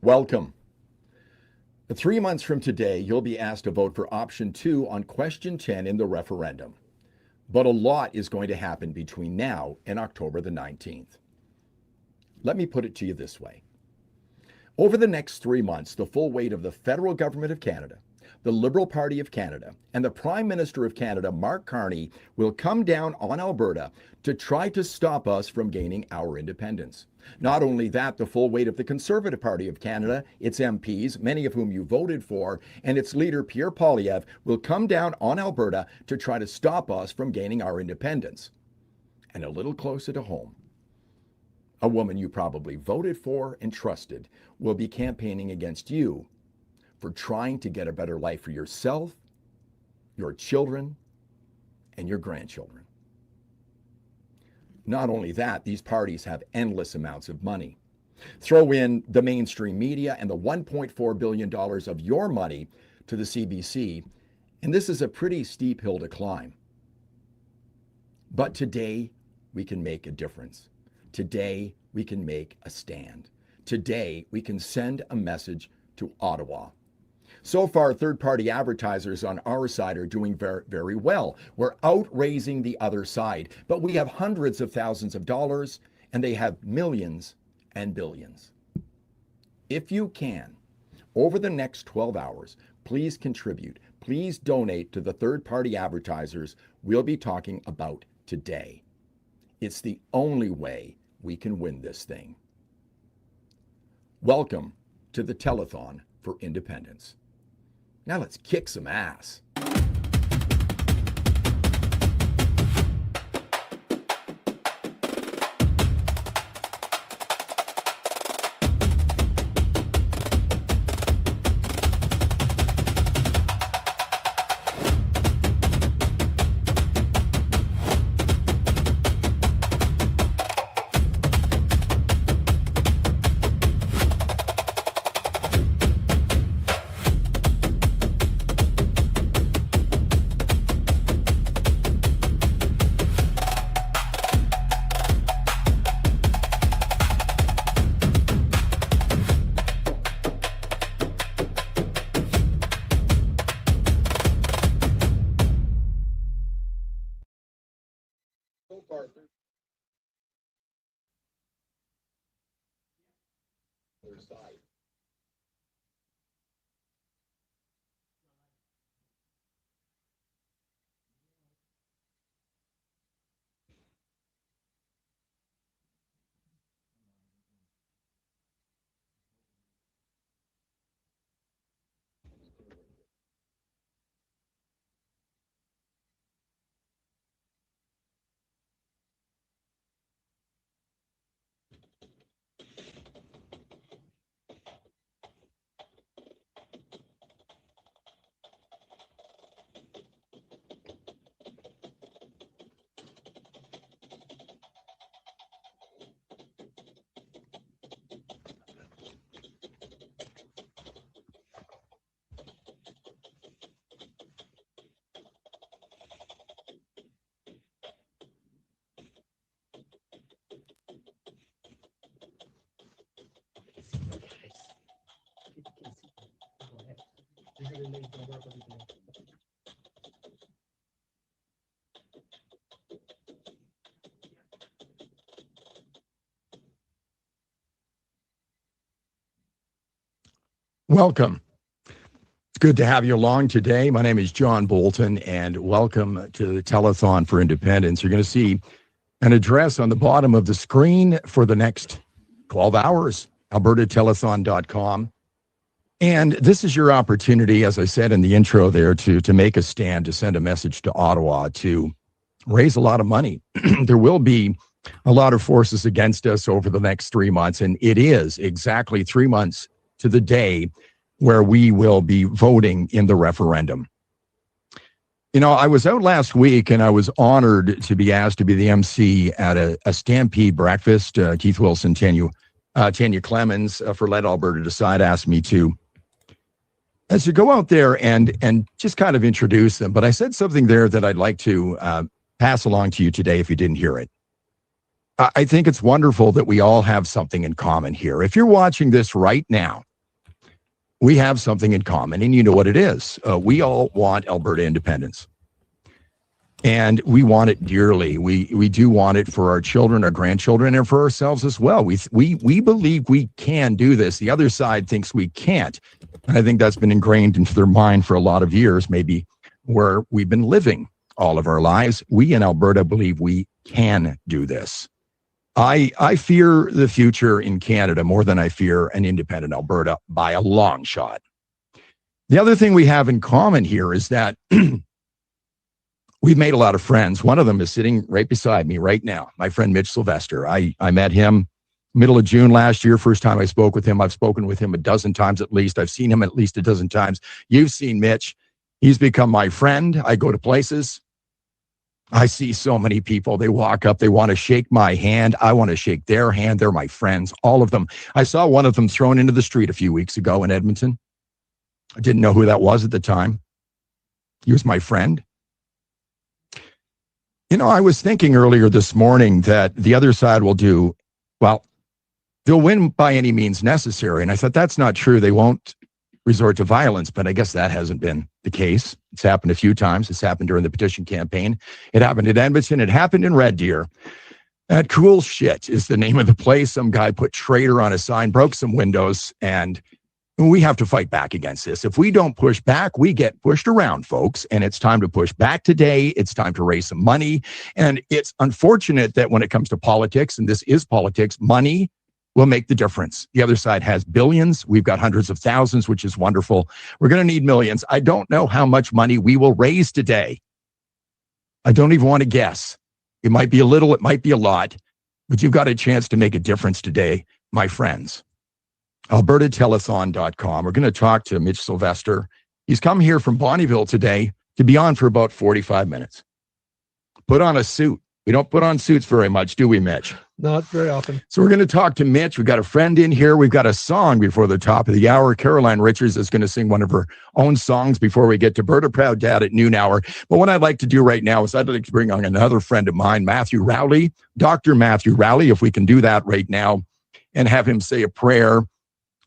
Welcome. 3 months from today, you'll be asked to vote for option 2 on question 10 in the referendum. But a lot is going to happen between now and October the 19th. Let me put it to you this way. Over the next 3 months, the full weight of the federal government of Canada, the Liberal Party of Canada, and the Prime Minister of Canada, Mark Carney, will come down on Alberta to try to stop us from gaining our independence. Not only that, the full weight of the Conservative Party of Canada, its MPs, many of whom you voted for, and its leader, Pierre Poilievre, will come down on Alberta to try to stop us from gaining our independence. And a little closer to home, a woman you probably voted for and trusted will be campaigning against you for trying to get a better life for yourself, your children, and your grandchildren. Not only that, these parties have endless amounts of money. Throw in the mainstream media and the $1.4 billion of your money to the CBC, and this is a pretty steep hill to climb. But today, we can make a difference. Today, we can make a stand. Today, we can send a message to Ottawa. So far, third-party advertisers on our side are doing very, very well. We're outraising the other side, but we have hundreds of thousands of dollars, and they have millions and billions. If you can, over the next 12 hours, please contribute. Please donate to the third-party advertisers we'll be talking about today. It's the only way we can win this thing. Welcome to the Telethon for Independence. Now let's kick some ass. Side. Welcome. It's good to have you along today. My name is John Bolton, and welcome to the Telethon for Independence. You're going to see an address on the bottom of the screen for the next 12 hours, albertatelethon.com. And this is your opportunity, as I said in the intro there, to make a stand, to send a message to Ottawa, to raise a lot of money. There will be a lot of forces against us over the next 3 months, and it is exactly 3 months to the day where we will be voting in the referendum. You know, I was out last week and I was honored to be asked to be the MC at a Stampede breakfast. Keith Wilson, Tanya Clemens for Let Alberta Decide asked me to go out there and just kind of introduce them. But I said something there that I'd like to pass along to you today if you didn't hear it. I think it's wonderful that we all have something in common here. If you're watching this right now, we have something in common, and you know what it is. We all want Alberta independence, and we want it dearly. We do want it for our children, our grandchildren, and for ourselves as well. We believe we can do this. The other side thinks we can't. And I think that's been ingrained into their mind for a lot of years, maybe where we've been living all of our lives. We in Alberta believe we can do this. I fear the future in Canada more than I fear an independent Alberta by a long shot. The other thing we have in common here is that we've made a lot of friends. One of them is sitting right beside me right now, my friend Mitch Sylvester. I met him middle of June last year. First time I spoke with him. I've spoken with him a dozen times at least. I've seen him at least a dozen times. You've seen Mitch. He's become my friend. I go to places. I see so many people. They walk up. They want to shake my hand. I want to shake their hand. They're my friends, all of them. I saw one of them thrown into the street a few weeks ago in Edmonton. I didn't know who that was at the time. He was my friend. You know, I was thinking earlier this morning that the other side will do, well, they'll win by any means necessary. And I thought, that's not true. They won't resort to violence, but I guess that hasn't been the case. It's happened a few times. It's happened during the petition campaign. It happened in Edmonton. It happened in Red Deer. That Cool Shit is the name of the place. Some guy put traitor on a sign, broke some windows, and we have to fight back against this. If we don't push back, we get pushed around, folks, and it's time to push back today. It's time to raise some money, and it's unfortunate that when it comes to politics, and this is politics, money will make the difference. The other side has billions. We've got hundreds of thousands, which is wonderful. We're going to need millions. I don't know how much money we will raise today. I don't even want to guess. It might be a little, it might be a lot, but you've got a chance to make a difference today, my friends. AlbertaTelethon.com. We're going to talk to Mitch Sylvester. He's come here from Bonnyville today to be on for about 45 minutes. Put on a suit. We don't put on suits very much, do we, Mitch? Not very often. So we're going to talk to Mitch. We've got a friend in here. We've got a song before the top of the hour. Caroline Richards is going to sing one of her own songs before we get to Berta Proud Dad at noon hour. But what I'd like to do right now is I'd like to bring on another friend of mine, Matthew Rowley, Dr. Matthew Rowley, if we can do that right now, and have him say a prayer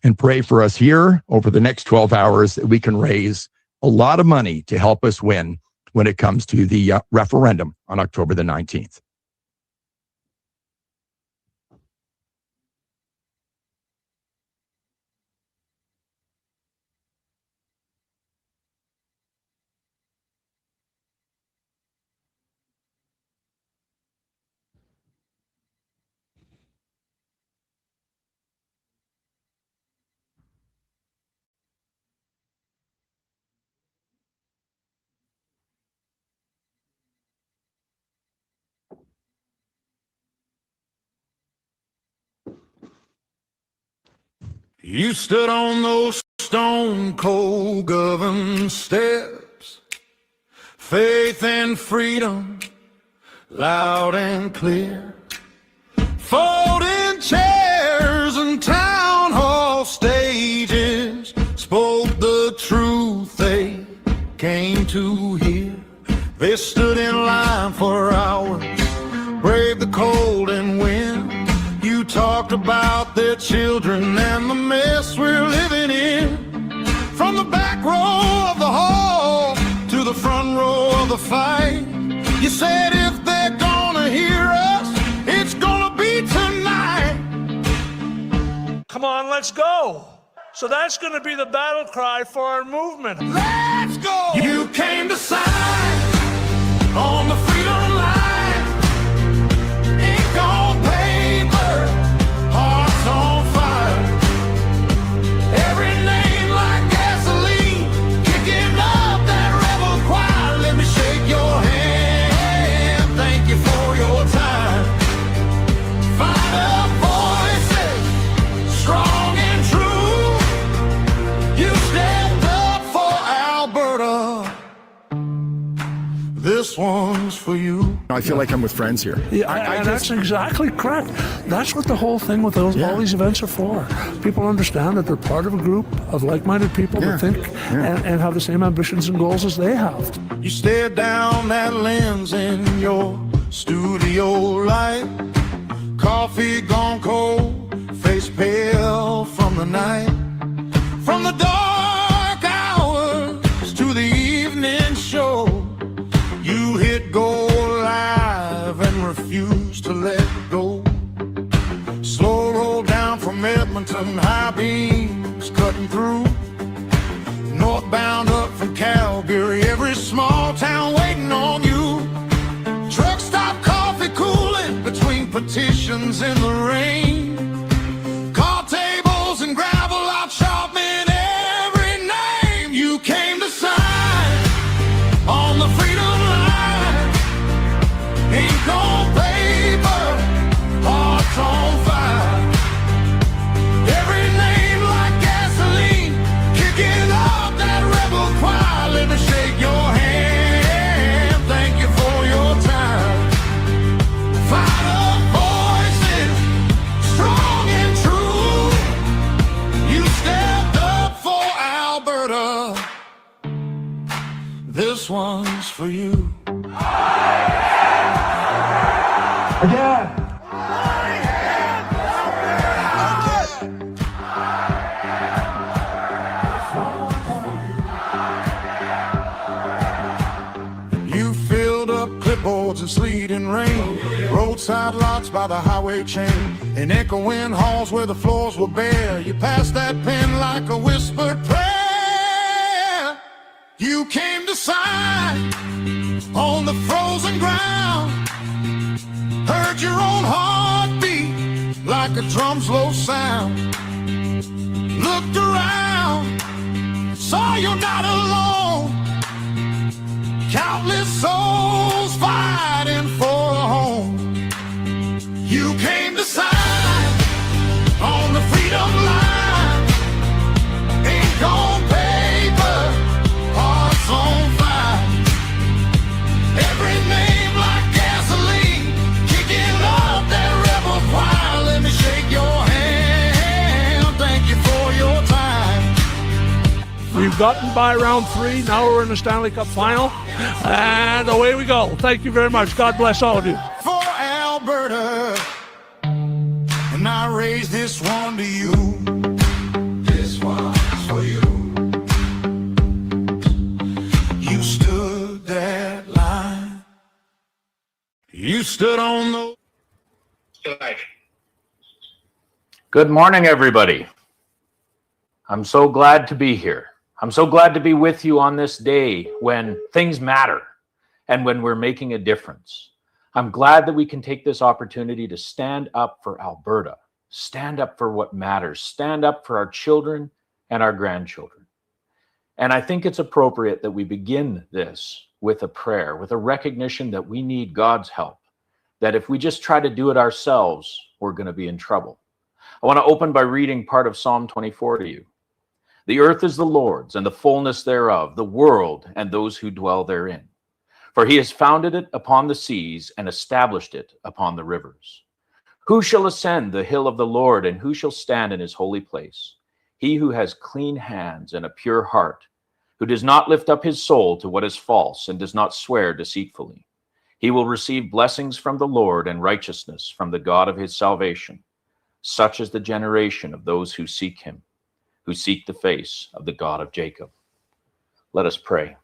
and pray for us here over the next 12 hours that we can raise a lot of money to help us win when it comes to the referendum on October the 19th. You stood on those stone cold government steps, faith and freedom, loud and clear. Folding chairs and town hall stages spoke the truth they came to hear. They stood in line for hours, braved the cold and wind. You talked about their children and the mess we're living in. From the back row of the hall to the front row of the fight, you said if they're gonna hear us, it's gonna be tonight. Come on, let's go. So that's gonna be the battle cry for our movement. Let's go! You came to sign on the freedom line. Ink on paper, hearts on fire. Every name like gasoline, kicking up that rebel choir. Let me shake your hand, thank you for your time. Find up voices, strong and true. You stepped up for Alberta. This one's for you. I feel like I'm with friends here. Yeah, and that's exactly correct. That's what the whole thing with those, all these events are for. People understand that they're part of a group of like-minded people that think and have the same ambitions and goals as they have. You stared down that lens in your studio light. Coffee gone cold, face pale from the night. From the dark and high beams cutting through. Northbound up from Calgary, every small town waiting on you. Truck stop coffee cooling between petitions in the rain. Call tables and gravel out sharpening every name. You came to sign on the freedom line. Ink on paper, hearts on fire. Every name like gasoline, kicking up that rebel choir. Let me shake your hand, thank you for your time. Fired up voices, strong and true. You stepped up for Alberta. This one's for you. Again. You filled up clipboards in sleet and rain, roadside lots by the highway chain, in echoing halls where the floors were bare. You passed that pen like a whispered prayer. You came to sign on the frozen ground, heard your own heartbeat like a drum's low sound. Looked around, saw you're not alone. Countless souls fighting for a home. You came to sign on the freedom line. Ink on paper, hearts on fire. Every name like gasoline, kicking up that rebel choir. Let me shake your hand, thank you for your time. We've gotten by round 3. Now we're in the Stanley Cup final. And away we go. Thank you very much. God bless all of you. For Alberta, and I raise this one to you. This one's for you. You stood that line. You stood on the... Good morning, everybody. I'm so glad to be here. I'm so glad to be with you on this day when things matter and when we're making a difference. I'm glad that we can take this opportunity to stand up for Alberta, stand up for what matters, stand up for our children and our grandchildren. And I think it's appropriate that we begin this with a prayer, with a recognition that we need God's help, that if we just try to do it ourselves, we're going to be in trouble. I want to open by reading part of Psalm 24 to you. The earth is the Lord's and the fullness thereof, the world and those who dwell therein. For he has founded it upon the seas and established it upon the rivers. Who shall ascend the hill of the Lord, and who shall stand in his holy place? He who has clean hands and a pure heart, who does not lift up his soul to what is false and does not swear deceitfully. He will receive blessings from the Lord and righteousness from the God of his salvation. Such is the generation of those who seek him, who seek the face of the God of Jacob. Let us pray.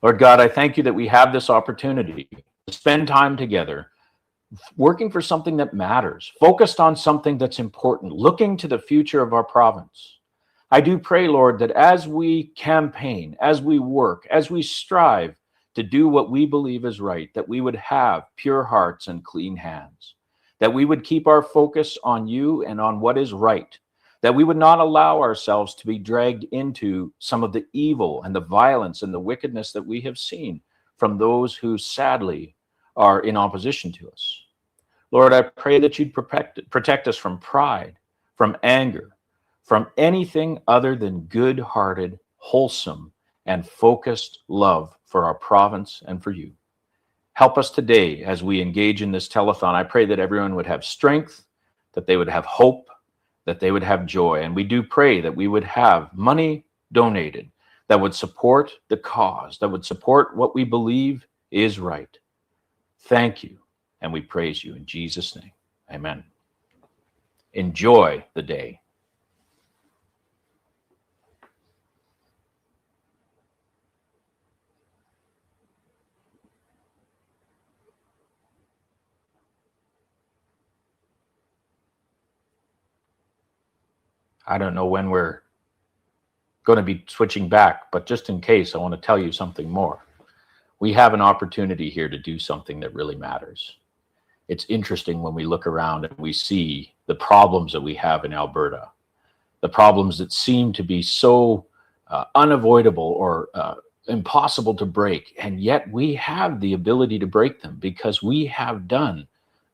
Lord God, I thank you that we have this opportunity to spend time together, working for something that matters, focused on something that's important, looking to the future of our province. I do pray, Lord, that as we campaign, as we work, as we strive to do what we believe is right, that we would have pure hearts and clean hands, that we would keep our focus on you and on what is right, that we would not allow ourselves to be dragged into some of the evil and the violence and the wickedness that we have seen from those who sadly are in opposition to us. Lord, I pray that you'd protect us from pride, from anger, from anything other than good-hearted, wholesome, and focused love for our province and for you. Help us today as we engage in this telethon. I pray that everyone would have strength, that they would have hope, that they would have joy. And we do pray that we would have money donated that would support the cause, that would support what we believe is right. Thank you, and we praise you in Jesus' name. Amen. Enjoy the day. I don't know when we're going to be switching back, but just in case, I want to tell you something more. We have an opportunity here to do something that really matters. It's interesting when we look around and we see the problems that we have in Alberta, the problems that seem to be so unavoidable or impossible to break, and yet we have the ability to break them because we have done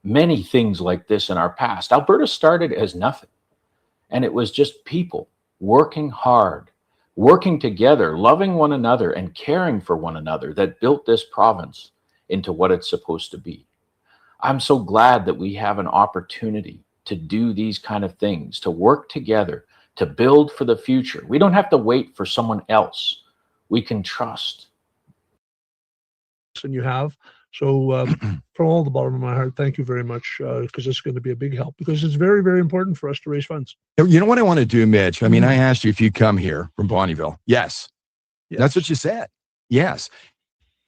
many things like this in our past. Alberta started as nothing, and it was just people working hard, working together, loving one another and caring for one another that built this province into what it's supposed to be. I'm so glad that we have an opportunity to do these kind of things, to work together, to build for the future. We don't have to wait for someone else. We can trust. And you have. So from all the bottom of my heart, thank you very much, because it's going to be a big help, because it's very, very important for us to raise funds. You know what I want to do, Mitch? I mean, I asked you if you come here from Bonnyville. Yes. That's what you said. Yes.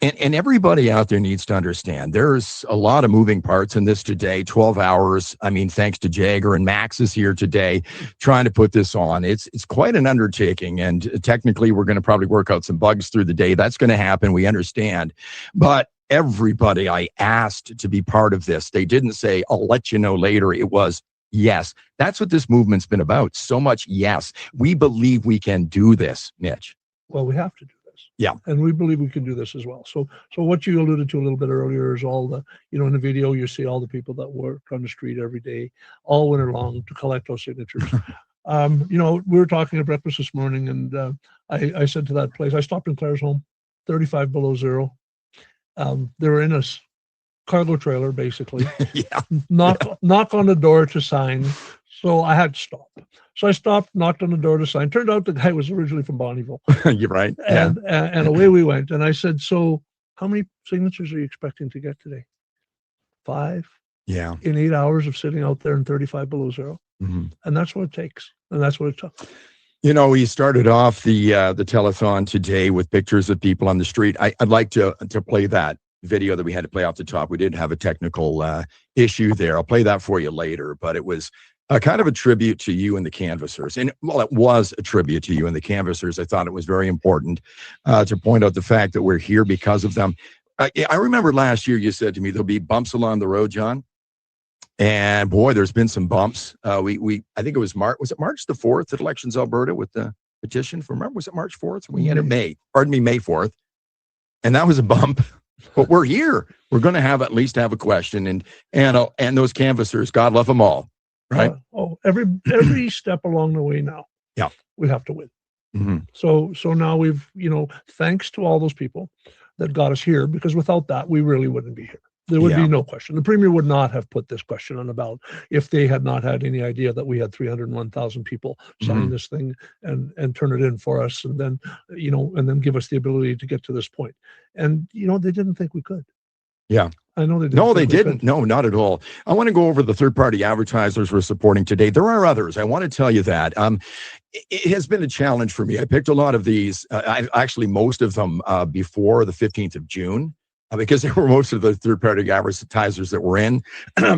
And everybody out there needs to understand there's a lot of moving parts in this today, 12 hours. I mean, thanks to Jagger, and Max is here today trying to put this on. It's quite an undertaking. And technically, we're going to probably work out some bugs through the day. That's going to happen. We understand. But everybody I asked to be part of this, they didn't say, I'll let you know later. It was, yes. That's what this movement's been about. So much yes. We believe we can do this, Mitch. Well, we have to do this. Yeah. And we believe we can do this as well. So what you alluded to a little bit earlier is all the, in the video, you see all the people that work on the street every day, all winter long to collect those signatures. We were talking at breakfast this morning, and I said to that place, I stopped in Claire's home, 35 below zero. They were in a cargo trailer, basically. Knock on the door to sign. So I had to stop. So I stopped, knocked on the door to sign. Turned out the guy was originally from Bonnyville. You're right. And away we went. And I said, so how many signatures are you expecting to get today? 5? Yeah. In 8 hours of sitting out there in 35 below zero. Mm-hmm. And that's what it takes. And that's what it took. We started off the telethon today with pictures of people on the street. I'd like to play that video that we had to play off the top. We did have a technical issue there. I'll play that for you later, but it was kind of a tribute to you and the canvassers. And well, it was a tribute to you and the canvassers. I thought it was very important to point out the fact that we're here because of them. I remember last year you said to me, there'll be bumps along the road, John. And boy, there's been some bumps. I think it was March the 4th at Elections Alberta with the petition? Remember, was it March 4th? We ended May 4th. And that was a bump. But we're here. We're going to at least have a question. And those canvassers, God love them all. Right. Every step along the way now. Yeah. We have to win. Mm-hmm. So now we've, thanks to all those people that got us here, because without that, we really wouldn't be here. There would be no question. The Premier would not have put this question on the ballot if they had not had any idea that we had 301,000 people sign this thing and turn it in for us, and then, and then give us the ability to get to this point. And, they didn't think we could. Yeah. I know they didn't. No, they didn't. No, not at all. I want to go over the third-party advertisers we're supporting today. There are others. I want to tell you that. It has been a challenge for me. I picked a lot of these, most of them before the 15th of June. Because they were most of the third-party advertisers that were in,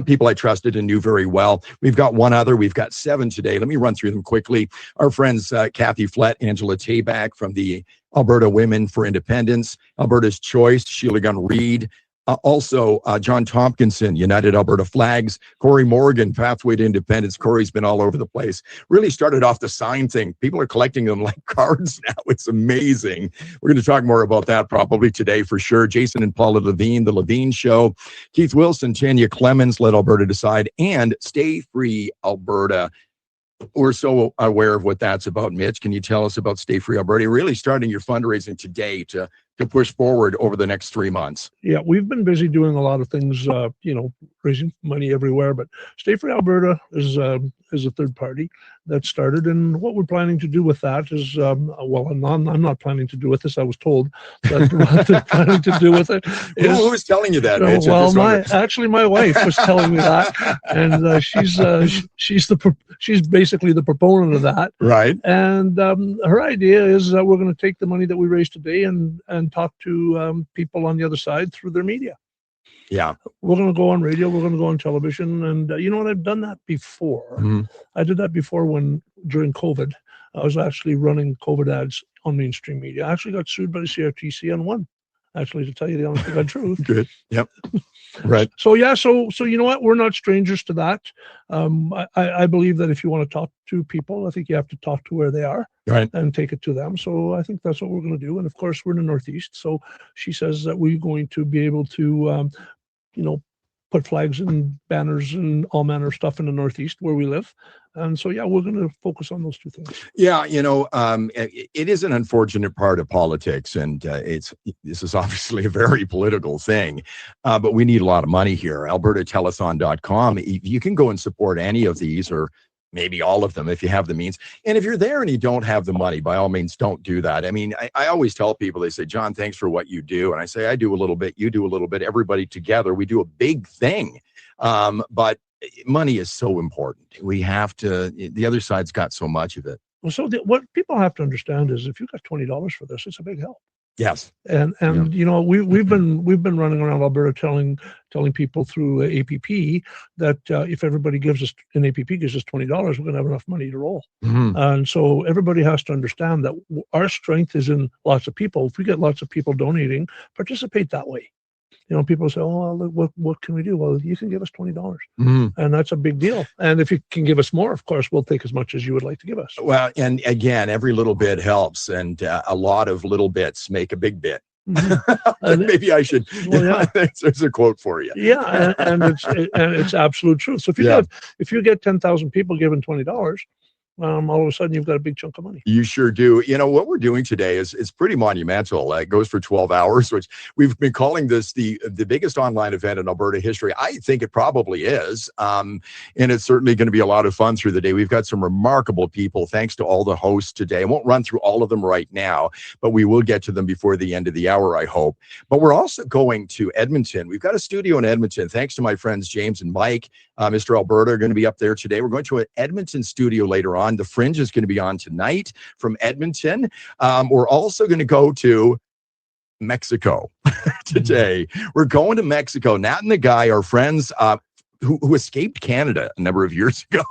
people I trusted and knew very well. We've got one other. We've got 7 today. Let me run through them quickly. Our friends Kathy Flett, Angela Tabak from the Alberta Women for Independence, Alberta's Choice, Sheila Gunn-Reid, also John Tompkinson, United Alberta Flags, Corey Morgan, Pathway to Independence. Corey's been all over the place. Really started off the sign thing. People are collecting them like cards now. It's amazing. We're going to talk more about that probably today for sure. Jason and Paula Levine, The Levine Show, Keith Wilson, Tanya Clemens, Let Alberta Decide, and Stay Free Alberta. We're so aware of what that's about. Mitch, can you tell us about Stay Free Alberta? You're really starting your fundraising today to push forward over the next 3 months. Yeah, we've been busy doing a lot of things, raising money everywhere. But Stay Free Alberta is a third party that started, and what we're planning to do with that is, I'm not planning to do with this. I was told that what they're planning to do with it is. Who was telling you that? Mitch? My wife was telling me that, and she's basically the proponent of that. Right. And her idea is that we're going to take the money that we raised today and talk to people on the other side through their media. Yeah. We're going to go on radio. We're going to go on television. And you know what? I've done that before. Mhm. I did that before during COVID, I was actually running COVID ads on mainstream media. I actually got sued by the CRTC and won. Actually, to tell you the honest to God truth. Good. Yep. Right. So yeah, so you know what? We're not strangers to that. I believe that if you want to talk to people, I think you have to talk to where they are, Right. and take it to them. So I think that's what we're going to do. And of course, we're in the Northeast, so she says that we're going to be able to, put flags and banners and all manner of stuff in the Northeast where we live. And so yeah, we're going to focus on those two things. Yeah, it is an unfortunate part of politics, and this is obviously a very political thing, but we need a lot of money here. AlbertaTelethon.com. You can go and support any of these, or maybe all of them if you have the means. And if you're there and you don't have the money, by all means, don't do that. I mean, I always tell people, they say, John, thanks for what you do. And I say, I do a little bit, you do a little bit, everybody together, we do a big thing. But money is so important. We have to, the other side's got so much of it. Well, so what people have to understand is if you got $20 for this, it's a big help. Yes. And we've been running around Alberta telling people through APP that if everybody gives us an APP gives us $20, we're going to have enough money to roll. Mm-hmm. And so everybody has to understand that our strength is in lots of people. If we get lots of people donating, participate that way. People say, "Oh, well, what can we do?" Well, you can give us $20, Mm-hmm. and that's a big deal. And if you can give us more, of course, we'll take as much as you would like to give us. Well, and again, every little bit helps, and a lot of little bits make a big bit. Mm-hmm. Maybe I should. Well, yeah. There's a quote for you. Yeah, and it's absolute truth. So if you get 10,000 people giving $20. All of a sudden you've got a big chunk of money. You sure do. What we're doing today is pretty monumental. It goes for 12 hours, which we've been calling this the biggest online event in Alberta history. I think it probably is. And it's certainly going to be a lot of fun through the day. We've got some remarkable people, thanks to all the hosts today. I won't run through all of them right now, but we will get to them before the end of the hour, I hope. But we're also going to Edmonton. We've got a studio in Edmonton. Thanks to my friends James and Mike, Mr. Alberta are going to be up there today. We're going to an Edmonton studio later on. The Fringe is going to be on tonight from Edmonton. We're also going to go to Mexico today. We're going to Mexico. Nat and the guy are friends who escaped Canada a number of years ago.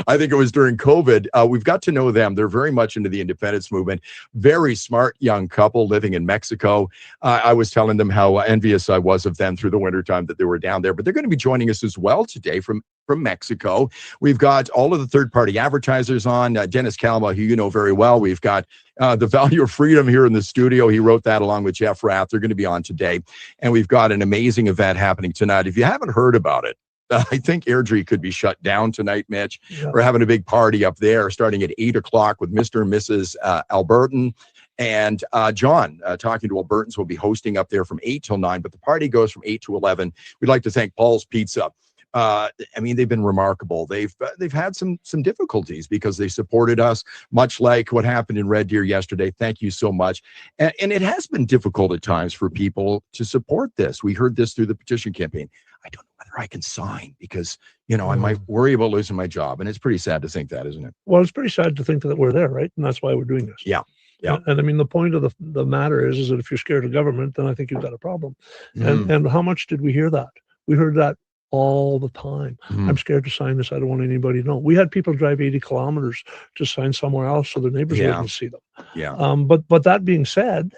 I think it was during COVID. We've got to know them. They're very much into the independence movement. Very smart young couple living in Mexico. I was telling them how envious I was of them through the wintertime that they were down there. But they're going to be joining us as well today from Mexico. We've got all of the third-party advertisers on. Dennis Kalma, who you know very well. We've got The Value of Freedom here in the studio. He wrote that along with Jeff Rath. They're going to be on today. And we've got an amazing event happening tonight. If you haven't heard about it, I think Airdrie could be shut down tonight, Mitch. Yeah. We're having a big party up there starting at 8 o'clock with Mr. and Mrs. Albertan. And John, talking to Albertans, will be hosting up there from 8 till 9, but the party goes from 8 to 11. We'd like to thank Paul's Pizza. They've been remarkable. They've had some difficulties because they supported us, much like what happened in Red Deer yesterday. Thank you so much. And it has been difficult at times for people to support this. We heard this through the petition campaign. I don't know whether I can sign because, I might worry about losing my job. And it's pretty sad to think that, isn't it? Well, it's pretty sad to think that we're there, right? And that's why we're doing this. Yeah. Yeah. And I mean, the point of the matter is that if you're scared of government, then I think you've got a problem. And how much did we hear that? We heard that all the time. I'm scared to sign this. I don't want anybody to know. We had people drive 80 kilometers to sign somewhere else so their neighbors wouldn't see them. Yeah. But that being said,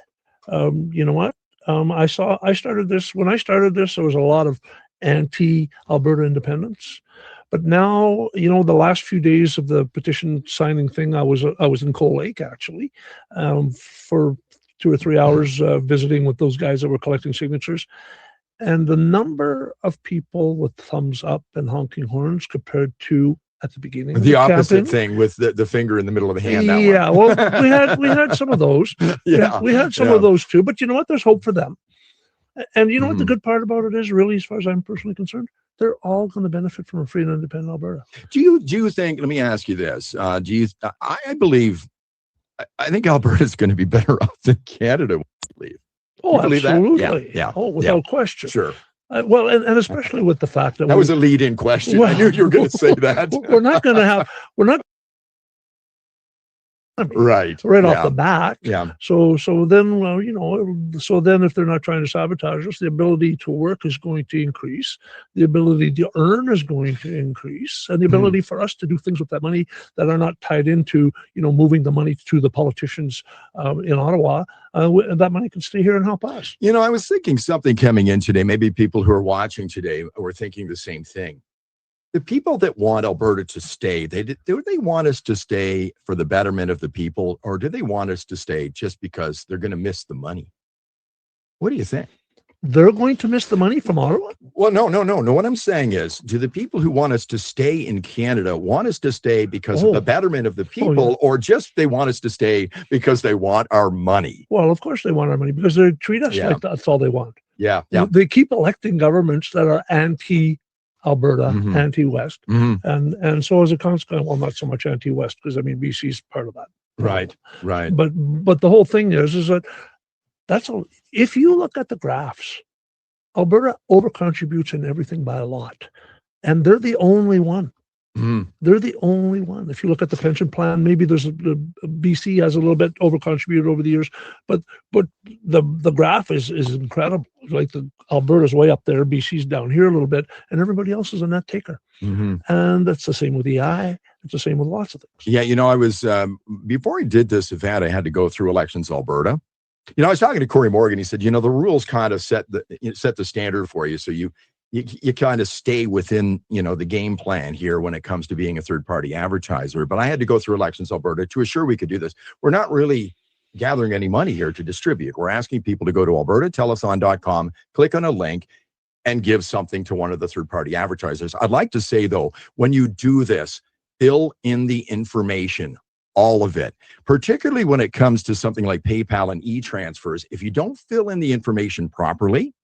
you know what? When I started this, there was a lot of anti-Alberta independence. But now, the last few days of the petition signing thing, I was in Cold Lake actually for 2 or 3 hours visiting with those guys that were collecting signatures. And the number of people with thumbs up and honking horns compared to at the beginning of the opposite campaign, thing with the finger in the middle of the hand. Yeah, well, we had some of those. Yeah, we had some of those too. But you know what? There's hope for them. And you know what the good part about it is, really, as far as I'm personally concerned, they're all going to benefit from a free and independent Alberta. Do you think? Let me ask you this: I think Alberta is going to be better off than Canada, I believe. Oh, absolutely. Yeah. Oh, without question. Sure. Well, and especially with the fact that was a lead-in question. I knew you were going to say that. We're not going to economy. Right. Right off Yeah. the bat. Yeah. So then, well, so then if they're not trying to sabotage us, the ability to work is going to increase. The ability to earn is going to increase. And the ability for us to do things with that money that are not tied into, moving the money to the politicians in Ottawa, that money can stay here and help us. I was thinking something coming in today, maybe people who are watching today were thinking the same thing. The people that want Alberta to stay, do they want us to stay for the betterment of the people, or do they want us to stay just because they're going to miss the money? What do you think? They're going to miss the money from Ottawa? Well, no. What I'm saying is, do the people who want us to stay in Canada want us to stay because of the betterment of the people, or just they want us to stay because they want our money? Well, of course they want our money because they treat us like that's all they want. Yeah. They keep electing governments that are anti-Alberta, anti-West. And so as a consequence, well, not so much anti-West, because BC is part of that. Right. But the whole thing is that if you look at the graphs, Alberta overcontributes in everything by a lot. And they're the only one. They're the only one. If you look at the pension plan, maybe there's BC has a little bit overcontributed over the years, but the graph is incredible. Like Alberta's way up there, BC's down here a little bit, and everybody else is a net taker. And that's the same with EI. It's the same with lots of things. Yeah, I was before I did this event, I had to go through Elections Alberta. I was talking to Corey Morgan. He said, the rules kind of set the standard for you, so you kind of stay within, the game plan here when it comes to being a third-party advertiser. But I had to go through Elections Alberta to assure we could do this. We're not really gathering any money here to distribute. We're asking people to go to albertatelethon.com, click on a link, and give something to one of the third-party advertisers. I'd like to say, though, when you do this, fill in the information, all of it, particularly when it comes to something like PayPal and e-transfers. If you don't fill in the information properly,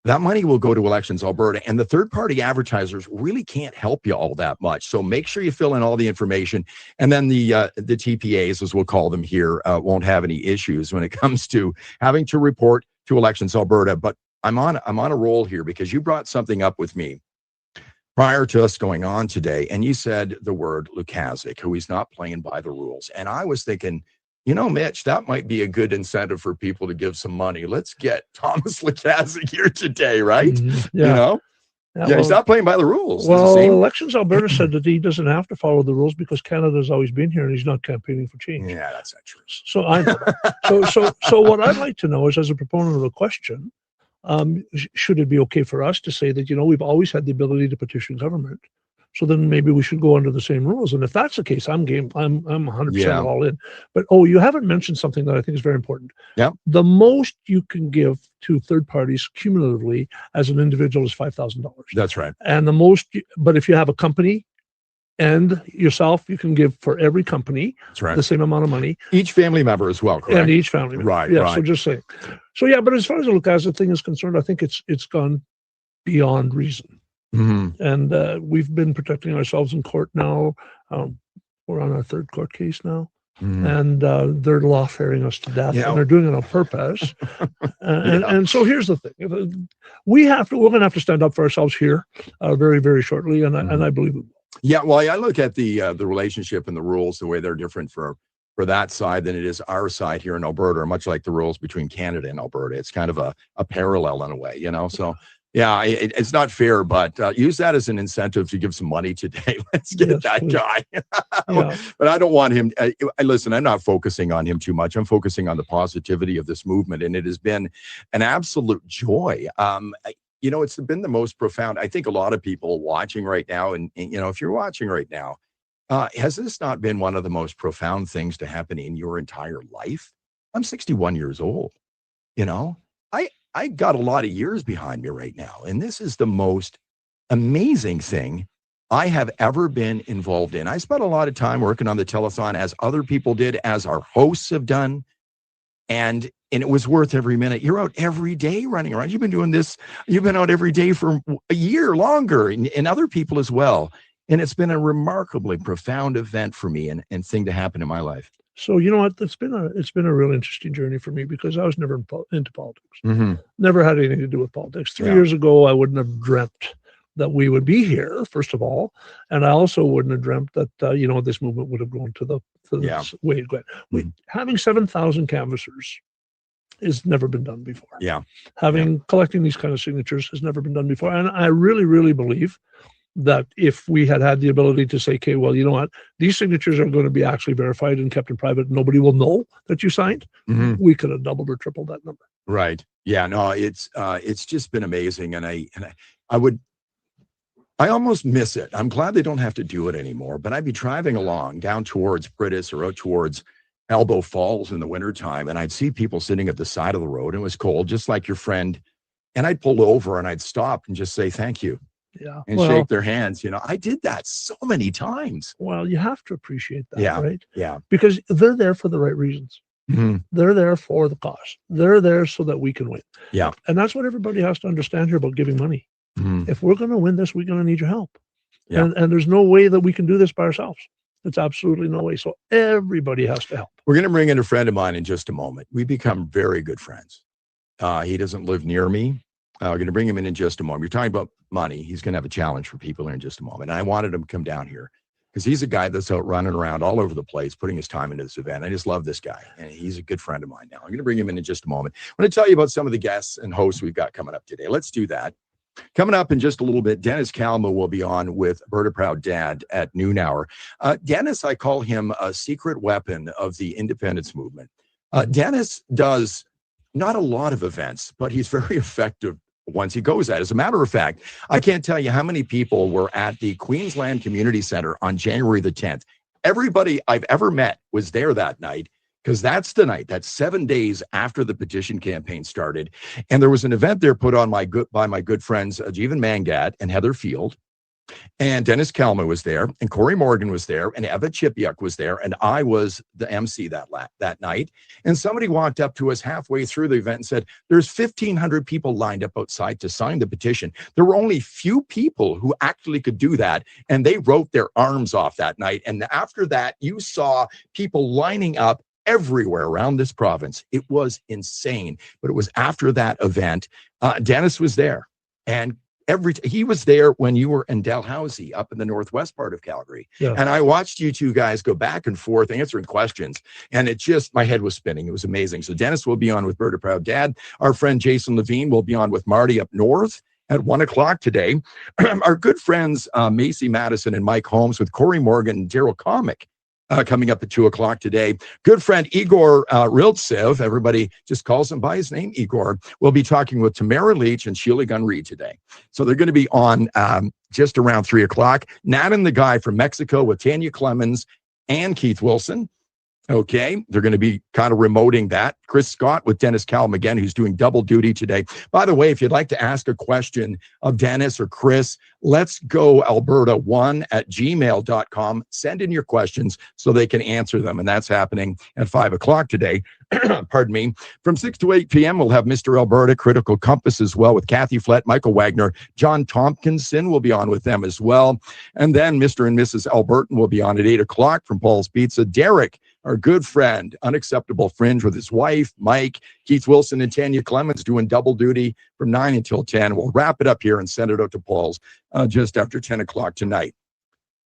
that money will go to Elections Alberta, and the third-party advertisers really can't help you all that much. So make sure you fill in all the information, and then the TPAs, as we'll call them here, won't have any issues when it comes to having to report to Elections Alberta. But I'm on a roll here because you brought something up with me prior to us going on today, and you said the word Lukazik, who is not playing by the rules. And I was thinking, Mitch, that might be a good incentive for people to give some money. Let's get Thomas Lukazik here today, right? Yeah. He's not playing by the rules. Well, Elections Alberta said that he doesn't have to follow the rules because Canada's always been here and he's not campaigning for change. Yeah, that's not true. So what I'd like to know is, as a proponent of the question, should it be okay for us to say that, we've always had the ability to petition government? So then maybe we should go under the same rules. And if that's the case, I'm game. I'm 100% all in. But, you haven't mentioned something that I think is very important. Yeah. The most you can give to third parties cumulatively as an individual is $5,000. That's right. And but if you have a company and yourself, you can give for every company the same amount of money. Each family member as well, correct? And each family member. Right, yeah, right. So just saying. So yeah, but as far as the Lukazik thing is concerned, I think it's gone beyond reason. And we've been protecting ourselves in court now. We're on our third court case now. And they're lawfaring us to death, and they're doing it on purpose. And so here's the thing: we're going to have to stand up for ourselves here very, very shortly, and I believe we will. Yeah, well, I look at the relationship and the rules, the way they're different for that side than it is our side here in Alberta, much like the rules between Canada and Alberta. It's kind of a parallel in a way, So. Yeah, it's not fair, but use that as an incentive to give some money today. Let's get that guy. But I don't want him. Listen, I'm not focusing on him too much. I'm focusing on the positivity of this movement, and it has been an absolute joy. It's been the most profound. I think a lot of people watching right now, and if you're watching right now, has this not been one of the most profound things to happen in your entire life? I'm 61 years old. I got a lot of years behind me right now, and this is the most amazing thing I have ever been involved in. I spent a lot of time working on the telethon, as other people did, as our hosts have done, and it was worth every minute. You're out every day running around. You've been doing this. You've been out every day for a year longer, and other people as well. And it's been a remarkably profound event for me and thing to happen in my life. So you know what? It's been a real interesting journey for me because I was never into politics. Never had anything to do with politics. 3 years ago, I wouldn't have dreamt that we would be here, first of all, and I also wouldn't have dreamt that this movement would have grown to the way it went. Having 7,000 canvassers has never been done before. Yeah. Collecting these kind of signatures has never been done before, and I really, really believe that if we had the ability to say, okay, well, you know what, these signatures are going to be actually verified and kept in private, nobody will know that you signed, we could have doubled or tripled that number. Right. Yeah. No, it's just been amazing, and I almost miss it. I'm glad they don't have to do it anymore, but I'd be driving along down towards Britis or out towards Elbow Falls in the wintertime, and I'd see people sitting at the side of the road. It was cold, just like your friend, and I'd pull over and I'd stop and just say thank you. Yeah. And shake their hands. I did that so many times. Well, you have to appreciate that, right? Yeah. Because they're there for the right reasons. They're there for the cause. They're there so that we can win. Yeah. And that's what everybody has to understand here about giving money. If we're going to win this, we're going to need your help. Yeah. And there's no way that we can do this by ourselves. It's absolutely no way. So everybody has to help. We're going to bring in a friend of mine in just a moment. We become very good friends. He doesn't live near me. We're going to bring him in just a moment. You're talking about money. He's going to have a challenge for people here in just a moment. And I wanted him to come down here because he's a guy that's out running around all over the place, putting his time into this event. I just love this guy, and he's a good friend of mine now. I'm going to bring him in just a moment. I'm going to tell you about some of the guests and hosts we've got coming up today. Let's do that. Coming up in just a little bit, Dennis Kalma will be on with Alberta Proud Dad at noon hour. Dennis, I call him a secret weapon of the independence movement. Dennis does not a lot of events, but he's very effective once he goes at. As a matter of fact, I can't tell you how many people were at the Queensland Community Centre on January the 10th. Everybody I've ever met was there that night, because that's the night, that's 7 days after the petition campaign started. And there was an event there put on by my good friends, Jeevan Mangat and Heather Field. And Dennis Kalma was there, and Corey Morgan was there, and Eva Chipiuk was there, and I was the MC that night. And somebody walked up to us halfway through the event and said, there's 1,500 people lined up outside to sign the petition. There were only few people who actually could do that, and they wrote their arms off that night. And after that, you saw people lining up everywhere around this province. It was insane. But it was after that event, Dennis was there, and he was there when you were in Dalhousie up in the northwest part of Calgary. Yeah. And I watched you two guys go back and forth answering questions, and my head was spinning. It was amazing. So Dennis will be on with Alberta Proud Dad. Our friend Jason Levine will be on with Marty up north at 1 o'clock today. Our good friends Macy Madison and Mike Holmes with Corey Morgan and Daryl Comic coming up at 2 o'clock today. Good friend Igor Riltsev, everybody just calls him by his name, Igor, will be talking with Tamara Leach and Sheila Gunn-Reid today. So they're going to be on just around 3 o'clock. Nat and the guy from Mexico with Tanya Clemens and Keith Wilson. Okay, they're going to be kind of remoting that. Chris Scott with Dennis Kalma again, who's doing double duty today. By the way, if you'd like to ask a question of Dennis or Chris, let's go alberta1@gmail.com. Send in your questions so they can answer them. And that's happening at 5 o'clock today. Pardon me. From 6 to 8 p.m., we'll have Mr. Alberta Critical Compass as well with Kathy Flett, Michael Wagner, John Tompkinson will be on with them as well. And then Mr. and Mrs. Albertan will be on at 8 o'clock from Paul's Pizza. Derek, our good friend, Unacceptable Fringe with his wife, Mike, Keith Wilson, and Tanya Clemens doing double duty from 9 until 10. We'll wrap it up here and send it out to Paul's just after 10 o'clock tonight.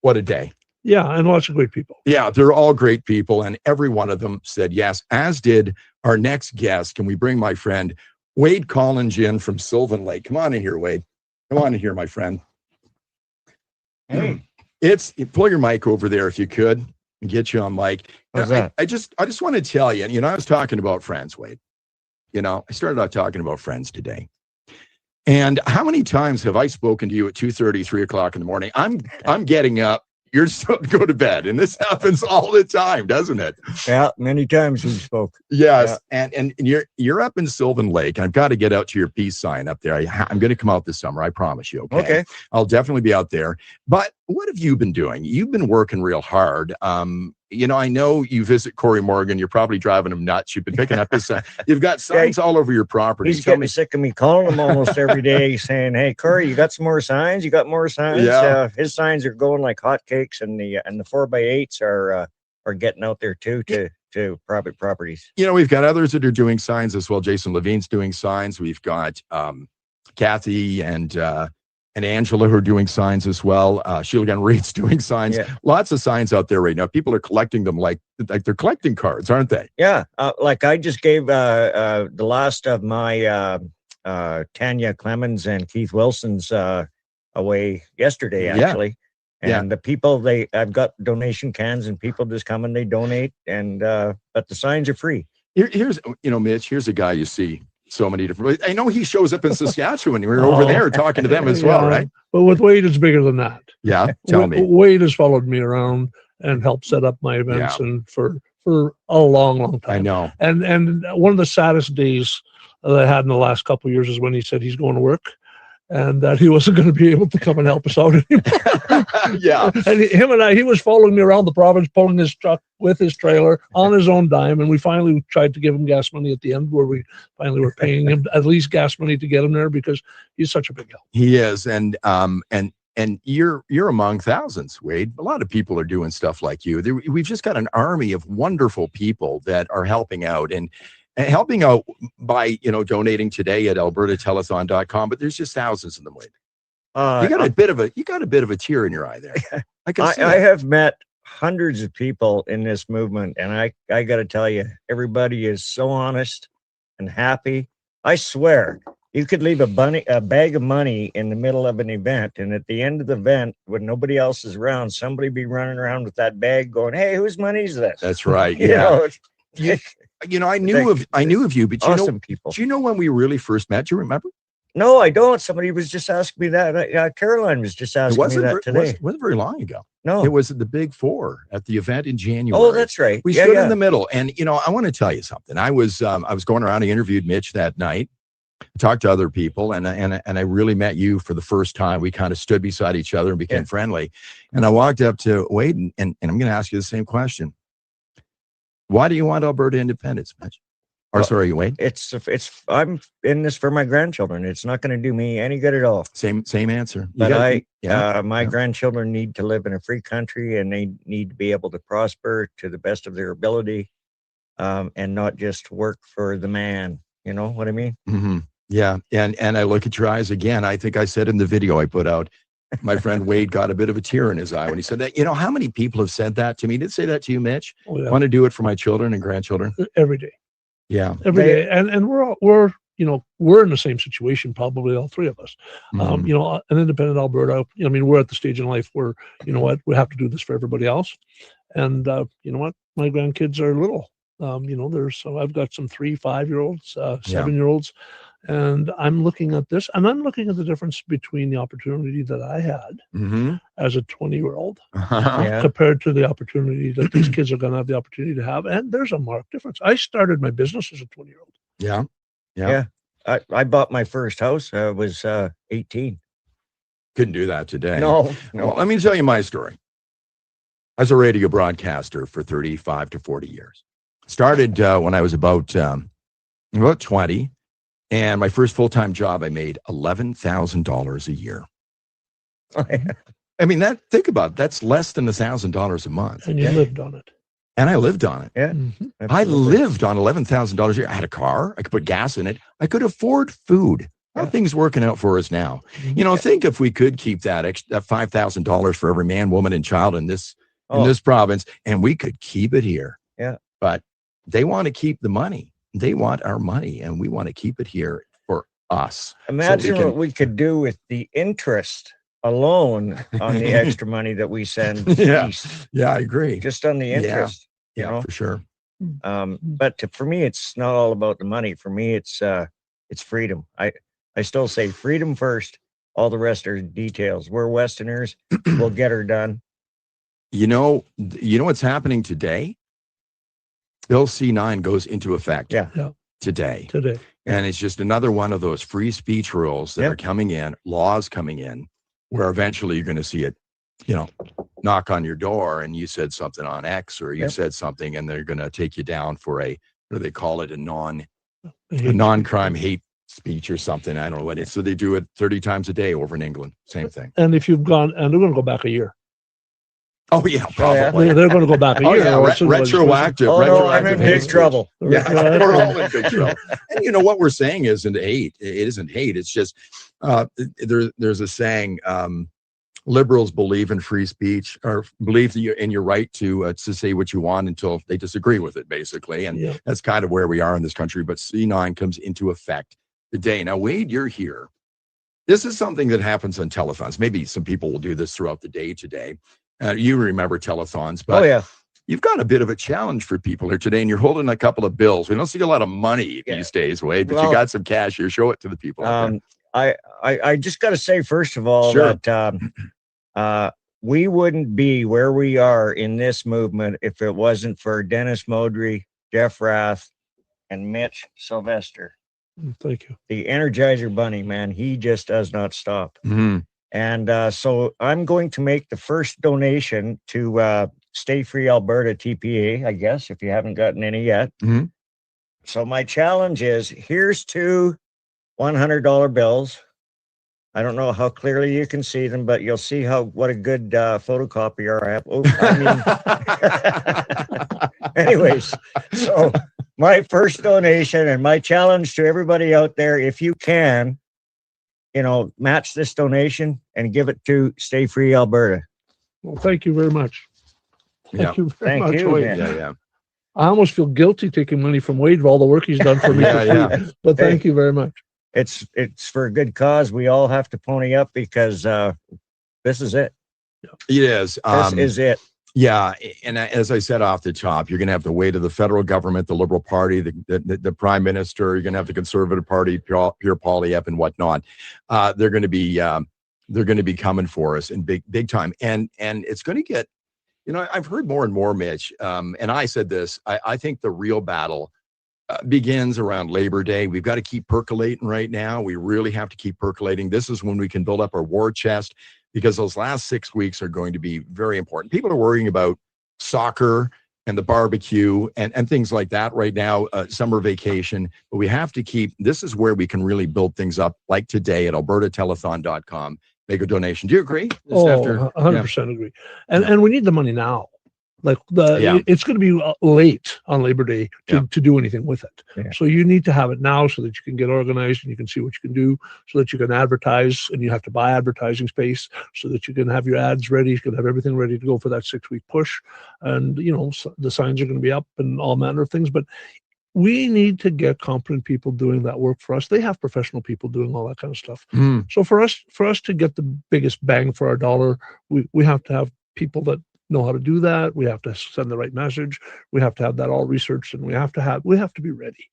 What a day. Yeah, and lots of great people. Yeah, they're all great people, and every one of them said yes, as did our next guest. Can we bring my friend Wade Collins in from Sylvan Lake? Come on in here, Wade. Come on in here, my friend. Hey. Pull your mic over there if you could and get you on mic. How's that? I just want to tell you, I was talking about friends, Wade. I started out talking about friends today. And how many times have I spoken to you at 2:30, 3 o'clock in the morning? I'm getting up. You're still to go to bed. And this happens all the time, doesn't it? Yeah, many times we spoke. Yes. Yeah. And you're up in Sylvan Lake. I've got to get out to your peace sign up there. I'm going to come out this summer. I promise you. Okay. I'll definitely be out there. But what have you been doing? You've been working real hard. I know you visit Corey Morgan. You're probably driving him nuts. You've been picking up his sign. You've got signs all over your property. He's getting sick of me calling him almost every day saying, hey, Corey, you got some more signs? You got more signs? Yeah. His signs are going like hotcakes, and the 4x8s are getting out there too to private properties. We've got others that are doing signs as well. Jason Levine's doing signs. We've got Kathy and Angela who are doing signs as well. Sheila Gunn Reed's doing signs. Yeah. Lots of signs out there right now. People are collecting them like they're collecting cards, aren't they? Yeah. Like I just gave the last of my Tanya Clemens and Keith Wilson's away yesterday, actually. And the people, I've got donation cans and people just come and they donate, and but the signs are free. Here's, Mitch, here's a guy you see so many different. I know he shows up in Saskatchewan. We were over there talking to them as well, right? But with Wade, it's bigger than that. Yeah, tell me. Wade has followed me around and helped set up my events, and for a long, long time. I know. And one of the saddest days that I had in the last couple of years is when he said he's going to work, and that he wasn't going to be able to come and help us out anymore. Yeah. And he was following me around the province, pulling his truck with his trailer on his own dime. And we finally tried to give him gas money at the end, where we finally were paying him at least gas money to get him there, because he's such a big help. He is. And you're among thousands, Wade. A lot of people are doing stuff like you. We've just got an army of wonderful people that are helping out, and helping out by, donating today at albertatelethon.com, but there's just thousands of them, Wade. You got a bit of a tear in your eye there. I have met hundreds of people in this movement, and I got to tell you, everybody is so honest and happy. I swear, you could leave a bag of money in the middle of an event, and at the end of the event, when nobody else is around, somebody be running around with that bag going, "Hey, whose money is this?" That's right. I knew of you, but awesome people. Do you know when we really first met? Do you remember? No, I don't. Somebody was just asking me that. Caroline was just asking me that today. It wasn't very long ago. No, it was at the Big Four at the event in January. Oh, that's right. We stood in the middle, and I want to tell you something. I was going around. I interviewed Mitch that night, talked to other people, and I really met you for the first time. We kind of stood beside each other and became friendly. And I walked up to Wade, and I'm going to ask you the same question. Why do you want Alberta independence, Mitch? Or sorry, Wade? I'm in this for my grandchildren. It's not going to do me any good at all. Same answer. But my grandchildren need to live in a free country, and they need to be able to prosper to the best of their ability, and not just work for the man. You know what I mean? Mm-hmm. Yeah. And I look at your eyes again. I think I said in the video I put out, my friend Wade got a bit of a tear in his eye when he said that. How many people have said that to me? Did say that to you, Mitch? Oh, yeah. Want to do it for my children and grandchildren? Every day. Yeah. Every day. And we're in the same situation, probably all three of us. Mm-hmm. An independent Alberta, we're at the stage in life where, we have to do this for everybody else. And my grandkids are little. I've got some 3, 5-year-olds, 7-year-olds. And I'm looking at this, and I'm looking at the difference between the opportunity that I had as a 20-year-old compared to the opportunity that these kids are going to have the opportunity to have. And there's a marked difference. I started my business as a 20-year-old. Yeah. I bought my first house. I was 18. Couldn't do that today. No. Well, let me tell you my story. I was a radio broadcaster for 35 to 40 years. Started when I was about 20. And my first full-time job, I made $11,000 a year. Think about it. That's less than $1,000 a month. And you lived on it. And I lived on it. Yeah. I lived on $11,000 a year. I had a car. I could put gas in it. I could afford food. How are things working out for us now? Think if we could keep that $5,000 for every man, woman, and child in this province, and we could keep it here. Yeah. But they want to keep the money. They want our money, and we want to keep it here for us. Imagine what we could do with the interest alone on the extra money that we send east. Yeah, I agree. Just on the interest. Yeah, for sure. But for me, it's not all about the money. For me, it's freedom. I still say freedom first. All the rest are details. We're Westerners. We'll get her done. You know what's happening today? Bill C-9 goes into effect today. And it's just another one of those free speech rules that are coming in, laws coming in, where eventually you're going to see it, knock on your door, and you said something on X, or you said something, and they're going to take you down for what do they call it? A non-crime hate speech or something. I don't know what it is. So they do it 30 times a day over in England. Same thing. And if you've gone, and they're going to go back a year. Oh, yeah, probably. They're going to go back a year. Retroactive. No, I'm in big trouble. Yeah, we're all in big trouble. And what we're saying isn't hate. It isn't hate. It's just There's a saying, liberals believe in free speech, or believe that in your right to say what you want until they disagree with it, basically. And that's kind of where we are in this country. But C9 comes into effect today. Now, Wade, you're here. This is something that happens on telethons. Maybe some people will do this throughout the day today. You remember telethons, but you've got a bit of a challenge for people here today, and you're holding a couple of bills. We don't see a lot of money these days, Wade, but you got some cash here. Show it to the people. I just got to say, first of all, that we wouldn't be where we are in this movement if it wasn't for Dennis Modry, Jeff Rath, and Mitch Sylvester. Thank you. The Energizer Bunny, man, he just does not stop. Mm-hmm. And so I'm going to make the first donation to Stay Free Alberta TPA, I guess, if you haven't gotten any yet. Mm-hmm. So my challenge is, here's two $100 bills. I don't know how clearly you can see them, but you'll see what a good photocopier I have. Oh, I mean, anyways, so my first donation and my challenge to everybody out there, if you can, match this donation and give it to Stay Free Alberta. Well, thank you very much. Thank you very much, Wade. Yeah. I almost feel guilty taking money from Wade for all the work he's done for me. But thank you very much. It's for a good cause. We all have to pony up because this is it. It is. This is it. Yeah, and as I said off the top, you're going to have the weight of the federal government, the Liberal Party, the Prime Minister. You're going to have the Conservative Party, Pierre Poilievre, and whatnot. They're going to be coming for us in big time, and it's going to get. I've heard more and more, Mitch, and I said this. I think the real battle begins around Labor Day. We've got to keep percolating right now. We really have to keep percolating. This is when we can build up our war chest, because those last 6 weeks are going to be very important. People are worrying about soccer and the barbecue and things like that right now, summer vacation. But we have to this is where we can really build things up, like today at albertatelethon.com. Make a donation. Do you agree? 100% agree. And we need the money now. Like it's going to be late on Labor Day to do anything with it. Yeah. So you need to have it now so that you can get organized and you can see what you can do, so that you can advertise, and you have to buy advertising space so that you can have your ads ready. You can have everything ready to go for that 6-week push. And, the signs are going to be up and all manner of things. But we need to get competent people doing that work for us. They have professional people doing all that kind of stuff. Mm. So for us to get the biggest bang for our dollar, we have to have people that know how to do that. We have to send the right message. We have to have that all researched, and we have to be ready.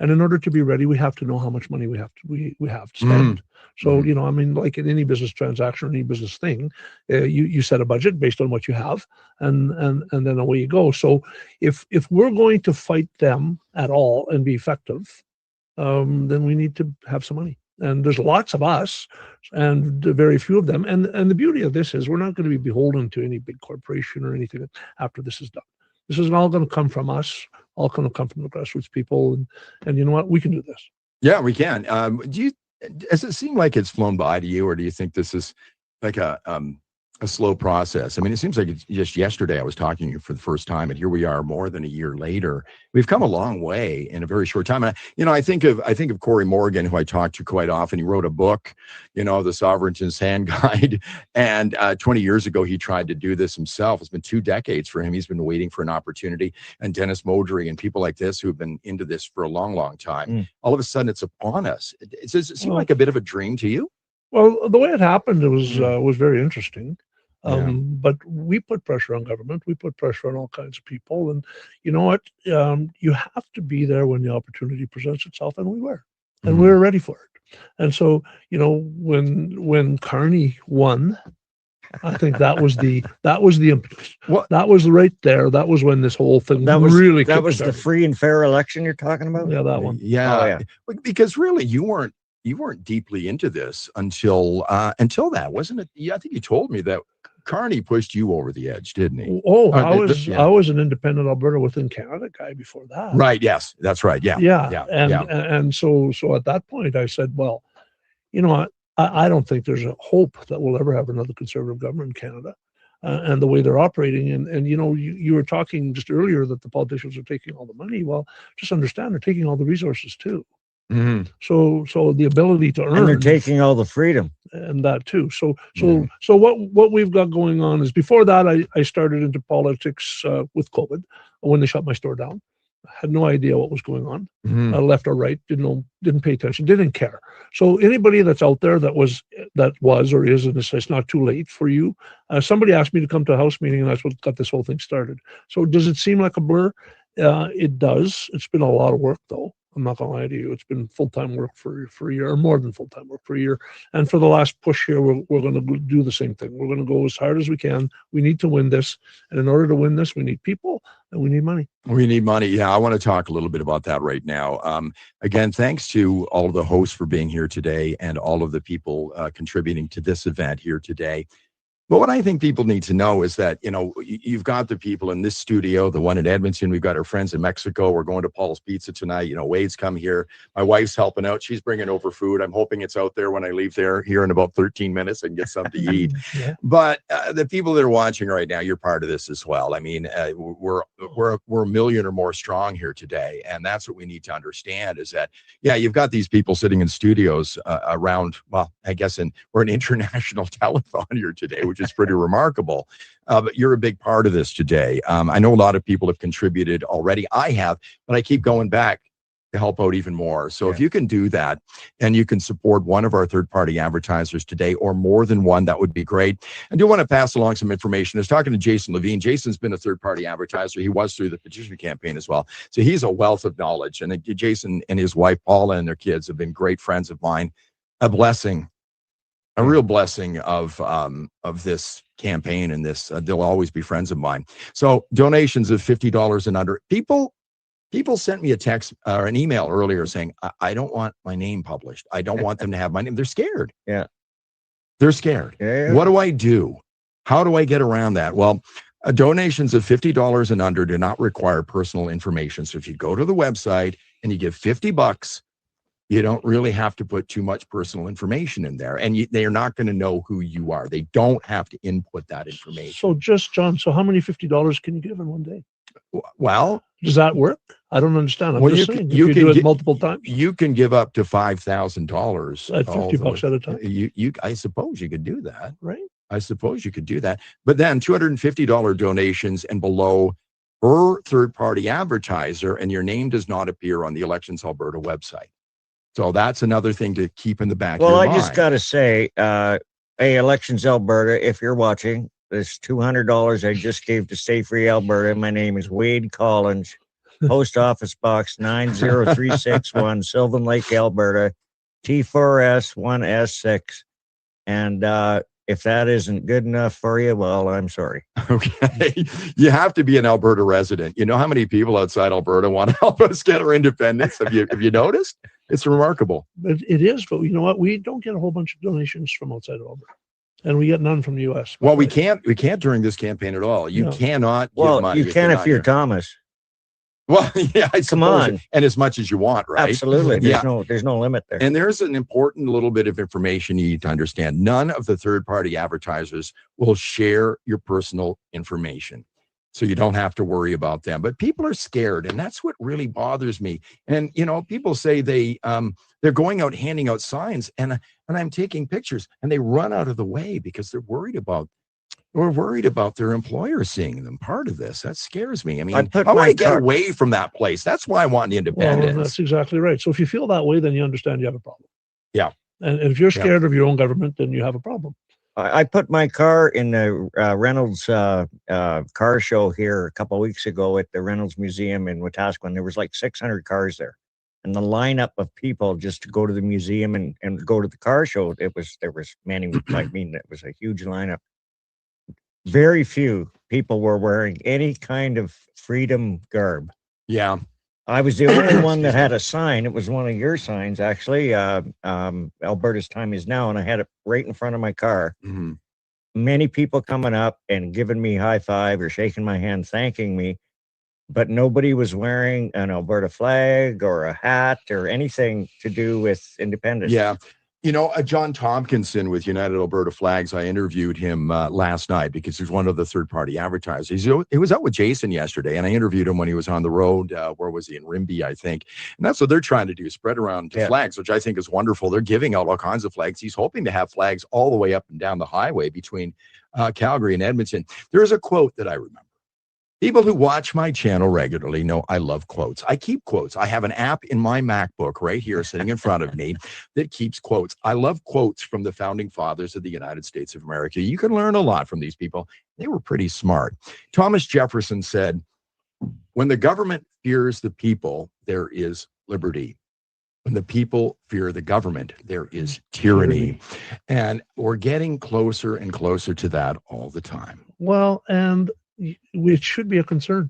And in order to be ready, we have to know how much money we have to spend. So, like in any business transaction or any business thing, you set a budget based on what you have, and then away you go. So if we're going to fight them at all and be effective, then we need to have some money. And there's lots of us and very few of them. And the beauty of this is we're not going to be beholden to any big corporation or anything after this is done. This is all going to come from us, all going to come from the grassroots people. And you know what? We can do this. Yeah, we can. Does it seem like it's flown by to you, or do you think this is like a slow process? I mean, it seems like it's just yesterday I was talking to you for the first time, and here we are more than a year later. We've come a long way in a very short time. And I think of Corey Morgan, who I talk to quite often. He wrote a book, The Sovereign's Hand Guide. And 20 years ago, he tried to do this himself. It's been 2 decades for him. He's been waiting for an opportunity. And Dennis Modry and people like this who have been into this for a long, long time. All of a sudden, it's upon us. Does it seem like a bit of a dream to you? Well, the way it happened, it was very interesting. But we put pressure on government. We put pressure on all kinds of people. And you know what? You have to be there when the opportunity presents itself. And we were. And we were ready for it. And so, when Carney won, I think that was the impetus. That was right there. That was when this whole thing that really was the free and fair election you're talking about? Yeah, that one. Yeah. Because really you weren't deeply into this until that, wasn't it? Yeah, I think you told me that Carney pushed you over the edge, didn't he? I was an independent Alberta within Canada guy before that. Right. Yes, that's right. Yeah. And so at that point I said, well, you know what? I don't think there's a hope that we'll ever have another Conservative government in Canada, and the way they're operating. And you were talking just earlier that the politicians are taking all the money. Well, just understand they're taking all the resources too. Mhm. So the ability to earn, And they're taking all the freedom. and that too. So what we've got going on is, before that, I started into politics with COVID when they shut my store down. I had no idea what was going on, Mhm. left or right. Didn't pay attention, didn't care. So anybody that's out there that was or is, and it's not too late for you. Somebody asked me to come to a house meeting, and that's what got this whole thing started. So does it seem like a blur? It does. It's been a lot of work, though. I'm not gonna lie to you. It's been full-time work for a year, or more than full-time work for a year. And for the last push here, we're going to do the same thing. We're going to go as hard as we can. We need to win this, and in order to win this, we need people and we need money. We need money. Yeah, I want to talk a little bit about that right now. Again, thanks to all of the hosts for being here today, and all of the people contributing to this event here today. But what I think people need to know is that, you've got the people in this studio, the one in Edmonton. We've got our friends in Mexico. We're going to Paul's Pizza tonight. Wade's come here. My wife's helping out. She's bringing over food. I'm hoping it's out there when I leave here in about 13 minutes and get something to eat. Yeah. But the people that are watching right now, you're part of this as well. I mean, we're a million or more strong here today. And that's what we need to understand, is that, yeah, you've got these people sitting in studios around, well, I guess we're an international telethon here today, which is pretty remarkable. But you're a big part of this today. I know a lot of people have contributed already. I have, but I keep going back to help out even more. So if you can do that, and you can support one of our third-party advertisers today, or more than one, that would be great. I do want to pass along some information. I was talking to Jason Levine. Jason's been a third-party advertiser. He was through the petition campaign as well. So he's a wealth of knowledge. And Jason and his wife, Paula, and their kids have been great friends of mine. A blessing. A real blessing of this campaign, and this. They'll always be friends of mine. So donations of $50 and under. People sent me a text or an email earlier saying, I don't want my name published. I don't want them to have my name. They're scared. Yeah. They're scared. Yeah. What do I do? How do I get around that? Well, donations of $50 and under do not require personal information. So if you go to the website and you give $50, you don't really have to put too much personal information in there, and they are not going to know who you are. They don't have to input that information. So just, John, so how many $50 can you give in one day? Well, does that work? I don't understand. I'm well, just you saying, can- if you you can do it get- multiple times you can give up to $5,000 at $50 at a time, I suppose you could do that. right? I suppose you could do that. But then $250 donations and below per third-party advertiser, and your name does not appear on the Elections Alberta website. So that's another thing to keep in the back of Well, your I mind. just got to say, hey, Elections Alberta, if you're watching, this $200 I just gave to Stay Free Alberta. My name is Wade Collins, Post Office Box 90361, Sylvan Lake, Alberta, T4S 1S6. And if that isn't good enough for you, well, I'm sorry. Okay. You have to be an Alberta resident. You know how many people outside Alberta want to help us get our independence? Have you noticed? It's remarkable. But it is, but you know what? We don't get a whole bunch of donations from outside of Alberta, and we get none from the U.S. Well, we can't during this campaign at all. You No. cannot give Well, money. you can if you're Thomas. Well, yeah, I suppose. on. And as much as you want, right? Absolutely. Yeah. There's no limit there. And there's an important little bit of information you need to understand. None of the third-party advertisers will share your personal information, so you don't have to worry about them. But people are scared, and that's what really bothers me. And people say they're going out handing out signs, and I'm taking pictures, and they run out of the way because they're worried about their employer seeing them. Part of this, that scares me. I mean, how do I get away from that place? That's why I want the independence. Well, that's exactly right. So if you feel that way, then you understand you have a problem. Yeah. And if you're scared of your own government, then you have a problem. I put my car in the Reynolds car show here a couple of weeks ago at the Reynolds Museum in Wetaskiwin. There was like 600 cars there. And the lineup of people just to go to the museum and go to the car show, there was many. I mean, it was a huge lineup. Very few people were wearing any kind of freedom garb. Yeah. I was the only one that had a sign. It was one of your signs, actually. Alberta's time is now, and I had it right in front of my car. Mm-hmm. Many people coming up and giving me high five or shaking my hand, thanking me, but nobody was wearing an Alberta flag or a hat or anything to do with independence. Yeah. John Tompkinson with United Alberta Flags, I interviewed him last night because he's one of the third-party advertisers. He was out with Jason yesterday, and I interviewed him when he was on the road. Where was he? In Rimbey, I think. And that's what they're trying to do, spread around flags, which I think is wonderful. They're giving out all kinds of flags. He's hoping to have flags all the way up and down the highway between Calgary and Edmonton. There is a quote that I remember. People who watch my channel regularly know I love quotes. I keep quotes. I have an app in my MacBook right here sitting in front of me that keeps quotes. I love quotes from the founding fathers of the United States of America. You can learn a lot from these people. They were pretty smart. Thomas Jefferson said, when the government fears the people, there is liberty. When the people fear the government, there is tyranny. And we're getting closer and closer to that all the time. Well, and it should be a concern.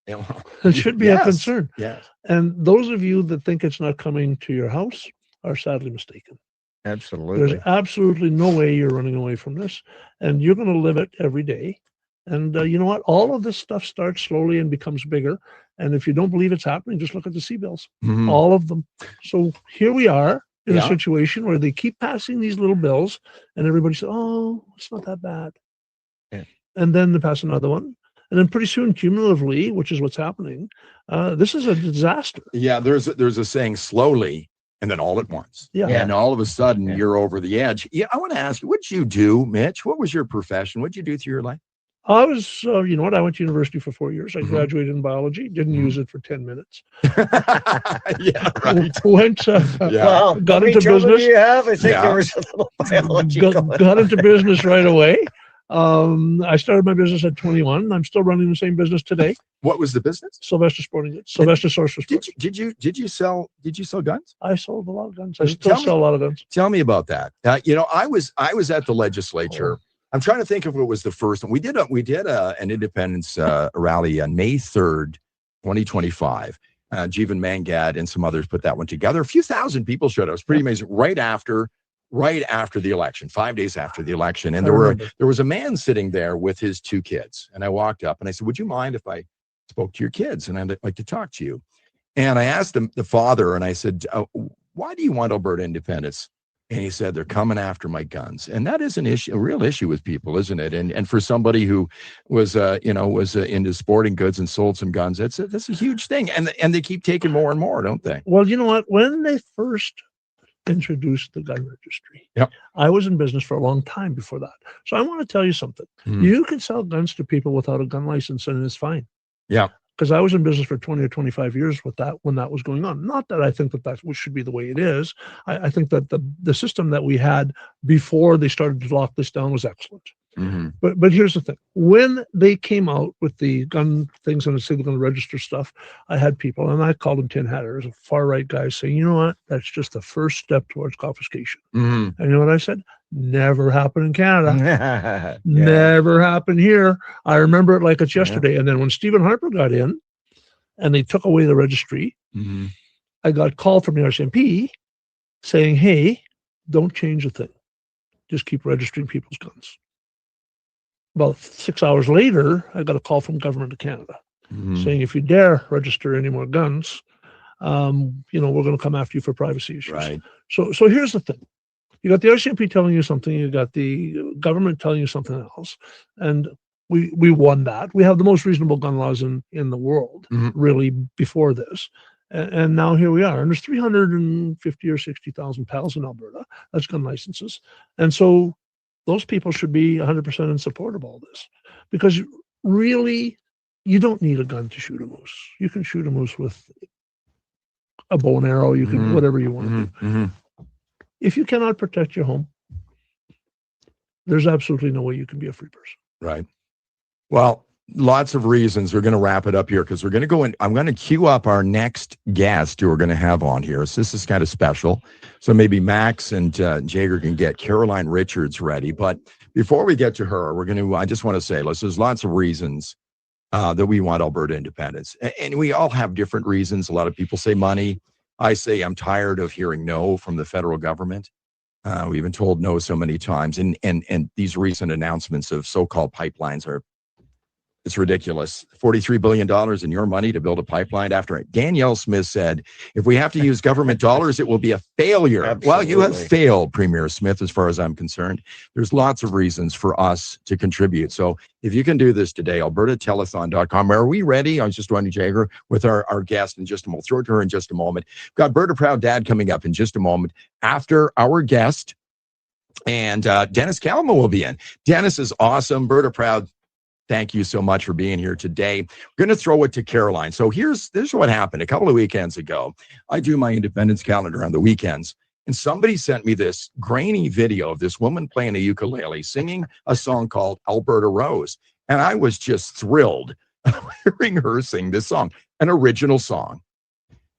It should be a concern. Yes. And those of you that think it's not coming to your house are sadly mistaken. Absolutely. There's absolutely no way you're running away from this, and you're going to live it every day. And you know what? All of this stuff starts slowly and becomes bigger. And if you don't believe it's happening, just look at the C-bills, all of them. So here we are in a situation where they keep passing these little bills, and everybody says, "Oh, it's not that bad." Yeah. And then they pass another one. And then pretty soon, cumulatively, which is what's happening, this is a disaster. Yeah, there's a saying, slowly, and then all at once. Yeah. And all of a sudden, you're over the edge. Yeah, I want to ask you, what did you do, Mitch? What was your profession? What did you do through your life? I was, I went to university for 4 years. I graduated in biology, didn't use it for 10 minutes. Yeah, right. Went, Well, got into business. You have? I think there was a little biology got into business right away. I started my business at 21. I'm still running the same business today. What was the business? Sylvester Sporting Goods. Sylvester Source for Sports. Did you sell guns? I sold a lot of guns. I still sell a lot of guns. Tell me about that. I was at the legislature. I'm trying to think if it was the first one. We did an independence rally on May 3rd, 2025. Jeevan Mangad and some others put that one together. A few thousand people showed up. It was pretty amazing. Right after the election, 5 days after the election. And there was a man sitting there with his two kids. And I walked up and I said, "Would you mind if I spoke to your kids? And I'd like to talk to you." And I asked the father, and I said, "Why do you want Alberta independence?" And he said, "They're coming after my guns." And that is a real issue with people, isn't it? And for somebody who was into sporting goods and sold some guns, that's a huge thing. And they keep taking more and more, don't they? Well, you know what? When they first introduced the gun registry, I was in business for a long time before that. So I want to tell you something. You can sell guns to people without a gun license, and it's fine. Yeah. Because I was in business for 20 or 25 years with that when that was going on. Not that I think that should be the way it is. I think that the system that we had before they started to lock this down was excellent. But here's the thing. When they came out with the gun things and they're going to register stuff, I had people, and I called them tin hatters, far-right guys saying, "You know what? That's just the first step towards confiscation." And you know what I said? Never happened in Canada. Never happened here. I remember it like it's yesterday. And then when Stephen Harper got in and they took away the registry, I got a call from the RCMP saying, "Hey, don't change a thing. Just keep registering people's guns." About 6 hours later, I got a call from Government of Canada saying, "If you dare register any more guns, we're going to come after you for privacy issues." Right. So here's the thing. You got the RCMP telling you something, you got the government telling you something else, and we won that. We have the most reasonable gun laws in the world, really, before this. And now here we are. And there's 350 or 60,000 PALs in Alberta. That's gun licenses. And so those people should be 100% in support of all this. Because really, you don't need a gun to shoot a moose. You can shoot a moose with a bow and arrow. You can, whatever you want to do. If you cannot protect your home, there's absolutely no way you can be a free person. Right. Well, lots of reasons. We're going to wrap it up here because we're going to go in. I'm going to queue up our next guest who we're going to have on here. So this is kind of special. So maybe Max and Jager can get Caroline Richards ready. But before we get to her, I just want to say, there's lots of reasons that we want Alberta independence. And we all have different reasons. A lot of people say money. I say I'm tired of hearing no from the federal government. We've been told no so many times. And these recent announcements of so-called pipelines It's ridiculous. $43 billion in your money to build a pipeline after it. Danielle Smith said, if we have to use government dollars, it will be a failure. Absolutely. Well, you have failed, Premier Smith, as far as I'm concerned. There's lots of reasons for us to contribute. So if you can do this today, albertatelethon.com. Are we ready? I was just wondering, Jagger, with our guest in just a moment. Throw it to her in just a moment. We've got Berta Proud Dad coming up in just a moment after our guest. And Dennis Kalma will be in. Dennis is awesome. Berta Proud, thank you so much for being here today. We're going to throw it to Caroline. So here's what happened. A couple of weekends ago, I do my independence calendar on the weekends, and somebody sent me this grainy video of this woman playing a ukulele, singing a song called Alberta Rose. And I was just thrilled hearing her sing this song, an original song.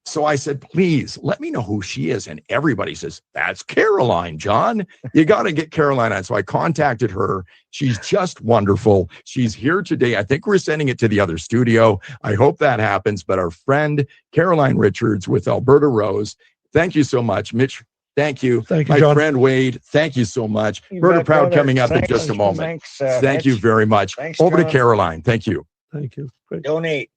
So I said, please let me know who she is. And everybody says, that's Caroline, John. You got to get Caroline on. So I contacted her. She's just wonderful. She's here today. I think we're sending it to the other studio. I hope that happens. But our friend, Caroline Richards with Alberta Rose, thank you so much. Mitch, thank you. Thank you, My John. friend Wade, thank you so much. You Berta bet, Proud brother. coming up in Thanks, just a moment. Thanks, Thank you Mitch. very much. Thanks, Over to John. Caroline. Thank you. Thank you. Great. Donate.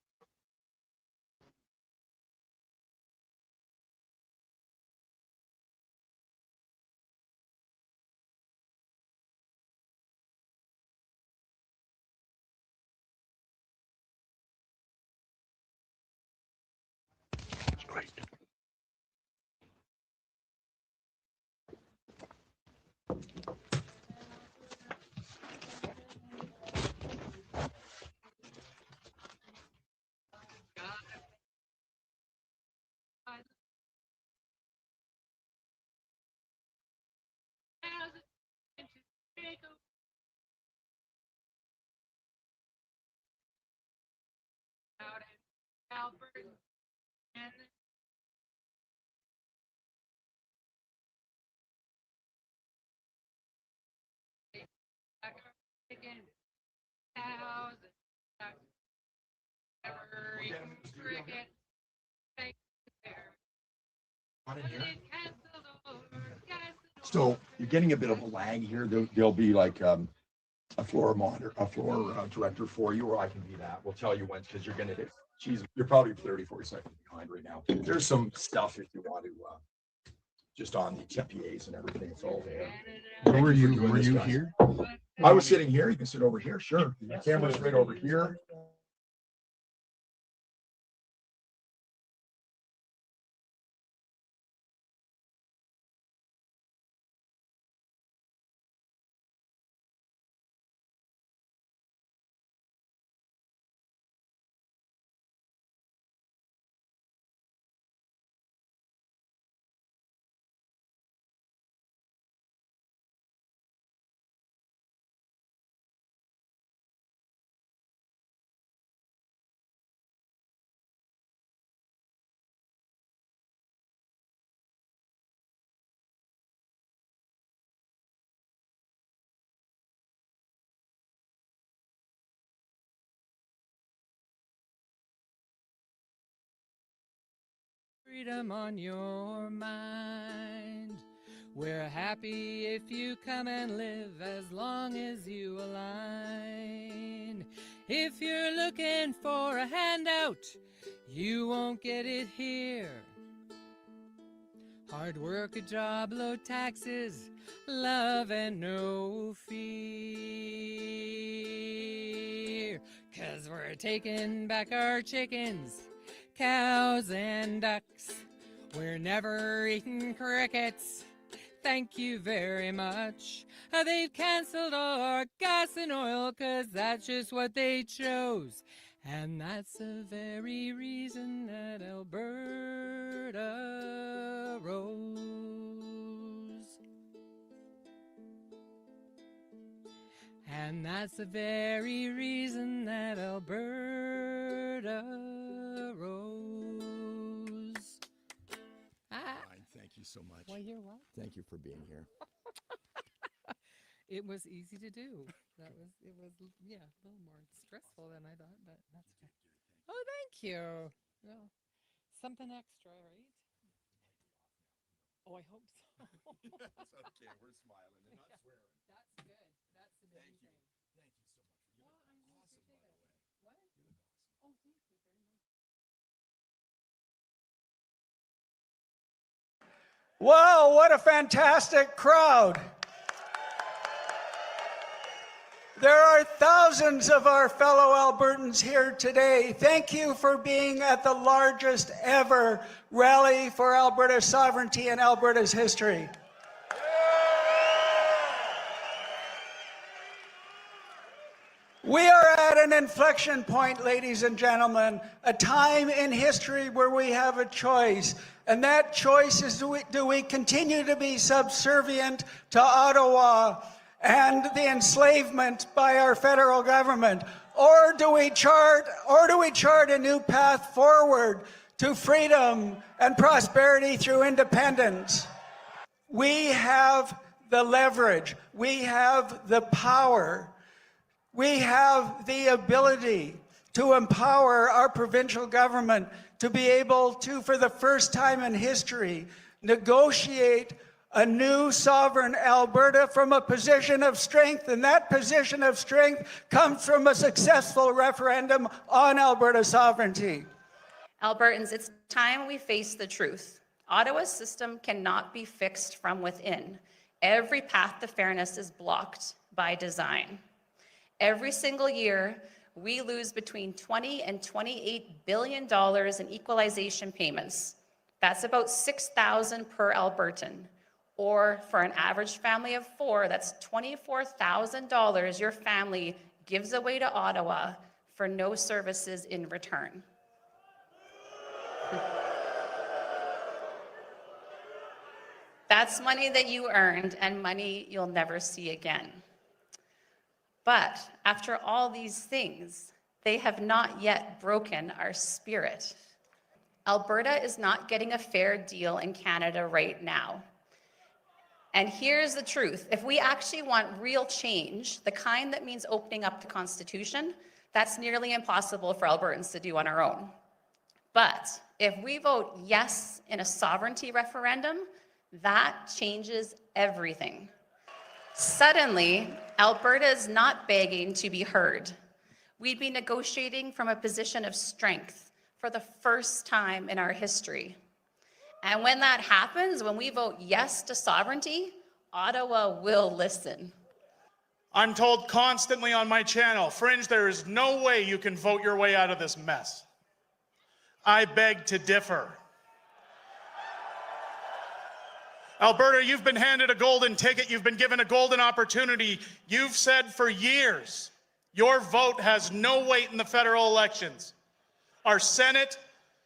Great. So you're getting a bit of a lag here. There'll be like a floor monitor, a floor director for you, or I can be that. We'll tell you when, because you're going to hit. You're probably 30, 40 seconds behind right now. There's some stuff if you want to, just on the PAs and everything. It's all there. Where were you? Were you here? I was sitting here. You can sit over here. Sure. The camera's right over here. Freedom on your mind. We're happy if you come and live as long as you align. If you're looking for a handout, you won't get it here. Hard work, a job, low taxes, love and no fear. 'Cause we're taking back our chickens, cows and ducks. We're never eating crickets. Thank you very much. They've canceled our gas and oil 'cause that's just what they chose. And that's the very reason that Alberta rose. And that's the very reason that Alberta rose. Thank you so much. Well, you're welcome. Thank you for being here. It was easy to do. It was, yeah, a little more stressful than I thought, but that's okay. Oh, thank you. Well, something extra, right? Oh, I hope so. That's okay. We're smiling and not swearing. That's good. That's amazing. Thank you. Thank you so much. Well, I really appreciate it. Wow, what a fantastic crowd. There are thousands of our fellow Albertans here today. Thank you for being at the largest ever rally for Alberta's sovereignty in Alberta's history. We are at an inflection point, ladies and gentlemen, a time in history where we have a choice. And that choice is, do we continue to be subservient to Ottawa and the enslavement by our federal government? Or do we chart a new path forward to freedom and prosperity through independence? We have the leverage. We have the power. We have the ability to empower our provincial government to be able to, for the first time in history, negotiate a new sovereign Alberta from a position of strength. And that position of strength comes from a successful referendum on Alberta sovereignty. Albertans, it's time we face the truth. Ottawa's system cannot be fixed from within. Every path to fairness is blocked by design. Every single year, we lose between $20 and $28 billion in equalization payments. That's about $6,000 per Albertan. Or for an average family of 4, that's $24,000 your family gives away to Ottawa for no services in return. That's money that you earned and money you'll never see again. But after all these things, they have not yet broken our spirit. Alberta is not getting a fair deal in Canada right now. And here's the truth. If we actually want real change, the kind that means opening up the Constitution, that's nearly impossible for Albertans to do on our own. But if we vote yes in a sovereignty referendum, that changes everything. Suddenly, Alberta is not begging to be heard. We'd be negotiating from a position of strength for the first time in our history. And when that happens, when we vote yes to sovereignty, Ottawa will listen. I'm told constantly on my channel, Fringe, there is no way you can vote your way out of this mess. I beg to differ. Alberta, you've been handed a golden ticket. You've been given a golden opportunity. You've said for years, your vote has no weight in the federal elections. Our Senate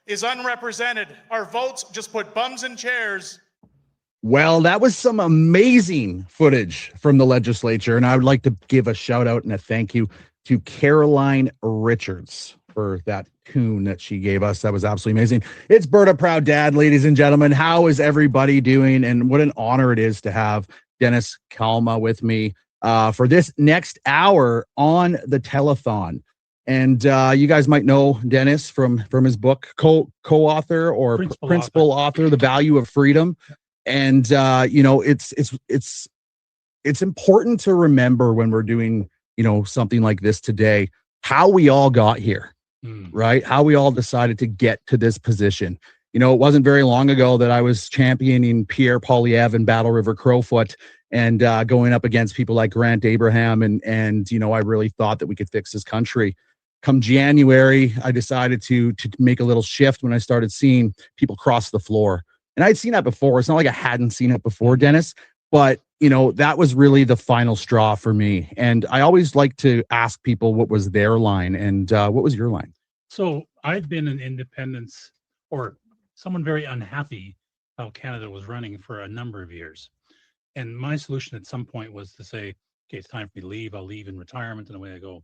is unrepresented. Our votes just put bums in chairs. Well, that was some amazing footage from the legislature. And I would like to give a shout out and a thank you to Caroline Richards for that tune that she gave us. That was absolutely amazing. It's Berta Proud Dad, ladies and gentlemen. How is everybody doing? And what an honor it is to have Dennis Kalma with me for this next hour on the telethon. And you guys might know Dennis from his book, co-author or principal author, The Value of Freedom. And you know, it's important to remember when we're doing, you know, something like this today, how we all got here. Right? How we all decided to get to this position. You know, it wasn't very long ago that I was championing Pierre Poilievre and Battle River Crowfoot and going up against people like Grant Abraham. And, you know, I really thought that we could fix this country. Come January, I decided to make a little shift when I started seeing people cross the floor. And I'd seen that before. It's not like I hadn't seen it before, Dennis, but you know, that was really the final straw for me. And I always like to ask people what was their line, and what was your line? So I've been an independence or someone very unhappy how Canada was running for a number of years. And my solution at some point was to say, okay, it's time for me to leave. I'll leave in retirement and away I go.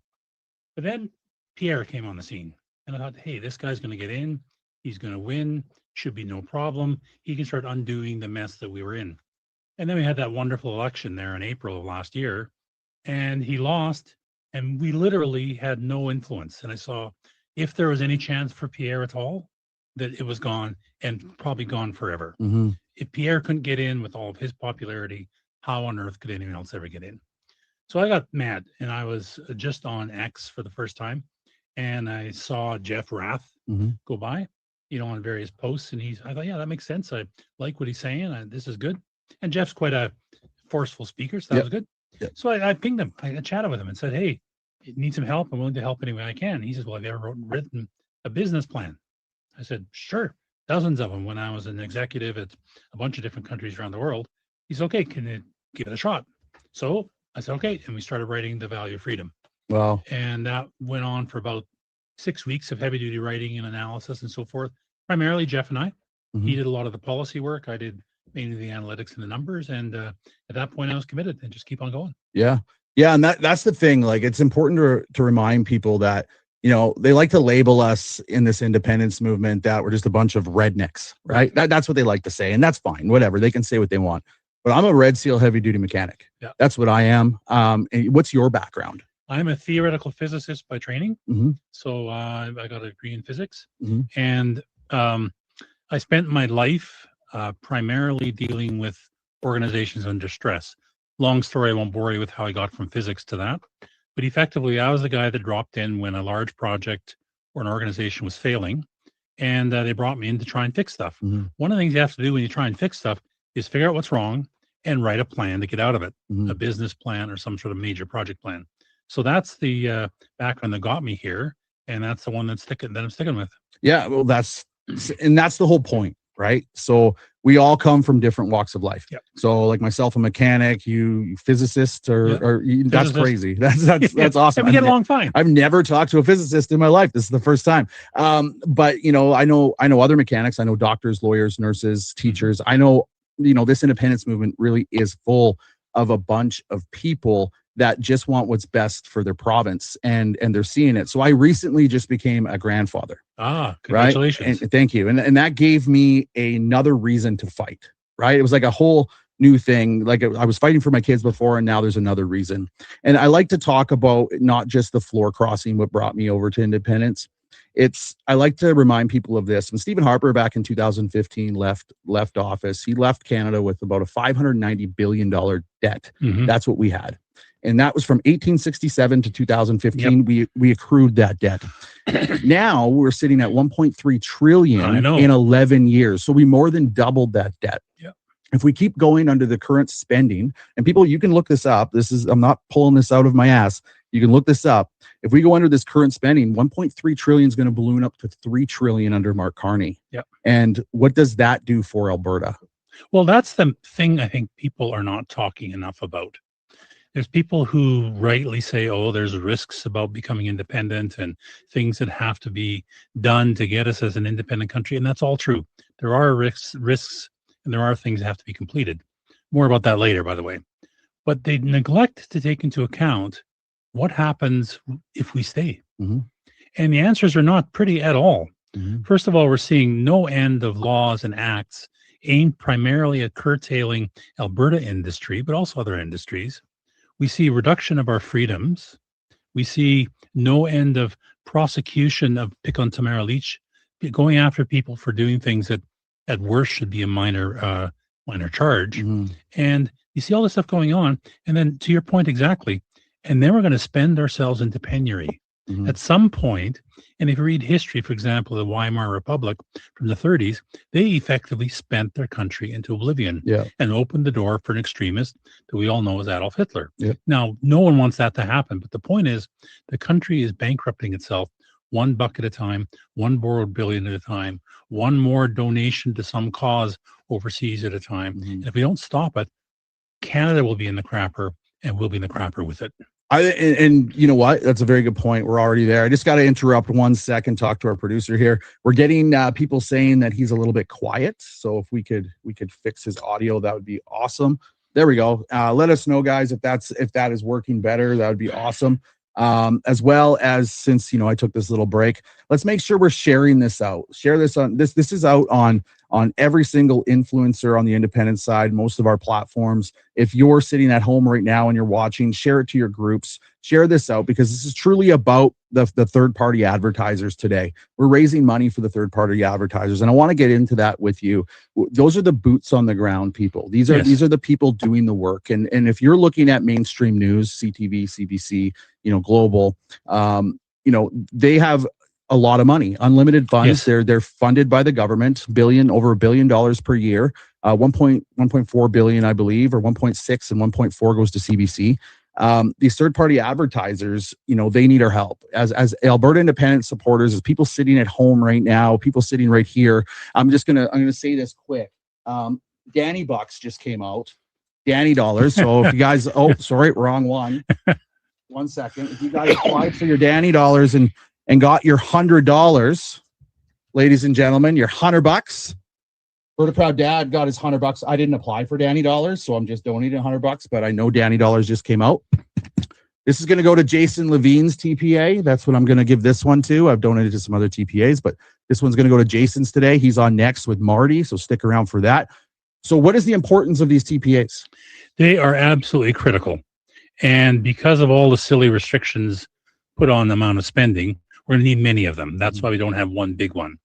But then Pierre came on the scene and I thought, hey, this guy's going to get in. He's going to win. Should be no problem. He can start undoing the mess that we were in. And then we had that wonderful election there in April of last year, and he lost, and we literally had no influence. And I saw if there was any chance for Pierre at all, that it was gone and probably gone forever. Mm-hmm. If Pierre couldn't get in with all of his popularity, how on earth could anyone else ever get in? So I got mad, and I was just on X for the first time, and I saw Jeff Rath go by, on various posts, and I thought, yeah, that makes sense. I like what he's saying. This is good. And Jeff's quite a forceful speaker, so that was good. Yep. So I pinged him. I chatted with him and said, hey, you need some help. I'm willing to help any way I can. He says, well, have you ever written a business plan? I said, sure. Dozens of them when I was an executive at a bunch of different countries around the world. He said, okay, can you give it a shot? So I said, okay. And we started writing The Value of Freedom. Wow. And that went on for about 6 weeks of heavy duty writing and analysis and so forth. Primarily Jeff and I. He did a lot of the policy work. I did mainly the analytics and the numbers. And at that point I was committed and just keep on going. Yeah. Yeah. And that's the thing. Like, it's important to remind people that, they like to label us in this independence movement that we're just a bunch of rednecks, right? That's what they like to say. And that's fine. Whatever. They can say what they want. But I'm a Red Seal heavy duty mechanic. Yeah. That's what I am. And what's your background? I'm a theoretical physicist by training. So I got a degree in physics. And I spent my life primarily dealing with organizations under stress. Long story, I won't bore you with how I got from physics to that. But effectively, I was the guy that dropped in when a large project or an organization was failing, and they brought me in to try and fix stuff. One of the things you have to do when you try and fix stuff is figure out what's wrong and write a plan to get out of it, a business plan or some sort of major project plan. So that's the background that got me here, and that's the one that I'm sticking with. Yeah, well, that's the whole point, right? So we all come from different walks of life. Yep. So like myself, a mechanic, you physicist, that's crazy. That's awesome. And we get along fine. I've never talked to a physicist in my life. This is the first time. But I know other mechanics. I know doctors, lawyers, nurses, teachers. I know, this independence movement really is full of a bunch of people that just want what's best for their province, and they're seeing it. So I recently just became a grandfather. Congratulations. Right? And thank you. And that gave me another reason to fight, right? It was like a whole new thing. Like I was fighting for my kids before, and now there's another reason. And I like to talk about not just the floor crossing, what brought me over to independence. I like to remind people of this. When Stephen Harper back in 2015 left office, he left Canada with about a $590 billion debt. That's what we had. And that was from 1867 to 2015. Yep. We accrued that debt. Now we're sitting at 1.3 trillion in 11 years. So we more than doubled that debt. Yep. If we keep going under the current spending, and people, you can look this up. I'm not pulling this out of my ass. You can look this up. If we go under this current spending, 1.3 trillion is going to balloon up to 3 trillion under Mark Carney. Yep. And what does that do for Alberta? Well, that's the thing I think people are not talking enough about. There's people who rightly say, oh, there's risks about becoming independent and things that have to be done to get us as an independent country. And that's all true. There are risks and there are things that have to be completed. More about that later, by the way. But they neglect to take into account what happens if we stay. And the answers are not pretty at all. First of all, we're seeing no end of laws and acts aimed primarily at curtailing Alberta industry, but also other industries. We see reduction of our freedoms. We see no end of prosecution of pick on Tamara Leach, going after people for doing things that at worst should be a minor charge. And you see all this stuff going on. And then to your point exactly, and then we're going to spend ourselves into penury. At some point, and if you read history, for example, the Weimar Republic from the 30s, they effectively spent their country into oblivion and opened the door for an extremist that we all know as Adolf Hitler. Now, no one wants that to happen, but the point is the country is bankrupting itself one buck at a time, one borrowed billion at a time, one more donation to some cause overseas at a time. And if we don't stop it, Canada will be in the crapper, and we'll be in the crapper with it. And you know what? That's a very good point. We're already there. I just got to interrupt 1 second, talk to our producer here. We're getting people saying that he's a little bit quiet. So if we could fix his audio, that would be awesome. There we go. Let us know, guys, if that is working better. That would be awesome. As well as, since I took this little break, let's make sure we're sharing this out. Share this on this. This is out on every single influencer on the independent side, most of our platforms. If you're sitting at home right now and you're watching, share it to your groups. Share this out, because this is truly about the third-party advertisers today. We're raising money for the third-party advertisers, and I want to get into that with you. Those are the boots on the ground people. These are the people doing the work. And if you're looking at mainstream news, CTV, CBC, global, they have a lot of money, unlimited funds. Yes. They're funded by the government, over $1 billion per year. 1.4 billion, I believe, or 1.6 and 1.4 goes to CBC. These third-party advertisers, they need our help. As Alberta Independence supporters, as people sitting at home right now, people sitting right here, I'm gonna say this quick. Danny Bucks just came out. Danny dollars. So if you guys, sorry, wrong one. 1 second. If you guys applied for your Danny dollars and got your $100, ladies and gentlemen, your $100. Alberta Proud Dad got his $100. I didn't apply for Danny dollars, so I'm just donating $100. But I know Danny dollars just came out. This is going to go to Jason Levine's TPA. That's what I'm going to give this one to. I've donated to some other TPAs, but this one's going to go to Jason's today. He's on next with Marty, so stick around for that. So what is the importance of these TPAs? They are absolutely critical. And because of all the silly restrictions put on the amount of spending, we're going to need many of them. That's why we don't have one big one.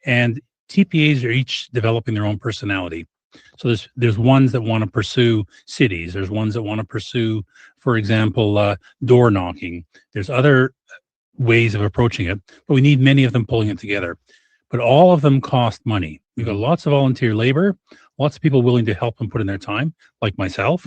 And TPAs are each developing their own personality. So there's ones that want to pursue cities. There's ones that want to pursue, for example, door knocking. There's other ways of approaching it, but we need many of them pulling it together. But all of them cost money. We've got lots of volunteer labor, lots of people willing to help and put in their time, like myself.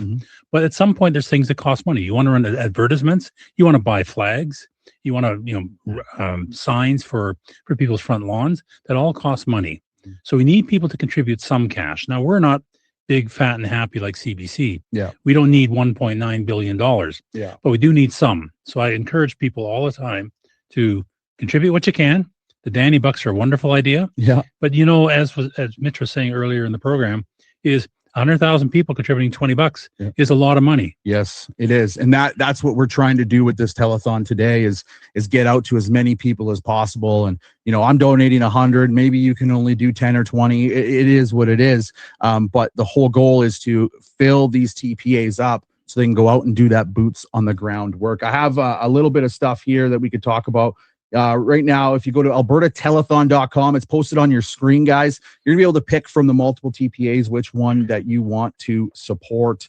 But at some point, there's things that cost money. You want to run advertisements. You want to buy flags. You want to, signs for people's front lawns. That all costs money. So we need people to contribute some cash. Now, we're not big, fat, and happy like CBC. Yeah. We don't need $1.9 billion. Yeah. But we do need some. So I encourage people all the time to contribute what you can. The Danny Bucks are a wonderful idea. Yeah. But, as Mitch was saying earlier in the program, is 100,000 people contributing $20 is a lot of money. Yes, it is. And that's what we're trying to do with this telethon today is get out to as many people as possible. And, I'm donating 100, maybe you can only do 10 or 20. It is what it is. But the whole goal is to fill these TPAs up so they can go out and do that boots on the ground work. I have a little bit of stuff here that we could talk about. Right now, if you go to albertatelethon.com, it's posted on your screen, guys. You're gonna be able to pick from the multiple TPAs which one that you want to support.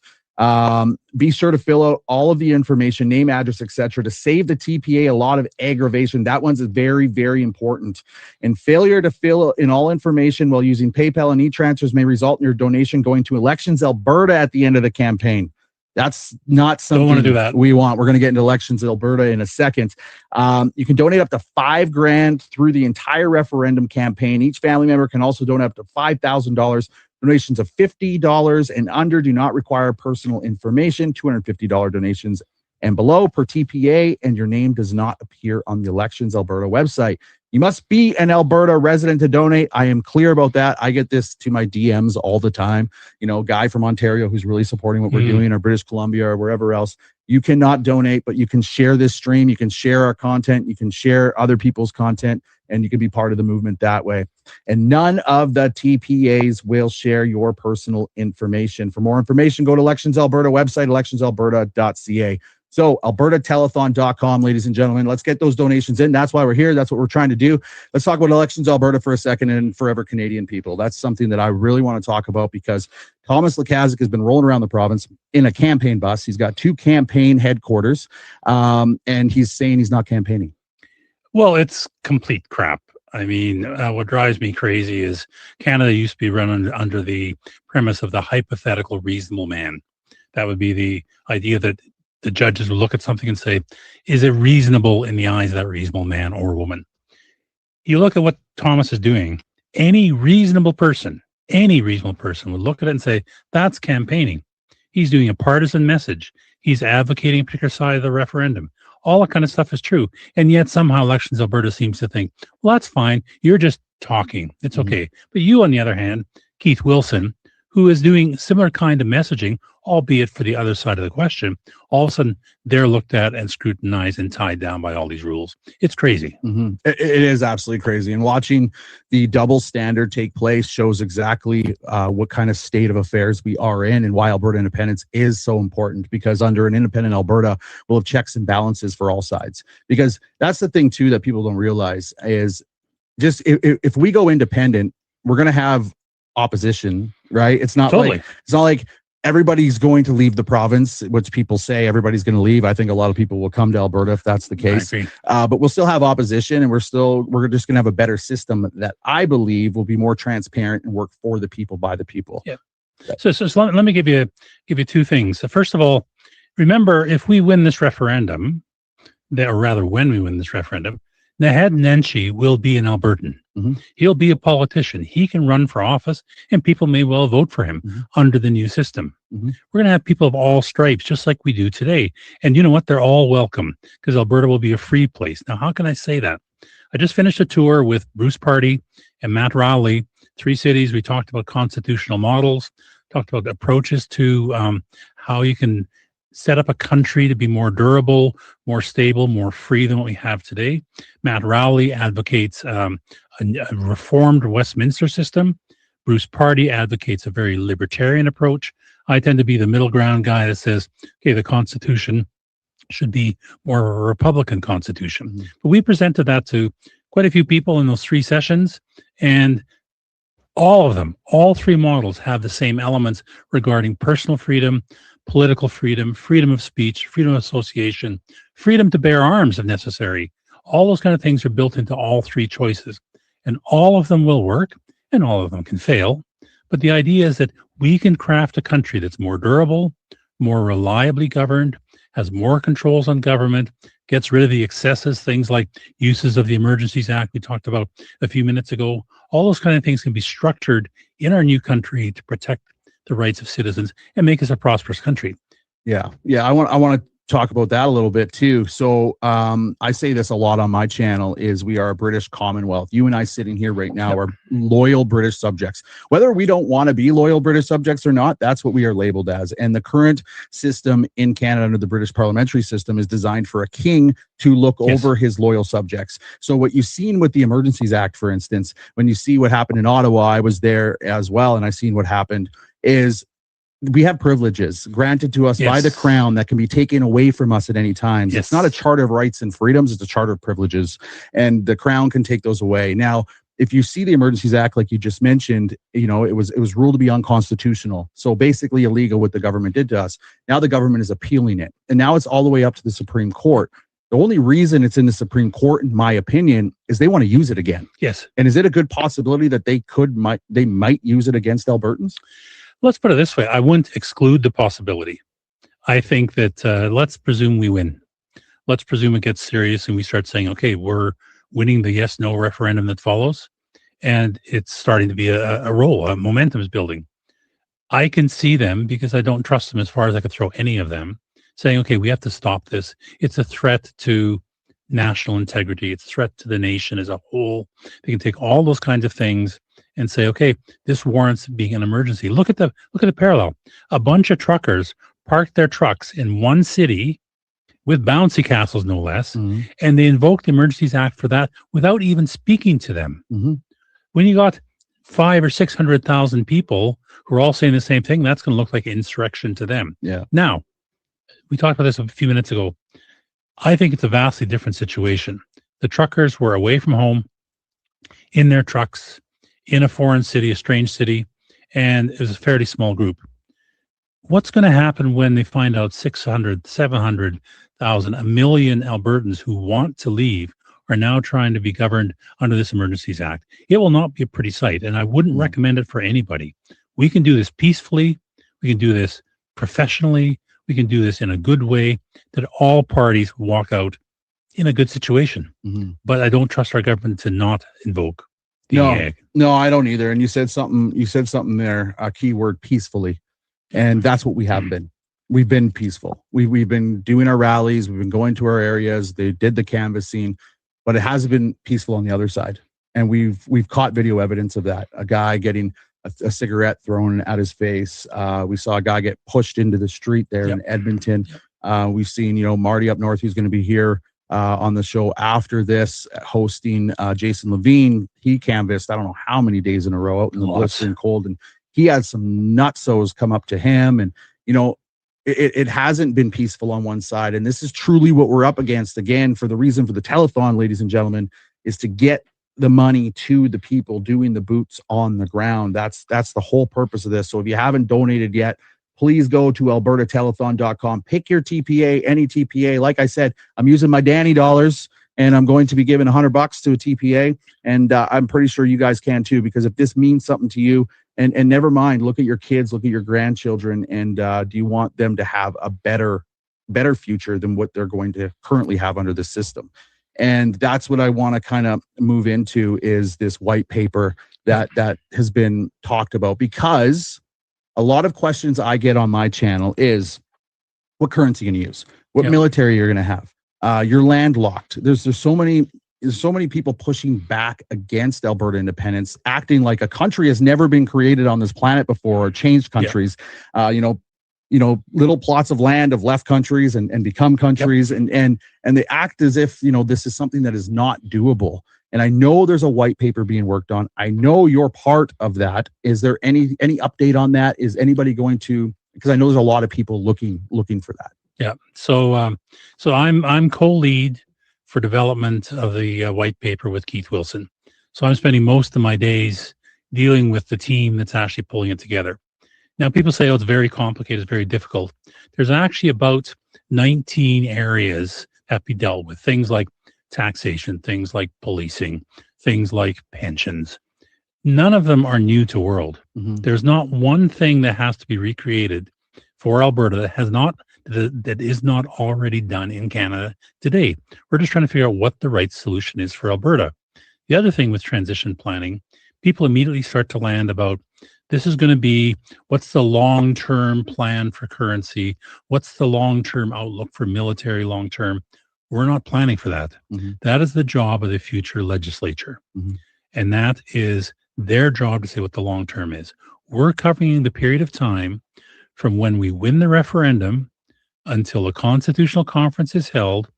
Be sure to fill out all of the information, name, address, etc., to save the TPA a lot of aggravation. That one's very, very important. And failure to fill in all information while using PayPal and e-transfers may result in your donation going to Elections Alberta at the end of the campaign. That's not something Don't want to do that. we want. We're going to get into Elections Alberta in a second. You can donate up to $5,000 through the entire referendum campaign. Each family member can also donate up to $5,000. Donations of $50 and under do not require personal information. $250 donations and below per TPA, and your name does not appear on the Elections Alberta website. You must be an Alberta resident to donate. I am clear about that. I get this to my DMs all the time. Guy from Ontario who's really supporting what we're doing, or British Columbia, or wherever else. You cannot donate, but you can share this stream. You can share our content. You can share other people's content, and you can be part of the movement that way. And none of the TPAs will share your personal information. For more information, go to Elections Alberta website, electionsalberta.ca. So albertatelethon.com, ladies and gentlemen, let's get those donations in. That's why we're here. That's what we're trying to do. Let's talk about Elections Alberta for a second and Forever Canadian people. That's something that I really want to talk about because Thomas Lukaszuk has been rolling around the province in a campaign bus. He's got 2 campaign headquarters, and he's saying he's not campaigning. Well, it's complete crap. I mean, what drives me crazy is Canada used to be run under the premise of the hypothetical reasonable man. That would be the idea that the judges would look at something and say, is it reasonable in the eyes of that reasonable man or woman? You look at what Thomas is doing, any reasonable person would look at it and say, that's campaigning. He's doing a partisan message. He's advocating a particular side of the referendum. All that kind of stuff is true. And yet somehow Elections Alberta seems to think, well, that's fine. You're just talking. It's okay. But you, on the other hand, Keith Wilson, who is doing similar kind of messaging, albeit for the other side of the question, all of a sudden they're looked at and scrutinized and tied down by all these rules. It's crazy. It is absolutely crazy. And watching the double standard take place shows exactly what kind of state of affairs we are in and why Alberta independence is so important, because under an independent Alberta, we'll have checks and balances for all sides. Because that's the thing too that people don't realize is just if we go independent, we're going to have opposition, right? It's not Totally. like everybody's going to leave the province, which people say everybody's going to leave. I think a lot of people will come to Alberta if that's the case. But we'll still have opposition, and we're just going to have a better system that I believe will be more transparent and work for the people, by the people. Yeah. So let me give you two things. So first of all, remember, if we win this referendum, or rather when we win this referendum, Naheed Nenshi will be an Albertan. He'll be a politician. He can run for office, and people may well vote for him under the new system. We're going to have people of all stripes, just like we do today. And you know what? They're all welcome, because Alberta will be a free place. Now, how can I say that? I just finished a tour with Bruce Party and Matt Rowley, 3 cities. We talked about constitutional models, talked about approaches to how you can set up a country to be more durable, more stable, more free than what we have today. Matt Rowley advocates a reformed Westminster system. Bruce Party advocates a very libertarian approach. I tend to be the middle ground guy that says, okay, the Constitution should be more of a Republican Constitution. But we presented that to quite a few people in those 3 sessions, and all of them, all 3 models have the same elements regarding personal freedom, political freedom, freedom of speech, freedom of association, freedom to bear arms if necessary. All those kind of things are built into all 3 choices, and all of them will work, and all of them can fail. But the idea is that we can craft a country that's more durable, more reliably governed, has more controls on government, gets rid of the excesses, things like uses of the Emergencies Act we talked about a few minutes ago. All those kind of things can be structured in our new country to protect the rights of citizens and make us a prosperous country. Yeah. I want to talk about that a little bit too. So I say this a lot on my channel, is we are a British Commonwealth. You and I sitting here right now are loyal British subjects. Whether we don't want to be loyal British subjects or not, that's what we are labeled as. And the current system in Canada under the British parliamentary system is designed for a king to look over his loyal subjects. So what you've seen with the Emergencies Act, for instance, when you see what happened in Ottawa, I was there as well, and I've seen what happened, is we have privileges granted to us by the Crown that can be taken away from us at any time. It's not a charter of rights and freedoms, it's a charter of privileges, and the Crown can take those away. Now, if you see the Emergencies Act, like you just mentioned, it was ruled to be unconstitutional. So basically illegal what the government did to us. Now the government is appealing it, and now it's all the way up to the Supreme Court. The only reason it's in the Supreme Court, in my opinion, is they want to use it again. Yes. And is it a good possibility that they might use it against Albertans? Let's put it this way. I wouldn't exclude the possibility. I think that let's presume we win. Let's presume it gets serious and we start saying, okay, we're winning the yes-no referendum that follows, and it's starting to be a momentum is building. I can see them, because I don't trust them as far as I could throw any of them, saying, okay, we have to stop this. It's a threat to national integrity. It's a threat to the nation as a whole. They can take all those kinds of things and say, okay, this warrants being an emergency. Look at the parallel. A bunch of truckers parked their trucks in one city with bouncy castles, no less, and they invoked the Emergencies Act for that without even speaking to them. When you got 500,000 or 600,000 people who are all saying the same thing, that's going to look like insurrection to them. Yeah. Now, we talked about this a few minutes ago. I think it's a vastly different situation. The truckers were away from home, in their trucks, in a foreign city, a strange city, and it was a fairly small group. What's going to happen when they find out 600, 700,000, 1 million Albertans who want to leave are now trying to be governed under this Emergencies Act? It will not be a pretty sight, and I wouldn't recommend it for anybody. We can do this peacefully. We can do this professionally. We can do this in a good way that all parties walk out in a good situation. But I don't trust our government to not invoke the ag. No, I don't either. And you said something there, a key word, peacefully. And that's what we have been. We've been peaceful. We've been doing our rallies. We've been going to our areas. They did the canvassing, but it hasn't been peaceful on the other side. And we've caught video evidence of that. A guy getting a cigarette thrown at his face. We saw a guy get pushed into the street there in Edmonton. We've seen, Marty up north, who's going to be here on the show after this, hosting Jason Levine. He canvassed, I don't know how many days in a row out in the blistering cold, and he had some nutsos come up to him. And it hasn't been peaceful on one side, and this is truly what we're up against. Again, for the reason for the telethon, ladies and gentlemen, is to get the money to the people doing the boots on the ground. That's the whole purpose of this. So if you haven't donated yet, please go to albertatelethon.com. Pick your TPA, any TPA. Like I said, I'm using my Danny dollars, and I'm going to be giving $100 to a TPA. And I'm pretty sure you guys can too, because if this means something to you, and never mind, look at your kids, look at your grandchildren, and do you want them to have a better future than what they're going to currently have under the system? And that's what I want to kind of move into, is this white paper that has been talked about, because a lot of questions I get on my channel is, what currency you're going to use? What military you're going to have? You're landlocked. There's so many people pushing back against Alberta independence, acting like a country has never been created on this planet before, or changed countries. Little plots of land have left countries and become countries, and they act as if this is something that is not doable. And I know there's a white paper being worked on. I know you're part of that. Is there any update on that? Is anybody going to? Because I know there's a lot of people looking for that. Yeah. So I'm co-lead for development of the white paper with Keith Wilson. So I'm spending most of my days dealing with the team that's actually pulling it together. Now, people say, oh, it's very complicated, it's very difficult. There's actually about 19 areas that have to be dealt with. Things like taxation, things like policing, things like pensions. None of them are new to world. There's not one thing that has to be recreated for Alberta that is not already done in Canada today. We're just trying to figure out what the right solution is for Alberta. The other thing with transition planning, people immediately start to land about, this is going to be, what's the long-term plan for currency? What's the long-term outlook for military long-term? We're not planning for that. That is the job of the future legislature. And that is their job to say what the long-term is. We're covering the period of time from when we win the referendum until a constitutional conference is held,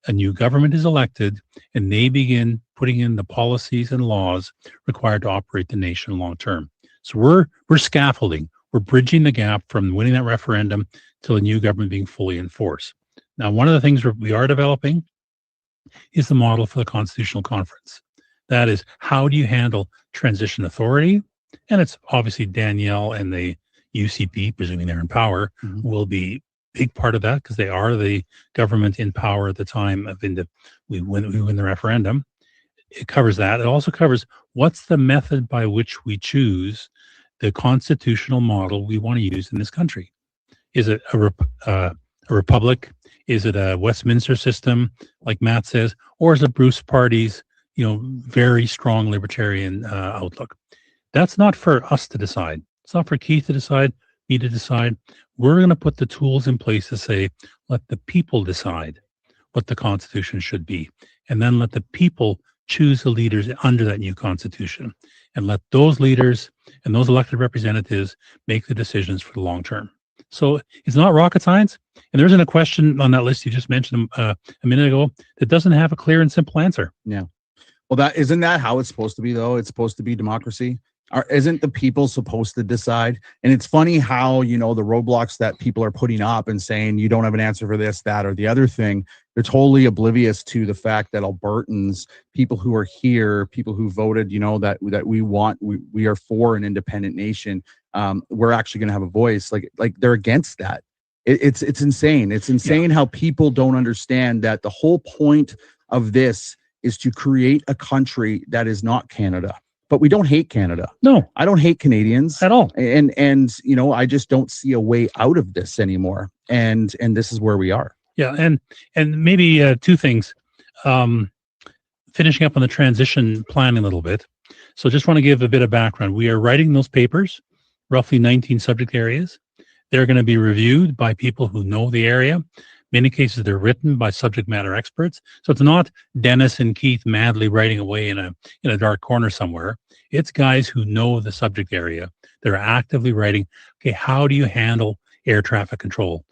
a new government is elected, and they begin putting in the policies and laws required to operate the nation long-term. So we're scaffolding. We're bridging the gap from winning that referendum to a new government being fully in force. Now, one of the things we are developing is the model for the Constitutional Conference. That is, how do you handle transition authority? And it's obviously Danielle and the UCP, presuming they're in power, will be a big part of that, because they are the government in power at the time of we win the referendum. It covers that. It also covers what's the method by which we choose the constitutional model we want to use in this country. Is it a republic? Is it a Westminster system, like Matt says, or is it Bruce Party's, very strong libertarian outlook? That's not for us to decide. It's not for Keith to decide, me to decide. We're going to put the tools in place to say, let the people decide what the Constitution should be, and then let the people choose the leaders under that new Constitution, and let those leaders and those elected representatives make the decisions for the long term. So it's not rocket science, and there isn't a question on that list you just mentioned a minute ago that doesn't have a clear and simple answer. Yeah. Well, isn't that how it's supposed to be, though? It's supposed to be democracy. Isn't the people supposed to decide? And it's funny how, the roadblocks that people are putting up and saying you don't have an answer for this, that, or the other thing, they're totally oblivious to the fact that Albertans, people who are here, people who voted, that we are for an independent nation. We're actually going to have a voice. Like they're against that. It's insane. It's insane how people don't understand that the whole point of this is to create a country that is not Canada. But we don't hate Canada. No, I don't hate Canadians at all. And I just don't see a way out of this anymore. And this is where we are. Yeah, and maybe two things. Finishing up on the transition planning a little bit. So just want to give a bit of background. We are writing those papers, roughly 19 subject areas. They're going to be reviewed by people who know the area. Many cases, they're written by subject matter experts. So it's not Dennis and Keith madly writing away in a dark corner somewhere. It's guys who know the subject area. They're actively writing, okay, how do you handle air traffic control?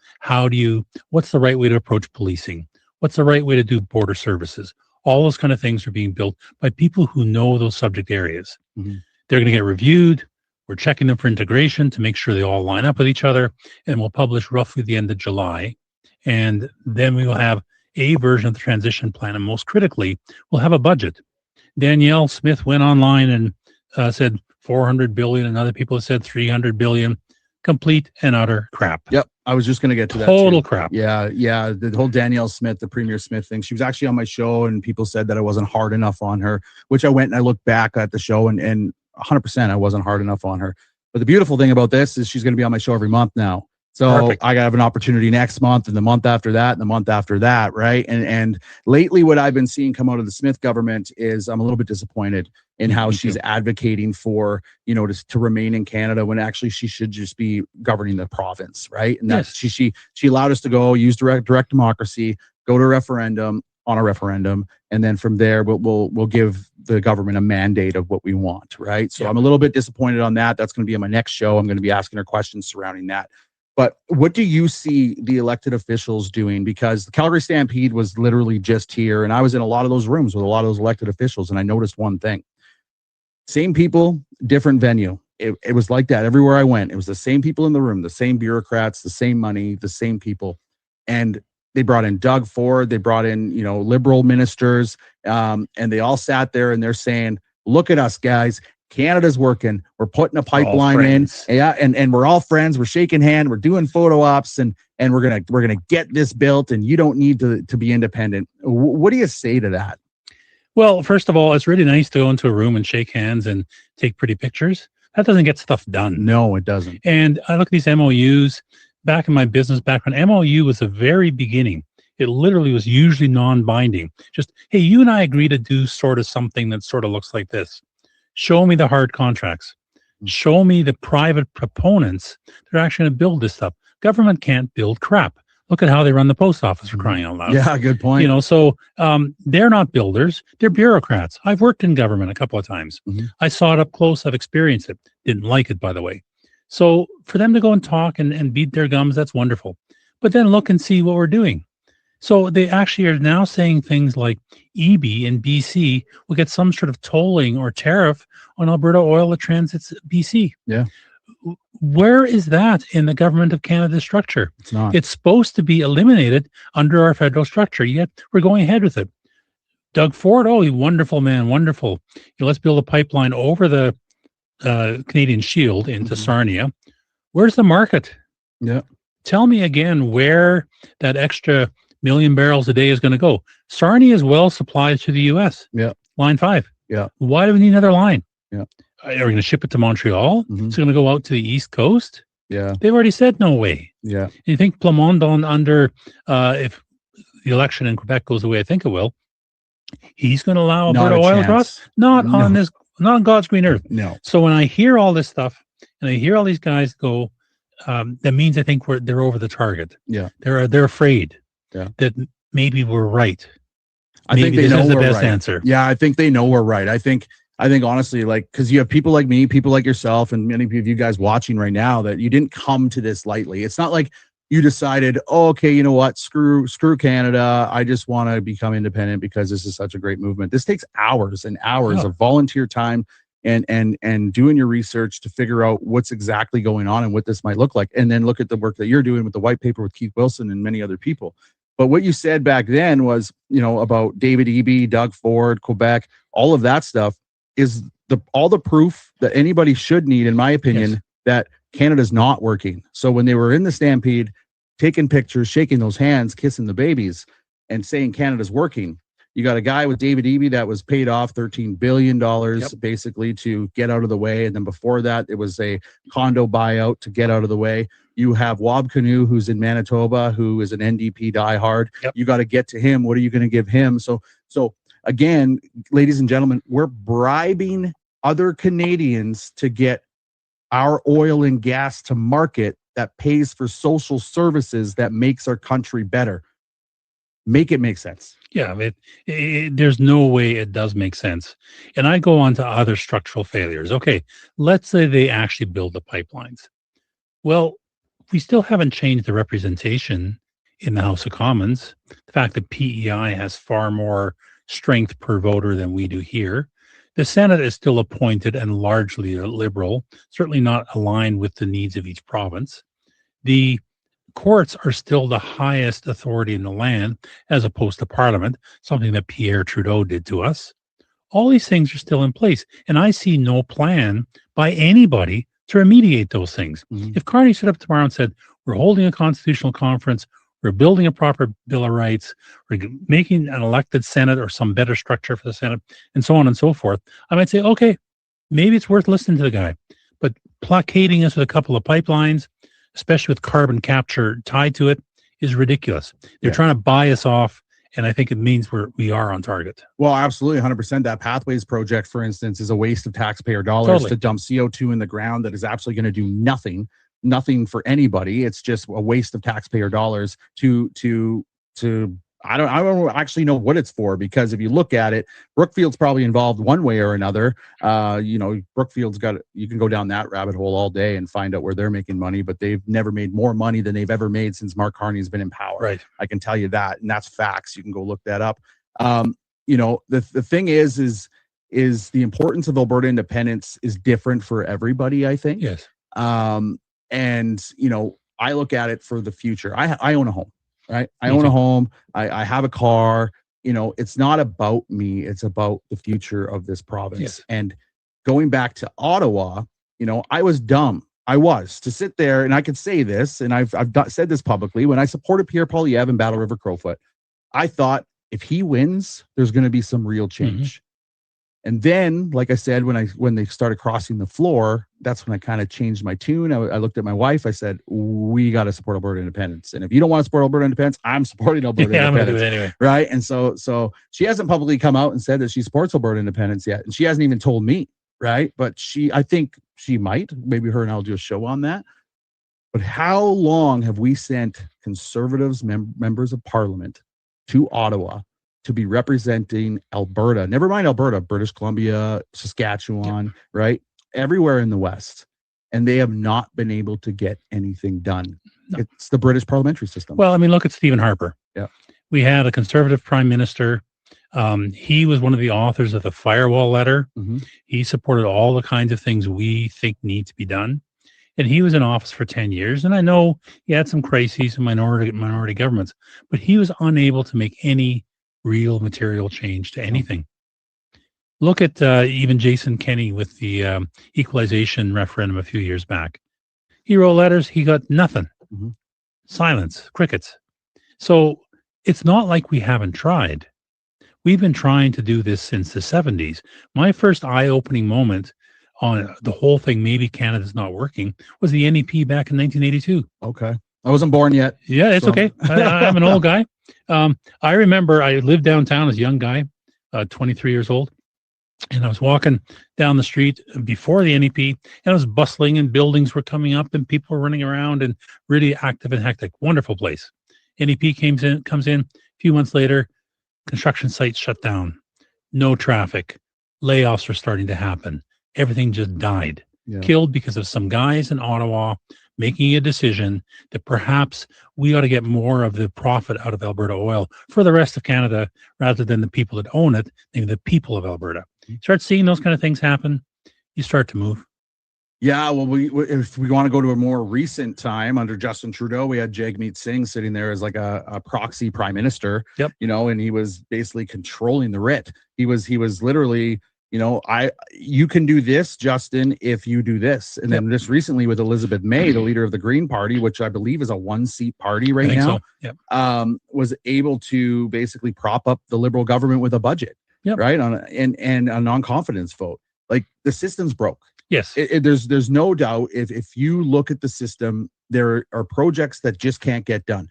What's the right way to approach policing? What's the right way to do border services? All those kind of things are being built by people who know those subject areas. They're going to get reviewed. We're checking them for integration to make sure they all line up with each other. And we'll publish roughly the end of July. And then we will have a version of the transition plan. And most critically, we'll have a budget. Danielle Smith went online and said 400 billion, and other people have said 300 billion. complete and utter crap. Yep. I was just going to get to that. Total crap. Yeah. Yeah. The whole Danielle Smith, the Premier Smith thing. She was actually on my show and people said that I wasn't hard enough on her, which I went and I looked back at the show and 100% I wasn't hard enough on her. But the beautiful thing about this is she's going to be on my show every month now. So Perfect. I have an opportunity next month and the month after that and the month after that. Right. And lately what I've been seeing come out of the Smith government is I'm a little bit disappointed in how she's advocating for, to remain in Canada when actually she should just be governing the province. Right. And that's, she allowed us to go use direct democracy, go to a referendum on a referendum. And then from there, we'll give the government a mandate of what we want. Right. So I'm a little bit disappointed on that. That's going to be on my next show. I'm going to be asking her questions surrounding that. But what do you see the elected officials doing? Because the Calgary Stampede was literally just here. And I was in a lot of those rooms with a lot of those elected officials. And I noticed one thing. Same people, different venue. It was like that everywhere I went. It was the same people in the room, the same bureaucrats, the same money, the same people. And they brought in Doug Ford. They brought in, liberal ministers. And they all sat there and they're saying, look at us, guys. Canada's working. We're putting a pipeline in. Yeah, and we're all friends. We're shaking hands. We're doing photo ops, and we're gonna get this built. And you don't need to be independent. What do you say to that? Well, first of all, it's really nice to go into a room and shake hands and take pretty pictures. That doesn't get stuff done. No, it doesn't. And I look at these MOUs. Back in my business background, MOU was the very beginning. It literally was usually non-binding. Just, hey, you and I agree to do sort of something that sort of looks like this. Show me the hard contracts. Show me the private proponents that are actually going to build this stuff. Government can't build crap. Look at how they run the post office, for crying out loud. Yeah, good point. So they're not builders. They're bureaucrats. I've worked in government a couple of times. I saw it up close. I've experienced it. Didn't like it, by the way. So for them to go and talk and beat their gums, that's wonderful. But then look and see what we're doing. So they actually are now saying things like EB in BC will get some sort of tolling or tariff on Alberta oil that transits BC. Yeah. Where is that in the government of Canada structure? It's not. It's supposed to be eliminated under our federal structure, yet we're going ahead with it. Doug Ford, he's wonderful, man, wonderful. Let's build a pipeline over the Canadian Shield into Sarnia. Where's the market? Yeah. Tell me again where that extra million barrels a day is going to go. Sarnia is well supplied to the U.S. Yeah. Line 5. Yeah. Why do we need another line? Yeah. Are we going to ship it to Montreal? It's going to go out to the East Coast? Yeah. They've already said no way. Yeah. You think Plamondon under, if the election in Quebec goes the way I think it will, he's going to allow Alberta oil across? Not on God's green earth. No. So when I hear all this stuff and I hear all these guys go, that means I think they're over the target. Yeah. They're afraid. Yeah. That maybe we're right. I think they this know is the we're best right. answer. Yeah, I think they know we're right. I think honestly, because you have people like me, people like yourself, and many of you guys watching right now that you didn't come to this lightly. It's not like you decided, okay, you know what, screw Canada. I just want to become independent because this is such a great movement. This takes hours and hours of volunteer time and doing your research to figure out what's exactly going on and what this might look like. And then look at the work that you're doing with the white paper with Keith Wilson and many other people. But what you said back then was, about David Eby, Doug Ford, Quebec, all of that stuff is all the proof that anybody should need, in my opinion, that Canada's not working. So when they were in the Stampede, taking pictures, shaking those hands, kissing the babies, and saying Canada's working, you got a guy with David Eby that was paid off $13 billion basically to get out of the way. And then before that, it was a condo buyout to get out of the way. You have Wab Canoe, who's in Manitoba, who is an NDP diehard. You got to get to him. What are you going to give him? So again, ladies and gentlemen, we're bribing other Canadians to get our oil and gas to market that pays for social services that makes our country better. Make it make sense. Yeah, there's no way it does make sense. And I go on to other structural failures. Okay, let's say they actually build the pipelines. Well, we still haven't changed the representation in the House of Commons. The fact that PEI has far more strength per voter than we do here. The Senate is still appointed and largely liberal, certainly not aligned with the needs of each province. The courts are still the highest authority in the land as opposed to Parliament, something that Pierre Trudeau did to us. All these things are still in place, and I see no plan by anybody to remediate those things. Mhm. If Carney stood up tomorrow and said, we're holding a constitutional conference, we're building a proper Bill of Rights, we're making an elected Senate or some better structure for the Senate, and so on and so forth, I might say, okay, maybe it's worth listening to the guy. But placating us with a couple of pipelines, especially with carbon capture tied to it, is ridiculous. They're trying to buy us off, and I think it means we are on target. Well, absolutely, 100%. That Pathways project, for instance, is a waste of taxpayer dollars to dump CO2 in the ground that is absolutely going to do nothing for anybody. It's just a waste of taxpayer dollars to I don't actually know what it's for, because if you look at it, Brookfield's probably involved one way or another. Brookfield's you can go down that rabbit hole all day and find out where they're making money, but they've never made more money than they've ever made since Mark Carney's been in power. Right. I can tell you that, and that's facts. You can go look that up. The thing is the importance of Alberta independence is different for everybody, I think. Yes. I look at it for the future. I own a home. Right. I own a home. I have a car. It's not about me. It's about the future of this province. Yes. And going back to Ottawa, I was dumb. I was to sit there, and I could say this, and I've said this publicly. When I supported Pierre Poilievre in Battle River Crowfoot, I thought if he wins, there's going to be some real change. And then, like I said, when they started crossing the floor, that's when I kind of changed my tune. I looked at my wife. I said, we got to support Alberta independence. And if you don't want to support Alberta independence, I'm supporting Alberta independence. I'm going to do it anyway. Right. And so she hasn't publicly come out and said that she supports Alberta independence yet. And she hasn't even told me. Right. But I think she might. Maybe her and I'll do a show on that. But how long have we sent Conservatives, members of Parliament, to Ottawa to be representing Alberta? Never mind Alberta, British Columbia, Saskatchewan, right? Everywhere in the West. And they have not been able to get anything done. No. It's the British parliamentary system. Well, I mean, look at Stephen Harper. Yeah. We had a Conservative Prime Minister. He was one of the authors of the Firewall Letter. Mm-hmm. He supported all the kinds of things we think need to be done. And he was in office for 10 years. And I know he had some crises in minority governments, but he was unable to make any real material change to anything. Look at even Jason Kenney with the equalization referendum a few years back. He wrote letters, he got nothing. Mm-hmm. Silence, crickets. So it's not like we haven't tried. We've been trying to do this since the 70s. My first eye-opening moment on the whole thing, maybe Canada's not working, was the NEP back in 1982. Okay. I wasn't born yet. Yeah, it's okay. I'm an old guy. I remember I lived downtown as a young guy, 23 years old. And I was walking down the street before the NEP, and it was bustling, and buildings were coming up, and people were running around, and really active and hectic. Wonderful place. NEP comes in. A few months later, construction sites shut down. No traffic. Layoffs were starting to happen. Everything just died. Yeah. Killed because of some guys in Ottawa making a decision that perhaps we ought to get more of the profit out of Alberta oil for the rest of Canada rather than the people that own it, maybe the people of Alberta. You start seeing those kind of things happen, you start to move. Yeah, well, if we want to go to a more recent time under Justin Trudeau, we had Jagmeet Singh sitting there as like a proxy prime minister. Yep. And he was basically controlling the writ. He was literally, you can do this, Justin, if you do this. And then just recently with Elizabeth May, the leader of the Green Party, which I believe is a 1-seat party right now, so. Yep. Was able to basically prop up the Liberal government with a budget. Yep. Right. And a non-confidence vote. Like, the system's broke. Yes. There's no doubt if you look at the system, there are projects that just can't get done.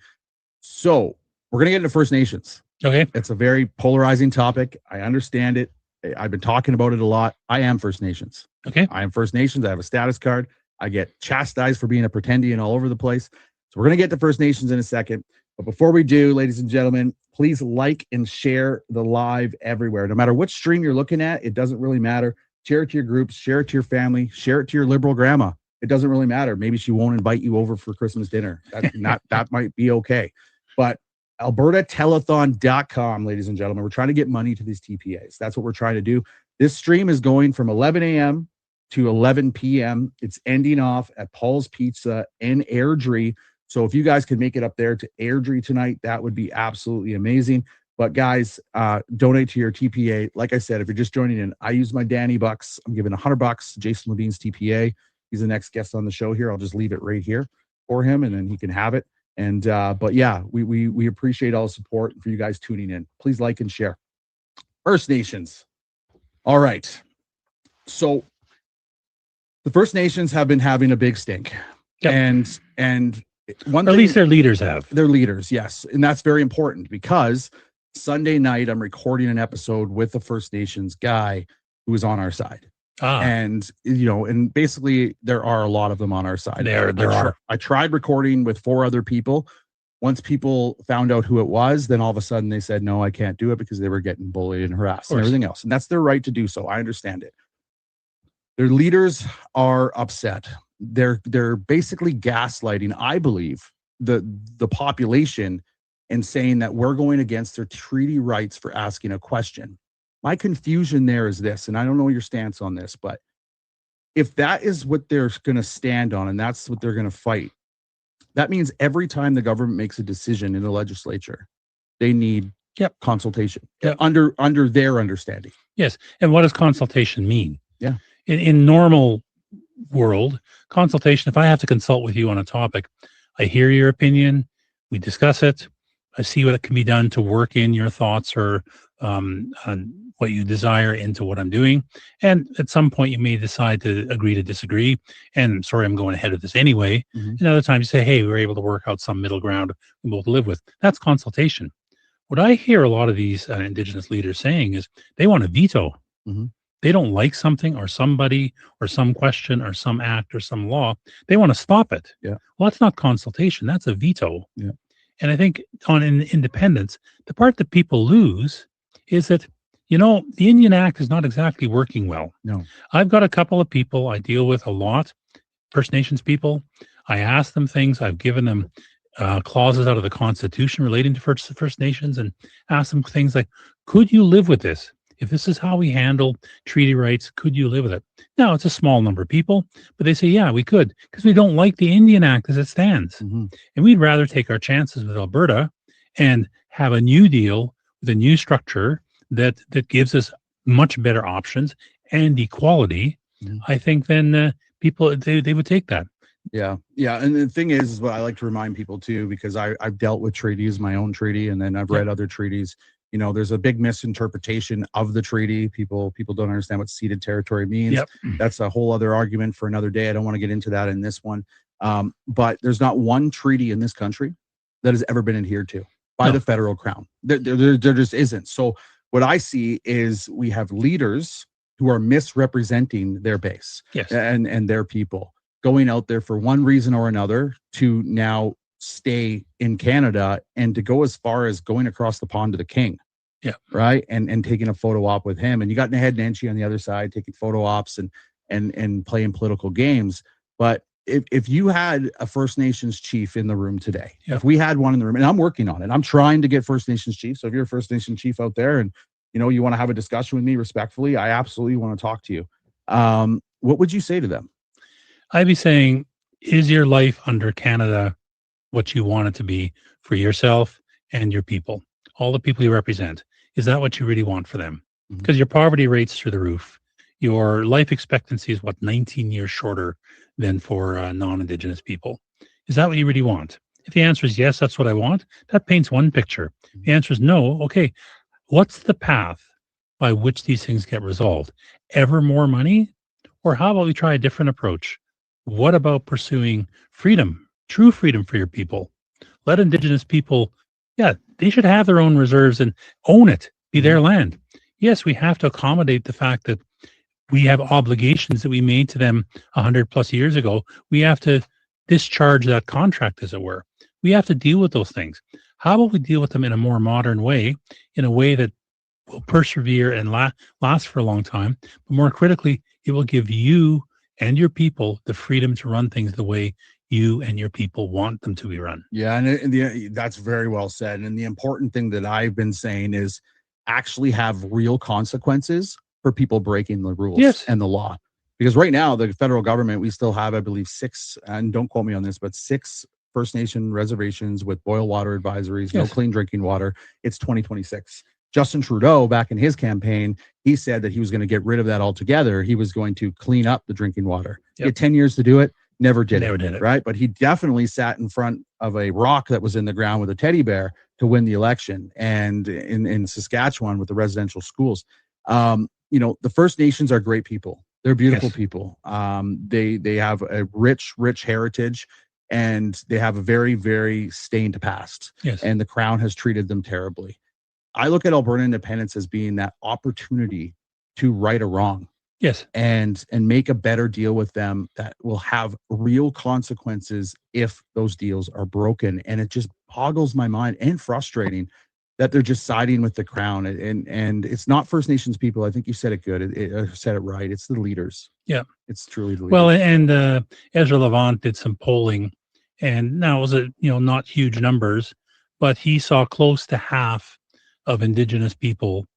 So we're going to get into First Nations. Okay. It's a very polarizing topic. I understand it. I've been talking about it a lot. I am First Nations. Okay. I am First Nations. I have a status card. I get chastised for being a pretendian all over the place. So we're going to get to First Nations in a second. But before we do, ladies and gentlemen, please like and share the live everywhere. No matter which stream you're looking at, it doesn't really matter. Share it to your groups, share it to your family, share it to your Liberal grandma. It doesn't really matter. Maybe she won't invite you over for Christmas dinner. That might be okay. But AlbertaTelethon.com, ladies and gentlemen. We're trying to get money to these TPAs. That's what we're trying to do. This stream is going from 11 a.m. to 11 p.m. It's ending off at Paul's Pizza in Airdrie. So if you guys can make it up there to Airdrie tonight, that would be absolutely amazing. But guys, donate to your TPA. Like I said, if you're just joining in, I use my Danny Bucks. I'm giving $100 to Jason Levine's TPA. He's the next guest on the show here. I'll just leave it right here for him, and then he can have it. And but yeah, we appreciate all the support for you guys tuning in. Please like and share. First Nations. All right. So the First Nations have been having a big stink. Yep. And one or at thing, least their leaders have. their leaders, yes. And that's very important because Sunday night I'm recording an episode with the First Nations guy who is on our side. And and basically there are a lot of them on our side. I tried recording with 4 other people. Once people found out who it was, then all of a sudden they said, no, I can't do it because they were getting bullied and harassed and everything else. And that's their right to do so. I understand it. Their leaders are upset. They're basically gaslighting, I believe, the population and saying that we're going against their treaty rights for asking a question. My confusion there is this, and I don't know your stance on this, but if that is what they're going to stand on and that's what they're going to fight, that means every time the government makes a decision in the legislature, they need consultation under their understanding. Yes. And what does consultation mean? Yeah. In normal world, consultation, if I have to consult with you on a topic, I hear your opinion, we discuss it, I see what can be done to work in your thoughts or on what you desire into what I'm doing. And at some point you may decide to agree to disagree. And sorry, I'm going ahead of this anyway. And other times you say, hey, we were able to work out some middle ground we both live with. That's consultation. What I hear a lot of these Indigenous leaders saying is they want to veto. They don't like something or somebody or some question or some act or some law. They want to stop it. Yeah. Well, that's not consultation. That's a veto. Yeah. And I think on independence, the part that people lose is that, the Indian Act is not exactly working well. No. I've got a couple of people I deal with a lot, First Nations people. I ask them things. I've given them clauses out of the Constitution relating to First Nations and ask them things like, could you live with this? If this is how we handle treaty rights, could you live with it? Now, it's a small number of people, but they say, yeah, we could, because we don't like the Indian Act as it stands. And we'd rather take our chances with Alberta and have a new deal with a new structure that gives us much better options and equality. I think then people, they would take that. Yeah. And the thing is what I like to remind people too, because I've dealt with treaties, my own treaty, and then I've read other treaties. There's a big misinterpretation of the treaty. People don't understand what ceded territory means. That's a whole other argument for another day. I don't want to get into that in this one. But there's not one treaty in this country that has ever been adhered to by the federal crown. There just isn't. So what I see is we have leaders who are misrepresenting their base and their people, going out there for one reason or another to now stay in Canada and to go as far as going across the pond to the king. Right. And taking a photo op with him. And you got Naheed Nenshi on the other side taking photo ops and playing political games. But if you had a First Nations chief in the room today, if we had one in the room, and I'm working on it, I'm trying to get First Nations chief. So if you're a First Nation chief out there and you want to have a discussion with me respectfully, I absolutely want to talk to you. What would you say to them? I'd be saying, is your life under Canada what you want it to be for yourself and your people, all the people you represent? Is that what you really want for them? Because your poverty rate's through the roof. Your life expectancy is 19 years shorter than for non-Indigenous people. Is that what you really want? If the answer is yes, that's what I want, that paints one picture. If the answer is no, okay, what's the path by which these things get resolved? Ever more money? Or how about we try a different approach? What about pursuing freedom, true freedom for your people? Let Indigenous people, they should have their own reserves and own it, be their land. Yes, we have to accommodate the fact that we have obligations that we made to them 100 plus years ago. We have to discharge that contract, as it were. We have to deal with those things. How about we deal with them in a more modern way, in a way that will persevere and last for a long time, but more critically, it will give you and your people the freedom to run things the way you and your people want them to be run. Yeah, and that's very well said. And the important thing that I've been saying is actually have real consequences for people breaking the rules and the law. Because right now, the federal government, we still have, I believe, 6, and don't quote me on this, but 6 First Nation reservations with boil water advisories, no clean drinking water. It's 2026. Justin Trudeau, back in his campaign, he said that he was going to get rid of that altogether. He was going to clean up the drinking water. He had 10 years to do it. Never did it. Right. But he definitely sat in front of a rock that was in the ground with a teddy bear to win the election. And in Saskatchewan with the residential schools, the First Nations are great people. They're beautiful people. They have a rich heritage, and they have a very, very stained past. Yes. And the Crown has treated them terribly. I look at Alberta independence as being that opportunity to right a wrong. Yes. And make a better deal with them that will have real consequences if those deals are broken. And it just boggles my mind and frustrating that they're just siding with the Crown. And it's not First Nations people. I think you said it good. It said it right. It's the leaders. Yeah. It's truly the leaders. Well, and Ezra Levant did some polling, and now it was not huge numbers, but he saw close to half of Indigenous people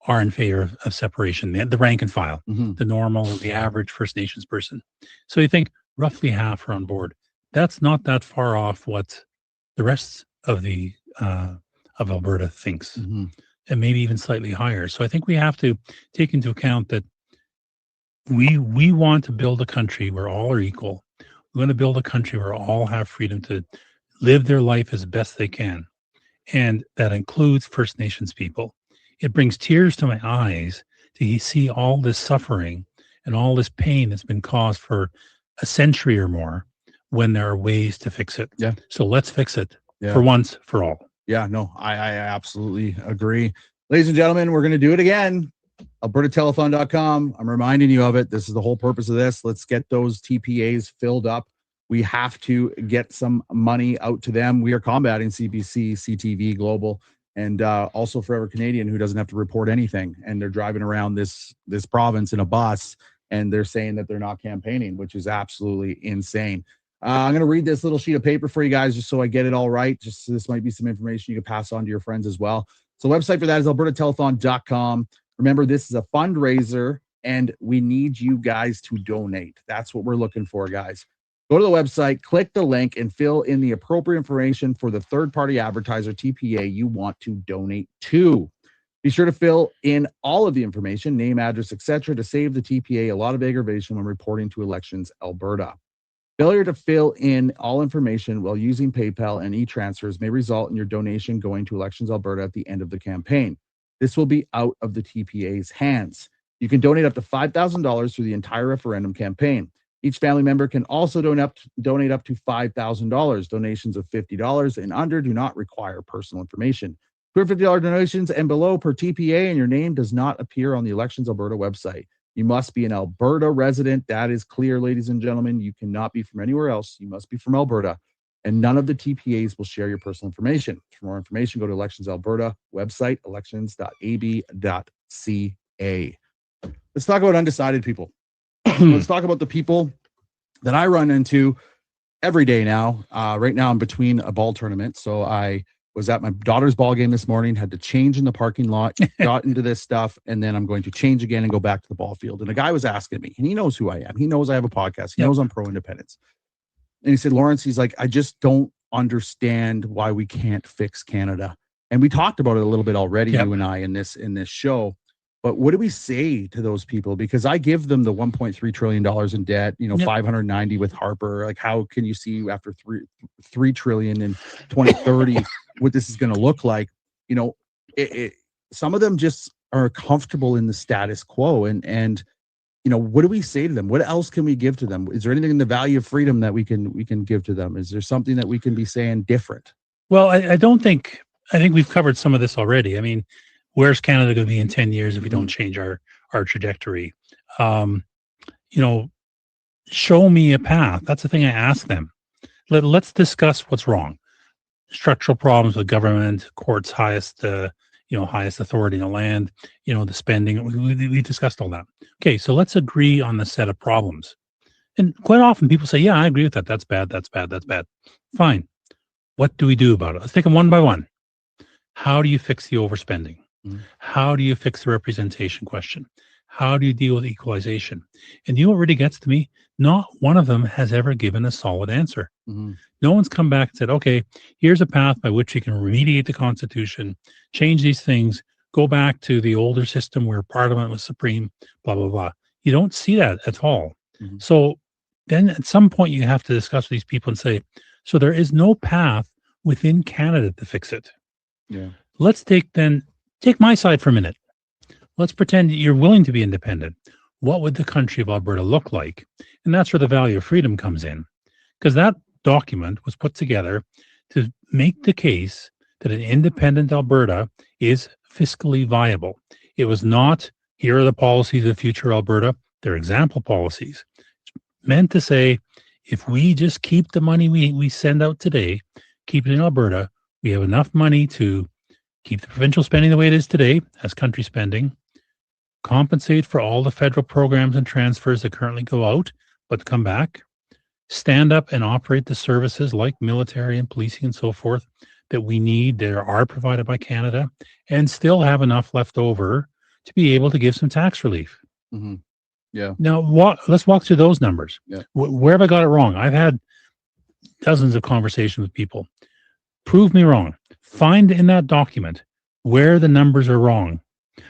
are in favor of separation, the rank and file, the normal, the average First Nations person. So you think roughly half are on board. That's not that far off what the rest of the of Alberta thinks, and maybe even slightly higher. So I think we have to take into account that we want to build a country where all are equal. We want to build a country where all have freedom to live their life as best they can, and that includes First Nations people. It brings tears to my eyes to see all this suffering and all this pain that's been caused for a century or more, when there are ways to fix it. Yeah. So let's fix it for once, for all. Yeah, no, I absolutely agree. Ladies and gentlemen, we're going to do it again. AlbertaTelethon.com. I'm reminding you of it. This is the whole purpose of this. Let's get those TPAs filled up. We have to get some money out to them. We are combating CBC, CTV, Global, and also Forever Canadian, who doesn't have to report anything. And they're driving around this province in a bus, and they're saying that they're not campaigning, which is absolutely insane. I'm going to read this little sheet of paper for you guys just so I get it all right. Just so this might be some information you can pass on to your friends as well. So the website for that is albertatelethon.com. Remember, this is a fundraiser, and we need you guys to donate. That's what we're looking for, guys. Go to the website, click the link, and fill in the appropriate information for the third-party advertiser, TPA, you want to donate to. Be sure to fill in all of the information, name, address, etc., to save the TPA a lot of aggravation when reporting to Elections Alberta. Failure to fill in all information while using PayPal and e-transfers may result in your donation going to Elections Alberta at the end of the campaign. This will be out of the TPA's hands. You can donate up to $5,000 through the entire referendum campaign. Each family member can also donate up to $5,000. Donations of $50 and under do not require personal information. $250 donations and below per TPA, and your name does not appear on the Elections Alberta website. You must be an Alberta resident. That is clear, ladies and gentlemen. You cannot be from anywhere else. You must be from Alberta. And none of the TPAs will share your personal information. For more information, go to Elections Alberta website, elections.ab.ca. Let's talk about undecided people. Let's talk about the people that I run into every day now. Right now, I'm between a ball tournament. So I was at my daughter's ball game this morning, had to change in the parking lot, got into this stuff, and then I'm going to change again and go back to the ball field. And a guy was asking me, and he knows who I am. He knows I have a podcast. He knows I'm pro-independence. And he said, Lawrence, he's like, I just don't understand why we can't fix Canada. And we talked about it a little bit already, you and I, in this show. But what do we say to those people? Because I give them the $1.3 trillion in debt, 590 with Harper. Like, how can you see after $3 trillion in 2030 what this is going to look like? Some of them just are comfortable in the status quo. And what do we say to them? What else can we give to them? Is there anything in the value of freedom that we can give to them? Is there something that we can be saying different? Well, I think we've covered some of this already. I mean, where's Canada going to be in 10 years if we don't change our trajectory? Show me a path. That's the thing I ask them. Let's discuss what's wrong. Structural problems with government, courts, highest authority in the land, the spending. We discussed all that. Okay, so let's agree on the set of problems. And quite often people say, yeah, I agree with that. That's bad. That's bad. That's bad. Fine. What do we do about it? Let's take them one by one. How do you fix the overspending? How do you fix the representation question? How do you deal with equalization? And what really gets to me? Not one of them has ever given a solid answer. No one's come back and said, okay, here's a path by which we can remediate the Constitution, change these things, go back to the older system where Parliament was supreme, blah, blah, blah. You don't see that at all. Mhm. So then at some point you have to discuss with these people and say, so there is no path within Canada to fix it. Yeah. Let's take my side for a minute. Let's pretend that you're willing to be independent. What would the country of Alberta look like? And that's where the value of freedom comes in. Because that document was put together to make the case that an independent Alberta is fiscally viable. It was not, here are the policies of future Alberta. They're example policies. It's meant to say, if we just keep the money we send out today, keep it in Alberta, we have enough money to keep the provincial spending the way it is today, as country spending, compensate for all the federal programs and transfers that currently go out, but come back, stand up and operate the services like military and policing and so forth that we need, that are provided by Canada, and still have enough left over to be able to give some tax relief. Mm-hmm. Yeah. Now, let's walk through those numbers. Yeah. Where have I got it wrong? I've had dozens of conversations with people. Prove me wrong. Find in that document where the numbers are wrong,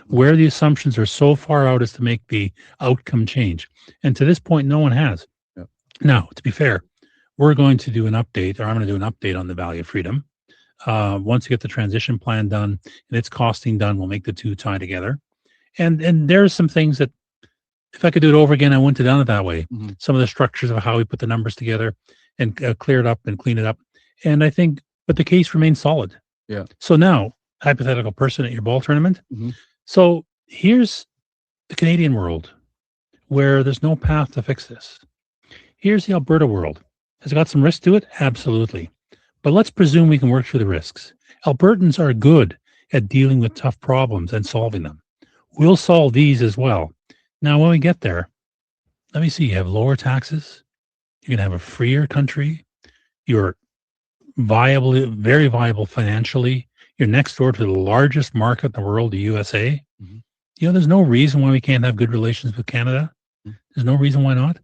where the assumptions are so far out as to make the outcome change. And to this point, no one has. Yeah. Now, to be fair, we're going to do an update, or I'm going to do an update on the value of freedom. Once you get the transition plan done and its costing done, we'll make the two tie together. And there's some things that, if I could do it over again, I wouldn't have done it that way. Mm-hmm. Some of the structures of how we put the numbers together and clear it up and clean it up. And I think, but the case remains solid. Yeah. So now, hypothetical person at your ball tournament. Mm-hmm. So here's the Canadian world where there's no path to fix this. Here's the Alberta world. Has it got some risk to it? Absolutely. But let's presume we can work through the risks. Albertans are good at dealing with tough problems and solving them. We'll solve these as well. Now, when we get there, let me see, you have lower taxes. You're going to have a freer country. You're viable, very viable financially. You're next door to the largest market in the world, the USA. Mm-hmm. You know, there's no reason why we can't have good relations with Canada. Mm-hmm. There's no reason why not.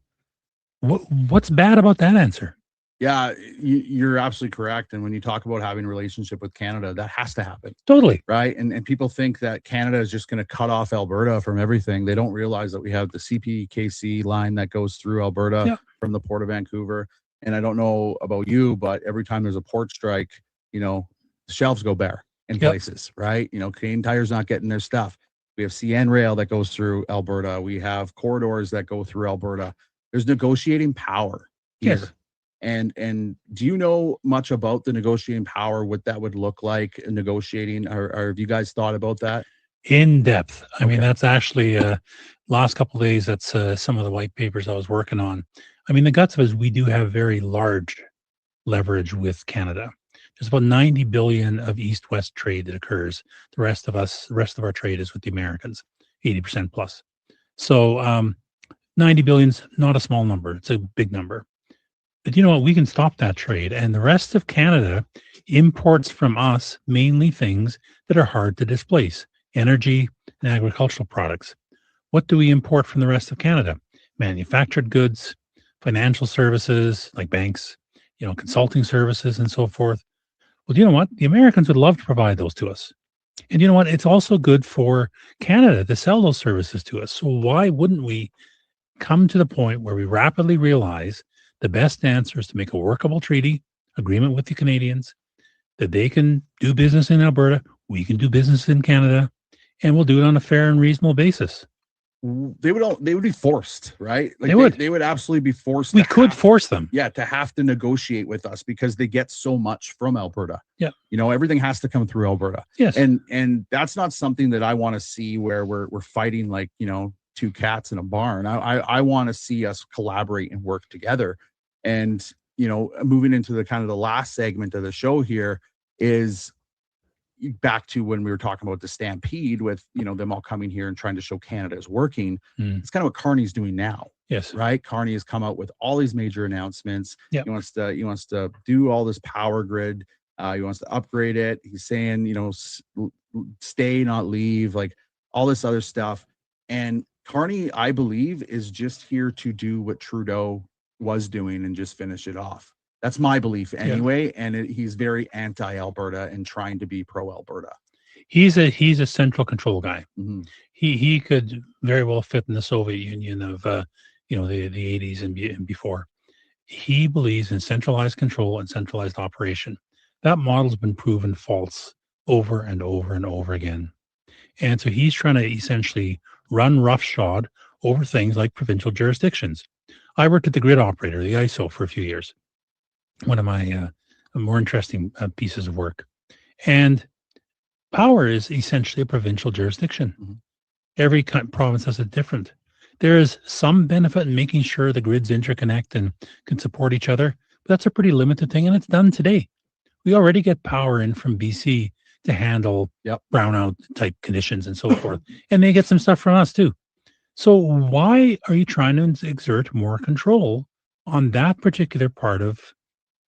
What's bad about that answer? Yeah, you're absolutely correct. And when you talk about having a relationship with Canada, that has to happen. Totally. Right. And people think that Canada is just going to cut off Alberta from everything. They don't realize that we have the CPKC line that goes through Alberta from the Port of Vancouver. And I don't know about you, but every time there's a port strike, you know, the shelves go bare in places, right? You know, Canadian Tire's not getting their stuff. We have CN Rail that goes through Alberta. We have corridors that go through Alberta. There's negotiating power here. Yes. And do you know much about the negotiating power, what that would look like in negotiating, or have you guys thought about that? In depth. I mean, that's actually last couple of days, that's some of the white papers I was working on. I mean, the guts of it is we do have very large leverage with Canada. There's about 90 billion of east-west trade that occurs. The rest of our trade is with the Americans, 80% plus. So 90 billion's not a small number. It's a big number. But you know what? We can stop that trade. And the rest of Canada imports from us mainly things that are hard to displace, energy and agricultural products. What do we import from the rest of Canada? Manufactured goods, financial services like banks, you know, consulting services and so forth. Well, you know what? The Americans would love to provide those to us. And you know what? It's also good for Canada to sell those services to us. So why wouldn't we come to the point where we rapidly realize the best answer is to make a workable treaty agreement with the Canadians, that they can do business in Alberta, we can do business in Canada, and we'll do it on a fair and reasonable basis. They would be forced, right? Like they would absolutely be forced. We could force them. Yeah, to have to negotiate with us because they get so much from Alberta. Yeah. You know, everything has to come through Alberta. Yes. And that's not something that I want to see where we're fighting like, you know, two cats in a barn. I want to see us collaborate and work together. And, you know, moving into the kind of the last segment of the show here is back to when we were talking about the stampede with, you know, them all coming here and trying to show Canada is working. It's kind of what Carney's doing now. Yes. Right. Carney has come out with all these major announcements. Yep. He wants to do all this power grid. He wants to upgrade it. He's saying, you know, stay, not leave, like all this other stuff. And Carney, I believe, is just here to do what Trudeau was doing and just finish it off. That's my belief anyway. And he's very anti-Alberta and trying to be pro-Alberta. He's a central control guy. Mm-hmm. He could very well fit in the Soviet Union of the 80s and before. He believes in centralized control and centralized operation. That model's been proven false over and over and over again. And so he's trying to essentially run roughshod over things like provincial jurisdictions. I worked at the grid operator, the ISO, for a few years. One of my more interesting pieces of work. And power is essentially a provincial jurisdiction. Mm-hmm. Every province has a different. There is some benefit in making sure the grids interconnect and can support each other, but that's a pretty limited thing, and it's done today. We already get power in from BC to handle brownout type conditions and so forth, and they get some stuff from us too. So why are you trying to exert more control on that particular part of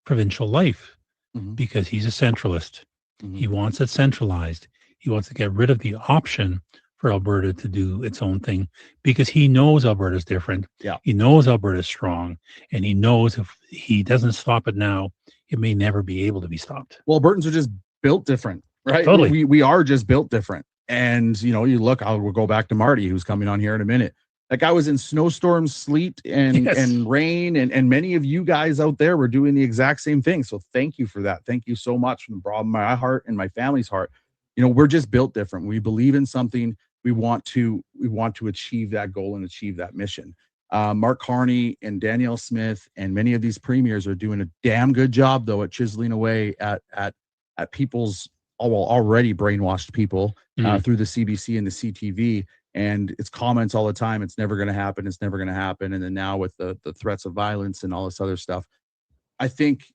provincial life? Mm-hmm. Because he's a centralist. Mm-hmm. He wants it centralized. He wants to get rid of the option for Alberta to do its own thing because he knows Alberta's different. Yeah. He knows Alberta's strong, and he knows if he doesn't stop it now, it may never be able to be stopped. Well, Albertans are just built different, right? Totally. We are just built different. And, you look, we'll go back to Marty, who's coming on here in a minute. That guy was in snowstorms, sleet, and rain, and many of you guys out there were doing the exact same thing. So thank you for that. Thank you so much from the bottom of my heart and my family's heart. We're just built different. We believe in something. We want to achieve that goal and achieve that mission. Mark Carney and Danielle Smith and many of these premiers are doing a damn good job, though, at chiseling away at people's already brainwashed people through the CBC and the CTV. And it's comments all the time. It's never going to happen. It's never going to happen. And then now with the threats of violence and all this other stuff, I think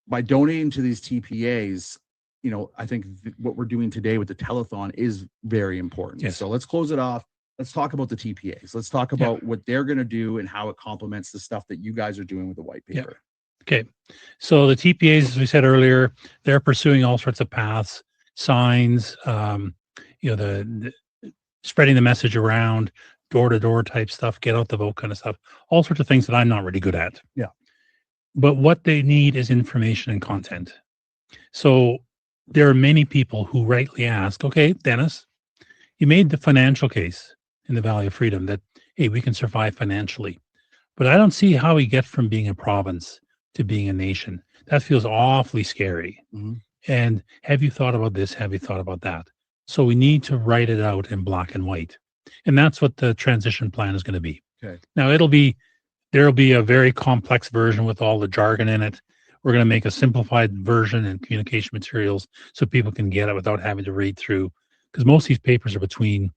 by donating to these TPAs, I think what we're doing today with the telethon is very important. Yes. So let's close it off. Let's talk about the TPAs. Let's talk about what they're going to do and how it complements the stuff that you guys are doing with the white paper. Okay. So the TPAs, as we said earlier, they're pursuing all sorts of paths, signs, the spreading the message around, door-to-door type stuff, get out the vote kind of stuff, all sorts of things that I'm not really good at. Yeah. But what they need is information and content. So there are many people who rightly ask, okay, Dennis, you made the financial case in the Valley of Freedom that, hey, we can survive financially. But I don't see how we get from being a province to being a nation. That feels awfully scary. Mm-hmm. And have you thought about this? Have you thought about that? So we need to write it out in black and white. And that's what the transition plan is going to be. Okay. Now there'll be a very complex version with all the jargon in it. We're going to make a simplified version and communication materials so people can get it without having to read through. Because most of these papers are betwing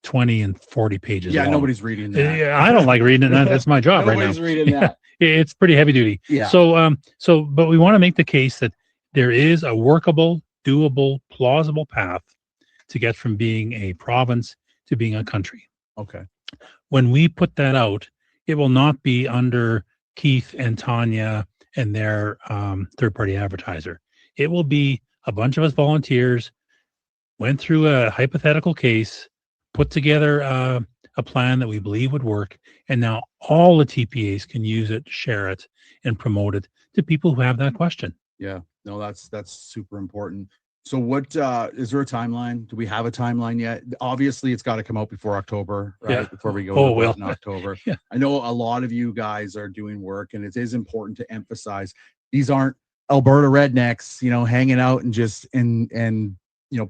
20 and 40 pages long. Nobody's reading that. Yeah, I don't like reading it. That's my job right now. Nobody's reading that. It's pretty heavy duty. Yeah. But we want to make the case that there is a workable, doable, plausible path to get from being a province to being a country. Okay. When we put that out, it will not be under Keith and Tanya and their third-party advertiser. It will be a bunch of us volunteers, went through a hypothetical case, put together a plan that we believe would work, and now all the TPAs can use it, share it, and promote it to people who have that question. Yeah, no, that's super important. So what is there a timeline? Do we have a timeline yet? Obviously, it's got to come out before October, right? Yeah. Before we go in October. Yeah. I know a lot of you guys are doing work, and it is important to emphasize these aren't Alberta rednecks, hanging out and just and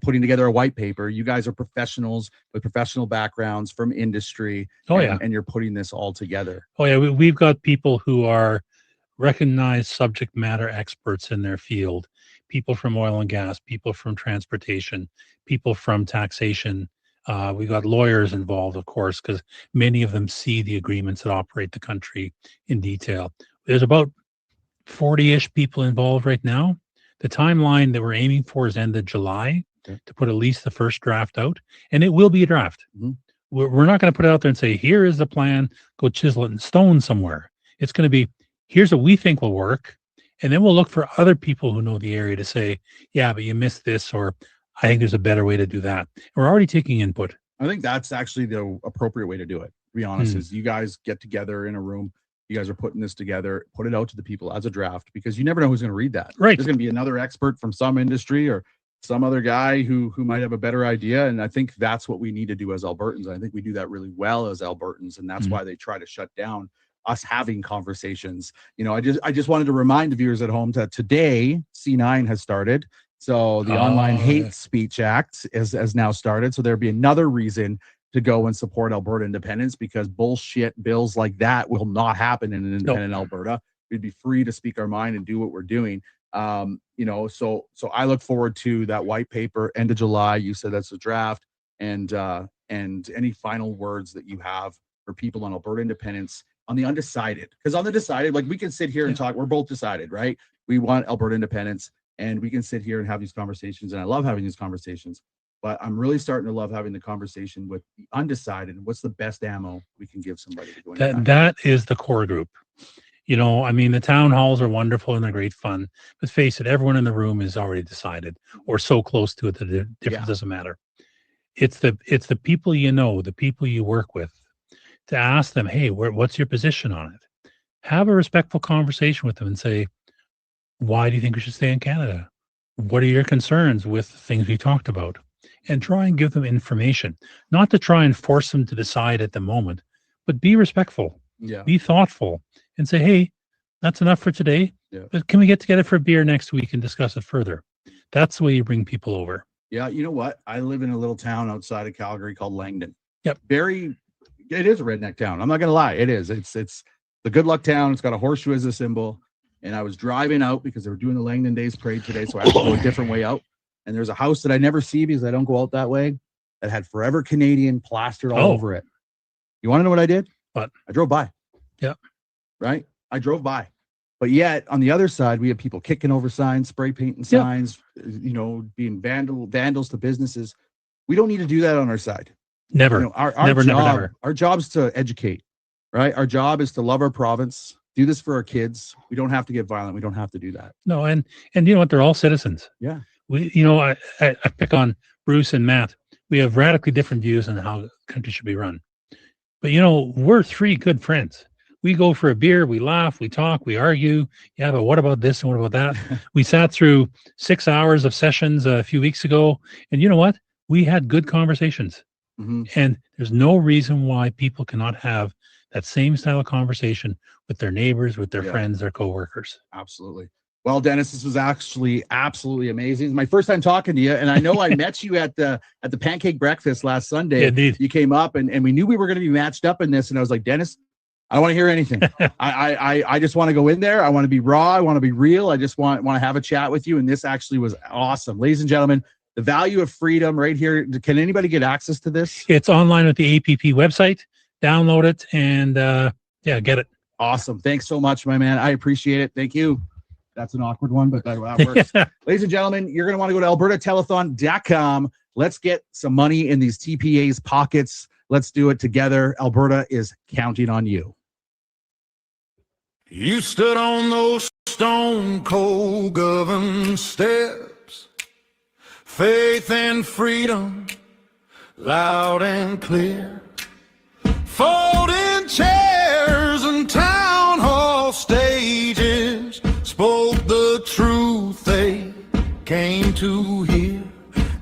putting together a white paper. You guys are professionals with professional backgrounds from industry. And you're putting this all together. Oh yeah, we've got people who are recognized subject matter experts in their field. People from oil and gas, people from transportation, people from taxation. We got lawyers involved, of course, because many of them see the agreements that operate the country in detail. There's about 40-ish people involved right now. The timeline that we're aiming for is end of July to put at least the first draft out, and it will be a draft. Mm-hmm. We're not going to put it out there and say, here is the plan, go chisel it in stone somewhere. It's going to be, here's what we think will work. And then we'll look for other people who know the area to say, yeah, but you missed this, or I think there's a better way to do that. And we're already taking input. I think that's actually the appropriate way to do it, to be honest, is you guys get together in a room. You guys are putting this together, put it out to the people as a draft, because you never know who's going to read that. Right. There's going to be another expert from some industry or some other guy who might have a better idea. And I think that's what we need to do as Albertans. I think we do that really well as Albertans, and that's why they try to shut down us having conversations. You know, I just wanted to remind the viewers at home that today C9 has started. So the Online Hate Speech Act has now started. So there'd be another reason to go and support Alberta independence, because bullshit bills like that will not happen in an independent Alberta. We'd be free to speak our mind and do what we're doing. You know, so I look forward to that white paper end of July. You said that's a draft, and any final words that you have for people on Alberta independence, on the undecided, because on the decided, like, we can sit here and talk. We're both decided, right? We want Alberta independence, and we can sit here and have these conversations. And I love having these conversations, but I'm really starting to love having the conversation with the undecided. And what's the best ammo we can give somebody to go in? That is the core group. You know, I mean, the town halls are wonderful and they're great fun, but face it, everyone in the room is already decided, or so close to it that the difference doesn't matter. It's the people you know, the people you work with, to ask them, hey, what's your position on it? Have a respectful conversation with them and say, why do you think we should stay in Canada? What are your concerns with things we talked about? And try and give them information, not to try and force them to decide at the moment, but be respectful, be thoughtful, and say, hey, that's enough for today, but can we get together for a beer next week and discuss it further? That's the way you bring people over. Yeah, you know what? I live in a little town outside of Calgary called Langdon. Yep. It is a redneck town. I'm not gonna lie. It is. It's the good luck town. It's got a horseshoe as a symbol. And I was driving out because they were doing the Langdon Days Parade today, so I had to go a different way out. And there's a house that I never see because I don't go out that way, that had Forever Canadian plastered all over it. You want to know what I did? What? I drove by. Yeah. Right? I drove by. But yet, on the other side, we have people kicking over signs, spray painting signs, you know, being vandals to businesses. We don't need to do that on our side. Never. You know, our never, job, never. Our job is to educate, right? Our job is to love our province, do this for our kids. We don't have to get violent. We don't have to do that. No, and you know what? They're all citizens. Yeah. We, you know, I pick on Bruce and Matt. We have radically different views on how the country should be run. But, you know, we're three good friends. We go for a beer, we laugh, we talk, we argue. Yeah, but what about this and what about that? We sat through 6 hours of sessions a few weeks ago. And you know what? We had good conversations. And there's no reason why people cannot have that same style of conversation with their neighbors, with their friends, their coworkers. Absolutely. Well, Dennis, this was actually absolutely amazing. It's my first time talking to you, and I know I met you at the pancake breakfast last Sunday. Indeed. You came up, and we knew we were going to be matched up in this, and I was like, Dennis, I don't want to hear anything. I just want to go in there. I want to be raw. I want to be real. I just want to have a chat with you, and this actually was awesome. Ladies and gentlemen, the value of freedom right here. Can anybody get access to this? It's online at the APP website. Download it and get it. Awesome. Thanks so much, my man. I appreciate it. Thank you. That's an awkward one, but that works. Ladies and gentlemen, you're going to want to go to albertatelethon.com. Let's get some money in these TPA's pockets. Let's do it together. Alberta is counting on you. You stood on those stone cold government steps, faith and freedom, loud and clear. Folding chairs and town hall stages spoke the truth they came to hear.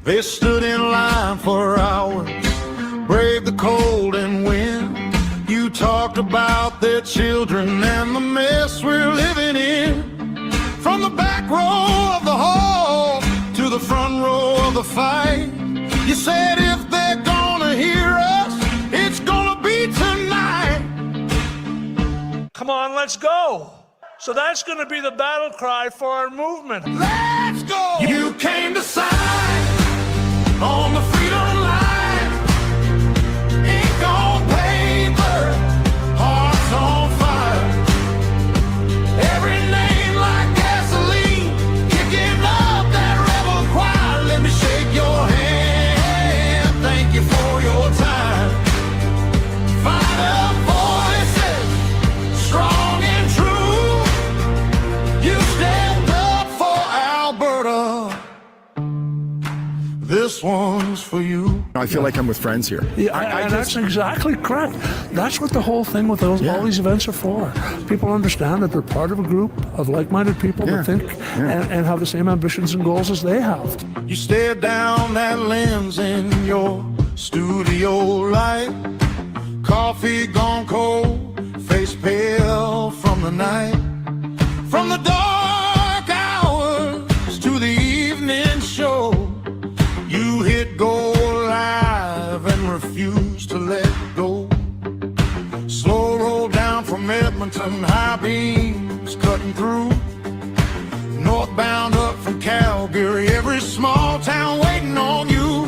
They stood in line for hours, braved the cold and wind. You talked about their children and the mess we're living in. From the back row of the hall to the front row of the fight, you said if they're gonna hear us, it's gonna be tonight. Come on, let's go. So that's going to be the battle cry for our movement. Let's go! You came to sign on the freedom line. Ink on paper, hearts on fire. Every name like gasoline, kicking up that rebel choir. Let me shake your hand. Thank you for your time. Fight up voices, strong and true. You stand up for Alberta. I feel like I'm with friends here. Yeah, and that's exactly correct. That's what the whole thing with all these events are for. People understand that they're part of a group of like-minded people that think and have the same ambitions and goals as they have. You stare down that lens in your studio light. Coffee gone cold, face pale from the night. From the dark hours to the evening show, you hit go live and refuse to let go. Slow roll down from Edmonton, high beams cutting through. Northbound up from Calgary, every small town waiting on you.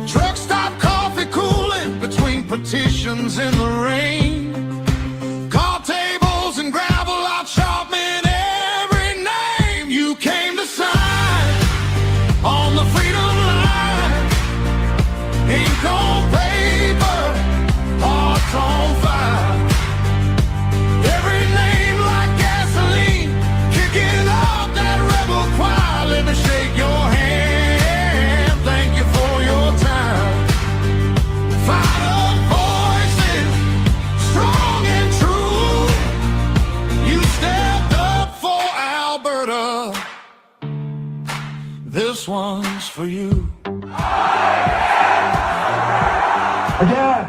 Truck stop coffee cooling between petitions in the rain. Call tables and gravel out sharpening every name. You came to sign on the freedom line. Ink on paper, hearts on fire. Every name like gasoline, kicking up that rebel choir. Let me shake your hand, thank you for your time. Fired up voices, strong and true. You stepped up for Alberta. This one's for you. Again.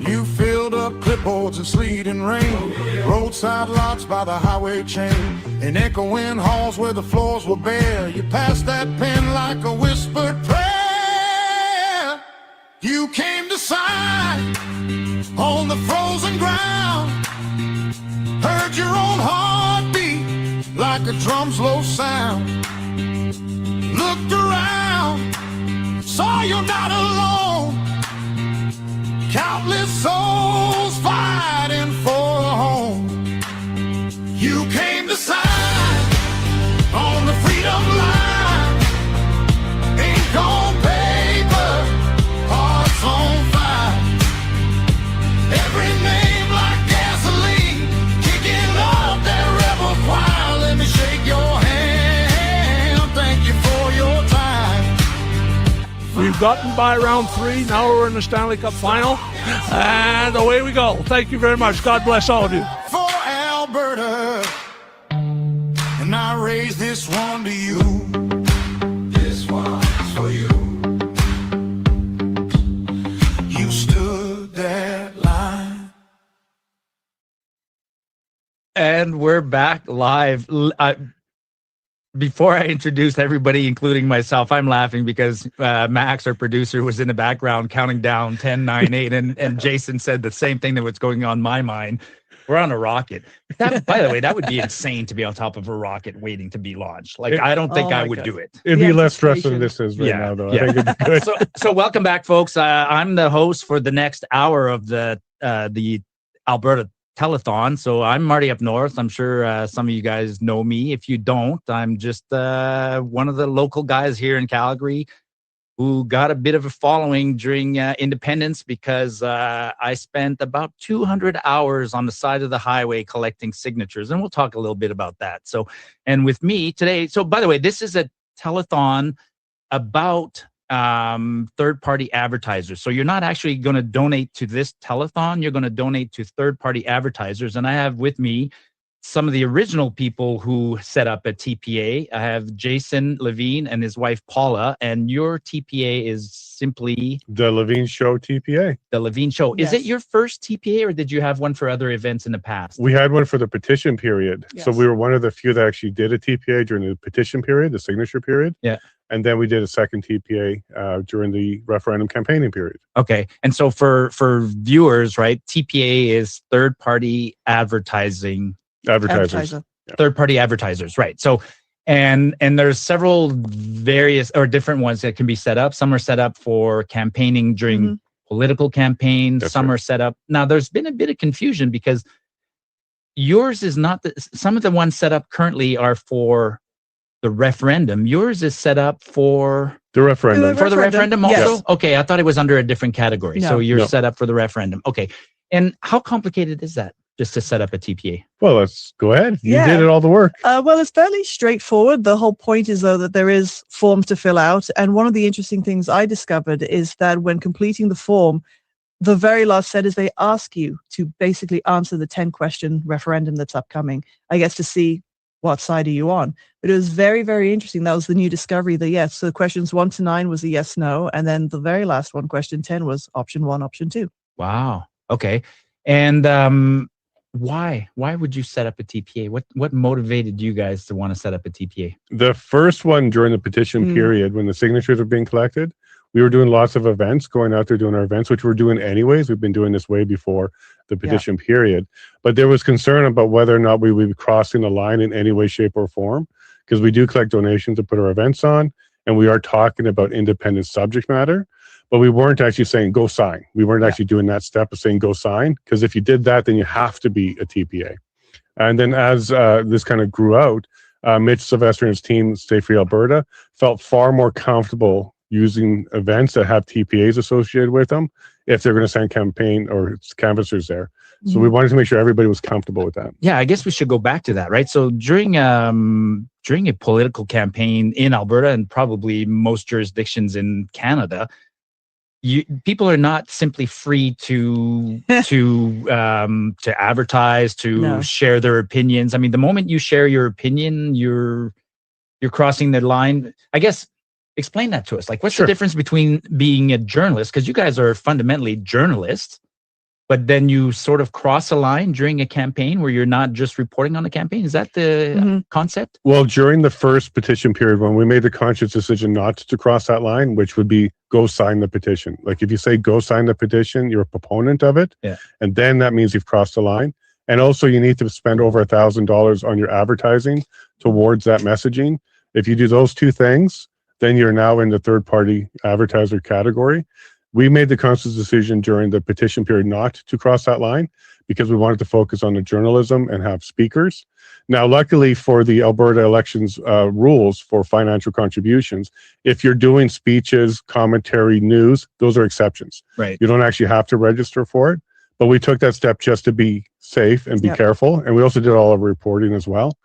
You filled up clipboards in sleet and rain, roadside lots by the highway chain, in echoing halls where the floors were bare. You passed that pen like a whispered prayer. You came to sign on the frozen ground. Heard your own heartbeat like a drum's low sound. Looked around, saw you're not alone. Countless souls fighting for a home. You came to sign on the freedom line. Ink on paper, hearts on fire. Every name like gasoline, kicking up that rebel choir. Let me shake your hand, thank you for your time. We've gotten by round 3. Now we're in the Stanley Cup final. And away we go. Thank you very much. God bless all of you. For Alberta, and I raise this one to you. This one's for you. You stood that line. And we're back live. Before I introduce everybody, including myself, I'm laughing because Max, our producer, was in the background counting down 10, 9, 8, and Jason said the same thing that was going on in my mind. We're on a rocket. That, by the way, that would be insane to be on top of a rocket waiting to be launched. Like, I don't think I would do it. It'd be less stressful than this is right now, though. I think it'd be good. So welcome back, folks. I'm the host for the next hour of the Alberta Telethon. So I'm Marty up north. I'm sure some of you guys know me. If you don't, I'm just one of the local guys here in Calgary who got a bit of a following during independence because I spent about 200 hours on the side of the highway collecting signatures. And we'll talk a little bit about that. So, and with me today, so by the way, this is a telethon about third-party advertisers. So you're not actually going to donate to this telethon. You're going to donate to third-party advertisers. And I have with me some of the original people who set up a TPA. I have Jason Levine and his wife Paula, and your TPA is simply the Levine Show TPA. The Levine Show. Yes. Is it your first TPA, or did you have one for other events in the past? We had one for the petition period. Yes. So we were one of the few that actually did a TPA during the petition period, the signature period. Yeah. And then we did a second TPA during the referendum campaigning period. Okay. And so for viewers, right, TPA is third-party advertising. Advertisers. Third-party advertisers, right. So, and there's several various or different ones that can be set up. Some are set up for campaigning during political campaigns. That's Some right. are set up. Now, there's been a bit of confusion because yours is not, some of the ones set up currently are for the referendum. Yours is set up for the referendum. For the referendum also? Yes. Okay, I thought it was under a different category. No. So you're No. set up for the referendum. Okay. And how complicated is that? just to set up a TPA? Well, let's go ahead. You Yeah. did all the work. Well, it's fairly straightforward. The whole point is, though, that there is forms to fill out. And one of the interesting things I discovered is that when completing the form, the very last set is they ask you to basically answer the 10-question referendum that's upcoming. I guess to see what side are you on. But it was very, very interesting. That was the new discovery, the yes. So questions 1 to 9 was a yes, no. And then the very last one, question 10, was option 1, option 2. Wow. Okay. And why would you set up a TPA? What motivated you guys to want to set up a TPA? The first one during the petition period, when the signatures were being collected, we were doing lots of events, going out there doing our events, which we're doing anyways. We've been doing this way before the petition period. But there was concern about whether or not we would be crossing the line in any way, shape, or form, because we do collect donations to put our events on, and we are talking about independent subject matter. But we weren't actually saying go sign. We weren't actually doing that step of saying go sign, because if you did that, then you have to be a TPA. And then as this kind of grew out, Mitch Sylvester and his team, Stay Free Alberta, felt far more comfortable using events that have TPAs associated with them if they're going to send campaign or canvassers there. So we wanted to make sure everybody was comfortable with that. Yeah, I guess we should go back to that, right? So during a political campaign in Alberta and probably most jurisdictions in Canada, people are not simply free to advertise, to share their opinions. I mean, the moment you share your opinion, you're crossing the line. I guess explain that to us. Like, what's the difference between being a journalist, because you guys are fundamentally journalists, but then you sort of cross a line during a campaign where you're not just reporting on the campaign? Is that the concept? Well, during the first petition period, when we made the conscious decision not to cross that line, which would be go sign the petition. Like, if you say go sign the petition, you're a proponent of it. Yeah. And then that means you've crossed the line. And also you need to spend over $1,000 on your advertising towards that messaging. If you do those two things, then you're now in the third-party advertiser category. We made the conscious decision during the petition period not to cross that line because we wanted to focus on the journalism and have speakers. Now, luckily for the Alberta elections rules for financial contributions, if you're doing speeches, commentary, news, those are exceptions. Right. You don't actually have to register for it. But we took that step just to be safe and be careful. And we also did all of our reporting as well.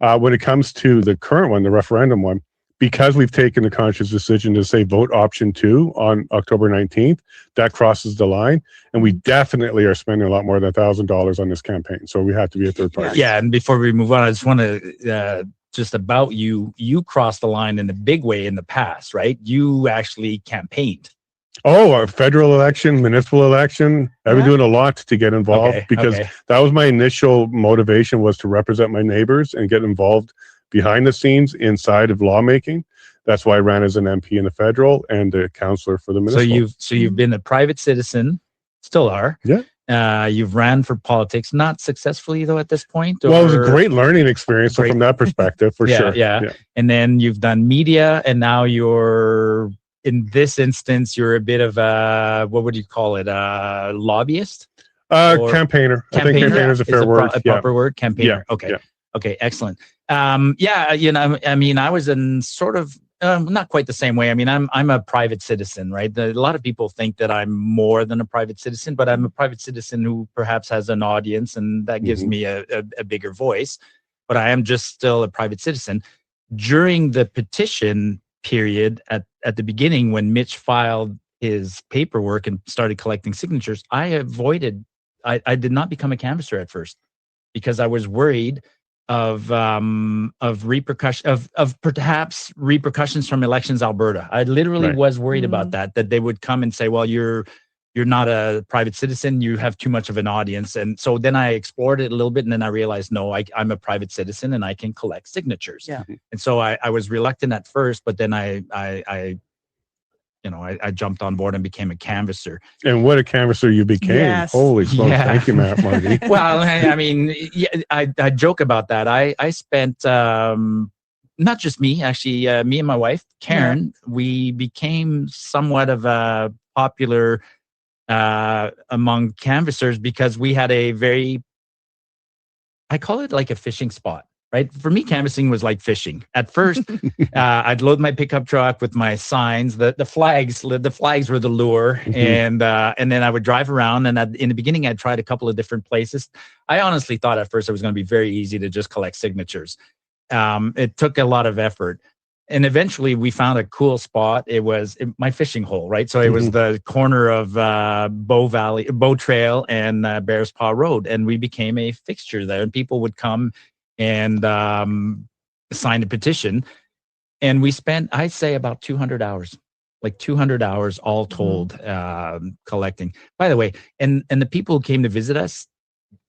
When it comes to the current one, the referendum one, because we've taken the conscious decision to say vote option 2 on October 19th, that crosses the line. And we definitely are spending a lot more than $1,000 on this campaign. So we have to be a third party. Yeah. And before we move on, I just want to, just about you crossed the line in a big way in the past, right? You actually campaigned. Oh, a federal election, municipal election. I've been doing a lot to get involved because that was my initial motivation, was to represent my neighbors and get involved behind the scenes inside of lawmaking. That's why I ran as an MP in the federal and a councillor for the municipal. So you've been a private citizen, still are. Yeah. You've ran for politics, not successfully though at this point. Well, it was a great learning experience from that perspective, for sure. Yeah. And then you've done media, and now you're, in this instance, you're a bit of a, what would you call it? A lobbyist? Campaigner. I think campaigner is a fair word. A proper word, campaigner. Yeah. Okay. Okay, excellent. You know, I mean, I was in sort of not quite the same way. I mean, I'm a private citizen, right? A lot of people think that I'm more than a private citizen, but I'm a private citizen who perhaps has an audience, and that gives me a bigger voice. But I am just still a private citizen. During the petition period, at the beginning, when Mitch filed his paperwork and started collecting signatures, I did not become a canvasser at first because I was worried of repercussions from Elections Alberta. I literally was worried about that they would come and say, well, you're not a private citizen, you have too much of an audience. And so then I explored it a little bit, and then I realized, no, I'm a private citizen and I can collect signatures. Yeah. And so I was reluctant at first, but then I jumped on board and became a canvasser. And what a canvasser you became. Yes. Holy smokes. Yeah. Thank you, Marty. Well, I mean, I joke about that. I spent, not just me, actually, me and my wife, Karen, we became somewhat of a popular among canvassers because we had a very, I call it like a fishing spot. right? For me, canvassing was like fishing. At first, I'd load my pickup truck with my signs. The flags were the lure, and then I would drive around. And in the beginning, I'd tried a couple of different places. I honestly thought at first it was going to be very easy to just collect signatures. It took a lot of effort. And eventually we found a cool spot. It was my fishing hole, right? So it was the corner of Bow Trail and Bears Paw Road. And we became a fixture there. And people would come and sign a petition. And we spent, I'd say, about 200 hours, like 200 hours all told, collecting. By the way, and the people who came to visit us,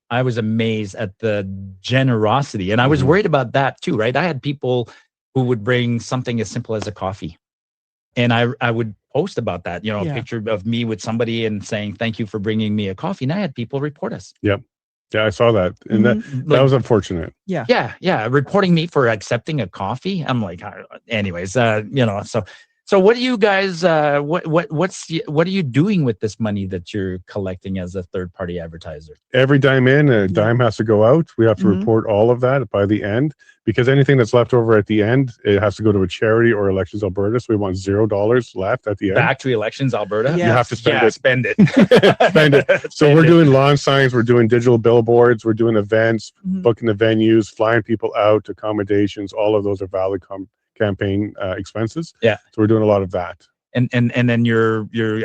I was amazed at the generosity. And I was worried about that too, right? I had people who would bring something as simple as a coffee. And I would post about that, a picture of me with somebody and saying, thank you for bringing me a coffee. And I had people report us. Yep. Yeah, I saw that. And that was unfortunate. Yeah. Yeah. Reporting me for accepting a coffee. I'm like, anyways, so what do you guys, what are you doing with this money that you're collecting as a third party advertiser? Every dime in, a dime has to go out. We have to report all of that by the end, because anything that's left over at the end, it has to go to a charity or Elections Alberta. So we want $0 left at the end. Back to Elections Alberta? You have to spend it. Spend it. Spend it. So we're doing lawn signs, we're doing digital billboards, we're doing events, booking the venues, flying people out, accommodations. All of those are valid campaign expenses. Yeah. So we're doing a lot of that. And then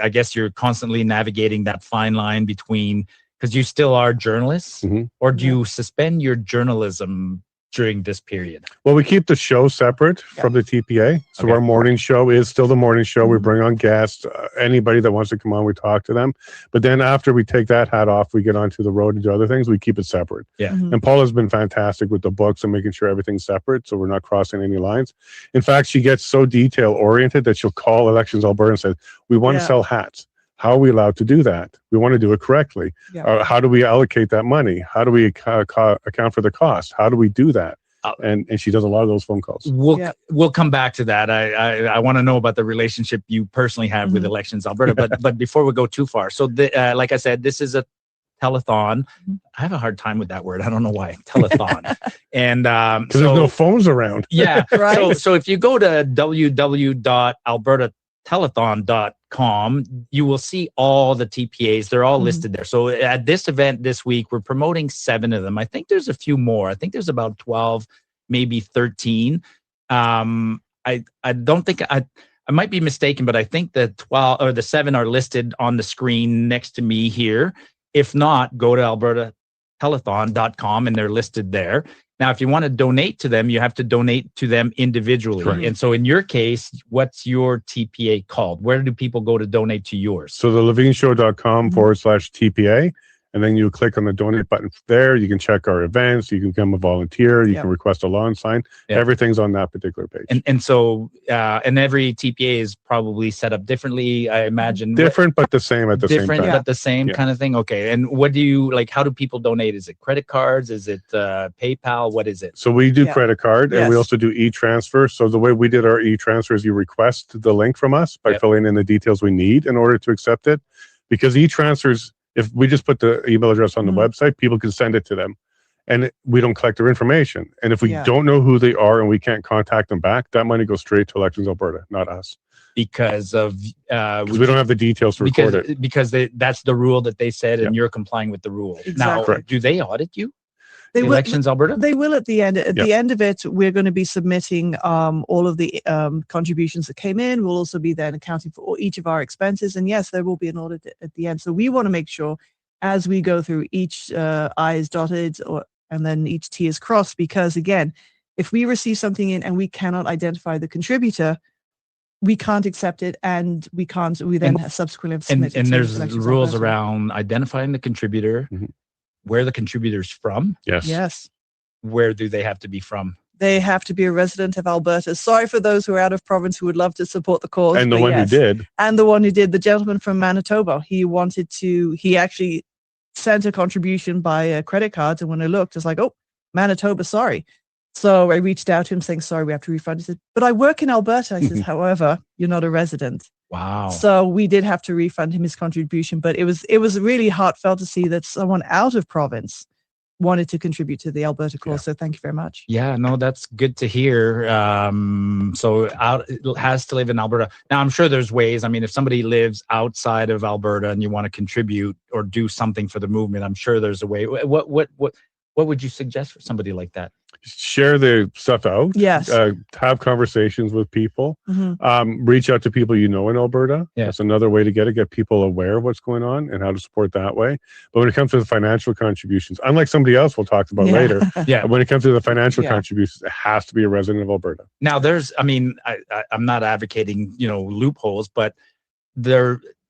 I guess you're constantly navigating that fine line between, because you still are journalists, or do you suspend your journalism during this period? Well, we keep the show separate from the TPA. So our morning show is still the morning show. We bring on guests, anybody that wants to come on, we talk to them. But then after we take that hat off, we get onto the road and do other things. We keep it separate. Yeah. And Paula has been fantastic with the books and making sure everything's separate, so we're not crossing any lines. In fact, she gets so detail oriented that she'll call Elections Alberta and say, we want to sell hats. How are we allowed to do that? We want to do it correctly. How do we allocate that money? How do we account for the cost? How do we do that? And she does a lot of those phone calls. We'll come back to that. I want to know about the relationship you personally have with Elections Alberta. But before we go too far, so like I said, this is a telethon. I have a hard time with that word. I don't know why. Telethon. And because there's no phones around. Yeah. Right. So if you go to www.albertatelethon.com, you will see all the TPAs. They're all listed there. So at this event this week, we're promoting 7 of them. I think there's a few more. I think there's about 12, maybe 13. I don't think I might be mistaken, but I think the 12 or the 7 are listed on the screen next to me here. If not, go to albertatelethon.com and they're listed there. Now, if you want to donate to them, you have to donate to them individually. Right. And so in your case, what's your TPA called? Where do people go to donate to yours? So the levineshow.com/TPA. And then you click on the donate button there. You can check our events. You can become a volunteer. You can request a lawn sign. Everything's on that particular page. And so every TPA is probably set up differently, I imagine. Different, but the same at the same time. Different, but the same kind of thing. Okay. And what do you how do people donate? Is it credit cards? Is it PayPal? What is it? So we do credit card and we also do e-transfer. So the way we did our e-transfer is you request the link from us by filling in the details we need in order to accept it. Because e-transfers, if we just put the email address on the website, people can send it to them and we don't collect their information. And if we don't know who they are and we can't contact them back, that money goes straight to Elections Alberta, not us. Because of we don't have the details to record it. Because that's the rule that they said and you're complying with the rule. Exactly. Now, do they audit you? Elections Alberta? They will at the end. At the end of it, we're going to be submitting all of the contributions that came in. We'll also be then accounting for each of our expenses. And yes, there will be an audit at the end. So we want to make sure as we go through each I is dotted and then each T is crossed, because again, if we receive something in and we cannot identify the contributor, we can't accept it, and we then subsequently have submitted. And there's rules around identifying the contributor. Where the contributor's from? Yes. Where do they have to be from? They have to be a resident of Alberta. Sorry for those who are out of province who would love to support the cause. And the one who did. And the one who did. The gentleman from Manitoba. He actually sent a contribution by credit cards. And when I looked, it's like, oh, Manitoba, sorry. So I reached out to him saying, sorry, we have to refund. He said, but I work in Alberta. I said, however, you're not a resident. Wow. So we did have to refund him his contribution, but it was really heartfelt to see that someone out of province wanted to contribute to the Alberta cause. So thank you very much. Yeah, no, that's good to hear. So it has to live in Alberta. Now, I'm sure there's ways. I mean, if somebody lives outside of Alberta and you want to contribute or do something for the movement, I'm sure there's a way. What would you suggest for somebody like that? Share the stuff out. Yes. Have conversations with people. Mhm. Reach out to people you know in Alberta. Yeah. That's another way to get people aware of what's going on and how to support that way. But when it comes to the financial contributions, unlike somebody else we'll talk about later, when it comes to the financial contributions, it has to be a resident of Alberta. Now, I'm not advocating, loopholes, but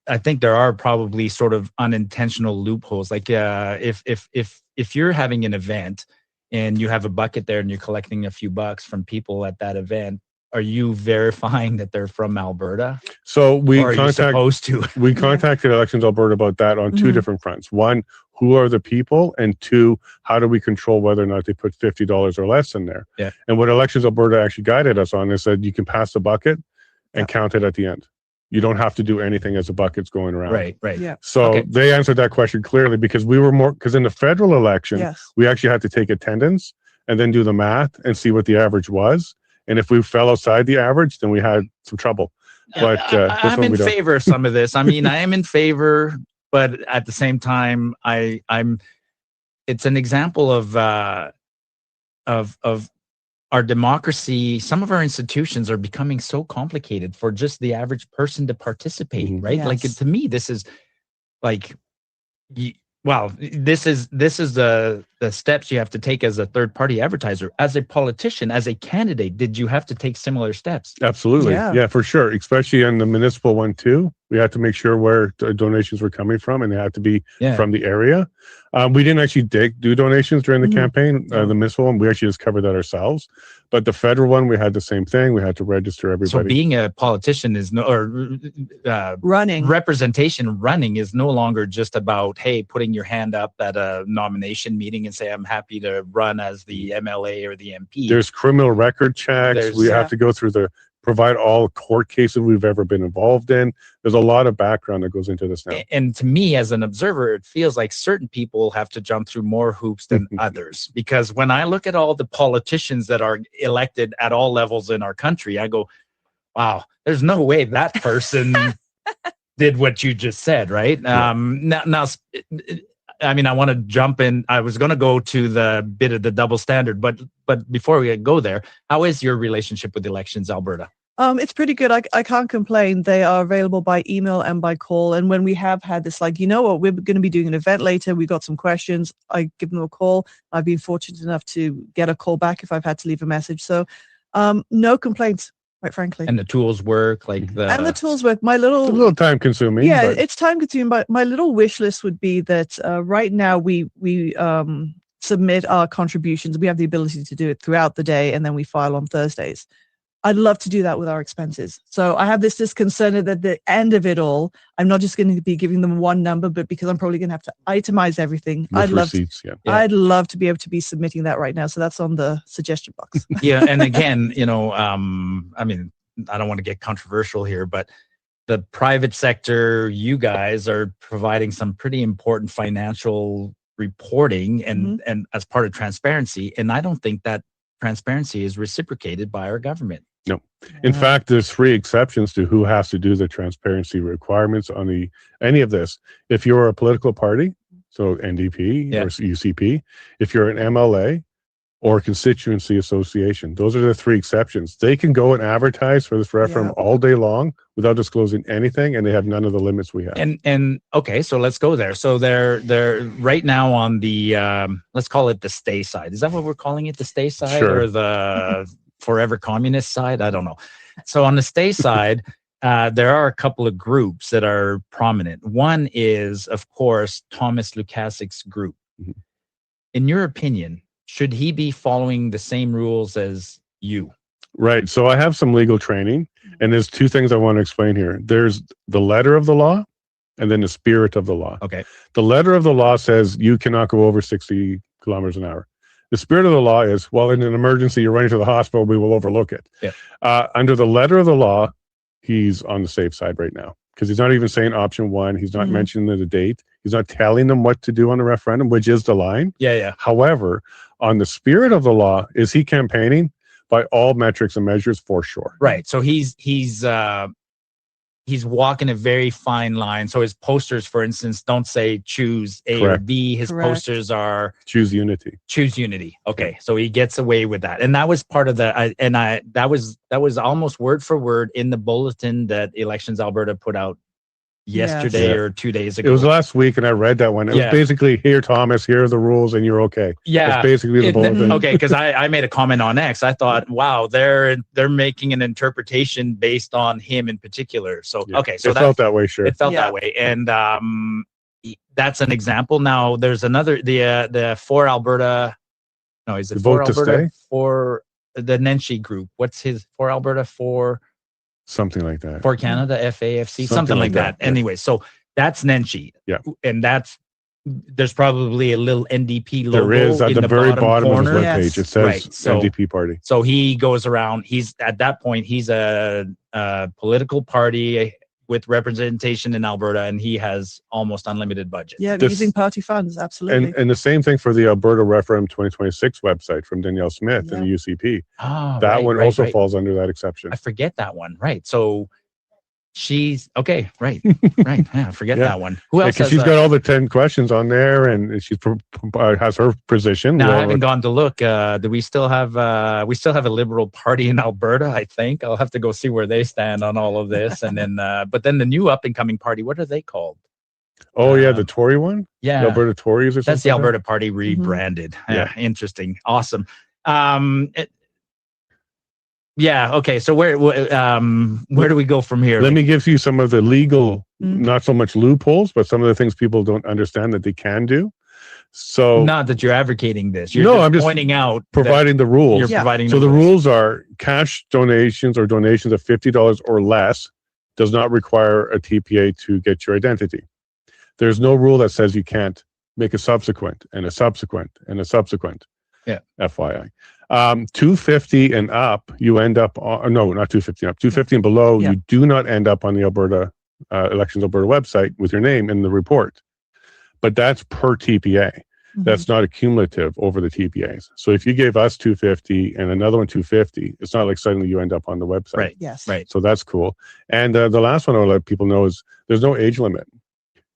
I think there are probably sort of unintentional loopholes. Like if you're having an event and you have a bucket there and you're collecting a few bucks from people at that event, are you verifying that they're from Alberta? So we we contacted Elections Alberta about that on two different fronts. One, who are the people? And two, how do we control whether or not they put $50 or less in there? Yeah. And what Elections Alberta actually guided us on is that you can pass the bucket and count it at the end. You don't have to do anything as the bucket's going around. Right. Yeah. So they answered that question clearly because because in the federal election, we actually had to take attendance and then do the math and see what the average was. And if we fell outside the average, then we had some trouble. But I'm in favor of some of this. I mean, I am in favor, but at the same time, it's an example of our democracy. Some of our institutions are becoming so complicated for just the average person to participate, right? Yes. Like to me, this is like, this is the steps you have to take as a third party advertiser, as a politician, as a candidate. Did you have to take similar steps? Absolutely. Yeah, for sure. Especially on the municipal one too. We had to make sure where donations were coming from, and they had to be from the area. We didn't actually do donations during the campaign. The municipal one, we actually just covered that ourselves. But the federal one, we had the same thing. We had to register everybody. So being a politician is running is no longer just about, hey, putting your hand up at a nomination meeting and say, I'm happy to run as the MLA or the MP. There's criminal record checks. We have to go through provide all court cases we've ever been involved in. There's a lot of background that goes into this now. And to me, as an observer, it feels like certain people have to jump through more hoops than others. Because when I look at all the politicians that are elected at all levels in our country, I go, wow, there's no way that person did what you just said, right? Now, I mean, I want to jump in. I was going to go to the bit of the double standard, but before we go there, how is your relationship with Elections Alberta? It's pretty good. I can't complain. They are available by email and by call. And when we have had this, like, you know what, we're going to be doing an event later. We got some questions. I give them a call. I've been fortunate enough to get a call back if I've had to leave a message. So no complaints, quite frankly. And the tools work, and the tools work. It's a little time consuming. Yeah, it's time consuming. But my little wish list would be that right now we submit our contributions. We have the ability to do it throughout the day, and then we file on Thursdays. I'd love to do that with our expenses. So I have this concern that at the end of it all, I'm not just going to be giving them one number, but because I'm probably going to have to itemize everything. With receipts, I'd love to be able to be submitting that right now. So that's on the suggestion box. Yeah. And again, I mean, I don't want to get controversial here, but the private sector, you guys are providing some pretty important financial reporting and as part of transparency. And I don't think that transparency is reciprocated by our government. No. In fact, there's 3 exceptions to who has to do the transparency requirements on any of this. If you're a political party, so NDP or UCP, if you're an MLA or constituency association, those are the 3 exceptions. They can go and advertise for this referendum all day long without disclosing anything, and they have none of the limits we have. And okay, so let's go there. So they're right now on the let's call it the stay side. Is that what we're calling it, the stay side, or the forever communist side? I don't know. So on the stay side, there are a couple of groups that are prominent. One is, of course, Thomas Lukaszik's group. In your opinion, should he be following the same rules as you? Right. So I have some legal training, and there's 2 things I want to explain here. There's the letter of the law and then the spirit of the law. Okay. The letter of the law says you cannot go over 60 kilometers an hour. The spirit of the law is, well, in an emergency, you're running to the hospital, we will overlook it. Yeah. Under the letter of the law, he's on the safe side right now. because he's not even saying option one. He's not Mhm. mentioning the date. He's not telling them what to do on the referendum, which is the line. Yeah. However, on the spirit of the law, is he campaigning? By all metrics and measures, for sure. Right. So he's walking a very fine line. So his posters, for instance, don't say choose A or Correct. B. His Correct. posters are Choose unity. choose unity. Okay. So he gets away with that. And that was part of that was almost word for word in the bulletin that Elections Alberta put out yesterday Yes. or 2 days ago. It was last week, and I read that one. It Yeah. was basically, here, Thomas, here are the rules, and you're okay. Yeah, It's basically the bulletin. Okay, because I made a comment on X. I thought, wow, they're making an interpretation based on him in particular. So Yeah. okay, so it felt that way, sure. it felt Yeah. that way, and that's an example. Now there's another the for Alberta. No, is it for Vote to Alberta Stay? for the Nenshi group? What's his for Alberta for Something like that. for Canada FAFC something Something like like that. that, yeah. Anyway, so that's Nenshi. Yeah. And there's probably a little NDP logo There is at in the very bottom of his corner. webpage. It says Right, so- NDP party. So he goes around. He's at that point. He's a political party with representation in Alberta, and he has almost unlimited budget. Yeah, This- using party funds, absolutely. And the same thing for the Alberta Referendum 2026 website from Danielle Smith and the UCP. Oh, That right, one right, also right. falls under that exception. I forget that one. Right. So she's okay. Right. Right. Yeah, I forget Yeah. that one. Who else? Because Has she's a- got all the 10 questions on there, and she has her position. Now I Well, haven't gone to look. Do we still have a Liberal Party in Alberta? I think I'll have to go see where they stand on all of this, and then but then the new up and coming party. What are they called? Oh yeah, the Tory one. Yeah, The Alberta Tories or something. that's the like that? Alberta Party rebranded. Yeah. Interesting. Awesome. Yeah. Okay. So where do we go from here? Let me give you some of the legal, Mm. not so much loopholes, but some of the things people don't understand that they can do. So Not that you're advocating this. You're No, just I'm just pointing out that providing the rules. You're Yeah. providing. So the rules are cash donations or donations of $50 or less does not require a TPA to get your identity. There's no rule that says you can't make a subsequent and a subsequent and a subsequent. Yeah. FYI. 250 and up, you end up on, no, not 250 and up, 250 and below, Yeah. you do not end up on the Alberta Elections Alberta website with your name in the report. But that's per TPA. That's not accumulative over the TPAs. So if you gave us 250 and another one 250, it's not like suddenly you end up on the website. Right. Yes. Right. So that's cool. And the last one I'll let people know is there's no age limit.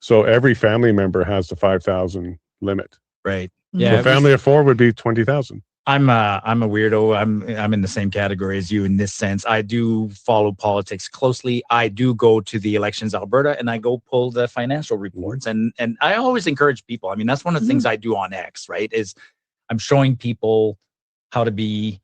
So every family member has the 5,000 limit. Right. Mhm. Yeah. So it a family of four would be 20,000. I'm a weirdo. I'm in the same category as you in this sense. I do follow politics closely. I do go to the Elections Alberta and I go pull the financial reports. And I always encourage people. I mean, that's one of the things I do on X, right? Is I'm showing people how to be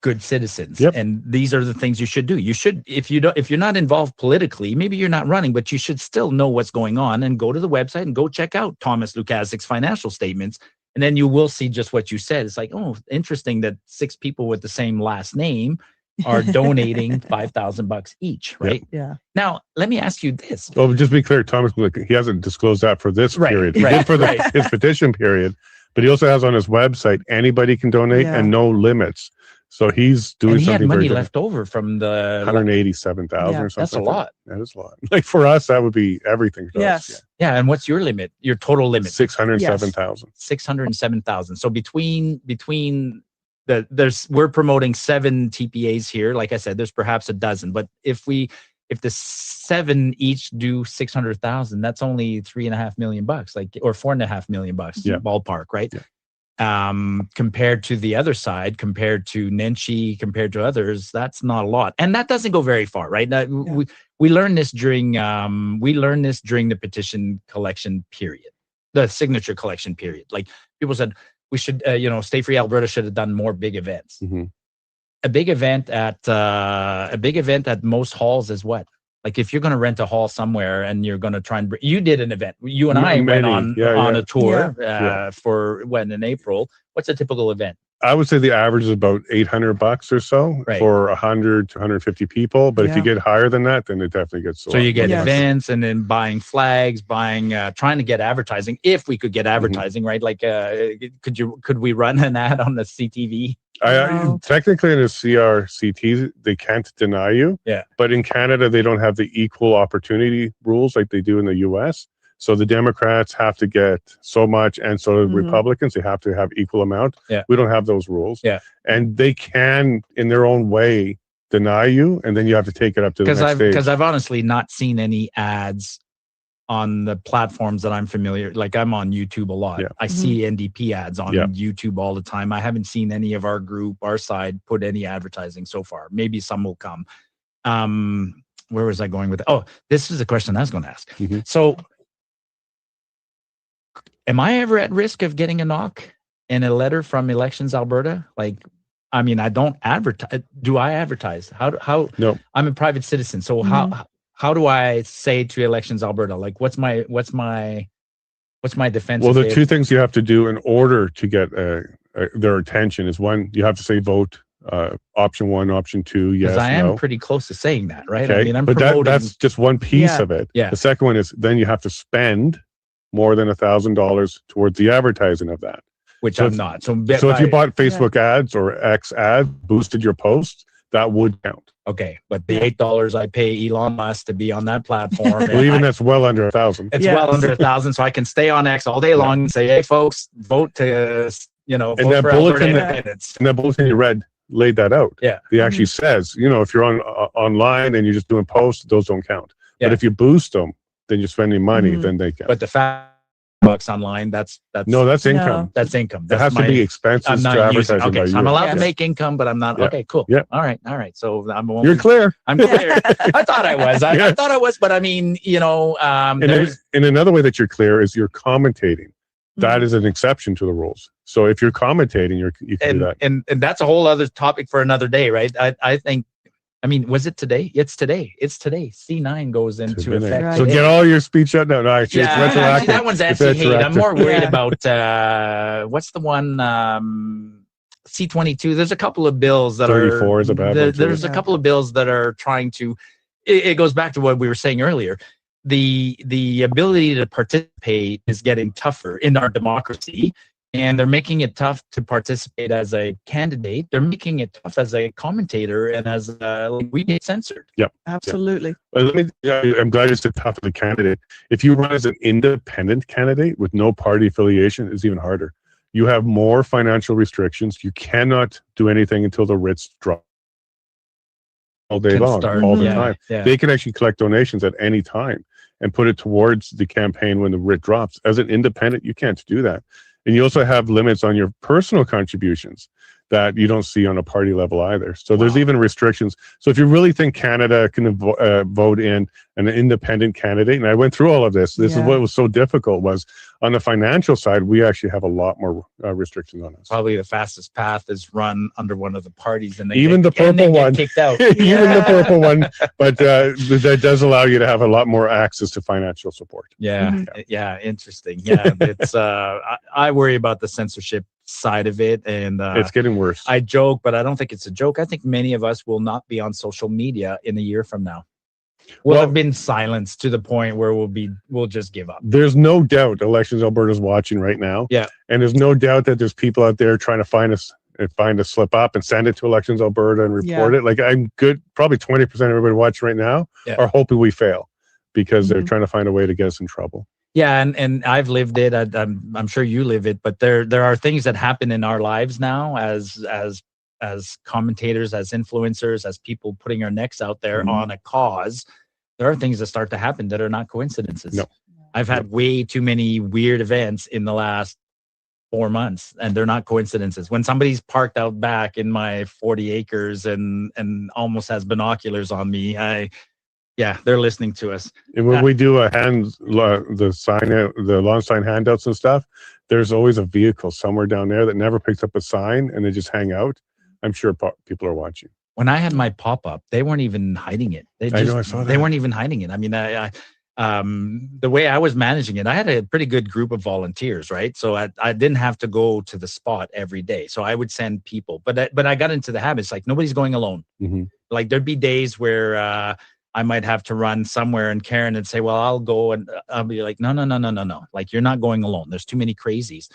good citizens. Yep. And these are the things you should do. You should, if you're not involved politically, maybe you're not running, but you should still know what's going on and go to the website and go check out Thomas Lukaszik's financial statements. And then you will see just what you said. It's like, oh, interesting that 6 people with the same last name are donating $5,000 each, right? Yeah. Now, let me ask you this. Well, just be clear, Thomas, he hasn't disclosed that for this Right, period. He right, did for right. his petition period, but he also has on his website, anybody can donate Yeah. and no limits. So he's doing And he had something money very left over from the 187,000 Yeah, or something. that's a like that. lot. That is a lot. Like for us, that would be everything. For Yes. us. Yeah, and what's your limit? Your total limit? 607,000. 607,000. So between we're promoting 7 TPAs here. Like I said, there's perhaps a dozen, but if the 7 each do 600,000, that's only $3.5 million, like, or $4.5 million, Yeah. ballpark, right? Yeah. Compared to the other side, compared to Nenshi, compared to others, that's not a lot, and that doesn't go very far, right? We learned this during the petition collection period, the signature collection period. Like people said, we should, Stay Free Alberta should have done more big events. Mm-hmm. A big event at most halls is what? Like if you're going to rent a hall somewhere and you're going to try and you did an event, you and I went Many. on Yeah. a tour Yeah. for in April. What's a typical event? I would say the average is about $800 or so Right. for 100 to 150 people. But if you Yeah. get higher than that, then it definitely gets So you get Yes. events and then buying flags, trying to get advertising. If we could get Mm-hmm. advertising, right? Like, could we run an ad on the CTV? Technically in a CRCT, they can't deny you. Yeah. But in Canada, they don't have the equal opportunity rules like they do in the US. So the Democrats have to get so much, and so the Republicans, they have to have equal amount. Yeah. We don't have those rules. Yeah. And they can, in their own way, deny you, and then you have to take it up to the next stage. Because I've honestly not seen any ads on the platforms that I'm familiar. Like I'm on YouTube a lot. Yeah. I see NDP ads on YouTube all the time. I haven't seen any of our group, our side, put any advertising so far. Maybe some will come. Where was I going with it? Oh, this is the question I was going to ask. So am I ever at risk of getting a knock and a letter from Elections Alberta? Like, I mean, I don't advertise. Do I advertise? How? No. I'm a private citizen. So how do I say to Elections Alberta, like, what's my defense? Well, the two things you have to do in order to get their attention is, one, you have to say vote option 1, option 2, yes, I am no. pretty close to saying that, right? Okay. I mean, I'm but promoting. that's just one piece of it. Yeah. The second one is then you have to spend more than $1,000 towards the advertising of that. Which I'm not. So if you bought Facebook ads or X ads, boosted your posts, that would count. Okay, but the $8 I pay Elon Musk to be on that platform, Well, even that's well under 1,000. it's well under 1,000, so I can stay on X all day long and say, "Hey, folks, vote to vote And that for Alberta bulletin, independence." and that bulletin you read laid that out. Yeah, It actually says, if you're on online and you're just doing posts, those don't count. Yeah. But if you boost them, then you're spending money, then they count. But the $5 online, that's No, that's income. That's income. It has to be expenses I'm to not using. advertising by Okay, so you. I'm allowed Yeah. to make income, but I'm not. Yeah. Okay, cool. Yeah. All right. So You're clear. I'm clear. I thought I was. I thought I was, but I mean, And another way that you're clear is you're commentating. That is an exception to the rules. So if you're commentating, you can do that. And that's a whole other topic for another day, right? I think. I mean, was it today? It's today. C9 goes into effect. So today. get all your speech shut down. No, actually, it's actually, retroactive. that one's It's anti-hate. I'm more retroactive. worried about what's the one C22. There's a couple of bills that 34 is a bad one, too. There's a couple of bills that are trying to. It goes back to what we were saying earlier. The ability to participate is getting tougher in our democracy. And they're making it tough to participate as a candidate. They're making it tough as a commentator and as we get censored. Yep. Absolutely. Well, I'm glad you said tough as a candidate. If you run as an independent candidate with no party affiliation, it's even harder. You have more financial restrictions. You cannot do anything until the writs drop all day long, all the time. Yeah. They can actually collect donations at any time and put it towards the campaign when the writ drops. As an independent, you can't do that. And you also have limits on your personal contributions that you don't see on a party level either. So there's even restrictions. So if you really think Canada can vote in an independent candidate, and I went through all of this, is what was so difficult was on the financial side, we actually have a lot more restrictions on us. Probably the fastest path is run under one of the parties, and Even the purple one, kicked out. even the purple one, but that does allow you to have a lot more access to financial support. Yeah, interesting. Yeah, it's I worry about the censorship side of it, and It's getting worse. I joke, but I don't think it's a joke. I think many of us will not be on social media in a year from now. We'll have been silenced to the point where we'll just give up. There's no doubt Elections Alberta's watching right now. Yeah. And there's no doubt that there's people out there trying to find a slip up and send it to Elections Alberta and report it. Like I'm good, probably 20% of everybody watching right now are hoping we fail because they're trying to find a way to get us in trouble. Yeah, and I've lived it. I'm sure you live it, but there are things that happen in our lives now as commentators, as influencers, as people putting our necks out there on a cause. There are things that start to happen that are not coincidences. No. I've had way too many weird events in the last 4 months, and they're not coincidences. When somebody's parked out back in my 40 acres and almost has binoculars on me, they're listening to us. And when we do the lawn sign handouts and stuff, there's always a vehicle somewhere down there that never picks up a sign and they just hang out. I'm sure people are watching. When I had my pop-up, they weren't even hiding it. I know, I saw that. They weren't even hiding it. I mean, the way I was managing it, I had a pretty good group of volunteers, right? So I didn't have to go to the spot every day. So I would send people, but I got into the habit. It's like nobody's going alone. Like there'd be days where I might have to run somewhere, and Karen would say, "Well, I'll go," and I'll be like, "No. Like you're not going alone. There's too many crazies."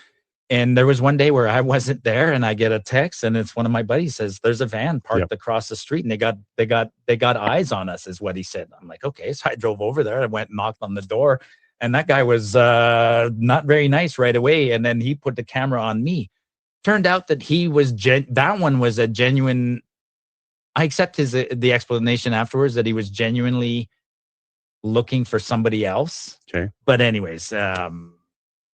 And there was one day where I wasn't there, and I get a text, and it's one of my buddies says, "There's a van parked across the street, and they got eyes on us," is what he said. I'm like, okay. So I drove over there. I went and knocked on the door, and that guy was not very nice right away. And then he put the camera on me. Turned out that he was that one was a genuine. I accept the explanation afterwards that he was genuinely looking for somebody else. Okay. But anyways,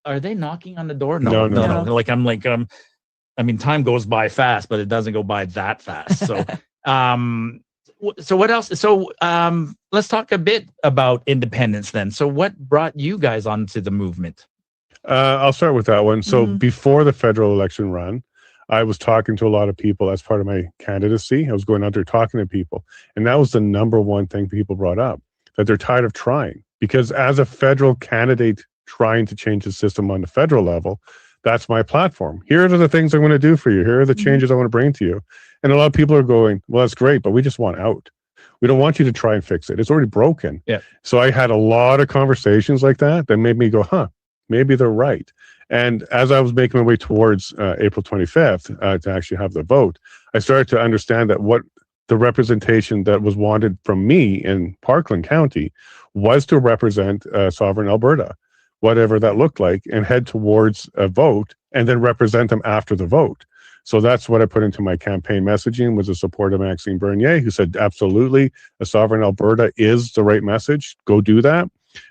are they knocking on the door? No. Like I'm like I mean, time goes by fast, but it doesn't go by that fast. So so what else? So let's talk a bit about independence then. So what brought you guys onto the movement? I'll start with that one. So before the federal election run, I was talking to a lot of people as part of my candidacy. I was going out there talking to people, and that was the number one thing people brought up, that they're tired of trying. Because as a federal candidate trying to change the system on the federal level, that's my platform. Here are the things I'm going to do for you. Here are the changes I want to bring to you. And a lot of people are going, well, that's great, but we just want out. We don't want you to try and fix it. It's already broken. Yeah. So I had a lot of conversations like that made me go, maybe they're right. And as I was making my way towards April 25th to actually have the vote, I started to understand that what the representation that was wanted from me in Parkland County was to represent sovereign Alberta, whatever that looked like, and head towards a vote and then represent them after the vote. So that's what I put into my campaign messaging, was the support of Maxime Bernier, who said, absolutely, a sovereign Alberta is the right message. Go do that.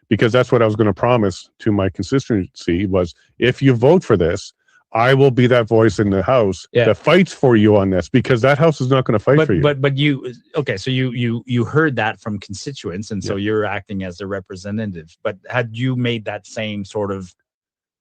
Because that's what I was going to promise to my constituency was, if you vote for this, I will be that voice in the House that fights for you on this, because that House is not going to fight for you. But you, okay, so you heard that from constituents, and so you're acting as a representative. But had you made that same sort of?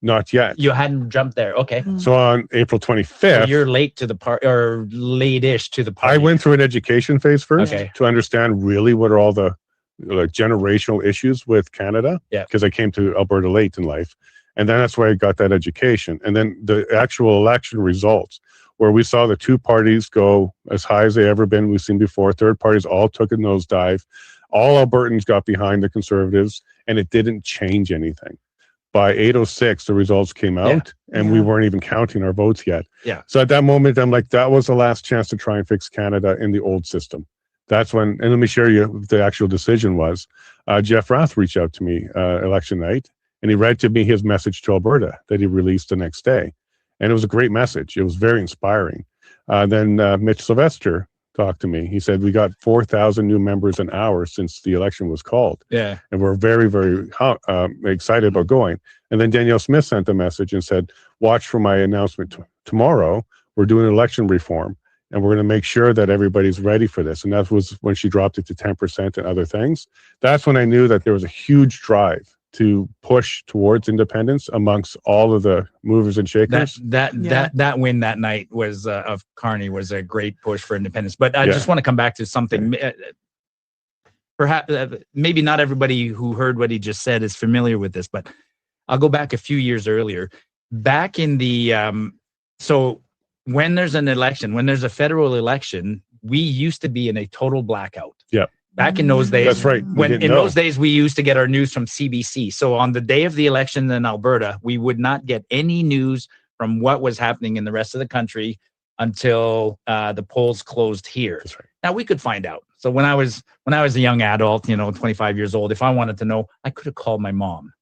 Not yet. You hadn't jumped there. Okay. So on April 25th. So you're late to the party, or late-ish to the party. I went through an education phase first to understand really what are all the generational issues with Canada. Yeah. Because I came to Alberta late in life. And then that's where I got that education. And then the actual election results, where we saw the two parties go as high as they ever been, we've seen before. Third parties all took a nosedive. All Albertans got behind the Conservatives, and it didn't change anything. By 8:06, the results came out, and we weren't even counting our votes yet. Yeah. So at that moment, I'm like, that was the last chance to try and fix Canada in the old system. That's when, and let me share you what the actual decision was. Jeff Rath reached out to me election night, and he read to me his message to Alberta that he released the next day. And it was a great message. It was very inspiring. Then Mitch Sylvester talked to me. He said, we got 4,000 new members an hour since the election was called. Yeah. And we're very, very excited about going. And then Danielle Smith sent a message and said, watch for my announcement tomorrow. We're doing election reform, and we're going to make sure that everybody's ready for this. And that was when she dropped it to 10% and other things. That's when I knew that there was a huge drive to push towards independence amongst all of the movers and shakers. That win that night was of Carney was a great push for independence. But I just want to come back to something. Perhaps maybe not everybody who heard what he just said is familiar with this, but I'll go back a few years earlier. Back in the so when there's an election, when there's a federal election, we used to be in a total blackout. Yeah. Back in those days, that's right. Those days, we used to get our news from CBC. So on the day of the election in Alberta, we would not get any news from what was happening in the rest of the country until the polls closed here. That's right. Now we could find out. So when I was a young adult, 25 years old, if I wanted to know, I could have called my mom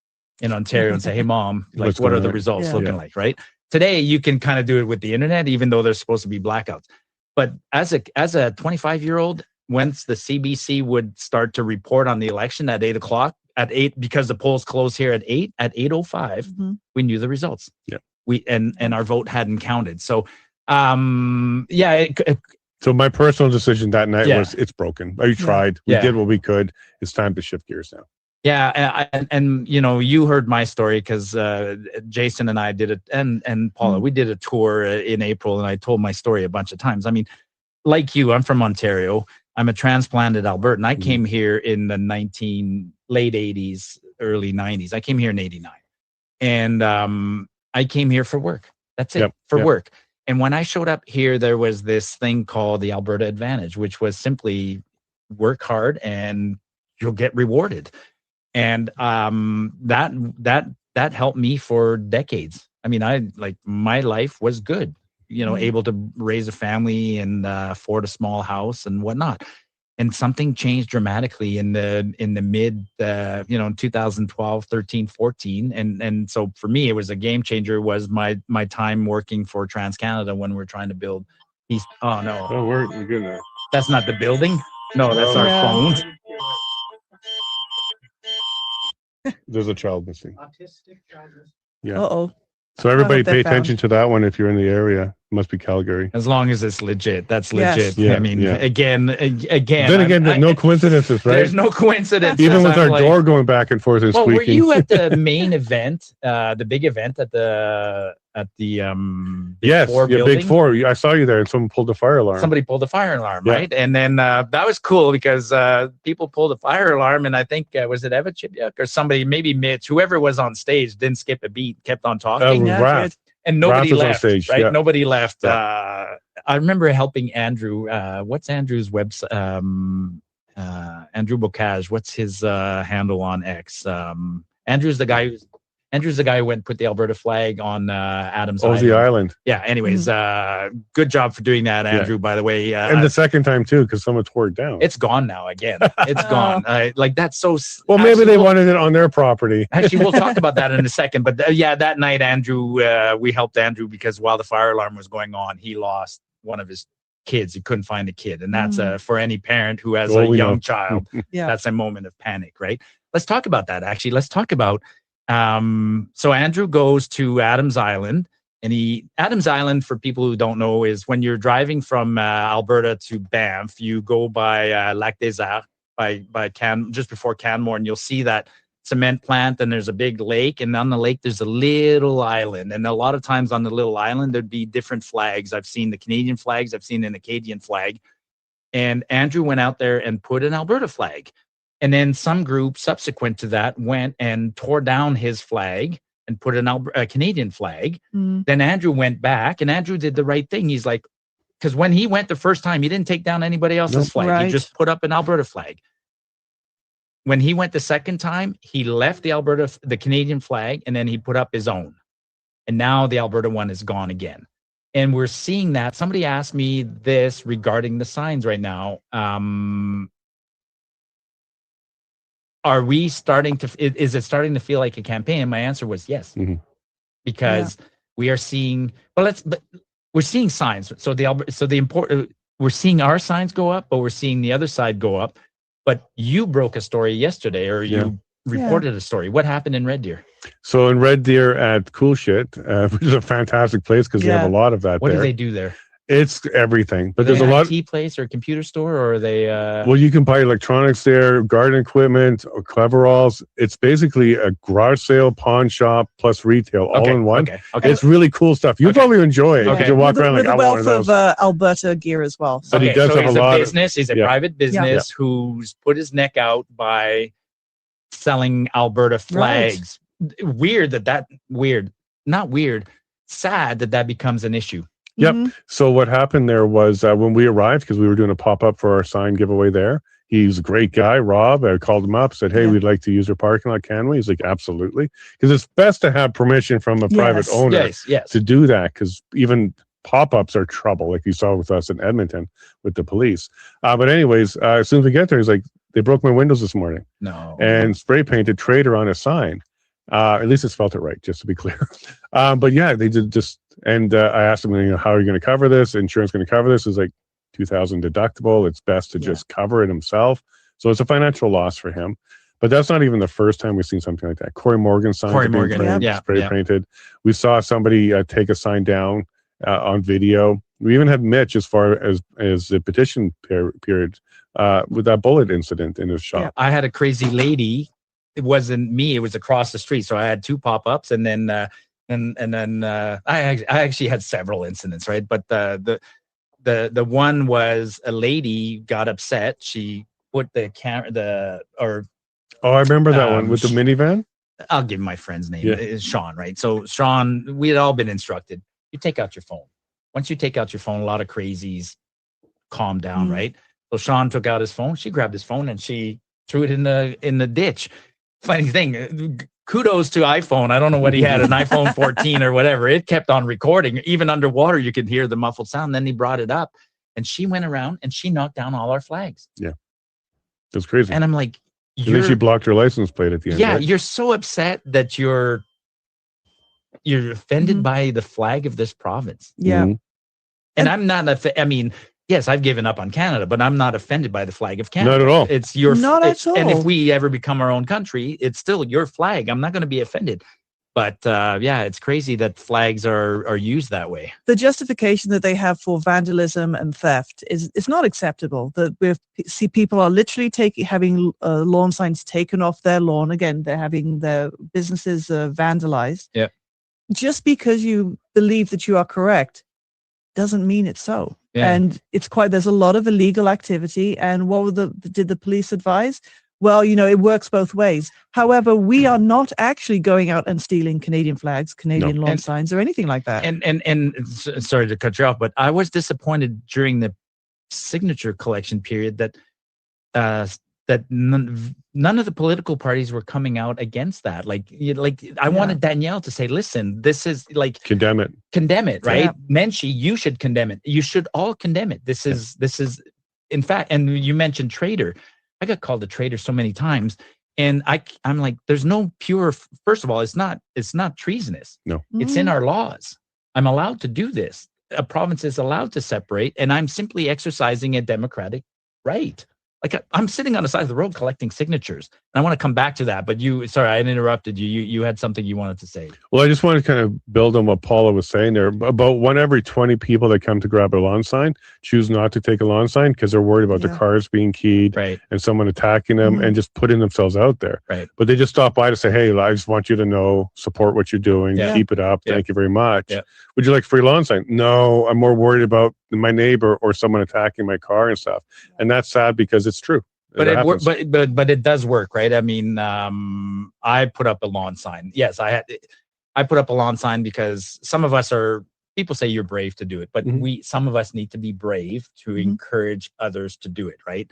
in Ontario and say, "Hey, Mom, like, what are the results looking like?" Right? Today, you can kind of do it with the internet, even though there's supposed to be blackouts. But as a 25-year-old. Once the CBC would start to report on the election at 8 o'clock, at 8, because the polls close here at 8:05, we knew the results. Yeah. And our vote hadn't counted. So, so my personal decision that night was, it's broken. We tried. We did what we could. It's time to shift gears now. Yeah, and you heard my story because Jason and I did it, and Paula, we did a tour in April, and I told my story a bunch of times. I mean, like you, I'm from Ontario. I'm a transplanted Albertan. I came here in the late 80s, early 90s. I came here in 89. And I came here for work. That's it, work. And when I showed up here, there was this thing called the Alberta Advantage, which was simply work hard and you'll get rewarded. And that helped me for decades. I mean, my life was good, able to raise a family and afford a small house and whatnot. And something changed dramatically in the mid, 2012, 13, 14. And so for me, it was a game changer, was my time working for TransCanada when we're trying to build East. Oh, no. Oh, we're good now. That's not the building. No, that's our phones. There's a child missing. Autistic drivers. Yeah. Uh-oh. So everybody pay attention to that one if you're in the area. It must be Calgary. As long as it's legit. That's Yes. legit. Yeah, I mean, yeah. again. Then again, no coincidences, right? There's no coincidence. Even with our door going back and forth and Well, squeaking. were you at the main event, the big event at the Big Yes, Four yeah, building? Big Four. I saw you there, and someone pulled the fire alarm. Somebody pulled the fire alarm, Yeah. right? And then that was cool because people pulled the fire alarm, and I think was it Eva Chibyuk or somebody, maybe Mitch, whoever was on stage, didn't skip a beat, kept on talking. Raph. And nobody Raph was on left, stage, right? yeah. Nobody left. Yeah. I remember helping Andrew. What's Andrew's website? Andrew Bocage. What's his handle on X? Andrew's the guy who went and put the Alberta flag on Adams Ozzy Island. Yeah. Anyways, good job for doing that, Andrew. By the way, And the second time too, because someone tore it down. it's gone now again. It's gone. Like that's so. Well, maybe they wanted it on their property. Actually, we'll talk about that in a second. But yeah, that night, Andrew, we helped Andrew because while the fire alarm was going on, he lost one of his kids. He couldn't find a kid, and that's for any parent who has a young child. Yeah. That's a moment of panic, right? Let's talk about that. Actually, let's talk about. So Andrew goes to Adams Island, and Adams Island, for people who don't know, is when you're driving from Alberta to Banff, you go by Lac des Arts, by just before Canmore, and you'll see that cement plant, and there's a big lake, and on the lake there's a little island, and a lot of times on the little island there'd be different flags. I've seen the Canadian flags, I've seen an Acadian flag, and Andrew went out there and put an Alberta flag. And then some group subsequent to that went and tore down his flag and put a Canadian flag. Then Andrew went back, and Andrew did the right thing. He's like, because when he went the first time, he didn't take down anybody else's flag. Right. He just put up an Alberta flag. When he went the second time, he left the Canadian flag, and then he put up his own. And now the Alberta one is gone again. And we're seeing that. Somebody asked me this regarding the signs right now. Are we starting to, is it starting to feel like a campaign? And my answer was yes, because we are seeing, but we're seeing signs. So we're seeing our signs go up, but we're seeing the other side go up. But you broke a story yesterday, or you reported a story. What happened in Red Deer? So in Red Deer at Cool Shit, which is a fantastic place because they have a lot of that What there. do they do there? It's everything, but there's Is it a lot. tea place or computer store, or are they? Well, you can buy electronics there, garden equipment, or coveralls. It's basically a garage sale, pawn shop, plus retail, all in one. Okay. It's really cool stuff. You'll probably enjoy it because you walk around like, with I a want one of wealth those. of Alberta gear as well. But he does so have a he's lot of- business. He's a private business who's put his neck out by selling Alberta flags. Sad that becomes an issue. Yep. So what happened there was when we arrived, because we were doing a pop-up for our sign giveaway there, he's a great guy, Rob. I called him up, said, hey, we'd like to use your parking lot, can we? He's like, absolutely. Because it's best to have permission from a private owner to do that, because even pop-ups are trouble, like you saw with us in Edmonton with the police. But anyways, as soon as we get there, he's like, they broke my windows this morning. No. And spray painted Trader on a sign. At least it spelled it right, just to be clear. But yeah, they did just, and I asked him, how are you going to cover this? Insurance going to cover this? It's like $2,000 deductible. It's best to just cover it himself. So it's a financial loss for him. But that's not even the first time we've seen something like that. Corey Morgan's sign spray painted. We saw somebody take a sign down on video. We even had Mitch as far as the petition period with that bullet incident in his shop. I had a crazy lady. It wasn't me. It was across the street. So I had two pop-ups, and then I actually had several incidents, right? But the one was a lady got upset. She put the camera I remember that one with the minivan. I'll give my friend's name. It's Sean, right? So Sean, we had all been instructed. You take out your phone. Once you take out your phone, a lot of crazies calm down, right? So Sean took out his phone. She grabbed his phone and she threw it in the ditch. funny thing, kudos to iPhone. I don't know what he had, an iPhone 14 or whatever. It kept on recording. Even underwater, you could hear the muffled sound. Then he brought it up, and she went around and she knocked down all our flags. Yeah. That's crazy. And I'm like, and then she blocked her license plate at the end. Yeah, right? you're so upset that you're offended by the flag of this province. Yeah. Mm-hmm. And I'm not, I mean, yes, I've given up on Canada, but I'm not offended by the flag of Canada. Not at all. It's your Not at all. And if we ever become our own country, it's still your flag. I'm not going to be offended. But yeah, it's crazy that flags are used that way. The justification that they have for vandalism and theft is not acceptable. That we see people are literally having lawn signs taken off their lawn. Again, they're having their businesses vandalized. Yeah. Just because you believe that you are correct doesn't mean it's so. Yeah. And there's a lot of illegal activity. And what did the police advise? Well, it works both ways. However, we are not actually going out and stealing Canadian flags, Canadian lawn signs, or anything like that. And sorry to cut you off, but I was disappointed during the signature collection period that none of the political parties were coming out against that. I wanted Danielle to say, listen, this is like condemn it, right? Yeah. Menchie, you should condemn it. You should all condemn it. This is in fact, and you mentioned traitor. I got called a traitor so many times, and I'm like, there's no pure. First of all, it's not treasonous. No, it's in our laws. I'm allowed to do this. A province is allowed to separate, and I'm simply exercising a democratic right. Like I'm sitting on the side of the road collecting signatures. And I want to come back to that, but sorry, I interrupted you. You had something you wanted to say. Well, I just want to kind of build on what Paula was saying there. About 1 every 20 people that come to grab a lawn sign choose not to take a lawn sign because they're worried about their cars being keyed, right, and someone attacking them and just putting themselves out there. Right. But they just stop by to say, hey, I just want you to know, support what you're doing, keep it up. Thank you very much. Yeah. Would you like a free lawn sign? No, I'm more worried about my neighbor or someone attacking my car and stuff. And that's sad because it's true. But it does work, right? I mean, I put up a lawn sign. Yes, I put up a lawn sign because some of us people say you're brave to do it, but some of us need to be brave to encourage others to do it, right?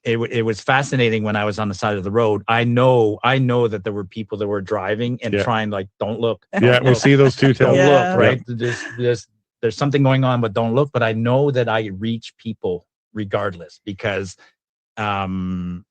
It was fascinating when I was on the side of the road. I know that there were people that were driving and trying, like, don't look. Yeah, we see those two tails. Don't look, right? There's something going on, but don't look. But I know that I reach people regardless because Marty's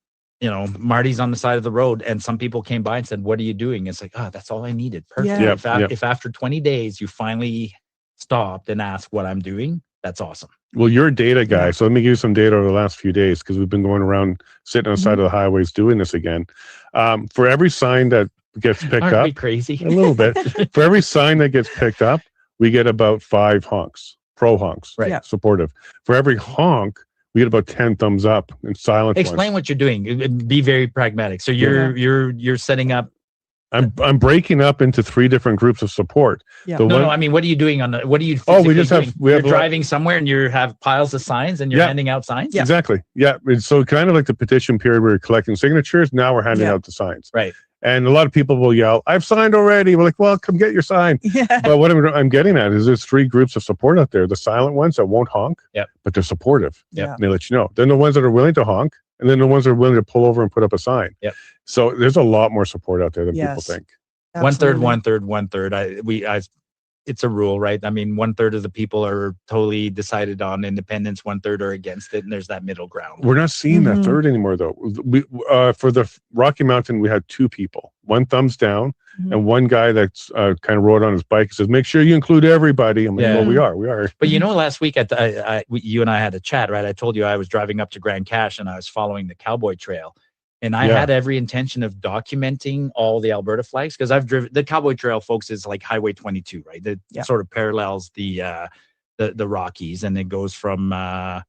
on the side of the road and some people came by and said, what are you doing? It's like, that's all I needed. Perfect. Yeah. If after 20 days you finally stopped and asked what I'm doing, that's awesome. Well, you're a data guy, so let me give you some data over the last few days because we've been going around sitting on the side of the highways doing this again. For every sign that gets picked Aren't up, we crazy? a little bit. For every sign that gets picked up, we get about 5 honks, pro honks, right? Yeah. Supportive. For every honk, we get about 10 thumbs up and silent. Explain what you're doing. Be very pragmatic. So you're setting up. I'm breaking up into 3 different groups of support. Yeah. No, I mean, what are you doing what are you? We just doing? have. You're driving somewhere and you have piles of signs and you're handing out signs. Yeah. Exactly. Yeah. So kind of like the petition period, we were collecting signatures. Now we're handing out the signs. Right. And a lot of people will yell, "I've signed already." We're like, "Well, come get your sign." Yeah. But what I'm getting at is there's 3 groups of support out there: the silent ones that won't honk, but they're supportive. Yeah. They let you know. Then the ones that are willing to honk, and then the ones that are willing to pull over and put up a sign. Yep. So there's a lot more support out there than people think. Absolutely. 1/3. It's a rule, right? I mean, 1/3 of the people are totally decided on independence, 1/3 are against it, and there's that middle ground. We're not seeing that third anymore, though. We for the Rocky Mountain, we had 2 people, 1 thumbs down, and 1 guy that's kind of rode on his bike and says, "Make sure you include everybody." I'm like, "Well, we are." But last week you and I had a chat, right? I told you I was driving up to Grand Cache and I was following the Cowboy Trail. And I had every intention of documenting all the Alberta flags because I've driven the Cowboy Trail, folks, is like Highway 22, right? That sort of parallels the Rockies, and it goes from I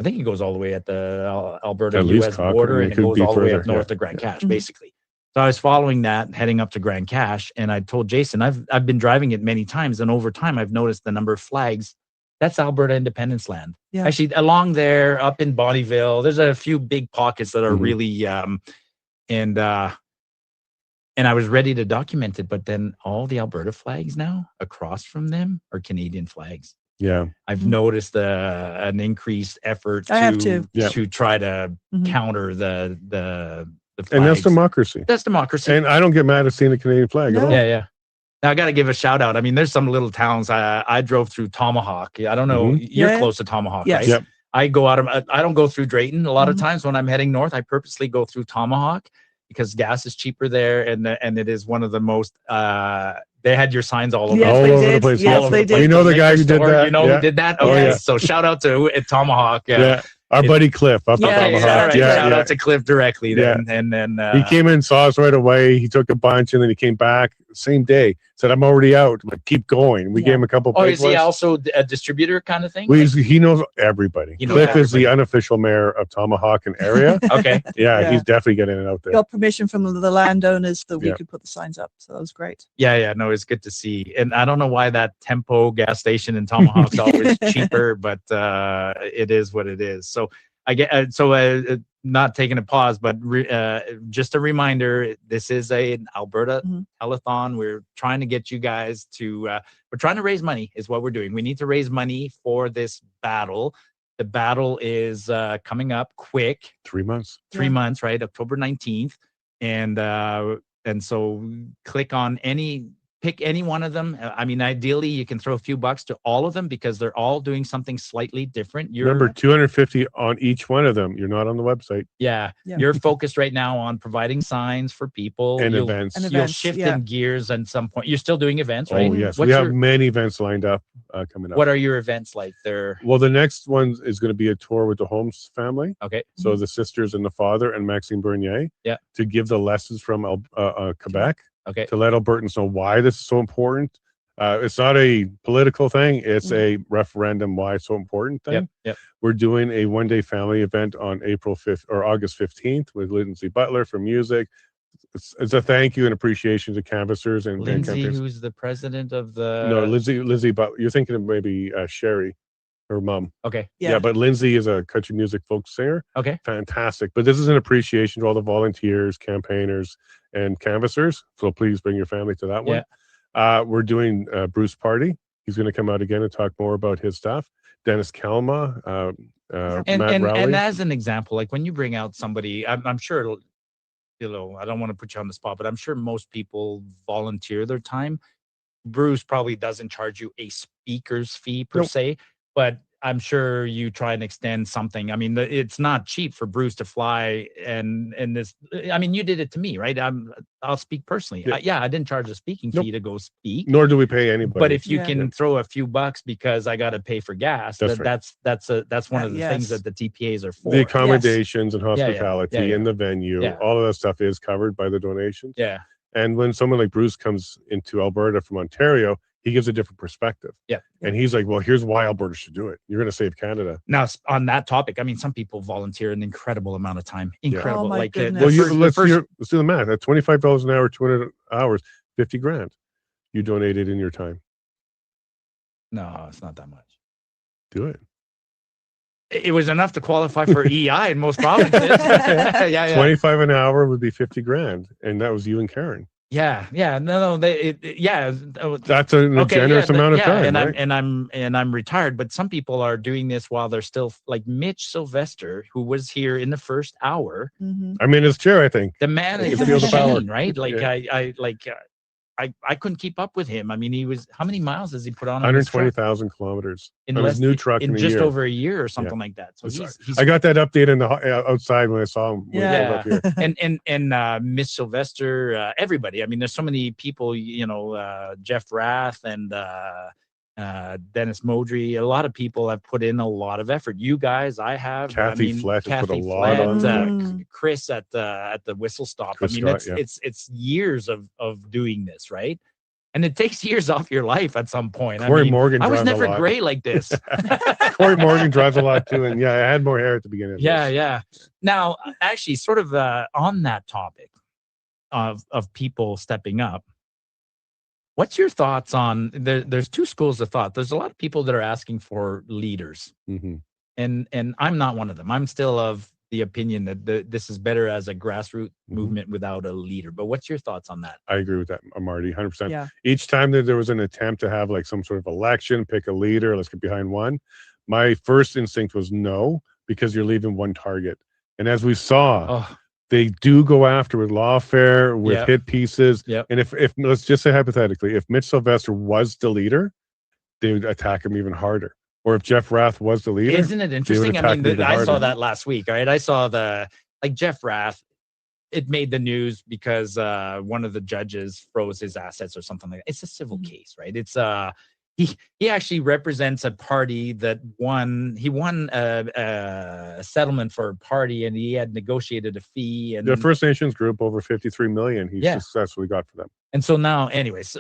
think it goes all the way at the Alberta US border, and it goes all the way up north to Grand Cache, basically. So I was following that, heading up to Grand Cache, and I told Jason I've been driving it many times, and over time I've noticed the number of flags. That's Alberta Independence Land. Yeah. Actually, along there, up in Bonnyville, there's a few big pockets that are really, and I was ready to document it, but then all the Alberta flags now across from them are Canadian flags. Yeah, I've noticed an increased effort to try to counter the And that's flags. democracy. That's democracy. And I don't get mad at seeing the Canadian flag at all. Yeah, yeah. Now I got to give a shout out. I mean, there's some little towns. I drove through Tomahawk. I don't know. You're Yeah. close to Tomahawk, Yes. right? Yep. I go out of. I don't go through Drayton. A lot of times when I'm heading north, I purposely go through Tomahawk because gas is cheaper there, and it is one of the most. They had your signs all over. Yes, All they over the did. place. Yes, they did. You know the guy who did Store, that? You know Yeah. who did that? Oh, Okay, yeah. so shout out to at Tomahawk. Yeah. Our buddy Cliff up Yeah, in yeah, Tomahawk. right. Shout out to Cliff directly. Then, and then He came in, saw us right away. He took a bunch, and then he came back same day. Said, "I'm already out, but keep going." We gave him a couple. Oh, is he pamphlets. also a distributor kind of thing? He knows everybody. He knows Cliff is the everybody. unofficial mayor of Tomahawk and area. Okay. Yeah, Yeah. he's definitely getting it out there. Got permission from the landowners that we Yeah. could put the signs up. So that was great. Yeah, no, it's good to see. And I don't know why that Tempo gas station in Tomahawk's always cheaper, but it is what it is. So I get not taking a pause, but just a reminder: this is an Alberta telethon. We're trying to get you guys to. We're trying to raise money. Is what we're doing. We need to raise money for this battle. The battle is coming up quick. 3 months. 3 months, right? October 19th, and so click on pick any one of them. I mean, ideally, you can throw a few bucks to all of them because they're all doing something slightly different. Remember, 250 on each one of them. You're not on the website. Yeah, Yeah. you're focused right now on providing signs for people And You'll- events. And You'll events, shift yeah. in gears at some point. You're still doing events, right? Oh yes, What's we have your- many events lined up coming up. What are your events like? They're Well, the next one is going to be a tour with the Holmes family. okay. So the sisters and the father and Maxime Bernier. Yeah. To give the lessons from Quebec. Okay. To let Albertans know why this is so important. It's not a political thing. It's a referendum why it's so important thing. Yep. We're doing a one-day family event on April 5th or August 15th with Lindsay Butler for music. It's a thank you and appreciation to canvassers and Lindsay, campaigners. who's the president of the. No, Lizzie Butler. You're thinking of maybe Sherry, her mom. Okay. Yeah, but Lindsay is a country music folk singer. Okay. Fantastic. But this is an appreciation to all the volunteers, campaigners, and canvassers. So please bring your family to that one. We're doing Bruce Party. He's going to come out again and talk more about his stuff. Dennis Kalma, Matt Rowley. And as an example, like when you bring out somebody, I'm sure it'll, I don't want to put you on the spot, but I'm sure most people volunteer their time. Bruce probably doesn't charge you a speaker's fee per se, but I'm sure you try and extend something. I mean, it's not cheap for Bruce to fly and this. I mean, you did it to me, right? I'll speak personally. Yeah. I didn't charge a speaking fee to go speak. Nor do we pay anybody. But if you can throw a few bucks because I got to pay for gas, That's right. that's one of the things that the TPAs are for. The accommodations and hospitality Yeah. and the venue, all of that stuff is covered by the donations. Yeah. And when someone like Bruce comes into Alberta from Ontario, he gives a different perspective. Yeah. And he's like, well, here's why Alberta should do it. You're going to save Canada. Now, on that topic, I mean, some people volunteer an incredible amount of time. Incredible. Oh my like goodness. Well, let's do the math. At $25 an hour, 200 hours, 50 grand. You donated in your time. No, it's not that much. Do it. It was enough to qualify for EI in most provinces. yeah. 25 an hour would be 50 grand. And that was you and Karen. Yeah. No. That's a generous amount of time, and right? I'm retired, but some people are doing this while they're still like Mitch Sylvester, who was here in the first hour. I'm in his chair, I think. The man is a feel the power. machine, right? Like Yeah. I couldn't keep up with him. I mean, how many miles does he put on? his truck? 120,000 kilometers In on his new truck in in a just year. over a year or something like that. So he's I got that update in the outside when I saw him. when he drove up here. and Miss Sylvester, everybody. I mean, there's so many people. Jeff Rath and Dennis Modry. A lot of people have put in a lot of effort. You guys, I have. Kathy Flett has put a lot Flett, on. Chris at the Whistle Stop. Chris I mean, Scott, it's years of doing this, right? And it takes years off your life at some point. Corey Morgan I was drives a never lot. gray like this. Corey Morgan drives a lot too. And I had more hair at the beginning. Of this. Yeah. Now, actually, sort of on that topic of people stepping up, what's your thoughts on there's two schools of thought. There's a lot of people that are asking for leaders. Mm-hmm. And I'm not one of them. I'm still of the opinion that this is better as a grassroots movement without a leader. But what's your thoughts on that? I agree with that, Marty, 100%. Yeah. Each time that there was an attempt to have like some sort of election, pick a leader, let's get behind one, my first instinct was no, because you're leaving one target. And as we saw, they do go after with lawfare, with Yep. hit pieces. Yep. And if let's just say hypothetically, if Mitch Sylvester was the leader, they would attack him even harder. Or if Jeff Rath was the leader, Isn't it interesting? I mean, I saw that last week, right? I saw Jeff Rath. It made the news because one of the judges froze his assets or something like that. It's a civil case, right? It's he actually represents a party that won. He won a settlement for a party, and he had negotiated a fee. And the First Nations group over 53 million. He successfully got for them. And so now, anyways,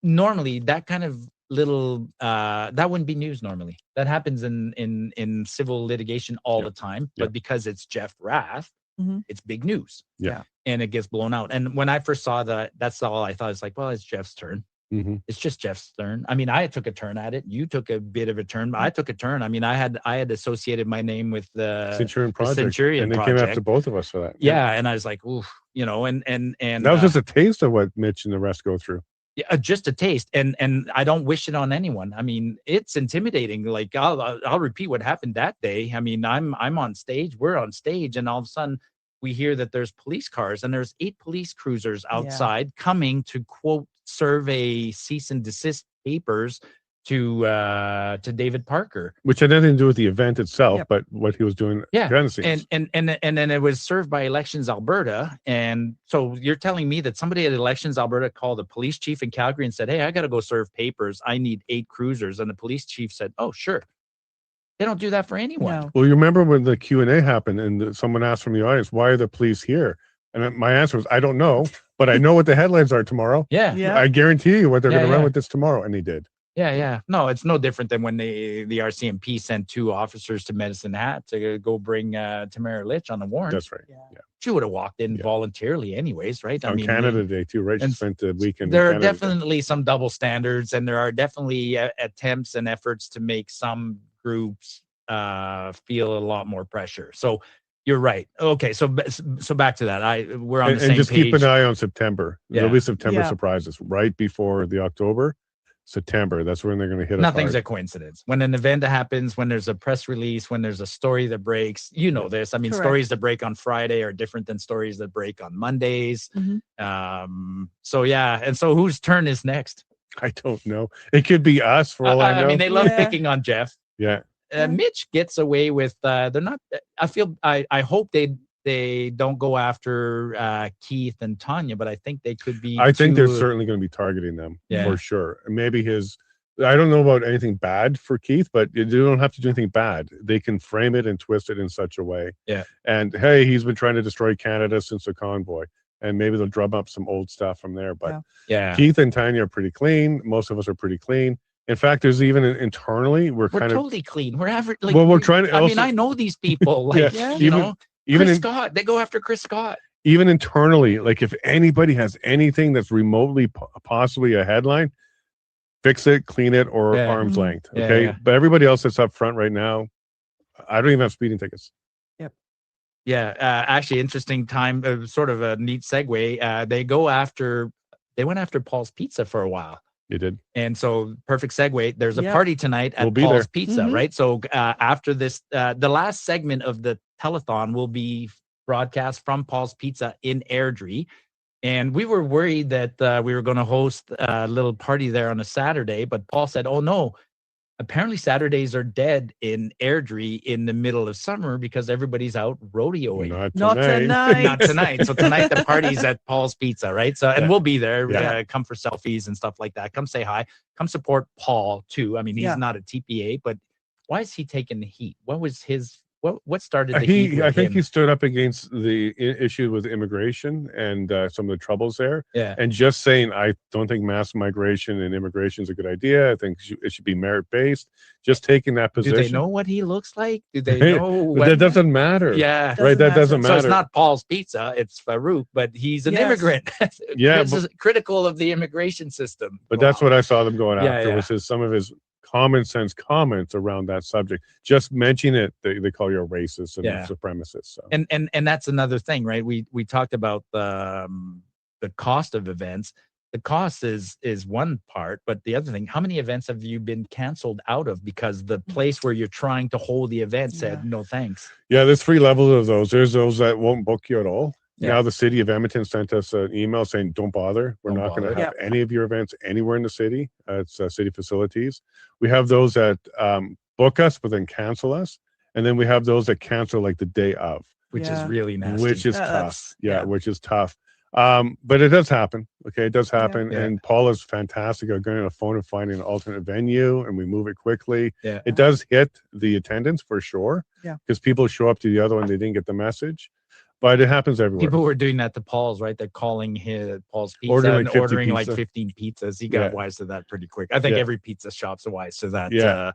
normally that kind of little that wouldn't be news normally. That happens in civil litigation all the time, but because it's Jeff Rath, it's big news. Yeah. And it gets blown out. And when I first saw that, that's all I thought. It's like, well, it's Jeff's turn. It's just Jeff's turn. I mean, I took a turn at it. You took a bit of a turn. I took a turn. I mean, I had associated my name with the Centurion Project, Centurion and they Project. came after both of us for that. Yeah, and I was like, ooh, you know, and that was just a taste of what Mitch and the rest go through. Yeah, just a taste, and I don't wish it on anyone. I mean, it's intimidating. Like I'll repeat what happened that day. I mean, I'm on stage, we're on stage, and all of a sudden we hear that there's police cars and there's 8 police cruisers outside coming to quote serve a cease and desist papers to David Parker, which had nothing to do with the event itself, but what he was doing behind the scenes. And then it was served by Elections Alberta. And so you're telling me that somebody at Elections Alberta called the police chief in Calgary and said, hey, I got to go serve papers. I need 8 cruisers. And the police chief said, oh, sure. They don't do that for anyone. No. Well, you remember when the Q&A happened and someone asked from the audience, why are the police here? And my answer was, I don't know, but I know what the headlines are tomorrow. Yeah. I guarantee you what they're going to run with this tomorrow. And they did. Yeah. No, it's no different than when the RCMP sent 2 officers to Medicine Hat to go bring Tamara Litch on the warrant. That's right. Yeah. She would have walked in voluntarily anyways, right? On Canada Day too, right? She spent the weekend. There are definitely some double standards, and there are definitely attempts and efforts to make some groups feel a lot more pressure. So you're right. Okay, so back to that. We're on the same page. And just keep an eye on September. Yeah. There'll be September surprises right before the October. September, that's when they're going to hit us. Nothing's hard. a coincidence. When an event happens, when there's a press release, when there's a story that breaks, you know this. I mean, stories that break on Friday are different than stories that break on Mondays. So yeah, and so whose turn is next? I don't know. It could be us for all I know. I mean, they love picking on Jeff. Yeah. Mitch gets away with. They're not. I hope they don't go after Keith and Tanya, but I think they could be. I think they're certainly going to be targeting them for sure. Maybe I don't know about anything bad for Keith, but you don't have to do anything bad. They can frame it and twist it in such a way. Yeah. And hey, he's been trying to destroy Canada since the convoy. And maybe they'll drum up some old stuff from there. But Keith and Tanya are pretty clean. Most of us are pretty clean. In fact, there's even internally, we're kind totally clean. We're average. Like, we're trying to. I mean, I know these people. Like, you know. Even Chris Scott, they go after Chris Scott. Even internally, like if anybody has anything that's remotely possibly a headline, fix it, clean it, or arm's length. Okay. But everybody else that's up front right now, I don't even have speeding tickets. Yep. Yeah. Actually, interesting time, sort of a neat segue. They went after Paul's Pizza for a while. You did. And so perfect segue. There's a party tonight at We'll Paul's Pizza, right? So after this, the last segment of the telethon will be broadcast from Paul's Pizza in Airdrie. And we were worried that we were going to host a little party there on a Saturday, but Paul said, oh no, apparently Saturdays are dead in Airdrie in the middle of summer because everybody's out rodeoing. Not tonight. Not tonight. So tonight the party's at Paul's Pizza, right? So and we'll be there. Come for selfies and stuff like that. Come say hi. Come support Paul too. I mean, he's not a TPA, but why is he taking the heat? What was his? What started the heat? I think he stood up against the issue with immigration and some of the troubles there. Yeah. And just saying, I don't think mass migration and immigration is a good idea. I think it should be merit-based. Just taking that position. Do they know what he looks like? Do they know? That doesn't matter. Yeah. Right. That doesn't matter. So it's not Paul's Pizza. It's Farouk, but he's an immigrant. Yeah. This is critical of the immigration system. But that's what I saw them going after. Yeah. Was some of his common sense comments around that subject. Just mention it, they call you a racist and a supremacist. So. And that's another thing, right? We talked about the cost of events. the cost is one part, but the other thing, how many events have you been canceled out of because the place where you're trying to hold the event said no thanks? Yeah, there's 3 levels of those. There's those that won't book you at all. Yeah. Now the city of Edmonton sent us an email saying, don't bother. We're not going to have any of your events anywhere in the city. It's city facilities. We have those that book us, but then cancel us. And then we have those that cancel like the day of. Which is really nasty. Which is tough. Which is tough. But it does happen. Okay, it does happen. And Paula's fantastic at going on a phone and finding an alternate venue, and we move it quickly. Yeah. It does hit the attendance for sure. Yeah. Because people show up to the other one, they didn't get the message. But it happens everywhere. People were doing that to Paul's, right? They're calling Paul's Pizza and ordering like 15 pizzas. He got wise to that pretty quick. I think every pizza shop's wise to that. Yeah.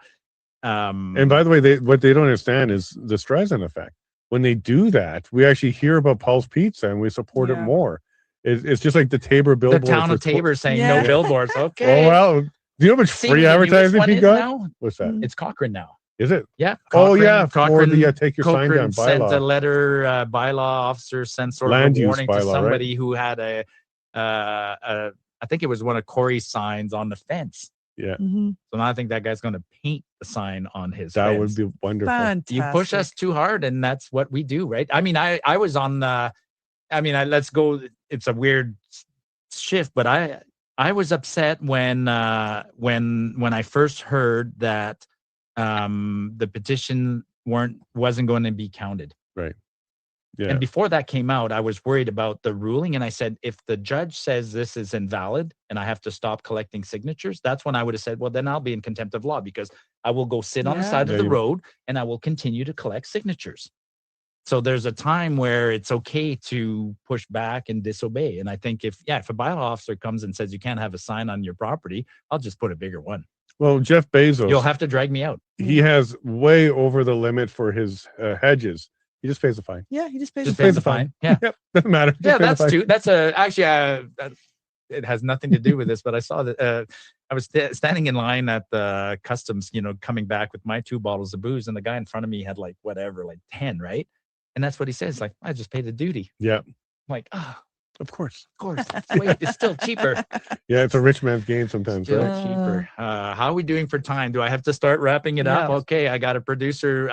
And by the way, what they don't understand is the Streisand effect. When they do that, we actually hear about Paul's Pizza and we support it more. It's just like the Tabor billboards. The town of Tabor saying no billboards. Okay. Oh, well, do you know how much free advertising you got? Now? What's that? It's Cochrane now. Is it? Yeah. Cochrane, for Cochrane, the take your sign down sent bylaw. a letter, bylaw officer sent sort Land of a use warning bylaw, to somebody who had I think it was one of Corey's signs on the fence. Yeah. So now I think that guy's going to paint the sign on his That fence. would be wonderful. Fantastic. You push us too hard, and that's what we do, right? I mean, I was on let's go. It's a weird shift, but I was upset when I first heard that the petition wasn't going to be counted. Right. Yeah. And before that came out, I was worried about the ruling. And I said, if the judge says this is invalid and I have to stop collecting signatures, that's when I would have said, well, then I'll be in contempt of law because I will go sit on the side of the road and I will continue to collect signatures. So there's a time where it's okay to push back and disobey. And I think if a bylaw officer comes and says you can't have a sign on your property, I'll just put a bigger one. Well, Jeff Bezos. You'll have to drag me out. He has way over the limit for his hedges. He just pays the fine. Yeah, he just pays the fine. Yeah. Yep. Doesn't matter. Yeah, that's true. That's actually it has nothing to do with this, but I saw that I was standing in line at the customs, coming back with my 2 bottles of booze, and the guy in front of me had like 10, right? And that's what he says, like, I just paid the duty. Yeah. I'm like, of course. Wait, it's still cheaper. Yeah, it's a rich man's game sometimes, Still right? cheaper. How are we doing for time? Do I have to start wrapping it up? Okay, I got a producer.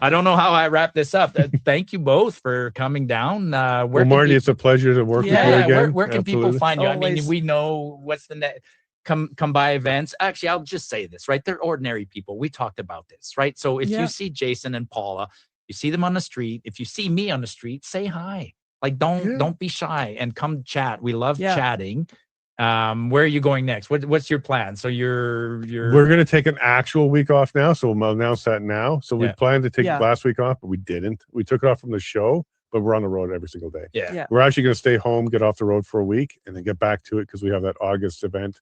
I don't know how I wrap this up. Thank you both for coming down. Well, Marty, it's a pleasure to work with you again. Where can people find you? Always. I mean, we know what's the net. Come by events. Actually, I'll just say this, right? They're ordinary people. We talked about this, right? So if you see Jason and Paula, you see them on the street. If you see me on the street, say hi. Like, don't be shy and come chat. We love chatting. Where are you going next? What's your plan? So we're going to take an actual week off now. So we'll announce that now. So we planned to take last week off, but we didn't. We took it off from the show, but we're on the road every single day. Yeah. We're actually going to stay home, get off the road for a week, and then get back to it because we have that August event.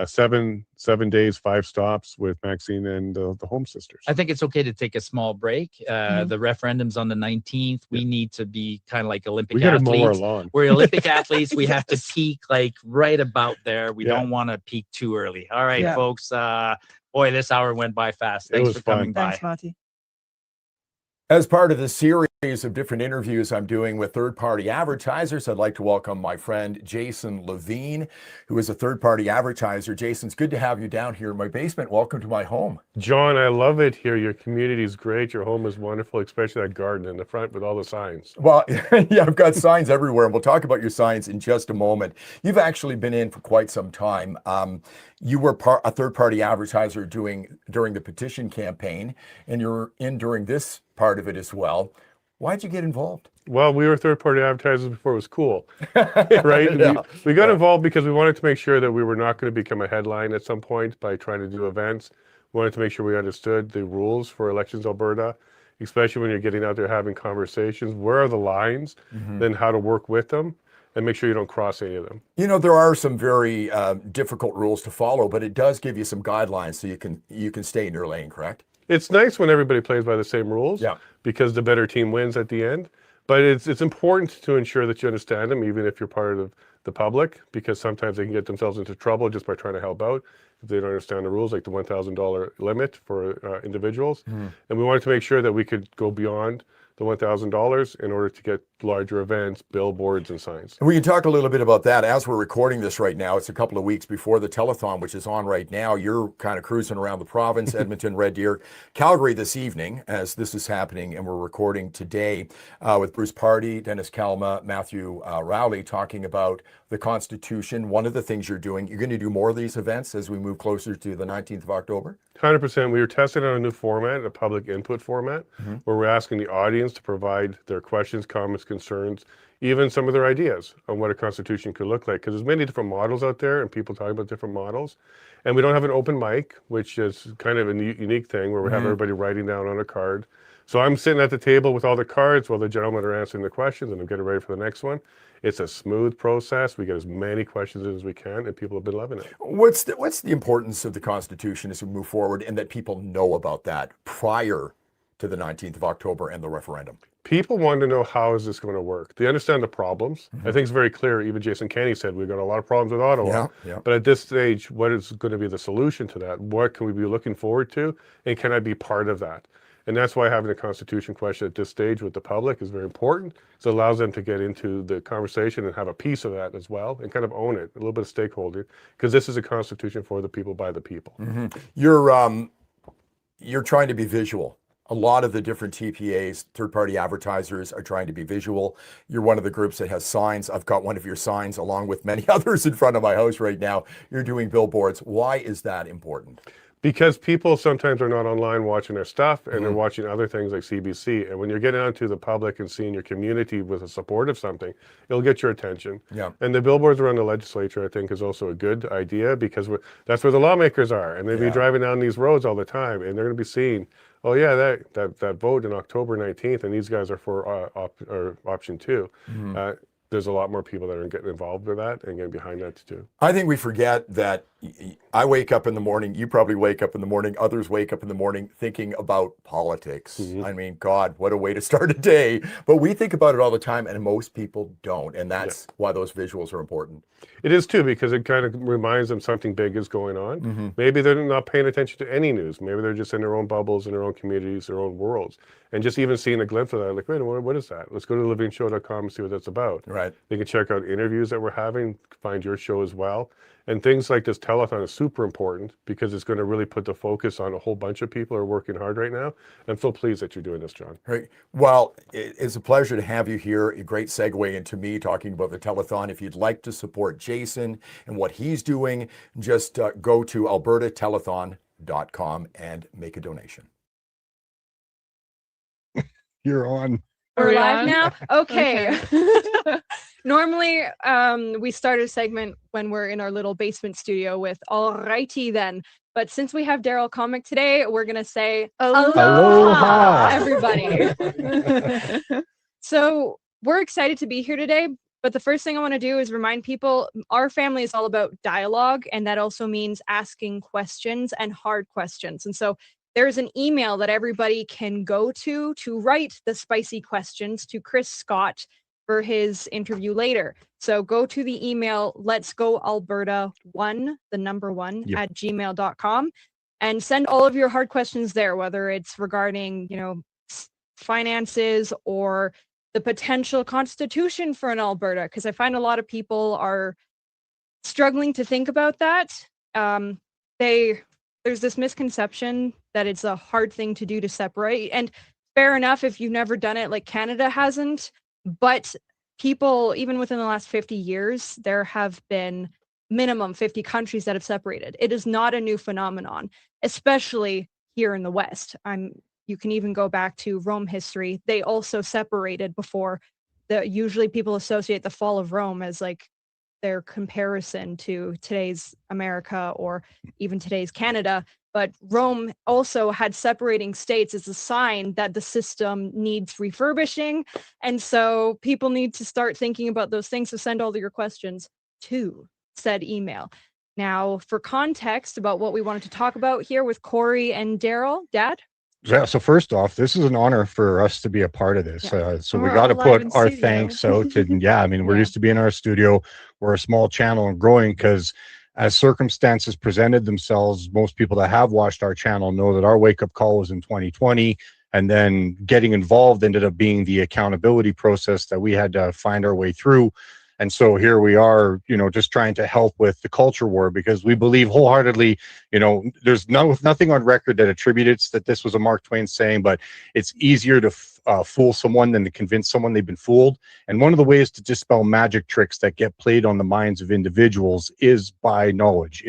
7 days, 5 stops with Maxine and the Home Sisters. I think it's okay to take a small break. The referendum's on the 19th. We need to be kind of like Olympic athletes. Mow our lawn. We're Olympic athletes. We have to peak like right about there. We don't want to peak too early. All right, folks. Boy, this hour went by fast. Thanks for coming by. Thanks, Marty. As part of the series of different interviews I'm doing with third-party advertisers, I'd like to welcome my friend Jason Levine, who is a third-party advertiser. Jason, it's good to have you down here in my basement. Welcome to my home. John, I love it here. Your community is great. Your home is wonderful, especially that garden in the front with all the signs. Well, yeah, I've got signs everywhere, and we'll talk about your signs in just a moment. You've actually been in for quite some time. You were a third-party advertiser during the petition campaign, and you're in during this part of it as well. Why'd you get involved? Well, we were third-party advertisers before it was cool, right? Yeah. We got involved because we wanted to make sure that we were not going to become a headline at some point by trying to do events. We wanted to make sure we understood the rules for Elections Alberta, especially when you're getting out there having conversations. Where are the lines? Then how to work with them and make sure you don't cross any of them. You know, there are some very difficult rules to follow, but it does give you some guidelines so you can stay in your lane, correct? It's nice when everybody plays by the same rules because the better team wins at the end. But it's important to ensure that you understand them, even if you're part of the public, because sometimes they can get themselves into trouble just by trying to help out if they don't understand the rules, like the $1,000 limit for individuals. And we wanted to make sure that we could go beyond the $1,000 in order to larger events, billboards, and signs. And we can talk a little bit about that as we're recording this right now. It's a couple of weeks before the telethon, which is on right now. You're kind of cruising around the province, Edmonton, Red Deer, Calgary this evening as this is happening, and we're recording today with Bruce Pardy, Dennis Kalma, Matthew Rowley talking about the Constitution. One of the things you're doing, you're going to do more of these events as we move closer to the 19th of October? 100%. We were testing out a new format, a public input format, where we're asking the audience to provide their questions, comments, concerns, even some of their ideas on what a constitution could look like. Because there's many different models out there and people talking about different models. And we don't have an open mic, which is kind of a unique thing where we have everybody writing down on a card. So I'm sitting at the table with all the cards while the gentlemen are answering the questions, and I'm getting ready for the next one. It's a smooth process. We get as many questions in as we can, and people have been loving it. What's the importance of the Constitution as we move forward, and that people know about that prior to the 19th of October and the referendum? People want to know, how is this going to work? They understand the problems. I think it's very clear. Even Jason Kenney said we've got a lot of problems with Ottawa. But at this stage, what is going to be the solution to that? What can we be looking forward to? And can I be part of that? And that's why having a Constitution question at this stage with the public is very important. So it allows them to get into the conversation and have a piece of that as well and kind of own it, a little bit of stakeholder, because this is a Constitution for the people, by the people. You're trying to be visual. A lot of the different TPAs, third-party advertisers, are trying to be visual. You're one of the groups that has signs. I've got one of your signs along with many others in front of my house right now. You're doing billboards. Why is that important? Because people sometimes are not online watching their stuff, and they're watching other things like CBC. And when you're getting out to the public and seeing your community with a support of something, it'll get your attention. And the billboards around the legislature, I think, is also a good idea, because that's where the lawmakers are. And they'll be driving down these roads all the time, and they're going to be seeing, oh yeah, that vote in October 19th, and these guys are for option 2. There's a lot more people that are getting involved with that and getting behind that too. I think we forget that I wake up in the morning, you probably wake up in the morning, others wake up in the morning thinking about politics. I mean, God, what a way to start a day. But we think about it all the time, and most people don't. And that's why those visuals are important. It is too, because it kind of reminds them something big is going on. Maybe they're not paying attention to any news. Maybe they're just in their own bubbles, in their own communities, their own worlds. And just even seeing a glimpse of that, like, wait a minute, what is that? Let's go to livingshow.com and see what that's about. They can check out interviews that we're having, find your show as well. And things like this telethon is super important, because it's going to really put the focus on a whole bunch of people who are working hard right now. I'm so pleased that you're doing this, John. Right. Well, it's a pleasure to have you here. A great segue into me talking about the telethon. If you'd like to support Jason and what he's doing, just go to albertatelethon.com and make a donation. You're on. We're live now? Okay. Normally, we start a segment when we're in our little basement studio with alrighty then. But since we have Daryl Comic today, we're going to say aloha, everybody. So we're excited to be here today. But the first thing I want to do is remind people our family is all about dialogue. And that also means asking questions and hard questions. And so there's an email that everybody can go to write the spicy questions to Chris Scott for his interview later. So go to the email, letsgoalberta1, the number 1, at gmail.com, and send all of your hard questions there, whether it's regarding, finances or the potential constitution for an Alberta, because I find a lot of people are struggling to think about that. There's this misconception that it's a hard thing to do to separate, and fair enough if you've never done it, like Canada hasn't, but people, even within the last 50 years, there have been minimum 50 countries that have separated. It is not a new phenomenon, especially here in the West. You can even go back to Rome history. They also separated before. Usually people associate the fall of Rome as like their comparison to today's America or even today's Canada. But Rome also had separating states as a sign that the system needs refurbishing. And so people need to start thinking about those things. So send all of your questions to said email. Now, for context about what we wanted to talk about here with Corey and Daryl, Dad? Yeah, so first off, this is an honor for us to be a part of this. So we got to put our thanks out. And we're used to be in our studio. We're a small channel and growing, because as circumstances presented themselves, most people that have watched our channel know that our wake-up call was in 2020, And then getting involved ended up being the accountability process that we had to find our way through. And so here we are, just trying to help with the culture war, because we believe wholeheartedly, there's nothing on record that attributes that this was a Mark Twain saying, but it's easier to fool someone than to convince someone they've been fooled. And one of the ways to dispel magic tricks that get played on the minds of individuals is by knowledge,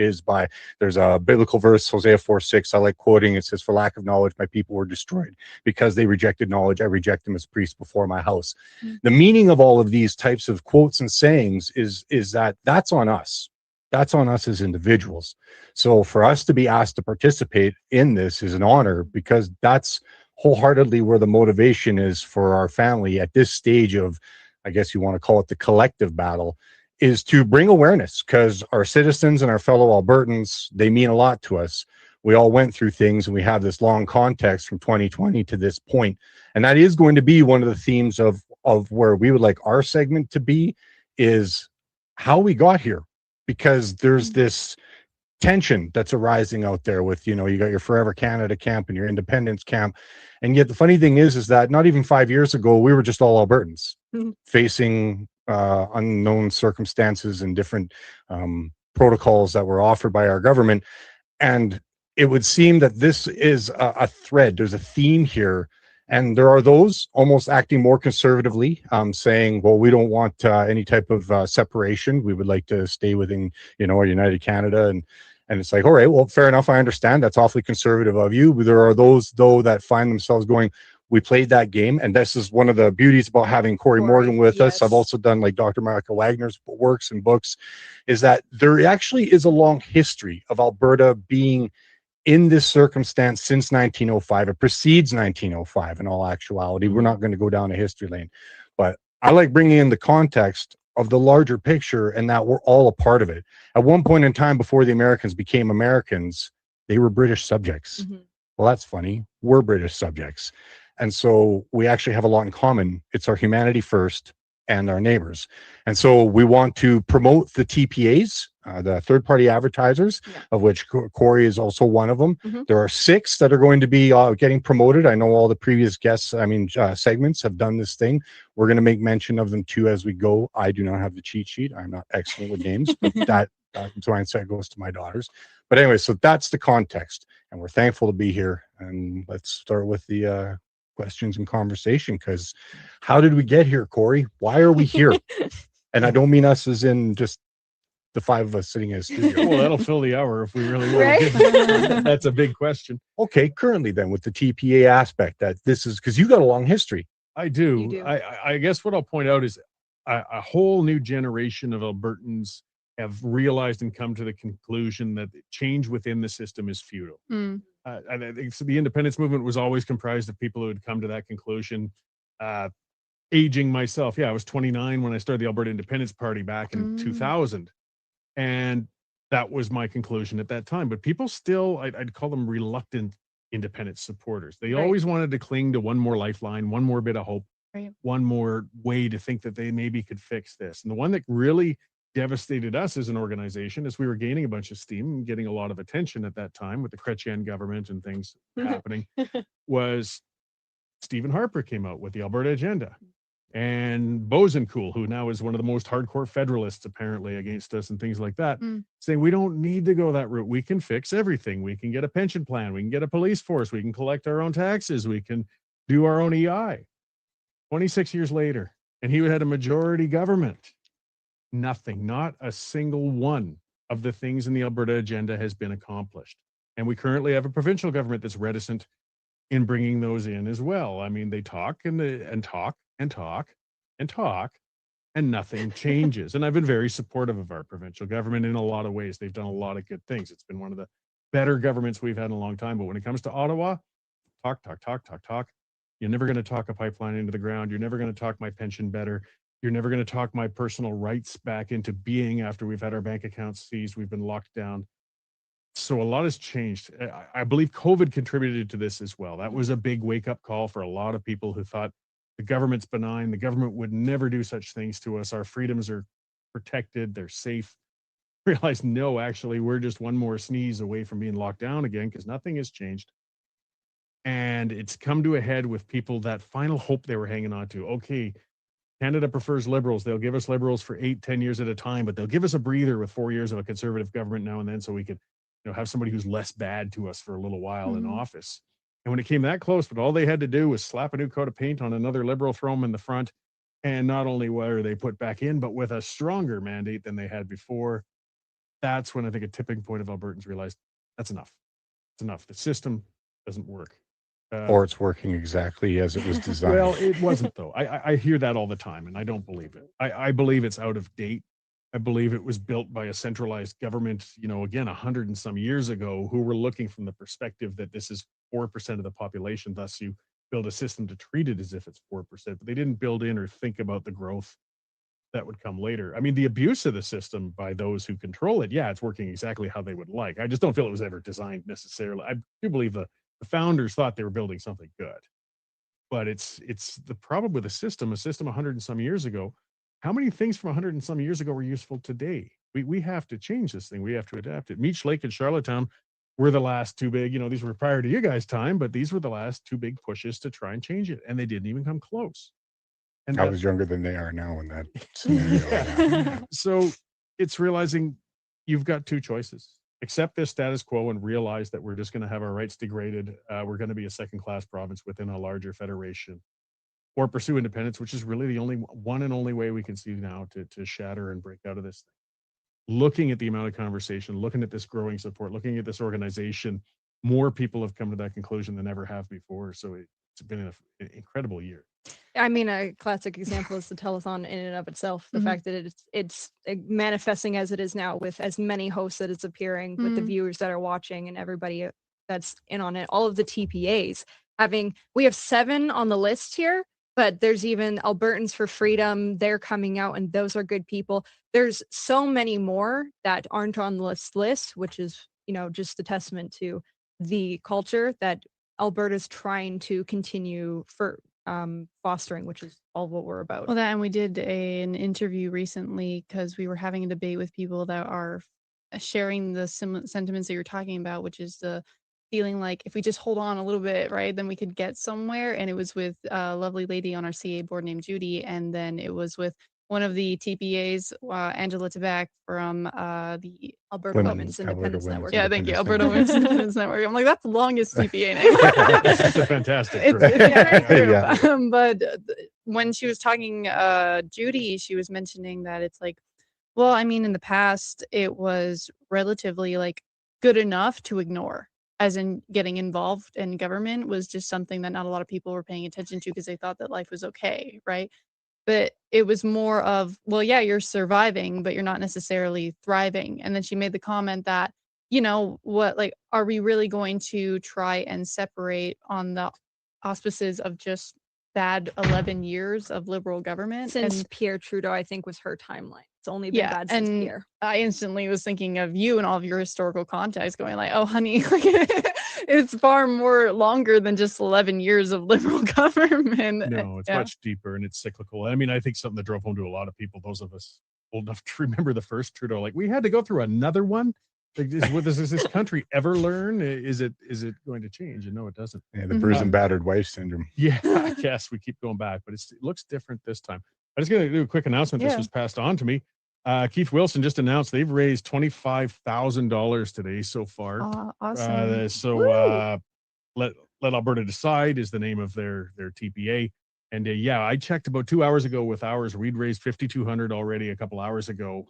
there's a biblical verse, Hosea 4:6, I like quoting. It says, "For lack of knowledge, my people were destroyed. Because they rejected knowledge, I reject them as priests before my house." The meaning of all of these types of quotes and sayings is that that's on us. That's on us as individuals. So for us to be asked to participate in this is an honor, because that's wholeheartedly where the motivation is for our family at this stage of, I guess you want to call it the collective battle, is to bring awareness, because our citizens and our fellow Albertans, they mean a lot to us. We all went through things, and we have this long context from 2020 to this point. And that is going to be one of the themes of where we would like our segment to be, is how we got here. Because there's this tension that's arising out there with, you got your Forever Canada camp and your Independence camp. And yet the funny thing is that not even 5 years ago, we were just all Albertans facing unknown circumstances and different protocols that were offered by our government. And it would seem that this is a thread. There's a theme here. And there are those almost acting more conservatively, saying, well, we don't want any type of separation. We would like to stay within, a United Canada. And it's like, all right, well, fair enough. I understand. That's awfully conservative of you. But there are those, though, that find themselves going, we played that game. And this is one of the beauties about having Corey Morgan with us. I've also done like Dr. Michael Wagner's works and books, is that there actually is a long history of Alberta being in this circumstance since 1905. It precedes 1905 in all actuality. We're not going to go down a history lane, but I like bringing in the context of the larger picture, and that we're all a part of it. At one point in time, before the Americans became Americans, they were British subjects. Well, that's funny. We're British subjects. And so we actually have a lot in common. It's our humanity first and our neighbors. And so we want to promote the TPAs, the third-party advertisers, of which Corey is also one of them. There are 6 that are going to be getting promoted. I know all the previous guests, segments have done this thing. We're going to make mention of them too as we go. I do not have the cheat sheet. I'm not excellent with names, but that mindset goes to my daughters. But anyway, so that's the context, and we're thankful to be here. And let's start with the questions and conversation, because how did we get here, Corey? Why are we here? And I don't mean us as in just the 5 of us sitting in a studio. Well, that'll fill the hour if we really want to get that's a big question. Okay, currently then with the TPA aspect, that this is because you got a long history. I do. I guess what I'll point out is a whole new generation of Albertans have realized and come to the conclusion that change within the system is futile. And I think so the independence movement was always comprised of people who had come to that conclusion. Aging myself, I was 29 when I started the Alberta Independence Party back in 2000. And that was my conclusion at that time. But people still, I'd call them reluctant independence supporters. They always wanted to cling to one more lifeline, one more bit of hope, one more way to think that they maybe could fix this. And the one that really devastated us as an organization, as we were gaining a bunch of steam and getting a lot of attention at that time with the Chrétien government and things happening, was Stephen Harper came out with the Alberta Agenda. And Bosencool, who now is one of the most hardcore federalists apparently against us and things like that, saying we don't need to go that route. We can fix everything. We can get a pension plan. We can get a police force. We can collect our own taxes. We can do our own EI. 26 years later, and he had a majority government. Nothing, not a single one of the things in the Alberta Agenda has been accomplished. And we currently have a provincial government that's reticent in bringing those in as well. I mean, they talk and talk and talk and talk, and nothing changes. And I've been very supportive of our provincial government in a lot of ways. They've done a lot of good things. It's been one of the better governments we've had in a long time. But when it comes to Ottawa, talk. You're never going to talk a pipeline into the ground. You're never going to talk my pension better. You're never going to talk my personal rights back into being after we've had our bank accounts seized. We've been locked down. So a lot has changed. I believe COVID contributed to this as well. That was a big wake-up call for a lot of people who thought the government's benign. The government would never do such things to us. Our freedoms are protected. They're safe. Realize, no, actually, we're just one more sneeze away from being locked down again because nothing has changed. And it's come to a head with people that final hope they were hanging on to. Okay, Canada prefers Liberals. They'll give us Liberals for 8-10 years at a time, but they'll give us a breather with 4 years of a Conservative government now and then, so we could, have somebody who's less bad to us for a little while in office. And when it came that close, but all they had to do was slap a new coat of paint on another Liberal, throw them in the front, and not only were they put back in, but with a stronger mandate than they had before. That's when I think a tipping point of Albertans realized that's enough. It's enough. The system doesn't work. Or it's working exactly as it was designed. Well, it wasn't though. I hear that all the time, and I don't believe it. I believe it's out of date. I believe it was built by a centralized government, again, 100 and some years ago, who were looking from the perspective that this is 4% of the population. Thus, you build a system to treat it as if it's 4%, but they didn't build in or think about the growth that would come later. I mean, the abuse of the system by those who control it, yeah, it's working exactly how they would like. I just don't feel it was ever designed necessarily. I do believe the founders thought they were building something good, but it's the problem with a system 100 and some years ago. How many things from 100 and some years ago were useful today? We have to change this thing. We have to adapt it. Meech Lake and Charlottetown were the last two big, these were prior to you guys' time, but these were the last two big pushes to try and change it, and they didn't even come close. And I was younger than they are now in that scenario. So it's realizing you've got two choices. Accept this status quo and realize that we're just going to have our rights degraded. We're going to be a second-class province within a larger federation, or pursue independence, which is really the only one and only way we can see now to shatter and break out of this thing. Looking at the amount of conversation, looking at this growing support, looking at this organization, more people have come to that conclusion than ever have before. So it's been an incredible year. I mean, a classic example is the telethon in and of itself. The fact that it's manifesting as it is now, with as many hosts that it's appearing, with the viewers that are watching and everybody that's in on it. All of the TPAs we have 7 on the list here, but there's even Albertans for Freedom. They're coming out, and those are good people. There's so many more that aren't on this list, which is, just a testament to the culture that Alberta's trying to continue for fostering, which is all what we're about. Well, and we did an interview recently because we were having a debate with people that are sharing the sentiments that you're talking about, which is the feeling like if we just hold on a little bit, right, then we could get somewhere. And it was with a lovely lady on our CA board named Judy, and then it was with one of the TPAs, Angela Tabak from the Alberta Women's Independence Network. Yeah, thank you, Alberta Women's Independence Network. I'm like, that's the longest TPA name. It's a fantastic. It's very true. Yeah. But when she was talking, Judy, she was mentioning that it's like, well, I mean, in the past, it was relatively good enough to ignore. As in getting involved in government was just something that not a lot of people were paying attention to because they thought that life was okay, right? But it was more of, well, yeah, you're surviving, but you're not necessarily thriving. And then she made the comment that, are we really going to try and separate on the auspices of just bad 11 years of Liberal government? Since Pierre Trudeau, I think, was her timeline. It's only been bad since Pierre. I instantly was thinking of you and all of your historical context going like, oh, honey, it's far more longer than just 11 years of Liberal government. No, it's much deeper, and it's cyclical. I mean, I think something that drove home to a lot of people, those of us old enough to remember the first Trudeau, we had to go through another one. Does this country ever learn? Is it going to change? And no, it doesn't. Yeah, the bruised and battered wife syndrome. Yeah, I guess we keep going back, but it looks different this time. I'm just going to do a quick announcement. This was passed on to me. Keith Wilson just announced they've raised $25,000 today so far. Awesome. Let Alberta Decide is the name of their TPA. And I checked about 2 hours ago with ours. We'd raised $5,200 already a couple hours ago.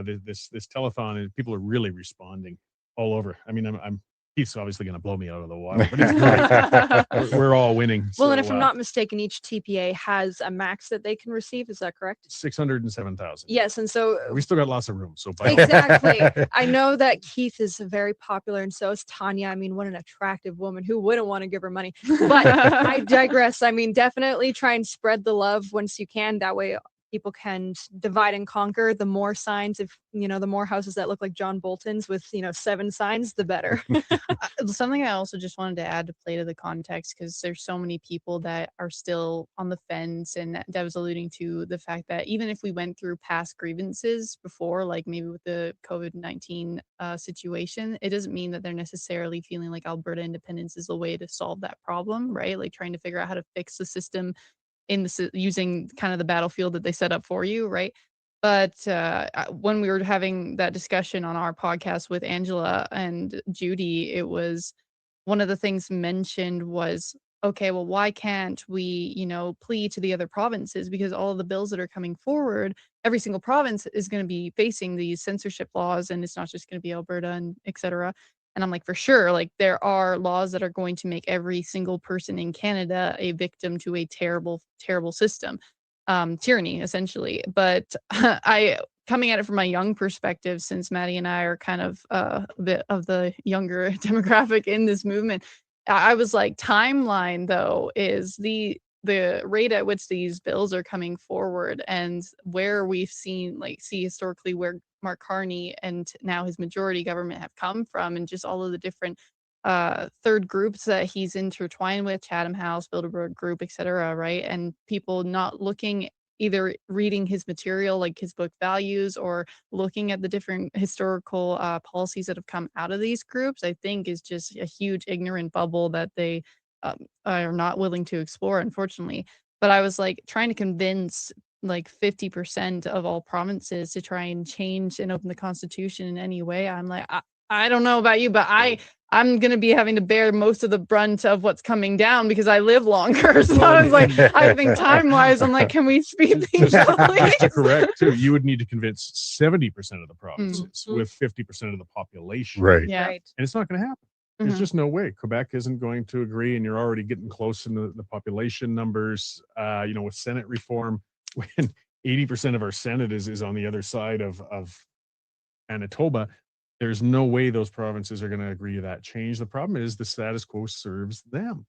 This telethon, and people are really responding all over. I mean, Keith's obviously going to blow me out of the water, but it's great. We're all winning. Well, and if I'm not mistaken, each TPA has a max that they can receive. Is that correct? 607,000. Yes, and so we still got lots of room. So exactly. I know that Keith is very popular, and so is Tanya. I mean, what an attractive woman. Who wouldn't want to give her money? But I digress. I mean, definitely try and spread the love once you can. That way, people can divide and conquer. The more signs, if the more houses that look like John Bolton's with 7 signs, the better. Something I also just wanted to add to play to the context, because there's so many people that are still on the fence, and that was alluding to the fact that even if we went through past grievances before, like maybe with the COVID-19 situation, it doesn't mean that they're necessarily feeling like Alberta independence is the way to solve that problem, right? Like trying to figure out how to fix the system using kind of the battlefield that they set up for you, right? But when we were having that discussion on our podcast with Angela and Judy, it was one of the things mentioned was, okay, well, why can't we, plea to the other provinces? Because all of the bills that are coming forward, every single province is going to be facing these censorship laws, and it's not just going to be Alberta and et cetera. And I'm like, for sure, like there are laws that are going to make every single person in Canada a victim to a terrible, terrible system, tyranny, essentially. But coming at it from my young perspective, since Maddie and I are kind of a bit of the younger demographic in this movement, I was like, timeline though is the rate at which these bills are coming forward, and where we've seen see historically where Mark Carney and now his majority government have come from, and just all of the different third groups that he's intertwined with, Chatham House, Bilderberg Group, etc., right? And people not looking, either reading his material, like his book Values, or looking at the different historical policies that have come out of these groups, I think is just a huge ignorant bubble that they are not willing to explore, unfortunately. But I was like trying to convince like 50% of all provinces to try and change and open the Constitution in any way. I'm like, I don't know about you, but I'm going to be having to bear most of the brunt of what's coming down because I live longer. So I was like, I think time-wise, I'm like, can we speed things up, please? That's correct, too. You would need to convince 70% of the provinces with 50% of the population. Right. Yeah. Right. And it's not going to happen. Mhm. There's just no way. Quebec isn't going to agree, and you're already getting close in the population numbers, with Senate reform, when 80% of our Senate is on the other side of Manitoba. There's no way those provinces are going to agree to that change. The problem is the status quo serves them,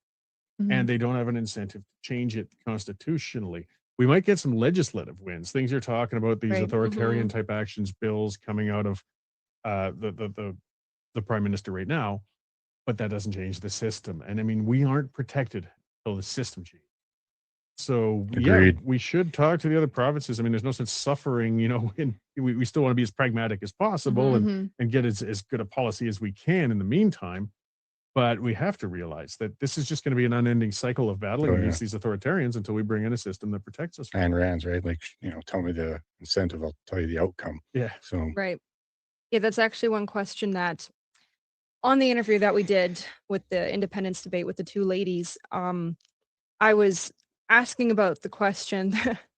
and they don't have an incentive to change it constitutionally. We might get some legislative wins. Things you're talking about, these Right. authoritarian type actions bills coming out of the prime minister right now, but that doesn't change the system. And I mean, we aren't protected until the system changes. So Agreed. we should talk to the other provinces. I mean, there's no sense suffering, and we still want to be as pragmatic as possible and get as good a policy as we can in the meantime. But we have to realize that this is just going to be an unending cycle of battling against these authoritarians until we bring in a system that protects us. Ayn Rand's, right? Like, tell me the incentive, I'll tell you the outcome. Yeah. So Right. Yeah, that's actually one question that on the interview that we did with the independence debate with the two ladies, I was asking about the question,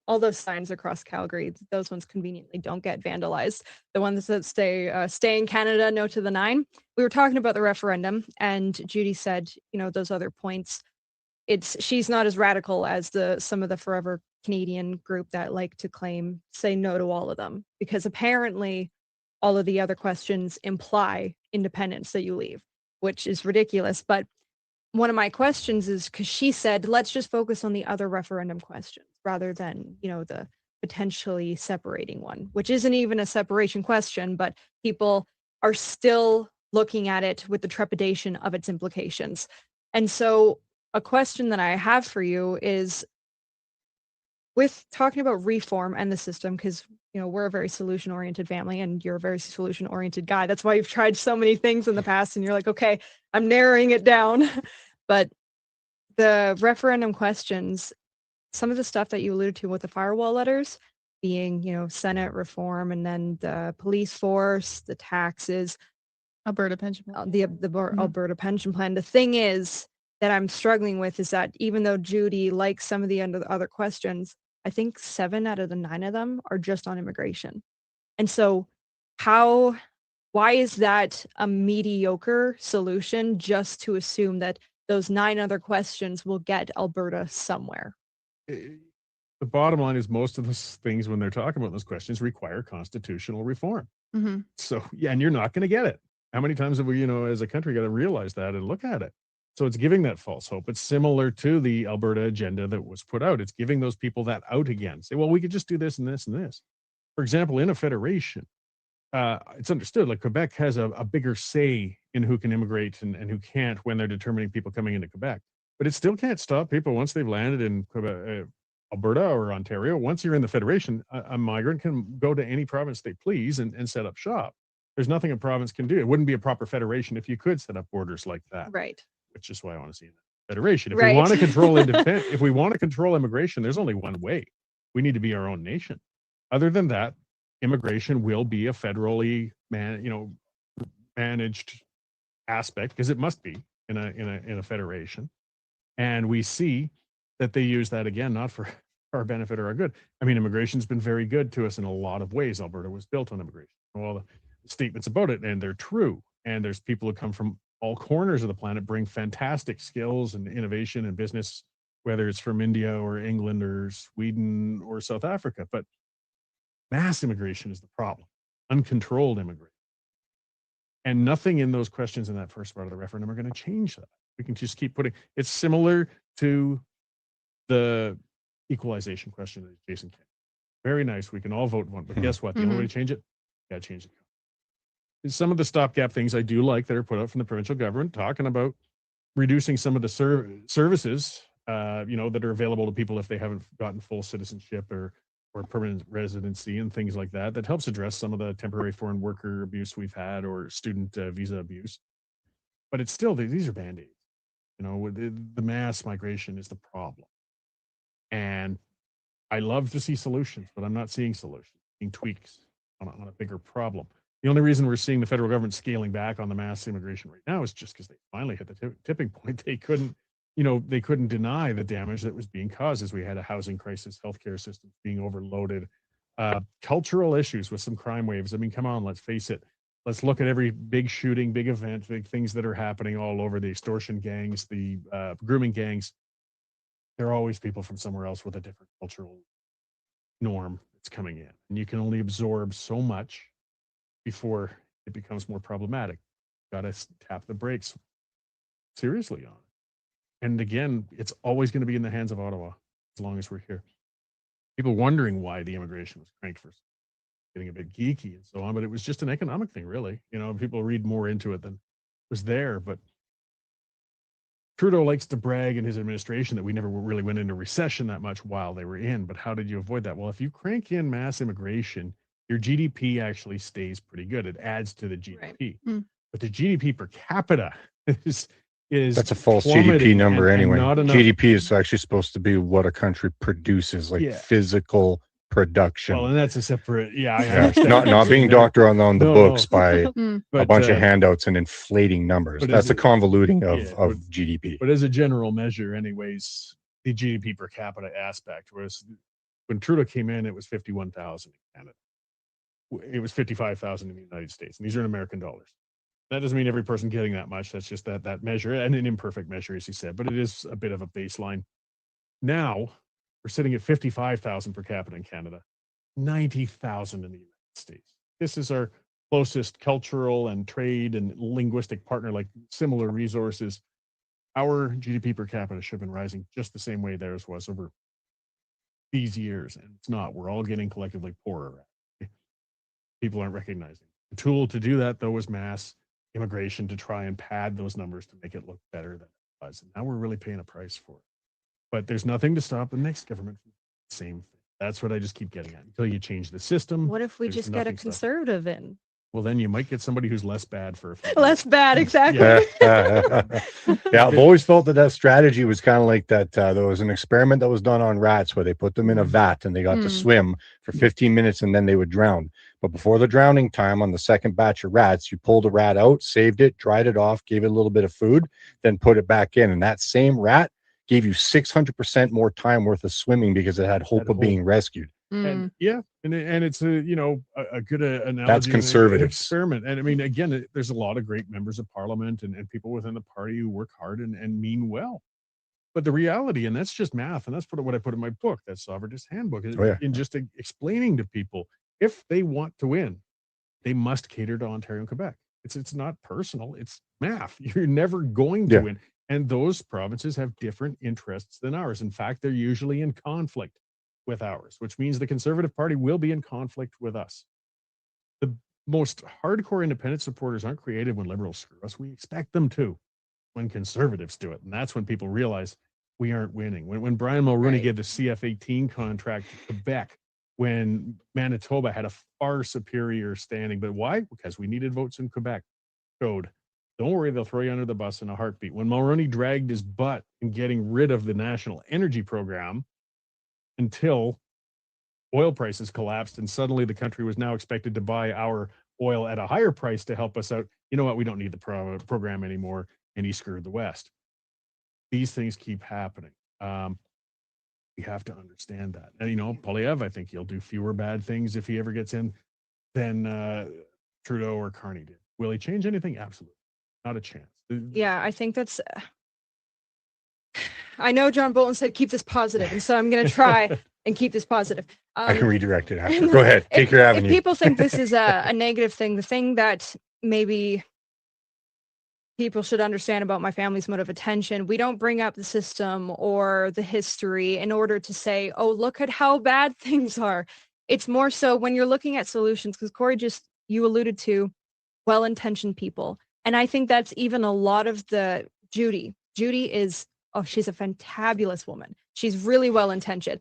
all those signs across Calgary, those ones conveniently don't get vandalized. The ones that stay in Canada, no to the 9. We were talking about the referendum, and Judy said, those other points, she's not as radical as some of the Forever Canadian group that like to claim say no to all of them, because apparently all of the other questions imply independence that you leave, which is ridiculous. But one of my questions is because she said, let's just focus on the other referendum questions rather than, the potentially separating one, which isn't even a separation question, but people are still looking at it with the trepidation of its implications. And so a question that I have for you is, with talking about reform and the system, because we're a very solution-oriented family and you're a very solution-oriented guy. That's why you've tried so many things in the past and you're like, okay, I'm narrowing it down. But the referendum questions, some of the stuff that you alluded to with the firewall letters being, Senate reform, and then the police force, the taxes, Alberta pension plan. the Alberta pension plan. The thing is that I'm struggling with is that even though Judy likes some of the other questions, I think 7 out of the 9 of them are just on immigration. And so why is that a mediocre solution just to assume that those 9 other questions will get Alberta somewhere? The bottom line is most of those things, when they're talking about those questions, require constitutional reform. So, and you're not going to get it. How many times have we, as a country, got to realize that and look at it? So it's giving that false hope. It's similar to the Alberta agenda that was put out. It's giving those people that out again. Say, well, we could just do this and this and this. For example, in a federation, it's understood like Quebec has a bigger say in who can immigrate and who can't when they're determining people coming into Quebec. But it still can't stop people once they've landed in Quebec, Alberta or Ontario. Once you're in the federation, a migrant can go to any province they please and set up shop. There's nothing a province can do. It wouldn't be a proper federation if you could set up borders like that. Right. Which is why I want to see a federation. If Right. we want to control if we want to control immigration, there's only one way. We need to be our own nation. Other than that, immigration will be a federally managed aspect, because it must be in a federation. And we see that they use that again, not for our benefit or our good. I mean, immigration's been very good to us in a lot of ways. Alberta was built on immigration. All the statements about it, and they're true. And there's people who come from all corners of the planet, bring fantastic skills and innovation and business, whether it's from India or England or Sweden or South Africa. But mass immigration is the problem, uncontrolled immigration. And nothing in those questions in that first part of the referendum are going to change that. We can just keep putting, it's similar to the equalization question that Jason came. Very nice. We can all vote one, but guess what? The only way to change it, change it. Some of the stopgap things I do like that are put out from the provincial government, talking about reducing some of the services, that are available to people if they haven't gotten full citizenship or permanent residency and things like that. That helps address some of the temporary foreign worker abuse we've had, or student visa abuse. But it's still, these are Band-Aids. The mass migration is the problem. And I love to see solutions, but I'm not seeing solutions, seeing tweaks on a bigger problem. The only reason we're seeing the federal government scaling back on the mass immigration right now is just because they finally hit the tipping point. They couldn't deny the damage that was being caused as we had a housing crisis, healthcare systems being overloaded, cultural issues with some crime waves. I mean, come on, let's face it. Let's look at every big shooting, big event, big things that are happening all over, the extortion gangs, the grooming gangs. There are always people from somewhere else with a different cultural norm that's coming in. And you can only absorb so much before it becomes more problematic. Got to tap the brakes seriously on it. And again, it's always going to be in the hands of Ottawa as long as we're here. People wondering why the immigration was cranked for getting a bit geeky and so on, but it was just an economic thing, really. People read more into it than was there. But Trudeau likes to brag in his administration that we never really went into recession that much while they were in. But how did you avoid that? Well, if you crank in mass immigration, your GDP actually stays pretty good. It adds to the GDP. Right. But the GDP per capita is that's a false GDP number anyway. GDP is actually supposed to be what a country produces, like physical production. Well, and that's a separate, I understand. Not being doctor on the books by a bunch of handouts and inflating numbers. That's a convoluting of GDP. But as a general measure, anyways, the GDP per capita aspect, whereas when Trudeau came in, it was 51,000 in Canada. It was 55,000 in the United States, and these are in American dollars. That doesn't mean every person getting that much. That's just that measure, and an imperfect measure, as he said, but it is a bit of a baseline. Now we're sitting at 55,000 per capita in Canada, 90,000 in the United States. This is our closest cultural and trade and linguistic partner, like similar resources. Our GDP per capita should have been rising just the same way theirs was over these years, and it's not. We're all getting collectively poorer. People aren't recognizing. The tool to do that, though, was mass immigration to try and pad those numbers to make it look better than it was. And now we're really paying a price for it. But there's nothing to stop the next government from the same thing. That's what I just keep getting at. Until you change the system. What if we just get a conservative in? Well, then you might get somebody who's less bad for a few less bad, exactly. Yeah, I've always felt that strategy was kind of like that. There was an experiment that was done on rats where they put them in a vat and they got to swim for 15 minutes and then they would drown. But before the drowning time on the second batch of rats, you pulled a rat out, saved it, dried it off, gave it a little bit of food, then put it back in. And that same rat gave you 600% more time worth of swimming because it had hope of being rescued. And and it's a good analogy. That's conservative experiment. And I mean, again, there's a lot of great members of parliament and people within the party who work hard and mean well. But the reality, and that's just math, and that's what I put in my book, that Sovereigntist Handbook, in just explaining to people, if they want to win, they must cater to Ontario and Quebec. It's not personal, it's math. You're never going to win. And those provinces have different interests than ours. In fact, they're usually in conflict with ours, which means the Conservative Party will be in conflict with us. The most hardcore independent supporters aren't created when Liberals screw us. We expect them to when Conservatives do it. And that's when people realize we aren't winning. When Brian Mulroney gave the CF-18 contract to Quebec, when Manitoba had a far superior standing. But why? Because we needed votes in Quebec. Code. Don't worry, they'll throw you under the bus in a heartbeat. When Mulroney dragged his butt in getting rid of the National Energy Program until oil prices collapsed and suddenly the country was now expected to buy our oil at a higher price to help us out. You know what? We don't need the program anymore. And he screwed the West. These things keep happening. We have to understand that. And, Poilievre, I think he'll do fewer bad things if he ever gets in than Trudeau or Carney did. Will he change anything? Absolutely. Not a chance. Yeah, I think that's. I know John Bolton said keep this positive, and so I'm going to try and keep this positive. I can redirect it after. Go ahead. Take your avenue. If people think this is a negative thing, the thing that maybe people should understand about my family's mode of attention, we don't bring up the system or the history in order to say, oh, look at how bad things are. It's more so when you're looking at solutions, because Corey, you alluded to well-intentioned people. And I think that's even a lot of the Judy. Judy is, she's a fantabulous woman. She's really well-intentioned.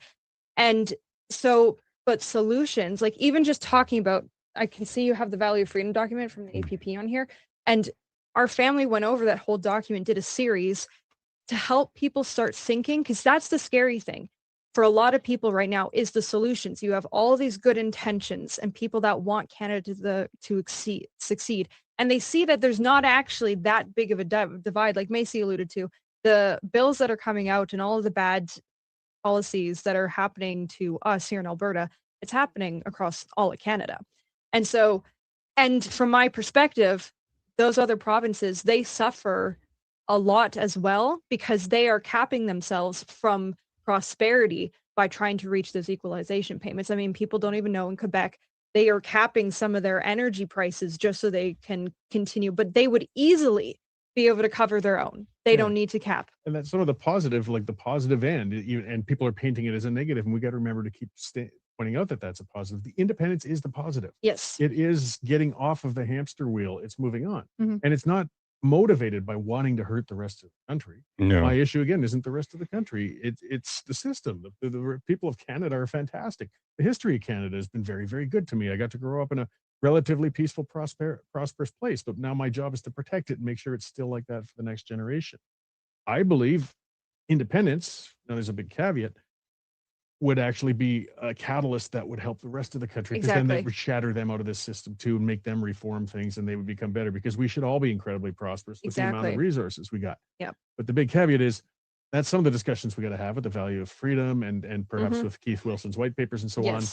And so, but solutions, like even just talking about, I can see you have the Value of Freedom document from the APP on here. And our family went over that whole document, did a series to help people start thinking, because that's the scary thing for a lot of people right now is the solutions. You have all these good intentions and people that want Canada to succeed. And they see that there's not actually that big of a divide, like Macy alluded to. The bills that are coming out and all of the bad policies that are happening to us here in Alberta, it's happening across all of Canada. And so, and from my perspective, those other provinces, they suffer a lot as well because they are capping themselves from prosperity by trying to reach those equalization payments. I mean, people don't even know in Quebec, they are capping some of their energy prices just so they can continue, but they would easily be able to cover their own. They don't need to cap. And that's some of the positive, like the positive end, and people are painting it as a negative. And we got to remember to keep pointing out that that's a positive. The independence is the positive. Yes. It is getting off of the hamster wheel. It's moving on. Mm-hmm. And it's not motivated by wanting to hurt the rest of the country. No. My issue, again, isn't the rest of the country. It's the system. The people of Canada are fantastic. The history of Canada has been very, very good to me. I got to grow up in a relatively peaceful, prosperous place, but now my job is to protect it and make sure it's still like that for the next generation. I believe independence, now there's a big caveat, would actually be a catalyst that would help the rest of the country, because then that would shatter them out of this system too and make them reform things, and they would become better, because we should all be incredibly prosperous with the amount of resources we got. Yep. But the big caveat is that's some of the discussions we got to have with the Value of Freedom and perhaps with Keith Wilson's white papers and so on.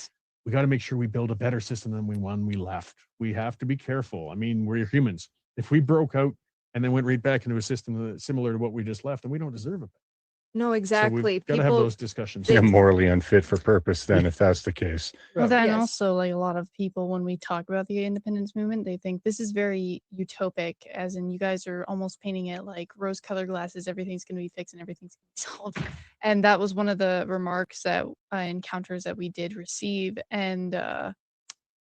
We got to make sure we build a better system than we left. We have to be careful. I mean, we're humans. If we broke out and then went right back into a system similar to what we just left, then we don't deserve it. No, exactly. So we've got to have those discussions. Yeah, morally unfit for purpose then, if that's the case. Well, then also, like a lot of people, when we talk about the independence movement, they think this is very utopic, as in you guys are almost painting it like rose-colored glasses, everything's going to be fixed and everything's going to be solved. And that was one of the remarks that encounters that we did receive. And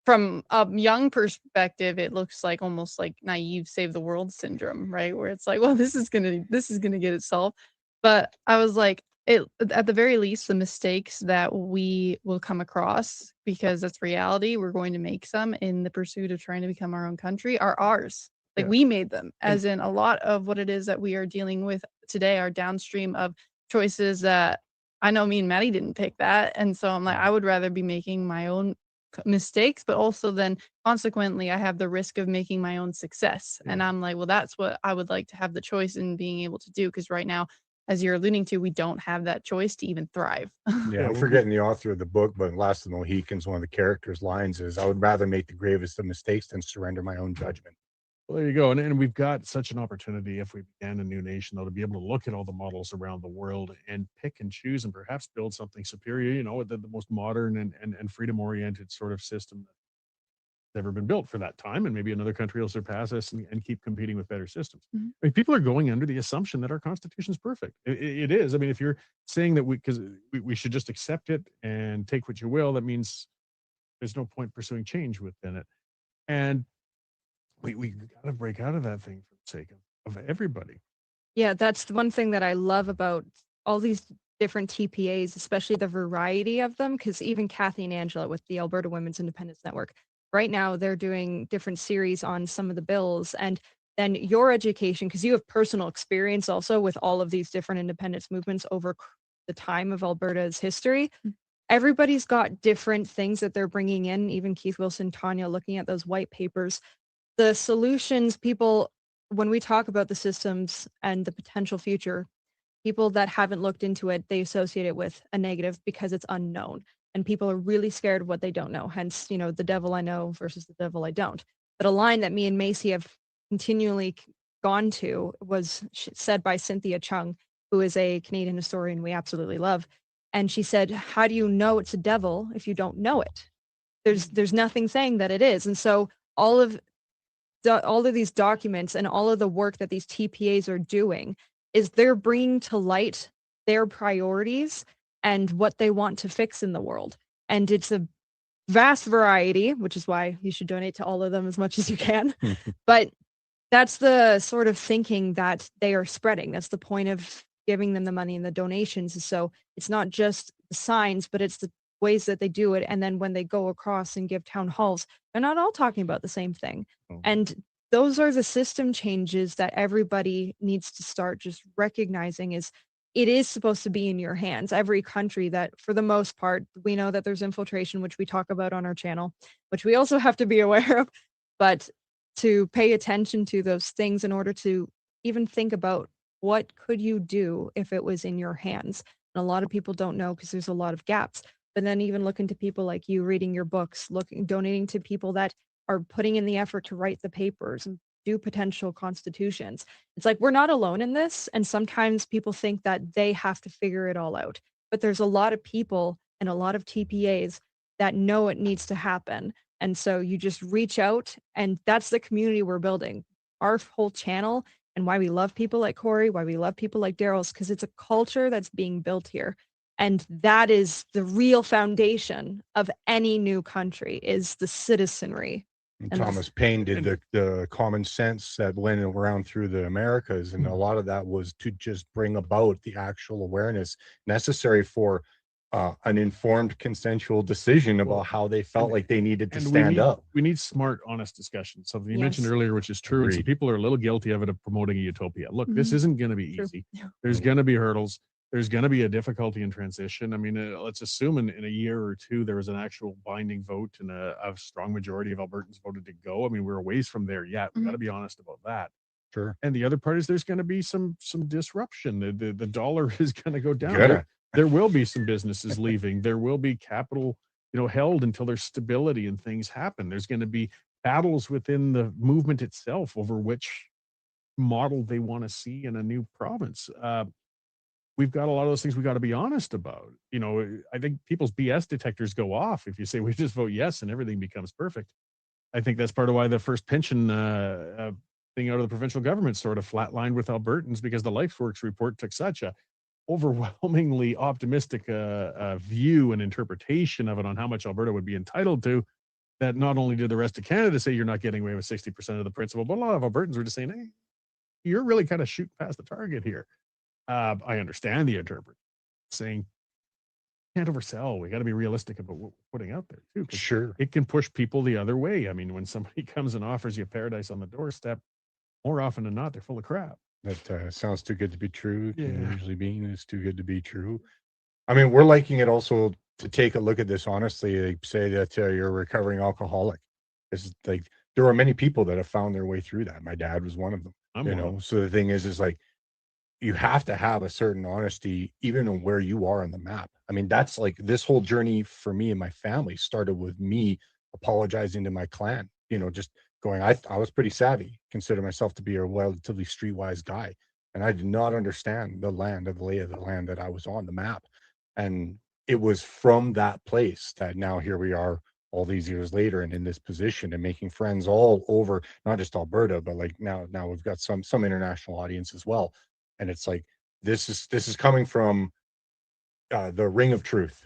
from a young perspective, it looks like almost like naive save the world syndrome, right? Where it's like, well, this is gonna get it solved. But I was like, at the very least, the mistakes that we will come across, because that's reality, we're going to make some in the pursuit of trying to become our own country, are ours. Like we made them, as in a lot of what it is that we are dealing with today are downstream of choices that I know me and Maddie didn't pick that. And so I'm like, I would rather be making my own mistakes, but also then consequently I have the risk of making my own success. And I'm like, well, that's what I would like to have the choice in being able to do, because right now, as you're alluding to, we don't have that choice to even thrive. Yeah, I'm forgetting the author of the book, but Last of the Mohicans, one of the characters' lines is, I would rather make the gravest of mistakes than surrender my own judgment. Well, there you go. And we've got such an opportunity, if we began a new nation, though, to be able to look at all the models around the world and pick and choose and perhaps build something superior, the most modern and freedom-oriented sort of system never been built for that time, and maybe another country will surpass us and keep competing with better systems. Mhm. I mean, people are going under the assumption that our Constitution is perfect. It is. I mean, if you're saying that we should just accept it and take what you will, that means there's no point pursuing change within it. And we got to break out of that thing for the sake of everybody. Yeah, that's the one thing that I love about all these different TPAs, especially the variety of them, because even Kathy and Angela with the Alberta Women's Independence Network, right now they're doing different series on some of the bills. And then your education, because you have personal experience also with all of these different independence movements over the time of Alberta's history. Everybody's got different things that they're bringing in, even Keith Wilson, Tanya, looking at those white papers. The solutions, people, when we talk about the systems and the potential future, people that haven't looked into it, they associate it with a negative because it's unknown. And people are really scared of what they don't know. Hence, you know, the devil I know versus the devil I don't. But a line that me and Macy have continually gone to was said by Cynthia Chung, who is a Canadian historian we absolutely love. And she said, how do you know it's a devil if you don't know it? There's nothing saying that it is. And so all of these documents and all of the work that these TPAs are doing is they're bringing to light their priorities and what they want to fix in the world. And it's a vast variety, which is why you should donate to all of them as much as you can. But that's the sort of thinking that they are spreading. That's the point of giving them the money and the donations. So it's not just the signs, but it's the ways that they do it. And then when they go across and give town halls, they're not all talking about the same thing. And those are the system changes that everybody needs to start just recognizing is it is supposed to be in your hands. Every country that, for the most part, we know that there's infiltration, which we talk about on our channel, which we also have to be aware of, but to pay attention to those things in order to even think about what could you do if it was in your hands. And a lot of people don't know because there's a lot of gaps. But then even looking to people like you reading your books, donating to people that are putting in the effort to write the papers and do potential constitutions. It's like we're not alone in this. And sometimes people think that they have to figure it all out. But there's a lot of people and a lot of TPAs that know it needs to happen. And so you just reach out, and that's the community we're building. Our whole channel and why we love people like Corey, why we love people like Daryl's, because it's a culture that's being built here. And that is the real foundation of any new country is the citizenry. And And Thomas Paine did the common sense that went around through the Americas, and a lot of that was to just bring about the actual awareness necessary for an informed consensual decision about how they felt like they needed to stand up. We need smart, honest discussion. Something you mentioned Yes. earlier, which is true. And some people are a little guilty of it, of promoting a utopia. Look, this Mhm. isn't going to be True. easy. Yeah. There's going to be hurdles. There's going to be a difficulty in transition. I mean, let's assume in a year or two, there was an actual binding vote and a strong majority of Albertans voted to go. I mean, we're a ways from there yet. We got to be honest about that. Sure. And the other part is there's going to be some disruption. The dollar is going to go down. Gotta. There will be some businesses leaving. There will be capital, held until there's stability and things happen. There's going to be battles within the movement itself over which model they want to see in a new province. We've got a lot of those things we got to be honest about. I think people's BS detectors go off if you say we just vote yes and everything becomes perfect. I think that's part of why the first pension thing out of the provincial government sort of flatlined with Albertans, because the LifeWorks report took such a overwhelmingly optimistic view and interpretation of it on how much Alberta would be entitled to, that not only did the rest of Canada say you're not getting away with 60% of the principal, but a lot of Albertans were just saying, hey, you're really kind of shooting past the target here. I understand the interpreter saying can't oversell. We got to be realistic about what we're putting out there too. Sure. It can push people the other way. I mean, when somebody comes and offers you paradise on the doorstep, more often than not, they're full of crap. That sounds too good to be true. Yeah. Usually being is too good to be true. I mean, we're liking it also to take a look at this honestly. They say that you're a recovering alcoholic. It's like there are many people that have found their way through that. My dad was one of them. So the thing is like you have to have a certain honesty even on where you are on the map. I mean, that's like this whole journey for me and my family started with me apologizing to my clan, just going, I was pretty savvy, consider myself to be a relatively streetwise guy. And I did not understand the lay of the land that I was on, the map. And it was from that place that now here we are all these years later and in this position and making friends all over, not just Alberta, but like now we've got some international audience as well. And it's like, this is coming from the ring of truth.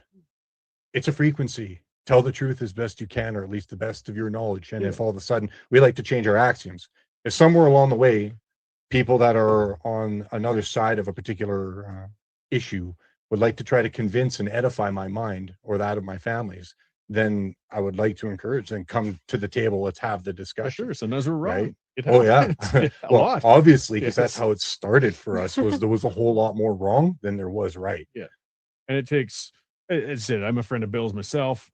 It's a frequency. Tell the truth as best you can, or at least the best of your knowledge. And if all of a sudden we like to change our axioms, if somewhere along the way, people that are on another side of a particular issue would like to try to convince and edify my mind or that of my family's, then I would like to encourage and come to the table. Let's have the discussion. Sure, sometimes we're wrong. Right? It Oh yeah. happens. A Well, lot. obviously, because that's Yes. how it started for us. Was there was a whole lot more wrong than there was right. Yeah. And it takes, as I said, I'm a friend of Bill's myself,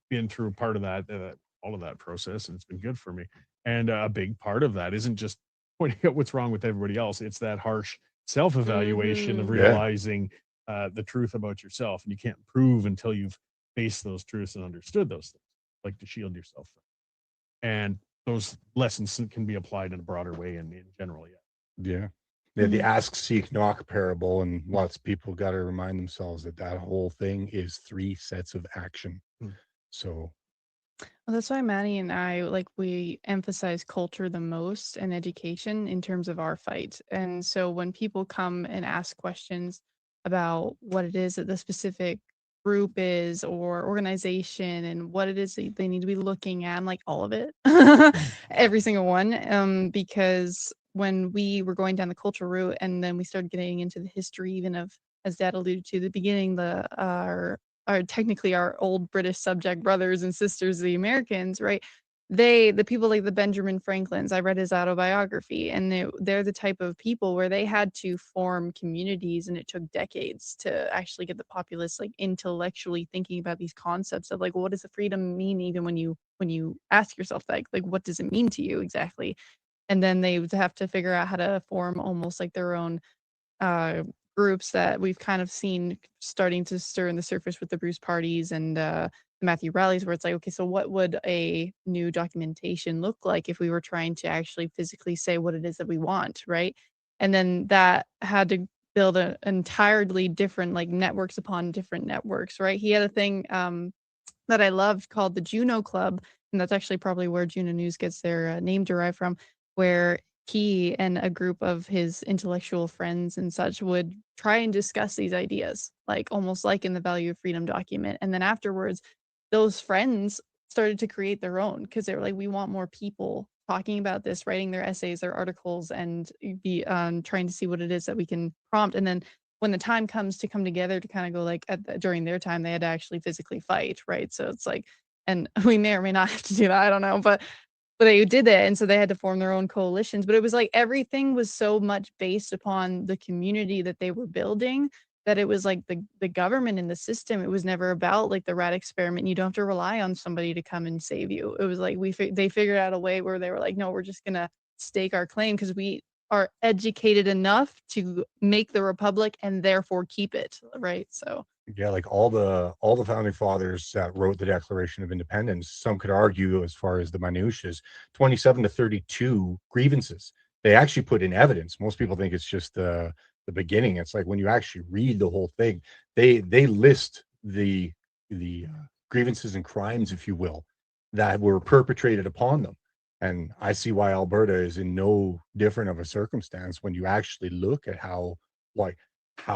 been through part of that, all of that process, and it's been good for me. And a big part of that isn't just pointing out what's wrong with everybody else. It's that harsh self-evaluation of Yeah. realizing the truth about yourself. And you can't prove until you've faced those truths and understood those things, like to shield yourself from. And those lessons can be applied in a broader way and in general. Yeah. The ask, seek, knock parable, and lots of people got to remind themselves that whole thing is 3 sets of action. So Well, that's why Maddie and I, like, we emphasize culture the most and education in terms of our fight. And so when people come and ask questions about what it is that the specific group is or organization and what it is that they need to be looking at, I'm like, all of it, every single one, because when we were going down the cultural route and then we started getting into the history, even of, as Dad alluded to, the beginning, our technically our old British subject brothers and sisters, the Americans, right? The people like the Benjamin Franklins, I read his autobiography, and they're the type of people where they had to form communities, and it took decades to actually get the populace like intellectually thinking about these concepts of like, what does the freedom mean? Even when you ask yourself that, like, what does it mean to you exactly? And then they would have to figure out how to form almost like their own groups that we've kind of seen starting to stir in the surface with the Bruce parties and the Matthew rallies, where it's like, okay, so what would a new documentation look like if we were trying to actually physically say what it is that we want, right? And then that had to build an entirely different like networks upon different networks, right? He had a thing that I loved called the Juno Club, and that's actually probably where Juno News gets their name derived from, where he and a group of his intellectual friends and such would try and discuss these ideas, like almost like in the Value of Freedom document. And then afterwards, those friends started to create their own because they were like, we want more people talking about this, writing their essays, their articles, and be trying to see what it is that we can prompt. And then when the time comes to come together to kind of go like during their time, they had to actually physically fight, right? So it's like, and we may or may not have to do that, I don't know, but they did that, and so they had to form their own coalitions. But it was like everything was so much based upon the community that they were building that it was like the government and the system. It was never about like the rat experiment. You don't have to rely on somebody to come and save you. It was like they figured out a way where they were like, no, we're just gonna stake our claim because we are educated enough to make the republic and therefore keep it, right? So yeah, like all the founding fathers that wrote the Declaration of Independence, some could argue as far as the minutiae, 27 to 32 grievances. They actually put in evidence. Most people think it's just the beginning. It's like when you actually read the whole thing, they list the grievances and crimes, if you will, that were perpetrated upon them. And I see why Alberta is in no different of a circumstance when you actually look at how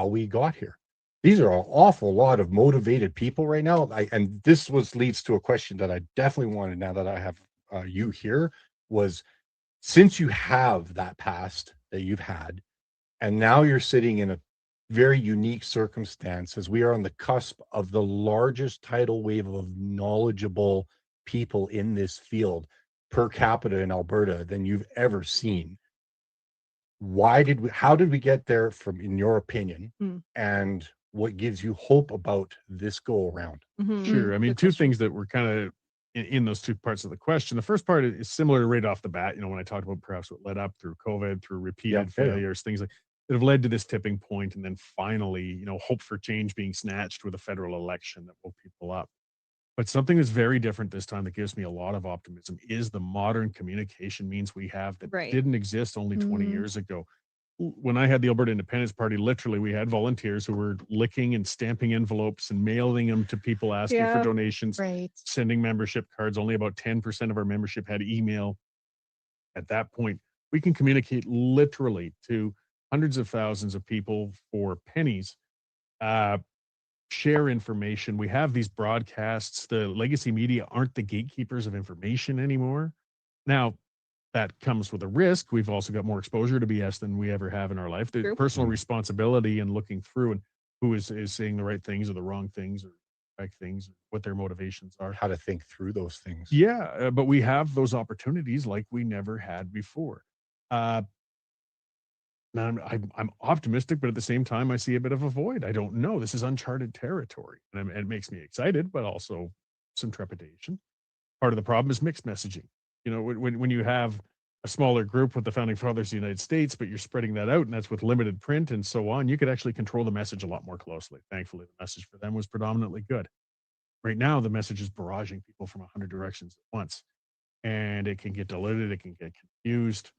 we got here. These are an awful lot of motivated people right now. And this leads to a question that I definitely wanted, now that I have you here, was since you have that past that you've had, and now you're sitting in a very unique circumstance as we are on the cusp of the largest tidal wave of knowledgeable people in this field per capita in Alberta than you've ever seen. How did we get there in your opinion? And what gives you hope about this go around? Sure. I mean, two things that were kind of in those two parts of the question. The first part is similar right off the bat. When I talked about perhaps what led up through COVID, through repeated failures, things like that have led to this tipping point, and then finally, hope for change being snatched with a federal election that woke people up. But something that's very different this time that gives me a lot of optimism is the modern communication means we have that didn't exist only 20 years ago. when I had the Alberta Independence Party, literally we had volunteers who were licking and stamping envelopes and mailing them to people asking for Yeah. donations, Right. sending membership cards. Only about 10% of our membership had email. At that point, we can communicate literally to hundreds of thousands of people for pennies, share information. We have these broadcasts. The legacy media aren't the gatekeepers of information anymore. Now, that comes with a risk. We've also got more exposure to BS than we ever have in our life. The True. personal responsibility and looking through and who is saying the right things or the wrong things or correct things, what their motivations are. How to think through those things. Yeah, but we have those opportunities like we never had before. Now I'm optimistic, but at the same time, I see a bit of a void. I don't know. This is uncharted territory, and it makes me excited, but also some trepidation. Part of the problem is mixed messaging. You know, when you have a smaller group with the founding fathers of the United States, but you're spreading that out, and that's with limited print and so on, you could actually control the message a lot more closely. Thankfully, the message for them was predominantly good. Right now, the message is barraging people from 100 directions at once, and it can get diluted, it can get confused.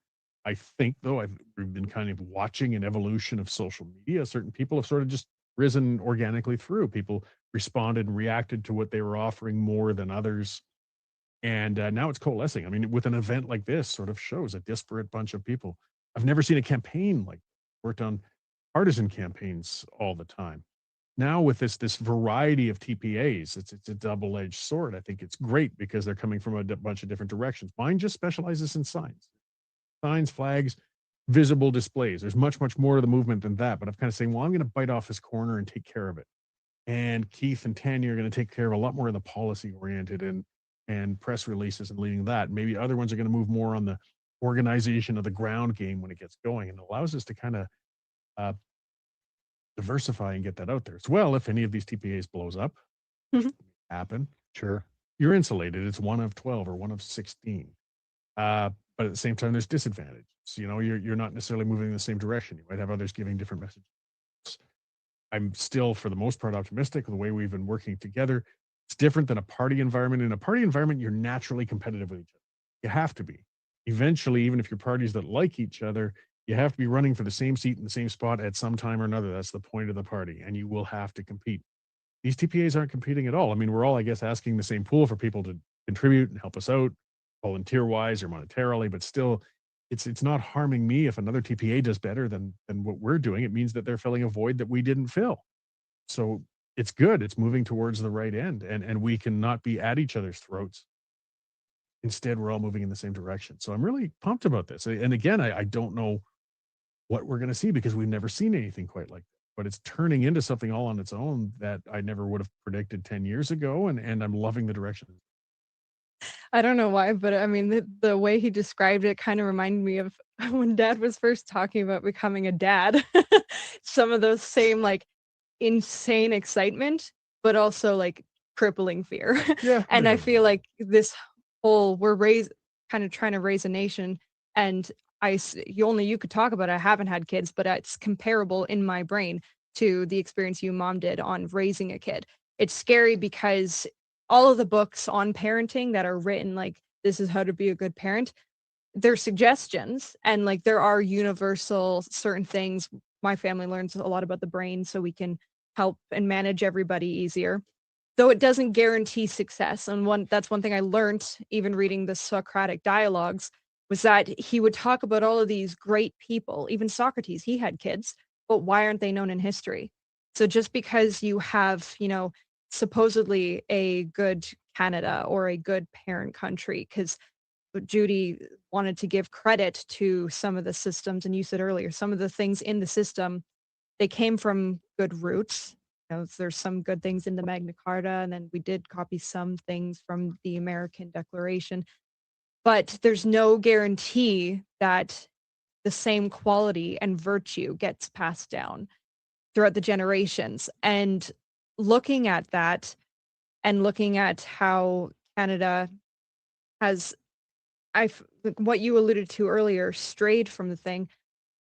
I think, though, we've been kind of watching an evolution of social media. Certain people have sort of just risen organically through. People responded and reacted to what they were offering more than others. And now it's coalescing. I mean, with an event like this, sort of shows a disparate bunch of people. I've never seen a campaign like worked on partisan campaigns all the time. Now with this variety of TPAs, it's a double-edged sword. I think it's great because they're coming from a bunch of different directions. Mine just specializes in signs, flags, visible displays. There's much more to the movement than that. But I'm kind of saying, well, I'm going to bite off this corner and take care of it. And Keith and Tanya are going to take care of a lot more of the policy-oriented and press releases and leading that. Maybe other ones are going to move more on the organization of the ground game when it gets going, and it allows us to kind of diversify and get that out there as well. If any of these TPAs blows up, happen, Sure. you're insulated. It's one of 12 or one of 16. But at the same time, there's disadvantages. You know, you're not necessarily moving in the same direction. You might have others giving different messages. I'm still, for the most part, optimistic with the way we've been working together. It's different than a party environment. In a party environment, you're naturally competitive with each other. You have to be. Eventually, even if you're parties that like each other, you have to be running for the same seat in the same spot at some time or another. That's the point of the party, and you will have to compete. These TPAs aren't competing at all. I mean, we're all, I guess, asking the same pool for people to contribute and help us out, volunteer-wise or monetarily, but still, it's not harming me if another TPA does better than what we're doing. It means that they're filling a void that we didn't fill. So it's good. It's moving towards the right end, and we can not be at each other's throats. Instead, we're all moving in the same direction. So I'm really pumped about this. And again, I don't know what we're going to see because we've never seen anything quite like that. But it's turning into something all on its own that I never would have predicted 10 years ago. And I'm loving the direction. I don't know why, but I mean, the way he described it kind of reminded me of when Dad was first talking about becoming a dad. Some of those same like insane excitement, but also like crippling fear. Yeah. And I feel like this whole kind of trying to raise a nation, and you could talk about it. I haven't had kids, but it's comparable in my brain to the experience you mom did on raising a kid. It's scary because all of the books on parenting that are written like this is how to be a good parent, they're suggestions, and like there are universal certain things. My family learns a lot about the brain so we can help and manage everybody easier, though it doesn't guarantee success. And that's one thing I learned even reading the Socratic dialogues was that he would talk about all of these great people. Even Socrates, he had kids, but why aren't they known in history? So just because you have, supposedly a good Canada or a good parent country, because Judy wanted to give credit to some of the systems, and you said earlier, some of the things in the system, they came from good roots. There's some good things in the Magna Carta, and then we did copy some things from the American Declaration. But there's no guarantee that the same quality and virtue gets passed down throughout the generations. And looking at that and looking at how Canada has, what you alluded to earlier, strayed from the thing,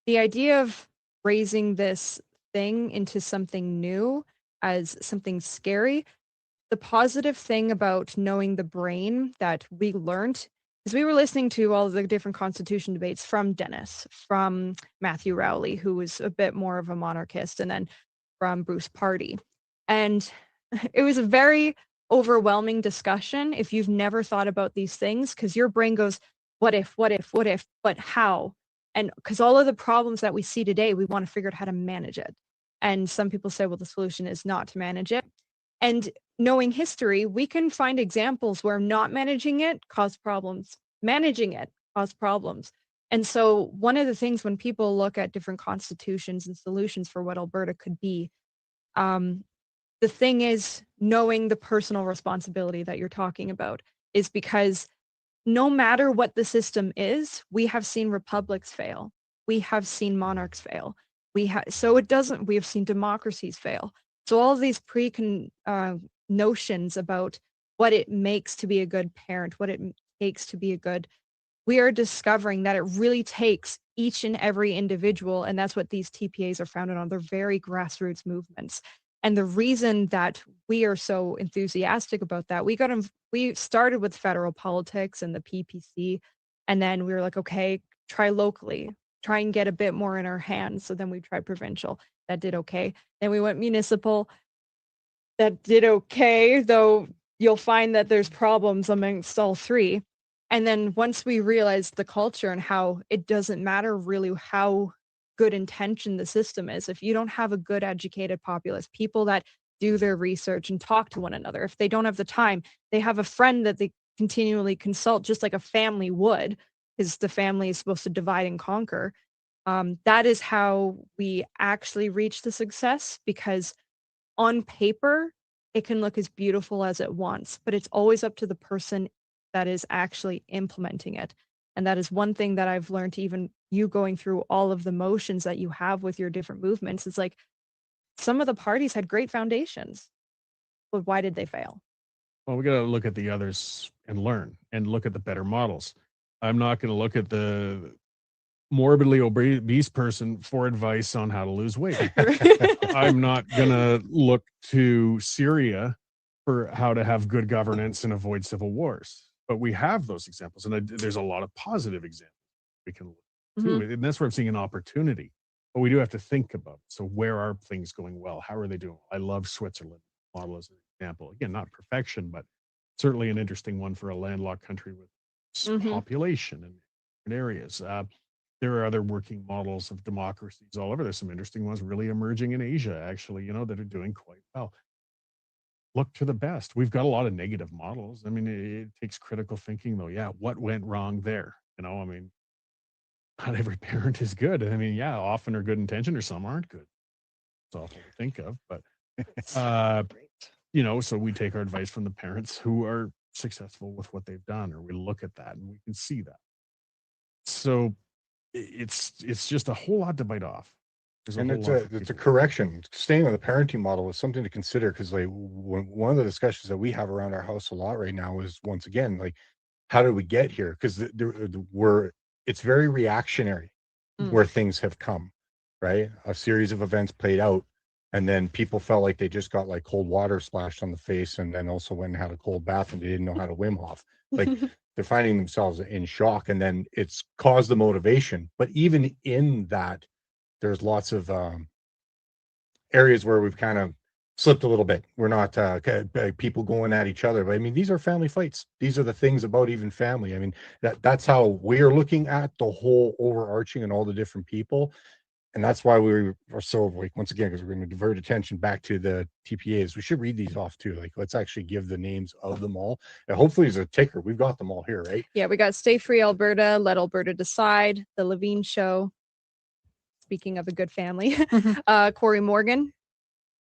the idea of raising this thing into something new as something scary, the positive thing about knowing the brain that we learned because we were listening to all of the different constitution debates from Dennis, from Matthew Rowley, who was a bit more of a monarchist, and then from Bruce Party. And it was a very overwhelming discussion if you've never thought about these things, because your brain goes, what if, but how? And because all of the problems that we see today, we want to figure out how to manage it. And some people say, well, the solution is not to manage it. And knowing history, we can find examples where not managing it caused problems, managing it caused problems. And so one of the things when people look at different constitutions and solutions for what Alberta could be, the thing is knowing the personal responsibility that you're talking about is because no matter what the system is, we have seen republics fail. We have seen monarchs fail. We have seen democracies fail. So all of these notions about what it makes to be a good parent, what it takes to be a good, we are discovering that it really takes each and every individual, and that's what these TPAs are founded on. They're very grassroots movements. And the reason that we are so enthusiastic about that, we started with federal politics and the PPC, and then we were like, okay, try locally, try and get a bit more in our hands. So then we tried provincial, that did okay. Then we went municipal, that did okay, though you'll find that there's problems amongst all three. And then once we realized the culture and how it doesn't matter really how good intention the system is, if you don't have a good educated populace, people that do their research and talk to one another, if they don't have the time, they have a friend that they continually consult, just like a family would, because the family is supposed to divide and conquer. That is how we actually reach the success, because on paper, it can look as beautiful as it wants, but it's always up to the person that is actually implementing it. And that is one thing that I've learned, even you going through all of the motions that you have with your different movements. It's like some of the parties had great foundations, but why did they fail? Well, we got to look at the others and learn and look at the better models. I'm not going to look at the morbidly obese person for advice on how to lose weight. I'm not going to look to Syria for how to have good governance and avoid civil wars. But we have those examples, and there's a lot of positive examples we can look to. And that's where I'm seeing an opportunity. But we do have to think about it. So where are things going well? How are they doing? I love Switzerland model as an example. Again, not perfection, but certainly an interesting one for a landlocked country with population in different areas. There are other working models of democracies all over. There's some interesting ones really emerging in Asia, actually, that are doing quite well. Look to the best. We've got a lot of negative models. I mean, it takes critical thinking, though. Yeah, what went wrong there? I mean, not every parent is good. I mean, yeah, often are good intentioned, or some aren't good. It's awful to think of, but so we take our advice from the parents who are successful with what they've done, or we look at that and we can see that. So it's just a whole lot to bite off. And it's a correction. Staying on the parenting model is something to consider, because one of the discussions that we have around our house a lot right now is, once again, how did we get here? Because it's very reactionary where things have come, right? A series of events played out, and then people felt like they just got cold water splashed on the face, and then also went and had a cold bath, and they didn't know how to Wim Hof. They're finding themselves in shock, and then it's caused the motivation. But even in that, there's lots of areas where we've kind of slipped a little bit. We're not people going at each other, but I mean, these are family fights. These are the things about even family. I mean, that's how we're looking at the whole overarching and all the different people. And that's why we are so, once again, because we're going to divert attention back to the TPAs. We should read these off too. Let's actually give the names of them all. And hopefully as a ticker, we've got them all here, right? Yeah, we got Stay Free Alberta, Let Alberta Decide, The Levine Show. Speaking of a good family, Corey Morgan,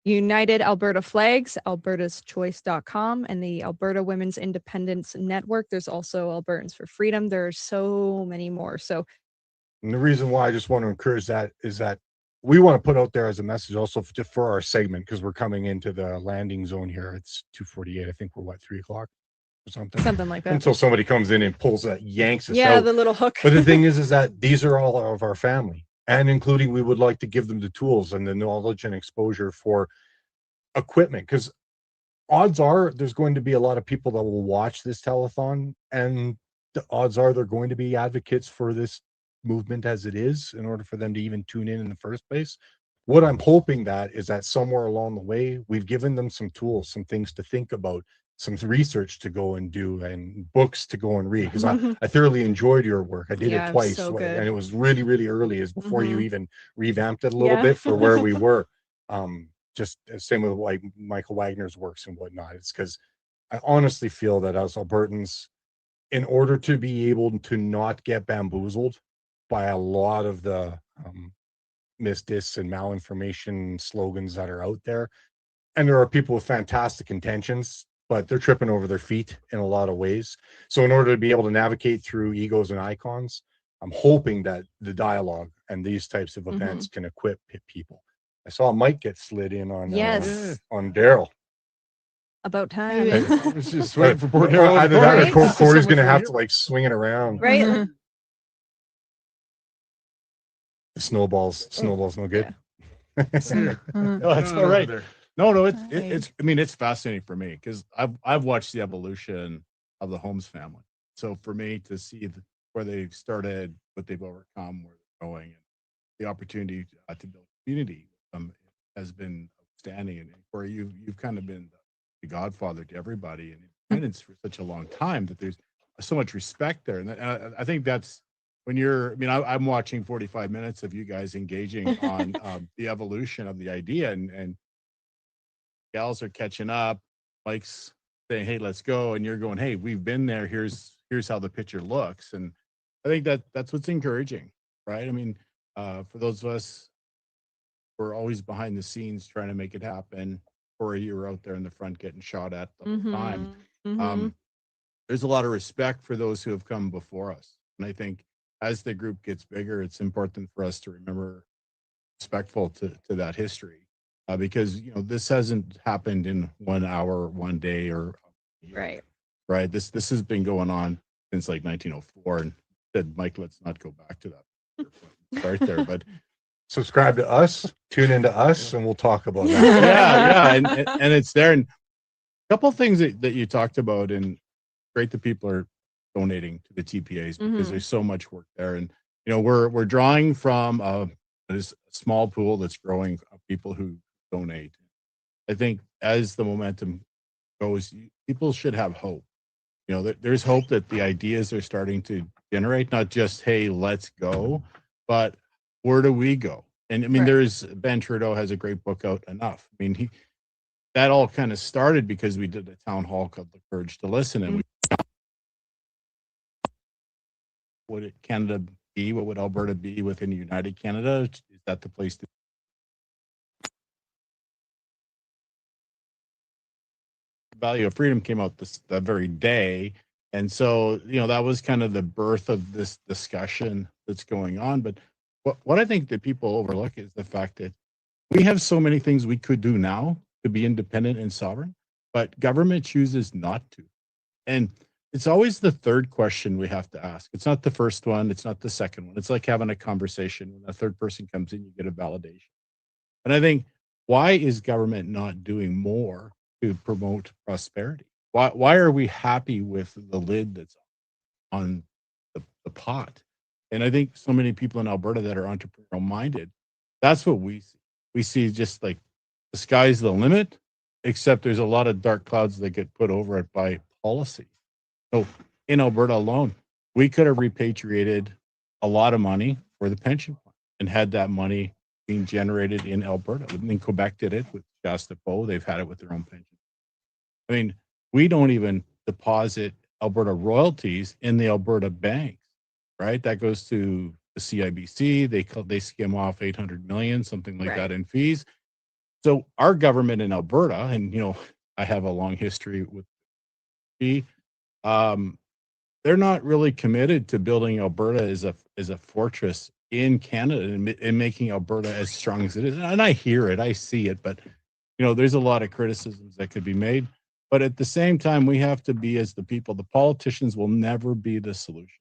United Alberta Flags, albertaschoice.com, and the Alberta Women's Independence Network. There's also Albertans for Freedom. There are so many more. And the reason why I just want to encourage that is that we want to put out there as a message also for our segment, because we're coming into the landing zone here. It's 2:48. I think we're 3 o'clock or something. Something like that. Until somebody comes in and yanks us out. Yeah, the little hook. But the thing is that these are all of our family. And including, we would like to give them the tools and the knowledge and exposure for equipment, because odds are there's going to be a lot of people that will watch this telethon and the odds are they're going to be advocates for this movement as it is in order for them to even tune in the first place. What I'm hoping that is that somewhere along the way, we've given them some tools, some things to think about, some research to go and do, and books to go and read. Because I thoroughly enjoyed your work. I did Yeah, it it was twice, so and good. it was really, really early, is before you Mhm. even revamped it a little Yeah. bit for where we were. Just same with like Michael Wagner's works and whatnot. It's because I honestly feel that as Albertans, in order to be able to not get bamboozled by a lot of the misdis and malinformation slogans that are out there, and there are people with fantastic intentions, but they're tripping over their feet in a lot of ways. So in order to be able to navigate through egos and icons, I'm hoping that the dialogue and these types of events can equip people. I saw Mike get slid in Yes. on Daryl. About time. I was just waiting for poor Daryl. Either that or Right? Corey's going to have to like swing it around. Right? The snowball's no good. No, that's all right. No, it's. I mean, it's fascinating for me because I've watched the evolution of the Holmes family. So for me to see where they started, what they've overcome, where they're going, and the opportunity to build community has been outstanding. And where you've kind of been the godfather to everybody in independence for such a long time that there's so much respect there. And I think that's when you're. I mean, I'm watching 45 minutes of you guys engaging on the evolution of the idea, and gals are catching up. Mike's saying, "Hey, let's go," and you're going, "Hey, we've been there. Here's how the picture looks." And I think that's what's encouraging, right? I mean, for those of us who are always behind the scenes trying to make it happen, or you were out there in the front getting shot at the whole time. There's a lot of respect for those who have come before us, and I think as the group gets bigger, it's important for us to remember respectful to that history. Because this hasn't happened in 1 hour, 1 day, or Right. right. This has been going on since like 1904. And said, Mike, let's not go back to that. Start there, but subscribe to us, tune into us, and we'll talk about that. and it's there. And a couple of things that you talked about, and great that people are donating to the TPAs because there's so much work there. And we're drawing from this small pool that's growing of people who donate. I think as the momentum goes, people should have hope. There's hope that the ideas are starting to generate, not just, hey, let's go, but where do we go? And I mean, there's Ben Trudeau has a great book out, Enough. I mean, that all kind of started because we did a town hall called The Courage to Listen. And what would Canada be? What would Alberta be within United Canada? Is that the place to Value of Freedom came out that very day. And so, that was kind of the birth of this discussion that's going on. But what I think that people overlook is the fact that we have so many things we could do now to be independent and sovereign, but government chooses not to. And it's always the third question we have to ask. It's not the first one. It's not the second one. It's like having a conversation. When a third person comes in, you get a validation. And I think, why is government not doing more to promote prosperity? Why are we happy with the lid that's on the pot? And I think so many people in Alberta that are entrepreneurial minded, that's what we see. We see just like the sky's the limit, except there's a lot of dark clouds that get put over it by policy. So in Alberta alone, we could have repatriated a lot of money for the pension plan and had that money being generated in Alberta. I mean, Quebec did it with Shasta Po. They've had it with their own pension. I mean, we don't even deposit Alberta royalties in the Alberta banks, right? That goes to the CIBC. They skim off 800 million, something like that in fees. So our government in Alberta, and I have a long history with they're not really committed to building Alberta as a fortress in Canada and making Alberta as strong as it is. And I hear it, I see it, but there's a lot of criticisms that could be made. But at the same time, we have to be as the people. The politicians will never be the solution.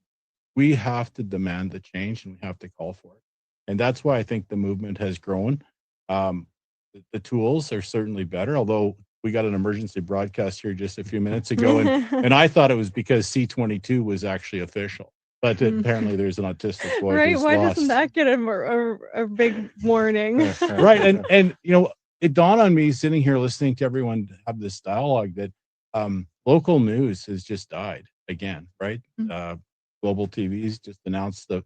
We have to demand the change, and we have to call for it. And that's why I think the movement has grown. The tools are certainly better, although we got an emergency broadcast here just a few minutes ago, and I thought it was because C-22 was actually official, but apparently there's an autistic boy Right? who's Why lost. doesn't that get a big warning? Right, and you know, it dawned on me sitting here listening to everyone have this dialogue that local news has just died again, right? Global TV's just announced the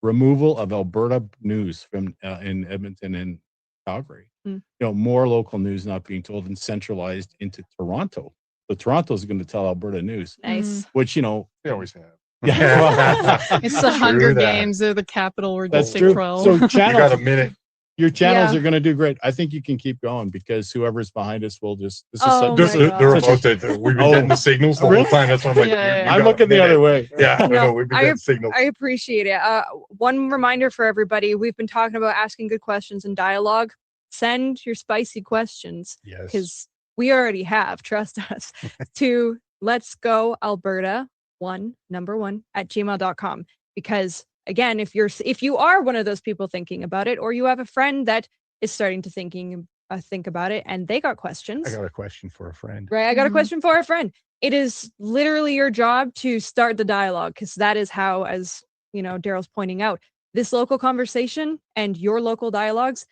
removal of Alberta news from in Edmonton and Calgary. You know, more local news not being told and centralized into Toronto. So Toronto's going to tell Alberta news. Nice. Which, you know, they always have. Yeah, It's the Hunger Games. They're the capital. We're that's District true. 12. So channels, You got a minute. your channels Yeah. are going to do great. I think you can keep going because whoever's behind us will just. This is Oh such, my They're gosh. about to. We've been getting the signals the whole time. That's why I'm like, Yeah, you I'm got looking a the minute. other way. Yeah, I No, know. We've been getting signals. I appreciate it. One reminder for everybody: we've been talking about asking good questions in dialogue. Send your spicy questions Yes. because we already have. Trust us. To Let's Go Alberta number one at gmail.com. Because again, if you are one of those people thinking about it, or you have a friend that is starting to think about it, and they got questions. I got a question for a friend. Right. I got a question for a friend. It is literally your job to start the dialogue, because that is how, as you know, Daryl's pointing out, this local conversation and your local dialogues,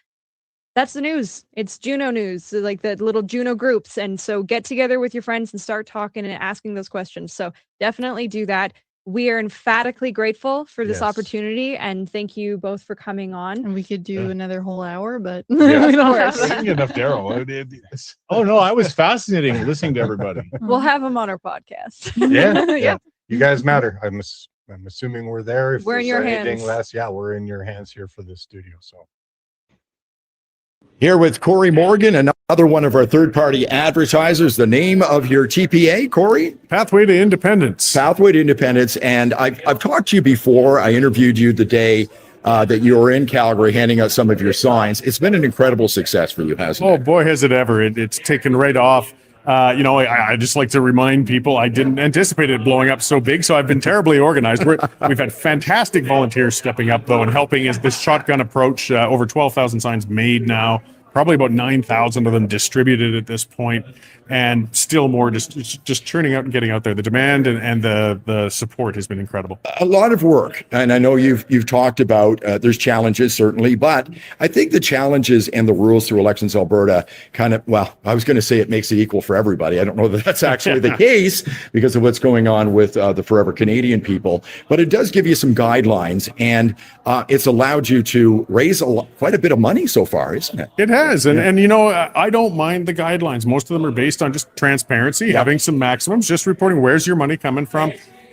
that's the news. It's Juno news, so like the little Juno groups. And so get together with your friends and start talking and asking those questions. So definitely do that. We are emphatically grateful for this Yes. opportunity, and thank you both for coming on. And we could do another whole hour, but Yeah. we don't Of have course. that. Enough, Daryl. Oh no, I was fascinating listening to everybody. We'll have him on our podcast. Yeah, Yeah. You guys matter. I'm assuming we're there. If We're in there's your anything hands. less, yeah, we're in your hands here for this studio. So Here with Corey Morgan, another one of our third-party advertisers. The name of your TPA, Corey? Pathway to Independence. Pathway to Independence. And I've talked to you before. I interviewed you the day that you were in Calgary handing out some of your signs. It's been an incredible success for you, hasn't Oh it? boy, has it ever! It's taken right off. You know, I just like to remind people I didn't anticipate it blowing up so big, so I've been terribly organized. We've had fantastic volunteers stepping up, though, and helping as this shotgun approach. Over 12,000 signs made now, probably about 9,000 of them distributed at this point, and still more just churning out and getting out there. The demand and the support has been incredible. A lot of work, and I know you've talked about there's challenges certainly, but I think the challenges and the rules through Elections Alberta kind of, well, I was going to say it makes it equal for everybody. I don't know that that's actually the case because of what's going on with the Forever Canadian people, but it does give you some guidelines, and it's allowed you to raise quite a bit of money so far, isn't it? It has, and you know, I don't mind the guidelines. Most of them are based on just transparency, having some maximums, just reporting where's your money coming from,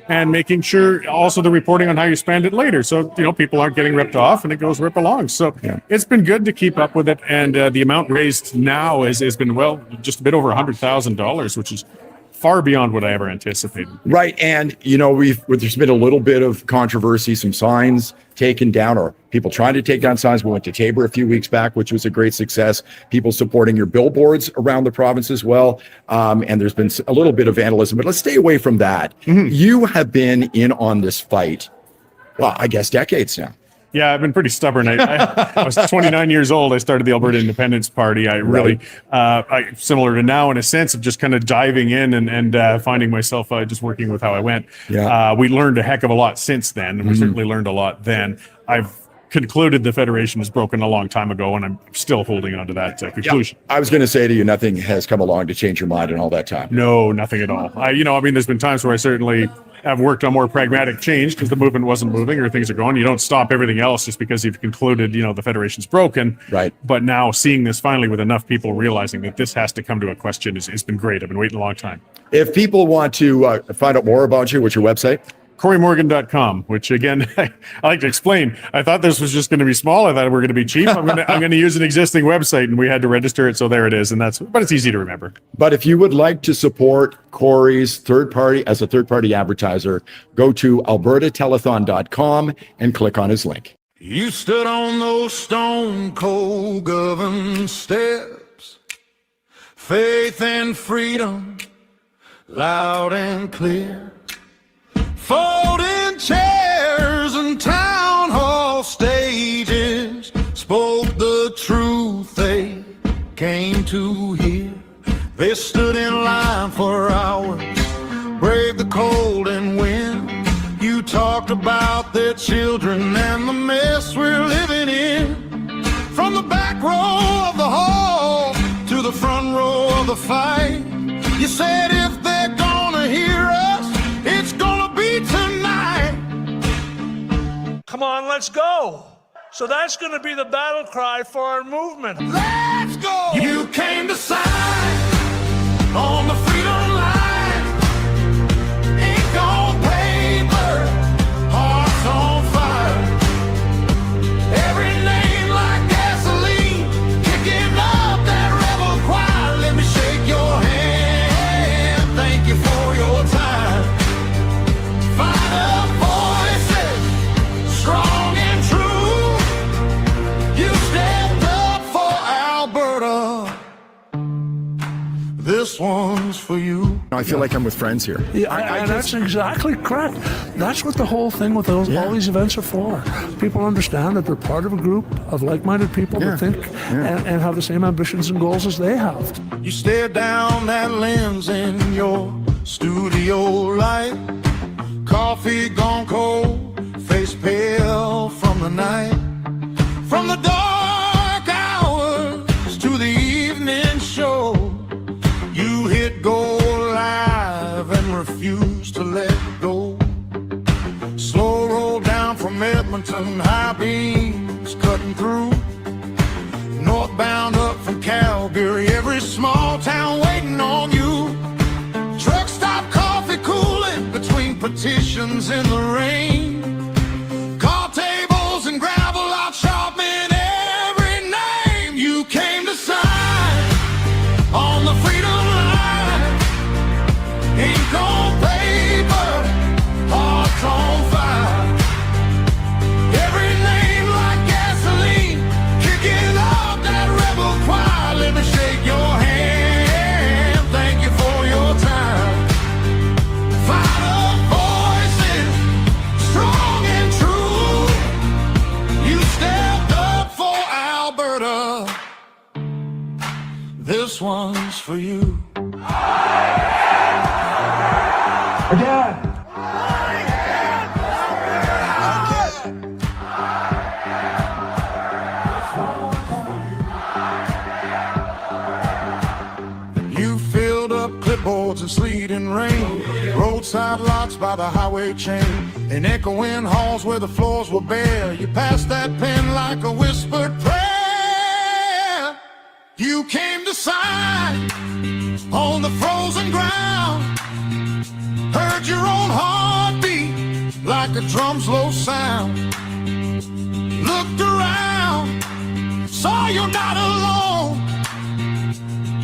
and making sure also the reporting on how you spend it later. So, you know, people aren't getting ripped off and it goes rip along. So it's been good to keep up with it. And the amount raised now has been, well, just a bit over $100,000, which is far beyond what I ever anticipated. Right. And, you know, there's been a little bit of controversy, some signs taken down or people trying to take down signs. We went to Tabor a few weeks back, which was a great success. People supporting your billboards around the province as well. And there's been a little bit of vandalism, but let's stay away from that. Mm-hmm. You have been in on this fight, well, I guess decades now. Yeah, I've been pretty stubborn. I was 29 years old. I started the Alberta Independence Party. I really, similar to now in a sense of just kind of diving in and finding myself just working with how I went. Yeah. We learned a heck of a lot since then, and we certainly learned a lot then. I've concluded the Federation was broken a long time ago, and I'm still holding on to that conclusion. I was going to say to you, nothing has come along to change your mind in all that time. No, nothing at all. There's been times where I certainly have worked on more pragmatic change because the movement wasn't moving or things are going. You don't stop everything else just because you've concluded, the Federation's broken. Right. But now seeing this finally with enough people realizing that this has to come to a question has been great. I've been waiting a long time. If people want to find out more about you, what's your website? CoreyMorgan.com, which again, I like to explain. I thought this was just going to be small. I thought we were going to be cheap. I'm going to use an existing website, and we had to register it. So there it is. But it's easy to remember. But if you would like to support Corey's as a third-party advertiser, go to albertatelethon.com and click on his link. You stood on those stone cold government steps, faith and freedom, loud and clear. Folding chairs and town hall stages spoke the truth they came to hear. They stood in line for hours, braved the cold and wind. You talked about their children and the mess we're living in. From the back row of the hall to the front row of the fight, you said if they're gonna hear us, it's gonna be tonight. Come on, let's go. So that's going to be the battle cry for our movement. Let's go! You came to sign on the freedom line. Ink on paper, hearts on fire. Every name like gasoline, kicking up that rebel choir. Let me shake your hand, thank you for your time. Find up voices, strong and true. You stepped up for Alberta. This one's for you. I feel like I'm with friends here. Yeah, and that's exactly correct. That's what the whole thing with all these events are for. People understand that they're part of a group of like-minded people that think and have the same ambitions and goals as they have. You stare down that lens in your studio light. Coffee gone cold, face pale from the night. From the dark hours to the evening show, you hit go live and refuse to let go. Slow roll down from Edmonton, high beams cutting through. Northbound up from Calgary, every small town waiting on you. Truck stop coffee cooling between petitions in the rain. Call tables and gravel out sharpening every name. You came to sign on the freedom line. Ink on paper, hearts on fire. Every name like gasoline, kicking up that rebel choir. Let me shake your hand, thank you for your time. Find up voices, strong and true. You stepped up for Alberta. This one's for you. Again. You filled up clipboards in sleet and rain, roadside lots by the highway chain, in echoing halls where the floors were bare. You passed that pen like a whispered prayer. You came to sign on the frozen ground, heard your own heartbeat like a drum's low sound. Looked around, saw you're not alone.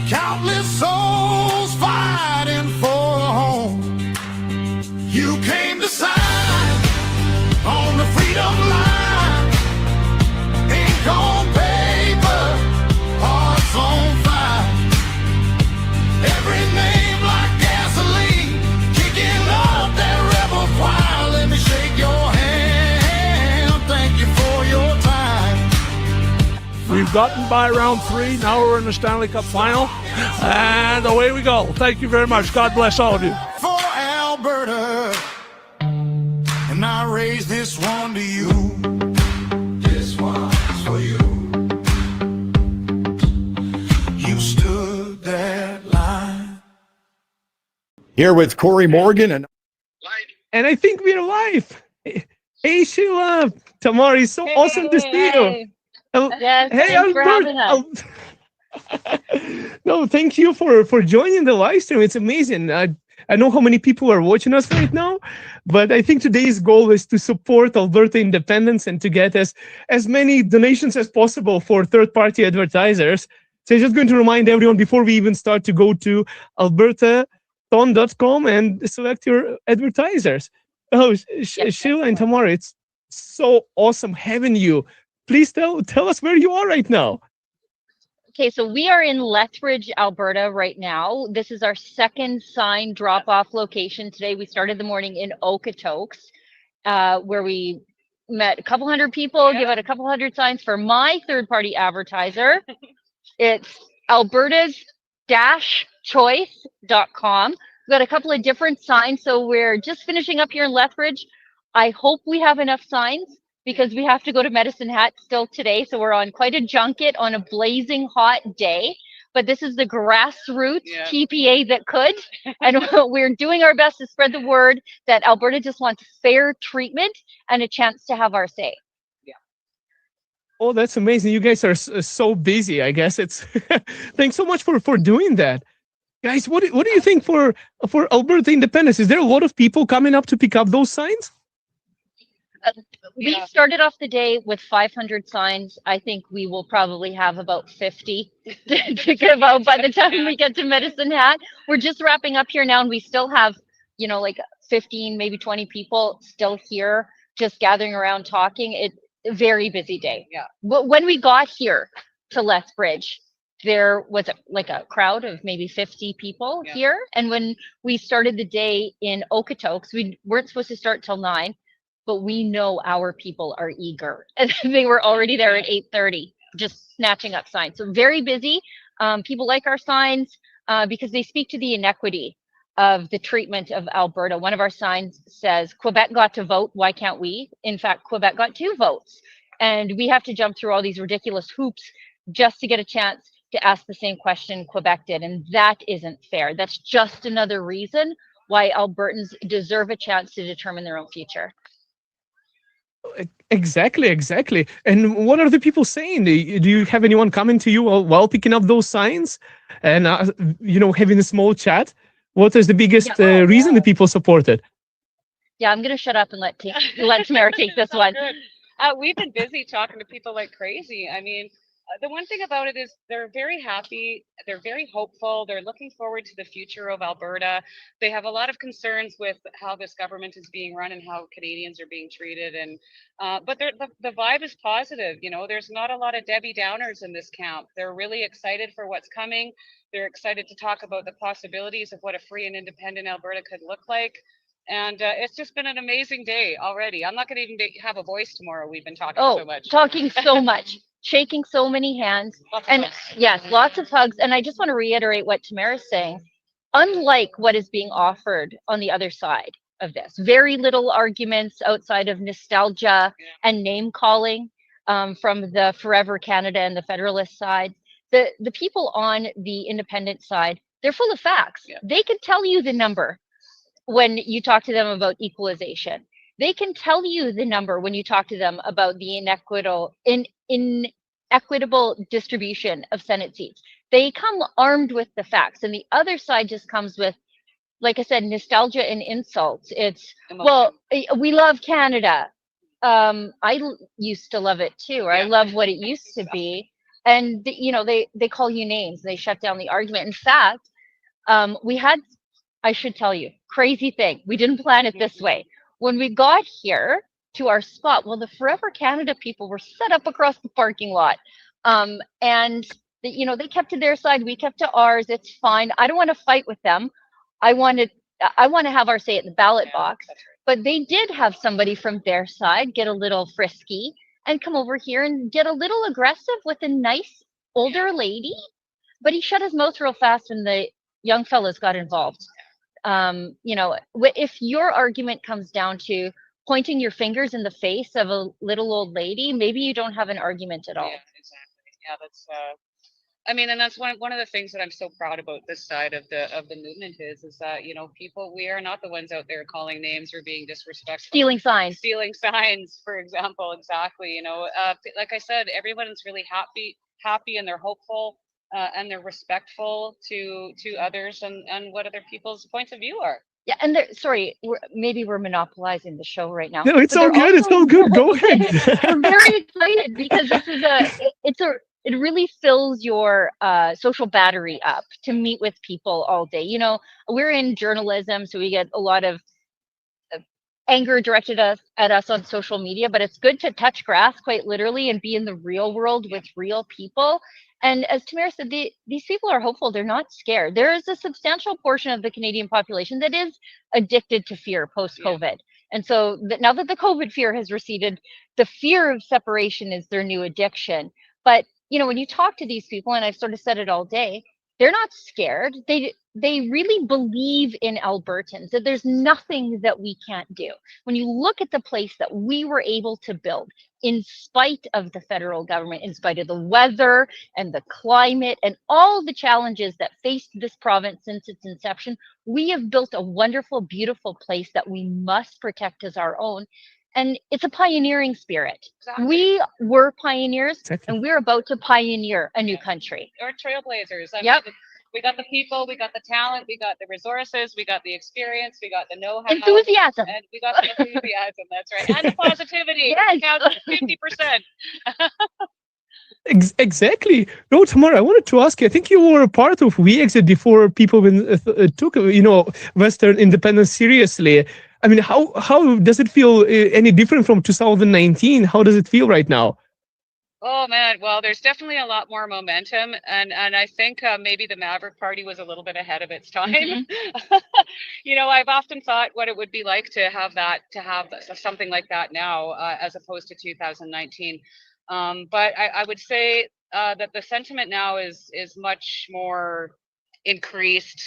Countless souls fighting for a home. You came to sign on the freedom line. Ink on paper, hearts on fire. Every name like gasoline, kicking up that rebel choir. Let me shake your hand, thank you for your time. We've gotten by round 3. Now we're in the Stanley Cup final. And away we go. Thank you very much. God bless all of you. For Alberta, and I raise this one to you. This one's for you. You stood that line. Here with Corey Morgan and I think we're live. Hey, Sheila, Tamari, so awesome to see you. Yes, hey, thanks for having us. No, thank you for joining the live stream. It's amazing. I know how many people are watching us right now, but I think today's goal is to support Alberta independence and to get as many donations as possible for third-party advertisers. So I'm just going to remind everyone before we even start to go to albertaton.com and select your advertisers. Oh, Sheila and Tamara, it's so awesome having you. Please tell us where you are right now. Okay, so we are in Lethbridge, Alberta right now. This is our second sign drop-off location today. We started the morning in Okotoks, where we met a couple hundred people, give out a couple hundred signs for my third-party advertiser. It's Alberta's choice.com. We've got a couple of different signs. So we're just finishing up here in Lethbridge. I hope we have enough signs because we have to go to Medicine Hat still today. So we're on quite a junket on a blazing hot day. But this is the grassroots TPA that could. And we're doing our best to spread the word that Alberta just wants fair treatment and a chance to have our say. Oh, that's amazing. You guys are so busy. I guess it's thanks so much for doing that. Guys, what do you think for Alberta Independence? Is there a lot of people coming up to pick up those signs? We started off the day with 500 signs. I think we will probably have about 50 to give out by the time we get to Medicine Hat. We're just wrapping up here now, and we still have, like 15, maybe 20 people still here, just gathering around talking. It's a very busy day. Yeah. But when we got here to Lethbridge, there was a crowd of maybe 50 people here. And when we started the day in Okotoks, we weren't supposed to start till 9. But we know our people are eager, and they were already there at 8:30, just snatching up signs. So very busy. People like our signs because they speak to the inequity of the treatment of Alberta. One of our signs says, Quebec got to vote, why can't we? In fact, Quebec got 2 votes. And we have to jump through all these ridiculous hoops just to get a chance to ask the same question Quebec did. And that isn't fair. That's just another reason why Albertans deserve a chance to determine their own future. Exactly. And what are the people saying? Do you have anyone coming to you while picking up those signs and having a small chat? What is the biggest reason that people support it? Yeah, I'm going to shut up and let Tamara take this one. We've been busy talking to people like crazy. I mean, the one thing about it is they're very happy. They're very hopeful. They're looking forward to the future of Alberta. They have a lot of concerns with how this government is being run and how Canadians are being treated. And but the vibe is positive. There's not a lot of Debbie Downers in this camp. They're really excited for what's coming. They're excited to talk about the possibilities of what a free and independent Alberta could look like. And it's just been an amazing day already. I'm not going to even have a voice tomorrow. We've been talking so much. Talking so much. Shaking so many hands. And yes, lots of hugs. And I just want to reiterate what Tamara's saying. Unlike what is being offered on the other side of this, very little arguments outside of nostalgia and name calling from the Forever Canada and the Federalist side. The people on the independent side, they're full of facts. They can tell you the number when you talk to them about equalization. They can tell you the number when you talk to them about the inequitable distribution of Senate seats. They come armed with the facts, and the other side just comes with, like I said, nostalgia and insults. It's, well, we love Canada. I used to love it too, or I love what it used to be. And, they call you names. They shut down the argument. In fact, we had, I should tell you, crazy thing. We didn't plan it this way. When we got here to our spot, well, the Forever Canada people were set up across the parking lot. And, they kept to their side. We kept to ours. It's fine. I don't want to fight with them. I want to have our say at the ballot box. But they did have somebody from their side get a little frisky and come over here and get a little aggressive with a nice older lady. But he shut his mouth real fast and the young fellas got involved. If your argument comes down to pointing your fingers in the face of a little old lady, maybe you don't have an argument at all. Yeah, exactly. Yeah, that's and that's one of the things that I'm so proud about this side of the movement is that people, we are not the ones out there calling names or being disrespectful, stealing signs, for example. Exactly. Like I said, everyone's really happy and they're hopeful. And they're respectful to others and what other people's points of view are. Yeah, and maybe we're monopolizing the show right now. No, it's all good. It's all good. Go ahead. I'm very excited because this is it really fills your social battery up to meet with people all day. We're in journalism, so we get a lot of anger directed at us on social media, but it's good to touch grass quite literally and be in the real world with real people. And as Tamara said, these people are hopeful. They're not scared. There is a substantial portion of the Canadian population that is addicted to fear post-COVID. And so now that the COVID fear has receded, the fear of separation is their new addiction. But, when you talk to these people, and I've sort of said it all day, they're not scared. They really believe in Albertans, that there's nothing that we can't do. When you look at the place that we were able to build, in spite of the federal government, in spite of the weather and the climate and all the challenges that faced this province since its inception, we have built a wonderful, beautiful place that we must protect as our own. And it's a pioneering spirit. Exactly. We were pioneers, Exactly. and we're about to pioneer a new country. We're trailblazers. I Yep. mean, we got the people, we got the talent, we got the resources, we got the experience, we got the know-how. Enthusiasm. And we got the enthusiasm, that's right. And the positivity. Yes. Count 50%. Exactly. No, Tamara, I wanted to ask you. I think you were a part of We Exit before people took, Western independence seriously. I mean, how does it feel any different from 2019? How does it feel right now? Oh man, well, there's definitely a lot more momentum, and I think maybe the Maverick Party was a little bit ahead of its time. I've often thought what it would be like to have something like that now, as opposed to 2019. But I would say that the sentiment now is much more increased.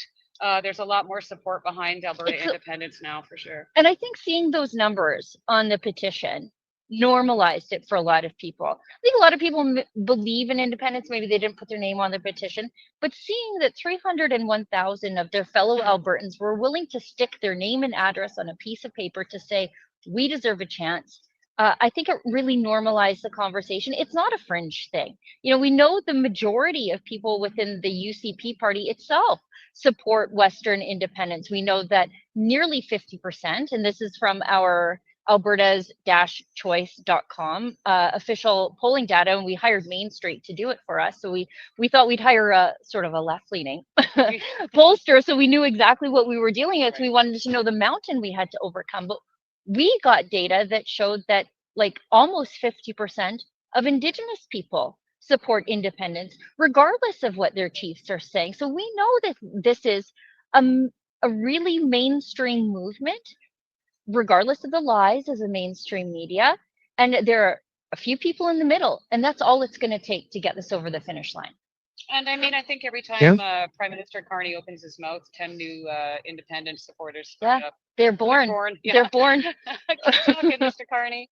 There's a lot more support behind Alberta independence now, for sure. And I think seeing those numbers on the petition normalized it for a lot of people. I think a lot of people believe in independence. Maybe they didn't put their name on the petition, but seeing that 301,000 of their fellow Albertans were willing to stick their name and address on a piece of paper to say, we deserve a chance. I think it really normalized the conversation. It's not a fringe thing. We know the majority of people within the UCP party itself support Western independence. We know that nearly 50%, and this is from our albertas-choice.com official polling data, and we hired Main Street to do it for us. So we thought we'd hire a sort of a left-leaning pollster, so we knew exactly what we were dealing with. We wanted to know the mountain we had to overcome, but we got data that showed that like almost 50% of Indigenous people support independence, regardless of what their chiefs are saying. So we know that this is a really mainstream movement, regardless of the lies as a mainstream media. And there are a few people in the middle, and that's all it's going to take to get this over the finish line. And I mean, I think every time Prime Minister Carney opens his mouth, 10 new independent supporters start up. They're born. They're born. Keep talking, Mr. Carney.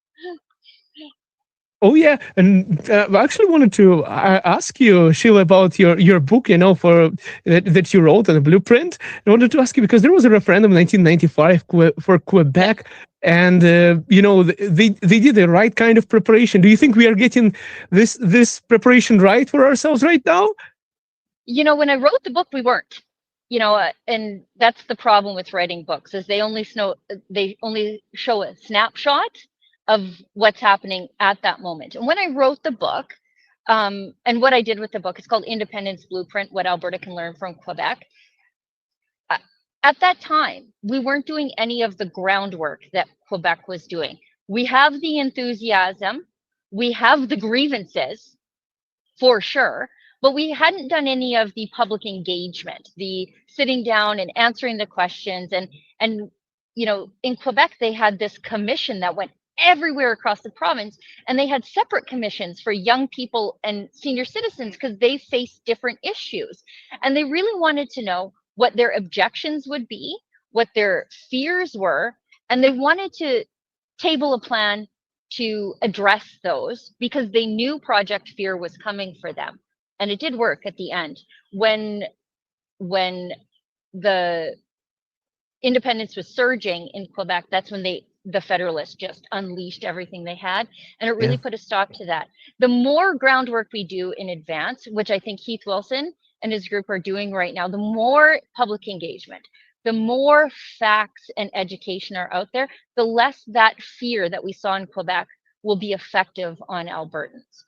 Oh yeah, and I actually wanted to ask you, Sheila, about your book, for that you wrote on the Blueprint. I wanted to ask you because there was a referendum in 1995 for Quebec, and they did the right kind of preparation. Do you think we are getting this preparation right for ourselves right now? When I wrote the book, we weren't. And that's the problem with writing books, is they only show a snapshot of what's happening at that moment. And when I wrote the book, and what I did with the book, it's called Independence Blueprint, What Alberta Can Learn from Quebec. At that time, we weren't doing any of the groundwork that Quebec was doing. We have the enthusiasm, we have the grievances, for sure, but we hadn't done any of the public engagement, the sitting down and answering the questions. And in Quebec, they had this commission that went everywhere across the province, and they had separate commissions for young people and senior citizens because they faced different issues, and they really wanted to know what their objections would be, what their fears were, and they wanted to table a plan to address those because they knew Project Fear was coming for them. And it did work at the end. When the independence was surging in Quebec, that's when the Federalists just unleashed everything they had, and it really put a stop to that. The more groundwork we do in advance, which I think Keith Wilson and his group are doing right now, the more public engagement, the more facts and education are out there, the less that fear that we saw in Quebec will be effective on Albertans.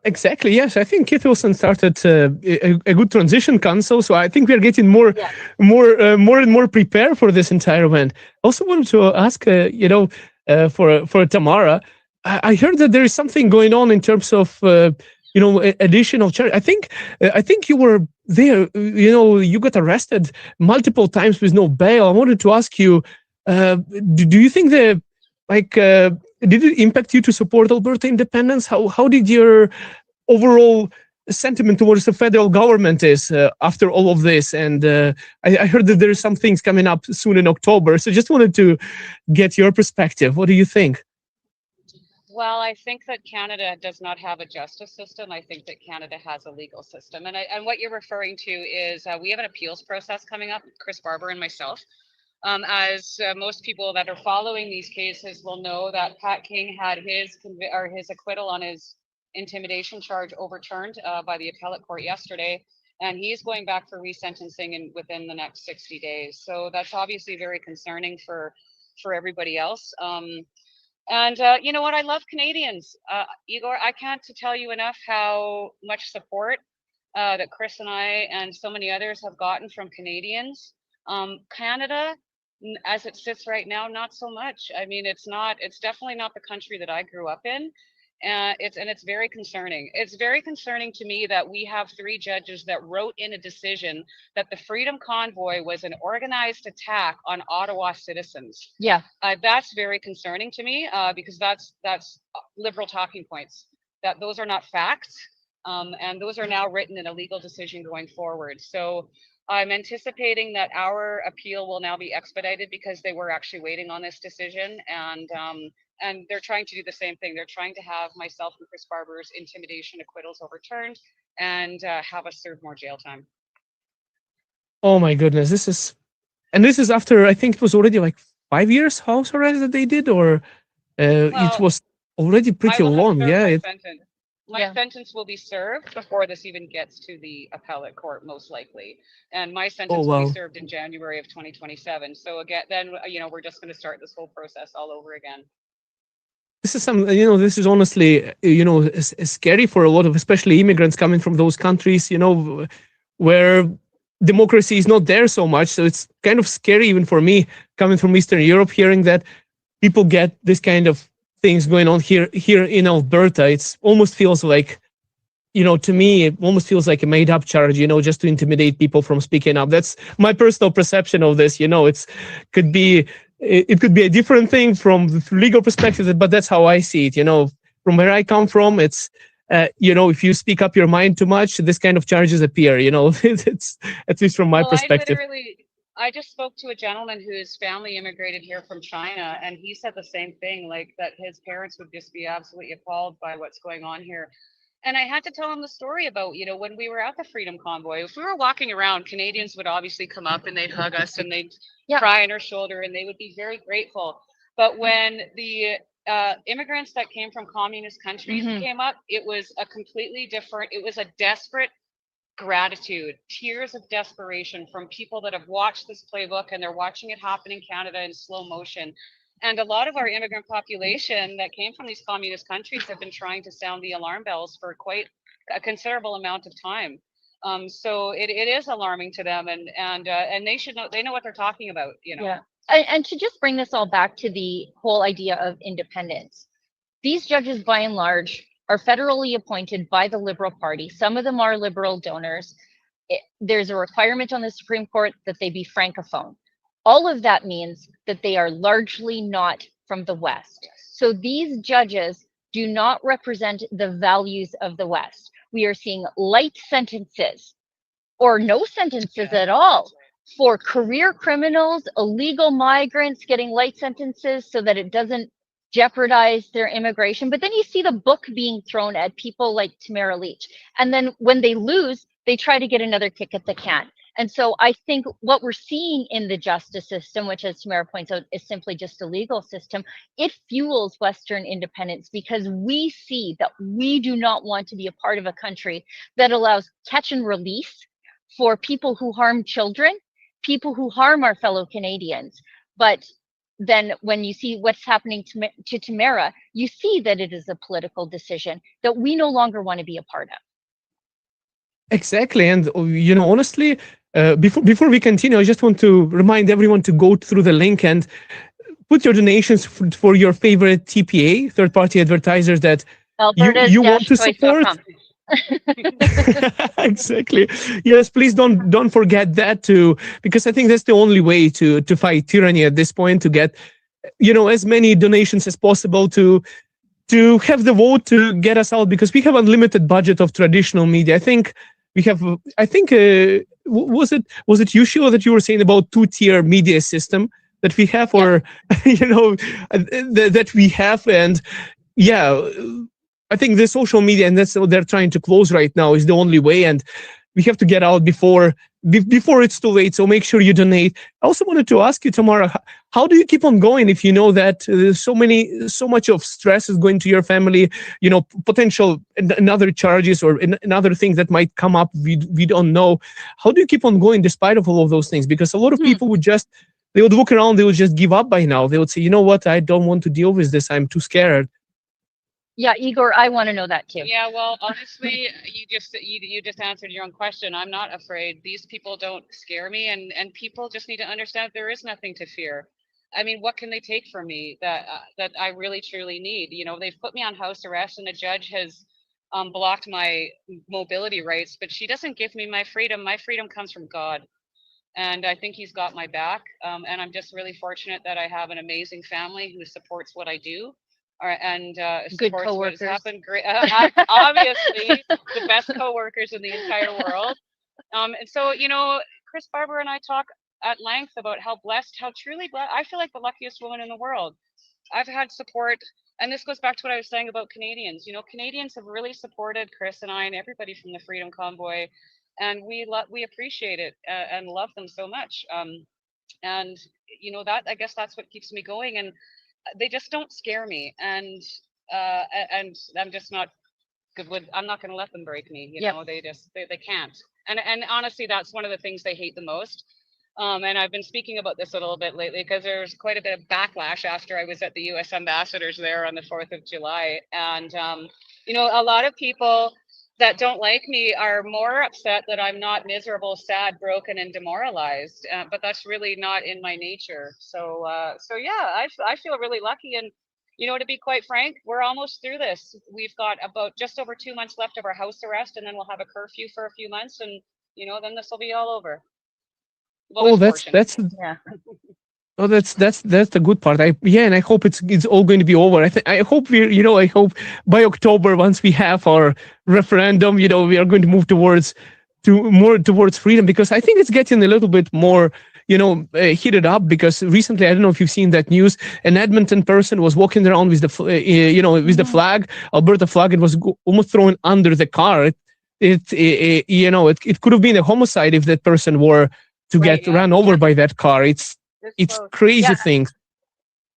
Exactly. Yes, I think Keith Wilson started a good transition council, so I think we are getting more and more prepared for this entire event. Also wanted to ask, for Tamara, I heard that there is something going on in terms of additional charge. I think you were there. You got arrested multiple times with no bail. I wanted to ask you, do you think did it impact you to support Alberta independence? How did your overall sentiment towards the federal government is after all of this. And I heard that there's some things coming up soon in October. So just wanted to get your perspective. What do you think? Well, I think that Canada does not have a justice system. I think that Canada has a legal system. And what you're referring to is we have an appeals process coming up, Chris Barber and myself. As most people that are following these cases will know, that Pat King had his acquittal on his intimidation charge overturned by the appellate court yesterday, and he's going back for resentencing within the next 60 days. So that's obviously very concerning for everybody else. And you know what? I love Canadians. Igor, I can't tell you enough how much support that Chris and I and so many others have gotten from Canadians. Canada, as it sits right now, not so much. I mean, it's definitely not the country that I grew up in. It's very concerning. It's very concerning to me that we have 3 judges that wrote in a decision that the Freedom Convoy was an organized attack on Ottawa citizens. Yeah. That's very concerning to me because that's liberal talking points. That those are not facts, and those are now written in a legal decision going forward. So I'm anticipating that our appeal will now be expedited because they were actually waiting on this decision, and they're trying to do the same thing. They're trying to have myself and Chris Barber's intimidation acquittals overturned and have us serve more jail time. Oh my goodness, this is after, I think it was already like 5 years house arrest that they did, or it was already pretty long. Yeah. My sentence will be served before this even gets to the appellate court, most likely. And my sentence will be served in January of 2027. So again, then, we're just going to start this whole process all over again. This is this is honestly, scary for a lot of, especially immigrants coming from those countries, where democracy is not there so much. So it's kind of scary even for me coming from Eastern Europe, hearing that people get this kind of things going on here in Alberta. It almost feels like, to me, it almost feels like a made up charge, just to intimidate people from speaking up. That's my personal perception of this. It could be a different thing from the legal perspective, but that's how I see it. From where I come from, it's, if you speak up your mind too much, this kind of charges appear, it's at least from my perspective. I just spoke to a gentleman whose family immigrated here from China, and he said the same thing, like that his parents would just be absolutely appalled by what's going on here. And I had to tell him the story about, when we were at the Freedom Convoy, if we were walking around, Canadians would obviously come up and they'd hug us and they'd cry on our shoulder and they would be very grateful. But when the immigrants that came from communist countries came up, it was a completely different, it was a desperate gratitude, tears of desperation from people that have watched this playbook and they're watching it happen in Canada in slow motion. And a lot of our immigrant population that came from these communist countries have been trying to sound the alarm bells for quite a considerable amount of time. So it is alarming to them, and they should know, they know what they're talking about, Yeah. And to just bring this all back to the whole idea of independence, these judges by and large are federally appointed by the Liberal Party. Some of them are Liberal donors. There's a requirement on the Supreme Court that they be Francophone. All of that means that they are largely not from the West. So these judges do not represent the values of the West. We are seeing light sentences or no sentences at all for career criminals, illegal migrants getting light sentences so that it doesn't jeopardize their immigration. But then you see the book being thrown at people like Tamara Leach. And then when they lose, they try to get another kick at the can. And so I think what we're seeing in the justice system, which as Tamara points out, is simply just a legal system, it fuels Western independence because we see that we do not want to be a part of a country that allows catch and release for people who harm children, people who harm our fellow Canadians. But then when you see what's happening to Tamara, you see that it is a political decision that we no longer want to be a part of. Exactly. And, honestly, before we continue, I just want to remind everyone to go through the link and put your donations for your favorite TPA, third-party advertisers that you want to support. Exactly. Yes, please don't forget that too, because I think that's the only way to fight tyranny at this point, to get as many donations as possible to to have the vote to get us out, because we have unlimited budget of traditional media. I think we have. I think was it you, Sheila, that you were saying about two-tier media system that we have, or that we have, and yeah, I think the social media, and that's what they're trying to close right now, is the only way, and we have to get out before it's too late. So make sure you donate. I also wanted to ask you, Tamara, how do you keep on going if you know that so much of stress is going to your family, potential another charges or another thing that might come up we don't know. How do you keep on going despite of all of those things? Because a lot of people they would look around, they would just give up by now. They would say, you know what, I don't want to deal with this. I'm too scared. Yeah, Igor, I want to know that too. Yeah, well, honestly, you just answered your own question. I'm not afraid. These people don't scare me, and people just need to understand there is nothing to fear. I mean, what can they take from me that I really truly need? They've put me on house arrest, and the judge has blocked my mobility rights, but she doesn't give me my freedom. My freedom comes from God, and I think He's got my back. And I'm just really fortunate that I have an amazing family who supports what I do. And good supports what has coworkers. happened. Great, obviously, the best coworkers in the entire world. And so, Chris Barber and I talk at length about how truly blessed. I feel like the luckiest woman in the world. I've had support, and this goes back to what I was saying about Canadians. Canadians have really supported Chris and I and everybody from the Freedom Convoy, and we appreciate it and love them so much. And that, I guess that's what keeps me going. And they just don't scare me, and I'm just not good with. I'm not going to let them break me. They can't. And honestly, that's one of the things they hate the most. And I've been speaking about this a little bit lately because there's quite a bit of backlash after I was at the U.S. ambassadors there on the 4th of July, and a lot of people that don't like me are more upset that I'm not miserable, sad, broken, and demoralized. But that's really not in my nature. So yeah, I feel really lucky. And, to be quite frank, we're almost through this. We've got about just over 2 months left of our house arrest, and then we'll have a curfew for a few months, and, then this will be all over. That's yeah. Oh, that's the good part. And I hope it's all going to be over. I hope I hope by October, once we have our referendum, we are going to move towards freedom, because I think it's getting a little bit more, heated up, because recently, I don't know if you've seen that news, an Edmonton person was walking around with the flag, Alberta flag, and was almost thrown under the car. It could have been a homicide if that person were to get run over by that car. It's crazy things.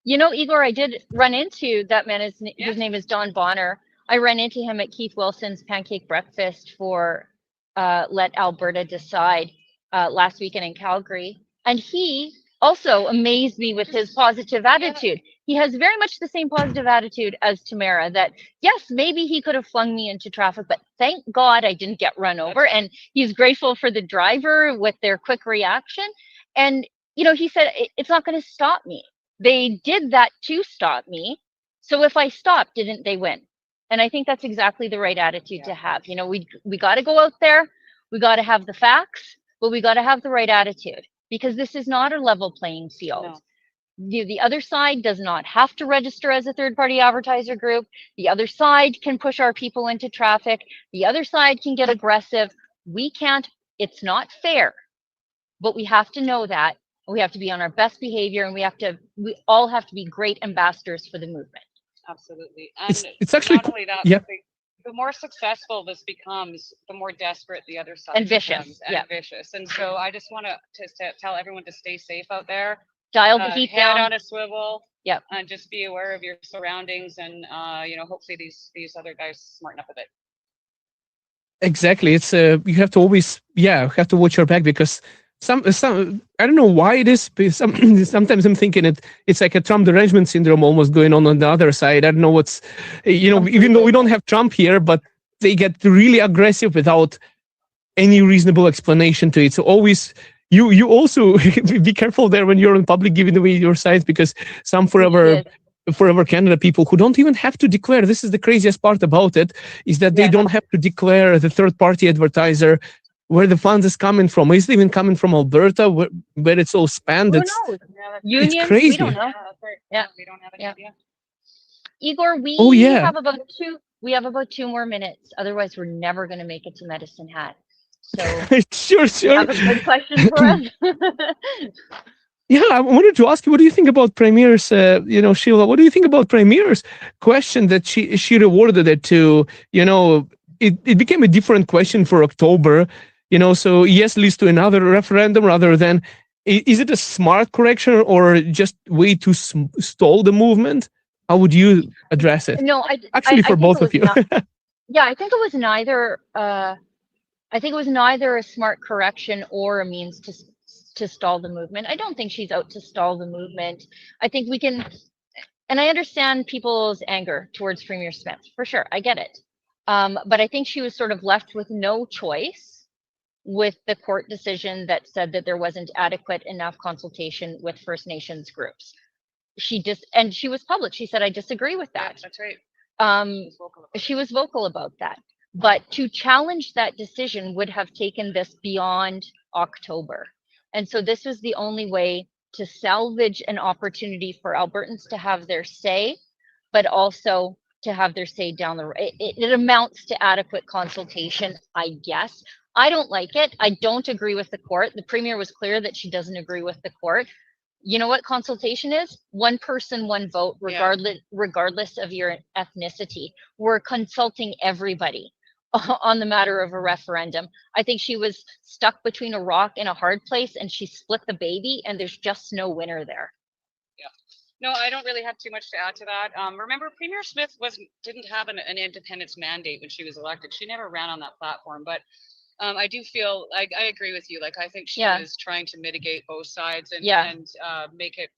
Igor, I did run into that man. His name is Don Bonner. I ran into him at Keith Wilson's pancake breakfast for Let Alberta Decide last weekend in Calgary. And he also amazed me with his positive attitude. He has very much the same positive attitude as Tamara, that yes, maybe he could have flung me into traffic, but thank God I didn't get run over. And he's grateful for the driver with their quick reaction. And he said, it's not going to stop me. They did that to stop me. So if I stopped, didn't they win? And I think that's exactly the right attitude to have. We got to go out there. We got to have the facts, but we got to have the right attitude, because this is not a level playing field. No. The other side does not have to register as a third-party advertiser group. The other side can push our people into traffic. The other side can get aggressive. We can't. It's not fair. But we have to know that. We have to be on our best behavior, and we all have to be great ambassadors for the movement. Absolutely. And it's actually not only that, the more successful this becomes, the more desperate the other side and vicious becomes, and vicious. And so I just want to tell everyone to stay safe out there. Dial the heat down. down. On a swivel. Yep. And just be aware of your surroundings, and hopefully these other guys smarten up a bit. Exactly. It's you have to always have to watch your back, because some I don't know why it is, but sometimes I'm thinking it's like a Trump derangement syndrome almost going on the other side. I don't know what's even though we don't have Trump here, but they get really aggressive without any reasonable explanation to it. So always you also be careful there when you're in public giving away your sides, because some forever Canada people who don't even have to declare, this is the craziest part about it, is that they don't have to declare the third party advertiser where the funds is coming from. Is it even coming from Alberta, where it's all spent? Who knows? Unions, it's crazy. We don't know. Yeah, we don't have any idea. Igor, Oh yeah. we have about 2 more minutes. Otherwise, we're never going to make it to Medicine Hat. So Sure, you sure. have a good question for us? Yeah, I wanted to ask you, what do you think about Premier's, Sheila, what do you think about Premier's question that she rewarded it to, it became a different question for October, so yes leads to another referendum rather than, is it a smart correction or just way to stall the movement? How would you address it? No, Actually, for think both it was of you. not. Yeah, I think it was neither. I think it was neither a smart correction or a means to stall the movement. I don't think she's out to stall the movement. I think we can, and I understand people's anger towards Premier Smith, for sure. I get it. But I think she was sort of left with no choice with the court decision that said that there wasn't adequate enough consultation with First Nations groups. She was public. She said, I disagree with that. Yeah, that's right. She was vocal about that. But to challenge that decision would have taken this beyond October. And so this was the only way to salvage an opportunity for Albertans to have their say, but also to have their say down the road. It amounts to adequate consultation, I guess. I don't like it. I don't agree with the court. The Premier was clear that she doesn't agree with the court. You know what consultation is? One person, one vote, regardless of your ethnicity. We're consulting everybody on the matter of a referendum. I think she was stuck between a rock and a hard place, and she split the baby, and there's just no winner there. Yeah. No, I don't really have too much to add to that. Remember, Premier Smith didn't have an independence mandate when she was elected. She never ran on that platform, but I do feel like I agree with you. Like, I think she is trying to mitigate both sides and make it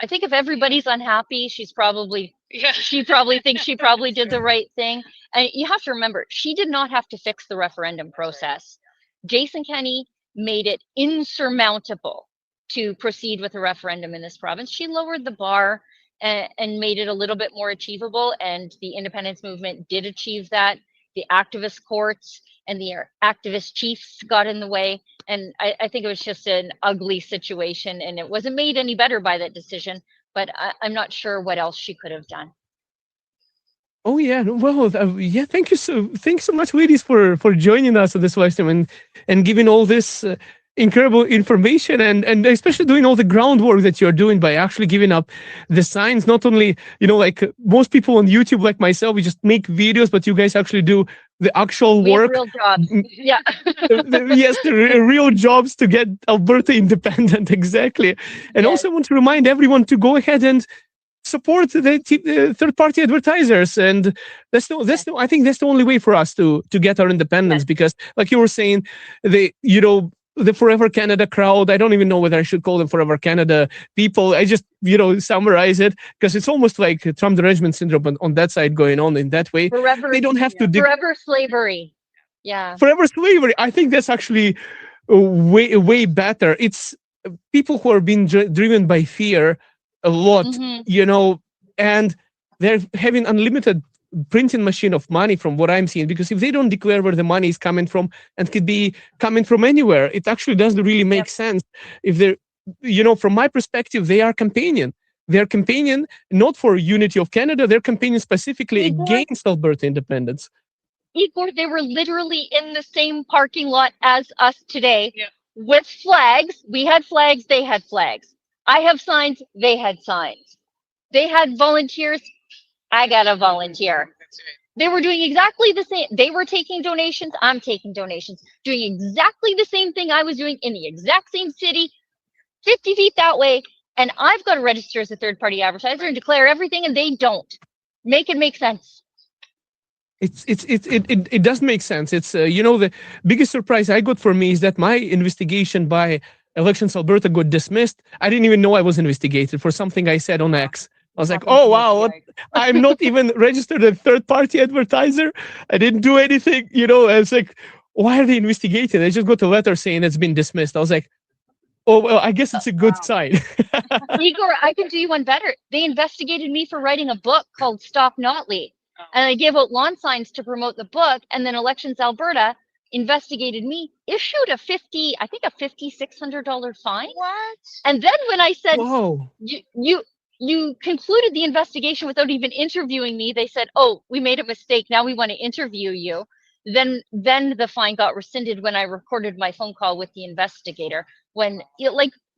I think if everybody's unhappy, she probably thinks she probably did the right thing. And you have to remember, she did not have to fix the referendum process. Jason Kenney made it insurmountable to proceed with a referendum in this province. She lowered the bar and made it a little bit more achievable. And the independence movement did achieve that. The activist courts and the activist chiefs got in the way. And I think it was just an ugly situation, and it wasn't made any better by that decision, but I'm not sure what else she could have done. Oh yeah, well, thanks so much, ladies, for joining us on this live stream and giving all this incredible information and especially doing all the groundwork that you're doing by actually giving up the signs. Not only, like most people on YouTube, like myself, we just make videos, but you guys actually do the actual work. Real jobs. Yeah. Yes, the real jobs to get Alberta independent. Exactly. And also I want to remind everyone to go ahead and support the third-party advertisers, and I think that's the only way for us to get our independence. Because, like you were saying, the Forever Canada crowd, I don't even know whether I should call them Forever Canada people. I just summarize it because it's almost like Trump derangement syndrome on that side going on in that way. They don't have to forever slavery. Yeah, forever slavery. I think that's actually way better. It's people who are being driven by fear a lot, and they're having unlimited printing machine of money from what I'm seeing, because if they don't declare where the money is coming from, and could be coming from anywhere, it actually doesn't really make sense. If they're, from my perspective, they are campaigning. They're campaigning not for unity of Canada, they're campaigning specifically against Alberta independence. Igor, they were literally in the same parking lot as us today with flags. We had flags, they had flags. I have signs, they had signs. They had volunteers, I got a volunteer. They were doing exactly the same. They were taking donations, I'm taking donations, doing exactly the same thing I was doing in the exact same city, 50 feet that way. And I've got to register as a third-party advertiser and declare everything, and they don't. Make it make sense. It does make sense. It's the biggest surprise I got for me is that my investigation by Elections Alberta got dismissed. I didn't even know I was investigated for something I said on X. I was like, oh wow, I'm not even registered a third-party advertiser. I didn't do anything. It's like, why are they investigating? I just got a letter saying it's been dismissed. I was like, oh well, I guess it's a good sign. Igor, I can do you one better. They investigated me for writing a book called Stop Notley. And I gave out lawn signs to promote the book, and then Elections Alberta investigated me, issued a $5,600 fine. What? And then when I said, whoa, you you concluded the investigation without even interviewing me. They said, oh, we made a mistake. Now we want to interview you. Then the fine got rescinded when I recorded my phone call with the investigator. When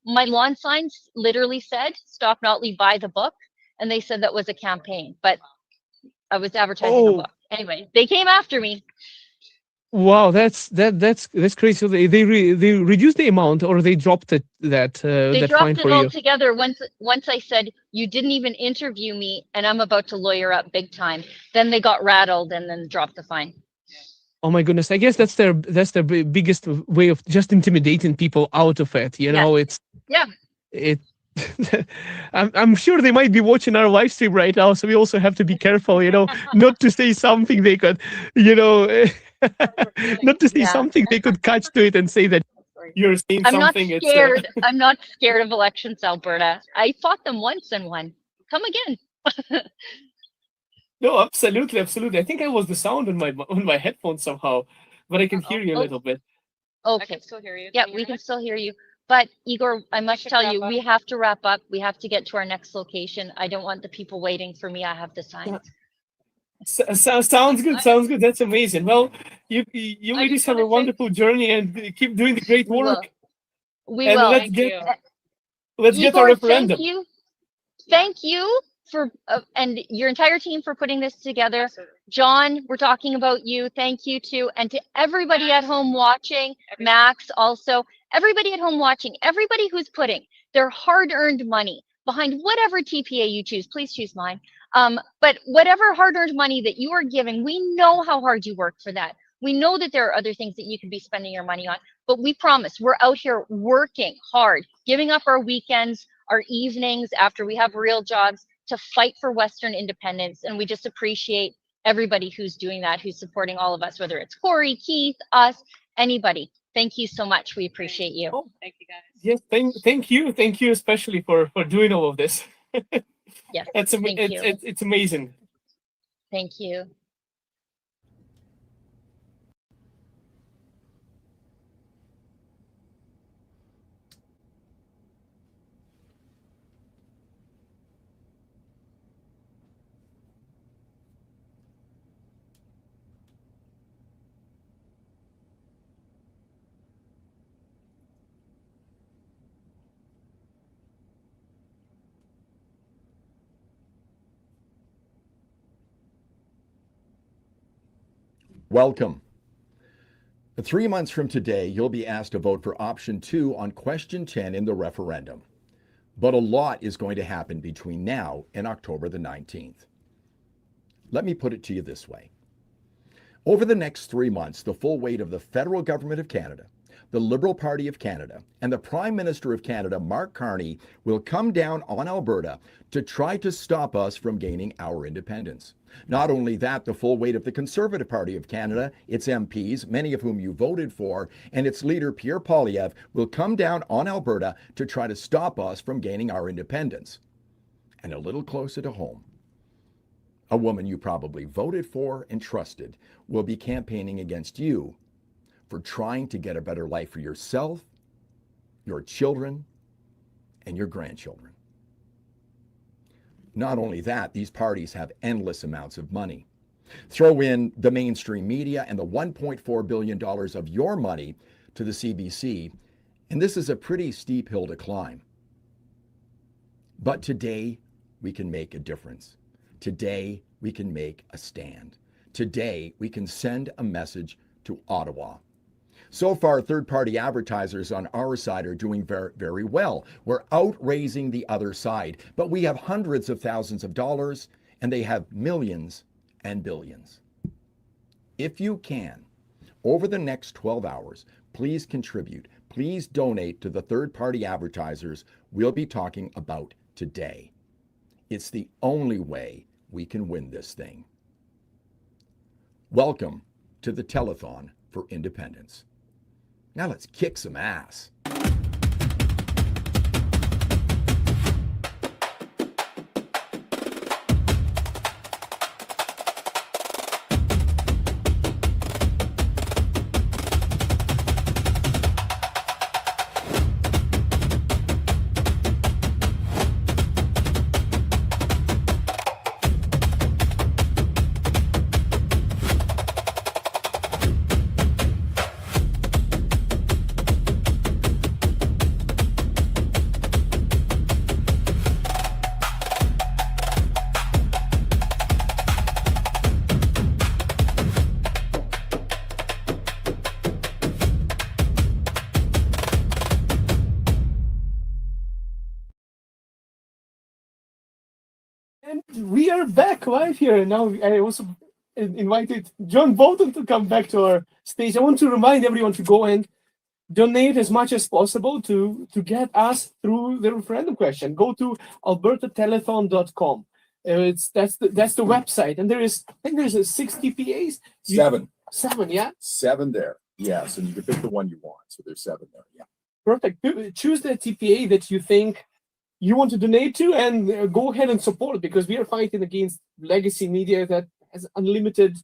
my lawn signs literally said, "Stop Notley, buy the book," and they said that was a campaign, but I was advertising a book. Anyway, they came after me. Wow, that's crazy. So they reduced the amount, or they dropped it They that dropped fine it for you. altogether once I said, you didn't even interview me and I'm about to lawyer up big time. Then they got rattled and then dropped the fine. Oh my goodness! I guess that's their biggest way of just intimidating people out of it. You know, it's it. I'm sure they might be watching our live stream right now, so we also have to be careful, you know, not to say something they could, you know, not to say something they could catch to it and say that you're saying I'm something. not scared. I'm not scared of elections, Alberta. I fought them once and won. Come again. No, absolutely. I think I was the sound on my headphones somehow, but I can hear you a little bit. Okay. I can still hear you. Yeah, we can still hear you. But Igor, I must tell you, we have to wrap up. We have to get to our next location. I don't want the people waiting for me. I have the signs. Sounds good. Sounds good. That's amazing. Well, you ladies have a wonderful journey and keep doing the great work. We will. Let's get our referendum. Thank you for and your entire team for putting this together. Absolutely. John, we're talking about you. Thank you too. And to everybody at home watching, Max also, everybody at home watching, everybody who's putting their hard-earned money behind whatever TPA you choose, please choose mine. But whatever hard-earned money that you are giving, we know how hard you work for that. We know that there are other things that you could be spending your money on, but we promise we're out here working hard, giving up our weekends, our evenings after we have real jobs to fight for Western independence. And we just appreciate everybody who's doing that, who's supporting all of us, whether it's Corey, Keith, us, anybody. Thank you so much. We appreciate you. Oh, thank you guys. Yes, thank you especially for doing all of this. Yes, it's amazing. Thank you. Welcome. 3 months from today, you'll be asked to vote for option 2 on question 10 in the referendum. But a lot is going to happen between now and October the 19th. Let me put it to you this way. Over the next 3 months, the full weight of the federal government of Canada, the Liberal Party of Canada, and the Prime Minister of Canada, Mark Carney, will come down on Alberta to try to stop us from gaining our independence. Not only that, the full weight of the Conservative Party of Canada, its MPs, many of whom you voted for, and its leader, Pierre Poilievre, will come down on Alberta to try to stop us from gaining our independence. And a little closer to home, a woman you probably voted for and trusted will be campaigning against you for trying to get a better life for yourself, your children, and your grandchildren. Not only that, these parties have endless amounts of money. Throw in the mainstream media and the $1.4 billion of your money to the CBC, and this is a pretty steep hill to climb. But today, we can make a difference. Today, we can make a stand. Today, we can send a message to Ottawa. So far, third-party advertisers on our side are doing very, very well. We're outraising the other side, but we have hundreds of thousands of dollars, and they have millions and billions. If you can, over the next 12 hours, please contribute. Please donate to the third-party advertisers we'll be talking about today. It's the only way we can win this thing. Welcome to the Telethon for Independence. Now let's kick some ass. we are back live here. And now I also invited John Bolton to come back to our stage. I want to remind everyone to go and donate as much as possible to get us through the referendum question. Go to albertatelethon.com. That's the website, and I think there's 6 TPAs. Seven, yeah. 7 there. Yes, and you can pick the one you want. So there's 7 there. Yeah. Perfect. Choose the TPA that you think you want to donate to, and go ahead and support it, because we are fighting against legacy media that has unlimited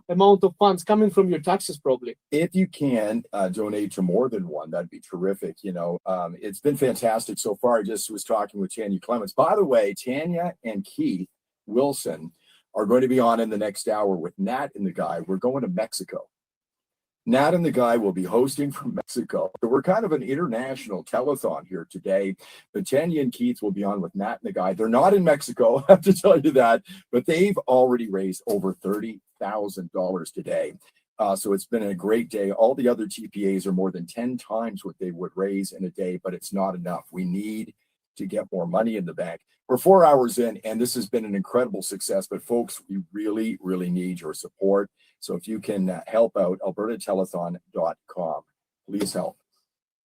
amount of funds coming from your taxes, probably. If you can donate to more than one, that'd be terrific. It's been fantastic so far. I just was talking with Tanya Clements. By the way, Tanya and Keith Wilson are going to be on in the next hour with Nat and the Guy. We're going to Mexico. Nat and the Guy will be hosting from Mexico. So we're kind of an international telethon here today. But Tanya and Keith will be on with Nat and the Guy. They're not in Mexico, I have to tell you that, but they've already raised over $30,000 today. So it's been a great day. All the other TPAs are more than 10 times what they would raise in a day, but it's not enough. We need to get more money in the bank. We're 4 hours in, and this has been an incredible success. But folks, we really, really need your support. So if you can help out, albertatelethon.com, please help.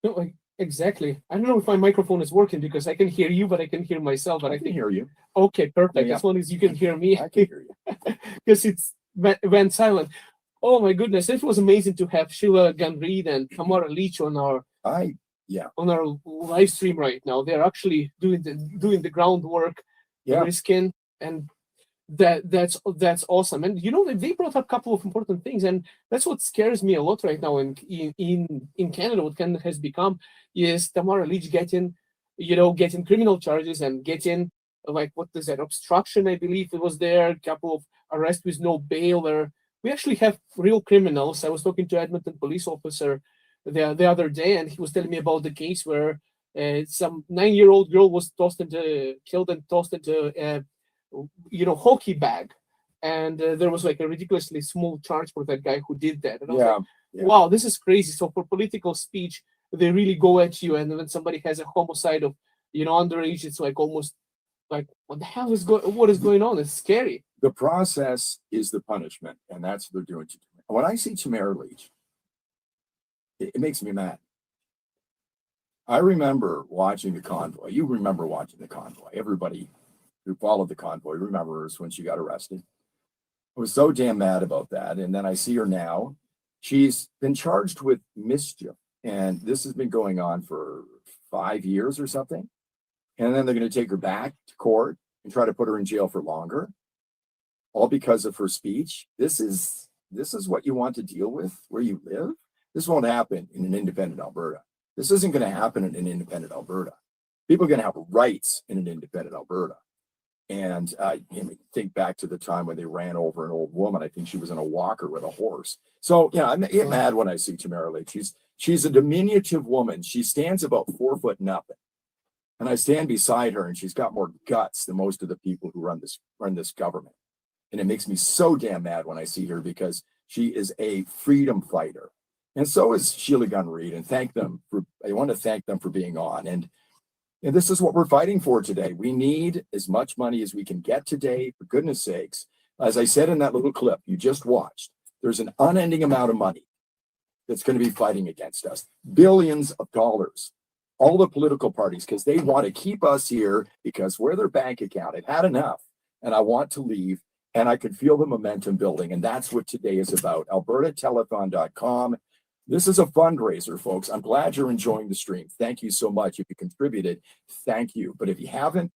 No, exactly. I don't know if my microphone is working, because I can hear you, but I can hear myself. But I can hear you. Okay, perfect. Yeah. As long as you can hear me. I can hear you. Because it's went silent. Oh my goodness, it was amazing to have Sheila Gunn-Reid and Tamara Leach on our live stream right now. They're actually doing the groundwork, risking, and that's awesome. And they brought up a couple of important things, and that's what scares me a lot right now in Canada. What Canada has become is Tamara Leach getting criminal charges and getting obstruction, I believe it was there, a couple of arrests with no bail. Where we actually have real criminals. I was talking to Edmonton police officer the other day, and he was telling me about the case where some 9-year-old girl was killed and tossed into a hockey bag, and there was a ridiculously small charge for that guy who did that. And I was wow, this is crazy. So for political speech, they really go at you, and when somebody has a homicide of underage, it's almost what the hell is going on? It's scary. The process is the punishment, and that's what they're doing to me. When I see Tamara Leach, it makes me mad. I remember watching the convoy. You remember watching the convoy. Everybody who followed the convoy remembers when she got arrested. I was so damn mad about that. And then I see her now. She's been charged with mischief, and this has been going on for 5 years or something. And then they're going to take her back to court and try to put her in jail for longer, all because of her speech. This is what you want to deal with where you live. This won't happen in an independent Alberta. This isn't going to happen in an independent Alberta. People are going to have rights in an independent Alberta. And think back to the time when they ran over an old woman. I think she was in a walker with a horse. So I get mad when I see Tamara Leach. She's a diminutive woman. She stands about 4 foot nothing. And I stand beside her, and she's got more guts than most of the people who run this government. And it makes me so damn mad when I see her, because she is a freedom fighter. And so is Sheila Gunn-Reid, and I want to thank them for being on. And this is what we're fighting for today. We need as much money as we can get today, for goodness sakes. As I said in that little clip you just watched, there's an unending amount of money that's going to be fighting against us. Billions of dollars. All the political parties, because they want to keep us here, because we're their bank account. I've had enough, and I want to leave, and I can feel the momentum building. And that's what today is about. albertatelethon.com. This is a fundraiser, folks. I'm glad you're enjoying the stream. Thank you so much. If you contributed, thank you. But if you haven't,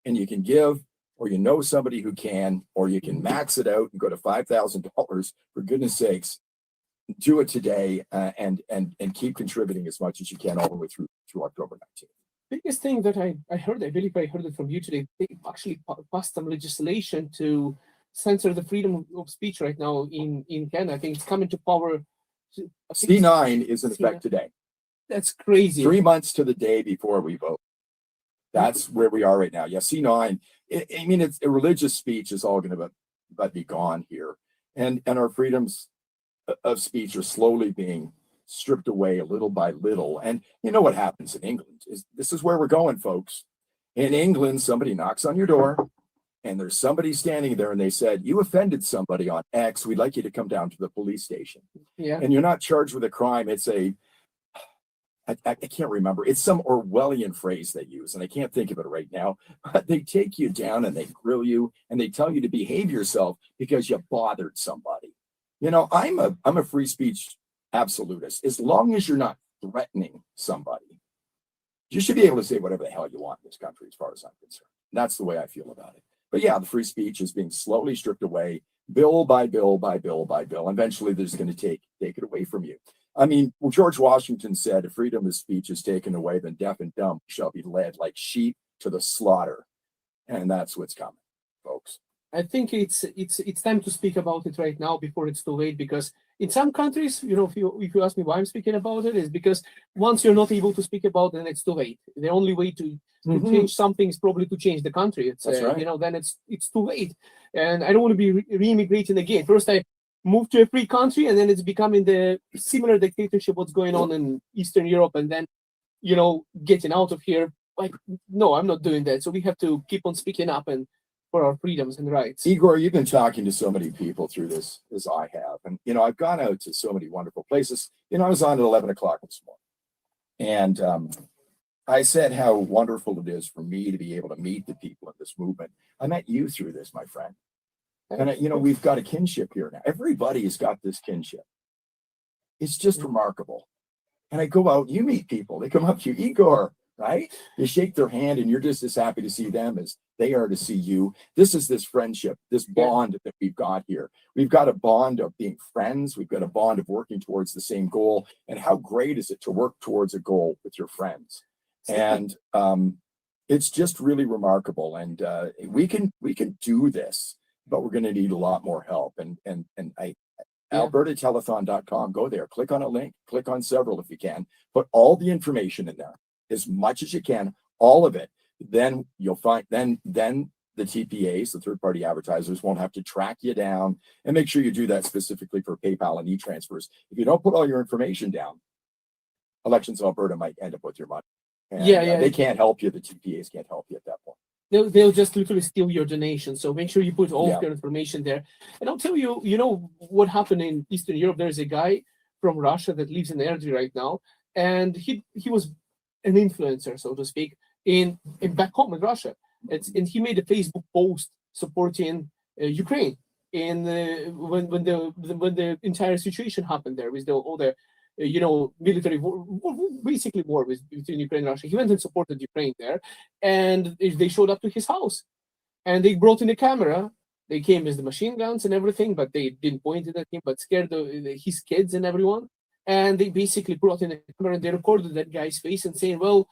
and you can give, or you know somebody who can, or you can max it out and go to $5,000, for goodness sakes, do it today, and keep contributing as much as you can all the way through October 19th. Biggest thing that I heard, I believe I heard it from you today, they actually passed some legislation to censor the freedom of speech right now in Canada. I think it's coming to power. C9 is in effect today. That's crazy. 3 months to the day before we vote. That's where we are right now. Yeah, C9. It's religious speech is all going to be gone here, and our freedoms of speech are slowly being stripped away little by little. And you know what happens in England? This is where we're going, folks. In England, somebody knocks on your door, and there's somebody standing there and they said, you offended somebody on X, we'd like you to come down to the police station. Yeah. And you're not charged with a crime. It's I can't remember. It's some Orwellian phrase they use, and I can't think of it right now. But they take you down and they grill you and they tell you to behave yourself because you bothered somebody. You know, I'm a free speech absolutist. As long as you're not threatening somebody, you should be able to say whatever the hell you want in this country, as far as I'm concerned. That's the way I feel about it. But yeah, the free speech is being slowly stripped away, bill by bill by bill by bill. Eventually, they're just going to take it away from you. I mean, well, George Washington said, if freedom of speech is taken away, then deaf and dumb shall be led like sheep to the slaughter. And that's what's coming, folks. I think it's time to speak about it right now before it's too late, because in some countries, you know, if you ask me why I'm speaking about it, is because once you're not able to speak about it, then it's too late. The only way to change something is probably to change the country. It's That's right. You know, then it's too late. And I don't want to be re-immigrating again. First, I moved to a free country, and then it's becoming the similar dictatorship what's going on in Eastern Europe, and then, you know, getting out of here. Like, no, I'm not doing that. So we have to keep on speaking up and for our freedoms and rights. Igor, you've been talking to so many people through this, as I have. And, you know, I've gone out to so many wonderful places. You know, I was on at 11 o'clock this morning. And I said how wonderful it is for me to be able to meet the people in this movement. I met you through this, my friend. And, you know, we've got a kinship here now. Everybody has got this kinship. It's just remarkable. And I go out, you meet people. They come up to you, Igor, right? You shake their hand and you're just as happy to see them as they are to see you. This is this friendship, this bond that we've got here. We've got a bond of being friends. We've got a bond of working towards the same goal. And how great is it to work towards a goal with your friends? And it's just really remarkable. And we can do this, but we're going to need a lot more help. And AlbertaTelethon.com, go there, click on a link, click on several if you can, put all the information in there, as much as you can, all of it. Then you'll find, then the TPAs, the third-party advertisers, won't have to track you down, and make sure you do that specifically for PayPal and e-transfers. If you don't put all your information down, Elections Alberta might end up with your money. And, they can't help you. The TPAs can't help you at that point. They'll just literally steal your donation. So make sure you put all of your information there. And I'll tell you, you know what happened in Eastern Europe? There's a guy from Russia that lives in Airdrie right now, and he was an influencer, so to speak, in back home in Russia. And he made a Facebook post supporting Ukraine in when the entire situation happened there with all the military war, basically war between Ukraine and Russia. He went and supported Ukraine there, and they showed up to his house, and they brought in a camera. They came with the machine guns and everything, but they didn't point it at him, but scared his kids and everyone. And they basically brought in a camera and they recorded that guy's face and saying, well,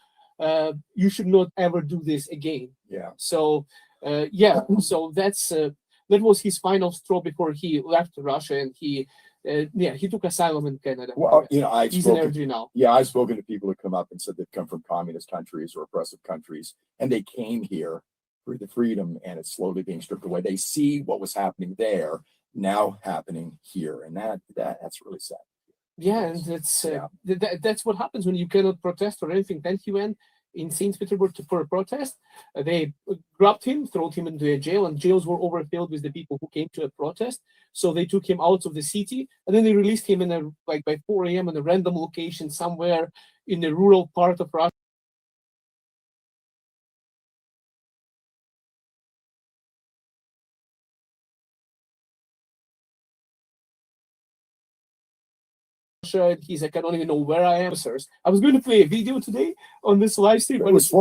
you should not ever do this again. Yeah. So, so that was his final straw before he left Russia, and he took asylum in Canada. Well, you know, he's in Airdrie now. Yeah, I've spoken to people who come up and said they've come from communist countries or oppressive countries, and they came here for the freedom, and it's slowly being stripped away. They see what was happening there now happening here, and that's really sad. Yeah, and that's what happens when you cannot protest or anything. Then he went in St. Petersburg for a protest. They grabbed him, threw him into a jail, and jails were overfilled with the people who came to a protest. So they took him out of the city, and then they released him in by 4 a.m. in a random location somewhere in the rural part of Russia. He's like, I don't even know where I am, sirs. I was going to play a video today on this live stream, but it's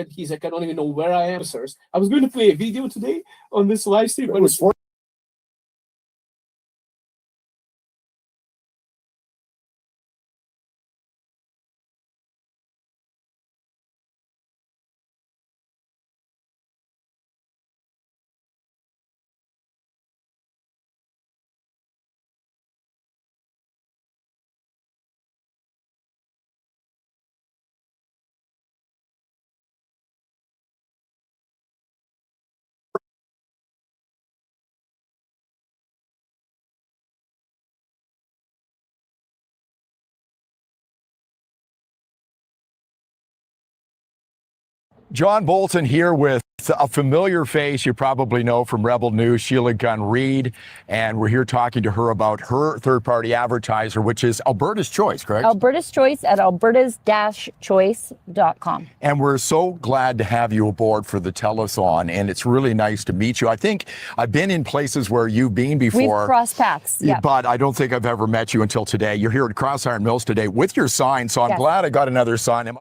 He's like, I don't even know where I am, sirs. I was going to play a video today on this live stream, but it's John Bolton here with a familiar face you probably know from Rebel News, Sheila Gunn Reid, and we're here talking to her about her third-party advertiser, which is Alberta's Choice, correct? Alberta's Choice at albertas-choice.com. And we're so glad to have you aboard for the telethon, and it's really nice to meet you. I think I've been in places where you've been before. We've crossed paths, yeah. But I don't think I've ever met you until today. You're here at Crossiron Mills today with your sign, so I'm Yes. glad I got another sign.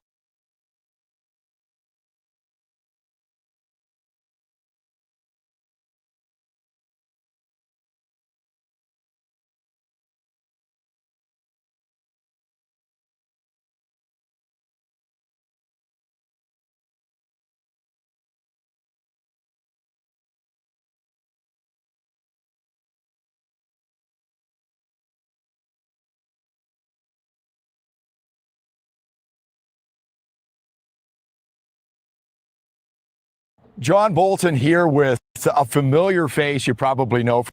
John Bolton here with a familiar face you probably know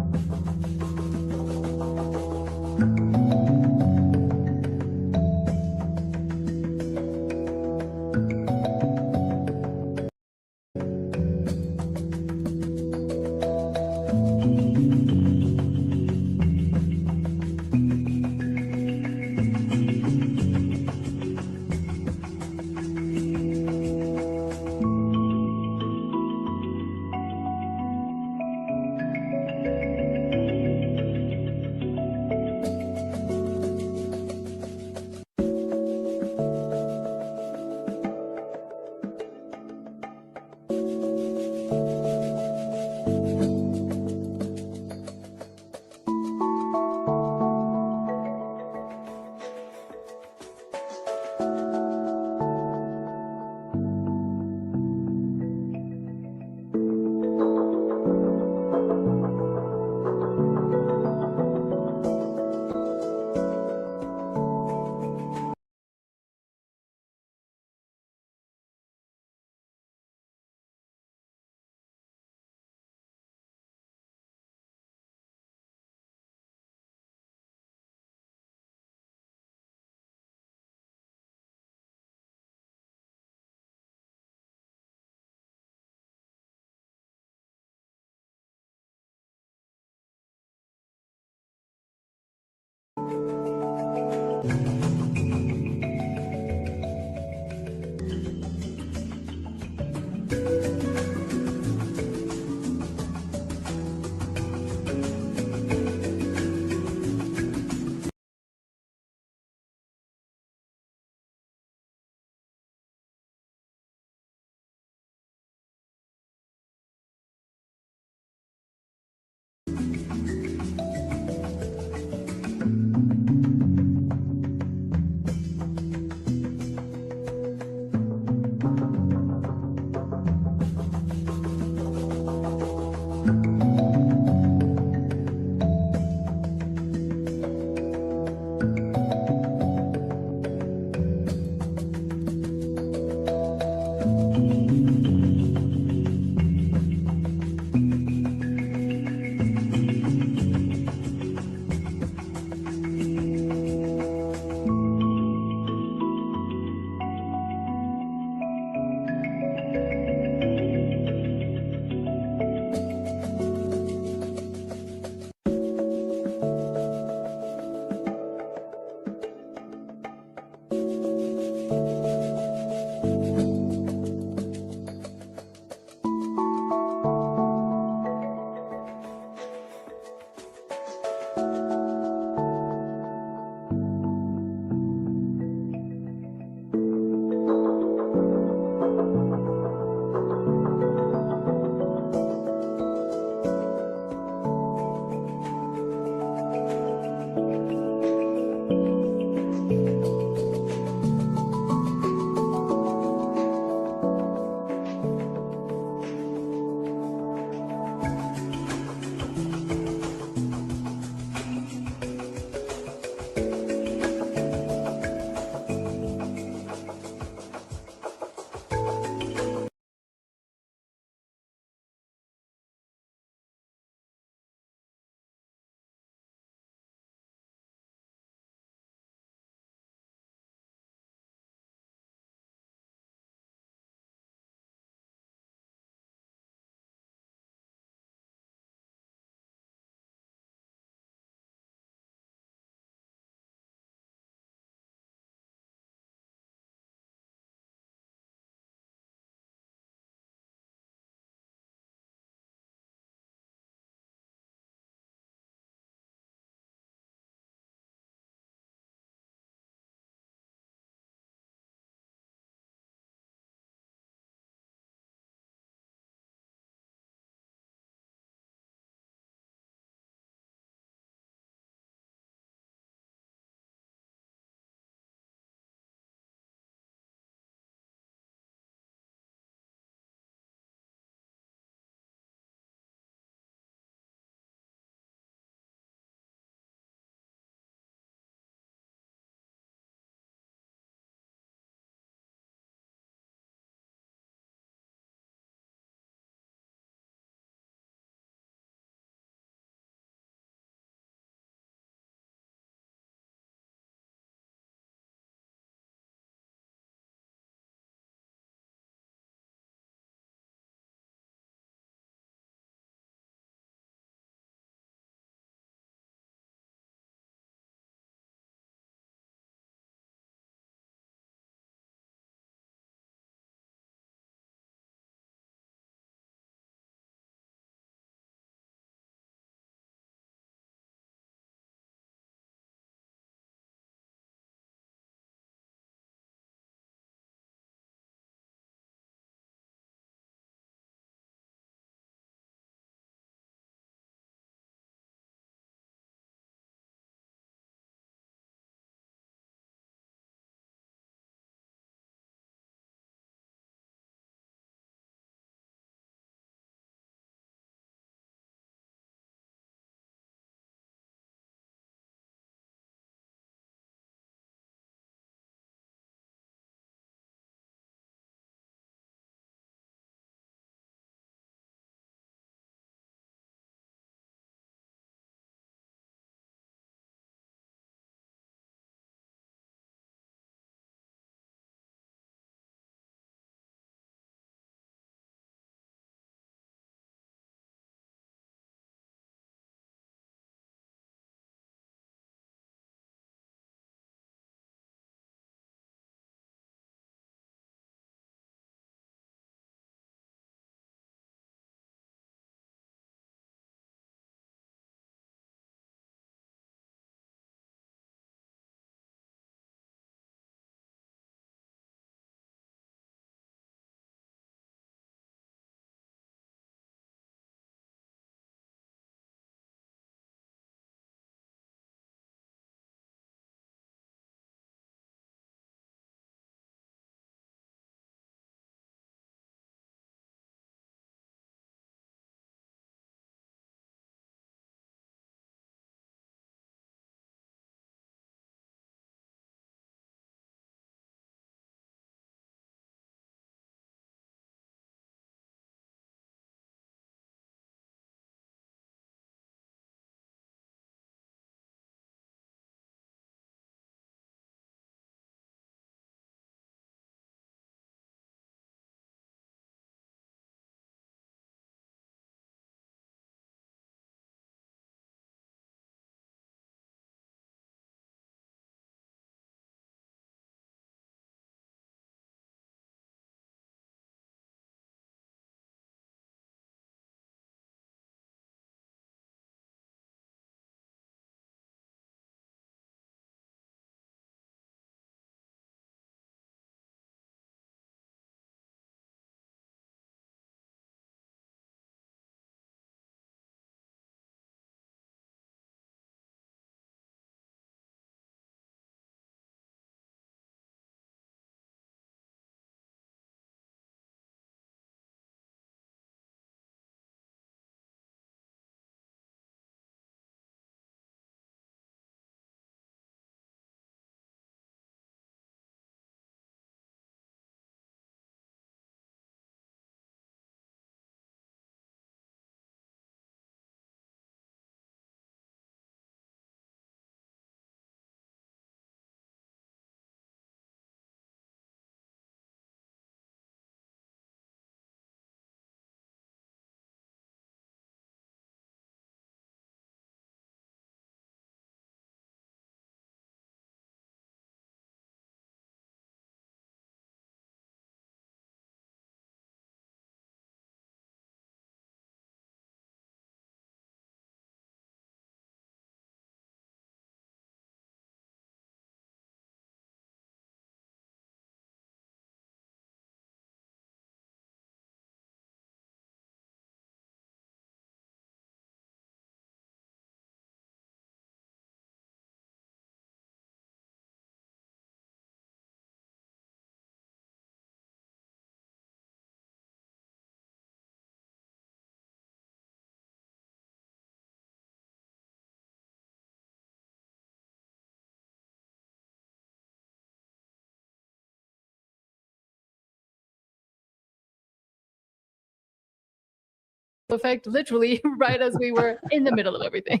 effect literally right as we were in the middle of everything.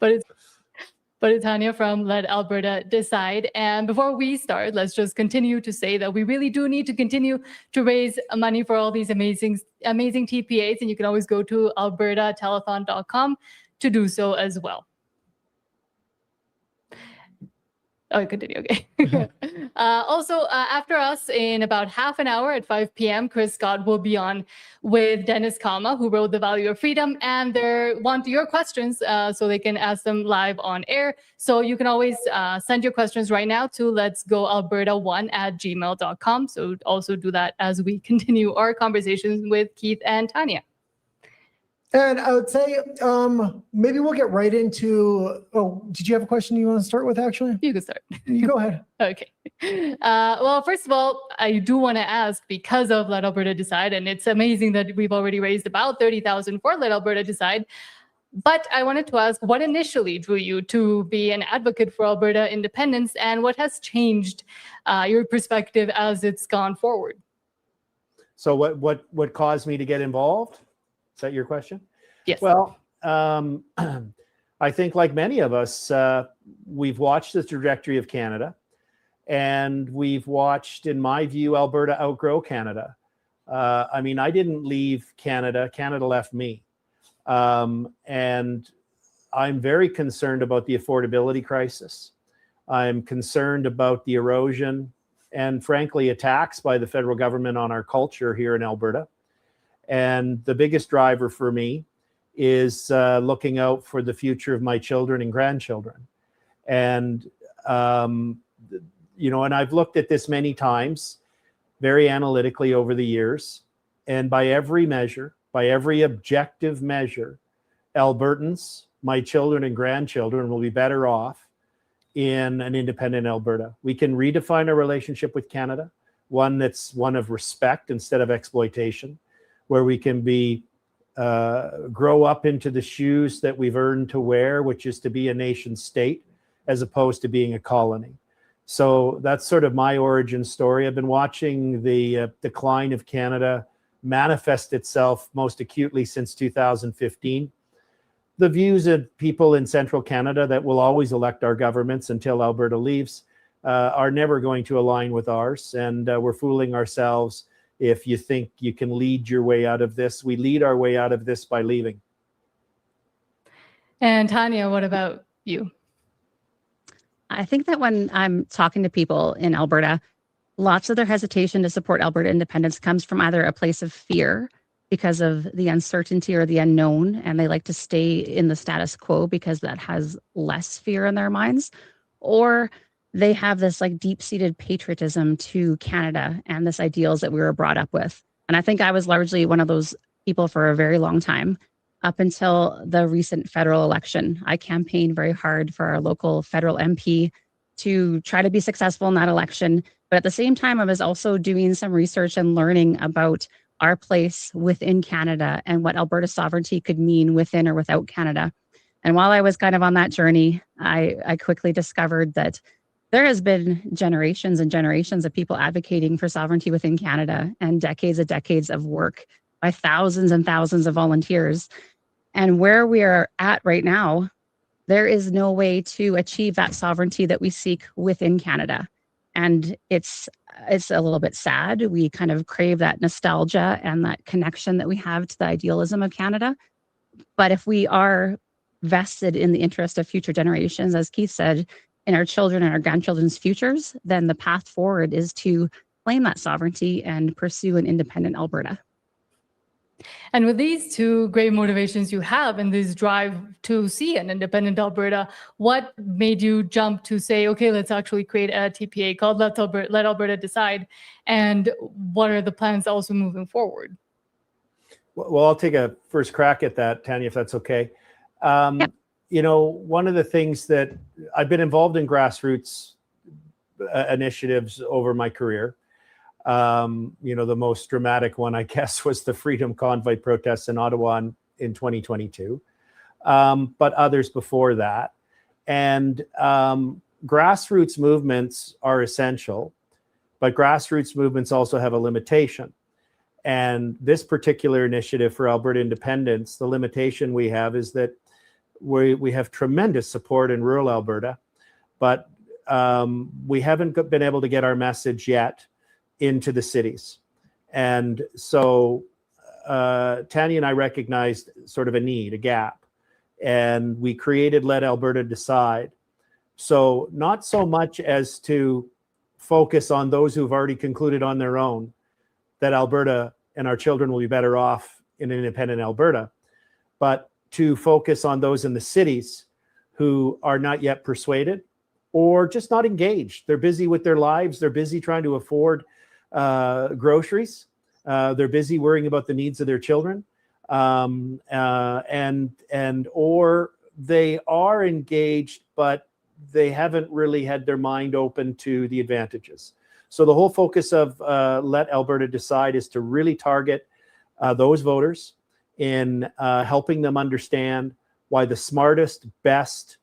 But it's Tanya from Let Alberta Decide. And before we start, let's just continue to say that we really do need to continue to raise money for all these amazing TPAs. And you can always go to albertatelethon.com to do so as well. Oh, continue. Okay. Also, after us in about half an hour at 5 p.m., Chris Scott will be on with Dennis Kalma, who wrote The Value of Freedom, and they want your questions so they can ask them live on air. So you can always send your questions right now to letsgoalberta1@gmail.com. So also do that as we continue our conversations with Keith and Tanya. And I would say maybe we'll get right into, did you have a question you want to start with, actually? You can start. You go ahead. Okay. Well, first of all, I do want to ask, because of Let Alberta Decide, and it's amazing that we've already raised about $30,000 for Let Alberta Decide, but I wanted to ask, what initially drew you to be an advocate for Alberta independence, and what has changed your perspective as it's gone forward? So what caused me to get involved? Is that your question? Yes. Well, I think like many of us, we've watched the trajectory of Canada, and we've watched, in my view, Alberta outgrow Canada. I mean, I didn't leave Canada. Canada left me. And I'm very concerned about the affordability crisis. I'm concerned about the erosion and, frankly, attacks by the federal government on our culture here in Alberta. And the biggest driver for me is looking out for the future of my children and grandchildren. And, and I've looked at this many times, very analytically over the years. And by every measure, by every objective measure, Albertans, my children and grandchildren, will be better off in an independent Alberta. We can redefine our relationship with Canada, one that's one of respect instead of exploitation, where we can grow up into the shoes that we've earned to wear, which is to be a nation state as opposed to being a colony. So that's sort of my origin story. I've been watching the decline of Canada manifest itself most acutely since 2015. The views of people in central Canada that will always elect our governments until Alberta leaves are never going to align with ours, and we're fooling ourselves if you think you can lead your way out of this. We lead our way out of this by leaving. And Tanya, what about you? I think that when I'm talking to people in Alberta, lots of their hesitation to support Alberta independence comes from either a place of fear because of the uncertainty or the unknown, and they like to stay in the status quo because that has less fear in their minds, or they have this like deep-seated patriotism to Canada and this ideals that we were brought up with. And I think I was largely one of those people for a very long time, up until the recent federal election. I campaigned very hard for our local federal MP to try to be successful in that election. But at the same time, I was also doing some research and learning about our place within Canada and what Alberta sovereignty could mean within or without Canada. And while I was kind of on that journey, I quickly discovered that there has been generations and generations of people advocating for sovereignty within Canada, and decades of work by thousands and thousands of volunteers. And where we are at right now, there is no way to achieve that sovereignty that we seek within Canada. And it's a little bit sad. We kind of crave that nostalgia and that connection that we have to the idealism of Canada. But if we are vested in the interest of future generations, as Keith said, in our children and our grandchildren's futures, then the path forward is to claim that sovereignty and pursue an independent Alberta. And with these two great motivations you have and this drive to see an independent Alberta, what made you jump to say, okay, let's actually create a TPA called Let Alberta Decide? And what are the plans also moving forward? Well, I'll take a first crack at that, Tanya, if that's okay. Yeah. One of the things that I've been involved in grassroots initiatives over my career. The most dramatic one, I guess, was the Freedom Convoy protests in Ottawa in 2022, but others before that. And grassroots movements are essential, but grassroots movements also have a limitation. And this particular initiative for Alberta Independence, the limitation we have is that we have tremendous support in rural Alberta, but we haven't been able to get our message yet into the cities. And so Tanya and I recognized sort of a need, a gap, and we created Let Alberta Decide. So not so much as to focus on those who've already concluded on their own that Alberta and our children will be better off in an independent Alberta, but to focus on those in the cities who are not yet persuaded or just not engaged. They're busy with their lives. They're busy trying to afford groceries. They're busy worrying about the needs of their children. Or they are engaged, but they haven't really had their mind open to the advantages. So the whole focus of Let Alberta Decide is to really target those voters in helping them understand why the smartest, best,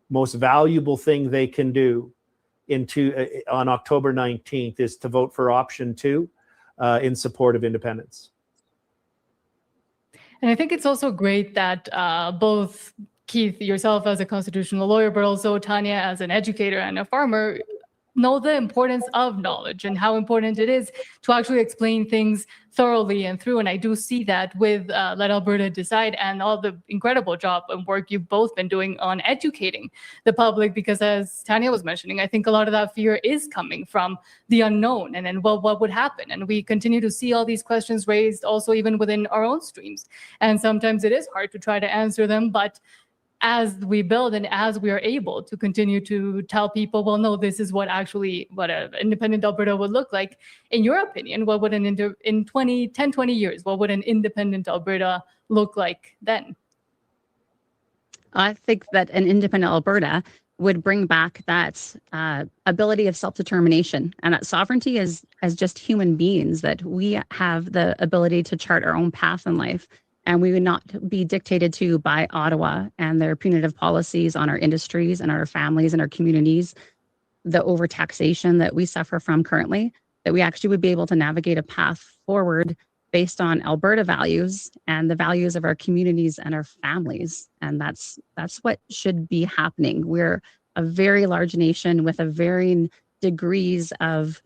most valuable thing they can do on October 19th is to vote for option 2 in support of independence. And I think it's also great that both Keith, yourself as a constitutional lawyer, but also Tanya as an educator and a farmer, know the importance of knowledge and how important it is to actually explain things thoroughly and through. And I do see that with Let Alberta Decide and all the incredible job and work you've both been doing on educating the public, because as Tanya was mentioning, I think a lot of that fear is coming from the unknown and then, well, what would happen? And we continue to see all these questions raised also even within our own streams. And sometimes it is hard to try to answer them, but as we build and as we are able to continue to tell people, well, no, this is what an independent Alberta would look like. In your opinion, what would in 20 years, what would an independent Alberta look like then? I think that an independent Alberta would bring back that ability of self-determination and that sovereignty as just human beings, that we have the ability to chart our own path in life. And we would not be dictated to by Ottawa and their punitive policies on our industries and our families and our communities, the overtaxation that we suffer from currently, that we actually would be able to navigate a path forward based on Alberta values and the values of our communities and our families. And that's what should be happening. We're a very large nation with a varying degrees of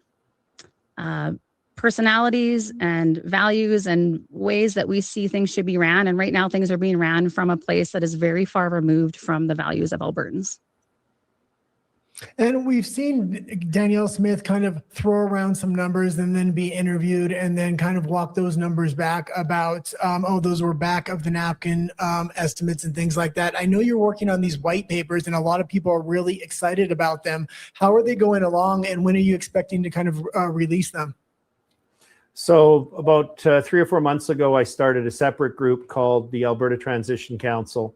personalities and values and ways that we see things should be ran. And right now things are being ran from a place that is very far removed from the values of Albertans. And we've seen Danielle Smith kind of throw around some numbers and then be interviewed and then kind of walk those numbers back about, those were back of the napkin estimates and things like that. I know you're working on these white papers and a lot of people are really excited about them. How are they going along and when are you expecting to kind of release them? So about 3 or 4 months ago, I started a separate group called the Alberta Transition Council.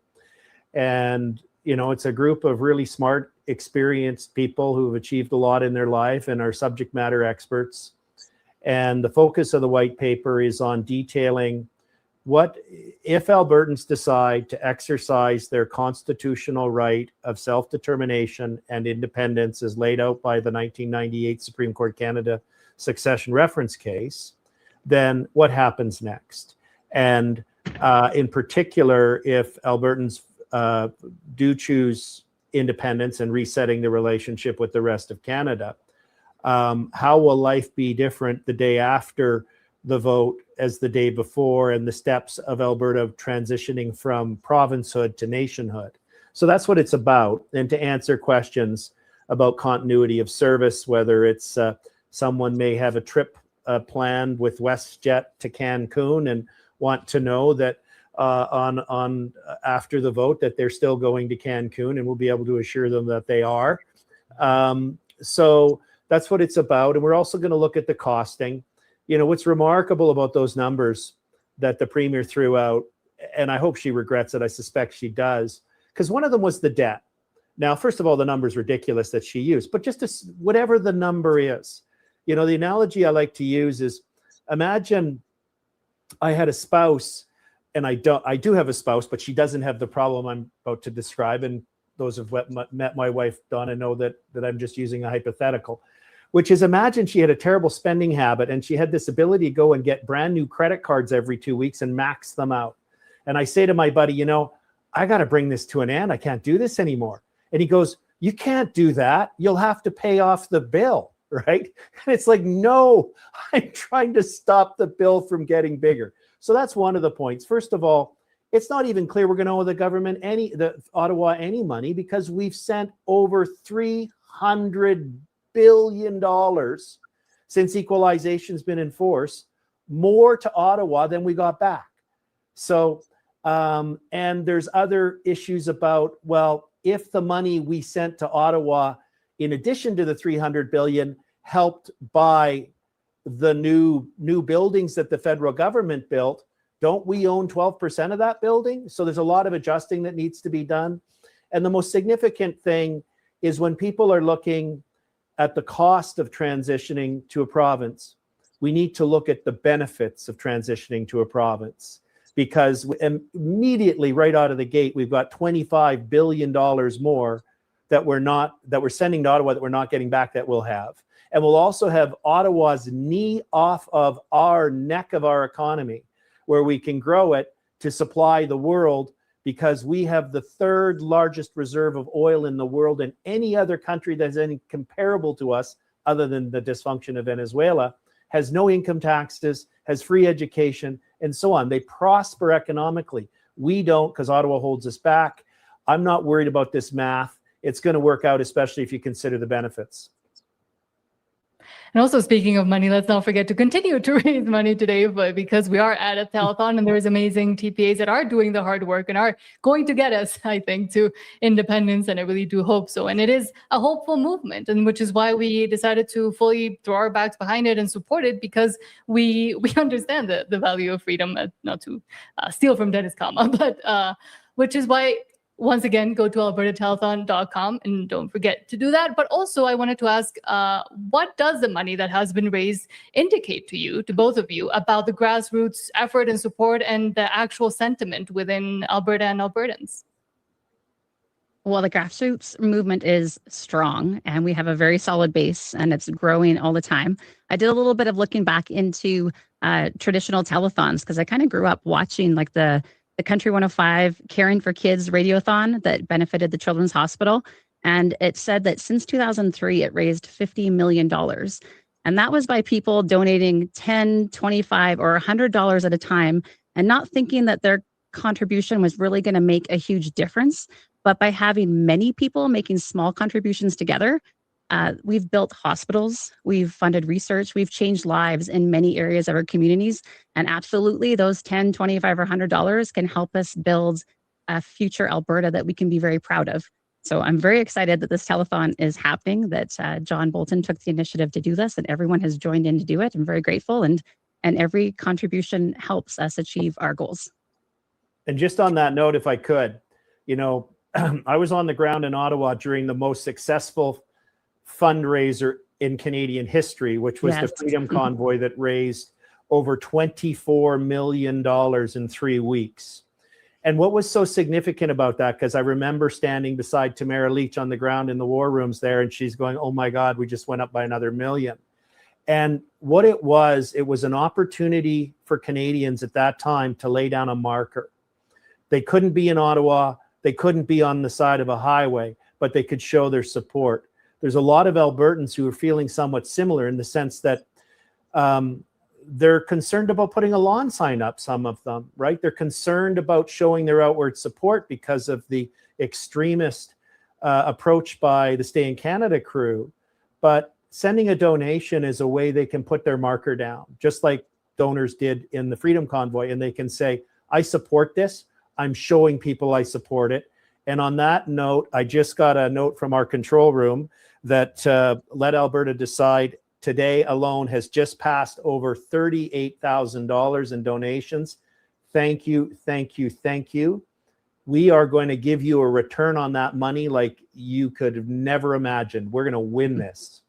And, it's a group of really smart, experienced people who've achieved a lot in their life and are subject matter experts. And the focus of the white paper is on detailing what if Albertans decide to exercise their constitutional right of self-determination and independence as laid out by the 1998 Supreme Court Canada succession reference case, then what happens next? And in particular, if Albertans do choose independence and resetting the relationship with the rest of Canada, how will life be different the day after the vote as the day before and the steps of Alberta transitioning from provincehood to nationhood? So that's what it's about. And to answer questions about continuity of service, whether it's someone may have a trip planned with WestJet to Cancun and want to know that on after the vote that they're still going to Cancun, and we'll be able to assure them that they are. So that's what it's about. And we're also going to look at the costing. What's remarkable about those numbers that the Premier threw out, and I hope she regrets it, I suspect she does, because one of them was the debt. Now, first of all, the number is ridiculous that she used, but just whatever the number is, the analogy I like to use is, imagine I had a spouse, and I do have a spouse, but she doesn't have the problem I'm about to describe. And those who've met my wife, Donna, know that I'm just using a hypothetical, which is, imagine she had a terrible spending habit and she had this ability to go and get brand new credit cards every 2 weeks and max them out. And I say to my buddy, I got to bring this to an end. I can't do this anymore. And he goes, you can't do that. You'll have to pay off the bill, right? And it's like, no, I'm trying to stop the bill from getting bigger. So that's one of the points. First of all, it's not even clear we're going to owe the government Ottawa any money, because we've sent over $300 billion since equalization's been in force, more to Ottawa than we got back. So, and there's other issues about, well, if the money we sent to Ottawa, in addition to the $300 billion, helped buy the new buildings that the federal government built, don't we own 12% of that building? So there's a lot of adjusting that needs to be done. And the most significant thing is when people are looking at the cost of transitioning to a province, we need to look at the benefits of transitioning to a province, because immediately right out of the gate, we've got $25 billion more that we're sending to Ottawa that we're not getting back, that we'll have. And we'll also have Ottawa's knee off of our neck of our economy, where we can grow it to supply the world, because we have the third largest reserve of oil in the world, and any other country that's any comparable to us, other than the dysfunction of Venezuela, has no income taxes, has free education, and so on. They prosper economically. We don't, because Ottawa holds us back. I'm not worried about this math. It's going to work out, especially if you consider the benefits. And also, speaking of money, let's not forget to continue to raise money today, because we are at a telethon and there's amazing TPAs that are doing the hard work and are going to get us, I think, to independence. And I really do hope so. And it is a hopeful movement, and which is why we decided to fully throw our backs behind it and support it, because we understand the value of freedom, not to steal from Dennis Kama, but which is why, once again, go to albertatelethon.com and don't forget to do that. But also, I wanted to ask, what does the money that has been raised indicate to you, to both of you, about the grassroots effort and support and the actual sentiment within Alberta and Albertans? Well, the grassroots movement is strong, and we have a very solid base, and it's growing all the time. I did a little bit of looking back into traditional telethons, because I kind of grew up watching like the Country 105 Caring for Kids radiothon that benefited the Children's Hospital. And it said that since 2003, it raised $50 million. And that was by people donating $10, $25, or $100 at a time, and not thinking that their contribution was really going to make a huge difference. But by having many people making small contributions together, we've built hospitals, we've funded research, we've changed lives in many areas of our communities. And absolutely, those $10, $25, or $100 can help us build a future Alberta that we can be very proud of. So I'm very excited that this telethon is happening, that John Bolton took the initiative to do this, and everyone has joined in to do it. I'm very grateful, and every contribution helps us achieve our goals. And just on that note, if I could, I was on the ground in Ottawa during the most successful fundraiser in Canadian history, which was the Freedom Convoy that raised over $24 million in 3 weeks. And what was so significant about that, because I remember standing beside Tamara Leach on the ground in the war rooms there, and she's going, oh my God, we just went up by another million. And what it was an opportunity for Canadians at that time to lay down a marker. They couldn't be in Ottawa, they couldn't be on the side of a highway, but they could show their support. There's a lot of Albertans who are feeling somewhat similar, in the sense that they're concerned about putting a lawn sign up, some of them, right? They're concerned about showing their outward support because of the extremist approach by the Stay in Canada crew. But sending a donation is a way they can put their marker down, just like donors did in the Freedom Convoy. And they can say, I support this. I'm showing people I support it. And on that note, I just got a note from our control room that Let Alberta Decide today alone has just passed over $38,000 in donations. Thank you, thank you, thank you. We are going to give you a return on that money like you could have never imagined. We're going to win this.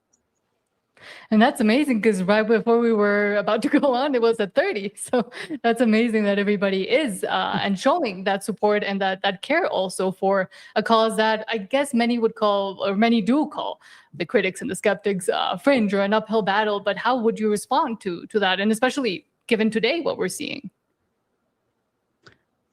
And that's amazing because right before we were about to go on, it was at 30. So that's amazing that everybody is and showing that support and that care also for a cause that I guess many would call, or many do call, the critics and the skeptics fringe or an uphill battle. But how would you respond to that? And especially given today what we're seeing?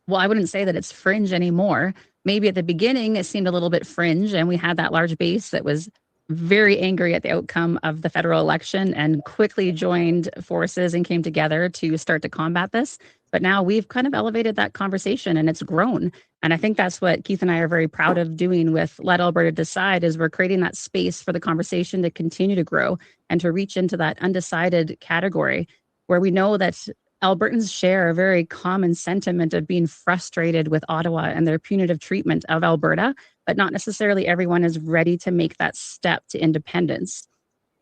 Well, I wouldn't say that it's fringe anymore. Maybe at the beginning it seemed a little bit fringe, and we had that large base that was very angry at the outcome of the federal election and quickly joined forces and came together to start to combat this. But now we've kind of elevated that conversation and it's grown. And I think that's what Keith and I are very proud of doing with Let Alberta Decide, is we're creating that space for the conversation to continue to grow and to reach into that undecided category where we know that Albertans share a very common sentiment of being frustrated with Ottawa and their punitive treatment of Alberta, but not necessarily everyone is ready to make that step to independence.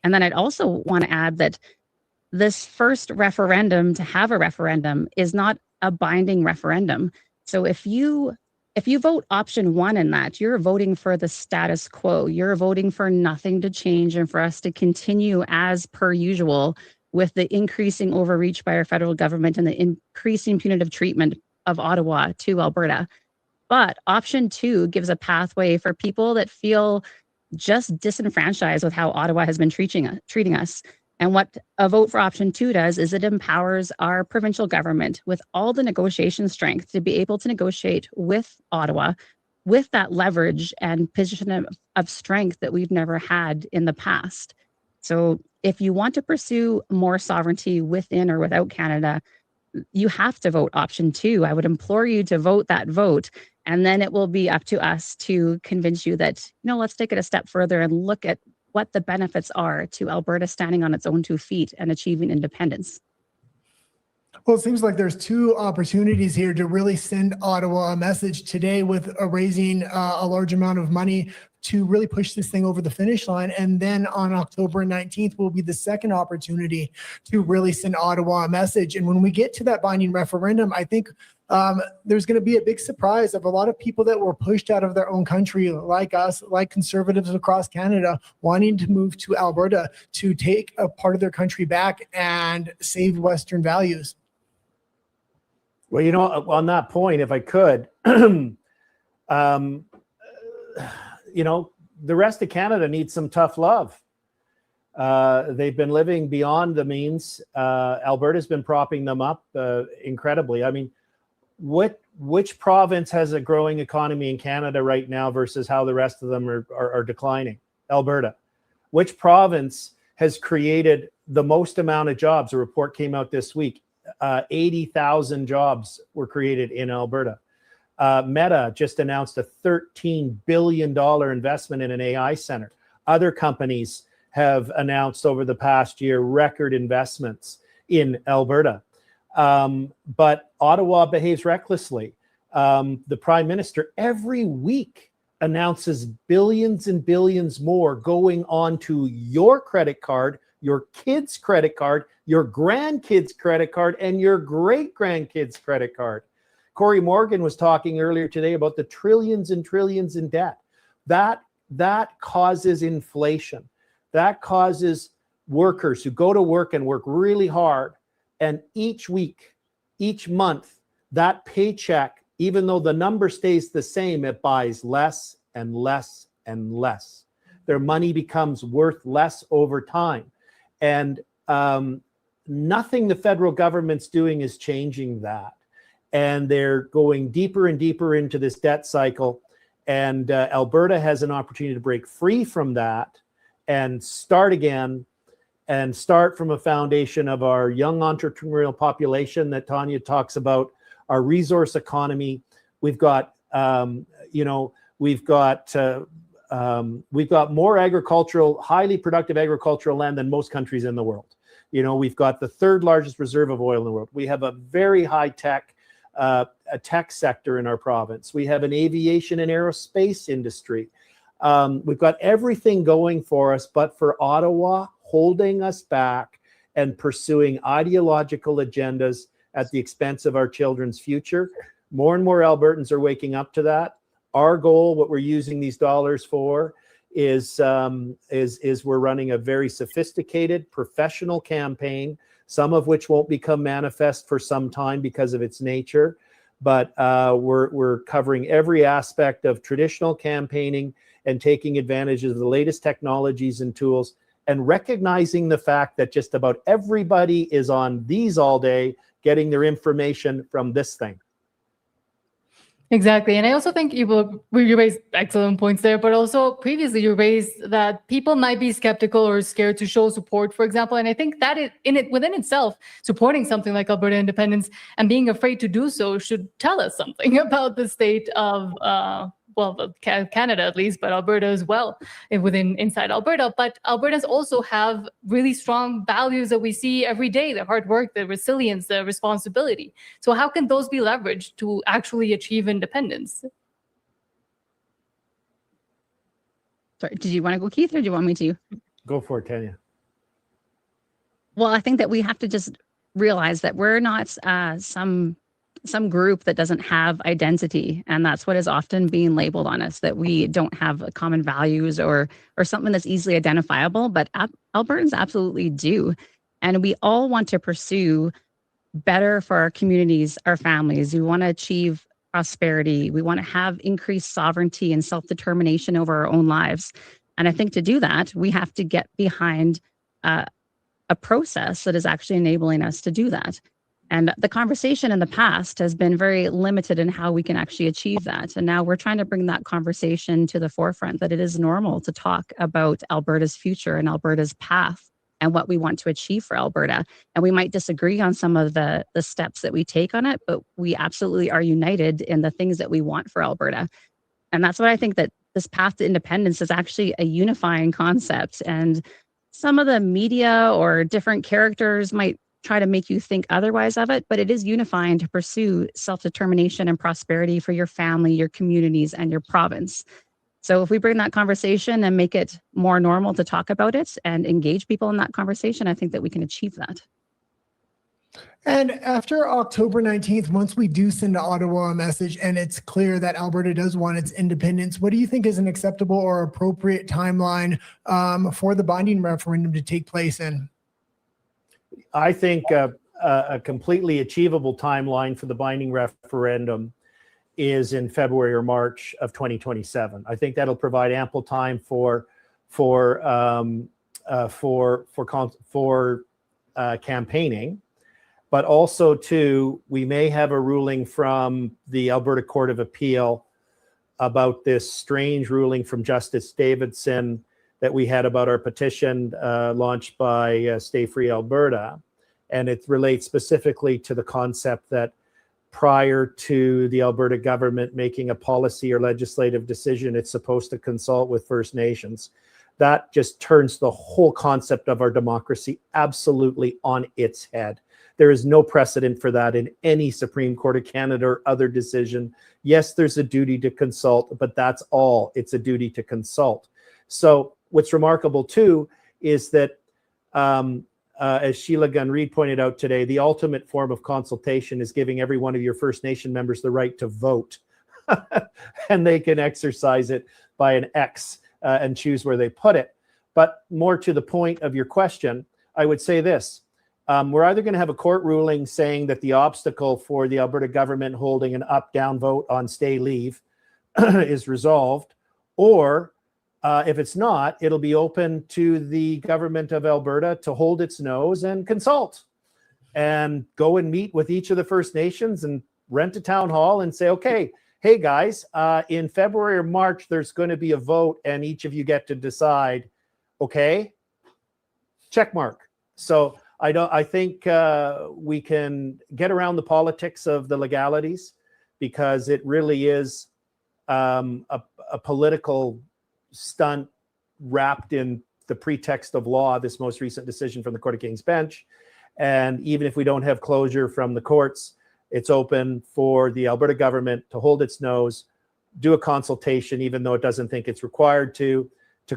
And then I'd also want to add that this first referendum to have a referendum is not a binding referendum. So if you vote option 1 in that, you're voting for the status quo. You're voting for nothing to change and for us to continue as per usual with the increasing overreach by our federal government and the increasing punitive treatment of Ottawa to Alberta. But option 2 gives a pathway for people that feel just disenfranchised with how Ottawa has been treating us. And what a vote for option 2 does is it empowers our provincial government with all the negotiation strength to be able to negotiate with Ottawa with that leverage and position of strength that we've never had in the past. So if you want to pursue more sovereignty within or without Canada, you have to vote option 2. I would implore you to vote that vote, and then it will be up to us to convince you that, let's take it a step further and look at what the benefits are to Alberta standing on its own 2 feet and achieving independence. Well, it seems like there's 2 opportunities here to really send Ottawa a message today with raising a large amount of money to really push this thing over the finish line. And then on October 19th will be the second opportunity to really send Ottawa a message. And when we get to that binding referendum, I think there's going to be a big surprise of a lot of people that were pushed out of their own country, like us, like conservatives across Canada, wanting to move to Alberta to take a part of their country back and save Western values. Well, on that point, if I could, the rest of Canada needs some tough love. They've been living beyond the means. Alberta's been propping them up incredibly. I mean, which province has a growing economy in Canada right now versus how the rest of them are declining? Alberta. Which province has created the most amount of jobs? A report came out this week. 80,000 jobs were created in Alberta. Meta just announced a $13 billion investment in an AI center. Other companies have announced over the past year record investments in Alberta. But Ottawa behaves recklessly. The Prime Minister every week announces billions and billions more going onto your credit card, your kid's credit card, your grandkids' credit card, and your great-grandkids' credit card. Corey Morgan was talking earlier today about the trillions and trillions in debt. That causes inflation. That causes workers who go to work and work really hard. And each week, each month, that paycheck, even though the number stays the same, it buys less and less and less. Their money becomes worth less over time. And nothing the federal government's doing is changing that. And they're going deeper and deeper into this debt cycle. And Alberta has an opportunity to break free from that and start again, and start from a foundation of our young entrepreneurial population that Tanya talks about, our resource economy. We've got, we've got more agricultural, highly productive agricultural land than most countries in the world. We've got the 3rd largest reserve of oil in the world. We have a very high tech, a tech sector in our province. We have an aviation and aerospace industry. We've got everything going for us, but for Ottawa holding us back and pursuing ideological agendas at the expense of our children's future. More and more Albertans are waking up to that. Our goal, what we're using these dollars for, is we're running a very sophisticated professional campaign, some of which won't become manifest for some time because of its nature. But we're covering every aspect of traditional campaigning and taking advantage of the latest technologies and tools, and recognizing the fact that just about everybody is on these all day, getting their information from this thing. Exactly. And I also think you raised excellent points there, but also previously you raised that people might be skeptical or scared to show support, for example. And I think that within itself, supporting something like Alberta Independence and being afraid to do so should tell us something about the state of Canada at least, but Alberta as well, inside Alberta. But Albertans also have really strong values that we see every day: the hard work, the resilience, the responsibility. So how can those be leveraged to actually achieve independence? Sorry, did you want to go, Keith, or do you want me to? Go for it, Tanya. Well, I think that we have to just realize that we're not some group that doesn't have identity, and that's what is often being labeled on us, that we don't have common values or something that's easily identifiable. But Albertans absolutely do, and we all want to pursue better for our communities, our families. We want to achieve prosperity. We want to have increased sovereignty and self-determination over our own lives. And I think to do that, we have to get behind a process that is actually enabling us to do that. And the conversation in the past has been very limited in how we can actually achieve that. And now we're trying to bring that conversation to the forefront, that it is normal to talk about Alberta's future and Alberta's path and what we want to achieve for Alberta. And we might disagree on some of the steps that we take on it, but we absolutely are united in the things that we want for Alberta. And that's what I think, that this path to independence is actually a unifying concept. And some of the media or different characters might try to make you think otherwise of it, but it is unifying to pursue self-determination and prosperity for your family, your communities, and your province. So if we bring that conversation and make it more normal to talk about it and engage people in that conversation, I think that we can achieve that. And after October 19th, once we do send to Ottawa a message and it's clear that Alberta does want its independence, what do you think is an acceptable or appropriate timeline for the binding referendum to take place in? I think a completely achievable timeline for the binding referendum is in February or March of 2027. I think that'll provide ample time for campaigning, but also too, we may have a ruling from the Alberta Court of Appeal about this strange ruling from Justice Davidson that we had about our petition launched by Stay Free Alberta. And it relates specifically to the concept that prior to the Alberta government making a policy or legislative decision, it's supposed to consult with First Nations. That just turns the whole concept of our democracy absolutely on its head. There is no precedent for that in any Supreme Court of Canada or other decision. Yes, there's a duty to consult, but that's all. It's a duty to consult. So what's remarkable too is that as Sheila Gunn-Reid pointed out today, the ultimate form of consultation is giving every one of your First Nation members the right to vote. And they can exercise it by an X and choose where they put it. But more to the point of your question, I would say this. We're either going to have a court ruling saying that the obstacle for the Alberta government holding an up-down vote on stay leave is resolved, or if it's not, it'll be open to the government of Alberta to hold its nose and consult and go and meet with each of the First Nations and rent a town hall and say, okay, hey guys, in February or March, there's going to be a vote and each of you get to decide, okay, check mark. So I think we can get around the politics of the legalities, because it really is a political stunt wrapped in the pretext of law, this most recent decision from the Court of King's Bench. And even if we don't have closure from the courts, it's open for the Alberta government to hold its nose, do a consultation, even though it doesn't think it's required to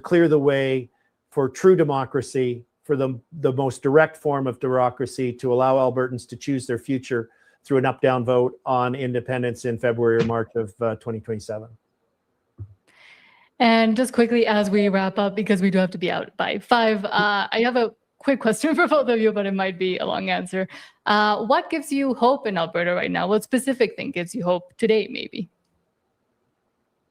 clear the way for true democracy, for the most direct form of democracy, to allow Albertans to choose their future through an up-down vote on independence in February or March of 2027. And just quickly as we wrap up, because we do have to be out by 5, I have a quick question for both of you, but it might be a long answer. What gives you hope in Alberta right now? What specific thing gives you hope today, maybe?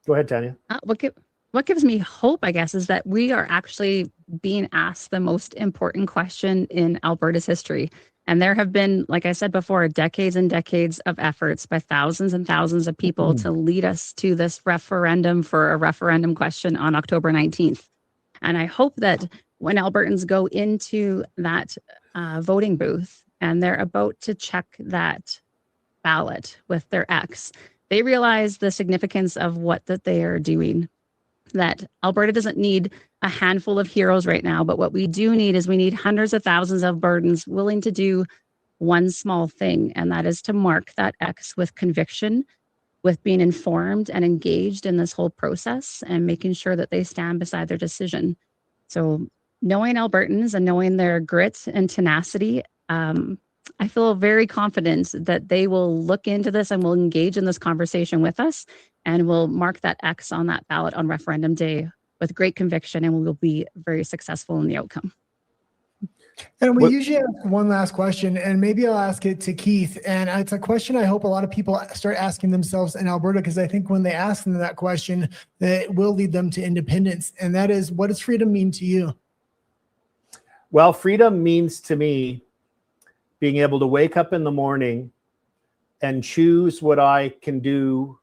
Go ahead, Tanya. What gives me hope, I guess, is that we are actually being asked the most important question in Alberta's history. And there have been, like I said before, decades and decades of efforts by thousands and thousands of people to lead us to this referendum for a referendum question on October 19th. And I hope that when Albertans go into that voting booth and they're about to check that ballot with their X, they realize the significance of what that they are doing. That Alberta doesn't need a handful of heroes right now, but what we do need is we need hundreds of thousands of Albertans willing to do one small thing, and that is to mark that X with conviction, with being informed and engaged in this whole process and making sure that they stand beside their decision. So knowing Albertans and knowing their grit and tenacity, I feel very confident that they will look into this and will engage in this conversation with us and will mark that X on that ballot on referendum day with great conviction, and we will be very successful in the outcome. And we usually ask one last question, and maybe I'll ask it to Keith. And it's a question I hope a lot of people start asking themselves in Alberta, because I think when they ask them that question, that will lead them to independence. And that is, what does freedom mean to you? Well, freedom means to me being able to wake up in the morning and choose what I can do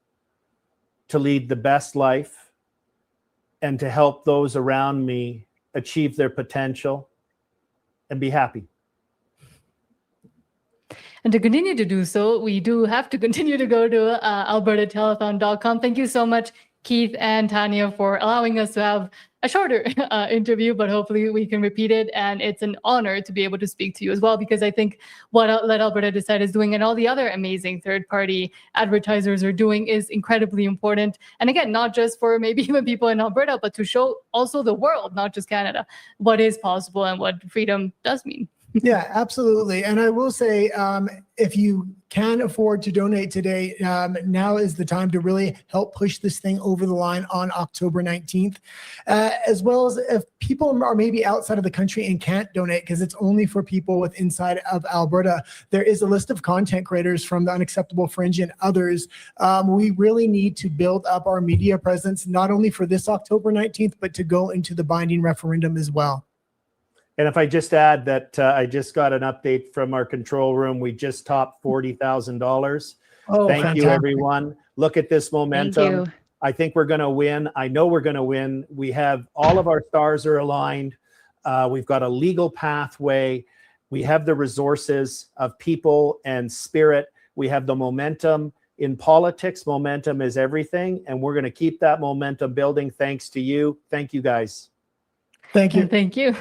to lead the best life and to help those around me achieve their potential and be happy. And to continue to do so, we do have to continue to go to albertatelethon.com. Thank you so much, Keith and Tanya, for allowing us to have a shorter interview, but hopefully we can repeat it. And it's an honor to be able to speak to you as well, because I think what Let Alberta Decide is doing and all the other amazing third-party advertisers are doing is incredibly important. And again, not just for maybe even people in Alberta, but to show also the world, not just Canada, what is possible and what freedom does mean. Yeah, absolutely. And I will say, if you can afford to donate today, now is the time to really help push this thing over the line on October 19th, as well as if people are maybe outside of the country and can't donate because it's only for people with inside of Alberta. There is a list of content creators from the Unacceptable Fringe and others. We really need to build up our media presence, not only for this October 19th, but to go into the binding referendum as well. And if I just add that I just got an update from our control room, we just topped $40,000. Oh, Thank fantastic. you, everyone. Look at this momentum. Thank you. I think we're going to win. I know we're going to win. We have all of our stars are aligned. We've got a legal pathway. We have the resources of people and spirit. We have the momentum. In politics, momentum is everything. And we're going to keep that momentum building thanks to you. Thank you, guys. Thank you. Thank you.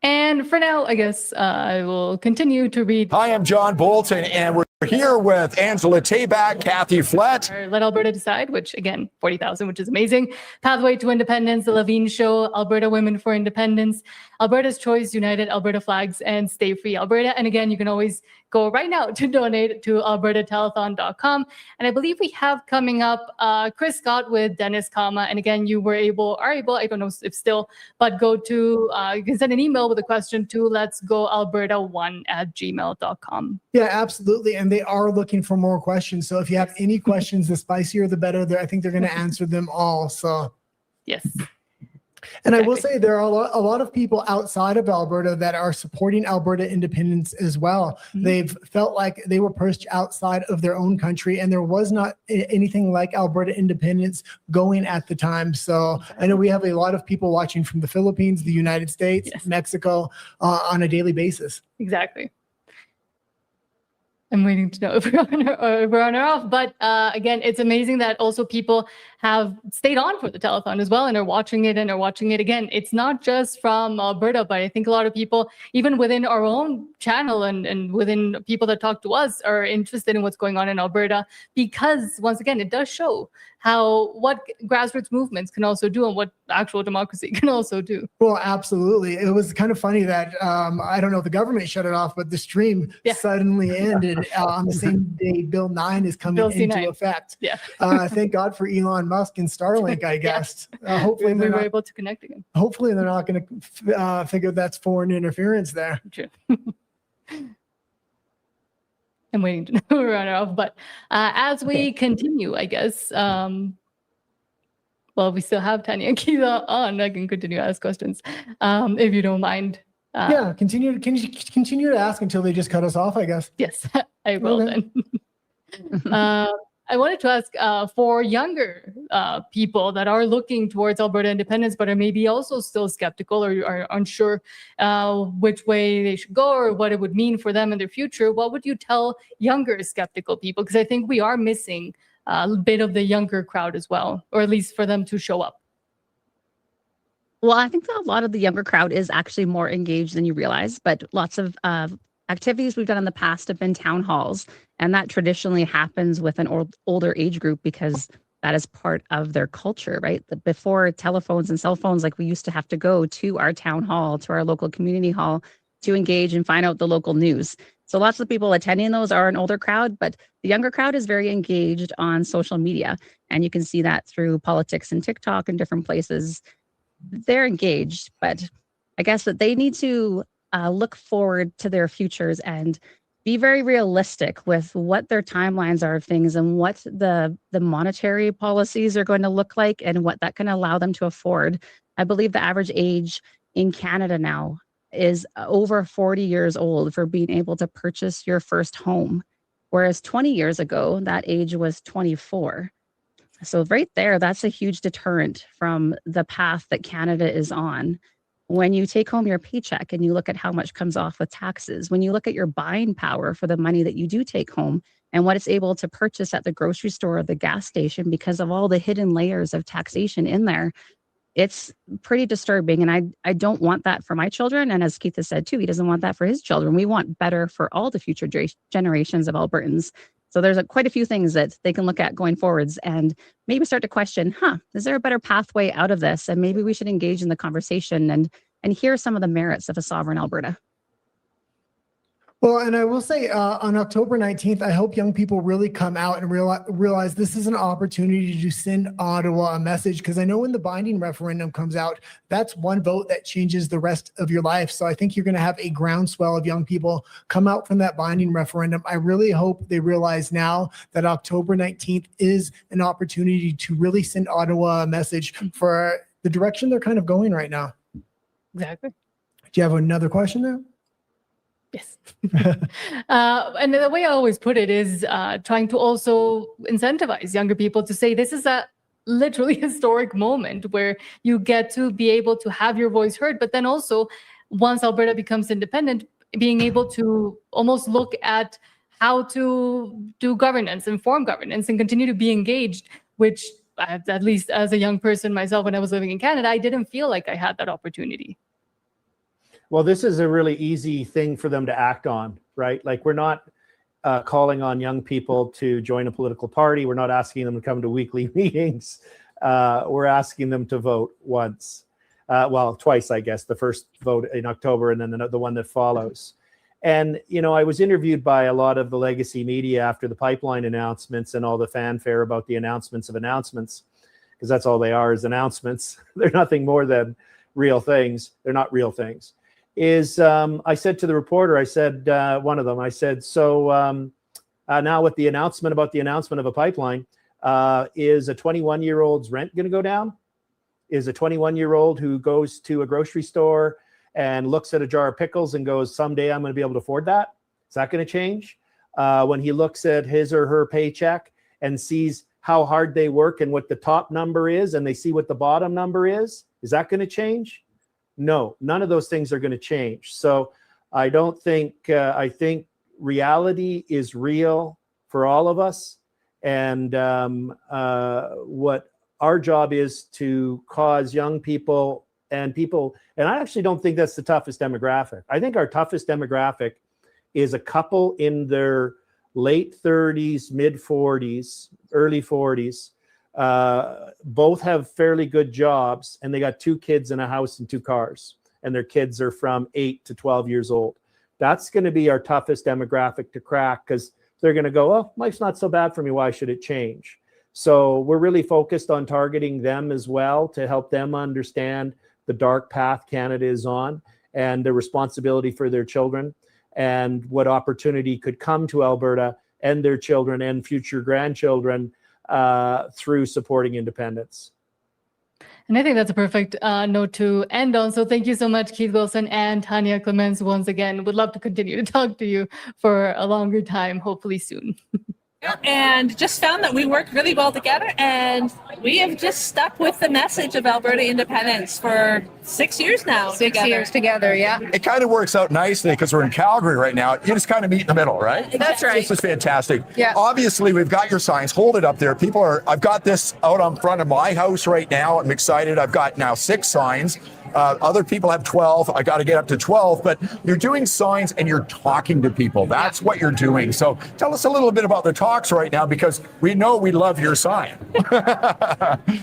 And for now, I guess I will continue to read. Hi, I'm John Bolton, and we're here with Angela Tabak, Kathy Flett. Let Alberta Decide, which again, 40,000, which is amazing. Pathway to Independence, The Levine Show, Alberta Women for Independence, Alberta's Choice, United Alberta Flags, and Stay Free Alberta. And again, you can always go right now to donate to albertatelethon.com. And I believe we have coming up Chris Scott with Dennis Kama. And again, you are able, I don't know if still, but go to, you can send an email with a question to letsgoalberta1@gmail.com. Yeah, absolutely. And they are looking for more questions. So if you have any questions, the spicier, the better. I think they're going to answer them all. So yes. And I will say there are a lot of people outside of Alberta that are supporting Alberta independence as well. Mm-hmm. They've felt like they were pushed outside of their own country, and there was not anything like Alberta independence going at the time. So I know we have a lot of people watching from the Philippines, the United States, yes, Mexico on a daily basis. Exactly. I'm waiting to know if we're on or off. But again, it's amazing that also people have stayed on for the telethon as well and are watching it again. It's not just from Alberta, but I think a lot of people, even within our own channel and within people that talk to us, are interested in what's going on in Alberta, because once again, it does show what grassroots movements can also do and what actual democracy can also do. Well, absolutely. It was kind of funny that I don't know if the government shut it off, but the stream suddenly ended on the same day Bill 9 is coming Bill into C9. effect. Yeah. Thank God for Elon Musk and Starlink, I guess. Hopefully we they're were not, able to connect again. hopefully they're not going to think that's foreign interference there. True. I'm waiting to run off, but as we continue, I guess, well, we still have Tanya and Keith on. I can continue to ask questions if you don't mind. Yeah, continue to ask until they just cut us off, I guess. Yes, I will then. I wanted to ask for younger people that are looking towards Alberta independence, but are maybe also still skeptical or are unsure which way they should go or what it would mean for them in their future. What would you tell younger skeptical people? Because I think we are missing a bit of the younger crowd as well, or at least for them to show up. Well, I think that a lot of the younger crowd is actually more engaged than you realize, but lots of activities we've done in the past have been town halls, and that traditionally happens with an older age group because that is part of their culture, right? Before telephones and cell phones, like we used to have to go to our town hall, to our local community hall to engage and find out the local news. So lots of people attending those are an older crowd, but the younger crowd is very engaged on social media, and you can see that through politics and TikTok and different places. They're engaged, but I guess that they need to look forward to their futures and be very realistic with what their timelines are of things and what the monetary policies are going to look like and what that can allow them to afford. I believe the average age in Canada now is over 40 years old for being able to purchase your first home, whereas 20 years ago, that age was 24. So right there, that's a huge deterrent from the path that Canada is on. When you take home your paycheck and you look at how much comes off with taxes, when you look at your buying power for the money that you do take home and what it's able to purchase at the grocery store or the gas station because of all the hidden layers of taxation in there, it's pretty disturbing. And I don't want that for my children. And as Keith has said too, he doesn't want that for his children. We want better for all the future generations of Albertans. So there's quite a few things that they can look at going forwards and maybe start to question, is there a better pathway out of this? And maybe we should engage in the conversation and hear some of the merits of a sovereign Alberta. Well, and I will say on October 19th, I hope young people really come out and realize this is an opportunity to send Ottawa a message, because I know when the binding referendum comes out, that's one vote that changes the rest of your life. So I think you're going to have a groundswell of young people come out from that binding referendum. I really hope they realize now that October 19th is an opportunity to really send Ottawa a message for the direction they're kind of going right now. Exactly. Do you have another question there? Yes. And the way I always put it is trying to also incentivize younger people to say this is a literally historic moment where you get to be able to have your voice heard, but then also once Alberta becomes independent, being able to almost look at how to do governance, inform governance, and continue to be engaged, which at least as a young person myself, when I was living in Canada, I didn't feel like I had that opportunity. Well, this is a really easy thing for them to act on, right? Like we're not calling on young people to join a political party. We're not asking them to come to weekly meetings. We're asking them to vote once, twice, I guess, the first vote in October and then the one that follows. And, you know, I was interviewed by a lot of the legacy media after the pipeline announcements and all the fanfare about the announcements of announcements, because that's all they are, is announcements. They're nothing more than real things. They're not real things. I said to the reporter, I said, one of them, I said, so now with the announcement about the announcement of a pipeline, is a 21-year-old's rent going to go down? Is a 21-year-old who goes to a grocery store and looks at a jar of pickles and goes, someday I'm going to be able to afford that? Is that going to change? When he looks at his or her paycheck and sees how hard they work and what the top number is, and they see what the bottom number is that going to change? No, none of those things are going to change. So I don't think, I think reality is real for all of us. And what our job is to cause young people, and I actually don't think that's the toughest demographic. I think our toughest demographic is a couple in their late 30s, mid 40s, early 40s, both have fairly good jobs, and they got 2 kids in a house and 2 cars, and their kids are from 8 to 12 years old. That's going to be our toughest demographic to crack, because they're going to go, oh, life's not so bad for me. Why should it change? So we're really focused on targeting them as well to help them understand the dark path Canada is on and the responsibility for their children and what opportunity could come to Alberta and their children and future grandchildren through supporting independence. And I think that's a perfect note to end on. So thank you so much, Keith Wilson and Tanya Clemens, once again. Would love to continue to talk to you for a longer time, hopefully soon. And just found that we work really well together, and we have just stuck with the message of Alberta independence for 6 years now. 6 years together, yeah. It kind of works out nicely because we're in Calgary right now. You just kind of meet in the middle, right? That's right. This is fantastic. Yeah. Obviously, we've got your signs. Hold it up there. I've got this out on front of my house right now. I'm excited. I've got now 6 signs. Other people have 12. I got to get up to 12, but you're doing signs and you're talking to people. That's what you're doing. So tell us a little bit about the talks right now, because we know we love your sign.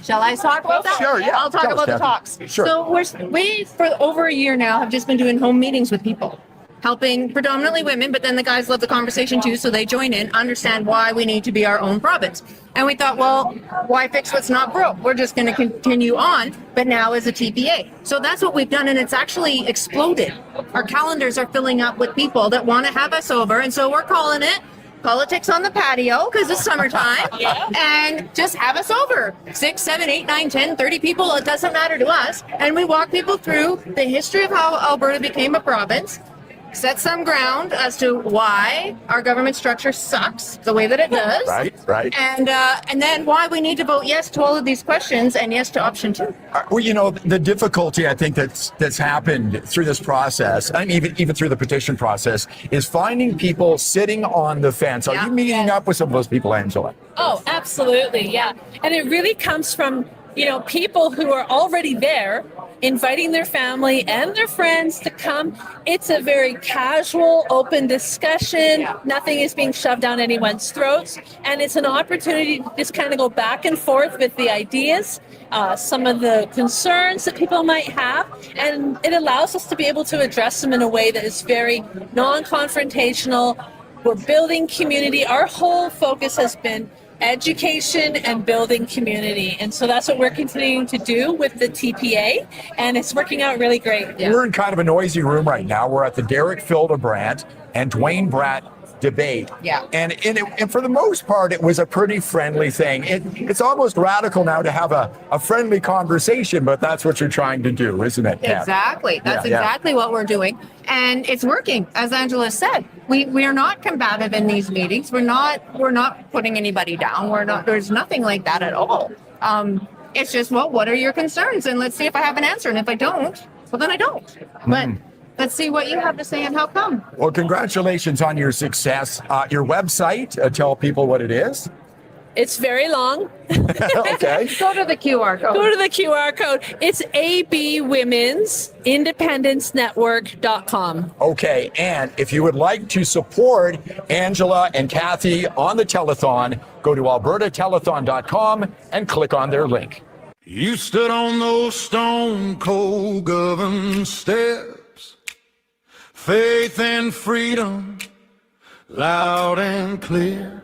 Shall I talk about that? Sure, yeah. I'll talk Tell us, about the Kathy. talks. Sure. So we, for over a year now, have just been doing home meetings with people, helping predominantly women, but then the guys love the conversation too, so they join in, understand why we need to be our own province. And we thought, well, why fix what's not broke? We're just going to continue on, but now as a TPA. So that's what we've done, and it's actually exploded. Our calendars are filling up with people that want to have us over, and so we're calling it Politics on the Patio, because it's summertime. Yeah. And just have us over. 6, 7, 8, 9, 10, 30 people, it doesn't matter to us. And we walk people through the history of how Alberta became a province, set some ground as to why our government structure sucks the way that it does. Right. And then why we need to vote yes to all of these questions and yes to option 2. Well, you know, the difficulty I think that's happened through this process, I mean, even through the petition process, is finding people sitting on the fence. Are you meeting up with some of those people, Angela? Oh, absolutely, yeah. And it really comes from, people who are already there, inviting their family and their friends to come. It's a very casual, open discussion. Nothing is being shoved down anyone's throats. And it's an opportunity to just kind of go back and forth with the ideas, some of the concerns that people might have. And it allows us to be able to address them in a way that is very non-confrontational. We're building community. Our whole focus has been education and building community. And so that's what we're continuing to do with the TPA, and it's working out really great. We're in kind of a noisy room right now. We're at the Derek Fildebrandt and Dwayne Bratt debate. Yeah. And for the most part, it was a pretty friendly thing. It's almost radical now to have a friendly conversation, but that's what you're trying to do, isn't it? Kat? Exactly. That's exactly what we're doing. And it's working. As Angela said, we are not combative in these meetings. We're not putting anybody down. There's nothing like that at all. It's just, well, what are your concerns? And let's see if I have an answer. And if I don't, well, then I don't. But let's see what you have to say and how come. Well, congratulations on your success. Your website, tell people what it is. It's very long. Okay. Go to the QR code. Go to the QR code. It's abwomensindependencenetwork.com. Okay, and if you would like to support Angela and Kathy on the telethon, go to albertatelethon.com and click on their link. You stood on those stone cold government steps, faith and freedom, loud and clear.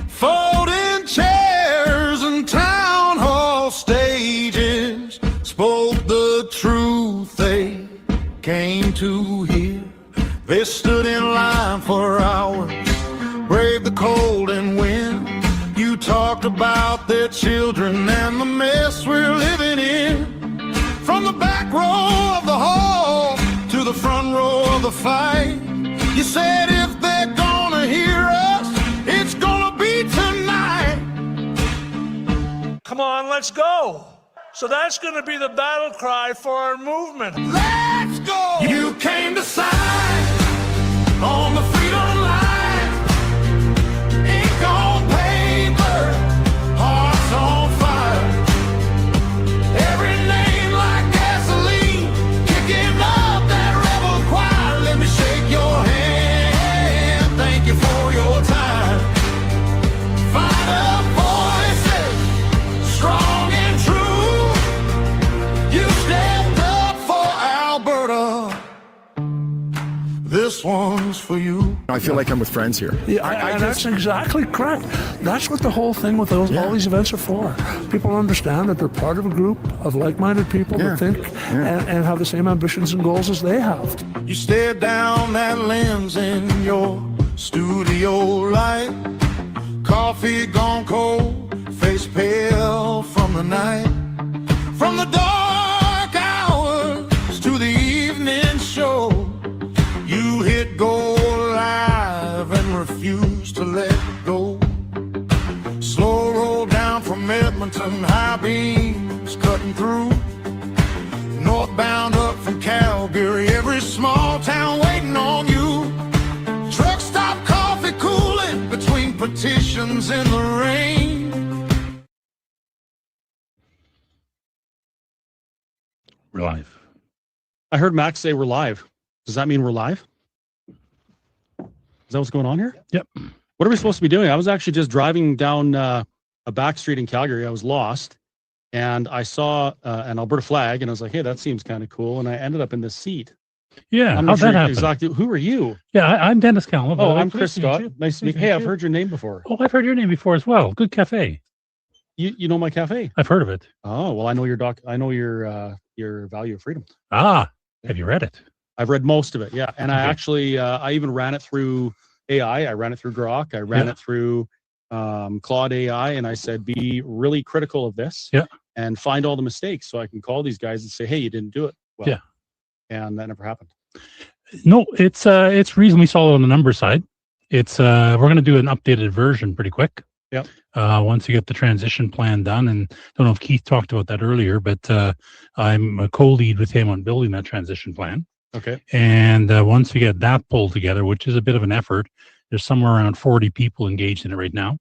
Folding chairs and town hall stages spoke the truth they came to hear. They stood in line for hours, braved the cold and wind. You talked about their children and the mess we're living in. From the back row of the hall to the front row of the fight, you said if they're gonna hear us, it's gonna be tonight. Come on, let's go. So that's going to be the battle cry for our movement. Let's go! You came to sign on the freedom line. Ink on paper, hearts on fire. Every name like gasoline, kicking up that rebel choir. Let me shake your hand. Thank you for your time. Find up voices This one's for you. I feel like I'm with friends here. Yeah, and that's exactly correct. That's what the whole thing with all these events are for. People understand that they're part of a group of like-minded people that think and have the same ambitions and goals as they have. You stare down that lens in your studio light. Coffee gone cold, face pale from the night. From the dark hours to the evening show, you hit go live and refuse to let go. Slow roll down from Edmonton, high beams cutting through. Northbound up from Calgary, every small town waiting on you. Truck stop coffee cooling between petitions in the rain. We're live. I heard Max say we're live. Does that mean we're live? Is that what's going on here? Yep. What are we supposed to be doing? I was actually just driving down a back street in Calgary. I was lost, and I saw an Alberta flag, and I was like, hey, that seems kind of cool. And I ended up in this seat. Yeah, I'm how'd not sure that happen? exactly. Who are you? Yeah, I'm Dennis Callan. Oh, I'm Chris Scott. Nice to meet you. Hey, I've heard your name before. Oh, I've heard your name before as well. Good cafe. You know my cafe? I've heard of it. Oh, well, I know your I know your Value of Freedom. Ah, have you read it? I've read most of it, yeah. And I actually, I even ran it through AI. I ran it through Grok. I ran it through Claude AI, and I said, be really critical of this and find all the mistakes so I can call these guys and say, hey, you didn't do it well. Yeah. And that never happened. No, it's reasonably solid on the number side. It's we're going to do an updated version pretty quick. Yep. Once you get the transition plan done, and don't know if Keith talked about that earlier, but I'm a co-lead with him on building that transition plan. Okay. And once we get that pulled together, which is a bit of an effort, there's somewhere around 40 people engaged in it right now.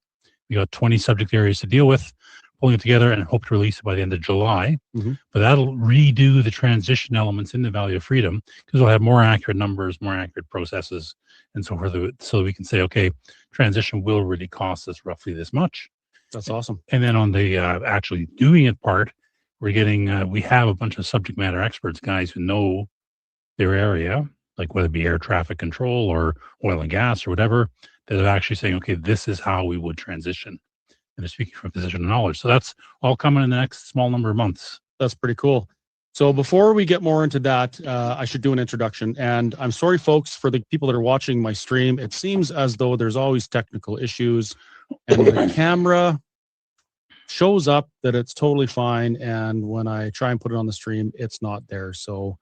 We got 20 subject areas to deal with, pulling it together, and hope to release it by the end of July. But that'll redo the transition elements in the Value of Freedom, because we'll have more accurate numbers, more accurate processes, and so forth, so we can say, okay, transition will really cost us roughly this much. That's awesome. And then on the actually doing it part, we're getting, we have a bunch of subject matter experts, guys who know their area, like whether it be air traffic control or oil and gas or whatever, that are actually saying, okay, this is how we would transition. And they're speaking from position of knowledge. So that's all coming in the next small number of months. That's pretty cool. So before we get more into that, I should do an introduction. And I'm sorry, folks, for the people that are watching my stream. It seems as though there's always technical issues, and the camera shows up that it's totally fine. And when I try and put it on the stream, it's not there. So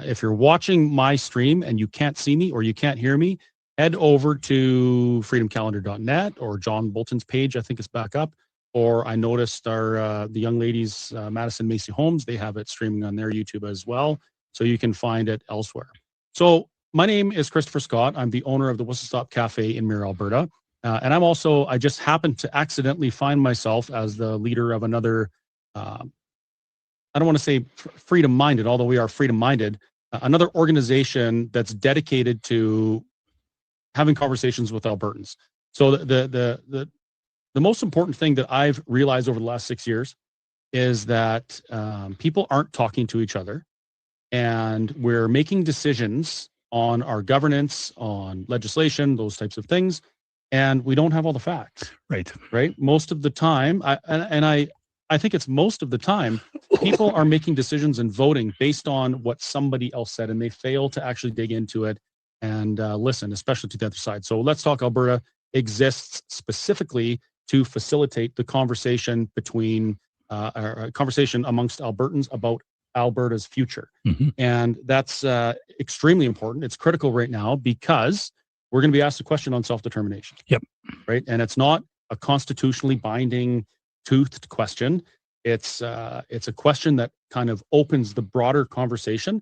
if you're watching my stream and you can't see me or you can't hear me, head over to freedomcalendar.net or John Bolton's page. I think it's back up. Or I noticed the young ladies, Madison Macy Holmes, they have it streaming on their YouTube as well. So you can find it elsewhere. So my name is Christopher Scott. I'm the owner of the Whistle Stop Cafe in Mirror, Alberta. And I'm also, I just happened to accidentally find myself as the leader of another, I don't want to say freedom-minded, although we are freedom-minded, another organization that's dedicated to having conversations with Albertans. So the most important thing that I've realized over the last 6 years is that people aren't talking to each other, and we're making decisions on our governance, on legislation, those types of things, and we don't have all the facts. Right. Most of the time, I think it's most of the time, people are making decisions and voting based on what somebody else said, and they fail to actually dig into it and listen, especially to the other side. So Let's Talk Alberta exists specifically to facilitate the conversation between a conversation amongst Albertans about Alberta's future. And that's extremely important. It's critical right now because we're going to be asked a question on self-determination. Right. And it's not a constitutionally binding toothed question. It's a question that kind of opens the broader conversation,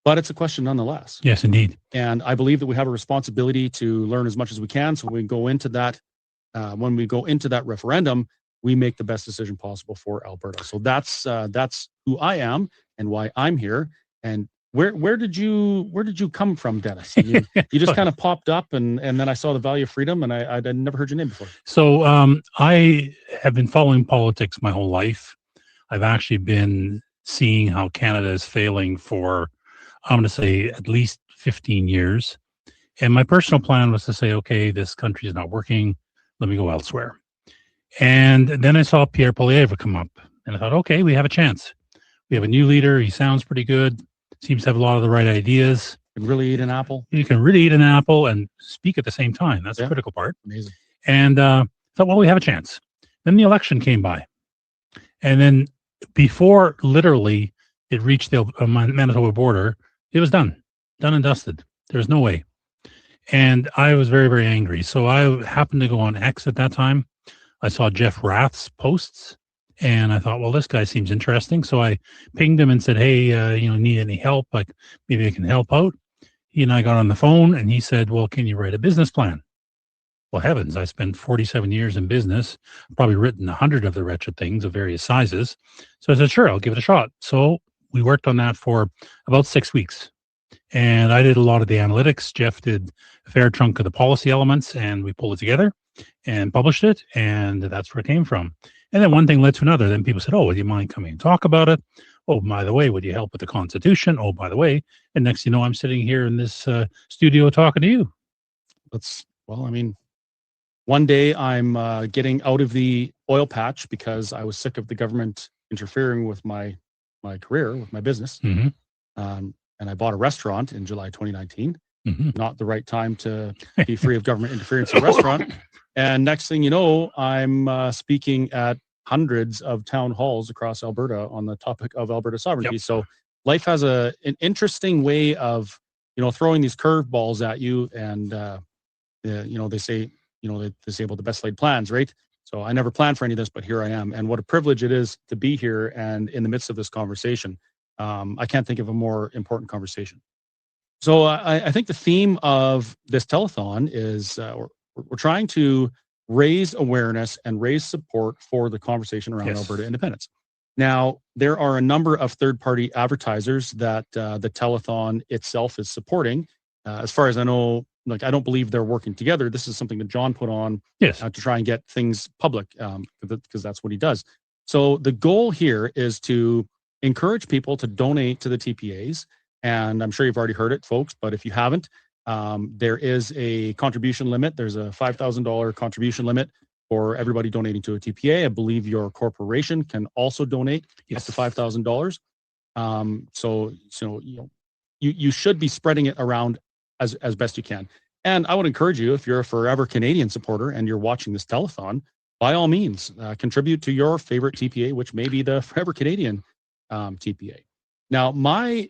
but it's a question nonetheless. Yes, indeed. And I believe that we have a responsibility to learn as much as we can. So when we go into that referendum, we make the best decision possible for Alberta. So that's who I am and why I'm here. And where did you come from, Dennis? I mean, you just kind of popped up, and then I saw the Value of Freedom, and I'd never heard your name before. So I have been following politics my whole life. I've actually been seeing how Canada is failing for I'm going to say at least 15 years. And my personal plan was to say, okay, this country is not working. Let me go elsewhere. And then I saw Pierre Poilievre come up, and I thought, okay, we have a chance. We have a new leader. He sounds pretty good. Seems to have a lot of the right ideas. Can really eat an apple. You can really eat an apple and speak at the same time. That's the critical part. Amazing. And thought, well, we have a chance. Then the election came by. And then before literally it reached the Manitoba border, it was done and dusted. There's no way. And I was very, very angry. So I happened to go on X at that time. I saw Jeff Rath's posts, and I thought, well, this guy seems interesting. So I pinged him and said, hey, need any help? Like, maybe I can help out. He and I got on the phone, and he said, well, can you write a business plan? Well, heavens, I spent 47 years in business, probably written 100 of the wretched things of various sizes. So I said, sure, I'll give it a shot. So we worked on that for about 6 weeks. And I did a lot of the analytics. Jeff did a fair chunk of the policy elements, and we pulled it together and published it. And that's where it came from. And then one thing led to another. Then people said, oh, would you mind coming and talk about it? Oh, by the way, would you help with the Constitution? Oh, by the way. And next thing you know, I'm sitting here in this studio talking to you. One day I'm getting out of the oil patch because I was sick of the government interfering with my career, with my business. And I bought a restaurant in July 2019. Not the right time to be free of government interference in a restaurant. And next thing you know, I'm speaking at hundreds of town halls across Alberta on the topic of Alberta sovereignty. So life has an interesting way of, throwing these curveballs at you. And, they say, they disable the best laid plans, right? So I never planned for any of this, but here I am. And what a privilege it is to be here and in the midst of this conversation. I can't think of a more important conversation. So I think the theme of this telethon is we're trying to raise awareness and raise support for the conversation around Alberta independence. Now, there are a number of third-party advertisers that the telethon itself is supporting. As far as I know, I don't believe they're working together. This is something that John put on to try and get things public because that's what he does. So the goal here is to encourage people to donate to the TPAs. And I'm sure you've already heard it, folks, but if you haven't, there is a contribution limit. There's a $5,000 contribution limit for everybody donating to a TPA. I believe your corporation can also donate up to $5,000. So you should be spreading it around as best you can. And I would encourage you, if you're a forever Canadian supporter and you're watching this telethon, by all means, contribute to your favorite TPA, which may be the Forever Canadian TPA. Now, my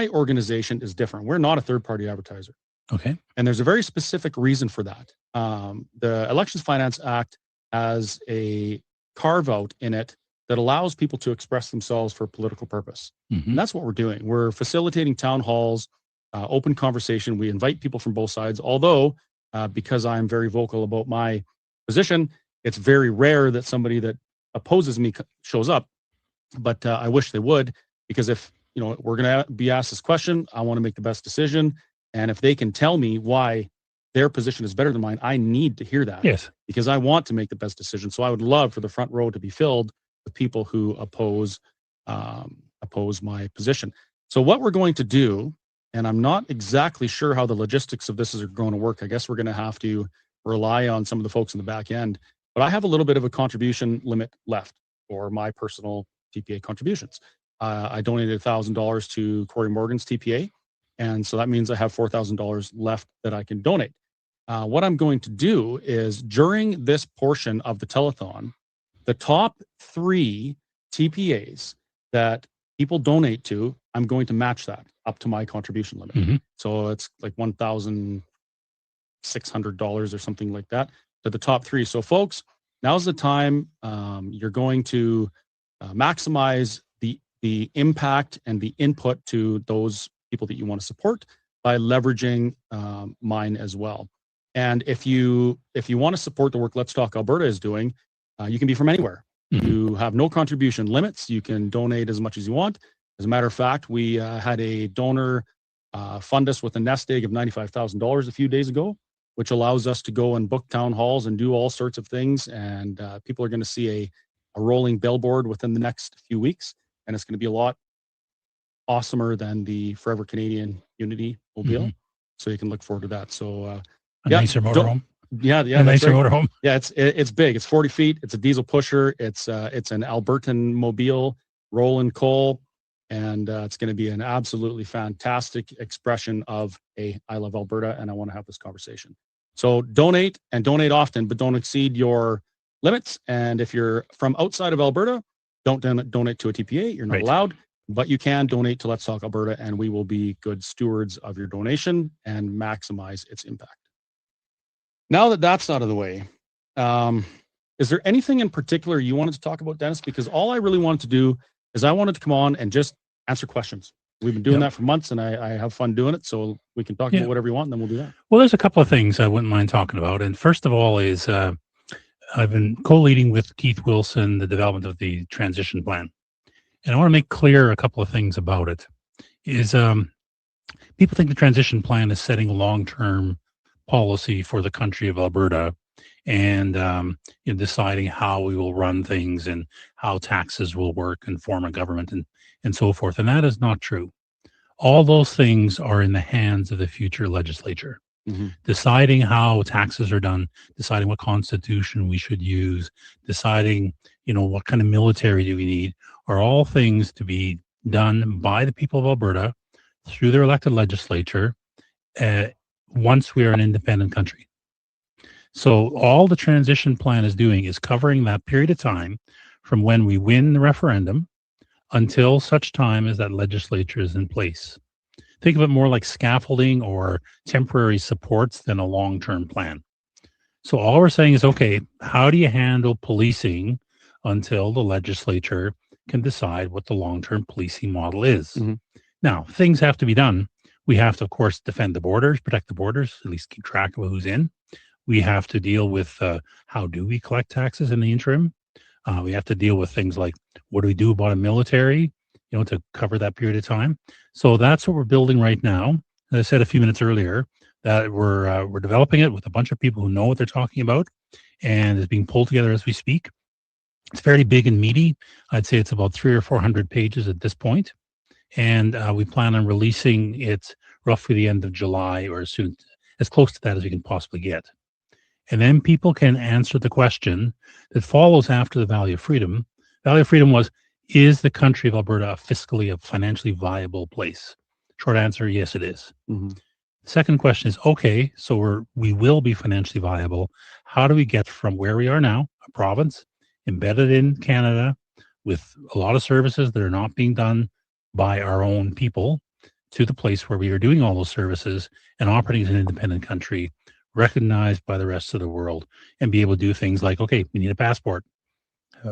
organization is different. We're not a third-party advertiser. Okay. And there's a very specific reason for that. The Elections Finance Act has a carve-out in it that allows people to express themselves for political purpose. And that's what we're doing. We're facilitating town halls, open conversation. We invite people from both sides, although because I'm very vocal about my position, it's very rare that somebody that opposes me shows up. But I wish they would, because if we're going to be asked this question, I want to make the best decision. And if they can tell me why their position is better than mine, I need to hear that. Yes. Because I want to make the best decision. So I would love for the front row to be filled with people who oppose my position. So what we're going to do, and I'm not exactly sure how the logistics of this is going to work. I guess we're going to have to rely on some of the folks in the back end. But I have a little bit of a contribution limit left for my personal TPA contributions. I donated $1,000 to Corey Morgan's TPA. And so that means I have $4,000 left that I can donate. What I'm going to do is during this portion of the telethon, the top 3 TPAs that people donate to, I'm going to match that up to my contribution limit. So it's like $1,600 or something like that to the top 3. So folks, now's the time. You're going to maximize the impact and the input to those people that you want to support by leveraging mine as well. And if you want to support the work Let's Talk Alberta is doing, you can be from anywhere. You have no contribution limits. You can donate as much as you want. As a matter of fact, we had a donor fund us with a nest egg of $95,000 a few days ago, which allows us to go and book town halls and do all sorts of things. And people are going to see a rolling billboard within the next few weeks. And it's going to be a lot awesomer than the Forever Canadian Unity Mobile. Mhm. So you can look forward to that. So A nicer motorhome. Yeah, A that's nicer right. motorhome. Yeah, it's big. It's 40 feet. It's a diesel pusher. It's an Albertan mobile, rolling coal, and it's going to be an absolutely fantastic expression of I love Alberta, and I want to have this conversation. So donate, and donate often, but don't exceed your limits. And if you're from outside of Alberta, don't donate to a TPA. You're not Right. allowed, but you can donate to Let's Talk Alberta, and we will be good stewards of your donation and maximize its impact. Now that that's out of the way, is there anything in particular you wanted to talk about, Dennis? Because all I really wanted to do is I wanted to come on and just answer questions. We've been doing that for months, and I have fun doing it. So we can talk about whatever you want, and then we'll do that. Well, there's a couple of things I wouldn't mind talking about. And first of all is I've been co-leading with Keith Wilson the development of the transition plan. And I want to make clear a couple of things about it. Is people think the transition plan is setting long-term policy for the country of Alberta and deciding how we will run things and how taxes will work and form a government and so forth. And that is not true. All those things are in the hands of the future legislature. Mm-hmm. Deciding how taxes are done, deciding what constitution we should use, deciding, what kind of military do we need, are all things to be done by the people of Alberta through their elected legislature once we are an independent country. So all the transition plan is doing is covering that period of time from when we win the referendum until such time as that legislature is in place. Think of it more like scaffolding or temporary supports than a long-term plan. So all we're saying is, okay, how do you handle policing until the legislature can decide what the long-term policing model is? Mm-hmm. Now, things have to be done. We have to, of course, defend the borders, protect the borders, at least keep track of who's in. We have to deal with how do we collect taxes in the interim. We have to deal with things like what do we do about a military, to cover that period of time. So that's what we're building right now. As I said a few minutes earlier, that we're developing it with a bunch of people who know what they're talking about, and it's being pulled together as we speak. It's fairly big and meaty. I'd say it's about 300 or 400 pages at this point, and we plan on releasing it roughly the end of July or as close to that as we can possibly get. And then people can answer the question that follows after the Valley of Freedom. Valley of Freedom was, is the country of Alberta a financially viable place? Short answer, yes, it is. Mm-hmm. Second question is, okay, so we will be financially viable. How do we get from where we are now, a province embedded in Canada with a lot of services that are not being done by our own people, to the place where we are doing all those services and operating as an independent country, recognized by the rest of the world, and be able to do things like, okay, we need a passport.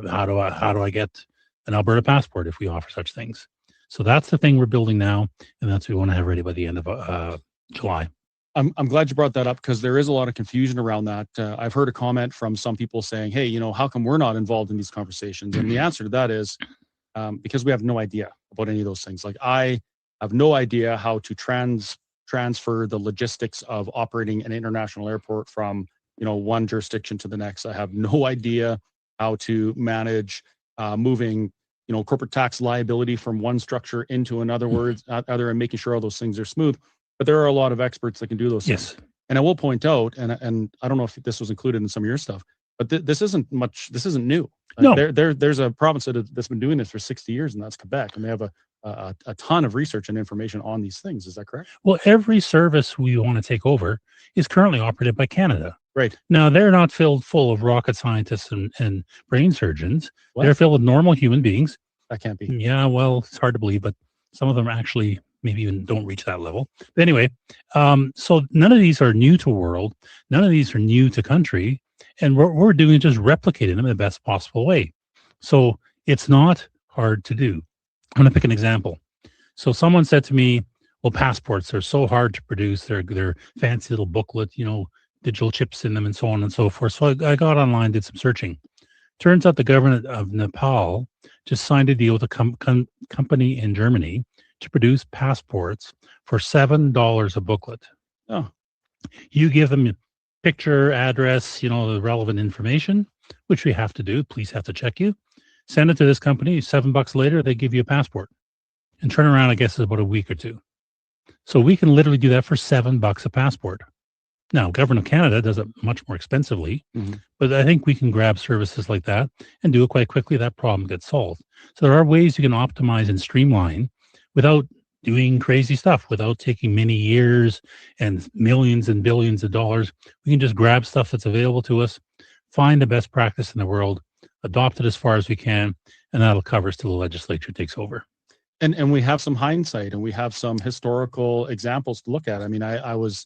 How do I get an Alberta passport if we offer such things? So that's the thing we're building now, and that's what we want to have ready by the end of July. I'm glad you brought that up, because there is a lot of confusion around that. I've heard a comment from some people saying, hey, how come we're not involved in these conversations? And the answer to that is because we have no idea about any of those things. Like, I have no idea how to transfer the logistics of operating an international airport from one jurisdiction to the next. I have no idea how to manage moving corporate tax liability from one structure into another and making sure all those things are smooth. But there are a lot of experts that can do those things. And I will point out, and I don't know if this was included in some of your stuff, but this isn't new. No. There's a province that's been doing this for 60 years, and that's Quebec, and they have a ton of research and information on these things. Is that correct? Well, every service we want to take over is currently operated by Canada. Right. Now, they're not filled full of rocket scientists and brain surgeons. What? They're filled with normal human beings. That can't be. Yeah, well, it's hard to believe, but some of them actually maybe even don't reach that level. But anyway, so none of these are new to world. None of these are new to country. And what we're doing is just replicating them in the best possible way. So it's not hard to do. I'm going to pick an example. So someone said to me, well, passports are so hard to produce. They're fancy little booklet, digital chips in them and so on and so forth. So I got online, did some searching. Turns out the government of Nepal just signed a deal with a company in Germany to produce passports for $7 a booklet. Oh. You give them a picture, address, the relevant information, which we have to do. Police have to check you. Send it to this company. $7 later, they give you a passport. And turnaround, I guess, is about a week or two. So we can literally do that for $7 a passport. Now, Government of Canada does it much more expensively, but I think we can grab services like that and do it quite quickly. That problem gets solved. So there are ways you can optimize and streamline without doing crazy stuff, without taking many years and millions and billions of dollars. We can just grab stuff that's available to us, find the best practice in the world, adopt it as far as we can, and that'll cover us till the legislature takes over. And we have some hindsight and we have some historical examples to look at. I mean, I was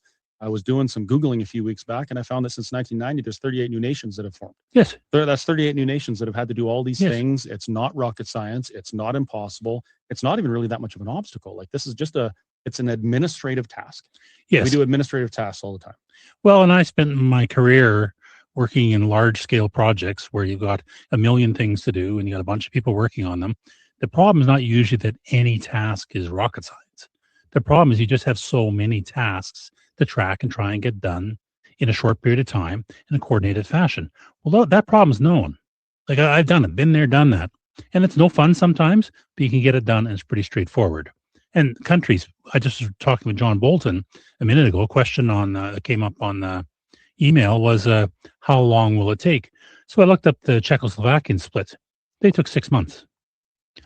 doing some Googling a few weeks back, and I found that since 1990, there's 38 new nations that have formed. Yes. That's 38 new nations that have had to do all these things. It's not rocket science. It's not impossible. It's not even really that much of an obstacle. Like, this is just it's an administrative task. Yes. We do administrative tasks all the time. Well, and I spent my career working in large scale projects where you've got a million things to do and you got a bunch of people working on them. The problem is not usually that any task is rocket science. The problem is you just have so many tasks to track and try and get done in a short period of time in a coordinated fashion. Well, that problem's known. Like, I've done it, been there, done that. And it's no fun sometimes, but you can get it done and it's pretty straightforward. And countries, I just was talking with John Bolton a minute ago, a question that came up on email was, how long will it take? So I looked up the Czechoslovakian split. They took 6 months.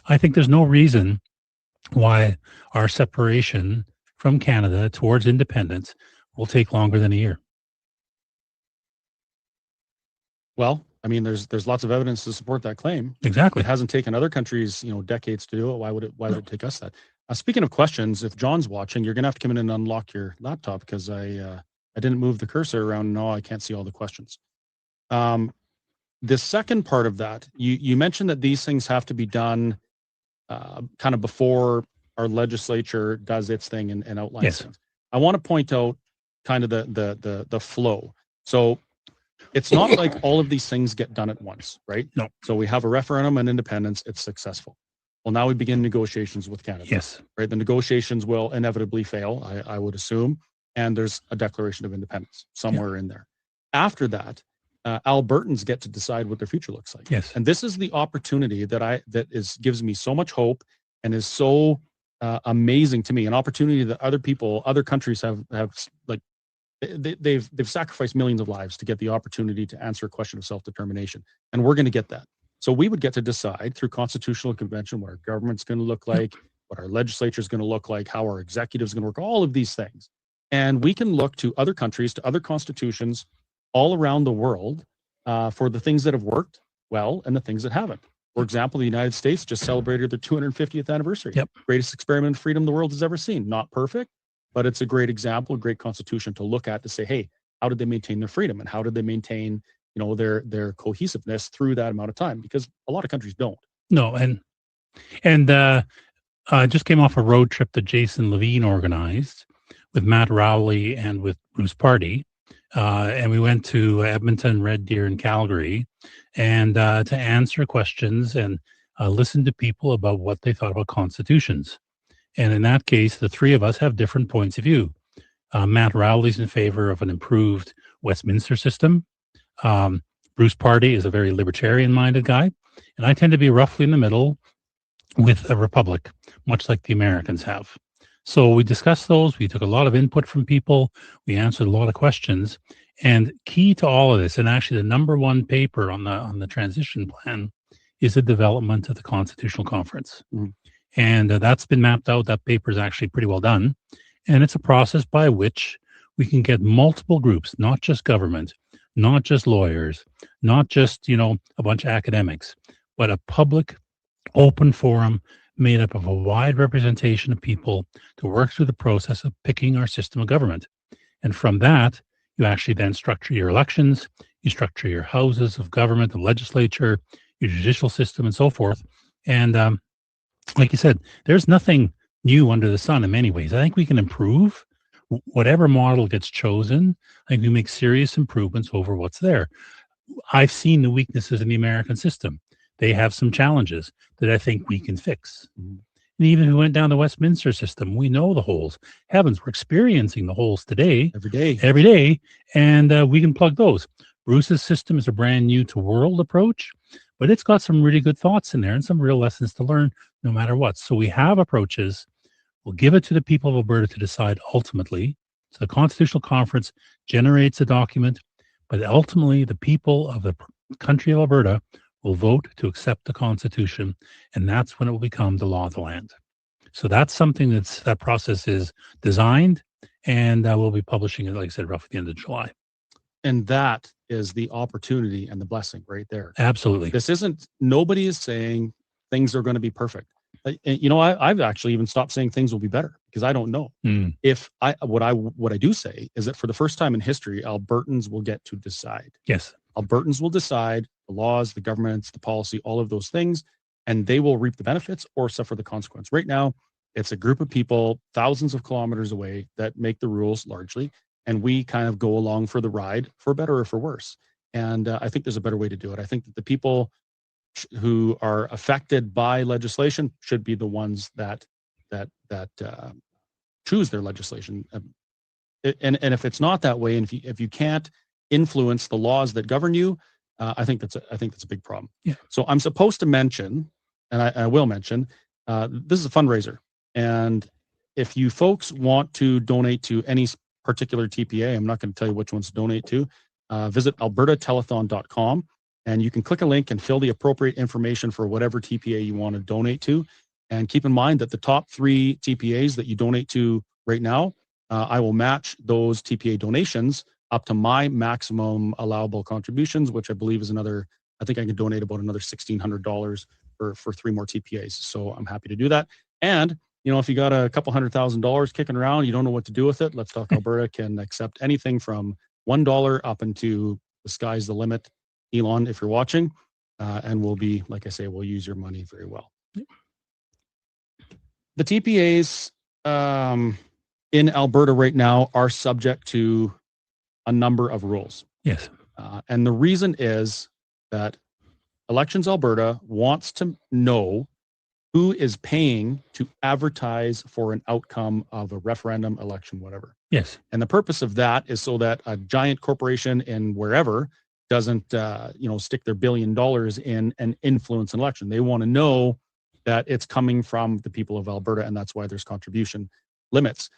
I think there's no reason why our separation from Canada towards independence will take longer than a year. Well, I mean, there's lots of evidence to support that claim. Exactly. It hasn't taken other countries, decades to do it. Why would it take us that? Speaking of questions, if John's watching, you're going to have to come in and unlock your laptop because I didn't move the cursor around. No, I can't see all the questions. The second part of that, you mentioned that these things have to be done kind of before our legislature does its thing and outlines things. I want to point out kind of the flow. So it's not like all of these things get done at once, right? No. So we have a referendum on independence. It's successful. Well, now we begin negotiations with Canada. Yes. Right. The negotiations will inevitably fail, I would assume. And there's a declaration of independence somewhere in there. After that, Albertans get to decide what their future looks like. Yes. And this is the opportunity that gives me so much hope and is so amazing to me. An opportunity that other countries have like they've sacrificed millions of lives to get the opportunity to answer a question of self-determination. And we're going to get that. So we would get to decide through constitutional convention what our government's going to look like, what our legislature is going to look like, how our executive is going to work, all of these things. And we can look to other countries, to other constitutions all around the world for the things that have worked well and the things that haven't. For example, the United States just celebrated their 250th anniversary. Yep. Greatest experiment in freedom the world has ever seen. Not perfect, but it's a great example, a great constitution to look at to say, hey, how did they maintain their freedom and how did they maintain their cohesiveness through that amount of time? Because a lot of countries don't. No, and I just came off a road trip that Jason Levine organized with Matt Rowley and with Bruce Party. And we went to Edmonton, Red Deer, and Calgary, and to answer questions and listen to people about what they thought about constitutions. And in that case, the three of us have different points of view. Matt Rowley's in favor of an improved Westminster system. Bruce Party is a very libertarian-minded guy, and I tend to be roughly in the middle with a republic, much like the Americans have. So we discussed those. We took a lot of input from people. We answered a lot of questions. And key to all of this, and actually the number one paper on the transition plan, is the development of the Constitutional Conference. And that's been mapped out. That paper is actually pretty well done. And it's a process by which we can get multiple groups, not just government, not just lawyers, not just, a bunch of academics, but a public open forum made up of a wide representation of people to work through the process of picking our system of government. And from that, you actually then structure your elections, you structure your houses of government, the legislature, your judicial system, and so forth. And like you said, there's nothing new under the sun in many ways. I think we can improve whatever model gets chosen. I think we make serious improvements over what's there. I've seen the weaknesses in the American system. They have some challenges that I think we can fix. And even if we went down the Westminster system, we know the holes. Heavens, we're experiencing the holes today. Every day. And we can plug those. Bruce's system is a brand new to world approach, but it's got some really good thoughts in there and some real lessons to learn no matter what. So we have approaches. We'll give it to the people of Alberta to decide ultimately. So the Constitutional Conference generates a document, but ultimately the people of the country of Alberta will vote to accept the Constitution, and that's when it will become the law of the land. So that's something that process is designed, and we'll be publishing it, like I said, roughly the end of July. And that is the opportunity and the blessing right there. Absolutely. This isn't, nobody is saying things are going to be perfect. You know, I've actually even stopped saying things will be better because I don't know. What I do say is that for the first time in history, Albertans will get to decide. Yes. Albertans will decide the laws, the governments, the policy, all of those things, and they will reap the benefits or suffer the consequence. Right now, it's a group of people thousands of kilometers away that make the rules largely, and we kind of go along for the ride, for better or for worse. And I think there's a better way to do it. I think that the people who are affected by legislation should be the ones that choose their legislation. And if it's not that way, and if you can't influence the laws that govern you, I think that's a big problem. Yeah. So I'm supposed to mention, and I will mention, this is a fundraiser, and if you folks want to donate to any particular TPA, I'm not going to tell you which ones to donate to. Visit albertatelethon.com, and you can click a link and fill the appropriate information for whatever TPA you want to donate to. And keep in mind that the top 3 TPAs that you donate to right now, I will match those TPA donations up to my maximum allowable contributions, which I believe is another, I think I can donate about another $1,600 for 3 more TPAs. So I'm happy to do that. And, you know, if you got a couple $100,000 kicking around, you don't know what to do with it, Let's Talk Alberta can accept anything from $1 up into the sky's the limit. Elon, if you're watching, and we'll be, like I say, we'll use your money very well. The TPAs in Alberta right now are subject to a number of rules. Yes. And the reason is that Elections Alberta wants to know who is paying to advertise for an outcome of a referendum, election, whatever. Yes. And the purpose of that is so that a giant corporation in wherever doesn't, stick their $1 billion in and influence an election. They want to know that it's coming from the people of Alberta, and that's why there's contribution limits.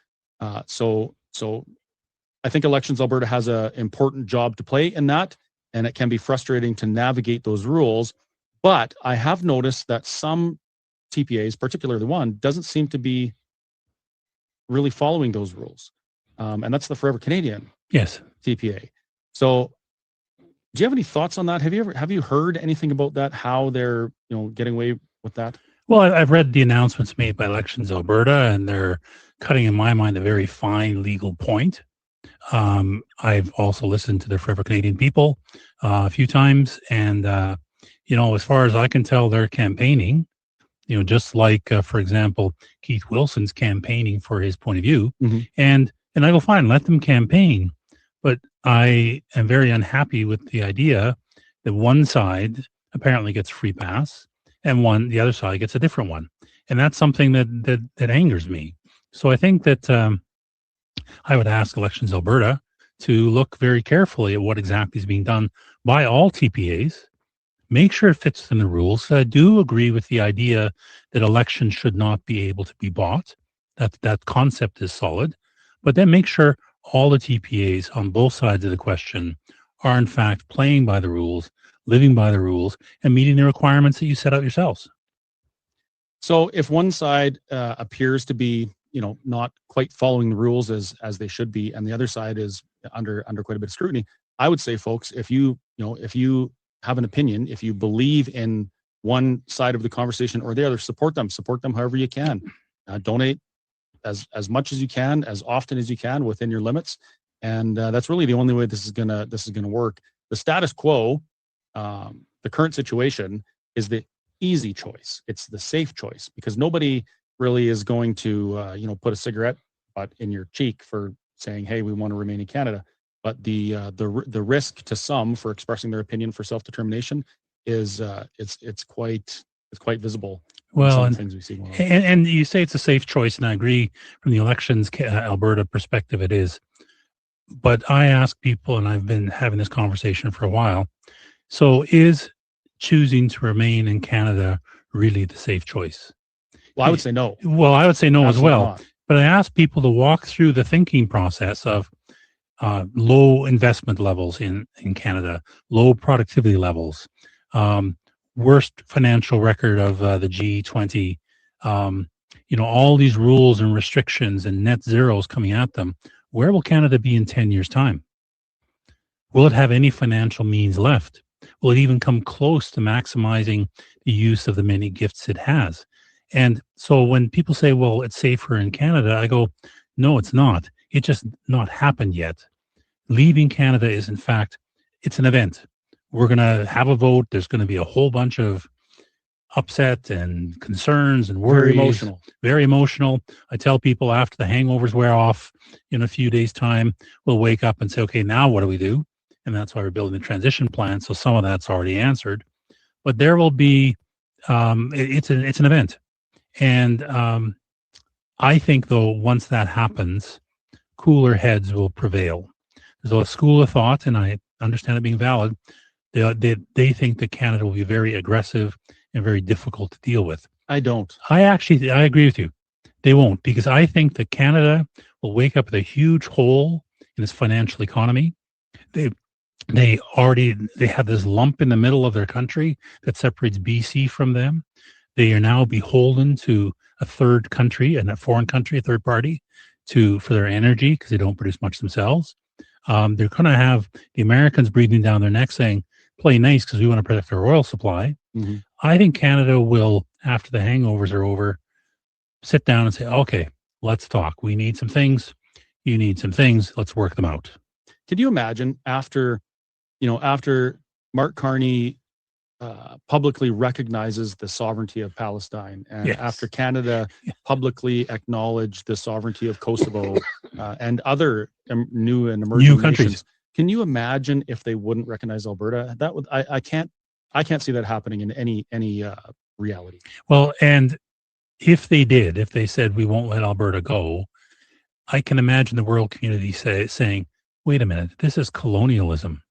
So I think Elections Alberta has an important job to play in that, and it can be frustrating to navigate those rules. But I have noticed that some TPAs, particularly one, doesn't seem to be really following those rules. And that's the Forever Canadian TPA. So do you have any thoughts on that? Have you heard anything about that, how they're getting away with that? Well, I've read the announcements made by Elections Alberta, and they're cutting, in my mind, a very fine legal point. I've also listened to the Forever Canadian people a few times, and as far as I can tell, they're campaigning. Just like, for example, Keith Wilson's campaigning for his point of view, and I go, fine, let them campaign. But I am very unhappy with the idea that one side apparently gets free pass, and the other side gets a different one, and that's something that angers me. So I think that I would ask Elections Alberta to look very carefully at what exactly is being done by all TPAs. Make sure it fits within the rules. I do agree with the idea that elections should not be able to be bought. That concept is solid, but then make sure all the TPAs on both sides of the question are in fact playing by the rules, living by the rules, and meeting the requirements that you set out yourselves. So if one side appears to be, not quite following the rules as they should be, and the other side is under quite a bit of scrutiny, I would say, folks, if you have an opinion, if you believe in one side of the conversation or the other, support them however you can. Donate as much as you can, as often as you can within your limits. And that's really the only way this is gonna work. The status quo, the current situation, is the easy choice. It's the safe choice, because nobody really is going to put a cigarette butt in your cheek for saying, hey, we want to remain in Canada. But the risk to some for expressing their opinion for self-determination is it's quite visible. Well, things we see going on. And you say it's a safe choice, and I agree from the Elections Alberta perspective it is. But I ask people, and I've been having this conversation for a while, so is choosing to remain in Canada really the safe choice? Well, I would say no. Well, I would say no as Absolutely well. not. But I ask people to walk through the thinking process of low investment levels in Canada, low productivity levels, worst financial record of the G20, all these rules and restrictions and net zeros coming at them. Where will Canada be in 10 years' time? Will it have any financial means left? Will it even come close to maximizing the use of the many gifts it has? And so when people say, well, it's safer in Canada, I go, no, it's not. It just not happened yet. Leaving Canada is, in fact, it's an event. We're going to have a vote. There's going to be a whole bunch of upset and concerns and worries. Very emotional. Very emotional. I tell people after the hangovers wear off in a few days' time, we'll wake up and say, okay, now what do we do? And that's why we're building the transition plan. So some of that's already answered. But there will be, it's an event. And I think, though, once that happens, cooler heads will prevail. There's a school of thought, and I understand it being valid. They think that Canada will be very aggressive and very difficult to deal with. I don't. I agree with you. They won't, because I think that Canada will wake up with a huge hole in its financial economy. They have this lump in the middle of their country that separates BC from them. They are now beholden to a third country and a foreign country, a third party, for their energy because they don't produce much themselves. They're going to have the Americans breathing down their neck saying, play nice because we want to protect our oil supply. Mm-hmm. I think Canada will, after the hangovers are over, sit down and say, okay, let's talk. We need some things. You need some things. Let's work them out. Could you imagine after Mark Carney publicly recognizes the sovereignty of Palestine, and after Canada publicly acknowledged the sovereignty of Kosovo and other new and emerging countries. nations, can you imagine if they wouldn't recognize Alberta? That would I can't see that happening in any reality. Well, and if they said we won't let Alberta go, I can imagine the world community saying, wait a minute, this is colonialism.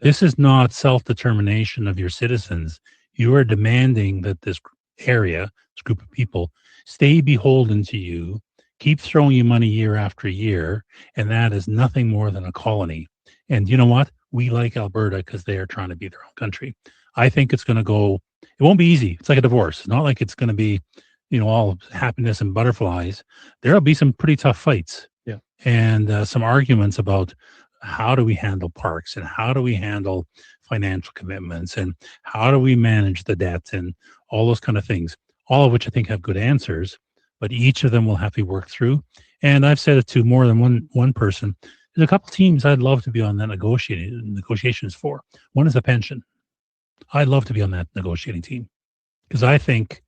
This is not self-determination of your citizens. You are demanding that this area, this group of people, stay beholden to you, keep throwing you money year after year, and that is nothing more than a colony. And you know what? We like Alberta because they are trying to be their own country. I think it's going to go, it won't be easy. It's like a divorce. It's not like it's going to be, all happiness and butterflies. There'll be some pretty tough fights. Yeah. And some arguments about how do we handle parks and how do we handle financial commitments and how do we manage the debt and all those kind of things, all of which I think have good answers, but each of them will have to be worked through. And I've said it to more than one person. There's a couple teams I'd love to be on that negotiations for. One is the pension. I'd love to be on that negotiating team because I think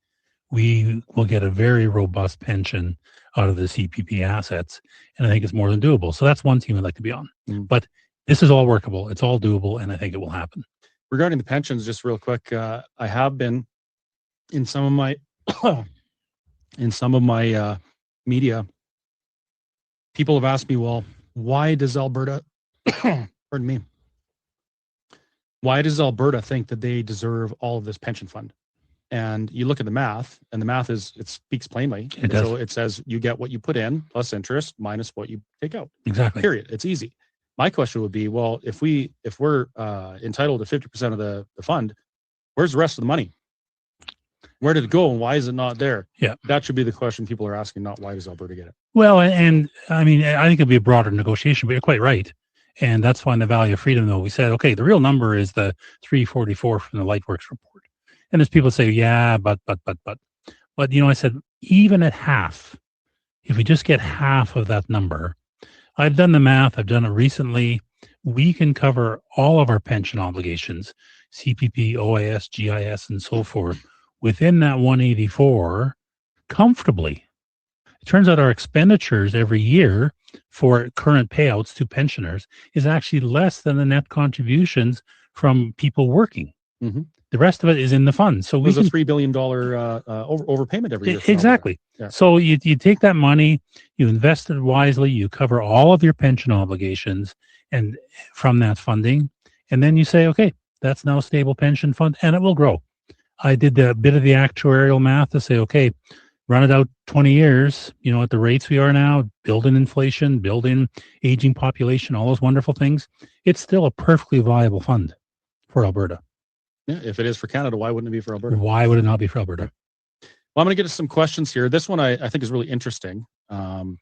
we will get a very robust pension out of the CPP assets, and I think it's more than doable. So that's one team I'd like to be on. But this is all workable. It's all doable, and I think it will happen. Regarding the pensions, just real quick, I have been in some of my media. People have asked me, well, why does Alberta, pardon me, why does Alberta think that they deserve all of this pension fund? And you look at the math, and the math it speaks plainly. So it says you get what you put in plus interest minus what you take out. Exactly. Period. It's easy. My question would be, well, if we're entitled to 50% of the fund, where's the rest of the money? Where did it go, and why is it not there? Yeah, that should be the question people are asking, not why does Alberta get it? Well, and I mean, I think it'd be a broader negotiation, but you're quite right. And that's why in the Value of Freedom, though, we said, okay, the real number is the 344 from the Lightworks report. And there's people say, yeah, but, I said, even at half, if we just get half of that number, I've done the math, I've done it recently, we can cover all of our pension obligations, CPP, OIS, GIS, and so forth, within that 184 comfortably. It turns out our expenditures every year for current payouts to pensioners is actually less than the net contributions from people working. Mm-hmm. The rest of it is in the fund. So there's a $3 billion overpayment every year. Exactly. Yeah. So you take that money, you invest it wisely, you cover all of your pension obligations and from that funding, and then you say, okay, That's now a stable pension fund, and it will grow. I did a bit of the actuarial math to say, okay, run it out 20 years, at the rates we are now, build in inflation, build in aging population, all those wonderful things. It's still a perfectly viable fund for Alberta. Yeah, if it is for Canada, why wouldn't it be for Alberta? Why would it not be for Alberta? Well, I'm going to get to some questions here. This one I think is really interesting. The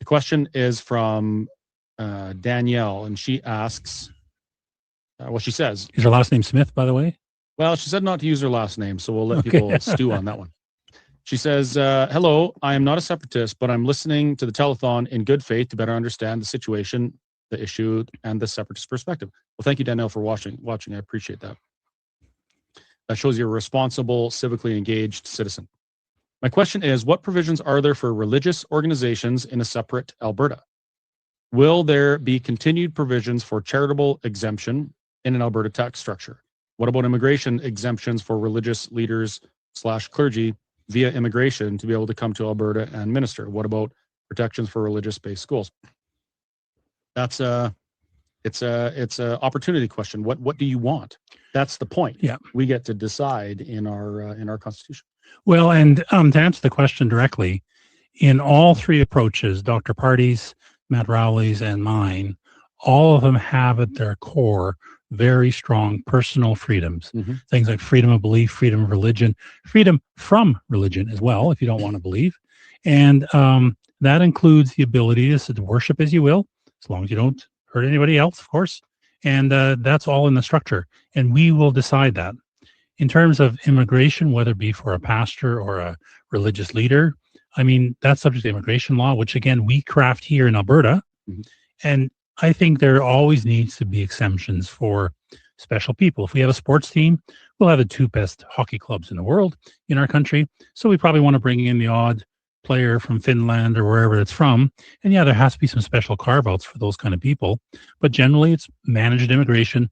question is from Danielle, and she asks, she says, is her last name Smith, by the way? Well, she said not to use her last name, so we'll let people stew on that one. She says, hello, I am not a separatist, but I'm listening to the telethon in good faith to better understand the situation, the issue, and the separatist perspective. Well, thank you, Danielle, for watching. I appreciate that. That shows you're a responsible, civically engaged citizen. My question is, what provisions are there for religious organizations in a separate Alberta? Will there be continued provisions for charitable exemption in an Alberta tax structure? What about immigration exemptions for religious leaders / clergy via immigration to be able to come to Alberta and minister? What about protections for religious-based schools? That's it's a opportunity question. What do you want? That's the point. Yeah, we get to decide in our constitution. Well, and to answer the question directly, in all three approaches, Dr. Party's, Matt Rowley's, and mine, all of them have at their core very strong personal freedoms. Things like freedom of belief, freedom of religion, freedom from religion as well, if you don't want to believe. And that includes the ability to worship as you will, as long as you don't hurt anybody else, of course. And that's all in the structure. And we will decide that. In terms of immigration, whether it be for a pastor or a religious leader, I mean, that's subject to immigration law, which again, we craft here in Alberta. And I think there always needs to be exemptions for special people. If we have a sports team, we'll have the two best hockey clubs in the world in our country. So we probably want to bring in the odd player from Finland or wherever it's from. And yeah, there has to be some special carve-outs for those kind of people. But generally, it's managed immigration.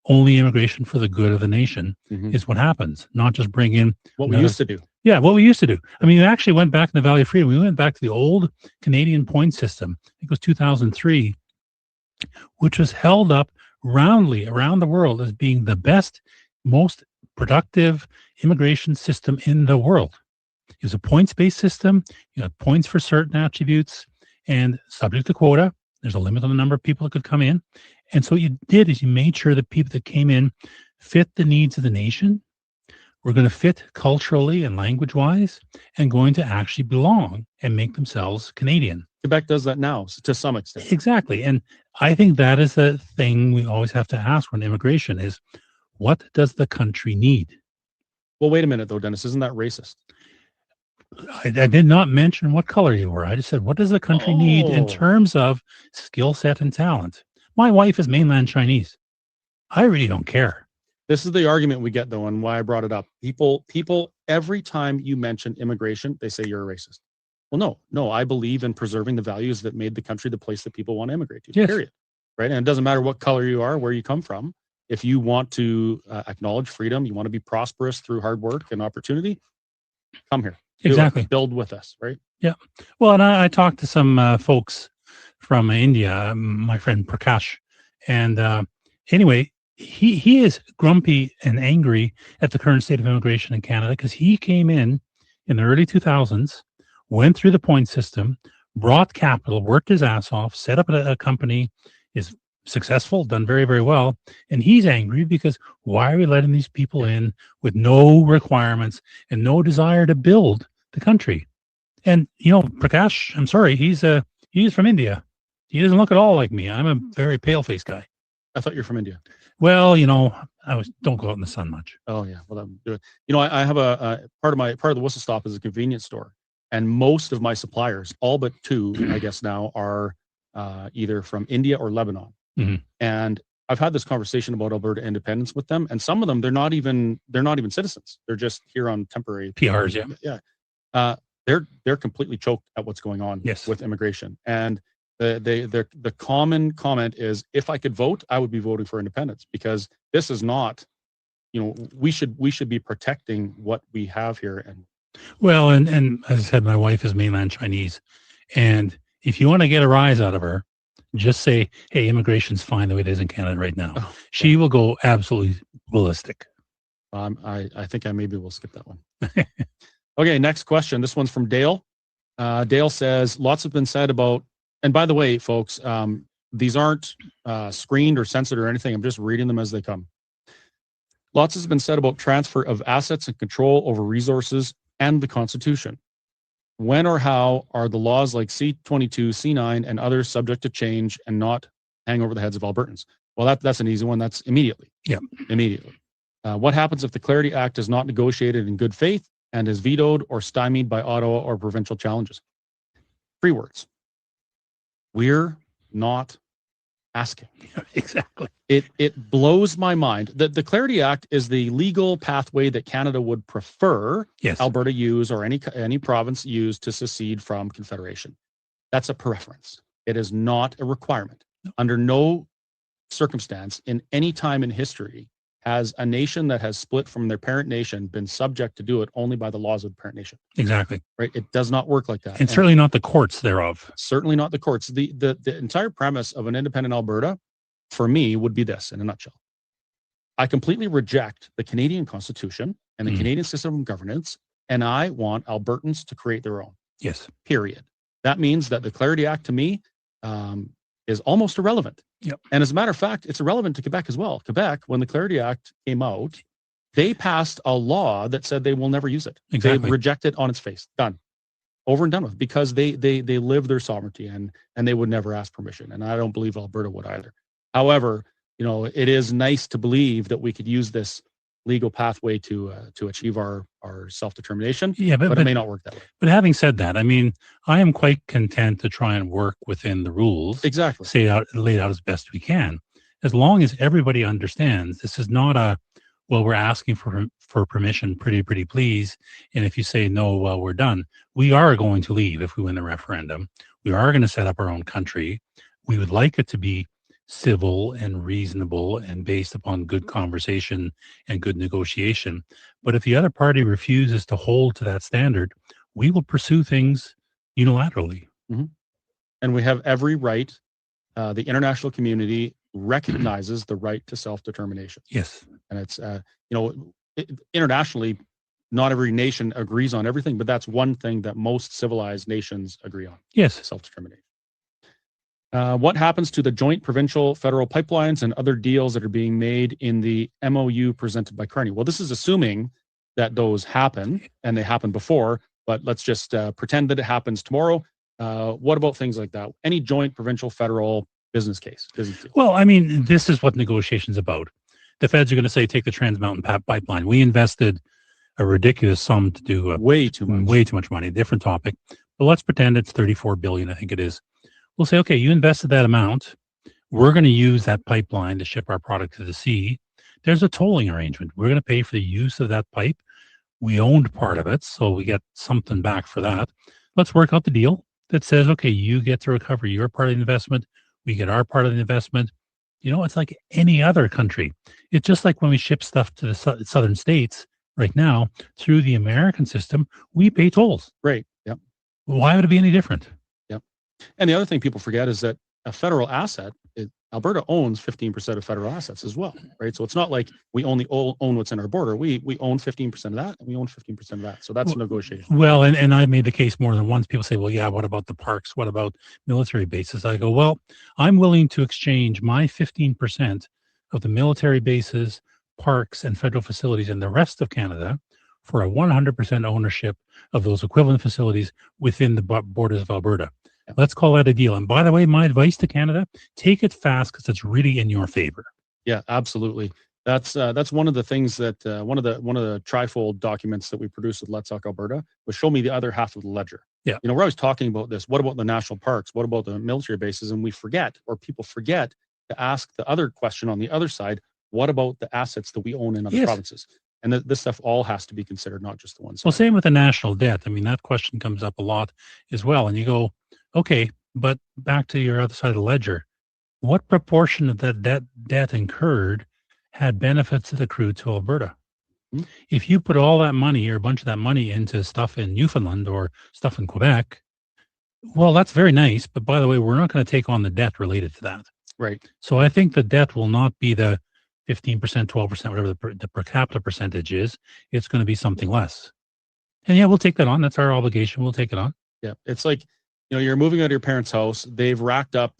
Only immigration for the good of the nation is what happens, not just bring in what we used to do. Yeah, what we used to do. I mean, we actually went back in the Valley of Freedom. We went back to the old Canadian point system. I think it was 2003, which was held up roundly around the world as being the best, most productive immigration system in the world. It was a points-based system. You had points for certain attributes and subject to quota. There's a limit on the number of people that could come in. And so what you did is you made sure that people that came in fit the needs of the nation, were going to fit culturally and language-wise, and going to actually belong and make themselves Canadian. Quebec does that now, to some extent. Exactly. And I think that is the thing we always have to ask when immigration is, what does the country need? Well, wait a minute, though, Dennis. Isn't that racist? I did not mention what color you were. I just said, what does the country need in terms of skill set and talent? My wife is mainland Chinese. I really don't care. This is the argument we get, though, and why I brought it up. People, every time you mention immigration, they say you're a racist. Well, no, I believe in preserving the values that made the country the place that people want to immigrate to, period. Right? And it doesn't matter what color you are, where you come from. If you want to acknowledge freedom, you want to be prosperous through hard work and opportunity, come here. Exactly. Build with us, right? Yeah. Well, and I talked to some folks from India, my friend Prakash, and anyway, he is grumpy and angry at the current state of immigration in Canada because he came in the early 2000s, went through the point system, brought capital, worked his ass off, set up a company, is successful, done very, very well. And he's angry because why are we letting these people in with no requirements and no desire to build the country? And, Prakash, I'm sorry, he's from India. He doesn't look at all like me. I'm a very pale-faced guy. I thought you're from India. Well, don't go out in the sun much. Oh yeah, well I'm doing. I have a part of the whistle stop is a convenience store, and most of my suppliers, all but two, I guess now, are either from India or Lebanon. And I've had this conversation about Alberta independence with them, and some of them they're not even citizens. They're just here on temporary PRs. Yeah. They're completely choked at what's going on with immigration, and the common comment is, if I could vote, I would be voting for independence, because this is not, we should be protecting what we have here. And well, and as I said, my wife is mainland Chinese, and if you want to get a rise out of her, Just say, hey, immigration's fine the way it is in Canada right now. Oh, She will go absolutely ballistic. I think I maybe will skip that one. Okay, next question. This one's from Dale. Dale says, lots have been said about, and by the way, folks, these aren't screened or censored or anything. I'm just reading them as they come. Lots has been said about transfer of assets and control over resources and the Constitution. When or how are the laws like C-22, C-9, and others subject to change and not hang over the heads of Albertans? Well, that's an easy one. That's immediately. Yeah. Immediately. What happens if the Clarity Act is not negotiated in good faith and is vetoed or stymied by Ottawa or provincial challenges? 3 words. We're not asking. Exactly. It blows my mind. The Clarity Act is the legal pathway that Canada would prefer Alberta use or any province use to secede from Confederation. That's a preference. It is not a requirement. Under no circumstance in any time in history has a nation that has split from their parent nation been subject to do it only by the laws of the parent nation. Exactly. Right? It does not work like that. And certainly not the courts thereof. Certainly not the courts. The entire premise of an independent Alberta, for me, would be this in a nutshell. I completely reject the Canadian Constitution and the Canadian system of governance, and I want Albertans to create their own. Yes. Period. That means that the Clarity Act, to me, is almost irrelevant. Yep. And as a matter of fact, it's irrelevant to Quebec as well. Quebec, when the Clarity Act came out, they passed a law that said they will never use it. Exactly. They reject it on its face. Done. Over and done with, because they live their sovereignty and they would never ask permission. And I don't believe Alberta would either. However, it is nice to believe that we could use this legal pathway to achieve our self-determination. Yeah, but it may not work that way. But having said that, I mean, I am quite content to try and work within the rules. Exactly. Laid out as best we can, as long as everybody understands this is not a, well, we're asking for permission, pretty please, and if you say no, well, we're done. We are going to leave if we win the referendum. We are going to set up our own country. We would like it to be civil and reasonable and based upon good conversation and good negotiation. But if the other party refuses to hold to that standard, we will pursue things unilaterally. Mm-hmm. And we have every right. The international community recognizes the right to self-determination. Yes. And it's, internationally, not every nation agrees on everything, but that's one thing that most civilized nations agree on. Yes. Self-determination. What happens to the joint provincial federal pipelines and other deals that are being made in the MOU presented by Carney? Well, this is assuming that those happen, and they happened before, but let's just pretend that it happens tomorrow. What about things like that? Any joint provincial federal business case? Well, I mean, this is what negotiation's about. The feds are going to say, take the Trans Mountain pipeline. We invested a ridiculous sum to do way too much money. Different topic, but let's pretend it's 34 billion. I think it is. We'll say, okay, you invested that amount. We're going to use that pipeline to ship our product to the sea. There's a tolling arrangement. We're going to pay for the use of that pipe. We owned part of it, so we get something back for that. Let's work out the deal that says, okay, you get to recover your part of the investment. We get our part of the investment. It's like any other country. It's just like when we ship stuff to the southern states right now through the American system, we pay tolls. Right. Yep. Why would it be any different? And the other thing people forget is that a federal asset, Alberta owns 15% of federal assets as well, right? So it's not like we only own what's in our border. We own 15% of that, and we own 15% of that. So that's a negotiation. Well, and I made the case more than once. People say, well, yeah, what about the parks? What about military bases? I go, well, I'm willing to exchange my 15% of the military bases, parks, and federal facilities in the rest of Canada for a 100% ownership of those equivalent facilities within the borders of Alberta. Let's call that a deal. And by the way, my advice to Canada, take it fast because it's really in your favor. Yeah, absolutely. That's one of the things that one of the trifold documents that we produced with Let's Talk Alberta was show me the other half of the ledger. Yeah. We're always talking about this. What about the national parks? What about the military bases? And we forget, or people forget, to ask the other question on the other side. What about the assets that we own in other provinces? And this stuff all has to be considered, not just the one side. Well, same with the national debt. I mean, that question comes up a lot as well. And you go, okay, but back to your other side of the ledger, what proportion of that debt incurred had benefits that accrued to Alberta? Mm-hmm. If you put all that money or a bunch of that money into stuff in Newfoundland or stuff in Quebec, Well, that's very nice, but by the way, we're not going to take on the debt related to that. Right. So I think the debt will not be the 15%, 12%, whatever the per capita percentage is. It's going to be something less. And yeah, we'll take that on. That's our obligation. We'll take it on. Yeah. It's like, you're moving out of your parents' house. They've racked up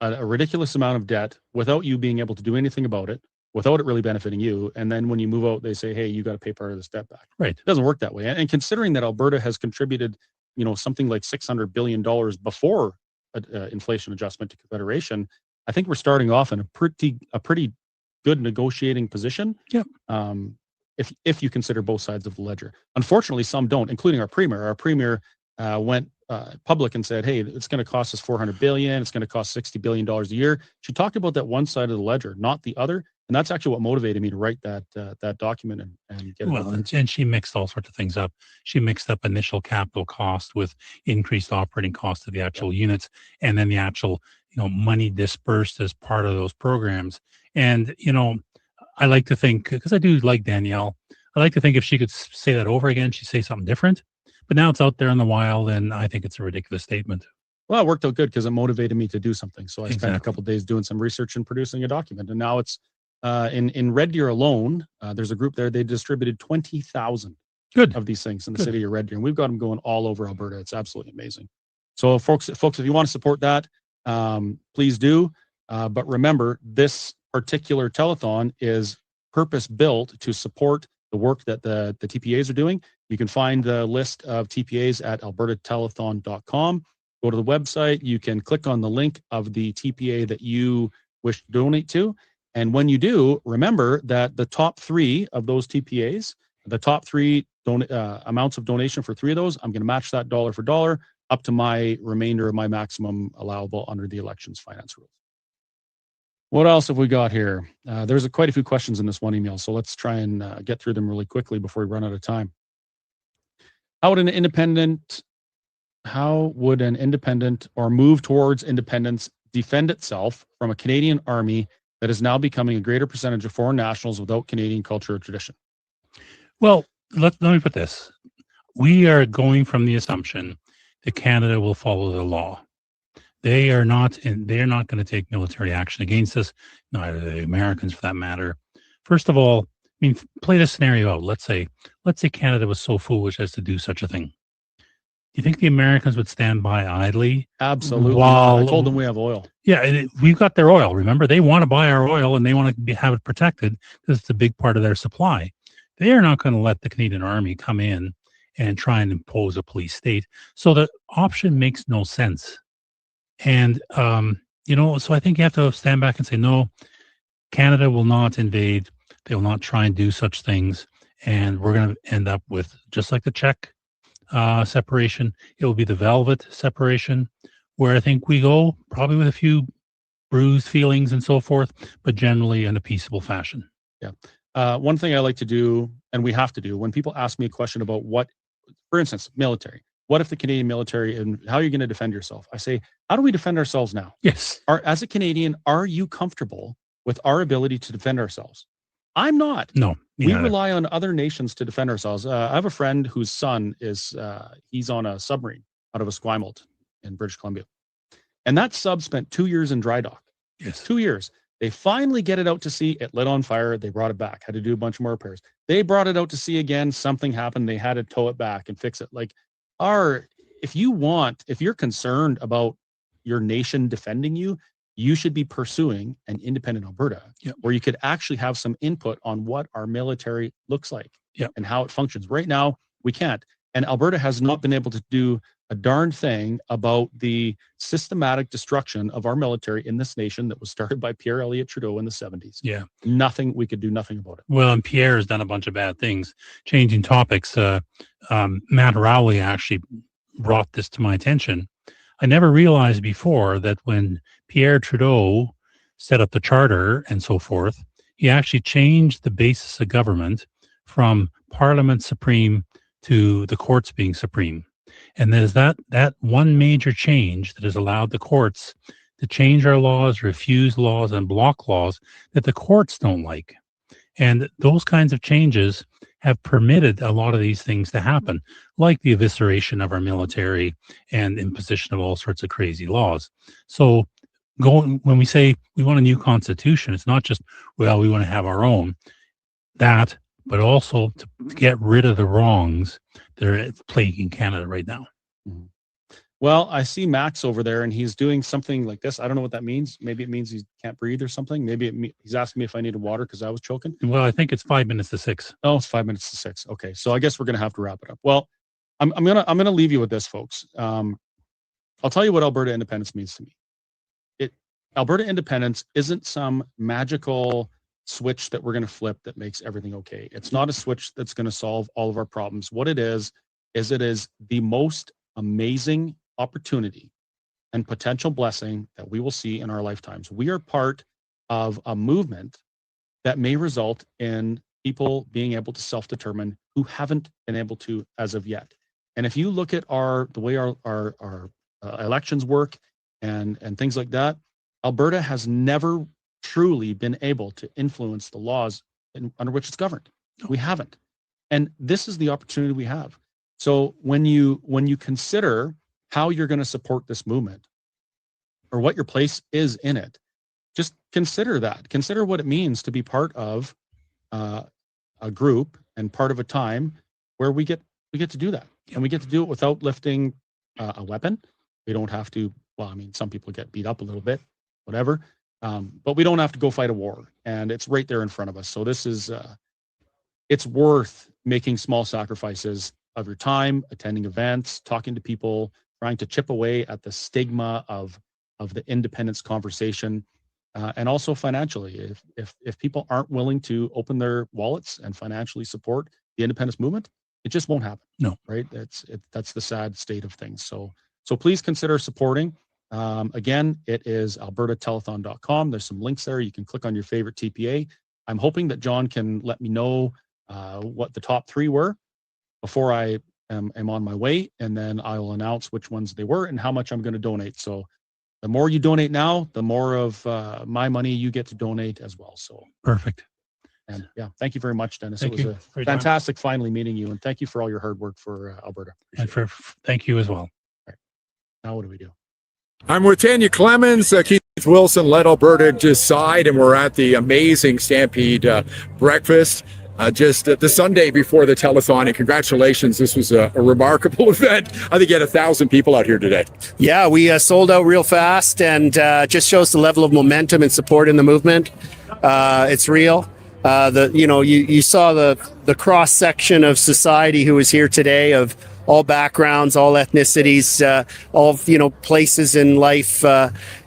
a ridiculous amount of debt without you being able to do anything about it, without it really benefiting you. And then when you move out, they say, hey, you got to pay part of this debt back. Right. It doesn't work that way. And considering that Alberta has contributed, something like $600 billion before inflation adjustment to Confederation, I think we're starting off in a pretty good negotiating position. Yep. If you consider both sides of the ledger. Unfortunately, some don't, including our premier. Our premier went public and said, hey, it's going to cost us $400 billion. It's going to cost $60 billion a year. She talked about that one side of the ledger, not the other. And that's actually what motivated me to write that document and get it out there. And she mixed all sorts of things up. She mixed up initial capital cost with increased operating cost of the actual units, and then the actual, money dispersed as part of those programs. And, I like to think, because I do like Danielle, I like to think if she could say that over again, she'd say something different. But now it's out there in the wild, and I think it's a ridiculous statement. Well, it worked out good because it motivated me to do something. So I spent a couple of days doing some research and producing a document. And now it's in Red Deer alone. There's a group there. They distributed 20,000 of these things in the city of Red Deer. And we've got them going all over Alberta. It's absolutely amazing. So folks, if you want to support that, please do. But remember, this particular telethon is purpose built to support the work that the TPAs are doing. You can find the list of TPAs at albertatelethon.com. Go to the website. You can click on the link of the TPA that you wish to donate to. And when you do, remember that the top 3 of those TPAs, the top 3 amounts of donation for 3 of those, I'm going to match that dollar for dollar up to my remainder of my maximum allowable under the elections finance rules. What else have we got here? There's quite a few questions in this one email, so let's try and get through them really quickly before we run out of time. How would an independent or move towards independence defend itself from a Canadian army that is now becoming a greater percentage of foreign nationals without Canadian culture or tradition? Well, let me put this. We are going from the assumption that Canada will follow the law. They are not going to take military action against us, neither the Americans for that matter. First of all, play this scenario out. Let's say Canada was so foolish as to do such a thing. Do you think the Americans would stand by idly? Absolutely. I told them we have oil. Yeah, we've got their oil. Remember, they want to buy our oil and they want to have it protected because it's a big part of their supply. They are not going to let the Canadian Army come in and try and impose a police state. So the option makes no sense. And, so I think you have to stand back and say, no, Canada will not invade. They will not try and do such things. And we're going to end up with, just like the Czech separation, it will be the velvet separation, where I think we go probably with a few bruised feelings and so forth, but generally in a peaceable fashion. Yeah. One thing I like to do, and we have to do, when people ask me a question about what, for instance, military, what if the Canadian military, and how are you going to defend yourself? I say, how do we defend ourselves now? Yes. As a Canadian, are you comfortable with our ability to defend ourselves? I'm not. No. We rely on other nations to defend ourselves. I have a friend whose son is, he's on a submarine out of Esquimalt in British Columbia. And that sub spent 2 years in dry dock. Yes. 2 years. They finally get it out to sea. It lit on fire. They brought it back. Had to do a bunch more repairs. They brought it out to sea again. Something happened. They had to tow it back and fix it. If you're concerned about your nation defending you, you should be pursuing an independent Alberta, where you could actually have some input on what our military looks like and how it functions. Right now, we can't. And Alberta has not been able to do a darn thing about the systematic destruction of our military in this nation that was started by Pierre Elliott Trudeau in the 70s. Yeah. We could do nothing about it. Well, and Pierre has done a bunch of bad things. Changing topics, Matt Rowley actually brought this to my attention. I never realized before that when Pierre Trudeau set up the charter and so forth, he actually changed the basis of government from Parliament supreme to the courts being supreme. And there's that one major change that has allowed the courts to change our laws, refuse laws, and block laws that the courts don't like. And those kinds of changes have permitted a lot of these things to happen, like the evisceration of our military and imposition of all sorts of crazy laws. So when we say we want a new constitution, it's not just, well, we want to have our own, that, but also to get rid of the wrongs that are plaguing Canada right now. Well, I see Max over there, and he's doing something like this. I don't know what that means. Maybe it means he can't breathe or something. Maybe he's asking me if I needed water because I was choking. Well, I think it's 5 minutes to 6. Oh, it's 5 minutes to 6. Okay, so I guess we're gonna have to wrap it up. Well, I'm gonna leave you with this, folks. I'll tell you what Alberta independence means to me. Alberta independence isn't some magical switch that we're gonna flip that makes everything okay. It's not a switch that's gonna solve all of our problems. What it is it is the most amazing opportunity and potential blessing that we will see in our lifetimes. We are part of a movement that may result in people being able to self-determine who haven't been able to as of yet. And if you look at the way our elections work and things like that, Alberta has never truly been able to influence the laws under which it's governed. We haven't. And this is the opportunity we have. So when you consider how you're going to support this movement or what your place is in it, just consider that. Consider what it means to be part of a group and part of a time where we get to do that. And we get to do it without lifting a weapon. We don't have to, well, I mean, some people get beat up a little bit, whatever. But we don't have to go fight a war. And it's right there in front of us. So this is, it's worth making small sacrifices of your time, attending events, talking to people, trying to chip away at the stigma of the independence conversation, and also financially. If people aren't willing to open their wallets and financially support the independence movement, it just won't happen. No, right? That's the sad state of things. So please consider supporting. Again, it is albertatelethon.com. There's some links there. You can click on your favorite TPA. I'm hoping that John can let me know what the top 3 were before I am on my way, and then I will announce which ones they were and how much I'm going to donate. So the more you donate now, the more of my money you get to donate as well. So perfect. And yeah, thank you very much, Dennis. Thank it was you a fantastic finally meeting you, and thank you for all your hard work for Alberta. Appreciate and thank you as well. Right. Now what do we do? I'm with Tanya Clemens. Keith Wilson let Alberta decide, and we're at the amazing Stampede breakfast. Just the Sunday before the telethon, and congratulations. This was a remarkable event. I think you had 1,000 people out here today. Yeah, we sold out real fast, and just shows the level of momentum and support in the movement. It's real. You saw the cross section of society who was here today, of all backgrounds, all ethnicities, all places in life,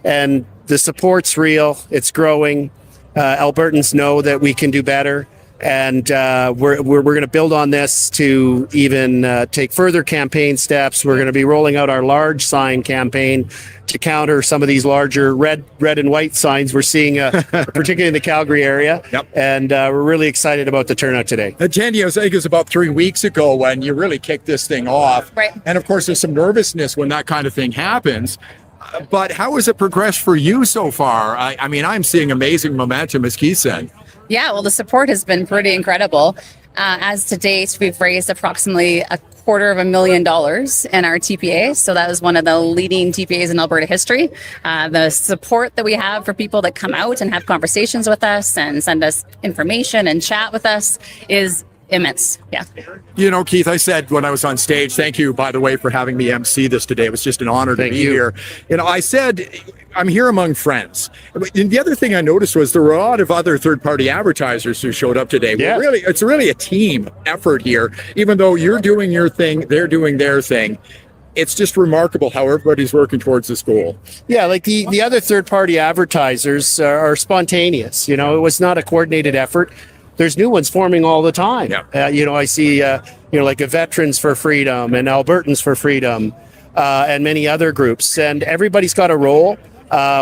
and the support's real. It's growing. Albertans know that we can do better. And we're going to build on this to even take further campaign steps. We're going to be rolling out our large sign campaign to counter some of these larger red and white signs we're seeing, particularly in the Calgary area. Yep. And we're really excited about the turnout today. Tanya, I think it was about 3 weeks ago when you really kicked this thing off. Right. And of course, there's some nervousness when that kind of thing happens. But how has it progressed for you so far? I mean, I'm seeing amazing momentum, as Keith said. Yeah, well, the support has been pretty incredible. As to date, we've raised approximately $250,000 in our TPA. So that is one of the leading TPAs in Alberta history. The support that we have for people that come out and have conversations with us and send us information and chat with us is immense. Yeah. Keith, I said when I was on stage, thank you, by the way, for having me MC this today. It was just an honor to be here. I said, I'm here among friends. And the other thing I noticed was there were a lot of other third-party advertisers who showed up today. Yeah. Well, it's really a team effort here. Even though you're doing your thing, they're doing their thing. It's just remarkable how everybody's working towards this goal. Yeah, like the other third-party advertisers are spontaneous. It was not a coordinated effort. There's new ones forming all the time. Yeah. I see, like a Veterans for Freedom and Albertans for Freedom and many other groups. And everybody's got a role.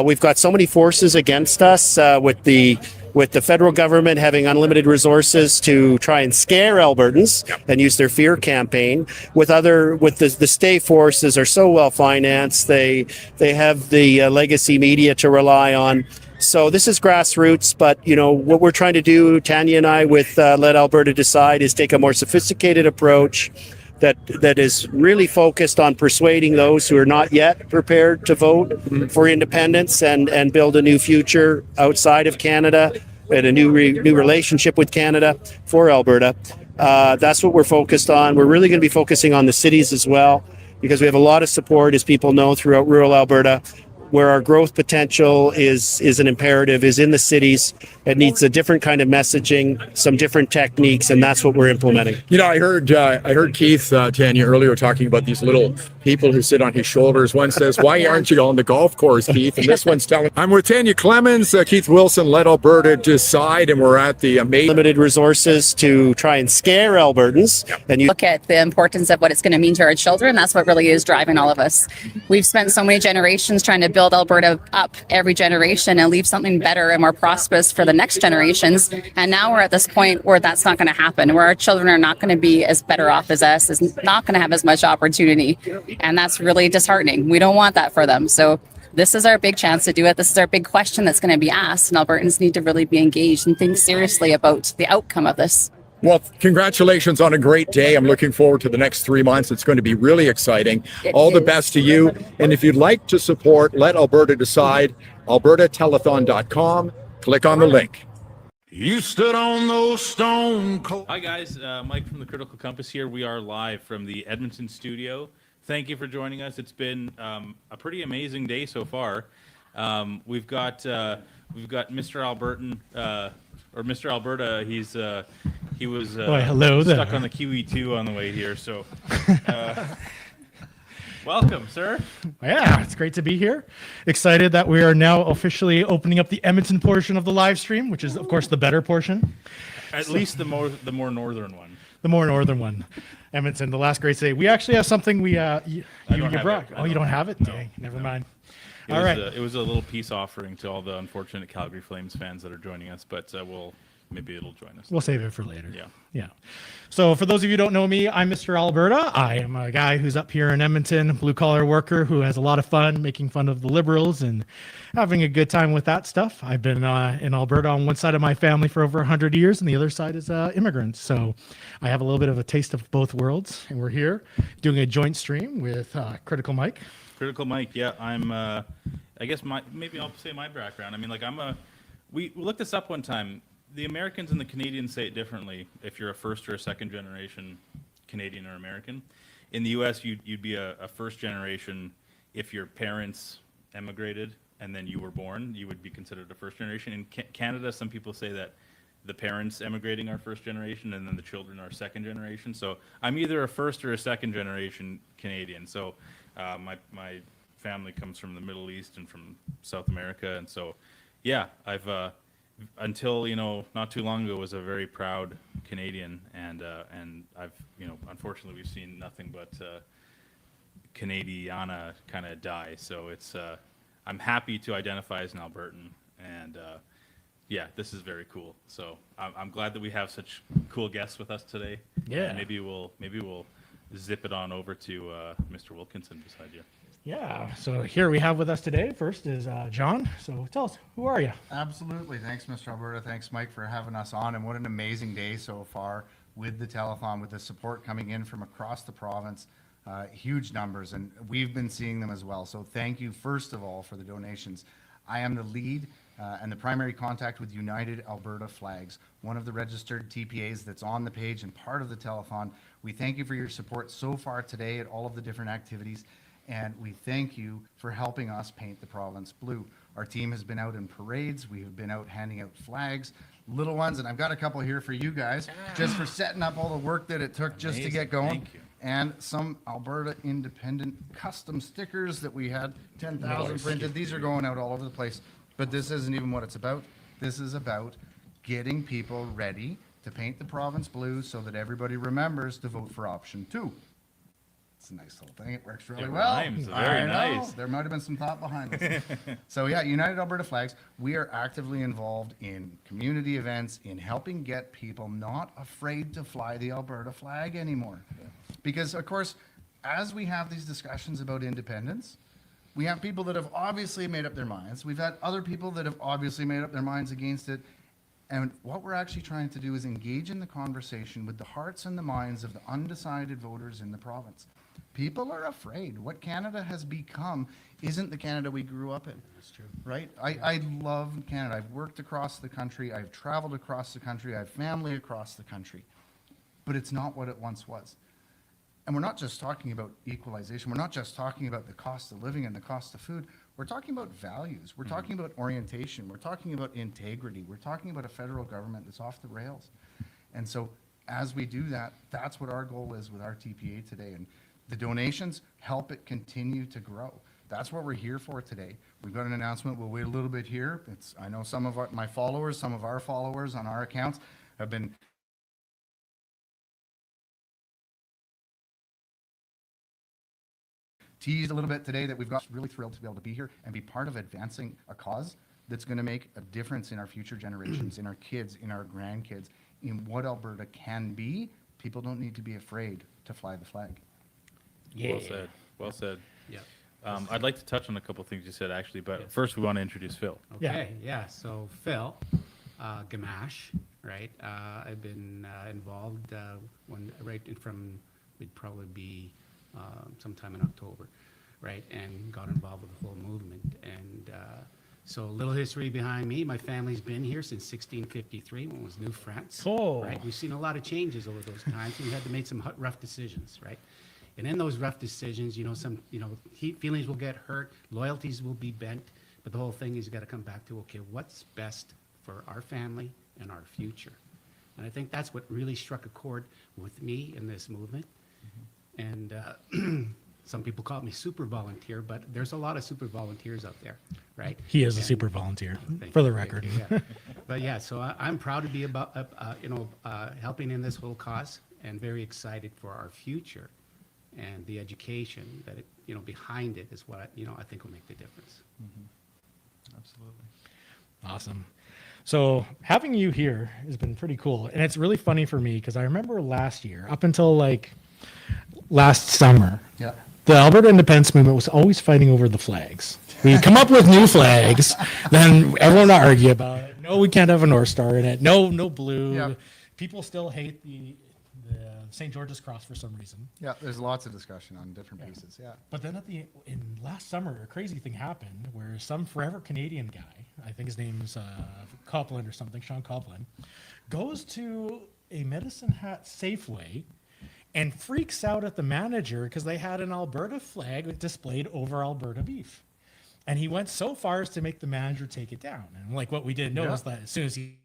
We've got so many forces against us with the with the federal government having unlimited resources to try and scare Albertans and use their fear campaign, with the state forces are so well financed, they have the legacy media to rely on. So this is grassroots, but what we're trying to do, Tanya and I, with Let Alberta Decide, is take a more sophisticated approach that is really focused on persuading those who are not yet prepared to vote for independence and build a new future outside of Canada and a new relationship with Canada for Alberta. That's what we're focused on. We're really going to be focusing on the cities as well, because we have a lot of support, as people know, throughout rural Alberta. Where our growth potential is an imperative is in the cities. It needs a different kind of messaging, some different techniques, and that's what we're implementing. I heard Keith, Tanya, earlier talking about these little people who sit on his shoulders. One says, "Why aren't you on the golf course, Keith?" And this one's telling, I'm with Tanya Clemens, Keith Wilson, Let Alberta Decide, and we're at the limited resources to try and scare Albertans. And you look at the importance of what it's going to mean to our children. That's what really is driving all of us. We've spent so many generations trying to build Alberta up every generation and leave something better and more prosperous for the next generations. And now we're at this point where that's not going to happen, where our children are not going to be as better off as us, is not going to have as much opportunity. And that's really disheartening. We don't want that for them. So this is our big chance to do it. This is our big question that's going to be asked, and Albertans need to really be engaged and think seriously about the outcome of this. Well, congratulations on a great day. I'm looking forward to the next 3 months. It's going to be really exciting. All the best to you. And if you'd like to support Let Alberta Decide, albertatelethon.com, click on the link. You stood on those stone cold. Hi guys, Mike from the Critical Compass here. We are live from the Edmonton studio. Thank you for joining us. It's been a pretty amazing day so far. We've got Mr. Albertan, or Mr. Alberta. He was hello stuck there. on the QE2 on the way here. So welcome, sir. Yeah, it's great to be here. Excited that we are now officially opening up the Edmonton portion of the live stream, which is of course the better portion. At least the more northern one. The more northern one. Edmonton, the last great city. We actually have something you brought. Oh, you don't have it? No, Dang, never mind. All right. It was a little peace offering to all the unfortunate Calgary Flames fans that are joining us, but maybe it'll join us. We'll save it for later. Yeah. Yeah. So for those of you who don't know me, I'm Mr. Alberta. I am a guy who's up here in Edmonton, blue collar worker who has a lot of fun making fun of the Liberals and having a good time with that stuff. I've been in Alberta on one side of my family for over 100 years and the other side is immigrants. So I have a little bit of a taste of both worlds, and we're here doing a joint stream with Critical Mike. Critical Mike, yeah. I'm I guess maybe I'll say my background. I mean, like we looked this up one time. The Americans and the Canadians say it differently if you're a first or a second generation Canadian or American. In the US, you'd be a first generation if your parents emigrated and then you were born, you would be considered a first generation. In Canada, some people say that the parents emigrating are first generation and then the children are second generation. So I'm either a first or a second generation Canadian. So my family comes from the Middle East and from South America. And so, yeah, I've until not too long ago was a very proud Canadian, and I've unfortunately we've seen nothing but Canadiana kind of die. So it's I'm happy to identify as an Albertan, and yeah, this is very cool. So I'm glad that we have such cool guests with us today. Yeah. And maybe we'll zip it on over to Mr. Wilkinson beside you. Yeah, so here we have with us today, first is John. So tell us, who are you? Absolutely. Thanks, Mr. Alberta. Thanks, Mike, for having us on. And what an amazing day so far with the telethon, with the support coming in from across the province. Huge numbers, and we've been seeing them as well. So thank you, first of all, for the donations. I am the lead and the primary contact with United Alberta Flags, one of the registered TPAs that's on the page and part of the telethon. We thank you for your support so far today at all of the different activities. And we thank you for helping us paint the province blue. Our team has been out in parades. We have been out handing out flags, little ones, and I've got a couple here for you guys, just for setting up all the work that it took just to get going. Thank you. And some Alberta Independent custom stickers that we had 10,000 printed. These are going out all over the place, but this isn't even what it's about. This is about getting people ready to paint the province blue so that everybody remembers to vote for option 2. It's a nice little thing. It works really It well. rhymes. Very I know. nice. There might have been some thought behind this. So yeah, United Alberta Flags, we are actively involved in community events, in helping get people not afraid to fly the Alberta flag anymore. Because of course, as we have these discussions about independence, we have people that have obviously made up their minds. We've had other people that have obviously made up their minds against it. And what we're actually trying to do is engage in the conversation with the hearts and the minds of the undecided voters in the province. People are afraid. What Canada has become isn't the Canada we grew up in. That's true. Right? I love Canada. I've worked across the country. I've traveled across the country. I have family across the country. But it's not what it once was. And we're not just talking about equalization. We're not just talking about the cost of living and the cost of food. We're talking about values. We're talking about orientation. We're talking about integrity. We're talking about a federal government that's off the rails. And so as we do that, that's what our goal is with our TPA today. And the donations help it continue to grow. That's what we're here for today. We've got an announcement. We'll wait a little bit here. I know some of my followers, some of our followers on our accounts have been teased a little bit today that we've got really thrilled to be able to be here and be part of advancing a cause that's going to make a difference in our future generations, in our kids, in our grandkids, in what Alberta can be. People don't need to be afraid to fly the flag. Yeah. Well said. Well said. Yeah. I'd like to touch on a couple things you said, actually, but first we want to introduce Phil. Okay, yeah. So Phil, Gamache, right? I've been involved from would probably be sometime in October, right? And got involved with the whole movement. And so a little history behind me. My family's been here since 1653 when it was New France. Oh. Right? We've seen a lot of changes over those times. We had to make some rough decisions, right? And in those rough decisions, feelings will get hurt, loyalties will be bent, but the whole thing is you got to come back to, okay, what's best for our family and our future? And I think that's what really struck a chord with me in this movement. And some people call me super volunteer, but there's a lot of super volunteers out there, right? He is a super volunteer, Thank for the you, record. thank you, yeah. But yeah, so I'm proud to be about, helping in this whole cause and very excited for our future. And the education that behind it is what I think will make the difference. Absolutely. Awesome. So having you here has been pretty cool. And it's really funny for me because I remember last year, up until like last summer, yeah, the Alberta Independence Movement was always fighting over the flags. We come up with new flags, then everyone would argue about it. No, we can't have a North Star in it. No blue. Yeah. People still hate the St. George's Cross for some reason. Yeah, there's lots of discussion on different pieces, yeah. But then in last summer, a crazy thing happened where some forever Canadian guy, I think his name's Copland or something, Sean Copland, goes to a Medicine Hat Safeway and freaks out at the manager because they had an Alberta flag displayed over Alberta beef. And he went so far as to make the manager take it down. And like what we didn't know is that as soon as he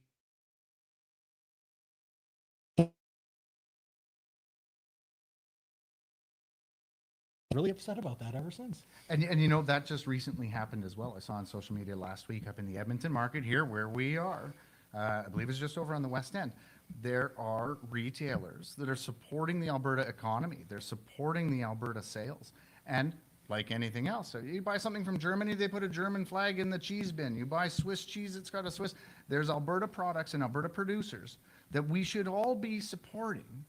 really upset about that ever since. And that just recently happened as well. I saw on social media last week up in the Edmonton market here where we are. I believe it's just over on the West End. There are retailers that are supporting the Alberta economy. They're supporting the Alberta sales. And like anything else, so you buy something from Germany, they put a German flag in the cheese bin. You buy Swiss cheese, it's got a Swiss. There's Alberta products and Alberta producers that we should all be supporting,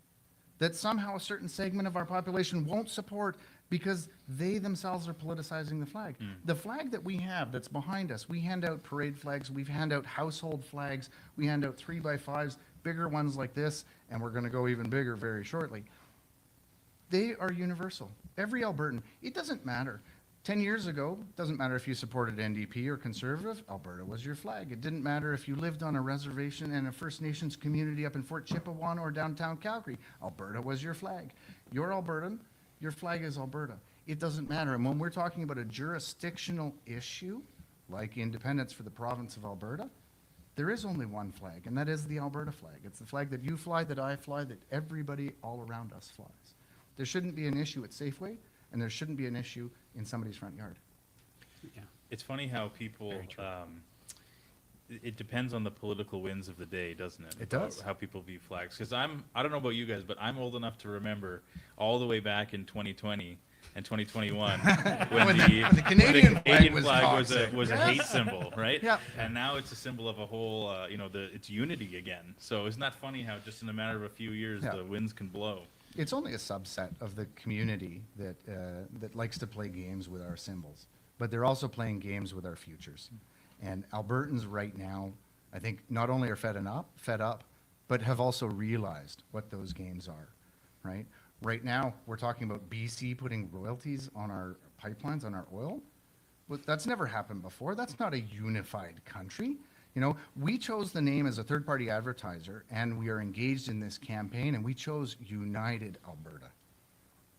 that somehow a certain segment of our population won't support because they themselves are politicizing the flag. The flag that we have that's behind us, we hand out parade flags, we hand out household flags, we hand out 3x5s, bigger ones like this, and we're going to go even bigger very shortly. They are universal. Every Albertan, it doesn't matter. 10 years ago, it doesn't matter if you supported NDP or Conservative, Alberta was your flag. It didn't matter if you lived on a reservation in a First Nations community up in Fort Chippewa or downtown Calgary, Alberta was your flag. You're Albertan, your flag is Alberta. It doesn't matter. And when we're talking about a jurisdictional issue, like independence for the province of Alberta, there is only one flag, and that is the Alberta flag. It's the flag that you fly, that I fly, that everybody all around us flies. There shouldn't be an issue at Safeway, and there shouldn't be an issue in somebody's front yard. It's funny how people, it depends on the political winds of the day, doesn't it? It does. How people view flags. Because I don't know about you guys, but I'm old enough to remember all the way back in 2020 and 2021 when the Canadian flag was was a hate Yes. symbol, right? Yeah. And now it's a symbol of a whole, it's unity again. So isn't that funny how just in a matter of a few years Yeah. the winds can blow? It's only a subset of the community that likes to play games with our symbols, but they're also playing games with our futures. And Albertans right now, I think, not only are fed up, but have also realized what those games are, right? Right now, we're talking about BC putting royalties on our pipelines, on our oil. Well, that's never happened before. That's not a unified country. We chose the name as a third-party advertiser, and we are engaged in this campaign, and we chose United Alberta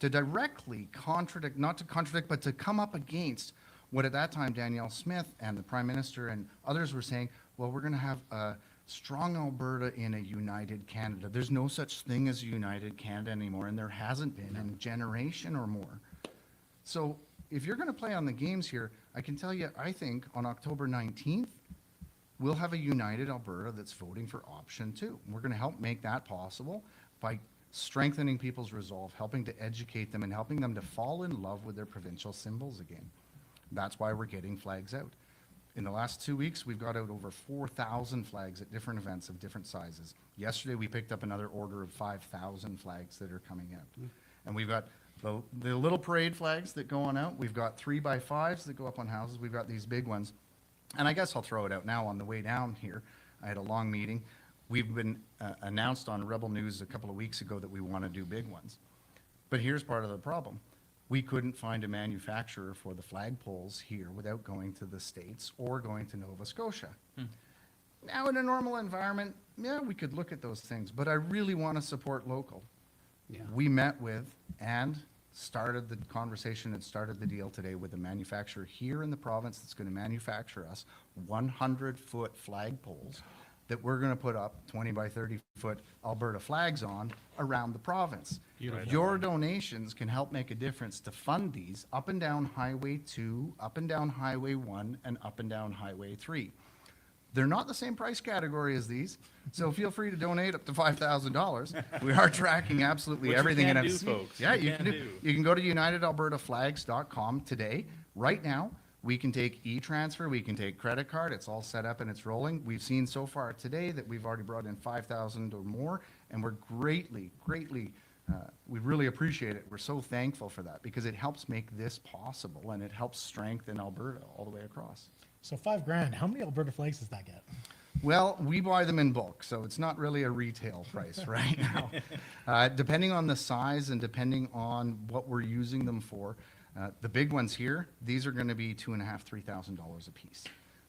to directly contradict, not to contradict, but to come up against what at that time Danielle Smith and the Prime Minister and others were saying, well, we're going to have a strong Alberta in a united Canada. There's no such thing as a united Canada anymore, and there hasn't been in a generation or more. So if you're going to play on the games here, I can tell you, I think on October 19th, we'll have a united Alberta that's voting for option 2. We're going to help make that possible by strengthening people's resolve, helping to educate them, and helping them to fall in love with their provincial symbols again. That's why we're getting flags out. In the last 2 weeks, we've got out over 4,000 flags at different events of different sizes. Yesterday, we picked up another order of 5,000 flags that are coming out. And we've got the little parade flags that go on out. We've got 3x5s that go up on houses. We've got these big ones. And I guess I'll throw it out now on the way down here. I had a long meeting. We've been announced on Rebel News a couple of weeks ago that we want to do big ones. But here's part of the problem. We couldn't find a manufacturer for the flagpoles here without going to the States or going to Nova Scotia. Now, in a normal environment, yeah, we could look at those things, but I really want to support local. Yeah. We met with and started the conversation and started the deal today with a manufacturer here in the province that's going to manufacture us 100-foot flagpoles that we're going to put up 20 by 30-foot Alberta flags on around the province. Beautiful. Your donations can help make a difference to fund these up and down Highway 2, up and down Highway 1, and up and down Highway 3. They're not the same price category as these, so feel free to donate up to $5,000. We are tracking absolutely Which you everything. can and do, I've seen- folks. Yeah, You you can can do. You can go to unitedalbertaflags.com today. Right now, we can take e-transfer, we can take credit card. It's all set up and it's rolling. We've seen so far today that we've already brought in 5,000 or more, and we're greatly, we really appreciate it. We're so thankful for that because it helps make this possible and it helps strengthen Alberta all the way across. So $5,000. How many Alberta flags does that get? Well, we buy them in bulk, so it's not really a retail price right now. Depending on the size and depending on what we're using them for, the big ones here, these are going to be $2,500, $3,000 a piece.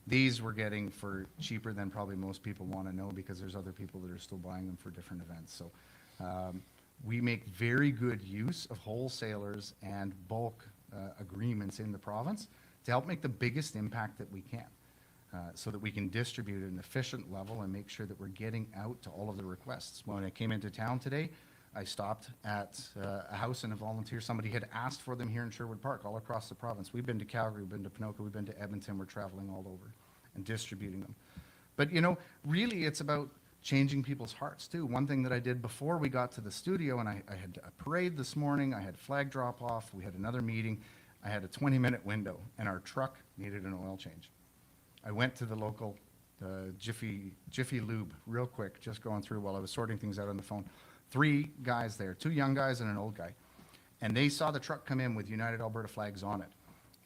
These we're getting for cheaper than probably most people want to know because there's other people that are still buying them for different events. So we make very good use of wholesalers and bulk agreements in the province to help make the biggest impact that we can. So that we can distribute at an efficient level and make sure that we're getting out to all of the requests. When I came into town today, I stopped at a house and a volunteer. Somebody had asked for them here in Sherwood Park, all across the province. We've been to Calgary, we've been to Ponoka, we've been to Edmonton. We're traveling all over and distributing them. But really it's about changing people's hearts too. One thing that I did before we got to the studio, and I had a parade this morning, I had flag drop off, we had another meeting, I had a 20-minute window, and our truck needed an oil change. I went to the local Jiffy Lube real quick, just going through while I was sorting things out on the phone. 3 guys there, 2 young guys and an old guy. And they saw the truck come in with United Alberta flags on it.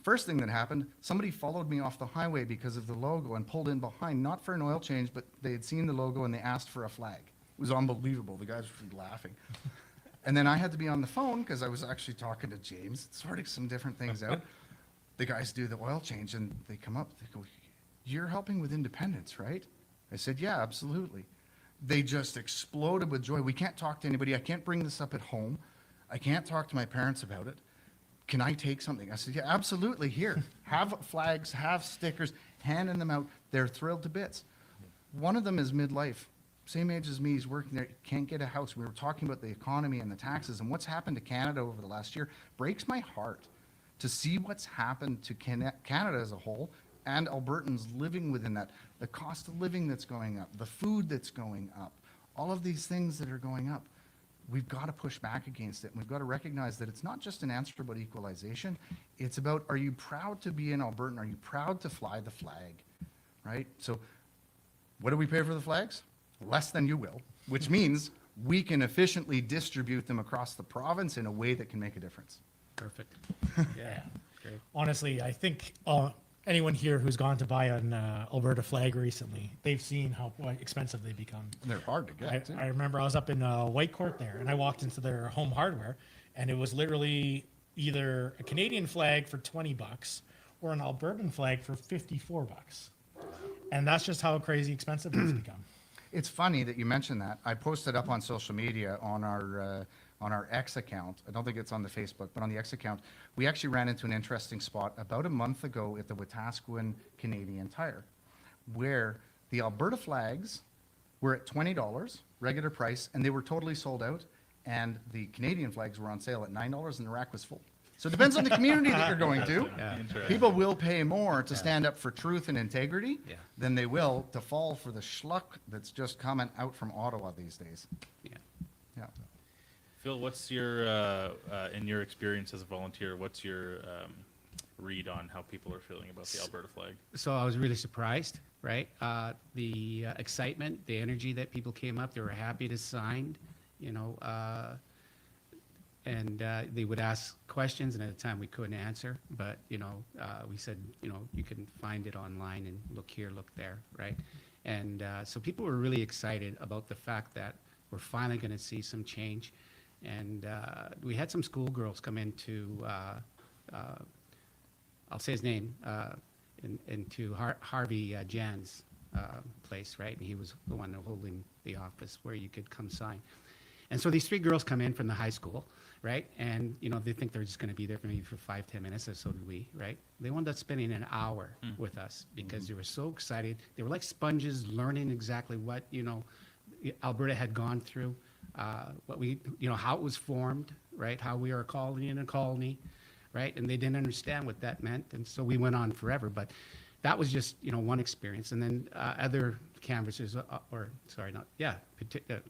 First thing that happened, somebody followed me off the highway because of the logo and pulled in behind, not for an oil change, but they had seen the logo and they asked for a flag. It was unbelievable. The guys were laughing. And then I had to be on the phone because I was actually talking to James, sorting some different things out. The guys do the oil change and they come up, they go, "You're helping with independence, right?" I said, "Yeah, absolutely." They just exploded with joy. "We can't talk to anybody. I can't bring this up at home. I can't talk to my parents about it. Can I take something?" I said, "Yeah, absolutely. Here, have flags, have stickers, handing them out." They're thrilled to bits. One of them is midlife, same age as me. He's working there, can't get a house. We were talking about the economy and the taxes and what's happened to Canada over the last year. Breaks my heart to see what's happened to Canada as a whole and Albertans living within that, the cost of living that's going up, the food that's going up, all of these things that are going up, we've got to push back against it. And we've got to recognize that it's not just an answer about equalization. It's about, are you proud to be an Albertan? Are you proud to fly the flag, right? So what do we pay for the flags? Less than you will, which means we can efficiently distribute them across the province in a way that can make a difference. Perfect. Yeah. Great. Honestly, I think anyone here who's gone to buy an Alberta flag recently, they've seen how expensive they become. They're hard to get. I remember I was up in Whitecourt there, and I walked into their home hardware, and it was literally either a Canadian flag for $20 or an Albertan flag for $54. And that's just how crazy expensive it's become. It's funny that you mentioned that. I posted up on social media on our X account. I don't think it's on the Facebook, but on the X account, we actually ran into an interesting spot about a month ago at the Wetaskiwin Canadian Tire, where the Alberta flags were at $20 regular price, and they were totally sold out, and the Canadian flags were on sale at $9, and the rack was full. So it depends on the community that you're going to. Yeah. People will pay more to stand up for truth and integrity than they will to fall for the schluck that's just coming out from Ottawa these days. Yeah. Phil, what's your, in your experience as a volunteer, what's your read on how people are feeling about the Alberta flag? So I was really surprised, right? The excitement, the energy that people came up, they were happy to sign, and they would ask questions, and at the time we couldn't answer, but we said, you can find it online and look here, look there, right? And so people were really excited about the fact that we're finally going to see some change. And we had some schoolgirls come into, I'll say his name, into Harvey Jan's place, right? And he was the one holding the office where you could come sign. And so these three girls come in from the high school, right? And, they think they're just going to be there for maybe for 5-10 minutes, and so did we, right? They wound up spending an hour with us because they were so excited. They were like sponges learning exactly what, Alberta had gone through, what we, how it was formed, right? How we are a colony in a colony, right? And they didn't understand what that meant. And so we went on forever, but that was just, one experience. And then other canvassers,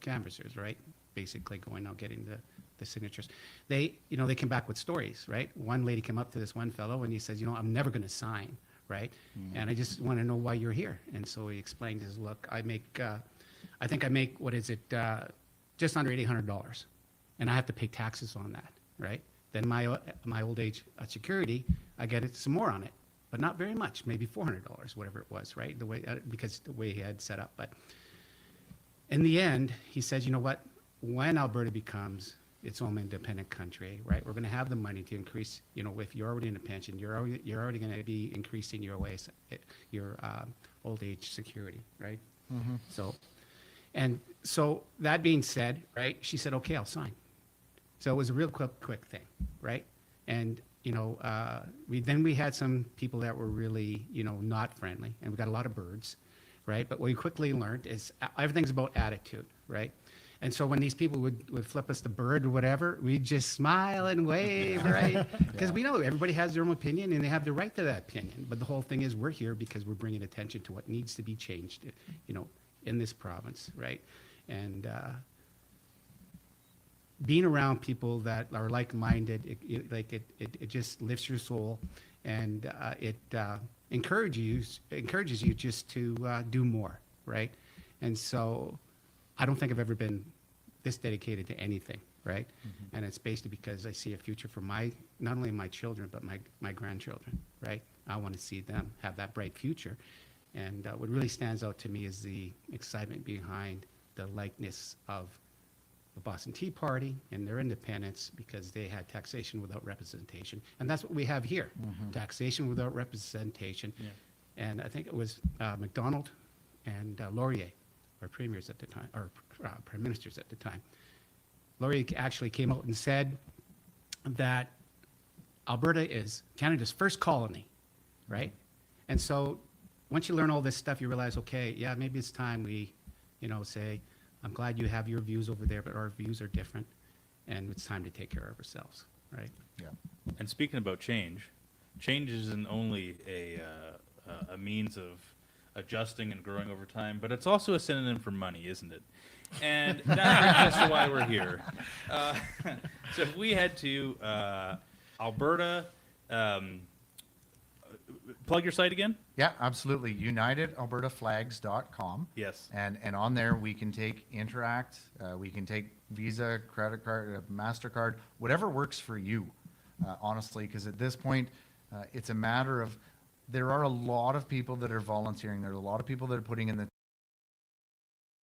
canvassers, right? Basically going out, getting the signatures. They, they came back with stories, right? One lady came up to this one fellow and he says, I'm never going to sign, right? And I just want to know why you're here. And so he explained his, look, I think I make, what is it, just under $800, and I have to pay taxes on that, right? Then my old age security, I get it some more on it, but not very much, maybe $400, whatever it was, right? Because the way he had set up. But in the end, he says, you know what? When Alberta becomes its own independent country, right? We're going to have the money to increase. If you're already in a pension, you're already going to be increasing your old age security, right? Mm-hmm. So that being said, right? She said, okay, I'll sign. So it was a real quick thing, right? And we had some people that were really not friendly, and we got a lot of birds, right? But what we quickly learned is everything's about attitude, right? And so when these people would flip us the bird or whatever, we'd just smile and wave, right? Because we know everybody has their own opinion and they have the right to that opinion. But the whole thing is we're here because we're bringing attention to what needs to be changed, in this province, right? And being around people that are like-minded, it just lifts your soul, and it encourages you just to do more, right? And so I don't think I've ever been this dedicated to anything, right? Mm-hmm. And it's basically because I see a future for not only my children, but my grandchildren, right? I want to see them have that bright future. And what really stands out to me is the excitement behind the likeness of the Boston Tea Party and their independence, because they had taxation without representation. And that's what we have here, taxation without representation. Yeah. And I think it was MacDonald and Laurier, our premiers at the time, or prime ministers at the time. Laurier actually came out and said that Alberta is Canada's first colony, right? And so once you learn all this stuff, you realize, okay, yeah, maybe it's time we, say, I'm glad you have your views over there, but our views are different, and it's time to take care of ourselves, right? Yeah. And speaking about change isn't only a a means of adjusting and growing over time, but it's also a synonym for money, isn't it? And that brings us to why we're here. So if we head to Alberta, plug your site again. Yeah, absolutely. UnitedAlbertaFlags.com. Yes. And on there we can take Interact, we can take Visa, credit card, MasterCard, whatever works for you, honestly, because at this point, it's a matter of, there are a lot of people that are volunteering. There are a lot of people that are putting in the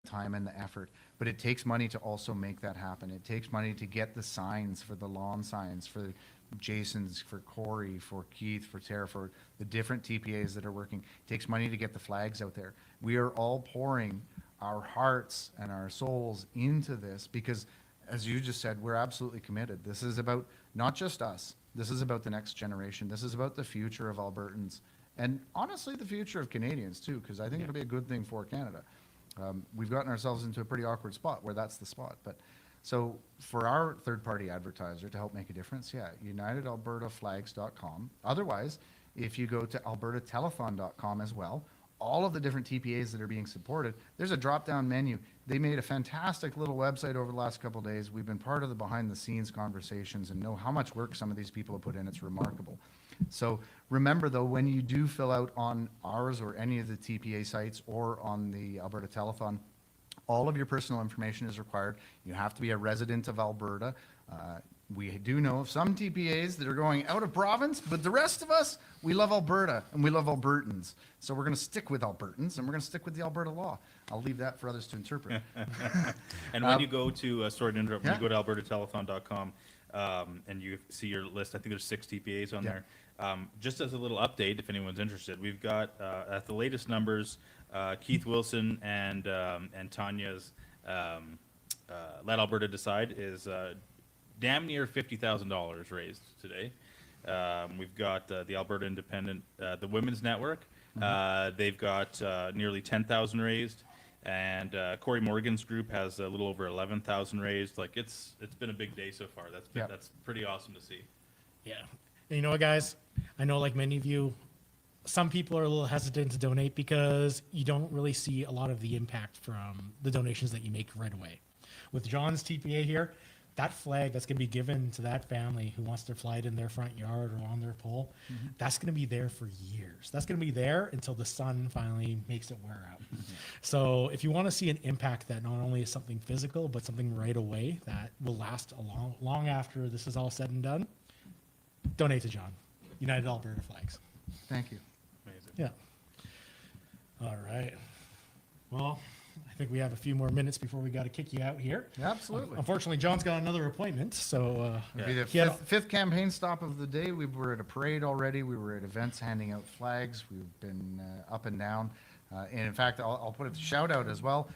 time and the effort, but it takes money to also make that happen. It takes money to get the signs, for the lawn signs, for Jason's, for Corey, for Keith, for Tara, for the different TPAs that are working. It takes money to get the flags out there. We are all pouring our hearts and our souls into this because, as you just said, we're absolutely committed. This is about not just us. This is about the next generation. This is about the future of Albertans and honestly the future of Canadians too, because I think it'll be a good thing for Canada. We've gotten ourselves into a pretty awkward spot where that's the spot. But so for our third-party advertiser to help make a difference, UnitedAlbertaFlags.com. Otherwise, if you go to AlbertaTelethon.com as well, all of the different TPAs that are being supported, there's a drop-down menu. They made a fantastic little website over the last couple of days. We've been part of the behind-the-scenes conversations and know how much work some of these people have put in. It's remarkable. So remember, though, when you do fill out on ours or any of the TPA sites or on the Alberta Telethon, all of your personal information is required. You have to be a resident of Alberta. We do know of some TPAs that are going out of province, but the rest of us, we love Alberta and we love Albertans. So we're going to stick with Albertans and we're going to stick with the Alberta law. I'll leave that for others to interpret. And when you go to, sorry to interrupt, when you go to albertatelethon.com and you see your list, I think there's 6 TPAs on there. Just as a little update, if anyone's interested, we've got at the latest numbers, Keith Wilson and Tanya's Let Alberta Decide is damn near $50,000 raised today. We've got the Alberta Independent, the Women's Network. They've got nearly 10,000 raised, and Corey Morgan's group has a little over 11,000 raised. Like it's been a big day so far. That's pretty awesome to see. Yeah. And you know what, guys? I know, like many of you, some people are a little hesitant to donate because you don't really see a lot of the impact from the donations that you make right away. With John's TPA here, that flag that's going to be given to that family who wants to fly it in their front yard or on their pole, that's going to be there for years. That's going to be there until the sun finally makes it wear out. So if you want to see an impact that not only is something physical, but something right away that will last a long after this is all said and done, donate to John. United Alberta Flags. Thank you. Amazing. Yeah. All right. Well, I think we have a few more minutes before we got to kick you out here. Absolutely. Unfortunately, John's got another appointment, so It'll be the fifth campaign stop of the day. We were at a parade already. We were at events handing out flags. We've been up and down. And in fact, I'll put a shout out as well.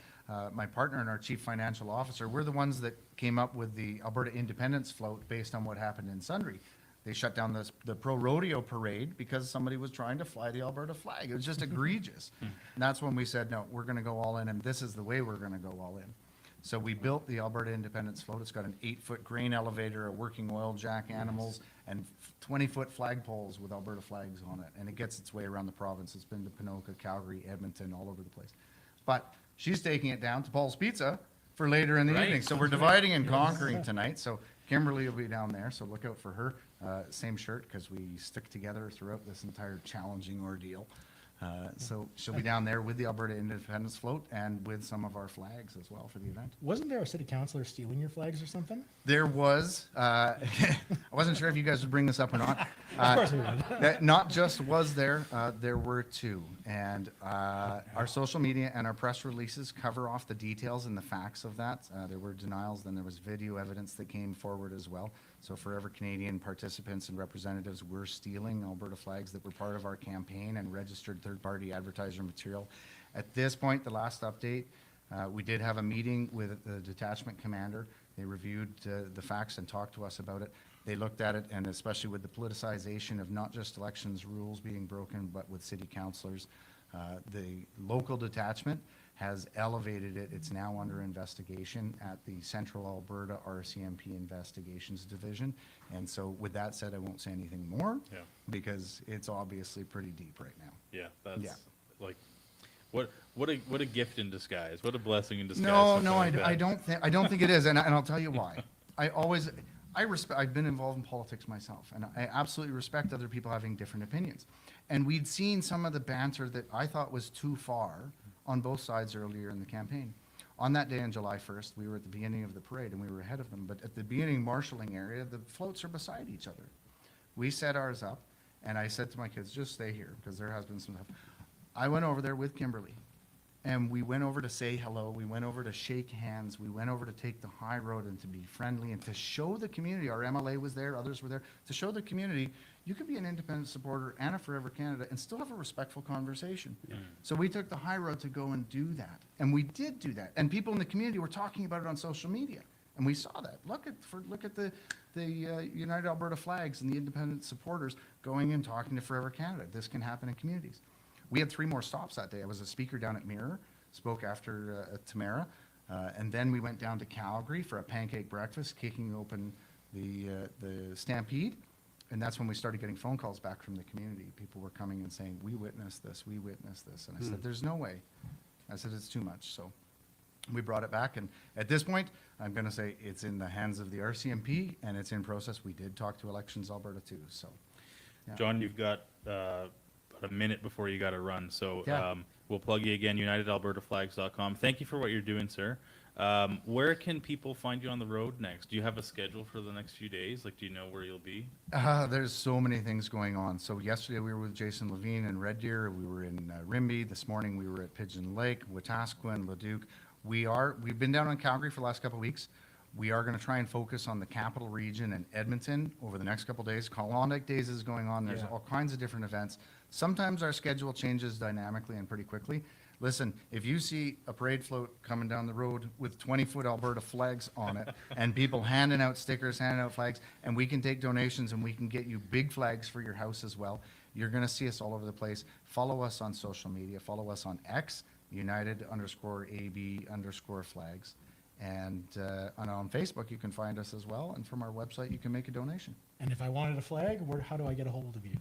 My partner and our chief financial officer, we're the ones that came up with the Alberta Independence float based on what happened in Sundre. They shut down the pro rodeo parade because somebody was trying to fly the Alberta flag. It was just egregious. And that's when we said, no, we're going to go all in, and this is the way we're going to go all in. So we built the Alberta Independence float. It's got an 8-foot grain elevator, a working oil jack animals, and 20-foot flagpoles with Alberta flags on it. And it gets its way around the province. It's been to Ponoka, Calgary, Edmonton, all over the place. But she's taking it down to Paul's Pizza for later in the evening. So we're dividing and conquering tonight. So Kimberly will be down there, so look out for her. Same shirt, because we stick together throughout this entire challenging ordeal. So she'll be down there with the Alberta Independence float and with some of our flags as well for the event. wasn't there a city councilor stealing your flags or something? There was. I wasn't sure if you guys would bring this up or not. Of course we would. That not just was there, there were 2. And our social media and our press releases cover off the details and the facts of that. There were denials, then there was video evidence that came forward as well. So Forever Canadian participants and representatives were stealing Alberta flags that were part of our campaign and registered third-party advertiser material. At this point, the last update, we did have a meeting with the detachment commander. They reviewed the facts and talked to us about it. They looked at it, and especially with the politicization of not just elections rules being broken, but with city councillors, the local detachment has elevated it. It's now under investigation at the Central Alberta RCMP Investigations Division. And so with that said, I won't say anything more because it's obviously pretty deep right now. Yeah, that's like, what a gift in disguise. What a blessing in disguise. No, I don't think it is, and I'll tell you why. I've been involved in politics myself, and I absolutely respect other people having different opinions. And we'd seen some of the banter that I thought was too far on both sides earlier in the campaign. On that day on July 1st, we were at the beginning of the parade and we were ahead of them, but at the beginning marshalling area, the floats are beside each other. We set ours up, and I said to my kids, just stay here, because there has been some stuff. I went over there with Kimberly, and we went over to say hello, we went over to shake hands, we went over to take the high road and to be friendly and to show the community, our MLA was there, others were there, to show the community you can be an independent supporter and a Forever Canada and still have a respectful conversation. So we took the high road to go and do that. And we did do that. And people in the community were talking about it on social media. And we saw that. Look at the United Alberta flags and the independent supporters going and talking to Forever Canada. This can happen in communities. We had 3 more stops that day. I was a speaker down at Mirror, spoke after Tamara, and then we went down to Calgary for a pancake breakfast, kicking open the Stampede. And that's when we started getting phone calls back from the community. People were coming and saying, we witnessed this, we witnessed this. And I said, there's no way. I said, it's too much. So we brought it back. And at this point, I'm going to say it's in the hands of the RCMP and it's in process. We did talk to Elections Alberta too. So, yeah. John, you've got about a minute before you got to run. So we'll plug you again, unitedalbertaflags.com. Thank you for what you're doing, sir. Where can people find you on the road next? Do you have a schedule for the next few days? Like, do you know where you'll be? There's so many things going on. So yesterday we were with Jason Levine in Red Deer. We were in Rimbey. This morning we were at Pigeon Lake, Wetaskiwin, Leduc. We've been down on Calgary for the last couple of weeks. We are going to try and focus on the capital region and Edmonton over the next couple of days. Klondike Days is going on. There's all kinds of different events. Sometimes our schedule changes dynamically and pretty quickly. Listen, if you see a parade float coming down the road with 20-foot Alberta flags on it and people handing out stickers, handing out flags, and we can take donations and we can get you big flags for your house as well, you're going to see us all over the place. Follow us on social media. Follow us on X, United_AB_flags. And on Facebook, you can find us as well. And from our website, you can make a donation. And if I wanted a flag, how do I get a hold of you?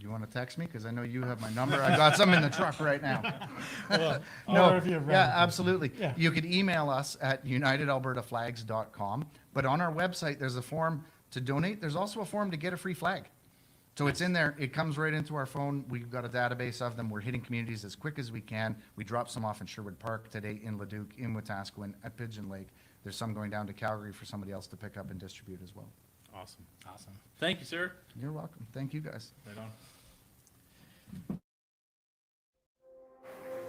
You want to text me? Because I know you have my number. I got some in the truck right now. Well, absolutely. Yeah. You could email us at unitedalbertaflags.com. But on our website, there's a form to donate. There's also a form to get a free flag. So it's in there. It comes right into our phone. We've got a database of them. We're hitting communities as quick as we can. We dropped some off in Sherwood Park today, in Leduc, in Wetaskiwin, at Pigeon Lake. There's some going down to Calgary for somebody else to pick up and distribute as well. Awesome. Thank you, sir. You're welcome. Thank you, guys. Right on.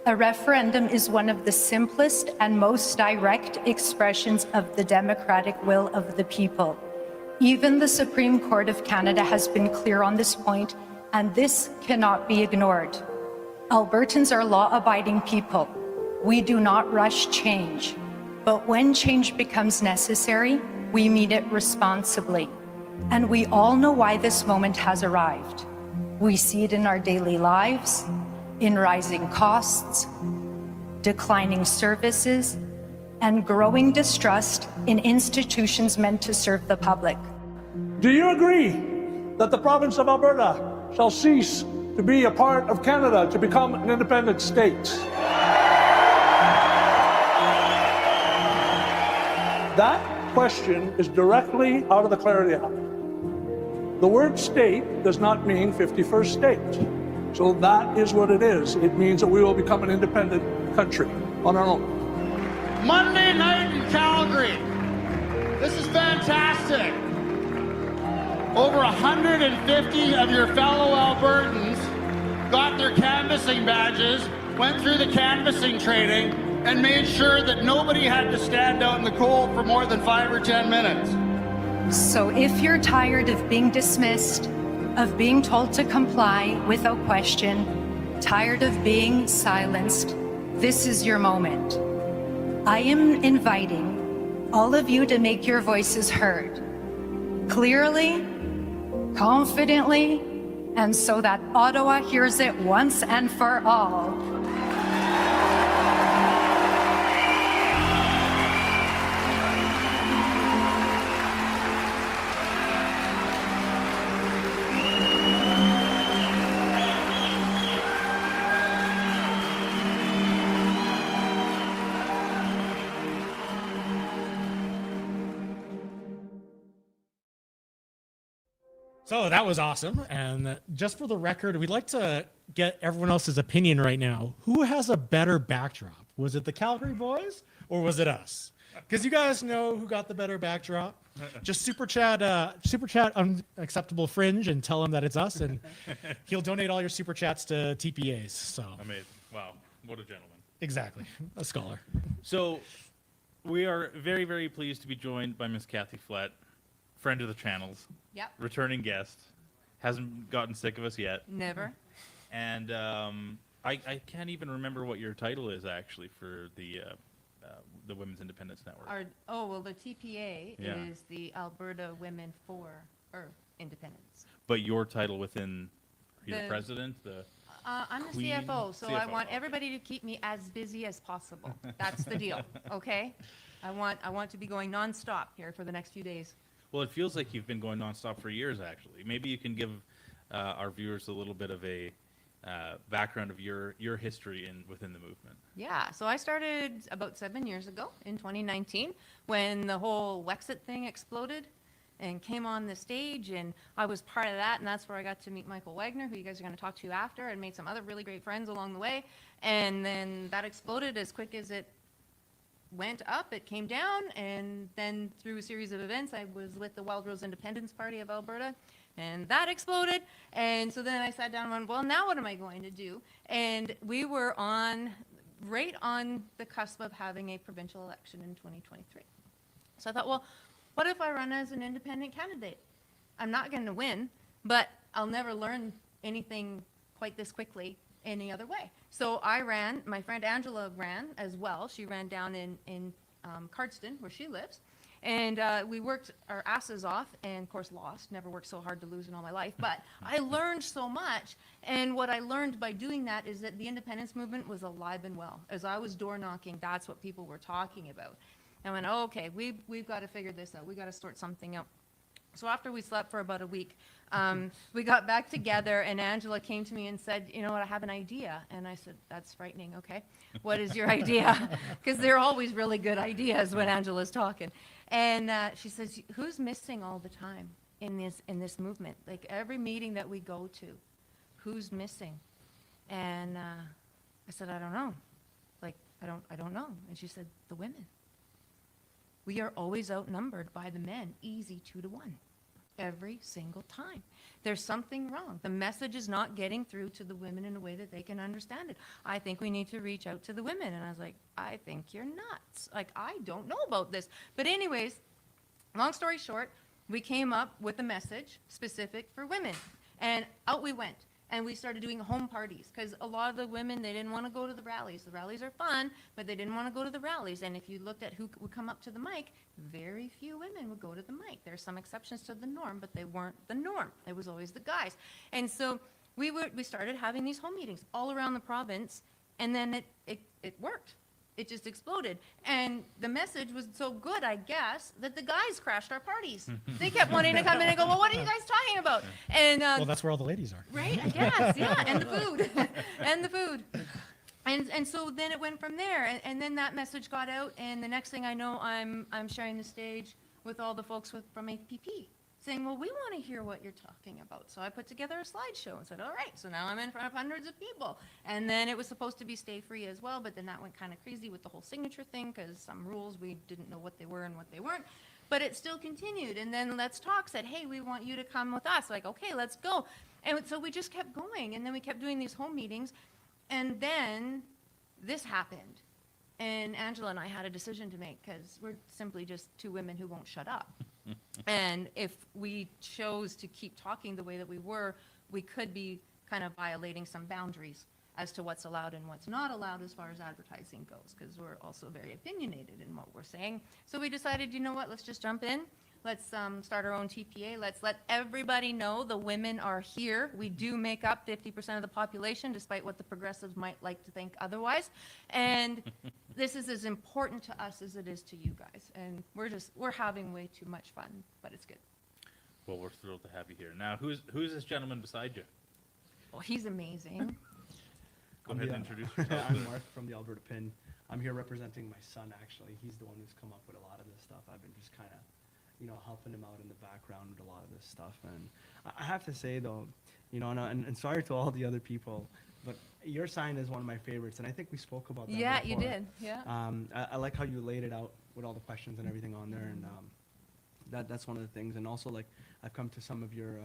A referendum is one of the simplest and most direct expressions of the democratic will of the people. Even the Supreme Court of Canada has been clear on this point, and this cannot be ignored. Albertans are law-abiding people. We do not rush change, but when change becomes necessary, we meet it responsibly. And we all know why this moment has arrived. We see it in our daily lives, in rising costs, declining services, and growing distrust in institutions meant to serve the public. Do you agree that the province of Alberta shall cease to be a part of Canada to become an independent state? That question is directly out of the Clarity Act. The word state does not mean 51st state. So that is what it is. It means that we will become an independent country on our own. Monday night in Calgary. This is fantastic. Over 150 of your fellow Albertans got their canvassing badges, went through the canvassing training, and made sure that nobody had to stand out in the cold for more than 5 or 10 minutes. So if you're tired of being dismissed, of being told to comply without question, tired of being silenced, this is your moment. I am inviting all of you to make your voices heard, clearly, confidently, and so that Ottawa hears it once and for all. So that was awesome. And just for the record, we'd like to get everyone else's opinion right now. Who has a better backdrop? Was it the Calgary boys or was it us? Because you guys know who got the better backdrop. Just super chat unacceptable fringe and tell him that it's us, and he'll donate all your super chats to TPAs. So Amazing. Wow. What a gentleman. Exactly. A scholar. So we are very, very pleased to be joined by Miss Kathy Flett, friend of the channels. Yep. Returning guest. Hasn't gotten sick of us yet. Never. And I can't even remember what your title is actually for the Women's Independence Network. The TPA Yeah. is the Alberta Women for Independence. But your title within, are you the The- president? I'm the Queen? CFO, so I CFO, want okay. everybody to keep me as busy as possible. That's the deal, okay? I want to be going nonstop here for the next few days. Well, it feels like you've been going nonstop for years, actually. Maybe you can give our viewers a little bit of a background of your history within the movement. Yeah, so I started about 7 years ago in 2019 when the whole Wexit thing exploded and came on the stage, and I was part of that, and that's where I got to meet Michael Wagner, who you guys are going to talk to after, and made some other really great friends along the way. And then that exploded as quick as it went up, it came down, and then through a series of events, I was with the Wild Rose Independence Party of Alberta, and that exploded. And so then I sat down and went, well, now what am I going to do? And we were right on the cusp of having a provincial election in 2023. So I thought, well, what if I run as an independent candidate? I'm not going to win, but I'll never learn anything quite this quickly any other way. So I ran, my friend Angela ran as well. She ran down in Cardston, where she lives. And we worked our asses off and, of course, lost. Never worked so hard to lose in all my life. But I learned so much. And what I learned by doing that is that the independence movement was alive and well. As I was door knocking, that's what people were talking about. I went, oh, okay, we've got to figure this out. We've got to sort something out. So after we slept for about a week, we got back together, and Angela came to me and said, you know what, I have an idea. And I said, that's frightening, okay. What is your idea? Because they're always really good ideas when Angela's talking. And she says, who's missing all the time in this movement? Like every meeting that we go to, who's missing? And I said, I don't know. Like, I don't know. And she said, the women. We are always outnumbered by the men, easy 2-1, every single time. There's something wrong. The message is not getting through to the women in a way that they can understand it. I think we need to reach out to the women. And I was like, I think you're nuts. Like, I don't know about this. But anyways, long story short, we came up with a message specific for women. And out we went. And we started doing home parties because a lot of the women, they didn't want to go to the rallies. The rallies are fun, but they didn't want to go to the rallies. And if you looked at who would come up to the mic, very few women would go to the mic. There are some exceptions to the norm, but they weren't the norm. It was always the guys. And so we started having these home meetings all around the province, and then it worked. It just exploded. And the message was so good, I guess, that the guys crashed our parties. They kept wanting to come in and go, well, what are you guys talking about? And well, that's where all the ladies are. right, I guess, yeah, and the food, and the food. And so then it went from there, and then that message got out, and the next thing I know, I'm sharing the stage with all the folks from APP, saying, well, we want to hear what you're talking about. So I put together a slideshow and said, all right, so now I'm in front of hundreds of people. And then it was supposed to be stay free as well, but then that went kind of crazy with the whole signature thing because some rules, we didn't know what they were and what they weren't. But it still continued. And then Let's Talk said, hey, we want you to come with us. Like, okay, let's go. And so we just kept going. And then we kept doing these home meetings. And then this happened. And Angela and I had a decision to make because we're simply just two women who won't shut up. And if we chose to keep talking the way that we were, we could be kind of violating some boundaries as to what's allowed and what's not allowed as far as advertising goes, because we're also very opinionated in what we're saying. So we decided, you know what, let's just jump in. Let's start our own TPA. Let's let everybody know the women are here. We do make up 50% of the population, despite what the progressives might like to think otherwise. And this is as important to us as it is to you guys. And we're having way too much fun, but it's good. Well, we're thrilled to have you here. Now, who's this gentleman beside you? Well, he's amazing. Go ahead and introduce yourself. I'm Mark from the Alberta Pin. I'm here representing my son, actually. He's the one who's come up with a lot of this stuff. I've been just kind of helping him out in the background with a lot of this stuff. And I have to say though, and sorry to all the other people, but your sign is one of my favorites, and I think we spoke about that. Yeah, you before. did. Yeah. I like how you laid it out with all the questions and everything on there, and that's one of the things. And also, like, I've come to some of your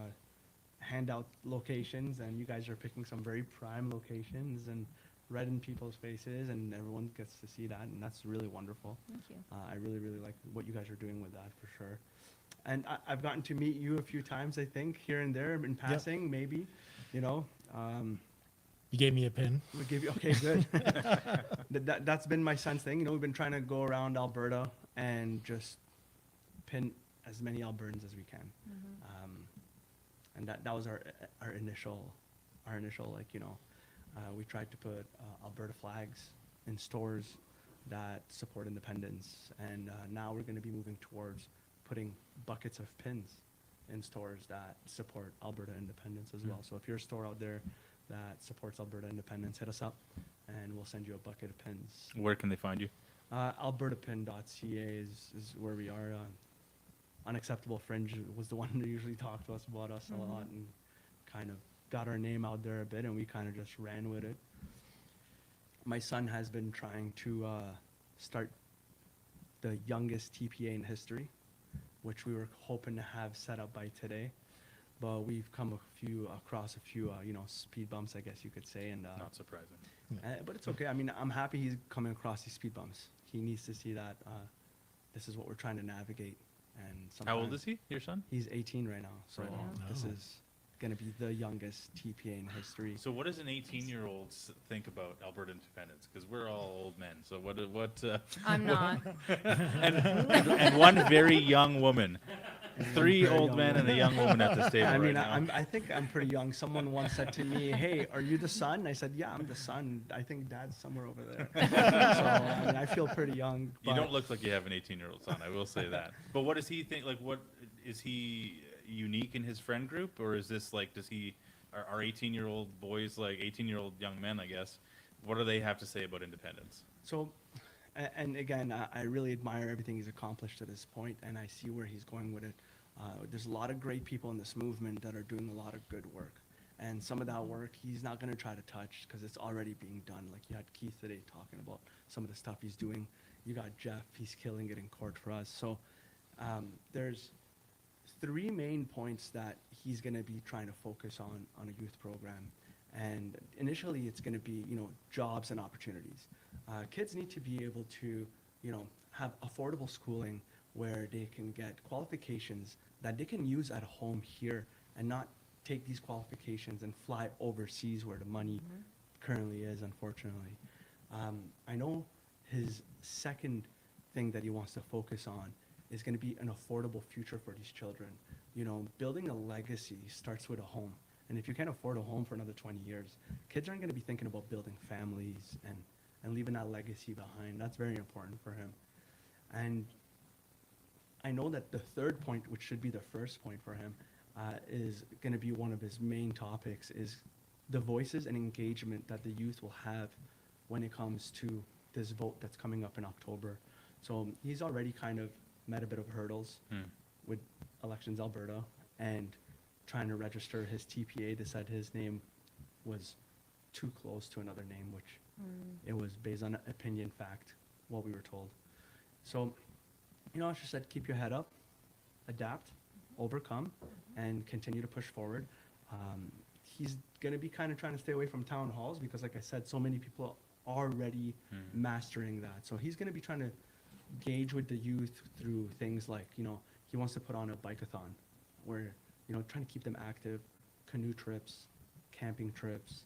handout locations, and you guys are picking some very prime locations and right in people's faces, and everyone gets to see that, and that's really wonderful. Thank you. I really, really like what you guys are doing with that for sure. And I've gotten to meet you a few times, I think, here and there in passing, maybe, You gave me a pin. We give you, okay, good. That's been my son's thing. We've been trying to go around Alberta and just pin as many Albertans as we can. And that was our initial, we tried to put Alberta flags in stores that support independence. And now we're going to be moving towards putting buckets of pins in stores that support Alberta independence as well. So if you're a store out there that supports Alberta independence, hit us up and we'll send you a bucket of pins. Where can they find you? Albertapin.ca is where we are. Unacceptable Fringe was the one that usually talked to us about us a lot and kind of got our name out there a bit, and we kind of just ran with it. My son has been trying to start the youngest TPA in history, which we were hoping to have set up by today. But we've come across a few, speed bumps, I guess you could say, and not surprising. But it's okay. I mean, I'm happy he's coming across these speed bumps. He needs to see that this is what we're trying to navigate. And how old is he, your son? He's 18 right now. So Right now. this is going to be the youngest TPA in history. So what does an 18-year-old think about Alberta independence? Because we're all old men. So what? I'm not. and one very young woman. Three old men and a young woman at this table. I mean, right now. I think I'm pretty young. Someone once said to me, "Hey, are you the son?" I said, "Yeah, I'm the son. I think Dad's somewhere over there." So I mean, I feel pretty young. You don't look like you have an 18-year-old son. I will say that. But what does he think? Like, what is he unique in his friend group, or is this like? Are 18-year-old boys like 18-year-old young men? I guess. What do they have to say about independence? So. And again, I really admire everything he's accomplished to this point, and I see where he's going with it. There's a lot of great people in this movement that are doing a lot of good work. And some of that work he's not going to try to touch because it's already being done. Like you had Keith today talking about some of the stuff he's doing. You got Jeff, he's killing it in court for us. So there's three main points that he's going to be trying to focus on a youth program. And initially it's going to be, jobs and opportunities. Kids need to be able to, have affordable schooling where they can get qualifications that they can use at home here and not take these qualifications and fly overseas where the money currently is, unfortunately. I know his second thing that he wants to focus on is going to be an affordable future for these children. Building a legacy starts with a home. And if you can't afford a home for another 20 years, kids aren't going to be thinking about building families and leaving that legacy behind. That's very important for him. And I know that the third point, which should be the first point for him, is going to be one of his main topics, is the voices and engagement that the youth will have when it comes to this vote that's coming up in October. So he's already kind of met a bit of hurdles with Elections Alberta and trying to register his TPA. They said his name was too close to another name, which it was based on opinion fact, what we were told. So, I just said, keep your head up, adapt, overcome, and continue to push forward. He's going to be kind of trying to stay away from town halls because, like I said, so many people are already mastering that. So he's going to be trying to gauge with the youth through things like, he wants to put on a bike-a-thon where, trying to keep them active, canoe trips, camping trips,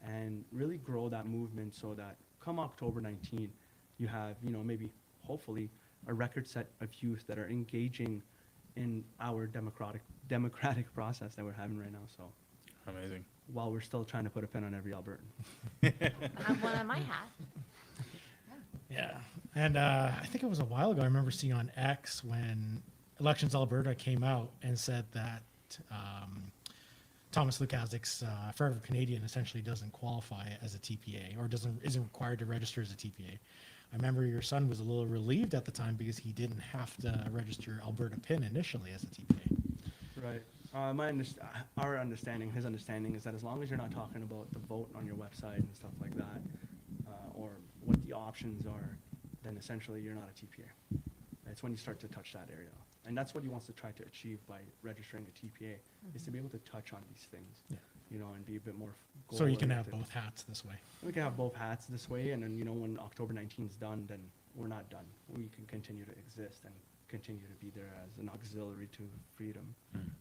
and really grow that movement so that come October 19, you have, maybe, hopefully, a record set of youth that are engaging in our democratic process that we're having right now. So amazing. While we're still trying to put a pin on every Albertan. I have one on my hat. Yeah. And I think it was a while ago, I remember seeing on X when Elections Alberta came out and said that Thomas Lukaszik's Forever Canadian essentially doesn't qualify as a TPA or isn't required to register as a TPA. I remember your son was a little relieved at the time because he didn't have to register Alberta PIN initially as a TPA. Right. Our understanding, his understanding, is that as long as you're not talking about the vote on your website and stuff like that, or what the options are, then essentially you're not a TPA. It's when you start to touch that area. And that's what he wants to try to achieve by registering a TPA, is to be able to touch on these things, you know, and be a bit more So you can have goal-oriented. both hats this way. We can have both hats this way, and then, you know, when October 19th is done, then we're not done. We can continue to exist and continue to be there as an auxiliary to freedom,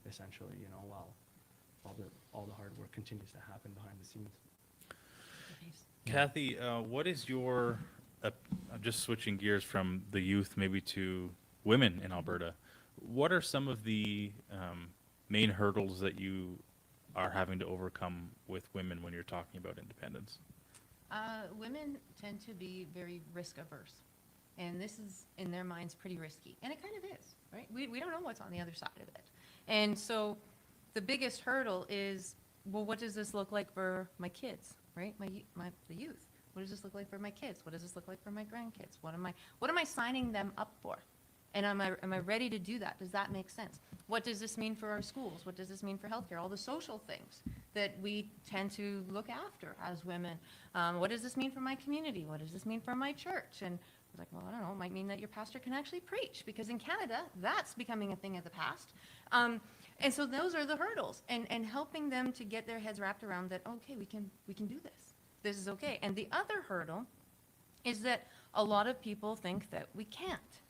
essentially, you know, while all the hard work continues to happen behind the scenes. Kathy, what is your, I'm just switching gears from the youth maybe to women in Alberta. What are some of the main hurdles that you are having to overcome with women when you're talking about independence? Women tend to be very risk averse. And this is, in their minds, pretty risky. And it kind of is, right? We don't know what's on the other side of it. And so the biggest hurdle is, well, what does this look like for my kids, right? The youth. What does this look like for my kids? What does this look like for my grandkids? What am I signing them up for? And am I ready to do that? Does that make sense? What does this mean for our schools? What does this mean for healthcare? All the social things that we tend to look after as women. What does this mean for my community? What does this mean for my church? And I was like, well, I don't know. It might mean that your pastor can actually preach, because in Canada, that's becoming a thing of the past. And so those are the hurdles, and helping them to get their heads wrapped around that, okay, we can do this. This is okay. And the other hurdle is that a lot of people think that we can't.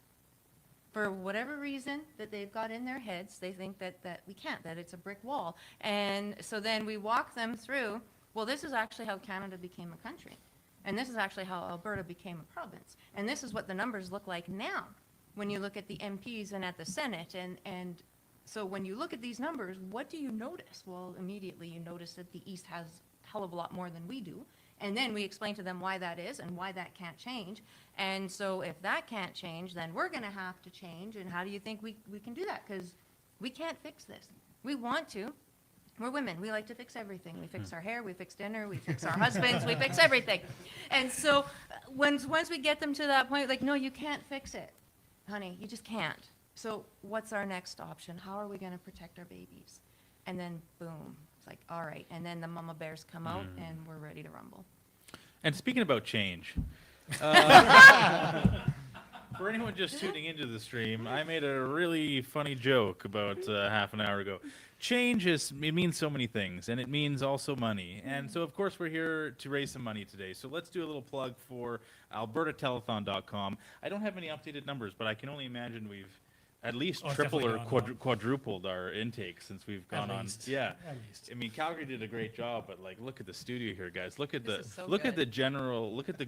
For whatever reason that they've got in their heads, they think that we can't, that it's a brick wall. And so then we walk them through, well, this is actually how Canada became a country. And this is actually how Alberta became a province. And this is what the numbers look like now when you look at the MPs and at the Senate. And so when you look at these numbers, what do you notice? Well, immediately you notice that the East has a hell of a lot more than we do. And then we explain to them why that is and why that can't change. And so if that can't change, then we're going to have to change. And how do you think we can do that? Because we can't fix this. We want to. We're women. We like to fix everything. We fix our hair, we fix dinner, we fix our husbands, we fix everything. And so once we get them to that point, like, no, you can't fix it, honey. You just can't. So what's our next option? How are we going to protect our babies? And then, boom. Like, all right, and then the mama bears come out and we're ready to rumble. And speaking about change, for anyone just tuning into the stream, I made a really funny joke about half an hour ago. Change it means so many things, and it means also money. And so, of course, we're here to raise some money today. So let's do a little plug for AlbertaTelethon.com. I don't have any updated numbers, but I can only imagine we've at least tripled or quadrupled our intake since we've gone on. Yeah, I mean, Calgary did a great job, but like, look at the studio here, guys. Look at the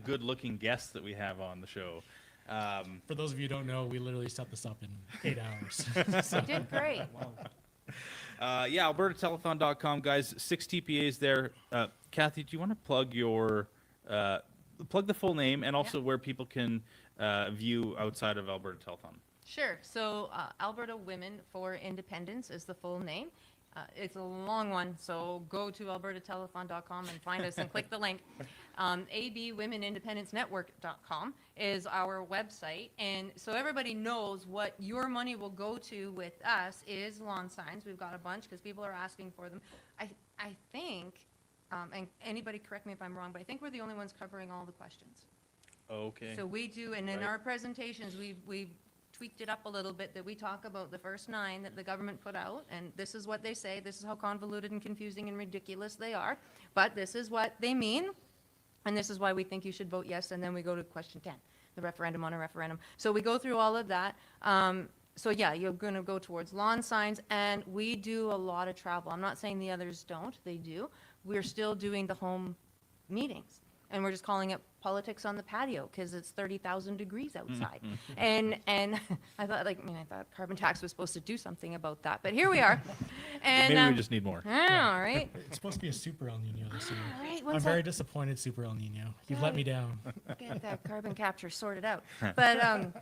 good-looking guests that we have on the show. For those of you who don't know, we literally set this up in 8 hours. You did great. Yeah, AlbertaTelethon.com, guys. 6 TPAs there. Kathy, do you want to plug plug the full name and also where people can view outside of Alberta Telethon? Sure. So Alberta Women for Independence is the full name. It's a long one, so go to albertatelethon.com and find us and click the link. abwomenindependencenetwork.com is our website. And so everybody knows what your money will go to with us is lawn signs. We've got a bunch because people are asking for them. I think, and anybody correct me if I'm wrong, but I think we're the only ones covering all the questions. Okay. So we do, and in our presentations, we've tweaked it up a little bit, that we talk about the first 9 that the government put out, and this is what they say, this is how convoluted and confusing and ridiculous they are, but this is what they mean, and this is why we think you should vote yes, and then we go to question 10, the referendum on a referendum. So we go through all of that. So yeah, you're going to go towards lawn signs, and we do a lot of travel. I'm not saying the others don't, they do. We're still doing the home meetings, and we're just calling it politics on the patio because it's 30,000 degrees outside. And I thought, I thought carbon tax was supposed to do something about that, but here we are. And maybe we just need more. All right. It's supposed to be a super El Nino this year. All right, I'm very disappointed, super El Nino. You've let me down. Get that carbon capture sorted out. But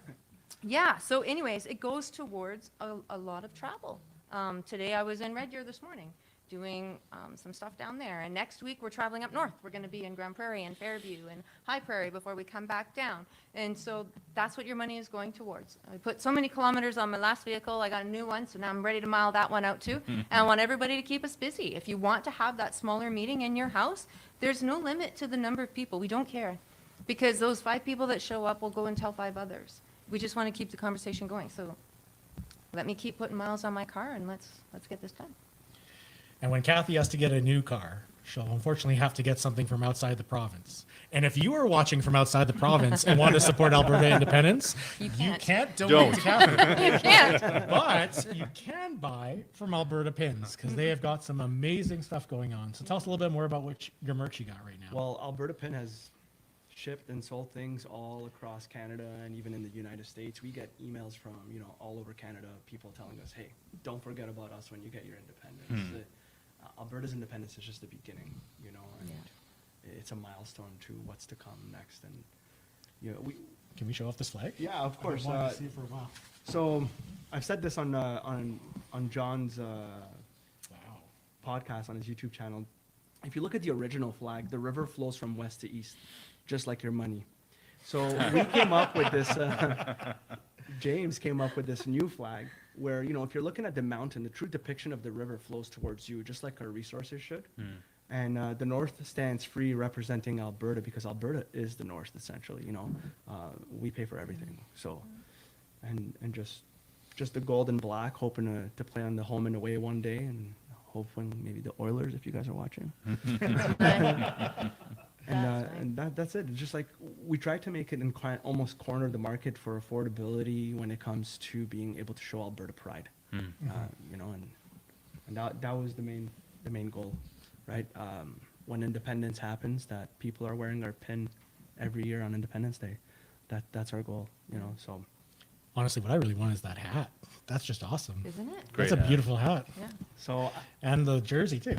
yeah, so anyways, it goes towards a lot of travel. Today I was in Red Deer this morning. doing some stuff down there. And next week we're traveling up north. We're going to be in Grand Prairie and Fairview and High Prairie before we come back down. And so that's what your money is going towards. I put so many kilometers on my last vehicle. I got a new one, so now I'm ready to mile that one out too. And I want everybody to keep us busy. If you want to have that smaller meeting in your house, there's no limit to the number of people. We don't care, because those 5 people that show up will go and tell 5 others. We just want to keep the conversation going. So let me keep putting miles on my car, and let's get this done. And when Kathy has to get a new car, she'll unfortunately have to get something from outside the province. And if you are watching from outside the province and want to support Alberta independence, you can't donate to Kathy. You can't. But you can buy from Alberta Pins, because they have got some amazing stuff going on. So tell us a little bit more about your merch you got right now. Well, Alberta Pin has shipped and sold things all across Canada and even in the United States. We get emails from, all over Canada, people telling us, hey, don't forget about us when you get your independence. Alberta's independence is just the beginning, and it's a milestone to what's to come next. And Can we show off this flag? Yeah, of course. I've wanted to see it for a while. So I've said this on John's podcast on his YouTube channel. If you look at the original flag, the river flows from west to east, just like your money. So we came up with this. James came up with this new flag where, if you're looking at the mountain, the true depiction of the river flows towards you, just like our resources should. And the north stands free, representing Alberta, because Alberta is the north, essentially. We pay for everything. So, and just the gold and black, hoping to play on the home and away one day, and hoping maybe the Oilers, if you guys are watching. And that's it. It's just like we try to make it and almost corner the market for affordability when it comes to being able to show Alberta pride. And that was the main goal, right? When independence happens, that people are wearing our pin every year on Independence Day. That's our goal, So honestly, what I really want is that hat. That's just awesome. Isn't it? Great. It's a beautiful hat. Yeah. So and the jersey too.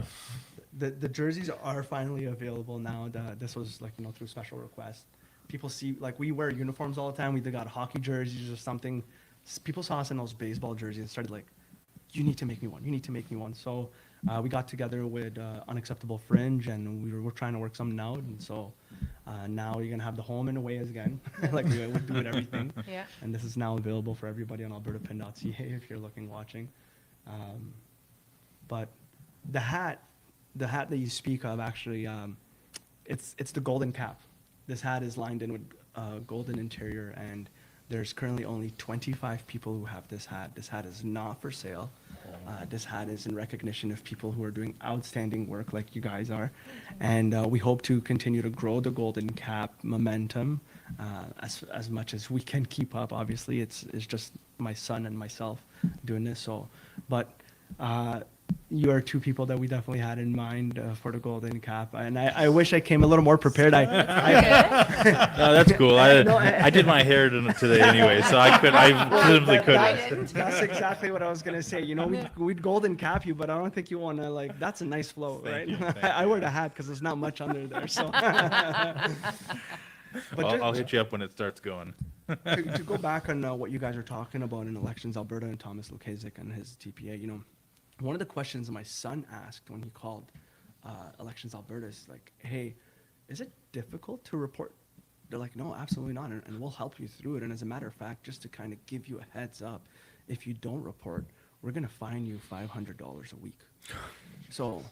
The jerseys are finally available now. This was through special request. People see, we wear uniforms all the time. We either got hockey jerseys or something. People saw us in those baseball jerseys and started you need to make me one. You need to make me one. So we got together with Unacceptable Fringe, and we were trying to work something out. And so now you're gonna have the home and away again, like we do with everything. Yeah. And this is now available for everybody on albertapin.ca if you're watching. But the hat that you speak of, actually, it's the golden cap. This hat is lined in with golden interior, and there's currently only 25 people who have this hat. This hat is not for sale. This hat is in recognition of people who are doing outstanding work like you guys are. And we hope to continue to grow the golden cap momentum as much as we can keep up. Obviously, it's just my son and myself doing this. So, but you are 2 people that we definitely had in mind for the golden cap, and I wish I came a little more prepared. No, that's cool. I did my hair today anyway, so I simply couldn't. That's exactly what I was gonna say. We'd golden cap you, but I don't think you want to that's a nice flow, right? I wear the hat because there's not much under there, so. But I'll hit you up when it starts going. to go back on what you guys are talking about in Elections Alberta and Thomas Lukasik and his TPA, one of the questions my son asked when he called Elections Alberta is hey, is it difficult to report? They're like, no, absolutely not, and we'll help you through it. And as a matter of fact, just to kind of give you a heads up, if you don't report, we're going to fine you $500 a week. So,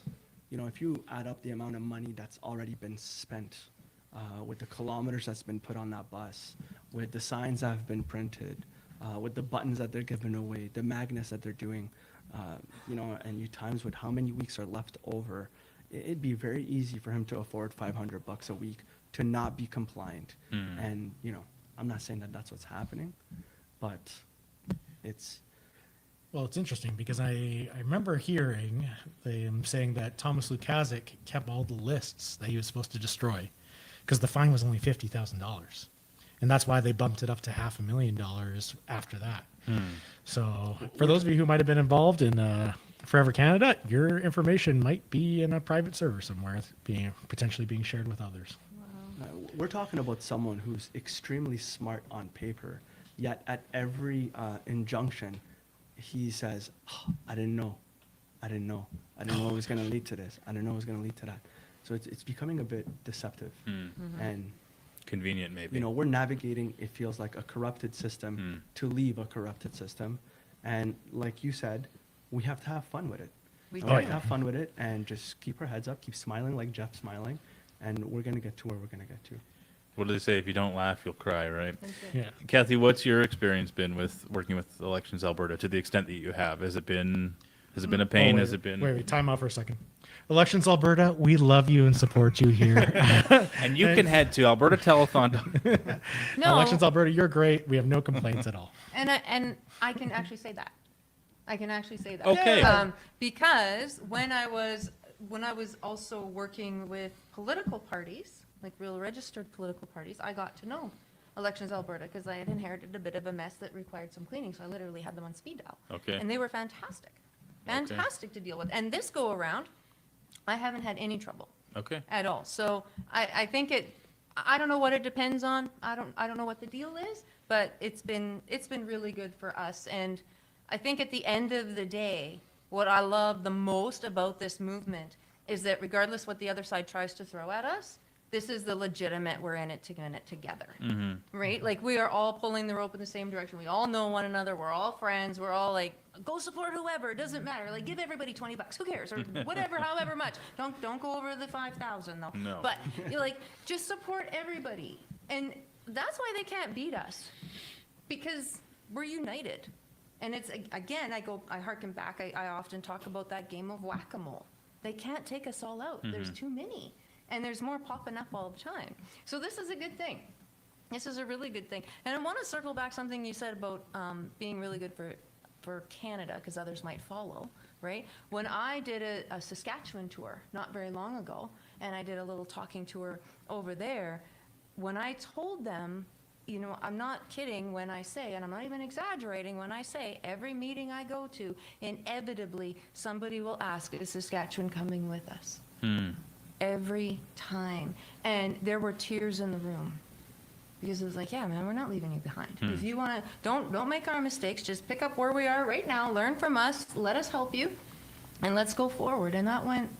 if you add up the amount of money that's already been spent with the kilometers that's been put on that bus, with the signs that have been printed, with the buttons that they're giving away, the magnets that they're doing, and you times with how many weeks are left over, it'd be very easy for him to afford $500 a week to not be compliant. And, I'm not saying that that's what's happening, but it's... Well, it's interesting because I remember hearing them saying that Thomas Lukasik kept all the lists that he was supposed to destroy because the fine was only $50,000. And that's why they bumped it up to $500,000 after that. So for those of you who might have been involved in Forever Canada, your information might be in a private server somewhere, potentially being shared with others. We're talking about someone who's extremely smart on paper, yet at every injunction, he says, I didn't know. I didn't know. I didn't know it was going to lead to this. I didn't know it was going to lead to that. So it's becoming a bit deceptive and convenient, maybe. You know, we're navigating, it feels like, a corrupted system to leave a corrupted system. And like you said, we have to have fun with it. We have to have fun with it and just keep our heads up, keep smiling like Jeff's smiling, and we're going to get to where we're going to get to. What do they say? If you don't laugh, you'll cry, right? Yeah. Kathy, what's your experience been with working with Elections Alberta to the extent that you have? Has it been a pain? Has it been? Wait, time out for a second. Elections Alberta, we love you and support you here. And you can head to Alberta Telethon. No. Elections Alberta, you're great. We have no complaints at all. And I can actually say that. I can actually say that. Okay. Because when I was also working with political parties, like real registered political parties, I got to know Elections Alberta because I had inherited a bit of a mess that required some cleaning. So I literally had them on speed dial. Okay. And they were fantastic. Fantastic to deal with. And this go around, I haven't had any trouble. Okay. At all. So I think I don't know what it depends on. I don't know what the deal is, but it's been really good for us. And I think at the end of the day, what I love the most about this movement is that regardless what the other side tries to throw at us, this is the legitimate, we're in it together, right? Like we are all pulling the rope in the same direction. We all know one another. We're all friends. We're all like, go support whoever. It doesn't matter. Like give everybody $20. Who cares? Or whatever, however much. Don't go over the 5,000 though. No. But you're like, just support everybody. And that's why they can't beat us because we're united. And it's, again, I harken back. I often talk about that game of whack-a-mole. They can't take us all out. There's too many. And there's more popping up all the time. So this is a good thing. This is a really good thing. And I want to circle back something you said about being really good for Canada, because others might follow, right? When I did a Saskatchewan tour not very long ago, and I did a little talking tour over there, when I told them, you know, I'm not kidding when I say, and I'm not even exaggerating when I say, every meeting I go to, inevitably somebody will ask, is Saskatchewan coming with us? Every time. And there were tears in the room. Because it was like, yeah, man, we're not leaving you behind. If you want to, don't make our mistakes. Just pick up where we are right now. Learn from us. Let us help you. And let's go forward. And that went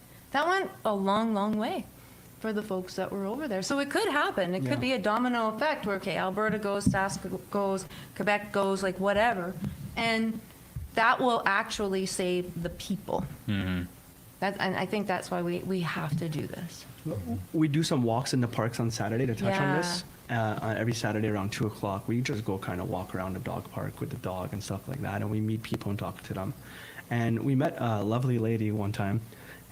a long, long way for the folks that were over there. So it could happen. It could be a domino effect where, okay, Alberta goes, Sask goes, Quebec goes, like whatever. And that will actually save the people. And I think that's why we have to do this. We do some walks in the parks on Saturday to touch on this. Every Saturday around 2 o'clock, we just go kind of walk around the dog park with the dog and stuff like that, and we meet people and talk to them. And we met a lovely lady one time,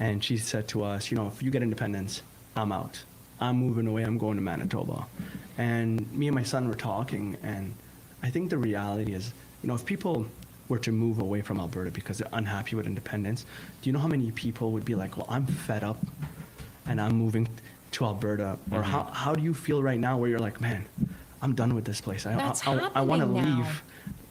and she said to us, you know, if you get independence, I'm out. I'm moving away. I'm going to Manitoba. And me and my son were talking, and I think the reality is, you know, if people were to move away from Alberta because they're unhappy with independence, do you know how many people would be like, well, I'm fed up and I'm moving to Alberta? Or how do you feel right now where you're like, man, I'm done with this place. I want to leave,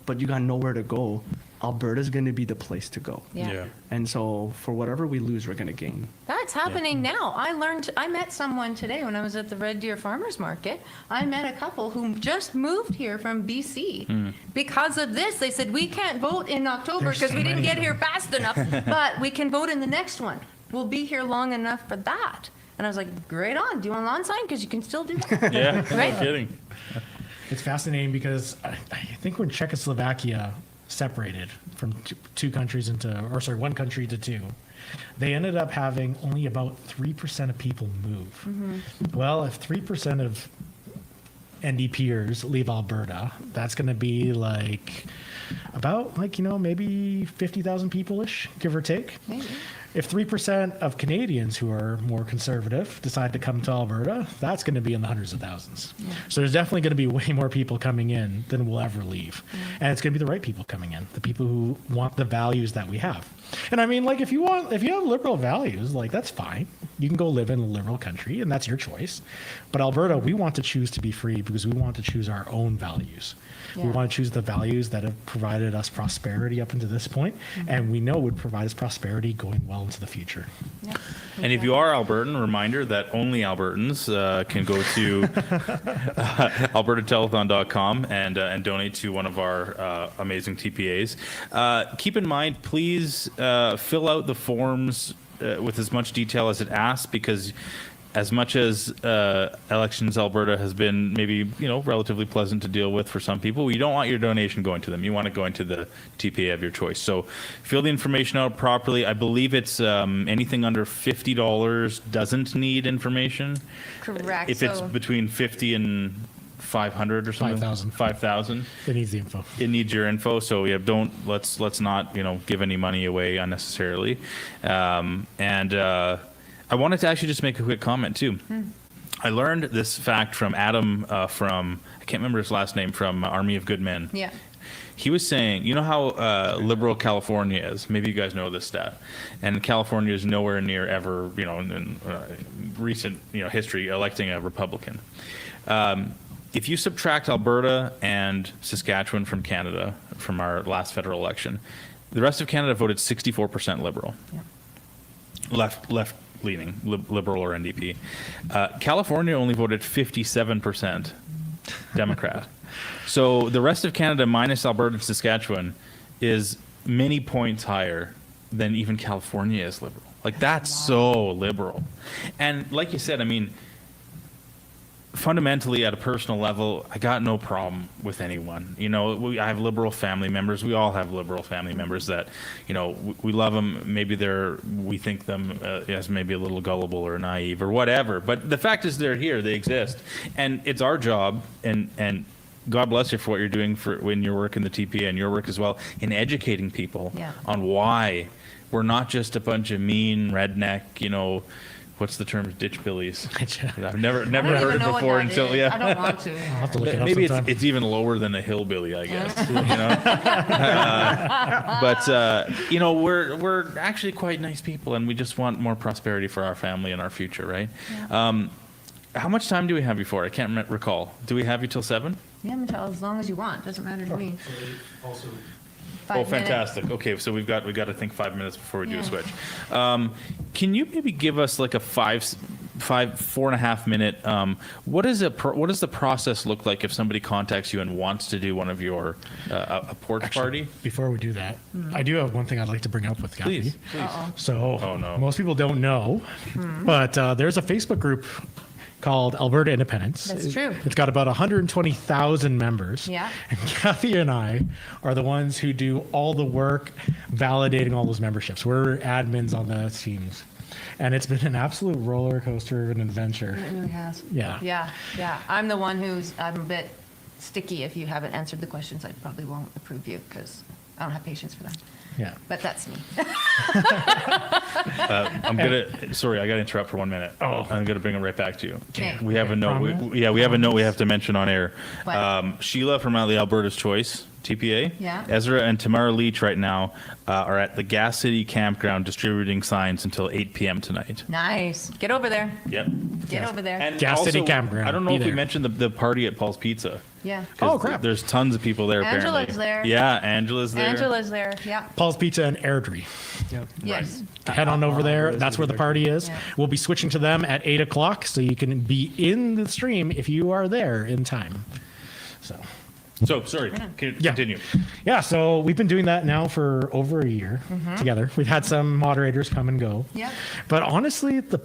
but you got nowhere to go. Alberta's going to be the place to go. Yeah. And so for whatever we lose, we're going to gain. That's happening now. I met someone today when I was at the Red Deer Farmers Market. I met a couple who just moved here from BC. Because of this, they said, we can't vote in October because we didn't get here fast enough, but we can vote in the next one. We'll be here long enough for that. And I was like, great on. Do you want a lawn sign? Because you can still do that. Yeah, right? No kidding. It's fascinating because I think when Czechoslovakia separated from one country to two, they ended up having only about 3% of people move. Well, if 3% of NDPers leave Alberta, that's going to be like about maybe 50,000 people-ish, give or take. Maybe. If 3% of Canadians who are more conservative decide to come to Alberta, that's going to be in the hundreds of thousands. So there's definitely going to be way more people coming in than will ever leave. And it's going to be the right people coming in, the people who want the values that we have. And I mean, like, if you have liberal values, like, that's fine. You can go live in a liberal country, and that's your choice. But Alberta, we want to choose to be free because we want to choose our own values. We want to choose the values that have provided us prosperity up until this point, and we know would provide us prosperity going well well into the future. Yeah. And if you are Albertan, reminder that only Albertans can go to albertatelethon.com and donate to one of our amazing TPAs. Keep in mind, please fill out the forms with as much detail as it asks, because as much as Elections Alberta has been maybe, relatively pleasant to deal with for some people, you don't want your donation going to them. You want it going to the TPA of your choice. So fill the information out properly. I believe it's anything under $50 doesn't need information. Correct. If it's So- between 50 and 500 or something. 5,000. It needs the info. It needs your info. So yeah, let's not, give any money away unnecessarily. I wanted to actually just make a quick comment too. I learned this fact from Adam from, I can't remember his last name, from Army of Good Men. Yeah. He was saying, you know how liberal California is? Maybe you guys know this stat. And California is nowhere near ever, in recent history, electing a Republican. If you subtract Alberta and Saskatchewan from Canada, from our last federal election, the rest of Canada voted 64% Liberal. Yeah. Left-leaning, Liberal or NDP. California only voted 57% Democrat. So the rest of Canada minus Alberta and Saskatchewan is many points higher than even California is liberal. Like, that's so liberal. And like you said, I mean, fundamentally, at a personal level, I got no problem with anyone. I have liberal family members. We all have liberal family members that, we love them. Maybe we think them as maybe a little gullible or naive or whatever. But the fact is, they're here. They exist, and it's our job. And God bless you for what you're doing when your work in the TPA and your work as well in educating people on why we're not just a bunch of mean redneck, what's the term? Ditch billies. I've never heard it before until I don't want to. I'll have to look it up Maybe sometime. it's even lower than a hillbilly, I guess. But we're actually quite nice people, and we just want more prosperity for our family and our future, right? Yeah. How much time do we have before? I can't recall. Do we have you till 7? Yeah, Michelle, as long as you want. Doesn't matter to me. Oh, 5 minutes. fantastic. Okay, so we've got to think 5 minutes before we do a switch. Can you maybe give us like a 4.5 minute? What does the process look like if somebody contacts you and wants to do one of your a porch party? Before we do that, I do have one thing I'd like to bring up with Kathy. Please. So most people don't know, but there's a Facebook group called Alberta Independence. That's true. It's got about 120,000 members. Yeah. And Kathy and I are the ones who do all the work validating all those memberships. We're admins on the teams. And it's been an absolute roller coaster of an adventure. It really has. Yeah. Yeah. I'm the one I'm a bit sticky. If you haven't answered the questions, I probably won't approve you because I don't have patience for that. Yeah. But that's me. Sorry, I got to interrupt for 1 minute. Oh. I'm gonna bring it right back to you. Okay. We have a note. We have a note we have to mention on air. Sheila from Alberta's Choice TPA. Yeah. Ezra and Tamara Leach right now are at the Gas City Campground distributing signs until 8 p.m. tonight. Nice. Get over there. Yep. Get over there. And Gas City also, Campground. I don't know Be if we there. mentioned the party at Paul's Pizza. Yeah. 'Cause there's tons of people there. Angela's apparently. there. Yeah, Angela's there. Angela's there. Yeah. Paul's Pizza and Airdrie. Yes. Head on over there. That's where the party is. Yeah. We'll be switching to them at 8 o'clock, so you can be in the stream if you are there in time. So, sorry, continue. Yeah, so we've been doing that now for over a year together. We've had some moderators come and go. Yeah. But honestly, the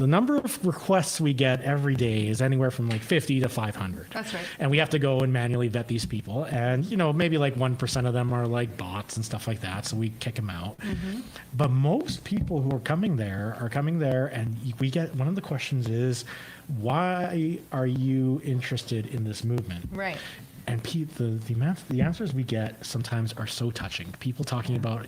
number of requests we get every day is anywhere from like 50 to 500. That's right. And we have to go and manually vet these people. And, maybe like 1% of them are like bots and stuff like that. So we kick them out. But most people who are coming there, and we get, one of the questions is, why are you interested in this movement? Right. And the answers we get sometimes are so touching. People talking about,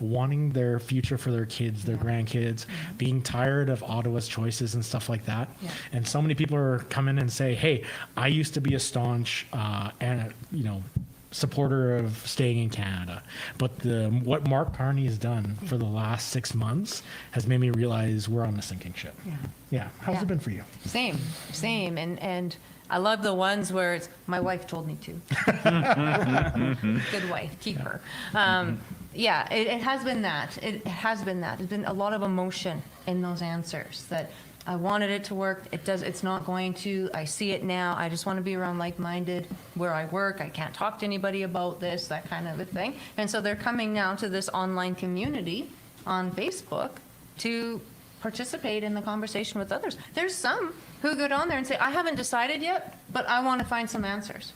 wanting their future for their kids, their grandkids, being tired of Ottawa's choices and stuff like that. Yeah. And so many people are coming and say, hey, I used to be a staunch, supporter of staying in Canada. But what Mark Carney has done for the last 6 months has made me realize we're on a sinking ship. Yeah. How's it been for you? Same. And I love the ones where it's, my wife told me to. Good wife, keep her. Yeah, it has been that. It has been that. There's been a lot of emotion in those answers that I wanted it to work. It's not going to. I see it now. I just want to be around like-minded where I work. I can't talk to anybody about this, that kind of a thing. And so they're coming now to this online community on Facebook to participate in the conversation with others. There's some who go on there and say, I haven't decided yet, but I want to find some answers.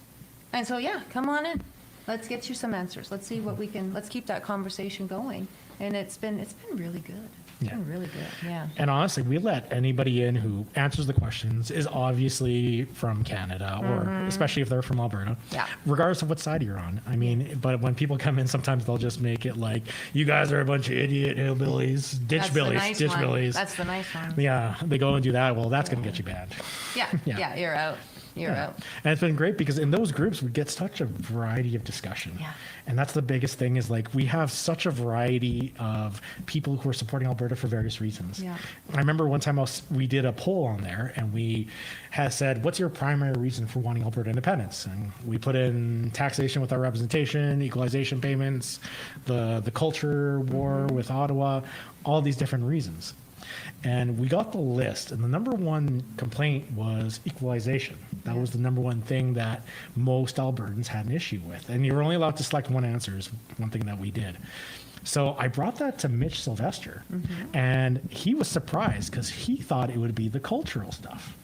And so, yeah, come on in. Let's get you some answers. Let's see what we can, let's keep that conversation going. And it's been really good. It's been really good, yeah. And honestly, we let anybody in who answers the questions, is obviously from Canada, or especially if they're from Alberta, regardless of what side you're on. I mean, but when people come in, sometimes they'll just make it like, you guys are a bunch of idiot hillbillies, ditch billies. That's the nice one. Yeah, they go and do that. Well, that's going to get you banned. Yeah, you're out. You're out. And it's been great because in those groups, we get such a variety of discussion. Yeah. And that's the biggest thing is like, we have such a variety of people who are supporting Alberta for various reasons. Yeah. I remember one time we did a poll on there and we had said, what's your primary reason for wanting Alberta independence? And we put in taxation with our representation, equalization payments, the culture war with Ottawa, all these different reasons. And we got the list, and the number one complaint was equalization. That was the number one thing that most Albertans had an issue with. And you were only allowed to select one answer, is one thing that we did. So I brought that to Mitch Sylvester, and he was surprised because he thought it would be the cultural stuff.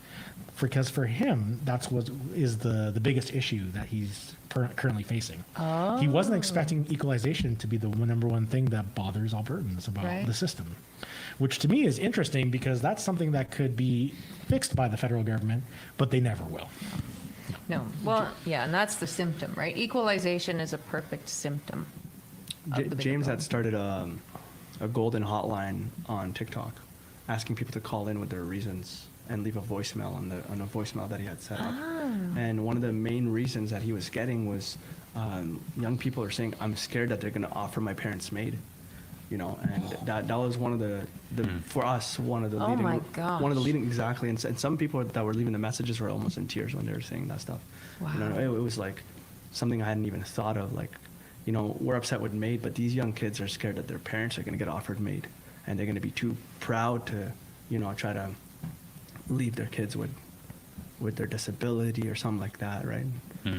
Because for him, that's what is the biggest issue that he's currently facing. Oh. He wasn't expecting equalization to be the number one thing that bothers Albertans about the system, which to me is interesting because that's something that could be fixed by the federal government, but they never will. No. Well, yeah, and that's the symptom, right? Equalization is a perfect symptom. James had started a golden hotline on TikTok, asking people to call in with their reasons and leave a voicemail on a voicemail that he had set up. And one of the main reasons that he was getting was young people are saying, I'm scared that they're going to offer my parents maid. You know, and that was one of the for us, one of the leading, one of the leading, exactly. And some people that were leaving the messages were almost in tears when they were saying that stuff. Wow. You know, it was like something I hadn't even thought of. Like, you know, we're upset with maid, but these young kids are scared that their parents are going to get offered maid, and they're going to be too proud to, you know, try to leave their kids with their disability or something like that, right?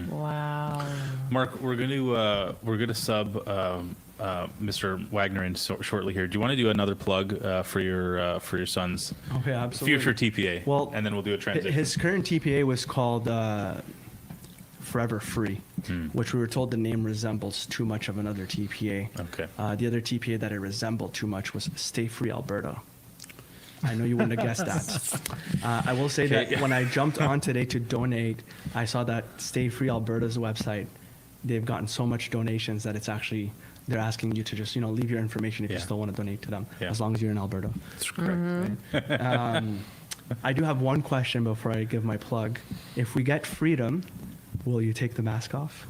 Wow. Mark, we're gonna sub Mr. Wagner in shortly here. Do you want to do another plug for your son's future TPA? Well, and then we'll do a transition. His current TPA was called Forever Free, which we were told the name resembles too much of another TPA. Okay. The other TPA that it resembled too much was Stay Free Alberta. I know you wouldn't have guessed that. I will say that when I jumped on today to donate, I saw that Stay Free Alberta's website. They've gotten so much donations that it's actually, they're asking you to just, you know, leave your information if you still want to donate to them, as long as you're in Alberta. That's correct. Right? I do have one question before I give my plug. If we get freedom, will you take the mask off?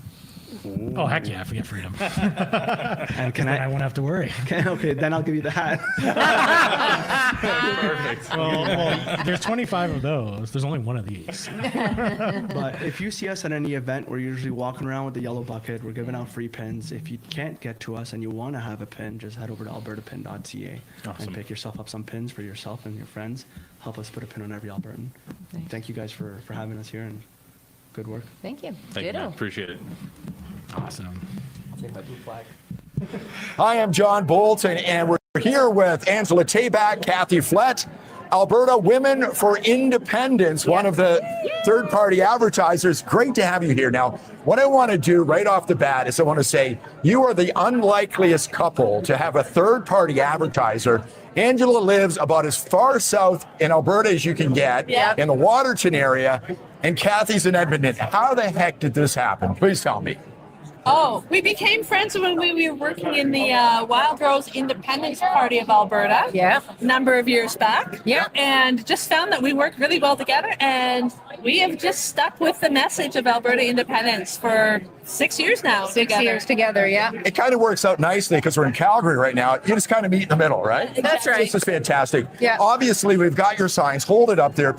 Oh, heck yeah, if we get freedom. And I won't have to worry. Okay, then I'll give you the hat. Perfect. Well, there's 25 of those. There's only one of these. But if you see us at any event, we're usually walking around with the yellow bucket. We're giving out free pins. If you can't get to us and you want to have a pin, just head over to albertapin.ca and pick yourself up some pins for yourself and your friends. Help us put a pin on every Albertan. Nice. Thank you guys for having us here, and good work. Thank you. Thank you, man. Appreciate it. Awesome. I'll take my blue flag. Hi, I'm John Bolton, and we're here with Angela Tabak, Kathy Flett, Alberta Women for Independence, one of the third-party advertisers. Great to have you here. Now, what I want to do right off the bat is I want to say you are the unlikeliest couple to have a third-party advertiser. Angela lives about as far south in Alberta as you can get, in the Waterton area, and Kathy's in Edmonton. How the heck did this happen? Please tell me. Oh, we became friends when we were working in the Wild Rose Independence Party of Alberta. Yeah. A number of years back. Yeah. And just found that we worked really well together, and we have just stuck with the message of Alberta independence for 6 years now. 6 years together, yeah. It kind of works out nicely because we're in Calgary right now. You just kind of meet in the middle, right? That's right. This is fantastic. Yeah. Obviously, we've got your signs. Hold it up there.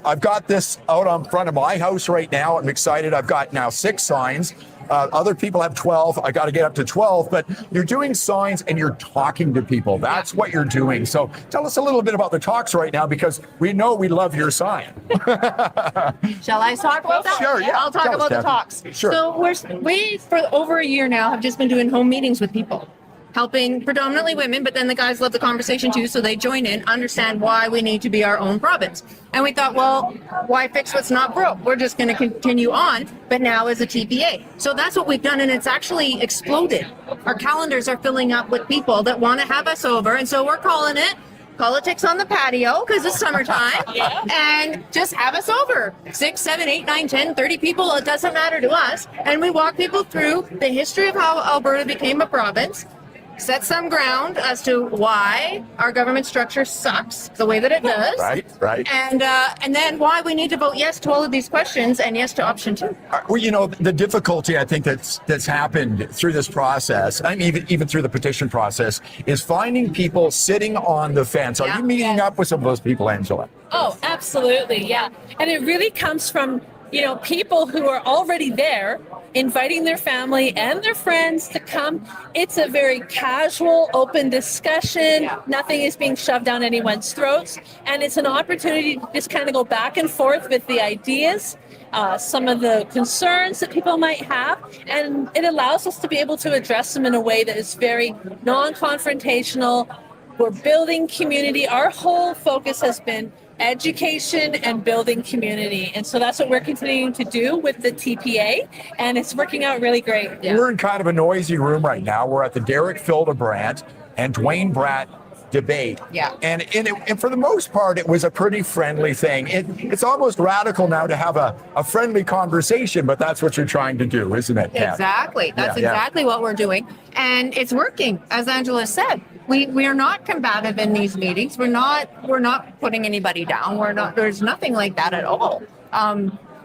I've got this out on front of my house right now. I'm excited. I've got now 6 signs. Other people have 12. I got to get up to 12. But you're doing signs and you're talking to people. That's what you're doing. So tell us a little bit about the talks right now, because we know we love your sign. Shall I talk about that? Sure, yeah. I'll talk Tell us, about the Kathy. talks. Sure. So we, for over a year now, have just been doing home meetings with people, helping predominantly women, but then the guys love the conversation too, so they join in, understand why we need to be our own province. And we thought, well, why fix what's not broke? We're just going to continue on, but now as a TPA. So that's what we've done, and it's actually exploded. Our calendars are filling up with people that want to have us over, and so we're calling it Politics on the Patio, because it's summertime, and just have us over. 6, 7, 8, 9, 10, 30 people, it doesn't matter to us. And we walk people through the history of how Alberta became a province, set some ground as to why our government structure sucks the way that it does. Right. And then why we need to vote yes to all of these questions and yes to option 2. Well, you know, the difficulty I think that's happened through this process, I mean, even through the petition process, is finding people sitting on the fence. Are you meeting up with some of those people, Angela? Oh, absolutely. Yeah. And it really comes from, people who are already there, inviting their family and their friends to come. It's a very casual, open discussion. Nothing is being shoved down anyone's throats. And it's an opportunity to just kind of go back and forth with the ideas, some of the concerns that people might have. And it allows us to be able to address them in a way that is very non-confrontational. We're building community. Our whole focus has been education and building community. And so that's what we're continuing to do with the TPA, and it's working out really great. We're in kind of a noisy room right now. We're at the Derek Fildebrandt and Dwayne Bratt debate. Yeah. And for the most part, it was a pretty friendly thing. It's almost radical now to have a friendly conversation, but that's what you're trying to do, isn't it, Kat? Exactly. That's exactly what we're doing. And it's working, as Angela said. We are not combative in these meetings. We're not putting anybody down. There's nothing like that at all.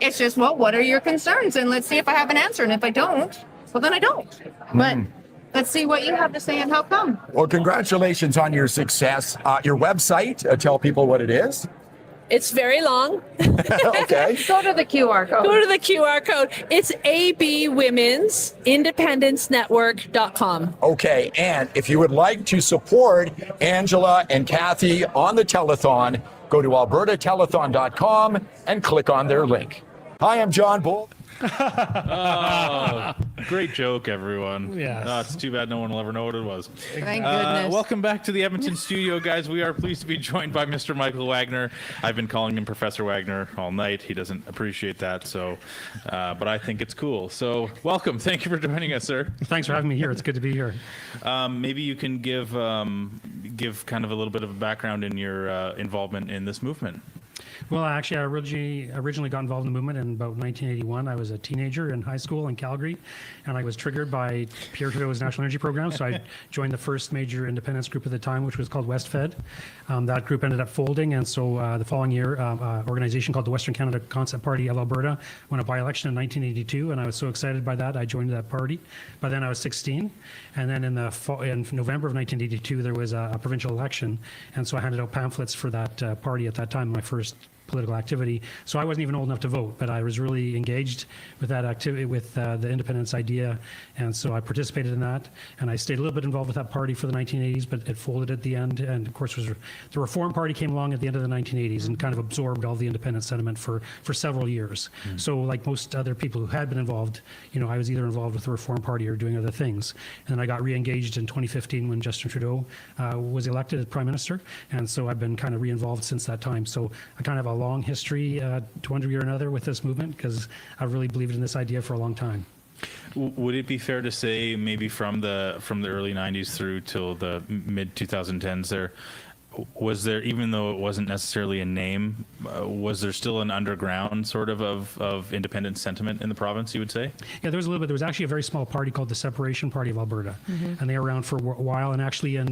It's just, well, what are your concerns? And let's see if I have an answer. And if I don't, well, then I don't. But let's see what you have to say and how come. Well, congratulations on your success. Your website, tell people what it is. It's very long. Okay. Go to the QR code. Go to the QR code. It's abwomensindependencenetwork.com. Okay, and if you would like to support Angela and Kathy on the telethon, go to albertatelethon.com and click on their link. Hi, I'm John Bolton. Oh, great joke, everyone. Yes. Oh, it's too bad no one will ever know what it was. Thank goodness. Welcome back to the Edmonton studio, guys. We are pleased to be joined by Mr. Michael Wagner. I've been calling him Professor Wagner all night. He doesn't appreciate that, so, but I think it's cool. So, welcome. Thank you for joining us, sir. Thanks for having me here. It's good to be here. Maybe you can give kind of a little bit of a background in your involvement in this movement. Well, actually, I originally got involved in the movement in about 1981. I was a teenager in high school in Calgary, and I was triggered by Pierre Trudeau's National Energy Program. So I joined the first major independence group at the time, which was called WestFed. That group ended up folding, and so the following year, an organization called the Western Canada Concept Party of Alberta won a by-election in 1982, and I was so excited by that, I joined that party. By then, I was 16, and then in November of 1982, there was a provincial election, and so I handed out pamphlets for that party at that time, my first political activity. So I wasn't even old enough to vote, but I was really engaged with that activity, with the independence idea, and so I participated in that, and I stayed a little bit involved with that party for the 1980s, but it folded at the end, and of course the Reform Party came along at the end of the 1980s and kind of absorbed all the independence sentiment for several years. So like most other people who had been involved, I was either involved with the Reform Party or doing other things, and then I got re-engaged in 2015 when Justin Trudeau was elected as Prime Minister, and so I've been kind of re-involved since that time. So I kind of have a long history to one degree or another with this movement because I've really believed in this idea for a long time. Would it be fair to say maybe from the early 90s through till the mid 2010s there, was there, even though it wasn't necessarily a name, was there still an underground sort of independent sentiment in the province, you would say? Yeah, there was a little bit. There was actually a very small party called the Separation Party of Alberta, and they were around for a while. And actually, in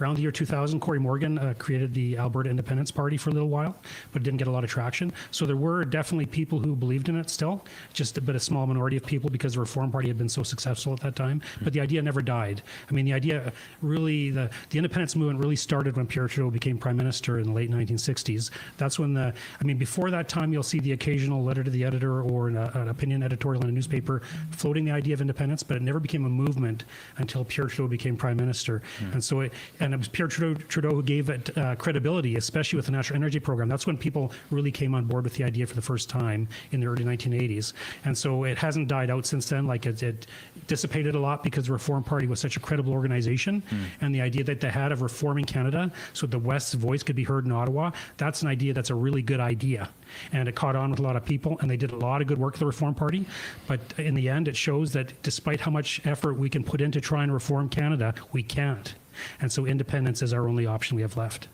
around the year 2000, Corey Morgan created the Alberta Independence Party for a little while, but didn't get a lot of traction. So there were definitely people who believed in it still, just a bit a small minority of people because the Reform Party had been so successful at that time. But the idea never died. I mean, the idea really, the independence movement really started when Pierre Trudeau became Prime Minister in the late 1960s. That's when before that time, you'll see the occasional letter to the editor or an opinion editorial in a newspaper floating the idea of independence, but it never became a movement until Pierre Trudeau became Prime Minister. And so it was Pierre Trudeau who gave it credibility, especially with the National Energy Program. That's when people really came on board with the idea for the first time in the early 1980s. And so it hasn't died out since then. Like it dissipated a lot because the Reform Party was such a credible organization, and the idea that they had of reforming Canada so the West's voice could be heard in Ottawa, that's an idea that's a really good idea. And it caught on with a lot of people, and they did a lot of good work, the Reform Party. But in the end, it shows that despite how much effort we can put in to try and reform Canada, we can't. And so independence is our only option we have left.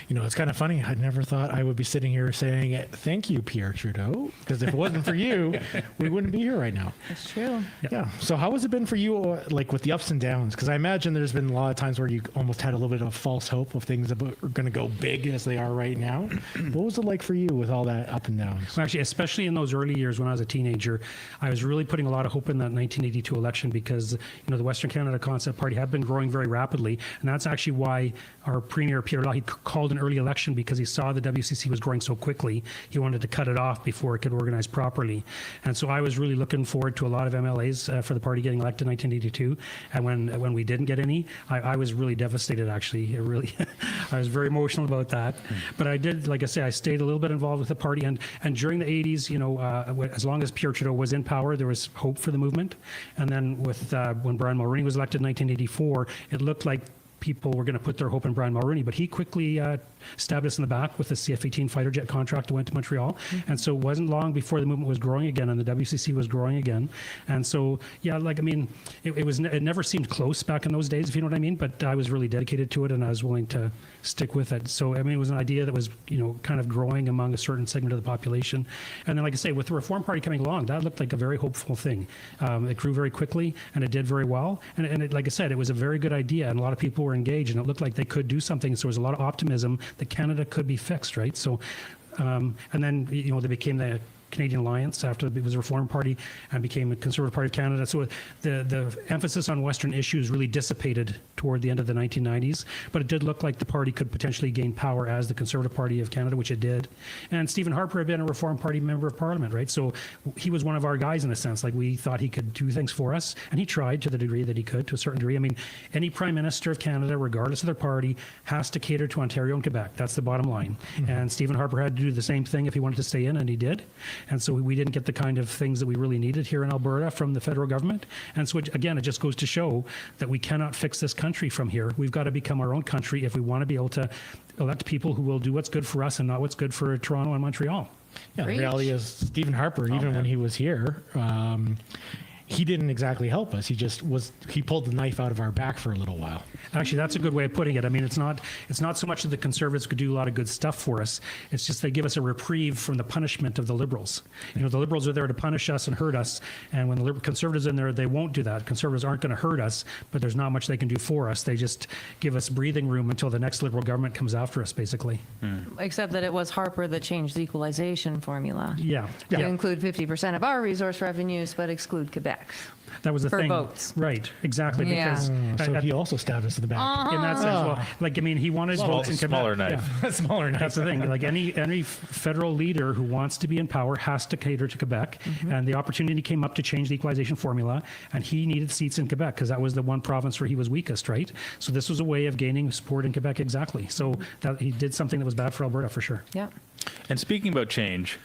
You know, it's kind of funny. I never thought I would be sitting here saying, thank you, Pierre Trudeau, because if it wasn't for you, we wouldn't be here right now. That's true. Yeah. So how has it been for you, like with the ups and downs? Because I imagine there's been a lot of times where you almost had a little bit of false hope of things that are going to go big as they are right now. What was it like for you with all that up and downs? Well, actually, especially in those early years when I was a teenager, I was really putting a lot of hope in that 1982 election because, the Western Canada Concept Party had been growing very rapidly. And that's actually why our Premier, Peter Law, he called an early election because he saw the WCC was growing so quickly. He wanted to cut it off before it could organize properly. And so I was really looking forward to a lot of MLAs for the party getting elected in 1982. And when we didn't get any, I was really devastated, actually. I was very emotional about that. But I did, like I say, I stayed a little bit involved with the party. And during the 80s, as long as Pierre Trudeau was in power, there was hope for the movement. And then when Brian Mulroney was elected in 1984, it looked like people were going to put their hope in Brian Mulroney, but he quickly stabbed us in the back with the CF-18 fighter jet contract that went to Montreal. And so it wasn't long before the movement was growing again and the WCC was growing again. And so, it never seemed close back in those days, if you know what I mean, but I was really dedicated to it and I was willing to stick with it. So, it was an idea that was, kind of growing among a certain segment of the population. And then, like I say, with the Reform Party coming along, that looked like a very hopeful thing. It grew very quickly and it did very well. And it, like I said, it was a very good idea and a lot of people were engaged and it looked like they could do something. So there was a lot of optimism that Canada could be fixed, right? So, and then, they became the Canadian Alliance after it was a Reform Party and became a Conservative Party of Canada. So the emphasis on Western issues really dissipated toward the end of the 1990s, but it did look like the party could potentially gain power as the Conservative Party of Canada, which it did. And Stephen Harper had been a Reform Party member of Parliament, right? So he was one of our guys in a sense. Like we thought he could do things for us, and he tried to the degree that he could, to a certain degree. Any Prime Minister of Canada, regardless of their party, has to cater to Ontario and Quebec. That's the bottom line. And Stephen Harper had to do the same thing if he wanted to stay in, and he did. And so we didn't get the kind of things that we really needed here in Alberta from the federal government. And so, again, it just goes to show that we cannot fix this country from here. We've got to become our own country if we want to be able to elect people who will do what's good for us and not what's good for Toronto and Montreal. Yeah, the reality is Stephen Harper, when he was here, he didn't exactly help us. He pulled the knife out of our back for a little while. Actually, that's a good way of putting it. It's not so much that the Conservatives could do a lot of good stuff for us. It's just they give us a reprieve from the punishment of the Liberals. The Liberals are there to punish us and hurt us. And when the Conservatives are in there, they won't do that. Conservatives aren't going to hurt us, but there's not much they can do for us. They just give us breathing room until the next Liberal government comes after us, basically. Except that it was Harper that changed the equalization formula. Yeah. To include 50% of our resource revenues, but exclude Quebec. That was the thing. For votes. Right, exactly. Yeah. Because so he also stabbed us in the back. In that sense, he wanted votes in Quebec. Smaller knife. Yeah. Smaller knife. That's the thing. Like any federal leader who wants to be in power has to cater to Quebec. And the opportunity came up to change the equalization formula, and he needed seats in Quebec because that was the one province where he was weakest, right? So this was a way of gaining support in Quebec, exactly. So that he did something that was bad for Alberta, for sure. Yeah. And speaking about change,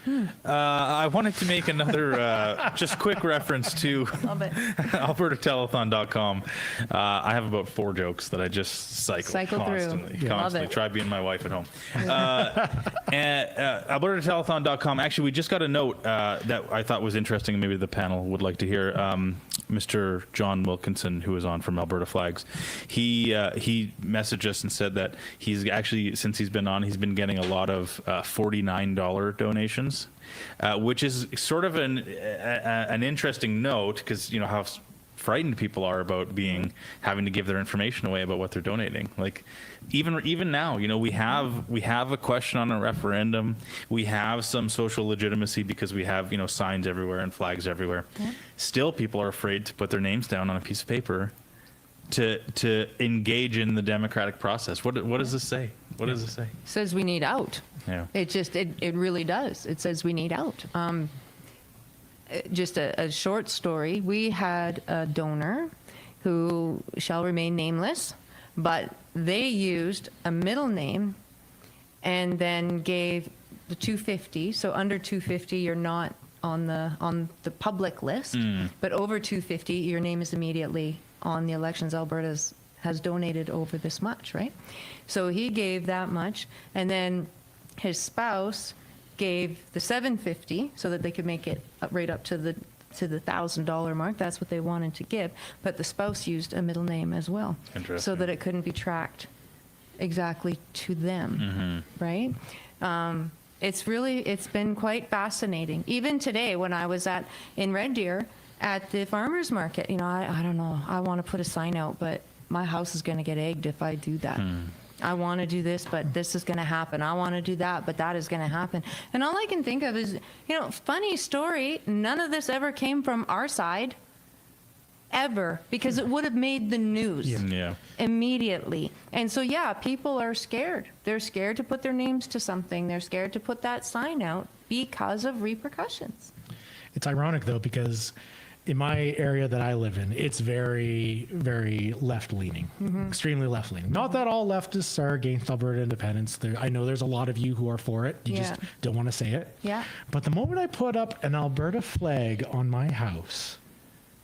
I wanted to make another just quick reference to AlbertaTelethon.com. I have about 4 jokes that I just cycle constantly. Through. Constantly. Try being my wife at home. And AlbertaTelethon.com. Actually, we just got a note that I thought was interesting, and maybe the panel would like to hear. Mr. John Wilkinson, who is on from Alberta Flags, he messaged us and said that he's actually, since he's been on, he's been getting a lot of $49 donations, which is sort of an interesting note because how frightened people are about having to give their information away about what they're donating. Like even now, we have a question on a referendum. We have some social legitimacy because we have signs everywhere and flags everywhere. Yeah. Still, people are afraid to put their names down on a piece of paper to engage in the democratic process. What does this say? What does it say? Says we need out. Yeah. It really does. It says we need out. Just a short story. We had a donor who shall remain nameless, but they used a middle name and then gave the 250. So under 250, you're not on the public list, but over 250, your name is immediately on the elections. Alberta has donated over this much, right? So he gave that much, and then his spouse gave the 750 so that they could make it right up to the $1,000 mark. That's what they wanted to give, but the spouse used a middle name as well, so that it couldn't be tracked exactly to them, right? It's been quite fascinating. Even today, when I was in Red Deer at the farmers market, I don't know, I want to put a sign out, but my house is going to get egged if I do that. I want to do this, but this is going to happen. I want to do that, but that is going to happen. And all I can think of is, funny story, none of this ever came from our side, ever, because it would have made the news immediately. And so, people are scared. They're scared to put their names to something. They're scared to put that sign out because of repercussions. It's ironic, though, because in my area that I live in, it's very, very left-leaning, extremely left-leaning. Not that all leftists are against Alberta independence. I know there's a lot of you who are for it. You just don't want to say it. Yeah. But the moment I put up an Alberta flag on my house,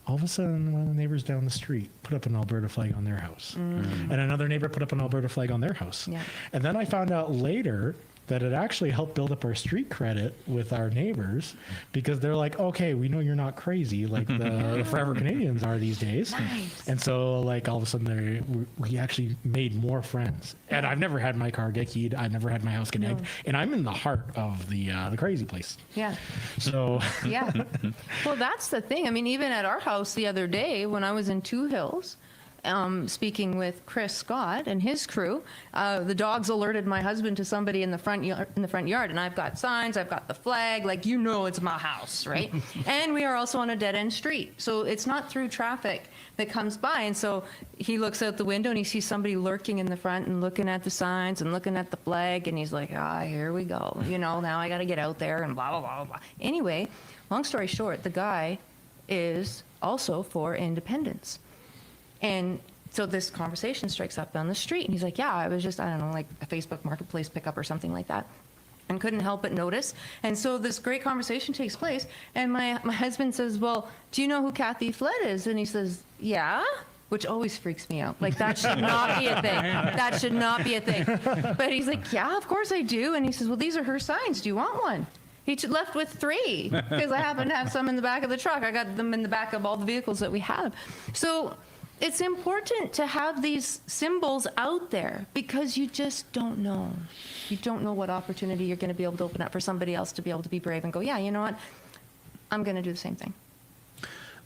all of a sudden, one of the neighbors down the street put up an Alberta flag on their house. And another neighbor put up an Alberta flag on their house. Yeah. And then I found out later that it actually helped build up our street credit with our neighbors, because they're like, okay, we know you're not crazy like the Forever Canadians are these days. Nice. And so all of a sudden we actually made more friends. And I've never had my car get keyed. I've never had my house get egged. And I'm in the heart of the crazy place. Yeah. So. Yeah. Well, that's the thing. I mean, even at our house the other day when I was in Two Hills, speaking with Chris Scott and his crew, the dogs alerted my husband to somebody in the front yard, and I've got signs, I've got the flag, it's my house, right? And we are also on a dead-end street, so it's not through traffic that comes by. And so he looks out the window and he sees somebody lurking in the front and looking at the signs and looking at the flag, and he's like, here we go, now I got to get out there and blah blah blah blah. Anyway, long story short, the guy is also for independence. And so this conversation strikes up on the street, and he's like, I was just, like a Facebook Marketplace pickup or something like that, and couldn't help but notice. And so this great conversation takes place, and my husband says, well, do you know who Kathy Flood is? And he says, yeah, which always freaks me out. Like, that should not be a thing. That should not be a thing. But he's like, yeah, of course I do. And he says, well, these are her signs. Do you want one? He left with 3 because I happen to have some in the back of the truck. I got them in the back of all the vehicles that we have. So it's important to have these symbols out there, because you just don't know. You don't know what opportunity you're going to be able to open up for somebody else to be able to be brave and go, you know what? I'm going to do the same thing.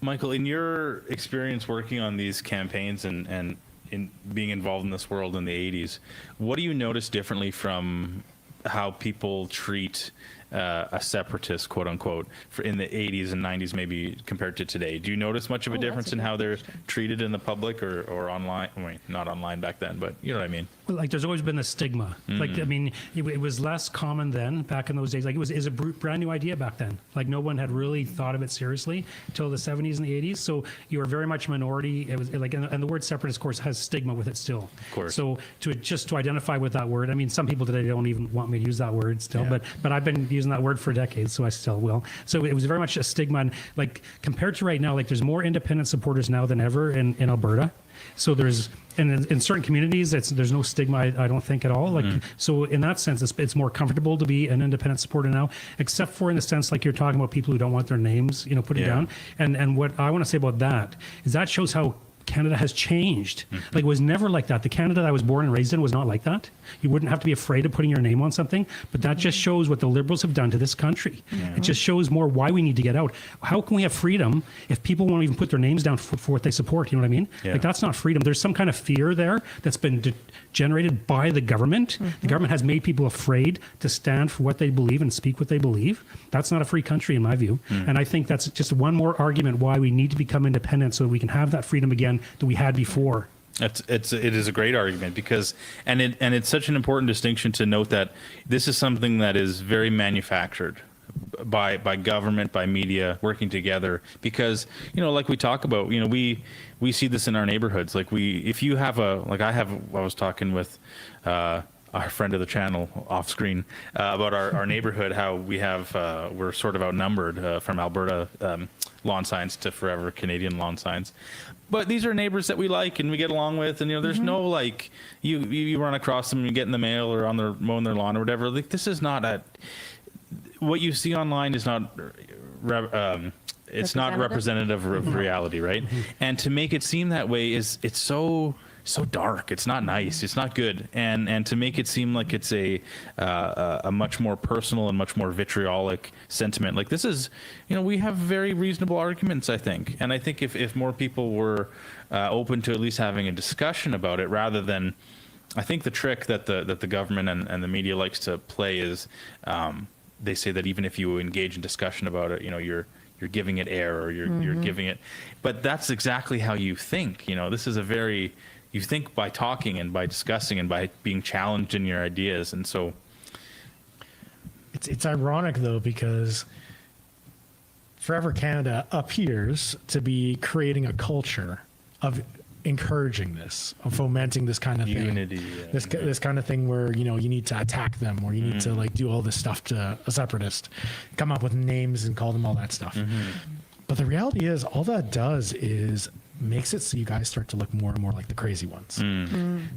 Michael, in your experience working on these campaigns and in being involved in this world in the 80s, what do you notice differently from how people treat a separatist, quote unquote, in the 80s and 90s, maybe compared to today? Do you notice much of a difference in how they're treated in the public or online? I mean, not online back then, but you know what I mean? Well, there's always been a stigma. It was less common then, back in those days. It was a brand new idea back then. No one had really thought of it seriously until the 70s and the 80s. So you were very much a minority. It was and the word separatist, of course, has stigma with it still. Of course. So to identify with that word, some people today don't even want me to use that word still, but I've been using that word for decades, so I still will. So it was very much a stigma, and compared to right now, there's more independent supporters now than ever in Alberta. So in certain communities, there's no stigma, I don't think, at all. So in that sense, it's more comfortable to be an independent supporter now, except for in the sense you're talking about people who don't want their names, put down. And what I want to say about that is that shows how Canada has changed. It was never like that. The Canada that I was born and raised in was not like that. You wouldn't have to be afraid of putting your name on something, but that just shows what the Liberals have done to this country. It just shows more why we need to get out. How can we have freedom if people won't even put their names down for what they support? You know what I mean? That's not freedom. There's some kind of fear there that's been generated by the government. The government has made people afraid to stand for what they believe and speak what they believe. That's not a free country in my view. And I think that's just one more argument why we need to become independent, so we can have that freedom again one that we had before. It is a great argument because it's such an important distinction to note that this is something that is very manufactured by government, by media working together, because like we talk about, we see this in our neighborhoods. Like if you have I was talking with our friend of the channel off screen about our neighborhood, how we're sort of outnumbered from Alberta lawn signs to forever Canadian lawn signs. But these are neighbors that we like and we get along with, and there's no like you run across them and you get in the mail or on their mowing their lawn or whatever. Like this is not what you see online is not it's not representative of reality, right? And to make it seem that way it's so dark. It's not nice. It's not good. And to make it seem like it's a much more personal and much more vitriolic sentiment. Like this is, we have very reasonable arguments, I think. And I think if more people were open to at least having a discussion about it, rather than, I think the trick that the government and the media likes to play is, they say that even if you engage in discussion about it, you're giving it air or you're giving it, but that's exactly how you think. This is you think by talking and by discussing and by being challenged in your ideas. And so it's ironic though, because Forever Canada appears to be creating a culture of encouraging this, of fomenting this kind of unity, thing. This kind of thing where you need to attack them, or you need to like do all this stuff to a separatist, come up with names and call them all that stuff. But the reality is, all that does is makes it so you guys start to look more and more like the crazy ones.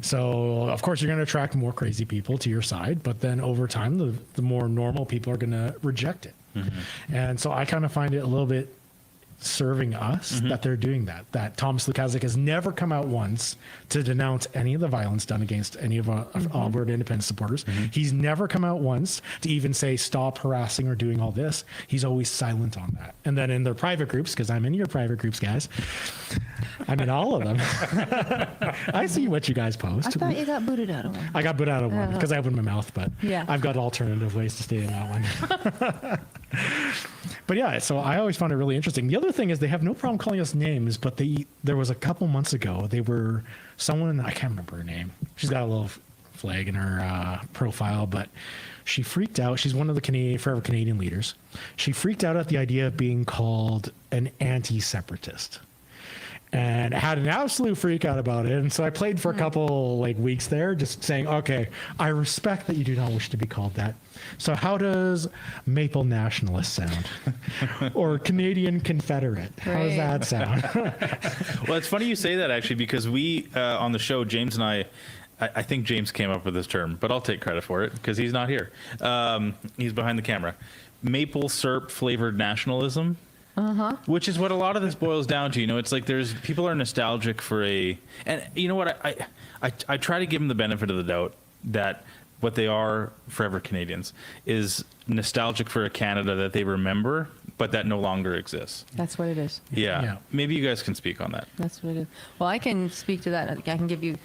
So of course you're going to attract more crazy people to your side, but then over time the more normal people are going to reject it. And so I kind of find it a little bit serving us that they're doing that Thomas Lukaszuk has never come out once to denounce any of the violence done against any of our Alberta Independence supporters. He's never come out once to even say stop harassing or doing all this. He's always silent on that. And then in their private groups, because I'm in your private groups, guys, I'm in all of them. I see what you guys post. I thought you got booted out of one. I got booted out of one because I opened my mouth, but yeah. I've got alternative ways to stay in that one. But yeah, so I always found it really interesting. The other thing is they have no problem calling us names, but there was a couple months ago, someone, I can't remember her name. She's got a little flag in her profile, but she freaked out. She's one of the Forever Canadian leaders. She freaked out at the idea of being called an anti-separatist, and had an absolute freak out about it. And so I played for a couple weeks there, just saying, okay, I respect that you do not wish to be called that. So how does Maple Nationalist sound? Or Canadian Confederate? How does that sound? Well, it's funny you say that, actually, because we, on the show, James and I think James came up with this term, but I'll take credit for it because he's not here. He's behind the camera. Maple syrup flavored nationalism. Which is what a lot of this boils down to. It's like people are nostalgic for and you know what, I try to give them the benefit of the doubt that what they are, Forever Canadians, is nostalgic for a Canada that they remember, but that no longer exists. That's what it is. Yeah. Maybe you guys can speak on that. That's what it is. Well, I can speak to that. I can give you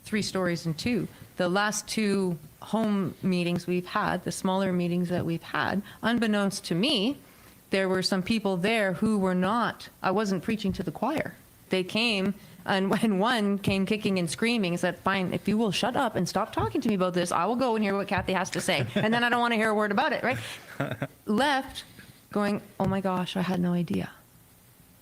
3 stories in 2. The last 2 home meetings we've had, the smaller meetings that we've had, unbeknownst to me, there were some people there who were not, I wasn't preaching to the choir. They came, and when one came kicking and screaming and said, fine, if you will shut up and stop talking to me about this, I will go and hear what Kathy has to say. And then I don't want to hear a word about it, right? Left going, oh my gosh, I had no idea.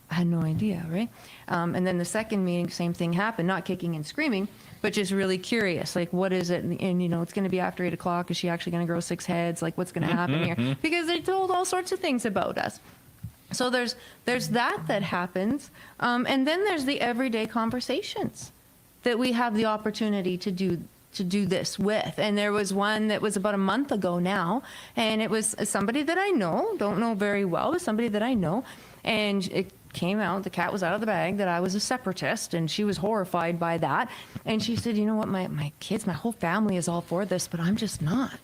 I had no idea, right? And then the second meeting, same thing happened, not kicking and screaming, but just really curious, like, what is it? And it's going to be after 8 o'clock. Is she actually going to grow 6 heads? Like, what's going to happen here? Because they told all sorts of things about us. So there's that happens. And then there's the everyday conversations that we have the opportunity to do this with. And there was one that was about a month ago now, and it was somebody that I know, don't know very well, but somebody that I know, and it came out, the cat was out of the bag, that I was a separatist, and she was horrified by that. And she said, you know what, my kids, my whole family is all for this, but I'm just not.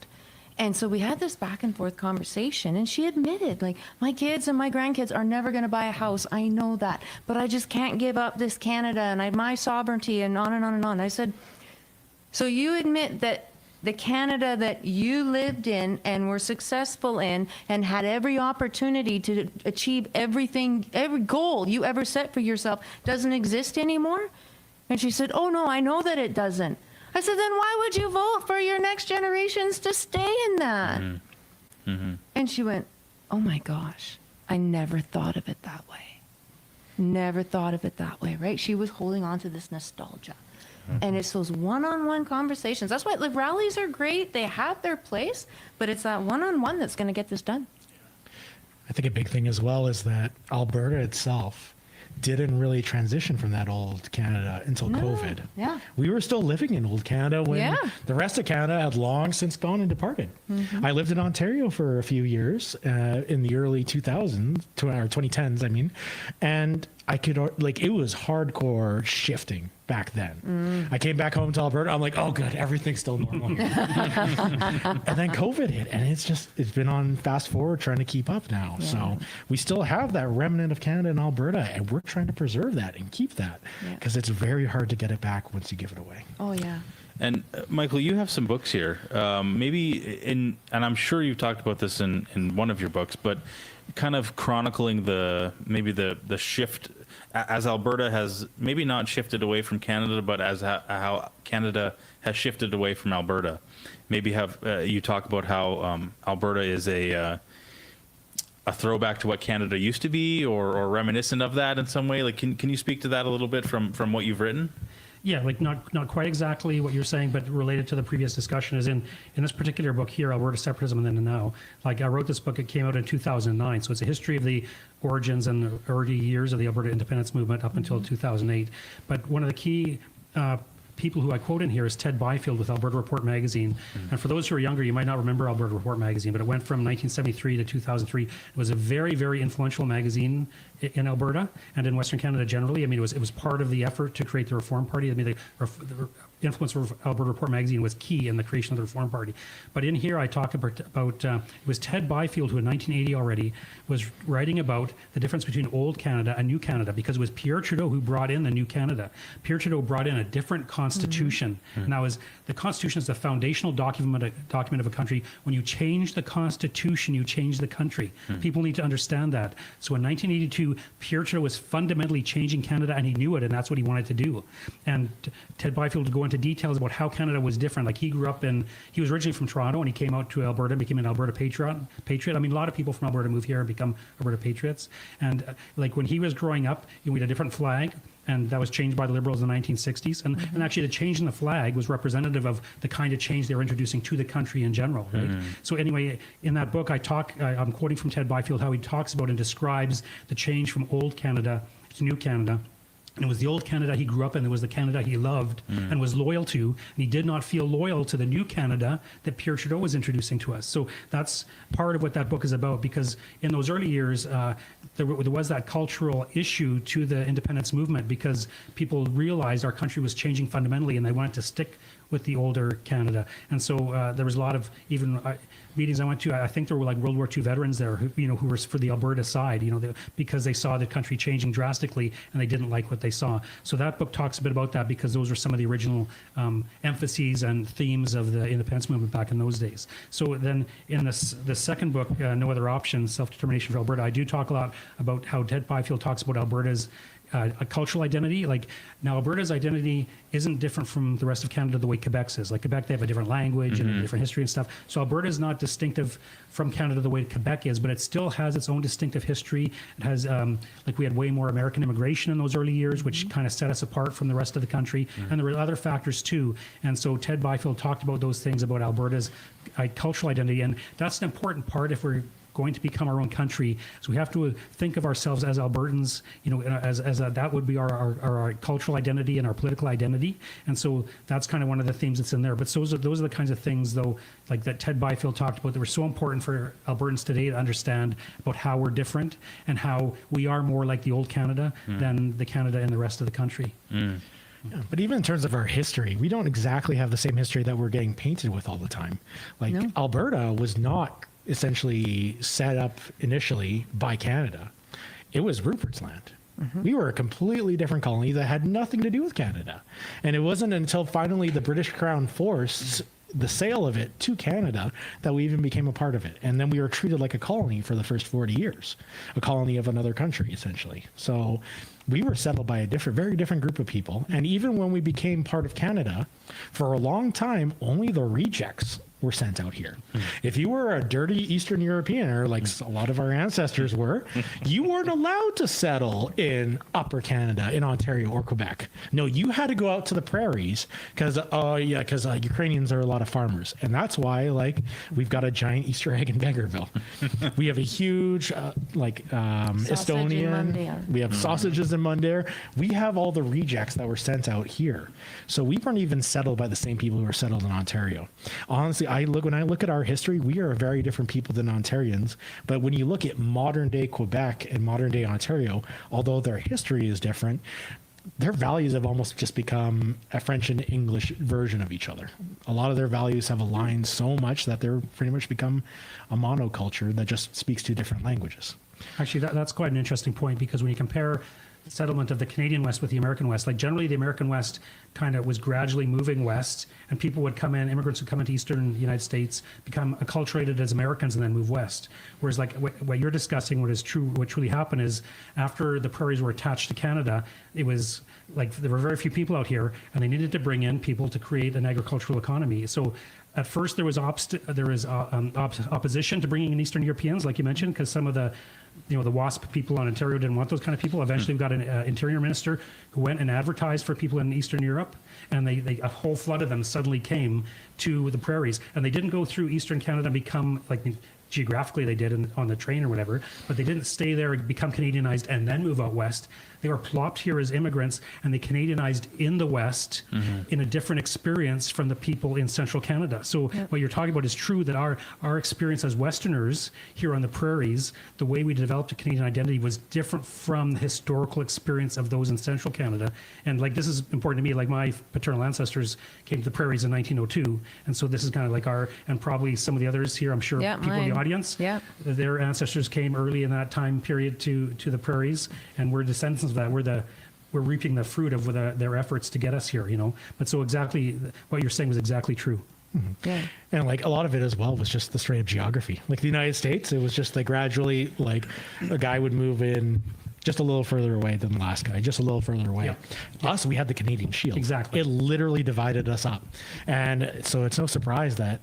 And so we had this back and forth conversation, and she admitted, like, my kids and my grandkids are never going to buy a house. I know that, but I just can't give up this Canada and my sovereignty, and on and on and on. I said, so you admit that the Canada that you lived in and were successful in and had every opportunity to achieve everything, every goal you ever set for yourself doesn't exist anymore? And she said, oh no, I know that it doesn't. I said, then why would you vote for your next generations to stay in that? And she went, oh my gosh, I never thought of it that way. Never thought of it that way, right? She was holding on to this nostalgia. And it's those one-on-one conversations. That's why the rallies are great. They have their place, but it's that one-on-one that's going to get this done. I think a big thing as well is that Alberta itself didn't really transition from that old Canada until COVID. Yeah. We were still living in old Canada when the rest of Canada had long since gone and departed. I lived in Ontario for a few years in the early 2000s, or 2010s, I mean, and I could, like, it was hardcore shifting back then. I came back home to Alberta. I'm like, oh, good, everything's still normal here. And then COVID hit, and it's been on fast forward trying to keep up now. Yeah. So we still have that remnant of Canada and Alberta, and we're trying to preserve that and keep that because it's very hard to get it back once you give it away. Oh, yeah. And Michael, you have some books here. And I'm sure you've talked about this in one of your books, but kind of chronicling the shift as Alberta has maybe not shifted away from Canada, but as how Canada has shifted away from Alberta. Maybe you talk about how Alberta is a throwback to what Canada used to be, or reminiscent of that in some way. Like, can you speak to that a little bit from what you've written? Yeah, like not quite exactly what you're saying, but related to the previous discussion is in this particular book here, Alberta Separatism and Then and Now. Like, I wrote this book, it came out in 2009, so it's a history of the origins and the early years of the Alberta independence movement up until 2008. But one of the key people who I quote in here is Ted Byfield with Alberta Report magazine. And for those who are younger, you might not remember Alberta Report magazine, but it went from 1973 to 2003. It was a very, very influential magazine in Alberta and in Western Canada generally. I mean, it was part of the effort to create the Reform Party. I mean, the influence of Alberta Report magazine was key in the creation of the Reform Party. But in here, I talk about it was Ted Byfield who in 1980 already was writing about the difference between old Canada and new Canada, because it was Pierre Trudeau who brought in the new Canada. Pierre Trudeau brought in a different constitution. And that was, the Constitution is the foundational document of a country. When you change the Constitution, you change the country. People need to understand that. So in 1982, Pierre Trudeau was fundamentally changing Canada, and he knew it, and that's what he wanted to do. And Ted Byfield would go into details about how Canada was different. Like, he was originally from Toronto, and he came out to Alberta and became an Alberta patriot. I mean, a lot of people from Alberta move here and become Alberta patriots. And like, when he was growing up, we had a different flag, and that was changed by the Liberals in the 1960s. And actually, the change in the flag was representative of the kind of change they were introducing to the country in general. Right? So anyway, in that book, I'm quoting from Ted Byfield how he talks about and describes the change from old Canada to new Canada. And it was the old Canada he grew up in. It was the Canada he loved and was loyal to. And he did not feel loyal to the new Canada that Pierre Trudeau was introducing to us. So that's part of what that book is about, because in those early years, there was that cultural issue to the independence movement, because people realized our country was changing fundamentally and they wanted to stick with the older Canada. And so there was a lot of meetings I went to. I think there were like World War II veterans there who were for the Alberta side, because they saw the country changing drastically and they didn't like what they saw. So that book talks a bit about that, because those were some of the original emphases and themes of the independence movement back in those days. So then in the second book, No Other Option, Self-Determination for Alberta, I do talk a lot about how Ted Byfield talks about Alberta's a cultural identity. Like, now Alberta's identity isn't different from the rest of Canada the way Quebec's is. Like, Quebec, they have a different language and a different history and stuff. So Alberta is not distinctive from Canada the way Quebec is, but it still has its own distinctive history. It has, we had way more American immigration in those early years, which kind of set us apart from the rest of the country. And there were other factors too. And so Ted Byfield talked about those things about Alberta's cultural identity. And that's an important part if we're going to become our own country. So we have to think of ourselves as Albertans, that would be our cultural identity and our political identity. And so that's kind of one of the themes that's in there. But those are the kinds of things, though, like that Ted Byfield talked about, that were so important for Albertans today to understand about how we're different and how we are more like the old Canada than the Canada and the rest of the country. Yeah, but even in terms of our history, we don't exactly have the same history that we're getting painted with all the time. Like, Alberta was not essentially set up initially by Canada. It was Rupert's Land. We were a completely different colony that had nothing to do with Canada. And it wasn't until finally the British Crown forced the sale of it to Canada that we even became a part of it. And then we were treated like a colony for the first 40 years, a colony of another country, essentially. So we were settled by a very different group of people. And even when we became part of Canada, for a long time, only the rejects were sent out here. If you were a dirty Eastern European, or like a lot of our ancestors were, you weren't allowed to settle in Upper Canada, in Ontario or Quebec. No, you had to go out to the prairies because Ukrainians are a lot of farmers. And that's why, like, we've got a giant Easter egg in Vegreville. We have a huge, Estonian. We have sausages in Mundare. We have all the rejects that were sent out here. So we weren't even settled by the same people who were settled in Ontario. Honestly, when I look at our history, we are a very different people than Ontarians. But when you look at modern day Quebec and modern day Ontario, although their history is different, their values have almost just become a French and English version of each other. A lot of their values have aligned so much that they're pretty much become a monoculture that just speaks two different languages. Actually, that's quite an interesting point, because when you compare the settlement of the Canadian West with the American West, like generally the American West kind of was gradually moving west, and people would come in, immigrants would come into Eastern United States, become acculturated as Americans, and then move west. Whereas like what you're discussing, what truly happened is after the prairies were attached to Canada, it was like there were very few people out here, and they needed to bring in people to create an agricultural economy. So at first there was opposition to bringing in Eastern Europeans, like you mentioned, because some of the WASP people on Ontario didn't want those kind of people. Eventually, we got an interior minister who went and advertised for people in Eastern Europe, and a whole flood of them suddenly came to the prairies. And they didn't go through Eastern Canada and become, like, geographically they did on the train or whatever, but they didn't stay there and become Canadianized and then move out west. They were plopped here as immigrants, and they Canadianized in the West in a different experience from the people in central Canada. So what you're talking about is true, that our experience as Westerners here on the prairies, the way we developed a Canadian identity was different from the historical experience of those in central Canada. And like, this is important to me, like my paternal ancestors came to the prairies in 1902. And so this is kind of like and probably some of the others here, I'm sure people in the audience, their ancestors came early in that time period to the prairies, and we're descendants of that. We're reaping the fruit of their efforts to get us here, But so exactly what you're saying was exactly true. Yeah. And like a lot of it as well was just the straight up geography. Like the United States, it was just like gradually, like a guy would move in just a little further away than the last guy, just a little further away. Us, we had the Canadian Shield. Exactly. It literally divided us up. And so it's no surprise that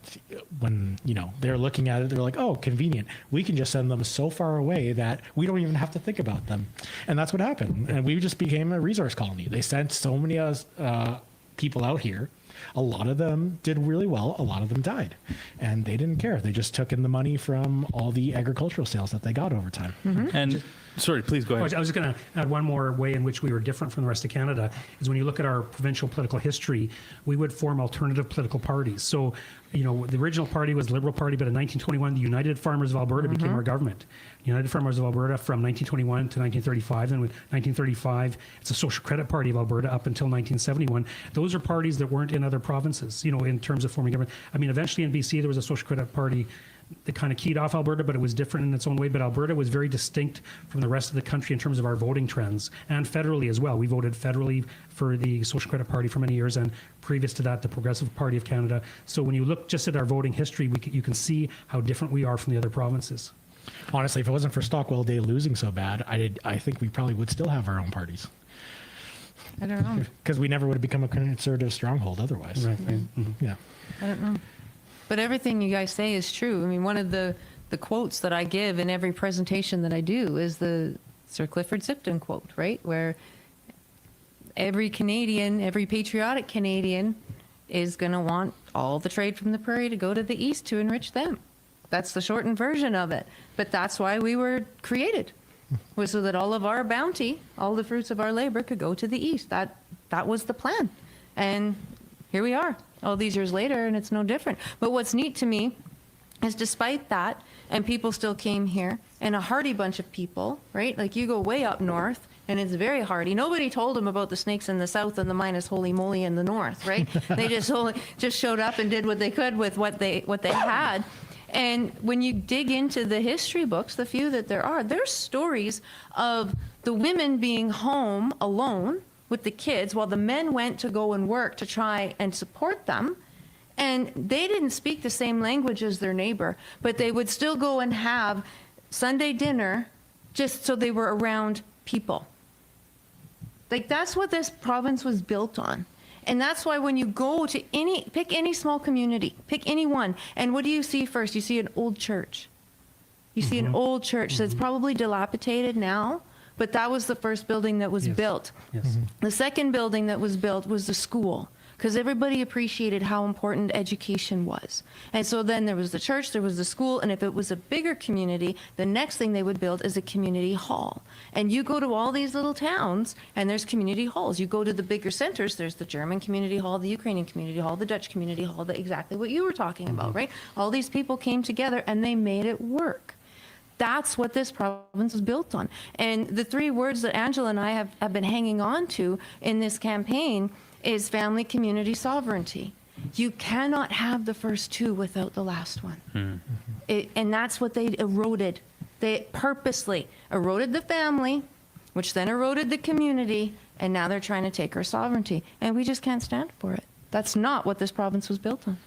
when, they're looking at it, they're like, oh, convenient. We can just send them so far away that we don't even have to think about them. And that's what happened. And we just became a resource colony. They sent so many people out here. A lot of them did really well. A lot of them died, and they didn't care. They just took in the money from all the agricultural sales that they got over time. And sorry, please go ahead. I was going to add one more way in which we were different from the rest of Canada is when you look at our provincial political history, we would form alternative political parties. So, the original party was the Liberal Party, but in 1921, the United Farmers of Alberta became our government. United Farmers of Alberta from 1921 to 1935. Then with 1935, it's a Social Credit Party of Alberta up until 1971. Those are parties that weren't in other provinces, in terms of forming government. I mean, eventually in BC, there was a Social Credit Party that kind of keyed off Alberta, but it was different in its own way. But Alberta was very distinct from the rest of the country in terms of our voting trends, and federally as well. We voted federally for the Social Credit Party for many years, and previous to that, the Progressive Party of Canada. So when you look just at our voting history, you can see how different we are from the other provinces. Honestly, if it wasn't for Stockwell Day losing so bad, I think we probably would still have our own parties. I don't know. Because we never would have become a conservative stronghold otherwise. Right. Yeah. I don't know. But everything you guys say is true. I mean, one of the quotes that I give in every presentation that I do is the Sir Clifford Sipton quote, right? Where every Canadian, every patriotic Canadian is going to want all the trade from the prairie to go to the east to enrich them. That's the shortened version of it. But that's why we were created, was so that all of our bounty, all the fruits of our labor could go to the east. That was the plan. And here we are all these years later, and it's no different. But what's neat to me is despite that, and people still came here, and a hardy bunch of people, right? Like you go way up north, and it's very hardy. Nobody told them about the snakes in the south and the minus holy moly in the north, right? They just showed up and did what they could with what they had. And when you dig into the history books, the few that there's stories of the women being home alone with the kids while the men went to go and work to try and support them. And they didn't speak the same language as their neighbor, but they would still go and have Sunday dinner just so they were around people. Like, that's what this province was built on. And that's why when you go to pick any small community, pick any one, and what do you see first? You see an old church. You see an old church that's probably dilapidated now, but that was the first building that was built. Yes. The second building that was built was the school, because everybody appreciated how important education was. And so then there was the church, there was the school, and if it was a bigger community, the next thing they would build is a community hall. And you go to all these little towns, and there's community halls. You go to the bigger centers, there's the German community hall, the Ukrainian community hall, the Dutch community hall, exactly what you were talking about, right? All these people came together, and they made it work. That's what this province is built on. And the three words that Angela and I have been hanging on to in this campaign is family, community, sovereignty. You cannot have the first two without the last one. And that's what they eroded. They purposely eroded the family, which then eroded the community, and now they're trying to take our sovereignty. And we just can't stand for it. That's not what this province was built on.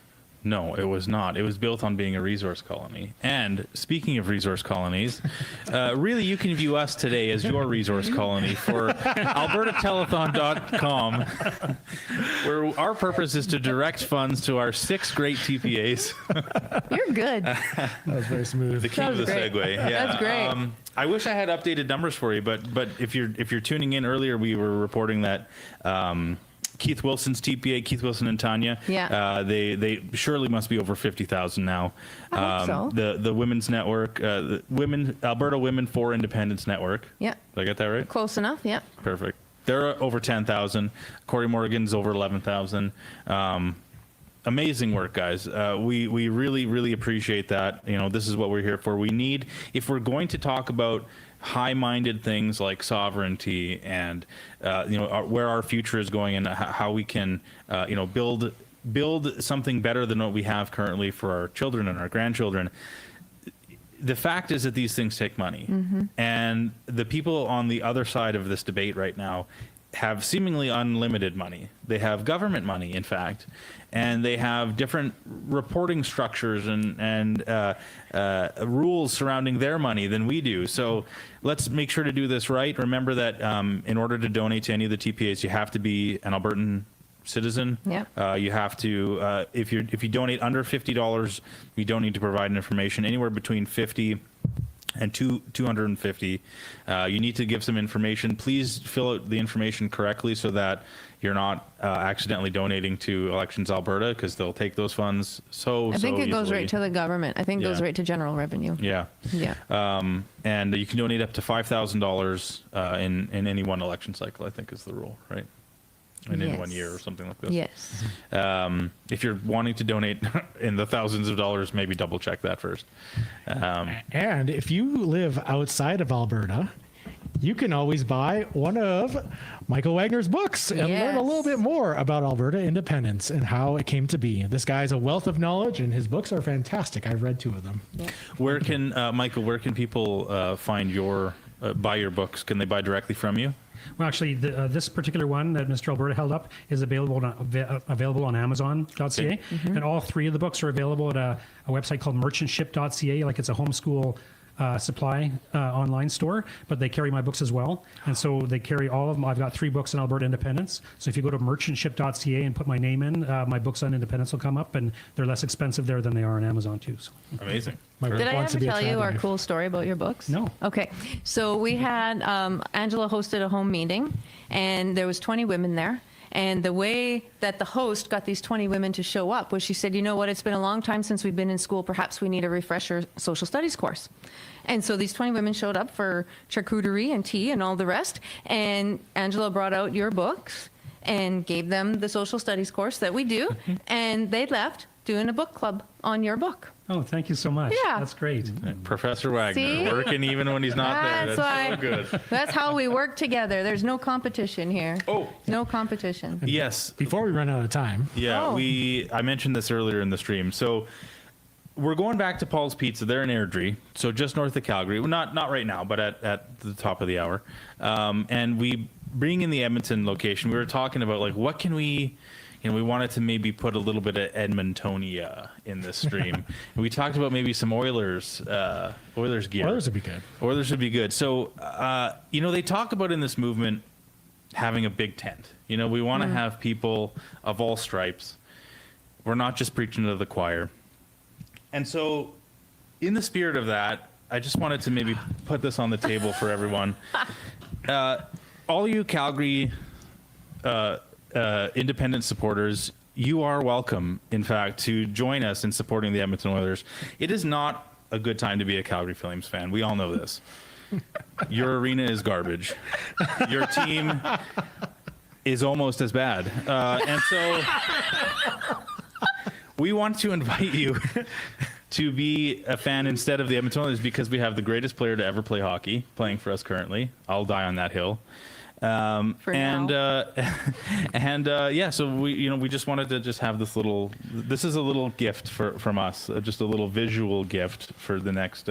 No, it was not. It was built on being a resource colony. And speaking of resource colonies, really you can view us today as your resource colony for albertatelethon.com, where our purpose is to direct funds to our 6 great TPAs. You're good. That was very smooth. The king of the segue. Yeah. That's great. I wish I had updated numbers for you, but if you're tuning in earlier, we were reporting that Keith Wilson's TPA, Keith Wilson and Tanya. Yeah. They surely must be over 50,000 now. I hope so. The Women's Network, the Alberta Women for Independence Network. Yeah. Did I get that right? Close enough. Yeah. Perfect. They're over 10,000. Corey Morgan's over 11,000. Amazing work, guys. We really, really appreciate that. You know, this is what we're here for. We need, if we're going to talk about high-minded things like sovereignty and where our future is going and how we can build something better than what we have currently for our children and our grandchildren. The fact is that these things take money, and the people on the other side of this debate right now have seemingly unlimited money. They have government money, in fact, and they have different reporting structures and rules surrounding their money than we do. So let's make sure to do this right. Remember that in order to donate to any of the TPAs, you have to be an Albertan citizen. Yeah. You have to, if you donate under $50, you don't need to provide information. Anywhere between 50 and 250, you need to give some information. Please fill out the information correctly so that you're not accidentally donating to Elections Alberta, because they'll take those funds I think it goes easily. right to the government. I think it goes Yeah. right to general revenue. Yeah. Yeah. And you can donate up to $5,000 in any one election cycle, I think is the rule, right? In Yes. 1 year or something like this. Yes. If you're wanting to donate in the thousands of dollars, maybe double check that first. And if you live outside of Alberta, you can always buy one of Michael Wagner's books and learn a little bit more about Alberta independence and how it came to be. This guy's a wealth of knowledge, and his books are fantastic. I've read 2 of them. Where can, Michael, where can people find buy your books? Can they buy directly from you? Well, actually, this particular one that Mr. Alberta held up is available on Amazon.ca, Okay. and all 3 of the books are available at a website called merchantship.ca. Like, it's a homeschool supply online store, but they carry my books as well, and so they carry all of them. I've got 3 books on Alberta independence. So if you go to merchantship.ca and put my name in, my books on independence will come up, and they're less expensive there than they are on Amazon too. So. Amazing. Did I ever tell you our cool story about your books? No. Okay. So we had, Angela hosted a home meeting, and there was 20 women there. And the way that the host got these 20 women to show up was she said, you know what, it's been a long time since we've been in school. Perhaps we need a refresher social studies course. And so these 20 women showed up for charcuterie and tea and all the rest. And Angela brought out your books and gave them the social studies course that we do. And they left doing a book club on your book. Oh, thank you so much. Yeah. That's great. Professor Wagner, See? working even when he's not there. That's so good. That's how we work together. There's no competition here. Oh. No competition. Yes. Before we run out of time. Yeah, Oh. I mentioned this earlier in the stream. So we're going back to Paul's Pizza. They're in Airdrie, so just north of Calgary. Well, not right now, but at the top of the hour. And we bring in the Edmonton location. We were talking about, like, what can we we wanted to maybe put a little bit of Edmontonia in this stream. And we talked about maybe some Oilers gear. Oilers would be good. Oilers would be good. So, they talk about in this movement having a big tent. We want to have people of all stripes. We're not just preaching to the choir. And so, in the spirit of that, I just wanted to maybe put this on the table for everyone. All you Calgary independent supporters, you are welcome, in fact, to join us in supporting the Edmonton Oilers. It is not a good time to be a Calgary Flames fan. We all know this. Your arena is garbage. Your team is almost as bad. And so we want to invite you to be a fan instead of the Edmonton Oilers because we have the greatest player to ever play hockey playing for us currently. I'll die on that hill. So we just wanted to just have this is a little gift from us, just a little visual gift for the next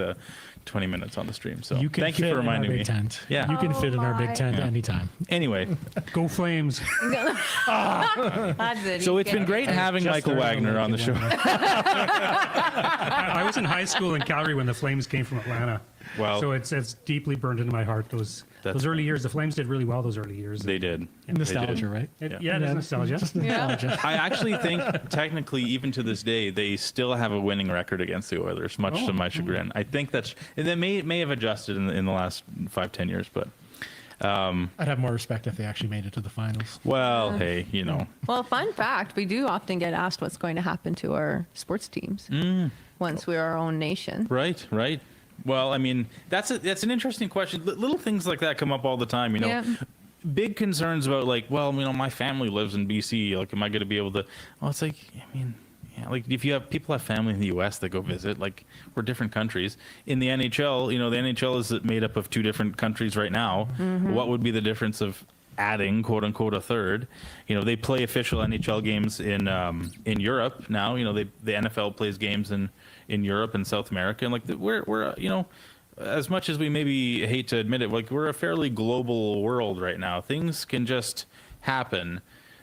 20 minutes on the stream. So thank you for reminding me. Tent. Yeah. You can fit in our big tent anytime. Anyway, go Flames. That's it. So it's been great having Michael Wagner on the show. I was in high school in Calgary when the Flames came from Atlanta. Wow. So it's deeply burned into my heart. Those early years, the Flames did really well those early years. They did. Nostalgia, right? It is nostalgia. Just nostalgia. I actually think, technically, even to this day, they still have a winning record against the Oilers, much to my chagrin. I think and they may have adjusted in the last 5-10 years, but I'd have more respect if they actually made it to the finals. Well, hey, Well, fun fact, we do often get asked what's going to happen to our sports teams once we're our own nation. Right. Well, I mean, that's an interesting question. Little things like that come up all the time, Yeah. Big concerns about my family lives in BC. Like, am I going to be able to? Well, it's like, like if people have family in the U.S. that go visit, like we're different countries. In the NHL, the NHL is made up of two different countries right now. Mm-hmm. What would be the difference of adding quote unquote a third? They play official NHL games in Europe now. The NFL plays games in Europe and South America, and we're as much as we maybe hate to admit it, we're a fairly global world right now. Things can just happen.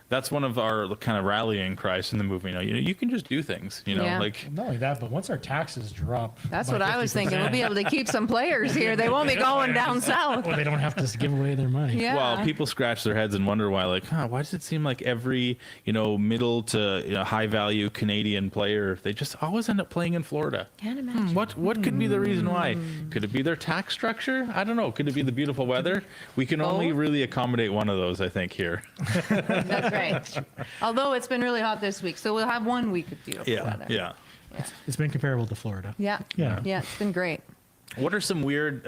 That's one of our kind of rallying cries in the movement. You can just do things. Yeah. Not only that, but once our taxes drop, That's by what I was thinking. 50%, We'll be able to keep some players here. They won't be going down south. Well, they don't have to give away their money. Yeah. Well, people scratch their heads and wonder why, why does it seem like every, middle to high value Canadian player, they just always end up playing in Florida? Can't imagine. What could be the reason why? Could it be their tax structure? I don't know. Could it be the beautiful weather? We can only really accommodate one of those, I think, here. That's right. Although it's been really hot this week, so we'll have 1 week of beautiful weather. Yeah. It's been comparable to Florida. Yeah. It's been great. What are some weird,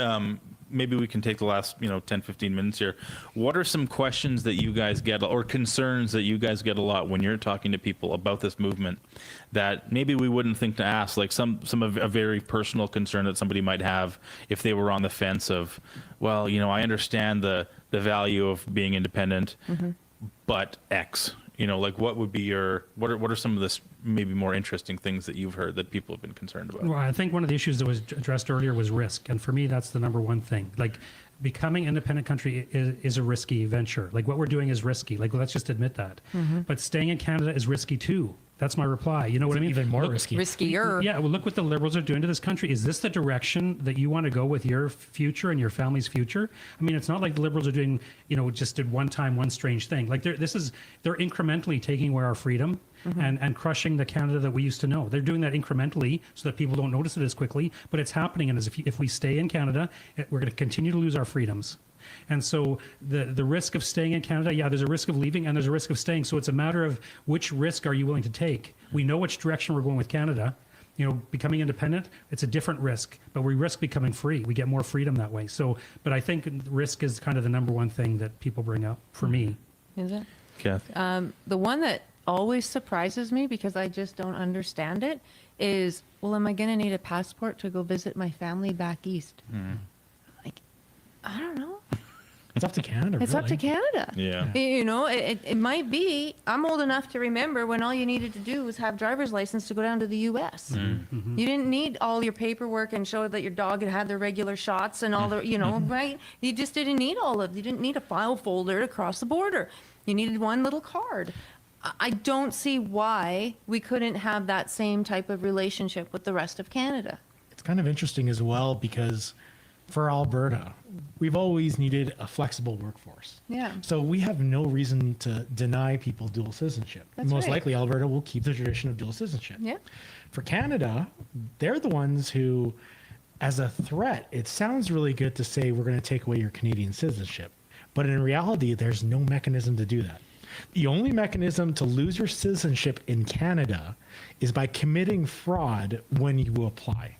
maybe we can take the last 10, 15 minutes here. What are some questions that you guys get or concerns that you guys get a lot when you're talking to people about this movement that maybe we wouldn't think to ask, like some of a very personal concern that somebody might have if they were on the fence of, well, I understand the value of being independent, but X, what would be what are some of the maybe more interesting things that you've heard that people have been concerned about? Well, I think one of the issues that was addressed earlier was risk. And for me, that's the number one thing. Like, becoming independent country is a risky venture. Like, what we're doing is risky. Like, let's just admit that. But staying in Canada is risky too. That's my reply. You know what I mean? Even more risky. Riskier. Yeah. Well, look what the Liberals are doing to this country. Is this the direction that you want to go with your future and your family's future? I mean, it's not like the Liberals are doing, just did one strange thing. Like, they're incrementally taking away our freedom and crushing the Canada that we used to know. They're doing that incrementally so that people don't notice it as quickly, but it's happening. And if we stay in Canada, we're going to continue to lose our freedoms. And so the risk of staying in Canada, there's a risk of leaving and there's a risk of staying. So it's a matter of which risk are you willing to take? We know which direction we're going with Canada. Becoming independent, it's a different risk, but we risk becoming free. We get more freedom that way. So, but I think risk is kind of the number one thing that people bring up for me. Is it? Kath? The one that always surprises me because I just don't understand it is, well, am I going to need a passport to go visit my family back east? Like, I don't know. It's up to Canada. It's up to Canada. Yeah. It might be. I'm old enough to remember when all you needed to do was have driver's license to go down to the U.S. You didn't need all your paperwork and show that your dog had had their regular shots and all the, right? You just didn't need you didn't need a file folder to cross the border. You needed one little card. I don't see why we couldn't have that same type of relationship with the rest of Canada. It's kind of interesting as well because for Alberta, we've always needed a flexible workforce. Yeah. So we have no reason to deny people dual citizenship. That's Most right. likely, Alberta will keep the tradition of dual citizenship. Yeah. For Canada, they're the ones who, as a threat, it sounds really good to say we're going to take away your Canadian citizenship. But in reality, there's no mechanism to do that. The only mechanism to lose your citizenship in Canada is by committing fraud when you apply.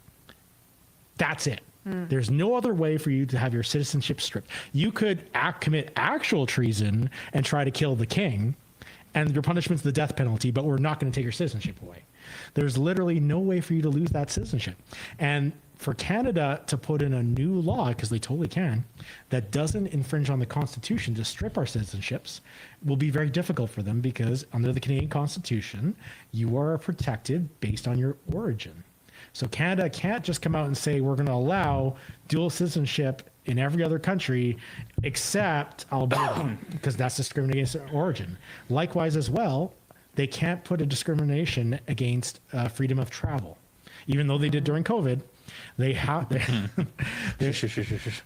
That's it. There's no other way for you to have your citizenship stripped. You could commit actual treason and try to kill the king, and your punishment's the death penalty, but we're not going to take your citizenship away. There's literally no way for you to lose that citizenship. And for Canada to put in a new law, because they totally can, that doesn't infringe on the Constitution to strip our citizenships will be very difficult for them because under the Canadian Constitution, you are protected based on your origin. So Canada can't just come out and say we're going to allow dual citizenship in every other country except Alberta because that's discriminating against origin. Likewise as well, they can't put a discrimination against freedom of travel. Even though they did during COVID, they're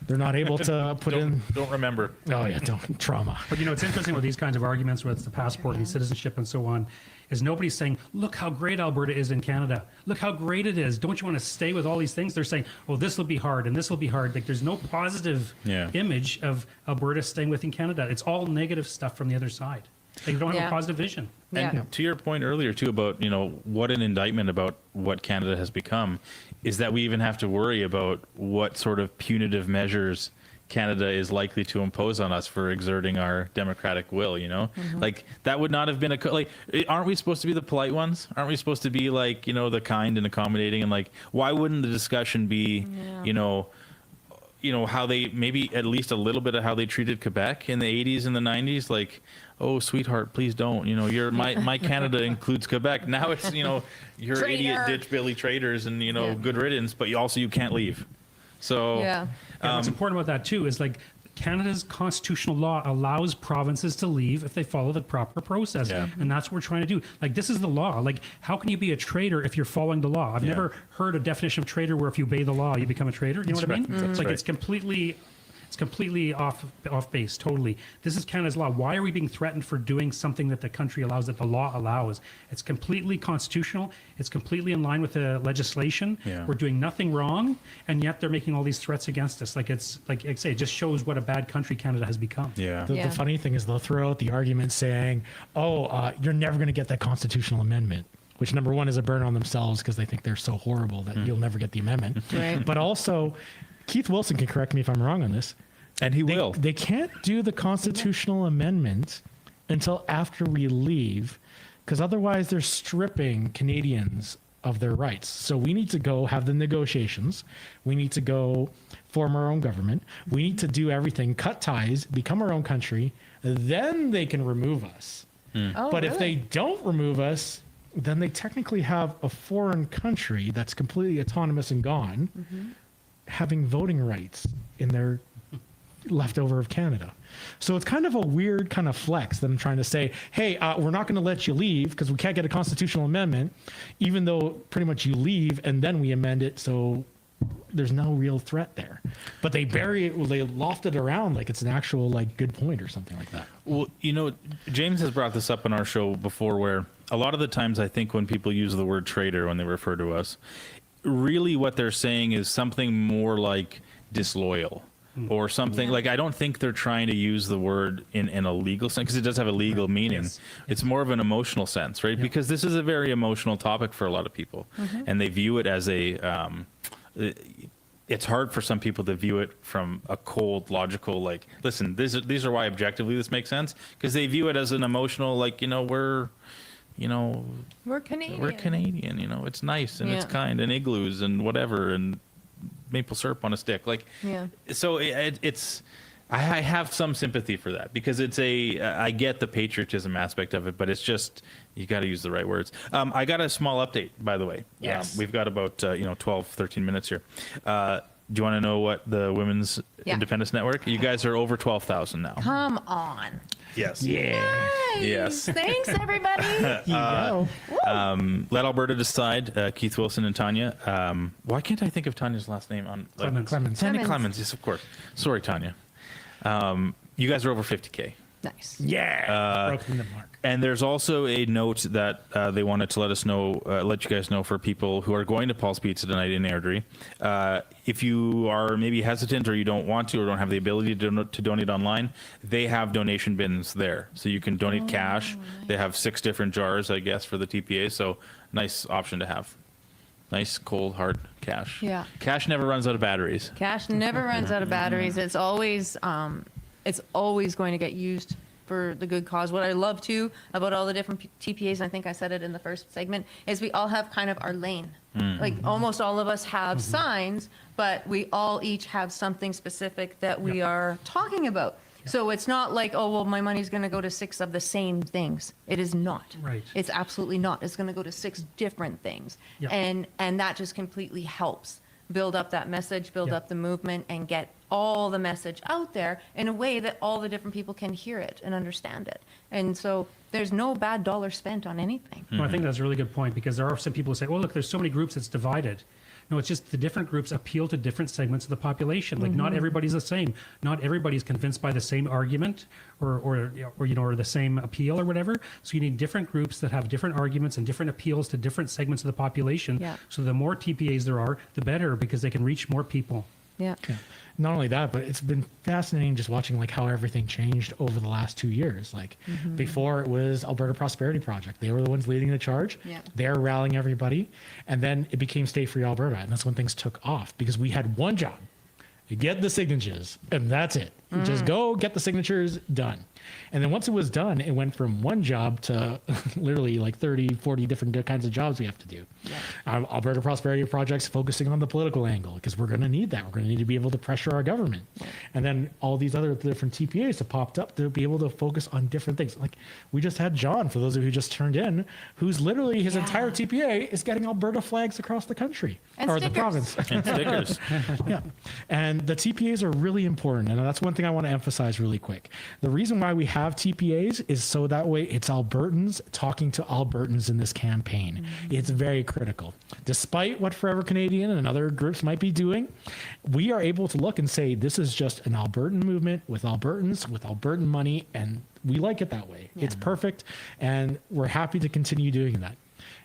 not able to put in. Don't remember. Oh yeah, don't trauma. But you know, it's interesting with these kinds of arguments, whether it's the passport and citizenship and so on, is nobody's saying, look how great Alberta is in Canada. Look how great it is. Don't you want to stay with all these things? They're saying, oh, this will be hard and this will be hard. Like there's no positive image of Alberta staying within Canada. It's all negative stuff from the other side. They don't have a positive vision. And to your point earlier too about, you know, what an indictment about what Canada has become is that we even have to worry about what sort of punitive measures Canada is likely to impose on us for exerting our democratic will, you know? Like that would not have been aren't we supposed to be the polite ones? Aren't we supposed to be like, you know, the kind and accommodating and like, why wouldn't the discussion be, you know, how they maybe at least a little bit of how they treated Quebec in the 80s and the 90s, like, oh, sweetheart, please don't. You know, my Canada includes Quebec. Now it's, you know, you're Traitor. idiot ditch Billy traitors and, you know, good riddance, but you can't leave. So And what's important about that too is like Canada's constitutional law allows provinces to leave if they follow the proper process. And that's what we're trying to do. Like this is the law. Like how can you be a traitor if you're following the law? I've never heard a definition of traitor where if you obey the law, you become a traitor. You know what I mean? That's like right. it's completely off base, totally. This is Canada's law. Why are we being threatened for doing something that the country allows, that the law allows? It's completely constitutional. It's completely in line with the legislation. We're doing nothing wrong, and yet they're making all these threats against us. Like it's like I say, it just shows what a bad country Canada has become. The funny thing is they'll throw out the argument saying, you're never going to get that constitutional amendment. Which number one is a burn on themselves because they think they're so horrible that you'll never get the amendment. Right. But also, Keith Wilson can correct me if I'm wrong on this. And he will. They can't do the constitutional amendment until after we leave, because otherwise they're stripping Canadians of their rights. So we need to go have the negotiations. We need to go form our own government. We need to do everything, cut ties, become our own country. Then they can remove us. But if they don't remove us, then they technically have a foreign country that's completely autonomous and gone, having voting rights in their leftover of Canada. So it's kind of a weird kind of flex that I'm trying to say, hey, we're not going to let you leave because we can't get a constitutional amendment, even though pretty much you leave and then we amend it. So there's no real threat there. But they bury it, they loft it around like it's an actual like good point or something like that. Well, you know, James has brought this up on our show before where a lot of the times I think when people use the word traitor when they refer to us, really what they're saying is something more like disloyal. Or something like I don't think they're trying to use the word in a legal sense because it does have a legal meaning. It's more of an emotional sense, right? Because this is a very emotional topic for a lot of people, and they view it as it's hard for some people to view it from a cold, logical, like, listen, these are why objectively this makes sense because they view it as an emotional, like, you know, we're Canadian, you know, it's nice and it's kind and igloos and whatever and maple syrup on a stick, like so it's I have some sympathy for that because it's I get the patriotism aspect of it, but it's just you got to use the right words. I got a small update, by the way. We've got about 12-13 minutes here. Do you want to know what the Women's Yeah. Independence Network? You guys are over 12,000 now. Come on. Yes. Nice. Yes. Thanks, everybody. Let Alberta decide. Keith Wilson and Tanya. Why can't I think of Tanya's last name on Clemens. Tanya Clemens. Yes, of course. Sorry, Tanya. You guys are over 50K. Nice. Yeah. Broke the mark. And there's also a note that they wanted to let us know, let you guys know for people who are going to Paul's Pizza tonight in Airdrie. If you are maybe hesitant or you don't want to or don't have the ability to donate online, they have donation bins there. So you can donate cash. Nice. They have 6 different jars, I guess, for the TPA. So nice option to have. Nice, cold, hard cash. Yeah. Cash never runs out of batteries. Cash never runs out of batteries. It's always going to get used for the good cause. What I love too about all the different TPAs, and I think I said it in the first segment, is we all have kind of our lane. Like almost all of us have signs, but we all each have something specific that we are talking about. So it's not like, oh, well, my money's going to go to 6 of the same things. It is not. Right. It's absolutely not. It's going to go to 6 different things. Yeah. And that just completely helps build up that message, build up the movement, and get all the message out there in a way that all the different people can hear it and understand it. And so there's no bad dollar spent on anything. No, I think that's a really good point, because there are some people who say, well, look, there's so many groups, it's divided. No, it's just the different groups appeal to different segments of the population. Like not everybody's the same. Not everybody's convinced by the same argument or the same appeal or whatever. So you need different groups that have different arguments and different appeals to different segments of the population. Yeah. So the more TPAs there are, the better, because they can reach more people. Yeah. Not only that, but it's been fascinating just watching like how everything changed over the last 2 years. Like before it was Alberta Prosperity Project. They were the ones leading the charge. Yeah. They're rallying everybody. And then it became Stay Free Alberta. And that's when things took off, because we had one job: get the signatures, and that's it. Just go get the signatures, done. And then once it was done, it went from one job to literally like 30, 40 different kinds of jobs we have to do. Yeah. Alberta Prosperity Project's focusing on the political angle, because we're going to need that. We're going to need to be able to pressure our government. Yeah. And then all these other different TPAs have popped up to be able to focus on different things. Like we just had John, for those of you who just turned in, who's literally his entire TPA is getting Alberta flags across the country. And or stickers. the province. And stickers. Yeah. And the TPAs are really important. And that's one thing I want to emphasize really quick. The reason why we have TPAs is so that way it's Albertans talking to Albertans in this campaign. It's very critical. Despite what Forever Canadian and other groups might be doing, we are able to look and say, this is just an Albertan movement with Albertans, with Albertan money, and we like it that way. Yeah. It's perfect, and we're happy to continue doing that.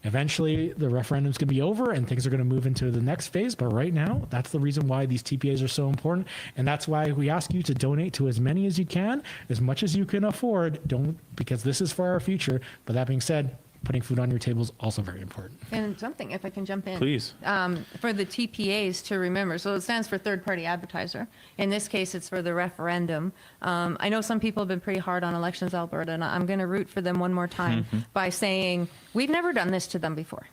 Eventually, the referendum's going to be over and things are going to move into the next phase. But right now, that's the reason why these TPAs are so important. And that's why we ask you to donate to as many as you can, as much as you can afford. Because this is for our future. But that being said, putting food on your table is also very important. And something, if I can jump in. Please. For the TPAs to remember, so it stands for third party advertiser. In this case, it's for the referendum. I know some people have been pretty hard on Elections Alberta, and I'm going to root for them one more time by saying, we've never done this to them before.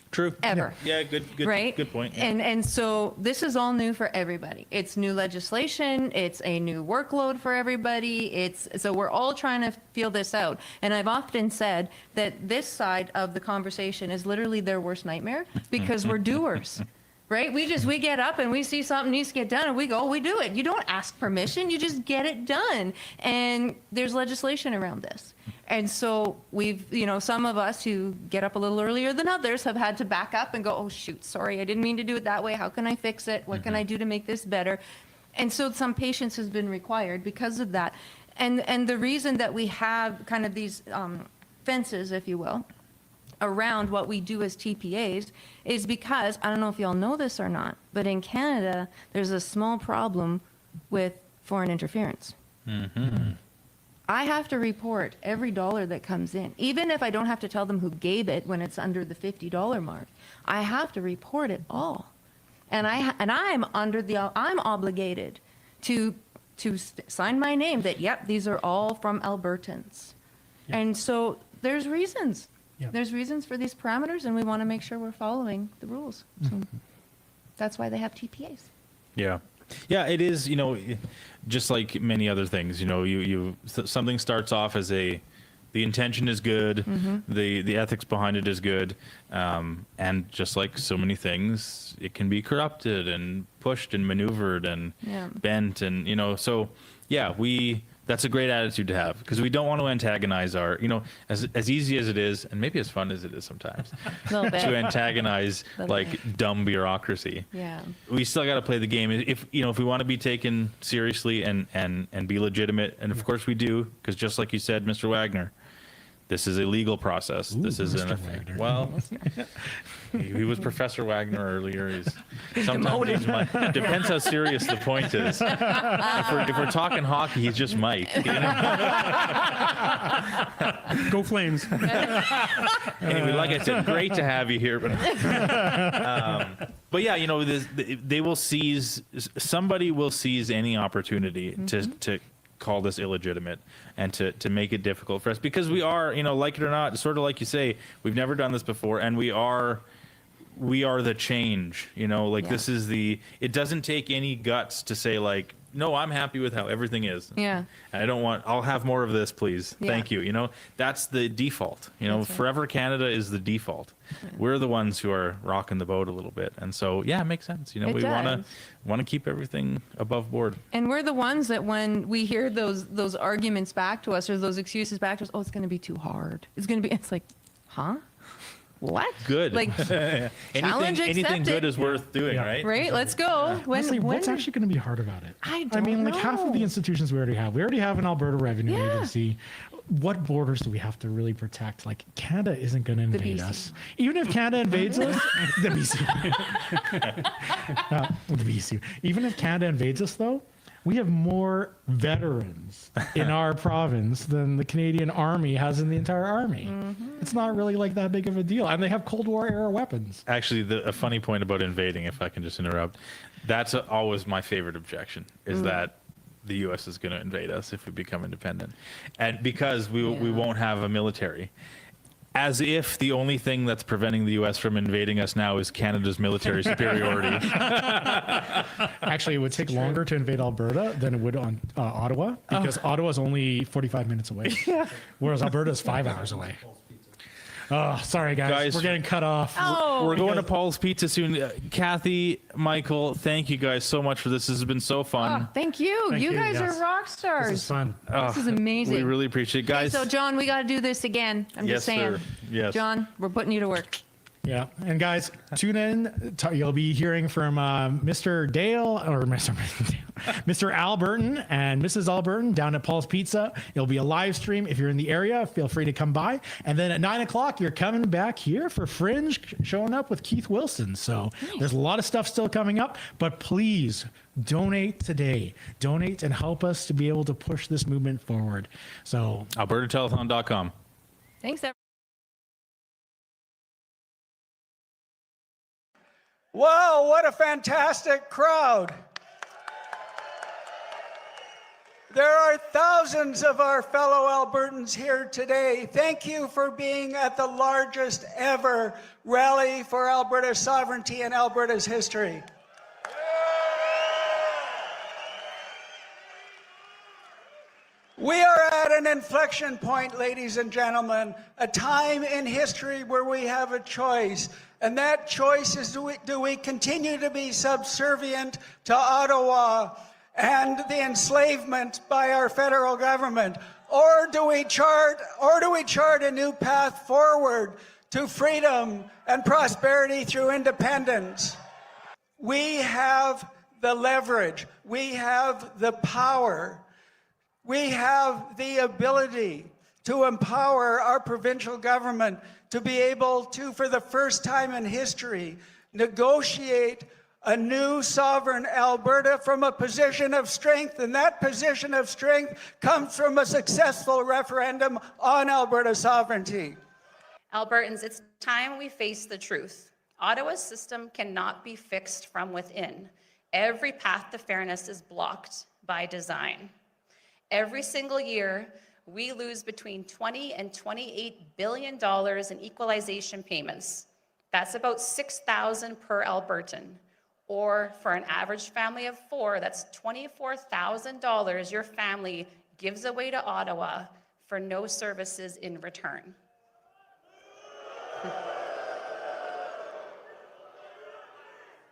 True. Ever. Yeah, good right? Good point. Yeah. And so this is all new for everybody. It's new legislation. It's a new workload for everybody. So we're all trying to feel this out. And I've often said that this side of the conversation is literally their worst nightmare, because we're doers. Right? We get up and we see something needs to get done and we go, we do it. You don't ask permission, you just get it done. And there's legislation around this. And so we've, some of us who get up a little earlier than others have had to back up and go, oh shoot, sorry, I didn't mean to do it that way. How can I fix it? What can I do to make this better? And so some patience has been required because of that. And the reason that we have kind of these fences, if you will, around what we do as TPAs is because, I don't know if y'all know this or not, but in Canada, there's a small problem with foreign interference. I have to report every dollar that comes in, even if I don't have to tell them who gave it when it's under the $50 mark. I have to report it all. And I'm obligated to sign my name that, yep, these are all from Albertans. Yeah. And so there's reasons. Yeah. There's reasons for these parameters, and we want to make sure we're following the rules. So that's why they have TPAs. Yeah. Yeah, it is, just like many other things, something starts off as the the intention is good, Mhm. the ethics behind it is good, and just like so many things, it can be corrupted and pushed and maneuvered and Yeah. bent, and so yeah, that's a great attitude to have, because we don't want to antagonize our, as easy as it is, and maybe as fun as it is sometimes, Little bit. to antagonize Little like bit. dumb bureaucracy. Yeah. We still got to play the game. If we want to be taken seriously and be legitimate, and of course we do, because just like you said, Mr. Wagner, this is a legal process. This isn't a thing. Well, he was Professor Wagner earlier. Sometimes he's Mike. Depends how serious the point is. If we're talking hockey, he's just Mike. Go Flames. Anyway, like I said, great to have you here. But yeah, they will seize. Somebody will seize any opportunity to call this illegitimate and to make it difficult for us, because we are, like it or not, sort of like you say, we've never done this before, and we are the change. This is it doesn't take any guts to say like, no, I'm happy with how everything is. Yeah. And I'll have more of this, please. Yeah. Thank you. That's the default. That's right. Forever Canada is the default. Yeah. We're the ones who are rocking the boat a little bit. And so, yeah, it makes sense. We It want does. to keep everything above board. And we're the ones that when we hear those arguments back to us or those excuses back to us, oh, it's going to be too hard. It's like, huh? What? Good. Like, challenge anything accepted. good is worth doing, right? Right? Let's go. Honestly, what's actually going to be hard about it? I don't mean, know. like half of the institutions we already have an Alberta Revenue Yeah. Agency. What borders do we have to really protect? Like, Canada isn't going to invade BC. us. Even if Canada invades us, the BC. The BC. Even if Canada invades us, though, we have more veterans in our province than the Canadian Army has in the entire army. It's not really like that big of a deal. And they have Cold War era weapons. Actually, a funny point about invading, if I can just interrupt, that's always my favorite objection, is that the U.S. is going to invade us if we become independent. And because we won't have a military. As if the only thing that's preventing the U.S. from invading us now is Canada's military superiority. Actually, it would take longer to invade Alberta than it would on Ottawa, because Ottawa is only 45 minutes away, whereas Alberta is 5 hours away. Oh, sorry, guys. We're getting cut off. We're going to Paul's Pizza soon. Kathy, Michael, thank you guys so much for this. This has been so fun. Oh, thank you. Thank you you, guys yes. are rock stars. This is fun. This is amazing. We really appreciate it. Guys. So, John, we got to do this again. I'm Yes, just saying. sir. Yes. John, we're putting you to work. Yeah, and guys, tune in. You'll be hearing from Mr. Dale or Mr. Albertan and Mrs. Albertan down at Paul's Pizza. It'll be a live stream. If you're in the area, feel free to come by. And then at 9 o'clock, you're coming back here for Fringe, showing up with Keith Wilson. So there's a lot of stuff still coming up, but please donate today. Donate and help us to be able to push this movement forward. So AlbertaTelethon.com. Thanks, everyone. Wow, what a fantastic crowd. There are thousands of our fellow Albertans here today. Thank you for being at the largest ever rally for Alberta's sovereignty in Alberta's history. We are at an inflection point, ladies and gentlemen, a time in history where we have a choice. And that choice is, do we continue to be subservient to Ottawa and the enslavement by our federal government? Or do we chart a new path forward to freedom and prosperity through independence? We have the leverage. We have the power. We have the ability to empower our provincial government to be able to, for the first time in history, negotiate a new sovereign Alberta from a position of strength. And that position of strength comes from a successful referendum on Alberta sovereignty. Albertans, it's time we face the truth. Ottawa's system cannot be fixed from within. Every path to fairness is blocked by design. Every single year, we lose between $20 and $28 billion in equalization payments. That's about $6,000 per Albertan. Or for an average family of 4, that's $24,000 your family gives away to Ottawa for no services in return.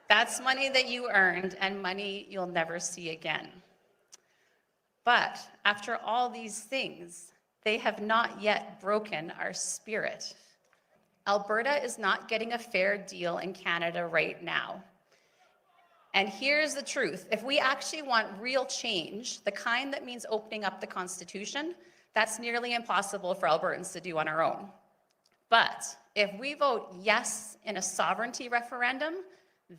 That's money that you earned and money you'll never see again. But after all these things, they have not yet broken our spirit. Alberta is not getting a fair deal in Canada right now. And here's the truth. If we actually want real change, the kind that means opening up the Constitution, that's nearly impossible for Albertans to do on our own. But if we vote yes in a sovereignty referendum,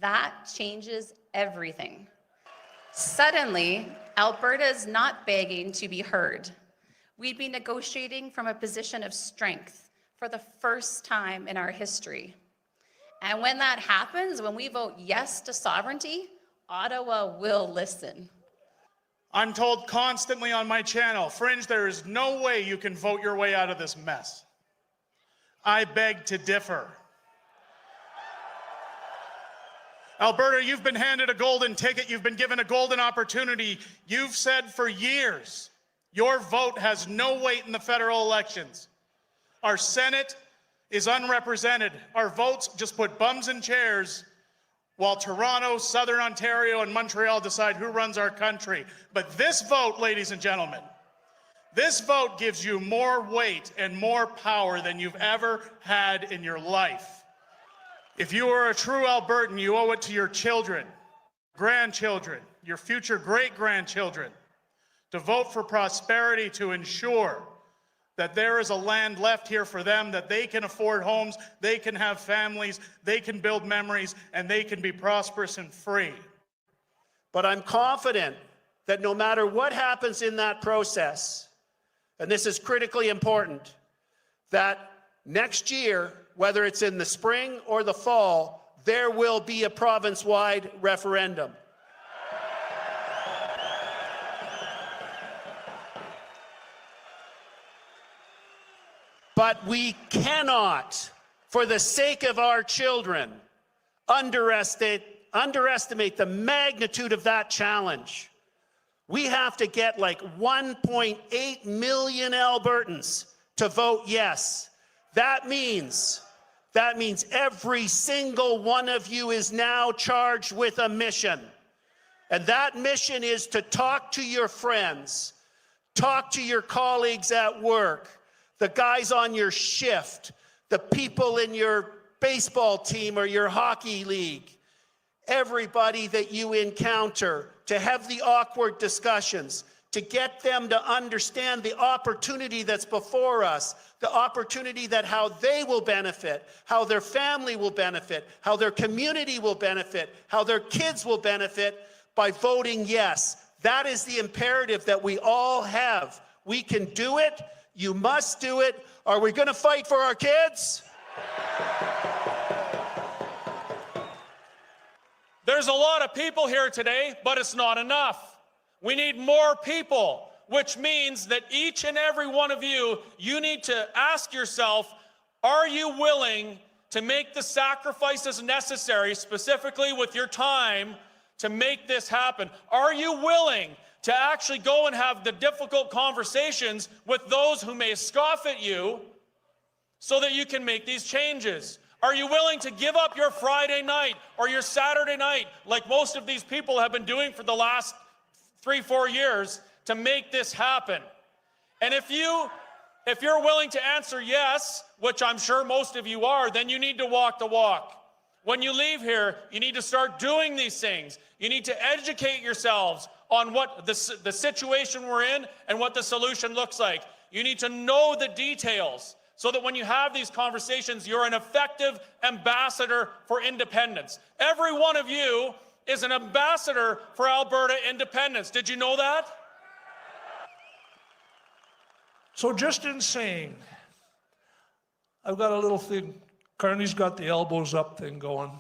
that changes everything. Suddenly, Alberta is not begging to be heard. We'd be negotiating from a position of strength for the first time in our history. And when that happens, when we vote yes to sovereignty, Ottawa will listen. I'm told constantly on my channel, Fringe, there is no way you can vote your way out of this mess. I beg to differ. Alberta, you've been handed a golden ticket. You've been given a golden opportunity. You've said for years, your vote has no weight in the federal elections. Our Senate is unrepresented. Our votes just put bums in chairs while Toronto, Southern Ontario, and Montreal decide who runs our country. But this vote, ladies and gentlemen, this vote gives you more weight and more power than you've ever had in your life. If you are a true Albertan, you owe it to your children, grandchildren, your future great-grandchildren to vote for prosperity, to ensure that there is a land left here for them, that they can afford homes, they can have families, they can build memories, and they can be prosperous and free. But I'm confident that no matter what happens in that process, and this is critically important, that next year, whether it's in the spring or the fall, there will be a province-wide referendum. But we cannot, for the sake of our children, underestimate the magnitude of that challenge. We have to get like 1.8 million Albertans to vote yes. That means every single one of you is now charged with a mission. And that mission is to talk to your friends, talk to your colleagues at work, the guys on your shift, the people in your baseball team or your hockey league, everybody that you encounter, to have the awkward discussions, to get them to understand the opportunity that's before us, the opportunity that how they will benefit, how their family will benefit, how their community will benefit, how their kids will benefit by voting yes. That is the imperative that we all have. We can do it. You must do it. Are we going to fight for our kids? There's a lot of people here today, but it's not enough. We need more people, which means that each and every one of you, you need to ask yourself, are you willing to make the sacrifices necessary, specifically with your time, to make this happen? Are you willing to actually go and have the difficult conversations with those who may scoff at you so that you can make these changes? Are you willing to give up your Friday night or your Saturday night, like most of these people have been doing for the last 3-4 years, to make this happen? And if you're willing to answer yes, which I'm sure most of you are, then you need to walk the walk. When you leave here, you need to start doing these things. You need to educate yourselves on what the situation we're in and what the solution looks like. You need to know the details so that when you have these conversations, you're an effective ambassador for independence. Every one of you is an ambassador for Alberta independence. Did you know that? So just in saying, I've got a little thing, Carney's got the elbows up thing going.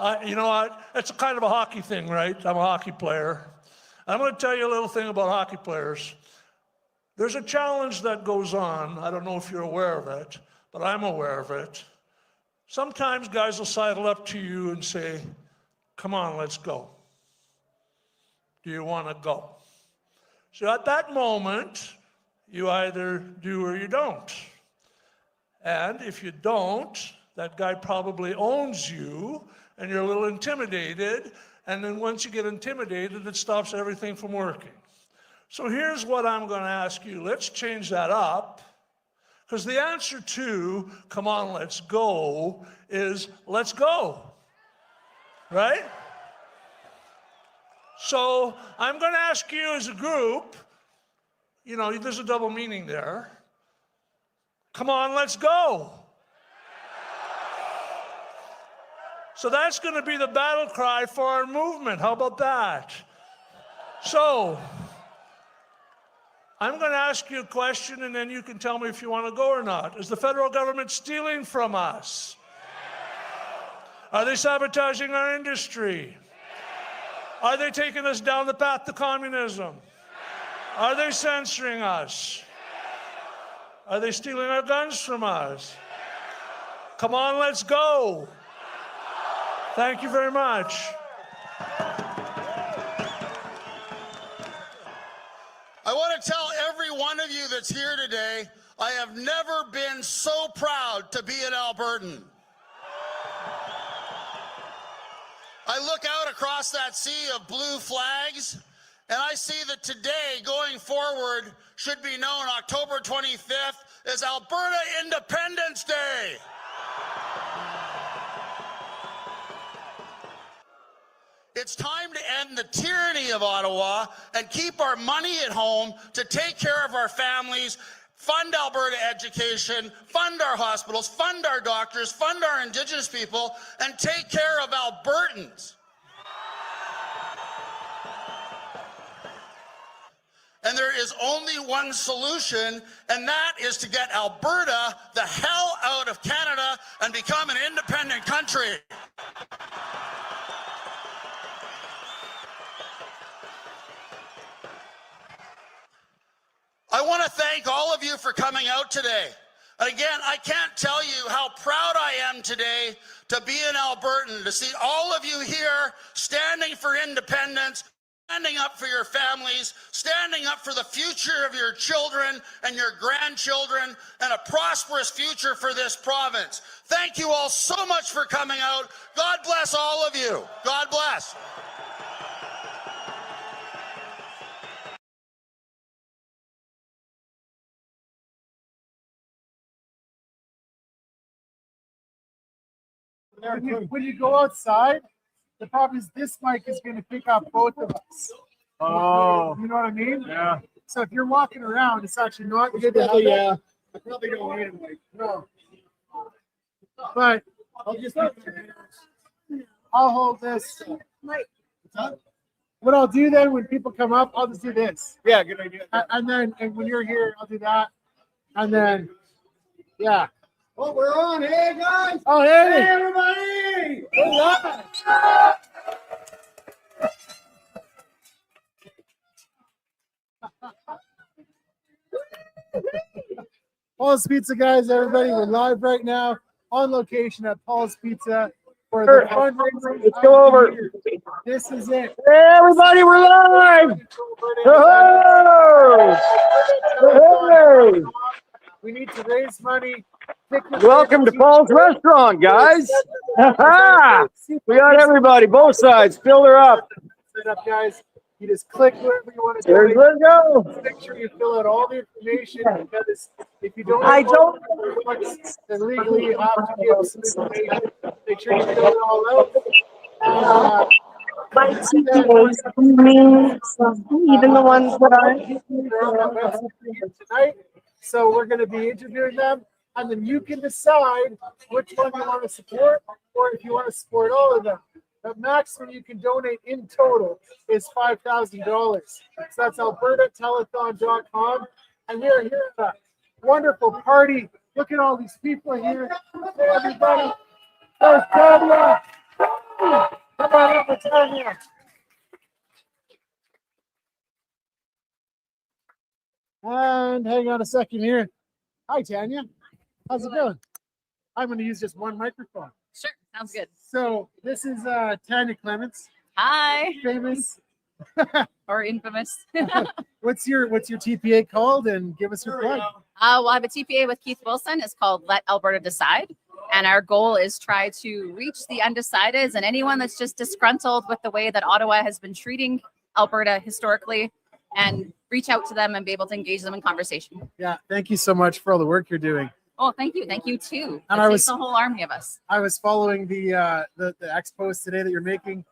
It's a kind of a hockey thing, right? I'm a hockey player. I'm going to tell you a little thing about hockey players. There's a challenge that goes on. I don't know if you're aware of it, but I'm aware of it. Sometimes guys will sidle up to you and say, come on, let's go. Do you want to go? So at that moment, You either do or you don't. And if you don't, that guy probably owns you and you're a little intimidated. And then once you get intimidated, it stops everything from working. So here's what I'm going to ask you. Let's change that up. Because the answer to, come on, let's go, is let's go. Right? So I'm going to ask you as a group, you know, there's a double meaning there. Come on, let's go. So that's going to be the battle cry for our movement. How about that? So I'm going to ask you a question, and then you can tell me if you want to go or not. Is the federal government stealing from us? Are they sabotaging our industry? Are they taking us down the path to communism? Are they censoring us? Are they stealing our guns from us? Come on, let's go. Thank you very much. I want to tell every one of you that's here today, I have never been so proud to be an Albertan. I look out across that sea of blue flags, and I see that today, going forward, should be known October 25th as Alberta Independence Day. It's time to end the tyranny of Ottawa and keep our money at home to take care of our families, fund Alberta education, fund our hospitals, fund our doctors, fund our Indigenous people, and take care of Albertans. And there is only one solution, and that is to get Alberta the hell out of Canada and become an independent country. I want to thank all of you for coming out today. And again, I can't tell you how proud I am today to be an Albertan, to see all of you here standing for independence, standing up for your families, standing up for the future of your children and your grandchildren, and a prosperous future for this province. Thank you all so much for coming out. God bless all of you. God bless. When you go outside, the problem is this mic is going to pick up both of us. Oh. You know what I mean? Yeah. So if you're walking around, it's actually not good to have that. I probably don't need a mic. No. But I'll hold this. What I'll do then when people come up, I'll just do this. Yeah, good idea. And when you're here, I'll do that. And then, yeah. Oh, we're on. Hey, guys. Oh, hey. Hey, everybody. We're live. Paul's Pizza, guys, everybody. We're live right now on location at Paul's Pizza for the fundraiser. Let's go over. This is it. Hey, everybody, we're live. Hey. We need to raise money. Welcome to Paul's Restaurant, guys. We got everybody, both sides. Fill her up. Set up, guys. You just click wherever you want to There go. you go. Make sure you fill out all the information, because if you don't, then legally you have to give some information. Make sure you fill it all out. Even the ones that tonight. So we're going to be interviewing them, and then you can decide which one you want to support, or if you want to support all of them. The maximum you can donate in total is $5,000. So that's albertatelethon.com. And we're here at a wonderful party. Look at all these people here. Hey, everybody. There's Tanya. Come on up with Tanya. And hang on a second here. Hi, Tanya. How's it going? I'm going to use just one microphone. Sure, sounds good. So this is Tanya Clements. Hi. Famous or infamous. What's your TPA called? And give us your plug. We'll have a TPA with Keith Wilson. It's called Let Alberta Decide. And our goal is try to reach the undecideds and anyone that's just disgruntled with the way that Ottawa has been treating Alberta historically, and reach out to them and be able to engage them in conversation. Yeah, thank you so much for all the work you're doing. Oh, thank you. Thank you too. And It I takes was- a whole army of us. I was following the X post today that you're making.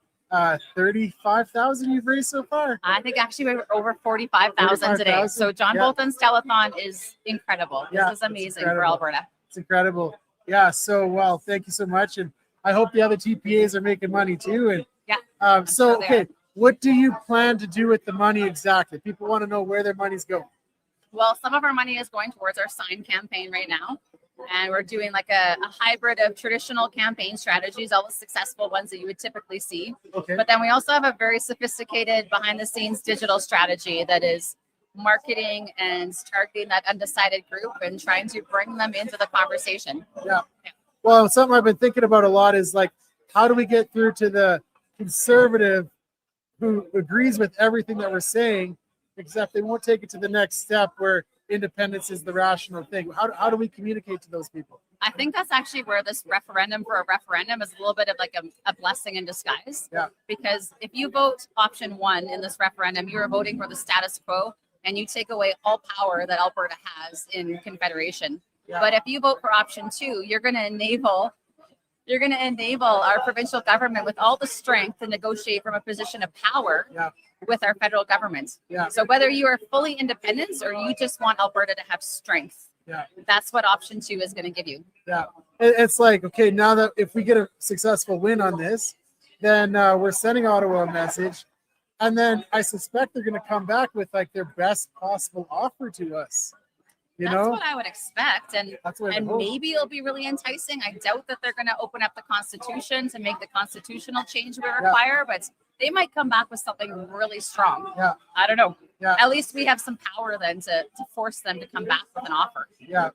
35,000 you've raised so far. I think actually we're over 45,000 today. 45,000? So John Yeah. Bolton's telethon is incredible. Yeah, This is amazing it's for incredible. Alberta. It's incredible. Yeah. So well, thank you so much, and I hope the other TPAs are making money too. And yeah. so sure they okay, are. what do you plan to do with the money exactly? People want to know where their money's going. Well, some of our money is going towards our sign campaign right now. And we're doing like a hybrid of traditional campaign strategies, all the successful ones that you would typically see. Okay. But then we also have a very sophisticated behind the scenes digital strategy that is marketing and targeting that undecided group and trying to bring them into the conversation. Yeah. Well, something I've been thinking about a lot is like, how do we get through to the conservative who agrees with everything that we're saying, except they won't take it to the next step where independence is the rational thing. How do we communicate to those people? I think that's actually where this referendum for a referendum is a little bit of like a blessing in disguise. Yeah. Because if you vote option 1 in this referendum, you are voting for the status quo and you take away all power that Alberta has in Confederation. Yeah. But if you vote for option 2, you're going to enable our provincial government with all the strength to negotiate from a position of power with our federal government. Yeah. So whether you are fully independent or you just want Alberta to have strength, that's what option 2 is going to give you. Yeah. It's like, okay, now that if we get a successful win on this, then we're sending Ottawa a message. And then I suspect they're going to come back with like their best possible offer to us. That's what I would expect. And what I would hope. maybe it'll be really enticing. I doubt that they're going to open up the Constitution to make the constitutional change we require, but they might come back with something really strong. Yeah. I don't know. Yeah. At least we have some power then to force them to come back with an offer. Yeah.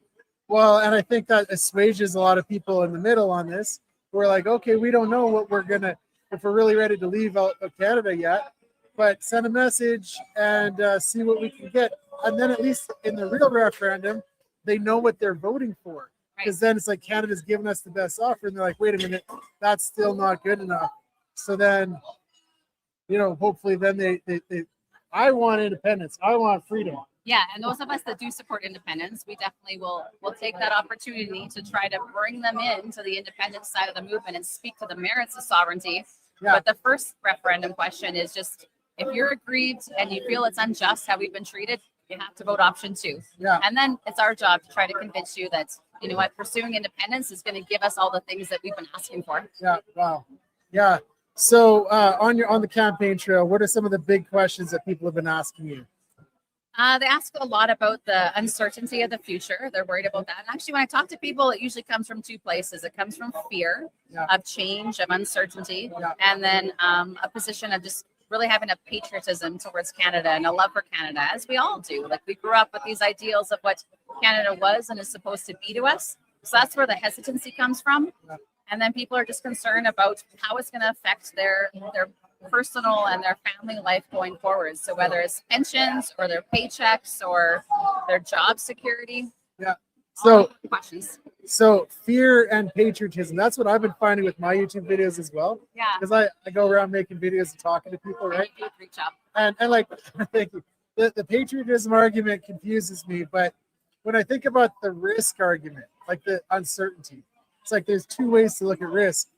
Well, and I think that assuages a lot of people in the middle on this. We're like, okay, we don't know what we're going to, if we're really ready to leave out of Canada yet, but send a message and see what we can get. And then at least in the real referendum, they know what they're voting for. Because then it's like Canada's giving us the best offer. And they're like, wait a minute, that's still not good enough. So then, hopefully then I want independence. I want freedom. Yeah, and those of us that do support independence, we definitely will take that opportunity to try to bring them into the independence side of the movement and speak to the merits of sovereignty. Yeah. But the first referendum question is just, if you're aggrieved and you feel it's unjust how we've been treated, you have to vote option 2. Yeah. And then it's our job to try to convince you that, you know what, pursuing independence is going to give us all the things that we've been asking for. Yeah. Wow. Yeah. So on the campaign trail, what are some of the big questions that people have been asking you? They ask a lot about the uncertainty of the future. They're worried about that. And actually, when I talk to people, it usually comes from 2 places. It comes from fear of change, of uncertainty, and then a position of just really having a patriotism towards Canada and a love for Canada, as we all do. Like, we grew up with these ideals of what Canada was and is supposed to be to us. So that's where the hesitancy comes from. And then people are just concerned about how it's going to affect their personal and their family life going forward. So whether it's pensions or their paychecks or their job security. Yeah. All So questions. So fear and patriotism. That's what I've been finding with my YouTube videos as well. Yeah. Because I go around making videos and talking to people, right? You do a great job. And like, thank you. The patriotism argument confuses me, but when I think about the risk argument, like the uncertainty, it's like there's 2 ways to look at risk,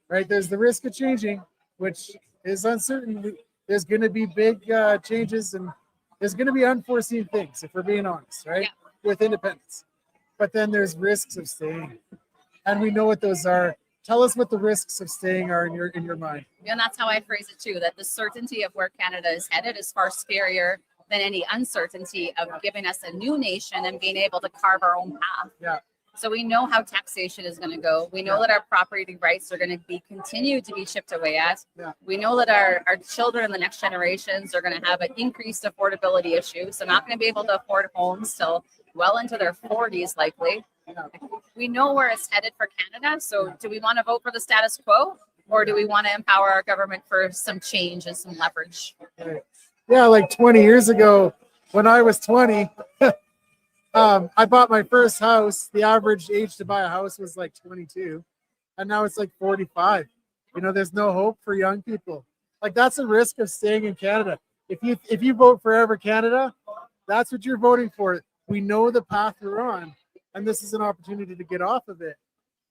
right? There's the risk of changing, which is uncertain. There's going to be big changes and there's going to be unforeseen things, if we're being honest, right? With independence. But then there's risks of staying. And we know what those are. Tell us what the risks of staying are in your mind. And that's how I phrase it too, that the certainty of where Canada is headed is far scarier than any uncertainty of giving us a new nation and being able to carve our own path. Yeah. So we know how taxation is going to go. We know that our property rights are going to be continued to be chipped away at. Yeah. We know that our children and the next generations are going to have an increased affordability issue. So not going to be able to afford homes till well into their 40s likely. We know where it's headed for Canada. So do we want to vote for the status quo? or do we want to empower our government for some change and some leverage? Right. Yeah, like 20 years ago, when I was 20, I bought my first house. The average age to buy a house was like 22, and now it's like 45. You know, there's no hope for young people. Like, that's a risk of staying in Canada. If you vote Forever Canada, that's what you're voting for. We know the path we're on, and this is an opportunity to get off of it.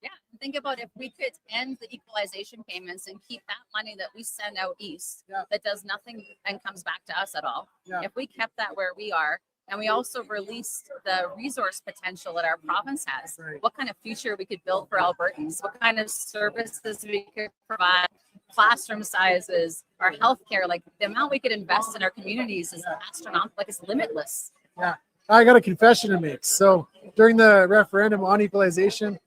Yeah, think about if we could end the equalization payments and keep that money that we send out east that does nothing and comes back to us at all. Yeah. If we kept that where we are, and we also released the resource potential that our province has, what kind of future we could build for Albertans, what kind of services we could provide, classroom sizes, our healthcare, like the amount we could invest in our communities is astronomical, like it's limitless. Yeah, I got a confession to make. So during the referendum on equalization,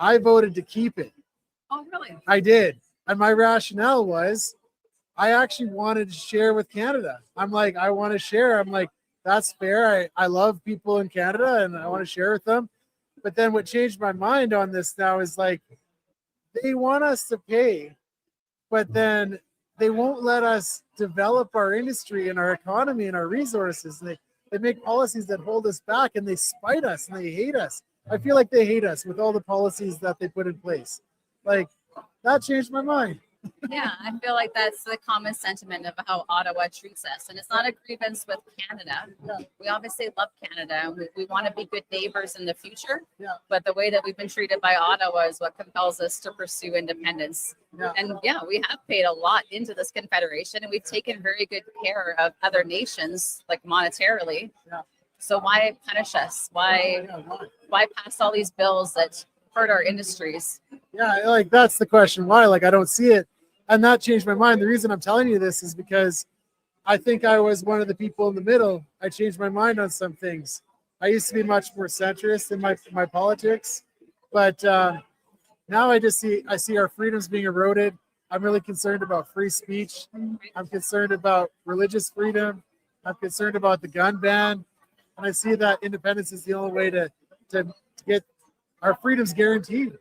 I voted to keep it. Oh, really? I did. And my rationale was I actually wanted to share with Canada. I'm like, I want to share. I'm like, that's fair. I love people in Canada and I want to share with them. But then what changed my mind on this now is like, they want us to pay, but then they won't let us develop our industry and our economy and our resources. And they make policies that hold us back, and they spite us and they hate us. I feel like they hate us with all the policies that they put in place. Like, that changed my mind. Yeah, I feel like that's the common sentiment of how Ottawa treats us. And it's not a grievance with Canada. We obviously love Canada, and we want to be good neighbors in the future. But the way that we've been treated by Ottawa is what compels us to pursue independence. And yeah, we have paid a lot into this confederation, and we've taken very good care of other nations, like monetarily. So why punish us? Why pass all these bills that hurt our industries? Yeah, like that's the question. Why? Like, I don't see it. And that changed my mind. The reason I'm telling you this is because I think I was one of the people in the middle. I changed my mind on some things. I used to be much more centrist in my politics, but now I see our freedoms being eroded. I'm really concerned about free speech. I'm concerned about religious freedom. I'm concerned about the gun ban. And I see that independence is the only way to get our freedoms guaranteed.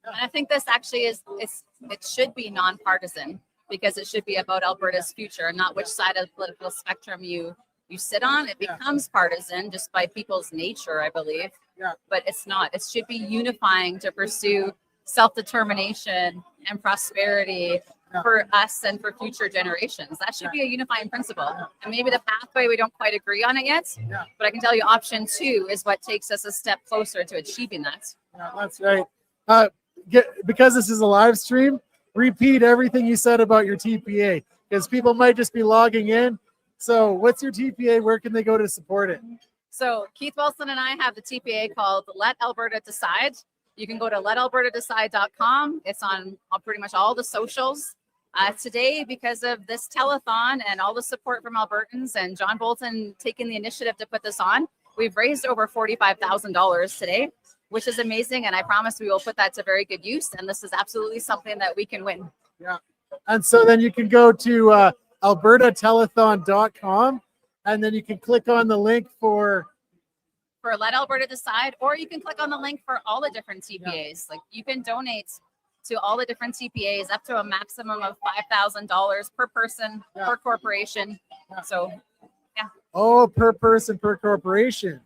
And I think this actually it should be nonpartisan, because it should be about Alberta's future and not which side of the political spectrum you sit on. It becomes partisan just by people's nature, I believe. But it's not. It should be unifying to pursue self-determination and prosperity for us and for future generations. That should be a unifying principle. And maybe the pathway, we don't quite agree on it yet, but I can tell you option 2 is what takes us a step closer to achieving that. Yeah, that's right. Because this is a live stream, repeat everything you said about your TPA, because people might just be logging in. So what's your TPA? Where can they go to support it? So Keith Wilson and I have the TPA called Let Alberta Decide. You can go to letalbertadecide.com. It's on pretty much all the socials. Today, because of this telethon and all the support from Albertans and John Bolton taking the initiative to put this on, we've raised over $45,000 today, which is amazing. And I promise we will put that to very good use. And this is absolutely something that we can win. Yeah. And so then you can go to albertatelethon.com, and then you can click on the link for Let Alberta Decide, or you can click on the link for all the different TPAs. Like, you can donate to all the different TPAs up to a maximum of $5,000 per person, per corporation. So, yeah. Oh, per person, per corporation.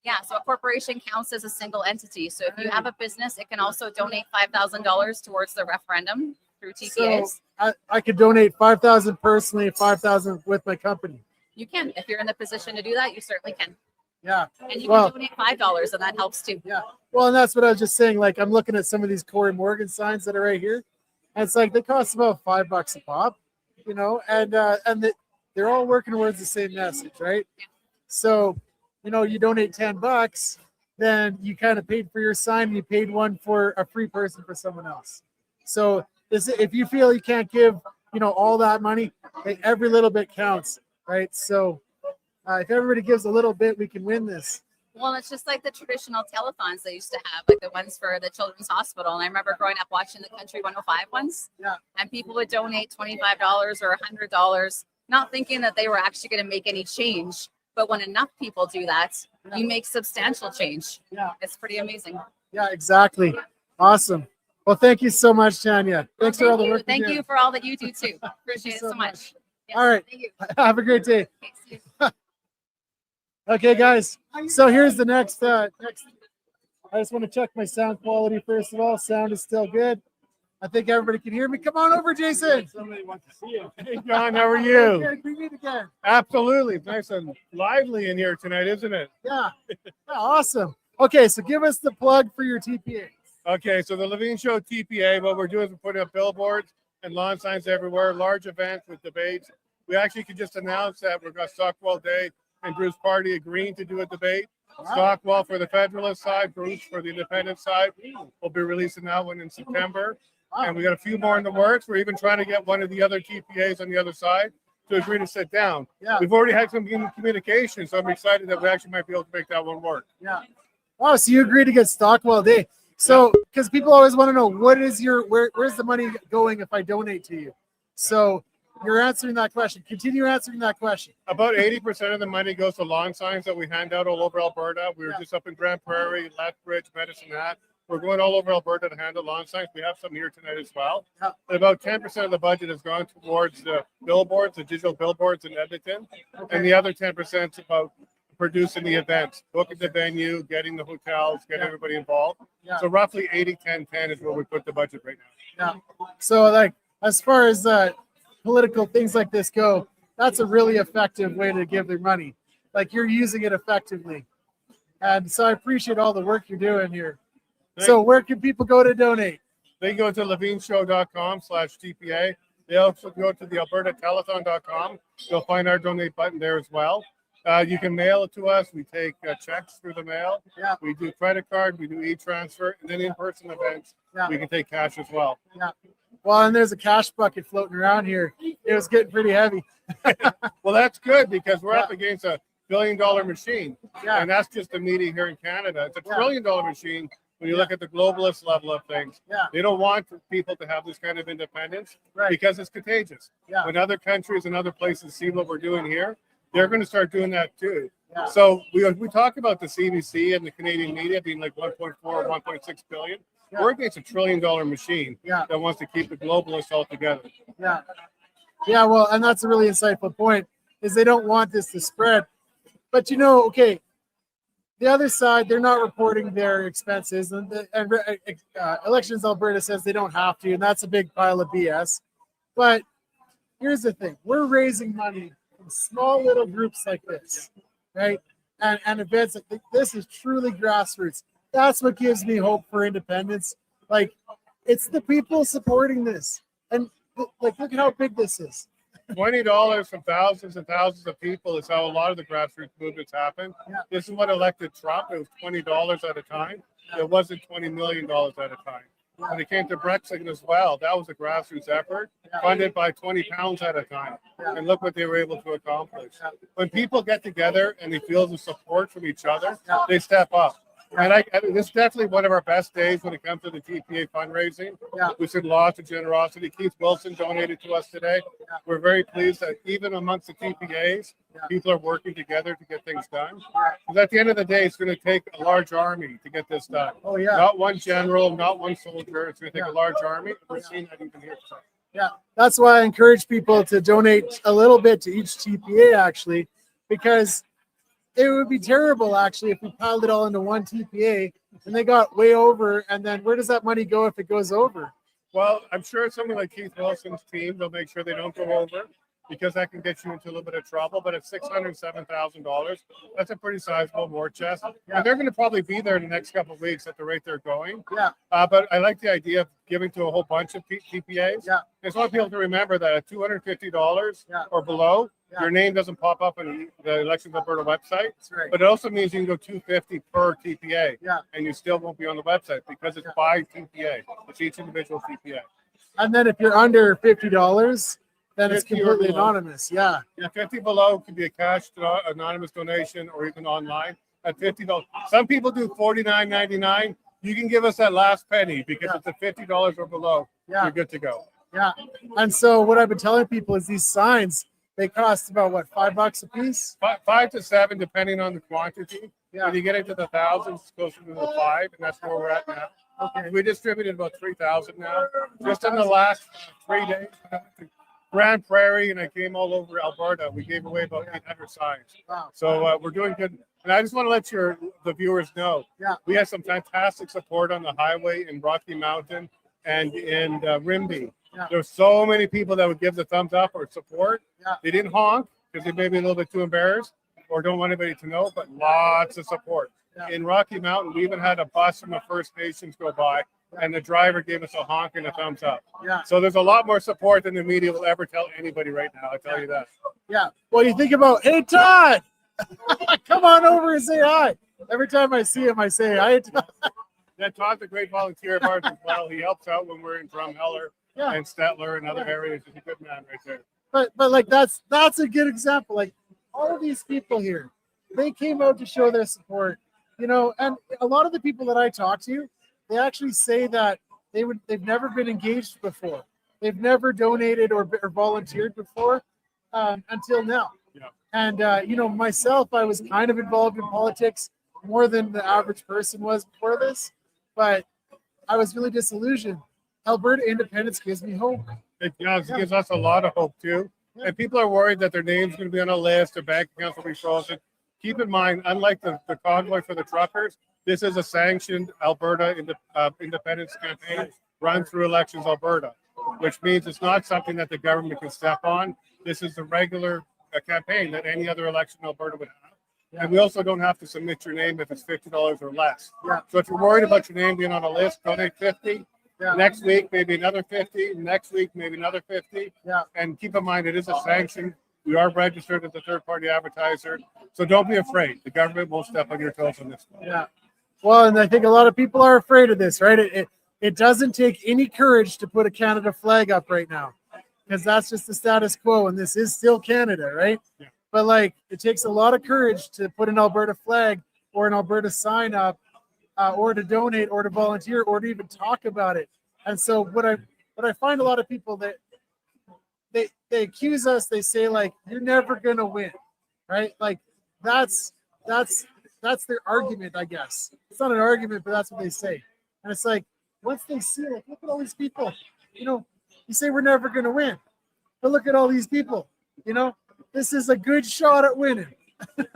Yeah, so a corporation counts as a single entity. So if you have a business, it can also donate $5,000 towards the referendum through TPAs. So I could donate $5,000 personally, $5,000 with my company. You can. If you're in the position to do that, you certainly can. Yeah. And you can donate $5, and that helps too. Yeah. Well, and that's what I was just saying. Like, I'm looking at some of these Corey Morgan signs that are right here, and it's like they cost about $5 a pop, you know, and they're all working towards the same message, right? Yeah. So, you know, you donate $10, then you kind of paid for your sign, and you paid one for a free person for someone else. So if you feel you can't give, you know, all that money, every little bit counts, right? So if everybody gives a little bit, we can win this. Well, it's just like the traditional telethons they used to have, like the ones for the Children's Hospital. And I remember growing up watching the Country 105 ones. Yeah. And people would donate $25 or $100, not thinking that they were actually going to make any change. But when enough people do that, you make substantial change. Yeah. It's pretty amazing. Yeah, exactly. Awesome. Well, thank you so much, Tanya. Thanks for all the work. Thank you you do. for all that you do too. Appreciate it so much. Yes, All right. Thank you. Have a great day. Okay, see you. Okay, guys. So here's the next. I just want to check my sound quality first of all. Sound is still good. I think everybody can hear me. Come on over, Jason. Somebody wants to see you. Hey, John, how are you? Okay, we meet again. Absolutely. It's nice and lively in here tonight, isn't it? Yeah. Awesome. Okay, so give us the plug for your TPA. Okay, so the Levine Show TPA, what we're doing is we're putting up billboards and lawn signs everywhere, large events with debates. We actually could just announce that we've got Stockwell Day and Bruce Party agreeing to do a debate. Wow. Stockwell for the Federalist side, Bruce for the Independent side. We'll be releasing that one in September. And we got a few more in the works. We're even trying to get one of the other TPAs on the other side to agree to sit down. Yeah. We've already had some communication, so I'm excited that we actually might be able to make that one work. Yeah. Oh, so you agreed to get Stockwell Day. So, because people always want to know what is where's the money going if I donate to you? So you're answering that question. Continue answering that question. About 80% of the money goes to lawn signs that we hand out all over Alberta. We were just up in Grand Prairie, Lethbridge, Medicine Hat. We're going all over Alberta to handle lawn signs. We have some here tonight as well. Yeah. And about 10% of the budget has gone towards the billboards, the digital billboards in Edmonton. Okay. And the other 10% is about producing the events, booking the venue, getting the hotels, getting everybody involved. Yeah. So roughly 80-10-10 is where we put the budget right now. Yeah. So like as far as political things like this go, that's a really effective way to give their money. Like you're using it effectively. And so I appreciate all the work you're doing here. So where can people go to donate? They go to levineshow.com/TPA. They also go to the albertatelethon.com. You'll find our donate button there as well. You can mail it to us. We take checks through the mail. Yeah. We do credit card. We do e-transfer. And then in-person events, Yeah. we can take cash as well. Yeah. Well, and there's a cash bucket floating around here. It was getting pretty heavy. Well, that's good because we're up against a billion-dollar machine. Yeah. And that's just a meeting here in Canada. It's a Yeah. trillion-dollar machine. When you look at the globalist level of things, Yeah. they don't want people to have this kind of independence Right. because it's contagious. Yeah. When other countries and other places see what we're doing here, they're going to start doing that too. Yeah. So we talk about the CBC and the Canadian media being like 1.4, 1.6 billion. Yeah. We're against a trillion-dollar machine Yeah. that wants to keep the globalists all together. Yeah. Yeah, well, and that's a really insightful point, is they don't want this to spread. But okay, the other side, they're not reporting their expenses, and Elections Alberta says they don't have to, and that's a big pile of BS. But here's the thing: we're raising money from small little groups like this, right? And events like this is truly grassroots. That's what gives me hope for independence. Like, it's the people supporting this, and like, look at how big this is. $20 from thousands and thousands of people is how a lot of the grassroots movements happen. Yeah. This is what elected Trump. It was $20 at a time. It wasn't $20 million at a time. When it came to Brexit as well, that was a grassroots effort funded by 20 pounds at a time. And look what they were able to accomplish. When people get together and they feel the support from each other, they step up. And this is definitely one of our best days when it comes to the TPA fundraising. Yeah. We've seen lots of generosity. Keith Wilson donated to us today. We're very pleased that even amongst the TPAs, people are working together to get things done. Because at the end of the day, it's going to take a large army to get this done. Oh, yeah. Not one general, not one soldier. It's going to take a large army. We're seeing that even here today. Yeah, that's why I encourage people to donate a little bit to each TPA, actually, because it would be terrible, actually, if we piled it all into one TPA and they got way over. And then where does that money go if it goes over? Well, I'm sure someone like Keith Wilson's team, they'll make sure they don't go over, because that can get you into a little bit of trouble. But at $607,000, that's a pretty sizable war chest. And they're going to probably be there in the next couple of weeks at the rate they're going. Yeah. But I like the idea of giving to a whole bunch of TPAs. Yeah. I just want people to remember that at $250 or below, your name doesn't pop up on the Elections Alberta website. That's right. But it also means you can go $250 per TPA. Yeah. And you still won't be on the website because it's by TPA. It's each individual TPA. And then if you're under $50, then it's 50 or completely below. anonymous. Yeah. Yeah, 50 below could be a cash anonymous donation or even online at $50. Some people do $49.99. You can give us that last penny because it's at $50 or below. Yeah. You're good to go. Yeah. And so what I've been telling people is these signs, they cost about what, $5 a piece? 5 to 7, depending on the quantity. Yeah. When you get into the thousands, it's closer to the 5, and that's where we're at now. Okay. We distributed about 3,000 now. Just in the last 3 days, I went to Grand Prairie, and I came all over Alberta. We gave away about 800 signs. Wow. So we're doing good. And I just want to let the viewers know, we had some fantastic support on the highway in Rocky Mountain and in Rimbey. There's so many people that would give the thumbs up or support. They didn't honk because they may be a little bit too embarrassed or don't want anybody to know, but lots of support. In Rocky Mountain, we even had a bus from the First Nations go by, and the driver gave us a honk and a thumbs up. So there's a lot more support than the media will ever tell anybody right now. I tell you that. Yeah. Well, you think about, hey, Todd, come on over and say hi. Every time I see him, I say hi. Yeah, Todd's a great volunteer of ours as well. He helps out when we're in Drumheller and Stettler and other areas. He's a good man right there. But like that's a good example. Like all of these people here, they came out to show their support, and a lot of the people that I talk to, they actually say that they've never been engaged before. They've never donated or volunteered before until now. And myself, I was kind of involved in politics more than the average person was before this, but I was really disillusioned. Alberta independence gives me hope. It gives us a lot of hope too. And people are worried that their name's going to be on a list, their bank accounts will be frozen. Keep in mind, unlike the convoy for the truckers, this is a sanctioned Alberta independence campaign run through Elections Alberta, which means it's not something that the government can step on. This is the regular campaign that any other election in Alberta would have. And we also don't have to submit your name if it's $50 or less. So if you're worried about your name being on a list, donate 50. Next week, maybe another 50. Next week, maybe another 50. And keep in mind, it is a sanction. We are registered as a third-party advertiser. So don't be afraid. The government won't step on your toes on this one. Yeah. Well, and I think a lot of people are afraid of this, right? It doesn't take any courage to put a Canada flag up right now, because that's just the status quo, and this is still Canada, right? But like, it takes a lot of courage to put an Alberta flag or an Alberta sign up, or to donate, or to volunteer, or to even talk about it. And so what I find a lot of people that they accuse us, they say like, you're never gonna win, right? Like that's their argument, I guess. It's not an argument, but that's what they say. And it's like, once they see, like, look at all these people, you say we're never gonna win, but look at all these people, this is a good shot at winning.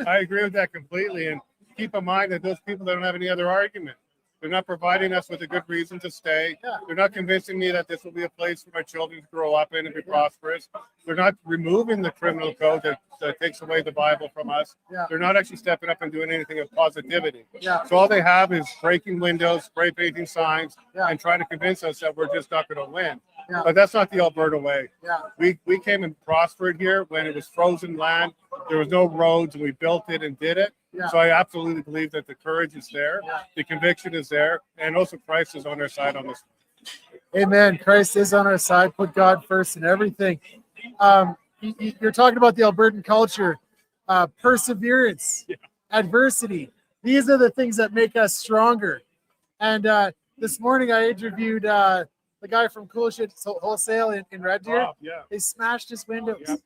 I agree with that completely. And keep in mind that those people don't have any other argument. They're not providing us with a good reason to stay. They're not convincing me that this will be a place for my children to grow up in and be prosperous. They're not removing the criminal code that takes away the Bible from us. They're not actually stepping up and doing anything of positivity. So all they have is breaking windows, spray painting signs, and trying to convince us that we're just not going to win. But that's not the Alberta way. We came and prospered here when it was frozen land. There was no roads, and we built it and did it. So I absolutely believe that the courage is there, the conviction is there, and also Christ is on our side on this. Amen. Christ is on our side. Put God first in everything. You're talking about the Albertan culture, perseverance, adversity. These are the things that make us stronger. And this morning I interviewed the guy from Cool Shit Wholesale in Red Deer. They smashed his windows,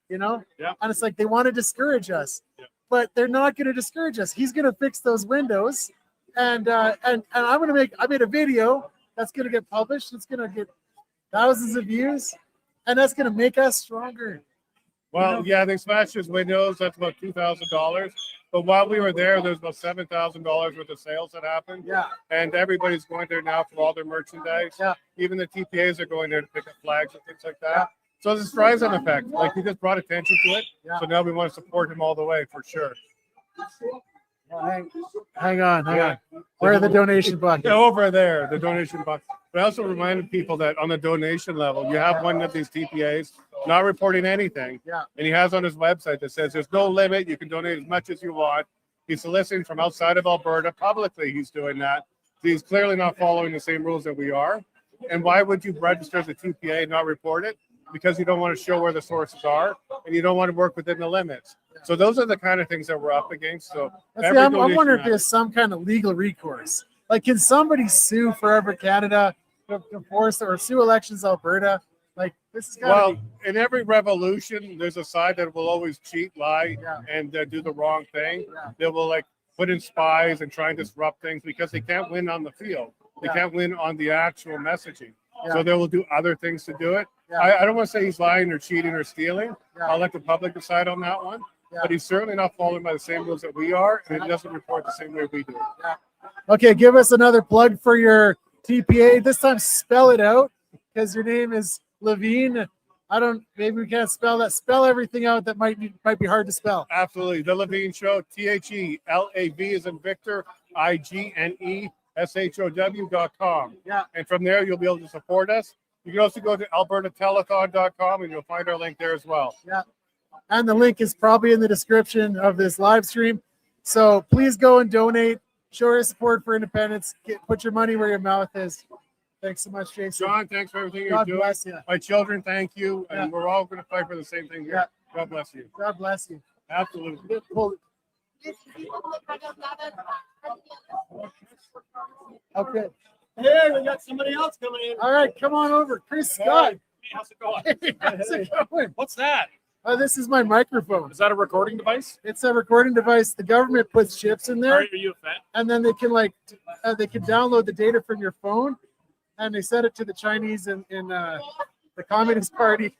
and it's like they want to discourage us. But they're not going to discourage us. He's going to fix those windows, and I made a video that's going to get published. It's going to get thousands of views, and that's going to make us stronger. Well, they smashed his windows. That's about $2,000. But while we were there was about $7,000 worth of sales that happened. And everybody's going there now for all their merchandise. Even the TPAs are going there to pick up flags and things like that. So there's a Streisand effect. Like, he just brought attention to it. So now we want to support him all the way for sure. Hang on. Where are the donation buckets? Over there, the donation bucket. But I also reminded people that on the donation level, you have one of these TPAs not reporting anything. And he has on his website that says there's no limit. You can donate as much as you want. He's soliciting from outside of Alberta. Publicly, he's doing that. He's clearly not following the same rules that we are. And why would you register as a TPA and not report it? Because you don't want to show where the sources are, and you don't want to work within the limits. So those are the kind of things that we're up against. So I'm wondering if there's some kind of legal recourse. Like, can somebody sue Forever Canada to force or sue Elections Alberta? Like, this is in every revolution, there's a side that will always cheat, lie, and do the wrong thing. They will put in spies and try and disrupt things because they can't win on the field. They can't win on the actual messaging. Yeah. So they will do other things to do it. Yeah. I don't want to say he's lying or cheating or stealing. Yeah. I'll let the public decide on that one. Yeah. But he's certainly not following by the same rules that we are, and he doesn't report the same way we do. Yeah. Okay, give us another plug for your TPA. This time spell it out, because your name is Levine. Maybe we can't spell that. Spell everything out that might be hard to spell. Absolutely. The Levine Show, THELAV is in Victor, IGNESHOW.com. Yeah. And from there, you'll be able to support us. You can also go to albertatelethon.com and you'll find our link there as well. Yeah. And the link is probably in the description of this live stream. So please go and donate. Show your support for independence. Put your money where your mouth is. Thanks so much, Jason. John, thanks for everything God you're doing. bless you. My children, thank you. And Yeah. we're all going to fight for the same thing here. Yeah. God bless you. God bless you. Absolutely. Okay. Hey, we got somebody else coming in. All right, come on over. Chris Scott. Hey, how's it going? Hey, how's it going? What's that? This is my microphone. Is that a recording device? It's a recording device. The government puts chips in there, Are you a fan? and then they can they can download the data from your phone, and they send it to the Chinese in the Communist Party.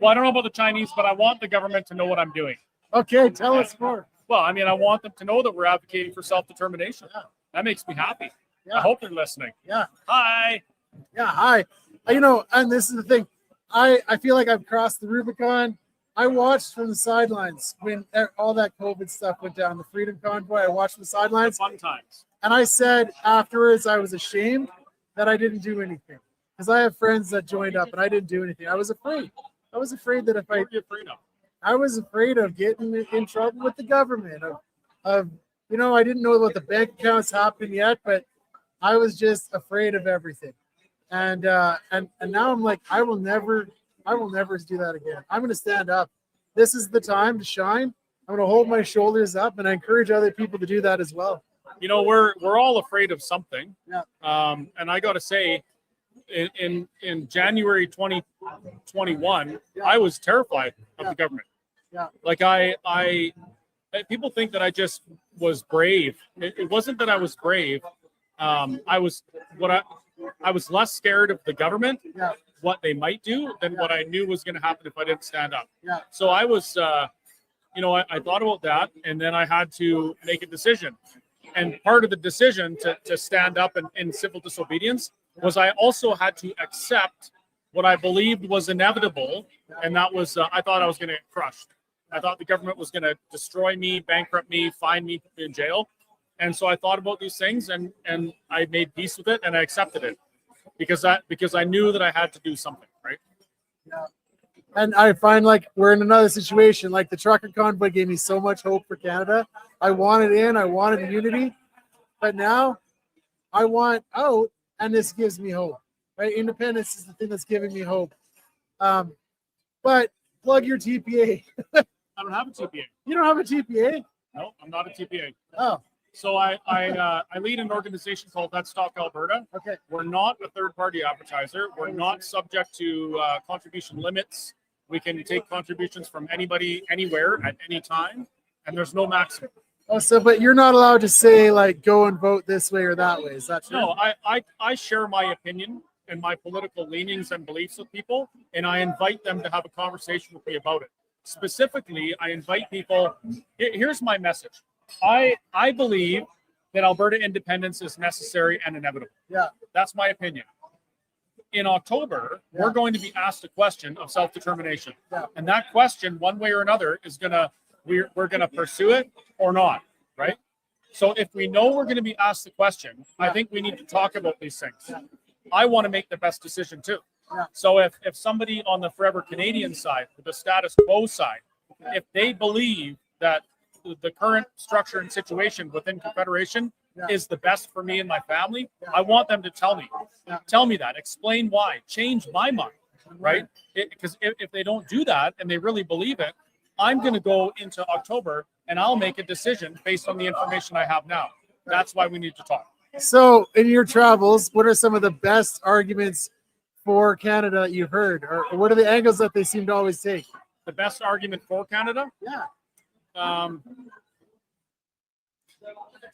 Well, I don't know about the Chinese, but I want the government to know what I'm doing. Okay, tell us more. Well, I mean, I want them to know that we're advocating for self-determination. That makes me happy. I hope they're listening. Yeah. Hi. Yeah, hi. And this is the thing. I feel like I've crossed the Rubicon. I watched from the sidelines when all that COVID stuff went down, the Freedom Convoy. I watched from the sidelines. Fun times. And I said afterwards I was ashamed that I didn't do anything. Because I have friends that joined up and I didn't do anything. I was afraid. I was afraid that if What were you afraid of? I was afraid of getting in trouble with the government. I didn't know about the bank accounts happening yet, but I was just afraid of everything. And now I'm like, I will never do that again. I'm going to stand up. This is the time to shine. I'm going to hold my shoulders up, and I encourage other people to do that as well. You know, we're all afraid of something. Yeah. And I got to say, in January 2021, I was terrified of the government. Yeah. Like people think that I just was brave. It wasn't that I was brave. I was less scared of the government, what they might do, than what I knew was going to happen if I didn't stand up. Yeah. So I was, I thought about that, and then I had to make a decision. And part of the decision to stand up in civil disobedience was I also had to accept what I believed was inevitable, and that was I thought I was going to get crushed. I thought the government was going to destroy me, bankrupt me, fine me, put me in jail. And so I thought about these things, and I made peace with it, and I accepted it because I knew that I had to do something, right? Yeah. And I find like we're in another situation. Like the trucker convoy gave me so much hope for Canada. I wanted in, I wanted unity, but now I want out, and this gives me hope. Right? Independence is the thing that's giving me hope. But plug your TPA. I don't have a TPA. You don't have a TPA? No, I'm not a TPA. Oh. So I lead an organization called Let's Talk Alberta. Okay. We're not a third-party advertiser. We're not subject to contribution limits. We can take contributions from anybody, anywhere, at any time, and there's no maximum. Oh, so but you're not allowed to say like go and vote this way or that way. Is that true? No, I share my opinion and my political leanings and beliefs with people, and I invite them to have a conversation with me about it. Specifically, I invite people. Here's my message. I believe that Alberta independence is necessary and inevitable. Yeah. That's my opinion. In October, we're going to be asked a question of self-determination. Yeah. And that question, one way or another, is we're gonna pursue it or not, right? So if we know we're gonna be asked the question, I think we need to talk about these things. I want to make the best decision too. Yeah. So if somebody on the Forever Canadian side, the status quo side, if they believe that the current structure and situation within Confederation is the best for me and my family, I want them to tell me. Tell me that. Explain why. Change my mind, right? Because if they don't do that and they really believe it, I'm going to go into October and I'll make a decision based on the information I have now. That's why we need to talk. So in your travels, what are some of the best arguments for Canada that you've heard? Or what are the angles that they seem to always take? The best argument for Canada? Yeah.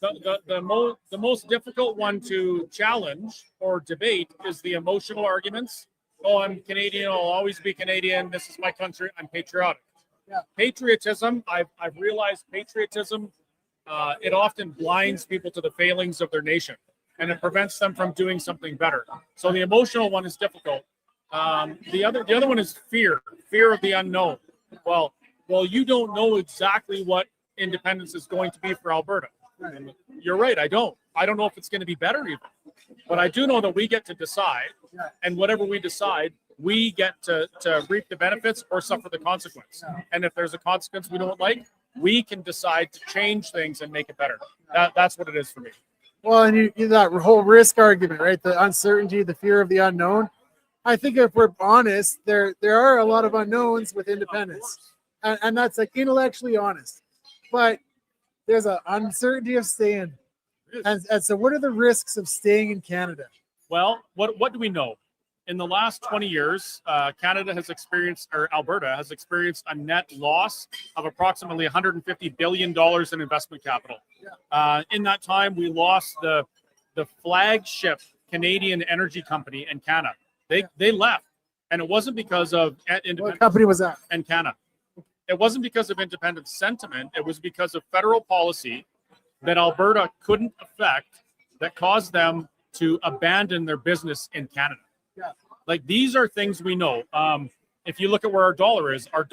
The most difficult one to challenge or debate is the emotional arguments. Oh, I'm Canadian. I'll always be Canadian. This is my country. I'm patriotic. Yeah. Patriotism. I've realized patriotism. It often blinds people to the failings of their nation, and it prevents them from doing something better. So the emotional one is difficult. The other one is fear of the unknown. Well, you don't know exactly what independence is going to be for Alberta. And you're right. I don't know if it's going to be better even, but I do know that we get to decide, and whatever we decide, we get to reap the benefits or suffer the consequence. And if there's a consequence we don't like, we can decide to change things and make it better. That's what it is for me. Well, and you that whole risk argument, right? The uncertainty, the fear of the unknown. I think if we're honest, there are a lot of unknowns with independence, and that's like intellectually honest. But there's an uncertainty of staying. And so what are the risks of staying in Canada? Well, what do we know? In the last 20 years, Alberta has experienced a net loss of approximately $150 billion in investment capital. In that time, we lost the flagship Canadian energy company, Encana. They left, and it wasn't because of independence. What company was that? Encana. It wasn't because of independent sentiment. It was because of federal policy that Alberta couldn't affect that caused them to abandon their business in Canada. Yeah. Like, these are things we know. If you look at where our dollar is, our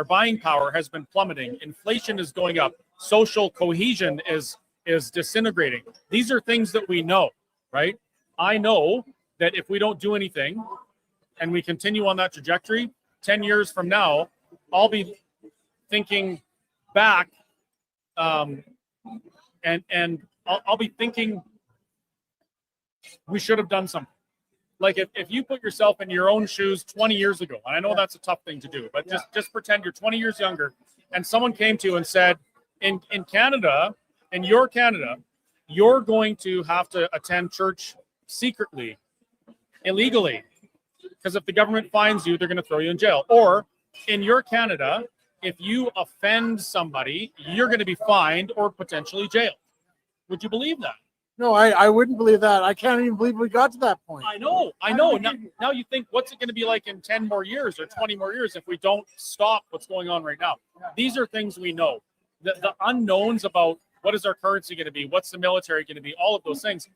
buying power has been plummeting. Inflation is going up. Social cohesion is disintegrating. These are things that we know, right? I know that if we don't do anything and we continue on that trajectory, 10 years from now, I'll be thinking back, and I'll be thinking we should have done something. Like if you put yourself in your own shoes 20 years ago, and I know that's a tough thing to do, but just pretend you're 20 years younger, and someone came to you and said, in Canada, in your Canada, you're going to have to attend church secretly, illegally, because if the government finds you, they're going to throw you in jail. Or in your Canada, if you offend somebody, you're going to be fined or potentially jailed. Would you believe that? No, I wouldn't believe that. I can't even believe we got to that point. I know. Now you think, what's it going to be like in 10 more years or 20 more years if we don't stop what's going on right now? These are things we know. The unknowns about what is our currency going to be, what's the military going to be, all of those things,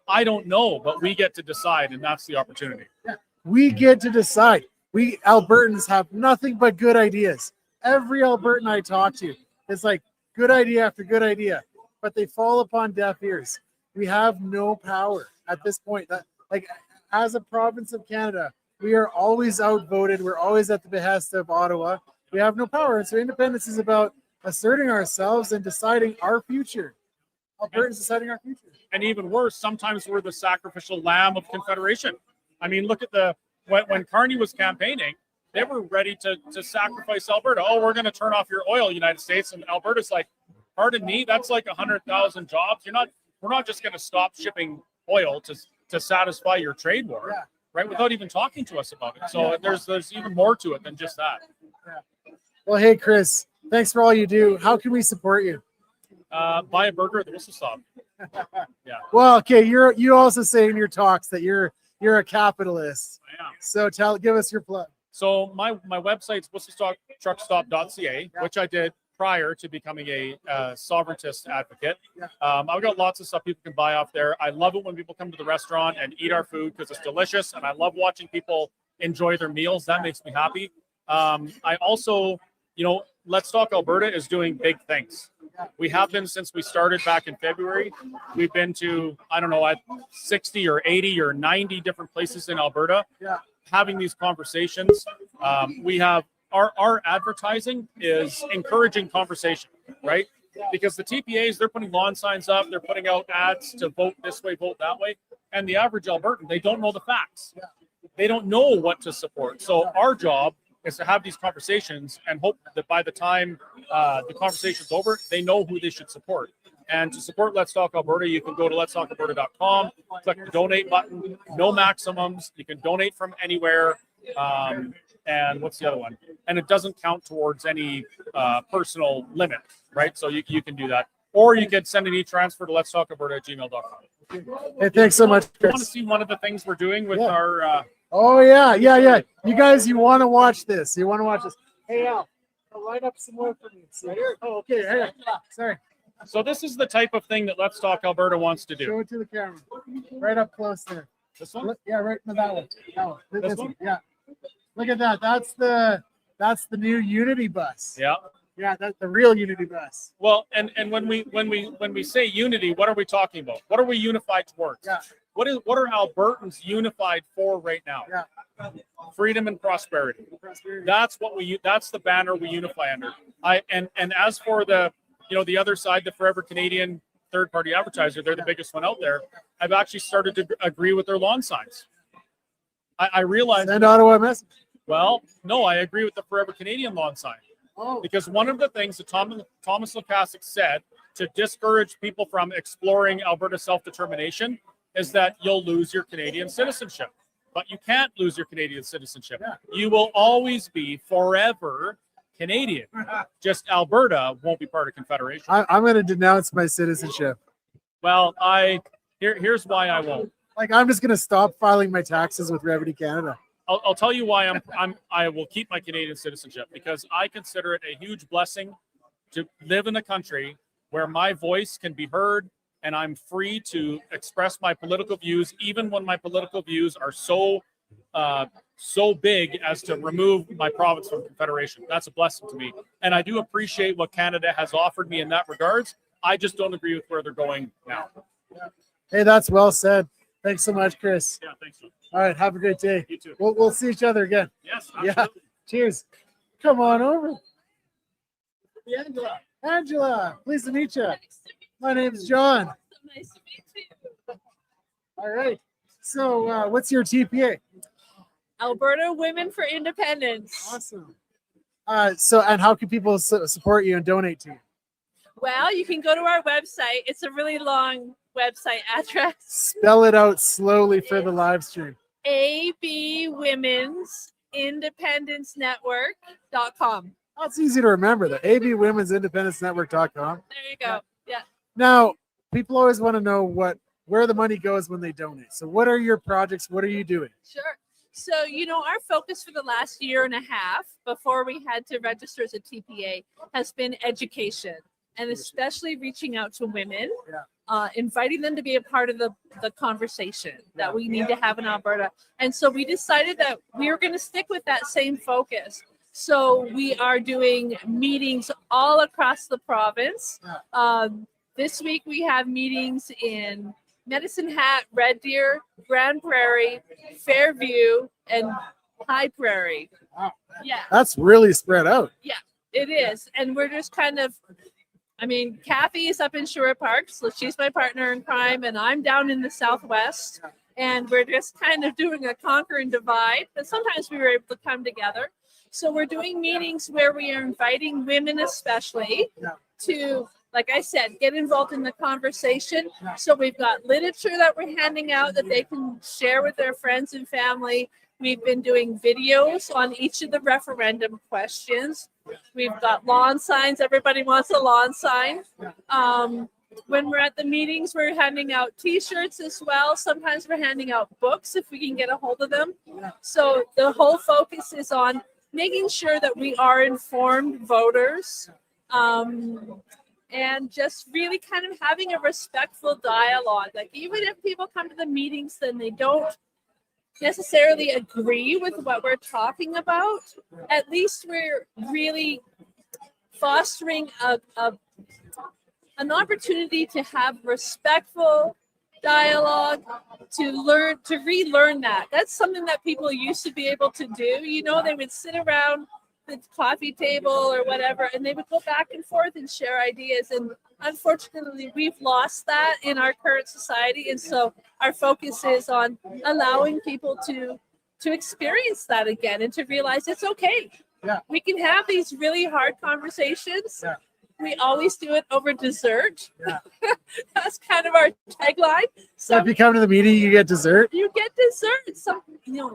I don't know, but we get to decide, and that's the opportunity. We get to decide. We Albertans have nothing but good ideas. Every Albertan I talk to, it's like good idea after good idea, but they fall upon deaf ears. We have no power at this point. That, like, as a province of Canada, we are always outvoted. We're always at the behest of Ottawa. We have no power. And so independence is about asserting ourselves and deciding our future. Albertans deciding our future. And even worse, sometimes we're the sacrificial lamb of Confederation. I mean, look at when Carney was campaigning, they were ready to sacrifice Alberta. Oh, we're going to turn off your oil, United States. And Alberta's like, pardon me, that's like 100,000 jobs. We're not just going to stop shipping oil to satisfy your trade war, right? Without even talking to us about it. So there's even more to it than just that. Yeah. Well, hey, Chris, thanks for all you do. How can we support you? Buy a burger at the Whistle Stop. Yeah. Well, okay. You also say in your talks that you're a capitalist. I am. So give us your plug. So my website's whistlestoptruckstop.ca, which I did prior to becoming a sovereigntist advocate. I've got lots of stuff people can buy off there. I love it when people come to the restaurant and eat our food because it's delicious, and I love watching people enjoy their meals. That makes me happy. I also, Let's Talk Alberta is doing big things. We have been since we started back in February. We've been to, 60 or 80 or 90 different places in Alberta having these conversations. We have our advertising is encouraging conversation, right? Because the TPAs, they're putting lawn signs up, they're putting out ads to vote this way, vote that way. And the average Albertan, they don't know the facts. They don't know what to support. So our job is to have these conversations and hope that by the time the conversation's over, they know who they should support. And to support Let's Talk Alberta, you can go to letstalkalberta.com, click the donate button, no maximums. You can donate from anywhere. And what's the other one? And it doesn't count towards any personal limit, right? So you can do that. or you could send an e-transfer to letstalkalberta@gmail.com. Hey, thanks so much, You want to Chris. see one of the things we're doing with our Oh yeah. You guys, you want to watch this? You want to watch this? Hey Al, line up some more for me. Oh, okay. Hey, sorry. So this is the type of thing that Let's Talk Alberta wants to do. Show it to the camera. Right up close there. This one? Yeah, right to that one. That one. This one? Yeah. Look at that. That's the new Unity bus. Yeah. Yeah, that's the real Unity bus. Well, and when we say unity, what are we talking about? What are we unified towards? Yeah. What are Albertans unified for right now? Yeah. Freedom and prosperity. That's the banner we unify under. And as for the the other side, the Forever Canadian third-party advertiser, they're the biggest one out there. I've actually started to agree with their lawn signs. I realize. Send Ottawa a message. Well, no, I agree with the Forever Canadian lawn sign. Oh. Because one of the things that Thomas Lukasik said to discourage people from exploring Alberta self-determination is that you'll lose your Canadian citizenship. But you can't lose your Canadian citizenship. Yeah. You will always be forever Canadian. Just Alberta won't be part of Confederation. I'm going to denounce my citizenship. Well, here's why I won't. Like, I'm just going to stop filing my taxes with Revenue Canada. I'll tell you why I will keep my Canadian citizenship, because I consider it a huge blessing to live in a country where my voice can be heard and I'm free to express my political views, even when my political views are so big as to remove my province from Confederation. That's a blessing to me. And I do appreciate what Canada has offered me in that regards. I just don't agree with where they're going now. Hey, that's well said. Thanks so much, Chris. Yeah, thanks. All right, have a great day. You too. We'll see each other again. Yes, absolutely. Yeah. Cheers. Come on over. Angela, pleased to meet you. My name's John. Nice to meet you. All right. So, what's your TPA? Alberta Women for Independence. Awesome. And how can people support you and donate to you? Well, you can go to our website. It's a really long website address. Spell it out slowly for the live stream. AB Women's Independence Network.com. That's easy to remember. The AB Women's Independence Network.com. There you go. Yeah. Now, people always want to know where the money goes when they donate. So what are your projects? What are you doing? Sure. So, our focus for the last year and a half before we had to register as a TPA has been education, and especially reaching out to women, inviting them to be a part of the conversation that we need to have in Alberta. And so we decided that we were going to stick with that same focus. So we are doing meetings all across the province. This week we have meetings in Medicine Hat, Red Deer, Grand Prairie, Fairview, and High Prairie. Wow. Yeah. That's really spread out. Yeah, it is. And we're just kind of, Kathy is up in Sherwood Park, so she's my partner in crime, and I'm down in the Southwest. And we're just kind of doing a conquer and divide, but sometimes we were able to come together. So we're doing meetings where we are inviting women especially to, like I said, get involved in the conversation. So we've got literature that we're handing out that they can share with their friends and family. We've been doing videos on each of the referendum questions. We've got lawn signs. Everybody wants a lawn sign. When we're at the meetings, we're handing out T-shirts as well. Sometimes we're handing out books if we can get a hold of them. So the whole focus is on making sure that we are informed voters, and just really kind of having a respectful dialogue. Like, even if people come to the meetings and they don't necessarily agree with what we're talking about, at least we're really fostering an opportunity to have respectful dialogue, to relearn that. That's something that people used to be able to do. They would sit around the coffee table or whatever, and they would go back and forth and share ideas. And unfortunately, we've lost that in our current society. And so our focus is on allowing people to experience that again and to realize it's okay. Yeah. We can have these really hard conversations. Yeah. We always do it over dessert. Yeah. That's kind of our tagline. So if you come to the meeting, you get dessert? You get dessert.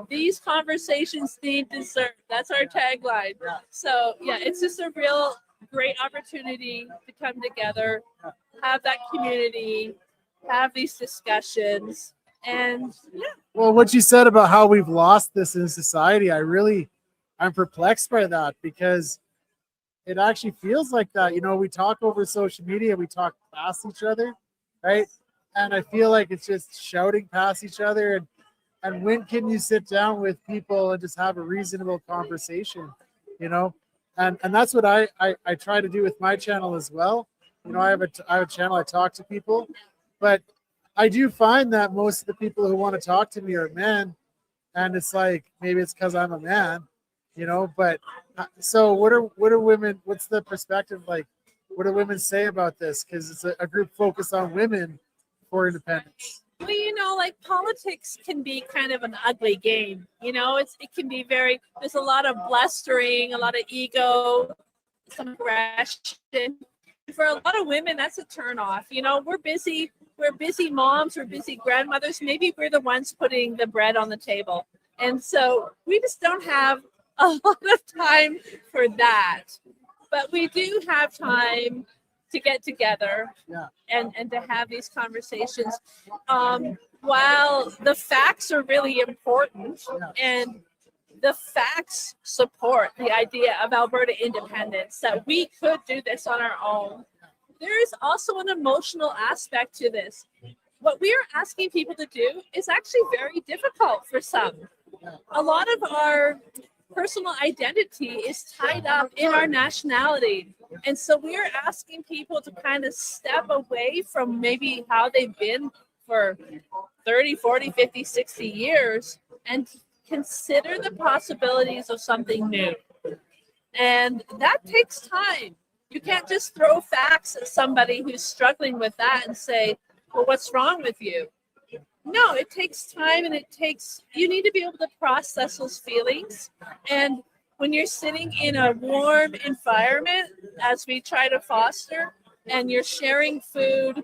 These conversations need dessert. That's our tagline. Yeah. So, it's just a real great opportunity to come together have that community, have these discussions, and yeah. Well, what you said about how we've lost this in society, I'm perplexed by that, because it actually feels like that. You know, we talk over social media, we talk past each other, right? And I feel like it's just shouting past each other. And when can you sit down with people and just have a reasonable conversation, you know? And that's what I try to do with my channel as well. You know, I have a channel, I talk to people, but I do find that most of the people who want to talk to me are men. And it's like, maybe it's because I'm a man, you know, but so what are women, what's the perspective like? What do women say about this? Because it's a group focused on women for independence. Well, you know, like politics can be kind of an ugly game. You know, it can be there's a lot of blustering, a lot of ego, some aggression. For a lot of women, that's a turnoff. You know, we're busy moms, we're busy grandmothers. Maybe we're the ones putting the bread on the table. And so we just don't have a lot of time for that. But we do have time to get together and to have these conversations. While the facts are really important and the facts support the idea of Alberta independence, that we could do this on our own, there is also an emotional aspect to this. What we are asking people to do is actually very difficult for some. A lot of our personal identity is tied up in our nationality. And so we're asking people to kind of step away from maybe how they've been for 30, 40, 50, 60 years and consider the possibilities of something new. And that takes time. You can't just throw facts at somebody who's struggling with that and say, well, what's wrong with you? No, it takes time, and you need to be able to process those feelings. And when you're sitting in a warm environment, as we try to foster, and you're sharing food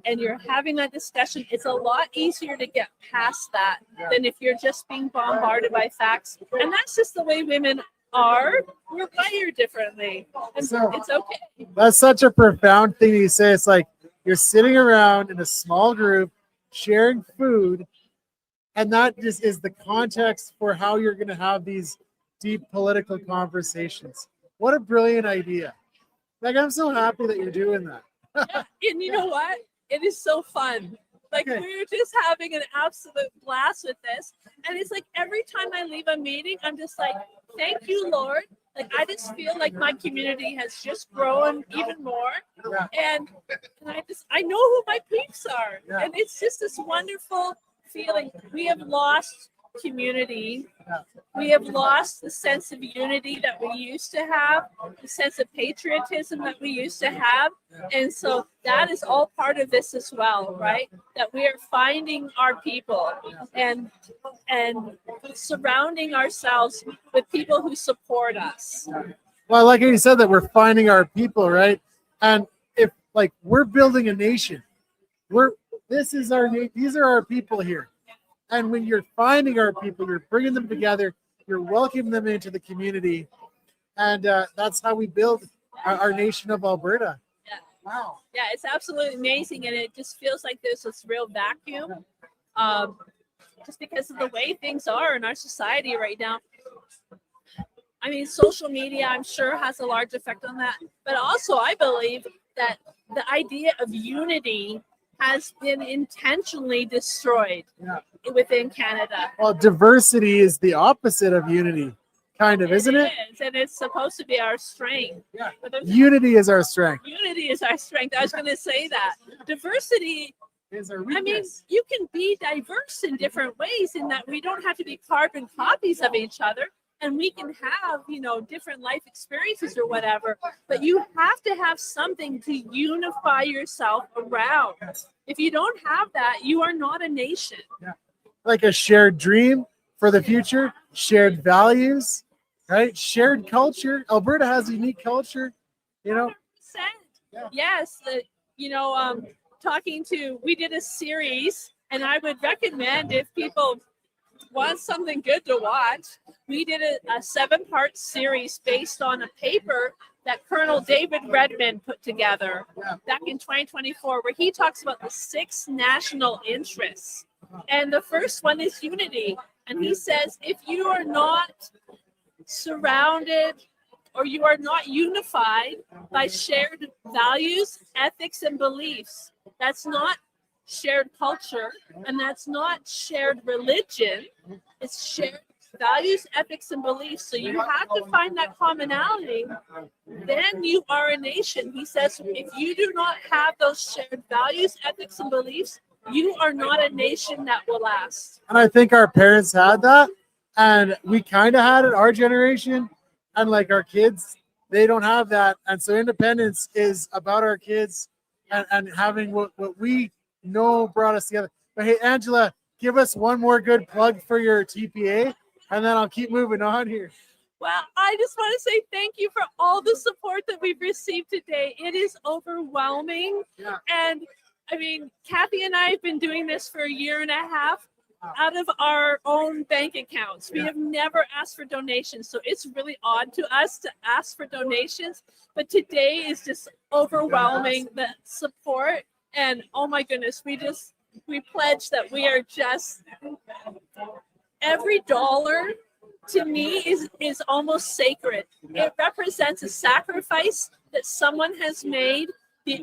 and you're having that discussion, it's a lot easier to get past that than if you're just being bombarded by facts. And that's just the way women are. We're wired differently. And so it's okay. That's such a profound thing you say. It's like you're sitting around in a small group sharing food, and that just is the context for how you're going to have these deep political conversations. What a brilliant idea. Like, I'm so happy that you're doing that. Yeah, and you know what? It is so fun. Like, we're just having an absolute blast with this. And it's like every time I leave a meeting, I'm just like, thank you, Lord. Like, I just feel like my community has just grown even more. And I know who my peeps are. And it's just this wonderful feeling. We have lost community. We have lost the sense of unity that we used to have, the sense of patriotism that we used to have. And so that is all part of this as well, right? That we are finding our people and surrounding ourselves with people who support us. Well, I like how you said that we're finding our people, right? And if like we're building a nation, these are our people here. And when you're finding our people, you're bringing them together, you're welcoming them into the community. And that's how we build our nation of Alberta. Yeah. Wow. Yeah, it's absolutely amazing. And it just feels like there's this real vacuum just because of the way things are in our society right now. I mean, social media, I'm sure, has a large effect on that. But also, I believe that the idea of unity has been intentionally destroyed within Canada. Well, diversity is the opposite of unity, kind of, isn't it? It is, and it's supposed to be our strength. Yeah. Unity is our strength. Unity is our strength. I was going to say that. Diversity is our weakness. I mean, you can be diverse in different ways in that we don't have to be carbon copies of each other. And we can have, different life experiences or whatever, but you have to have something to unify yourself around. If you don't have that, you are not a nation. Yeah. Like a shared dream for the future, shared values, right? Shared culture. Alberta has a unique culture, 100%. Yes. We did a series, and I would recommend if people want something good to watch, we did a 7-part series based on a paper that Colonel David Redmond put together back in 2024, where he talks about the 6 national interests. And the first one is unity. And he says, if you are not surrounded or you are not unified by shared values, ethics, and beliefs, that's not shared culture, and that's not shared religion. It's shared values, ethics, and beliefs. So you have to find that commonality. Then you are a nation. He says, if you do not have those shared values, ethics, and beliefs, you are not a nation that will last. And I think our parents had that, and we kind of had it, our generation, and like our kids, they don't have that. And so independence is about our kids and having what we know brought us together. But hey, Angela, give us one more good plug for your TPA, and then I'll keep moving on here. Well, I just want to say thank you for all the support that we've received today. It is overwhelming. Yeah. And I mean, Kathy and I have been doing this for a year and a half out of our own bank accounts. We have never asked for donations. So it's really odd to us to ask for donations. But today is just overwhelming, the support. And oh my goodness, we pledge that we are just, every dollar to me is almost sacred. It represents a sacrifice that someone has made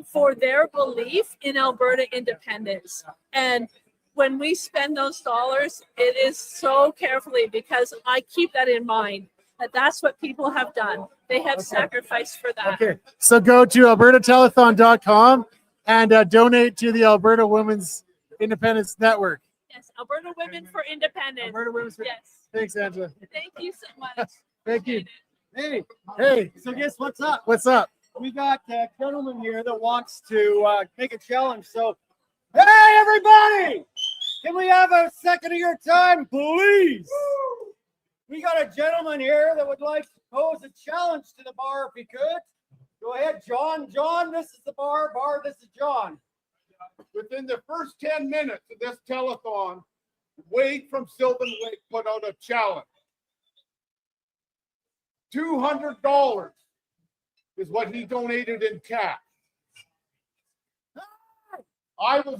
for their belief in Alberta independence. And when we spend those dollars, it is so carefully, because I keep that in mind, that that's what people have done. They have sacrificed for that. Okay, so go to albertatelethon.com and donate to the Alberta Women's Independence Network. Yes, Alberta Women for Independence. Alberta Women's for Yes. Thanks, Angela. Thank you so much. Thank you. Hey, so guess what's up? What's up? We got a gentleman here that wants to make a challenge. So, hey, everybody! Can we have a second of your time, please? We got a gentleman here that would like to pose a challenge to the bar if he could. Go ahead, John. John, this is the bar. Bar, this is John. Within the first 10 minutes of this telethon, Wade from Sylvan Lake put out a challenge. $200 is what he donated in cash. I was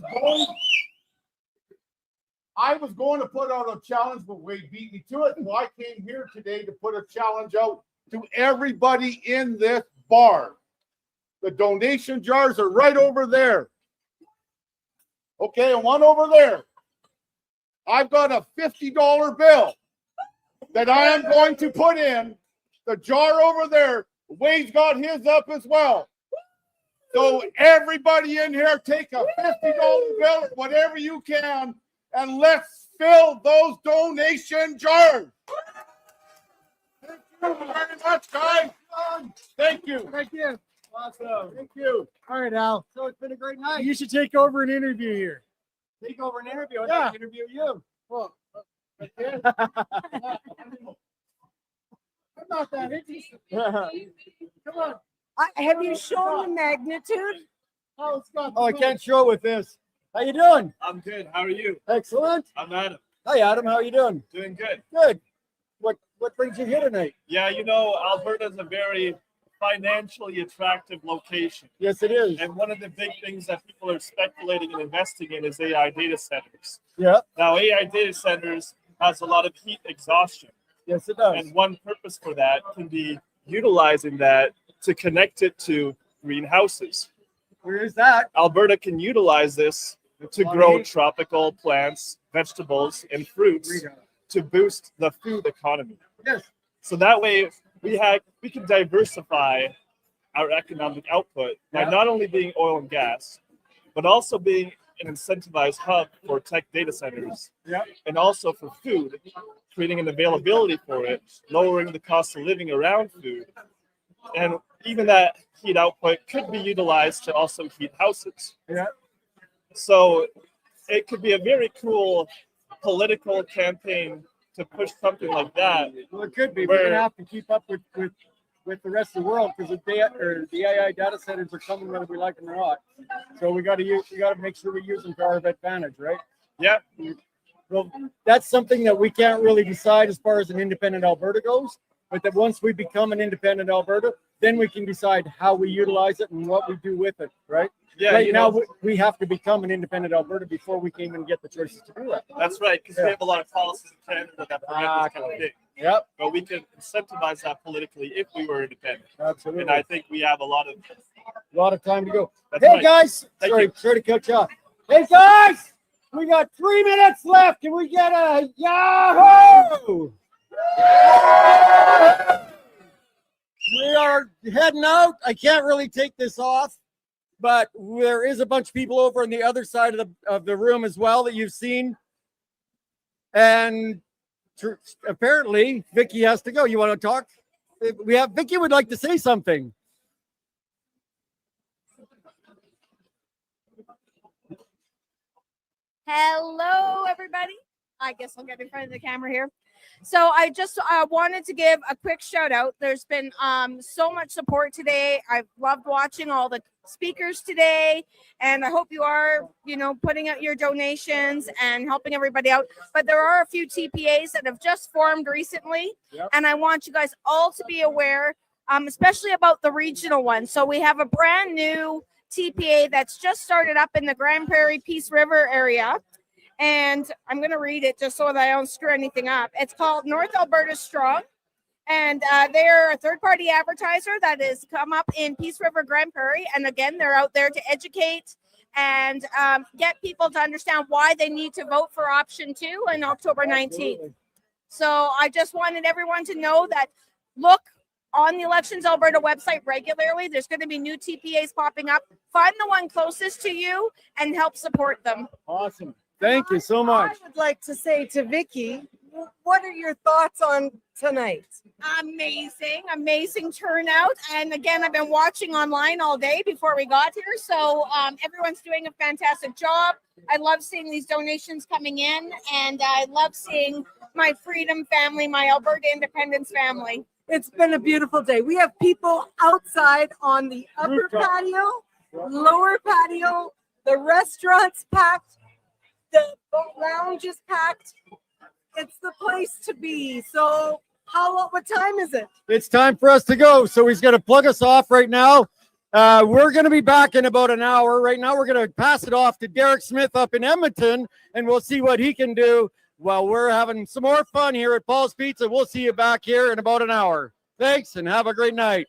going to put out a challenge, but Wade beat me to it. So I came here today to put a challenge out to everybody in this bar. The donation jars are right over there. Okay, and one over there. I've got a $50 bill that I am going to put in the jar over there. Wade's got his up as well. So everybody in here, take a $50 bill, whatever you can, and let's fill those donation jars. Thank you very much, guys. Thank you. Thank you. Awesome. Thank you. All right, Al. So it's been a great night. You should take over an interview here. Take over an interview. I'd Yeah. like to interview you. Well, okay. I'm not that interested. Come on. Have you shown the magnitude? Oh, Scott. Oh, I can't show with this. How you doing? I'm good. How are you? Excellent. I'm Adam. Hi, Adam. How are you doing? Doing good. Good. What brings you here tonight? Yeah, you know, Alberta is a very financially attractive location. Yes, it is. And one of the big things that people are speculating and investing in is AI data centers. Yeah. Now, AI data centers has a lot of heat exhaustion. Yes, it does. And one purpose for that can be utilizing that to connect it to greenhouses. Where is that? Alberta can utilize this to grow tropical plants, vegetables, and fruits to boost the food economy. Yes. So that way we can diversify our economic output by not only being oil and gas, but also being an incentivized hub for tech data centers, and also for food, creating an availability for it, lowering the cost of living around food. And even that heat output could be utilized to also heat houses. Yeah. So it could be a very cool political campaign to push something like that. Well, it could be. We're gonna have to keep up with the rest of the world, because the AI data centers are coming whether we like them or not. So we got to make sure we use them to our advantage, right? Yeah. Well, that's something that we can't really decide as far as an independent Alberta goes. But that once we become an independent Alberta, then we can decide how we utilize it and what we do with it, right? Yeah, right you now, know- we have to become an independent Alberta before we can even get the choices to do that. That's right, because we have a lot of policies in Canada that prevent this kind of thing. Yep. But we can incentivize that politically if we were independent. Absolutely. And I think we have a lot of time to go. That's Hey right. guys, Thank sorry, you. sorry to cut you off. Hey guys, we got 3 minutes left. Can we get a Yahoo? We are heading out. I can't really take this off, but there is a bunch of people over on the other side of the room as well that you've seen. And apparently, Vicky has to go. You want to talk? Vicky would like to say something. Hello, everybody. I guess I'll get in front of the camera here. So I just wanted to give a quick shout out. There's been so much support today. I've loved watching all the speakers today, and I hope you are, putting out your donations and helping everybody out. But there are a few TPAs that have just formed recently, and I want you guys all to be aware, especially about the regional one. So we have a brand new TPA that's just started up in the Grand Prairie Peace River area. And I'm going to read it just so that I don't screw anything up. It's called North Alberta Strong. And they're a third-party advertiser that has come up in Peace River, Grand Prairie. And again, they're out there to educate and get people to understand why they need to vote for option 2 on October 19th. So I just wanted everyone to know that look on the Elections Alberta website regularly. There's going to be new TPAs popping up. Find the one closest to you and help support them. Awesome. Thank you so much. I would like to say to Vicky, what are your thoughts on tonight? Amazing turnout. And again, I've been watching online all day before we got here. So everyone's doing a fantastic job. I love seeing these donations coming in, and I love seeing my Freedom family, my Alberta Independence family. It's been a beautiful day. We have people outside on the upper patio, lower patio, the restaurant's packed, the boat lounge is packed. It's the place to be. So what time is it? It's time for us to go. So he's going to plug us off right now. We're going to be back in about an hour. Right now, we're going to pass it off to Derek Smith up in Edmonton, and we'll see what he can do while we're having some more fun here at Paul's Pizza. We'll see you back here in about an hour. Thanks, and have a great night.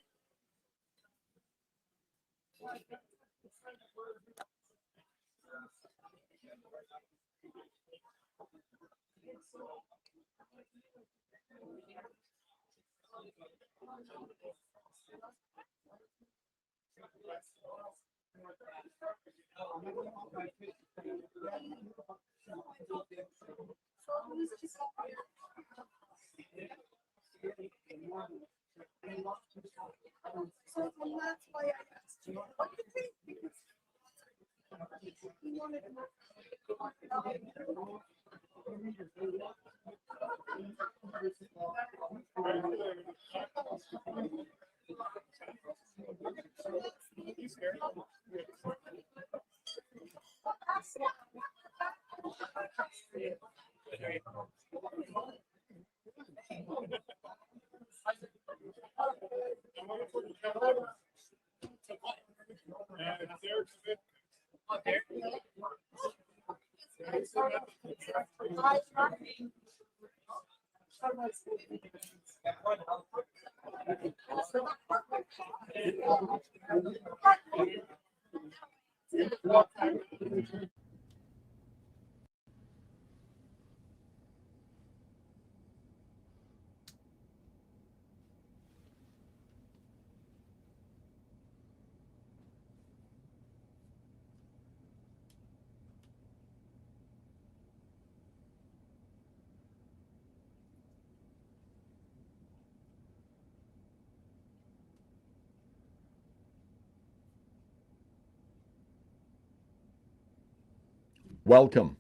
Welcome.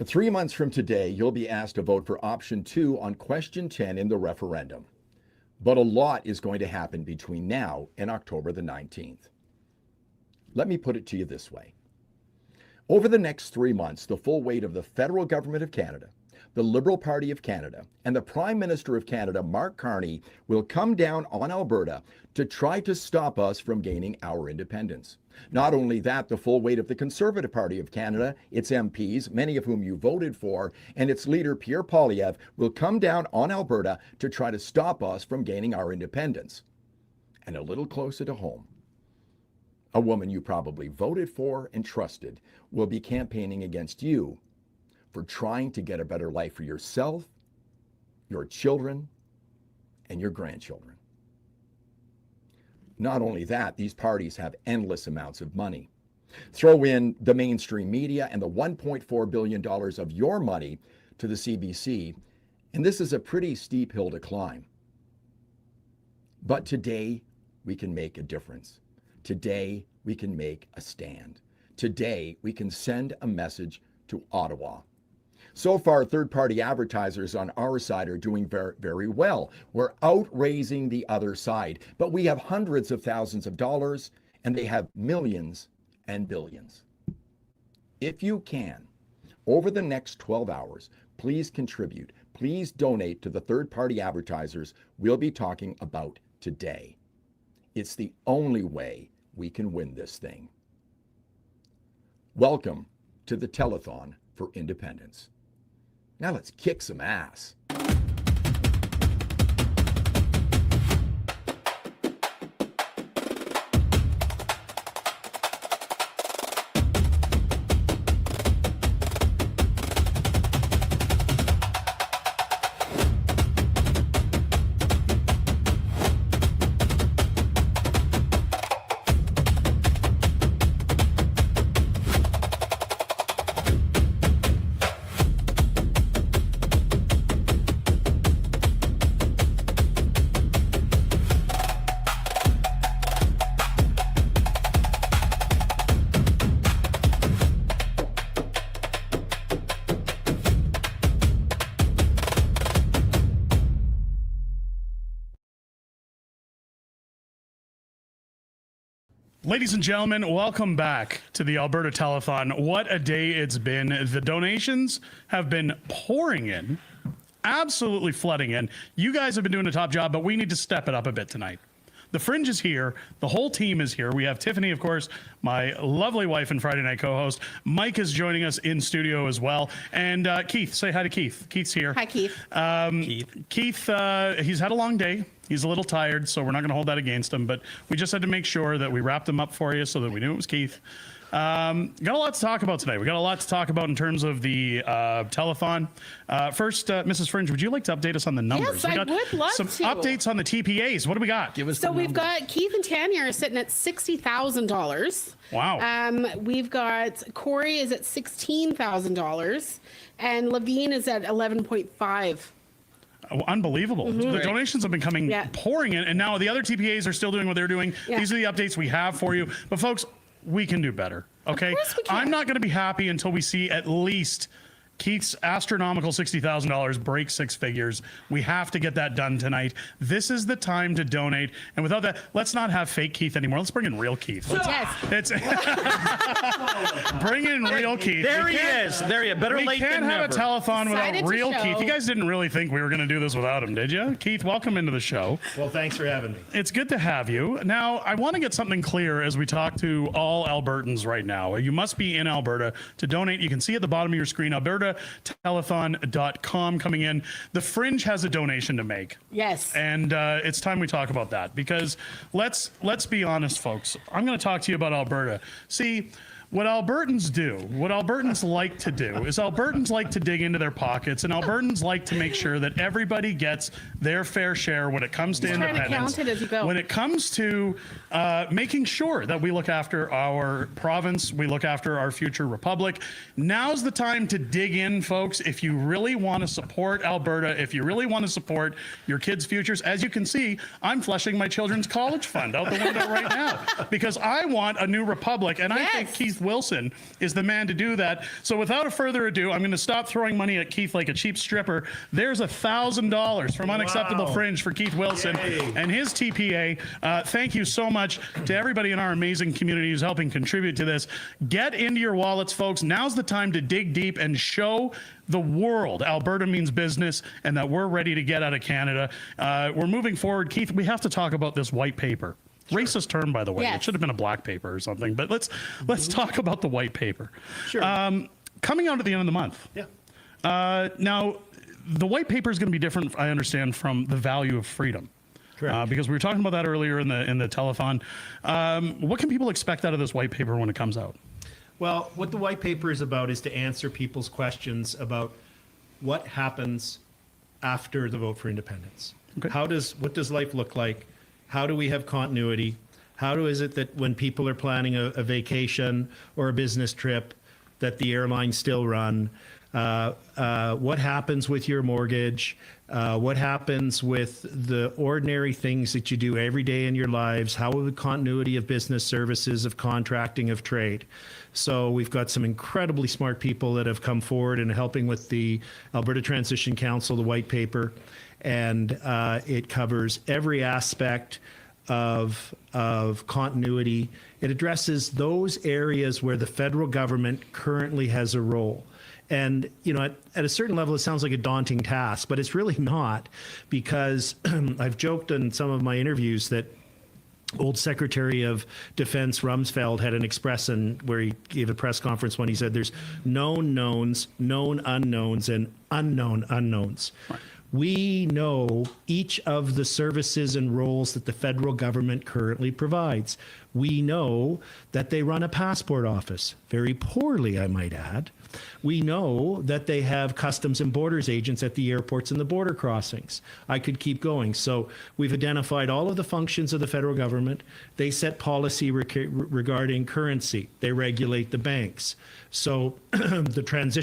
3 months from today, you'll be asked to vote for option 2 on question 10 in the referendum. But a lot is going to happen between now and October the 19th. Let me put it to you this way. Over the next 3 months, the full weight of the federal government of Canada, the Liberal Party of Canada, and the Prime Minister of Canada, Mark Carney, will come down on Alberta to try to stop us from gaining our independence. Not only that, the full weight of the Conservative Party of Canada, its MPs, many of whom you voted for, and its leader, Pierre Poilievre, will come down on Alberta to try to stop us from gaining our independence. And a little closer to home, a woman you probably voted for and trusted will be campaigning against you for trying to get a better life for yourself, your children, and your grandchildren. Not only that, these parties have endless amounts of money. Throw in the mainstream media and the $1.4 billion of your money to the CBC, and this is a pretty steep hill to climb. But today, we can make a difference. Today, we can make a stand. Today, we can send a message to Ottawa. So far, third-party advertisers on our side are doing very, very well. We're outraising the other side, but we have hundreds of thousands of dollars, and they have millions and billions. If you can, over the next 12 hours, please contribute. Please donate to the third-party advertisers we'll be talking about today. It's the only way we can win this thing. Welcome to the Telethon for Independence. Now let's kick some ass. Ladies and gentlemen, welcome back to the Alberta Telethon. What a day it's been. The donations have been pouring in, absolutely flooding in. You guys have been doing a top job, but we need to step it up a bit tonight. The Fringe is here. The whole team is here. We have Tiffany, of course, my lovely wife and Friday night co-host. Mike is joining us in studio as well. And Keith, say hi to Keith. Keith's here. Hi, Keith. Keith, he's had a long day. He's a little tired, so we're not going to hold that against him. But we just had to make sure that we wrapped him up for you so that we knew it was Keith. Got a lot to talk about today. We got a lot to talk about in terms of the telethon. First, Mrs. Fringe, would you like to update us on the numbers? Yes, I would love some to. updates on the TPAs. What do we got? Give us So we've got Keith and Tanya are sitting at $60,000. Wow. We've got Corey is at $16,000, and Levine is at 11.5. Oh, unbelievable. Mhm. The donations have been coming pouring in, and now the other TPAs are still doing what they're doing. Yeah. These are the updates we have for you. But folks, we can do better, okay? Of course we can. I'm not going to be happy until we see at least Keith's astronomical $60,000 break six figures. We have to get that done tonight. This is the time to donate. And without that, let's not have fake Keith anymore. Let's bring in real Keith. Let's, bring in real Keith. There he is. There he is. Better late than never. We can't have a telethon Excited without to real show. Keith. You guys didn't really think we were going to do this without him, did you? Keith, welcome into the show. Well, thanks for having me. It's good to have you. Now, I want to get something clear as we talk to all Albertans right now. You must be in Alberta to donate. You can see at the bottom of your screen, AlbertaTelethon.com coming in. The Fringe has a donation to make. Yes. And it's time we talk about that, because let's be honest, folks. I'm going to talk to you about Alberta. See, what Albertans do, what Albertans like to do, is Albertans like to dig into their pockets, and Albertans like to make sure that everybody gets their fair share when it comes to Just trying to independence. count it as you go. When it comes to making sure that we look after our province, we look after our future republic. Now's the time to dig in, folks. If you really want to support Alberta, if you really want to support your kids' futures, as you can see, I'm flushing my children's college fund out the window right now because I want a new republic, and I think Keith Keith Wilson is the man to do that. So without further ado, I'm going to stop throwing money at Keith like a cheap stripper. There's $1,000 from Unacceptable Fringe for Keith Wilson and his TPA. Thank you so much to everybody in our amazing community who's helping contribute to this. Get into your wallets, folks. Now's the time to dig deep and show the world Alberta means business and that we're ready to get out of Canada. We're moving forward. Keith, we have to talk about this white paper. Racist term, by the way. Yes. It should have been a black paper or something, but let's talk about the white paper. Sure. Coming out at the end of the month. Yeah. Now, the white paper is going to be different, I understand, from the value of freedom. Correct. Because we were talking about that earlier in the telethon. What can people expect out of this white paper when it comes out? Well, what the white paper is about is to answer people's questions about what happens after the vote for independence. Okay. What does life look like? How do we have continuity? How is it that when people are planning a vacation or a business trip, that the airlines still run? What happens with your mortgage? What happens with the ordinary things that you do every day in your lives? How will the continuity of business services, of contracting, of trade? So we've got some incredibly smart people that have come forward and helping with the Alberta Transition Council, the white paper, and it covers every aspect of continuity. It addresses those areas where the federal government currently has a role. And, you know, at a certain level, it sounds like a daunting task, but it's really not, because I've joked in some of my interviews that old Secretary of Defense Rumsfeld had an expression where he gave a press conference when he said there's known knowns, known unknowns, and unknown unknowns. Right. We know each of the services and roles that the federal government currently provides. We know that they run a passport office, very poorly, I might add. We know that they have customs and borders agents at the airports and the border crossings. I could keep going. So we've identified all of the functions of the federal government. They set policy regarding currency. They regulate the banks. So the transition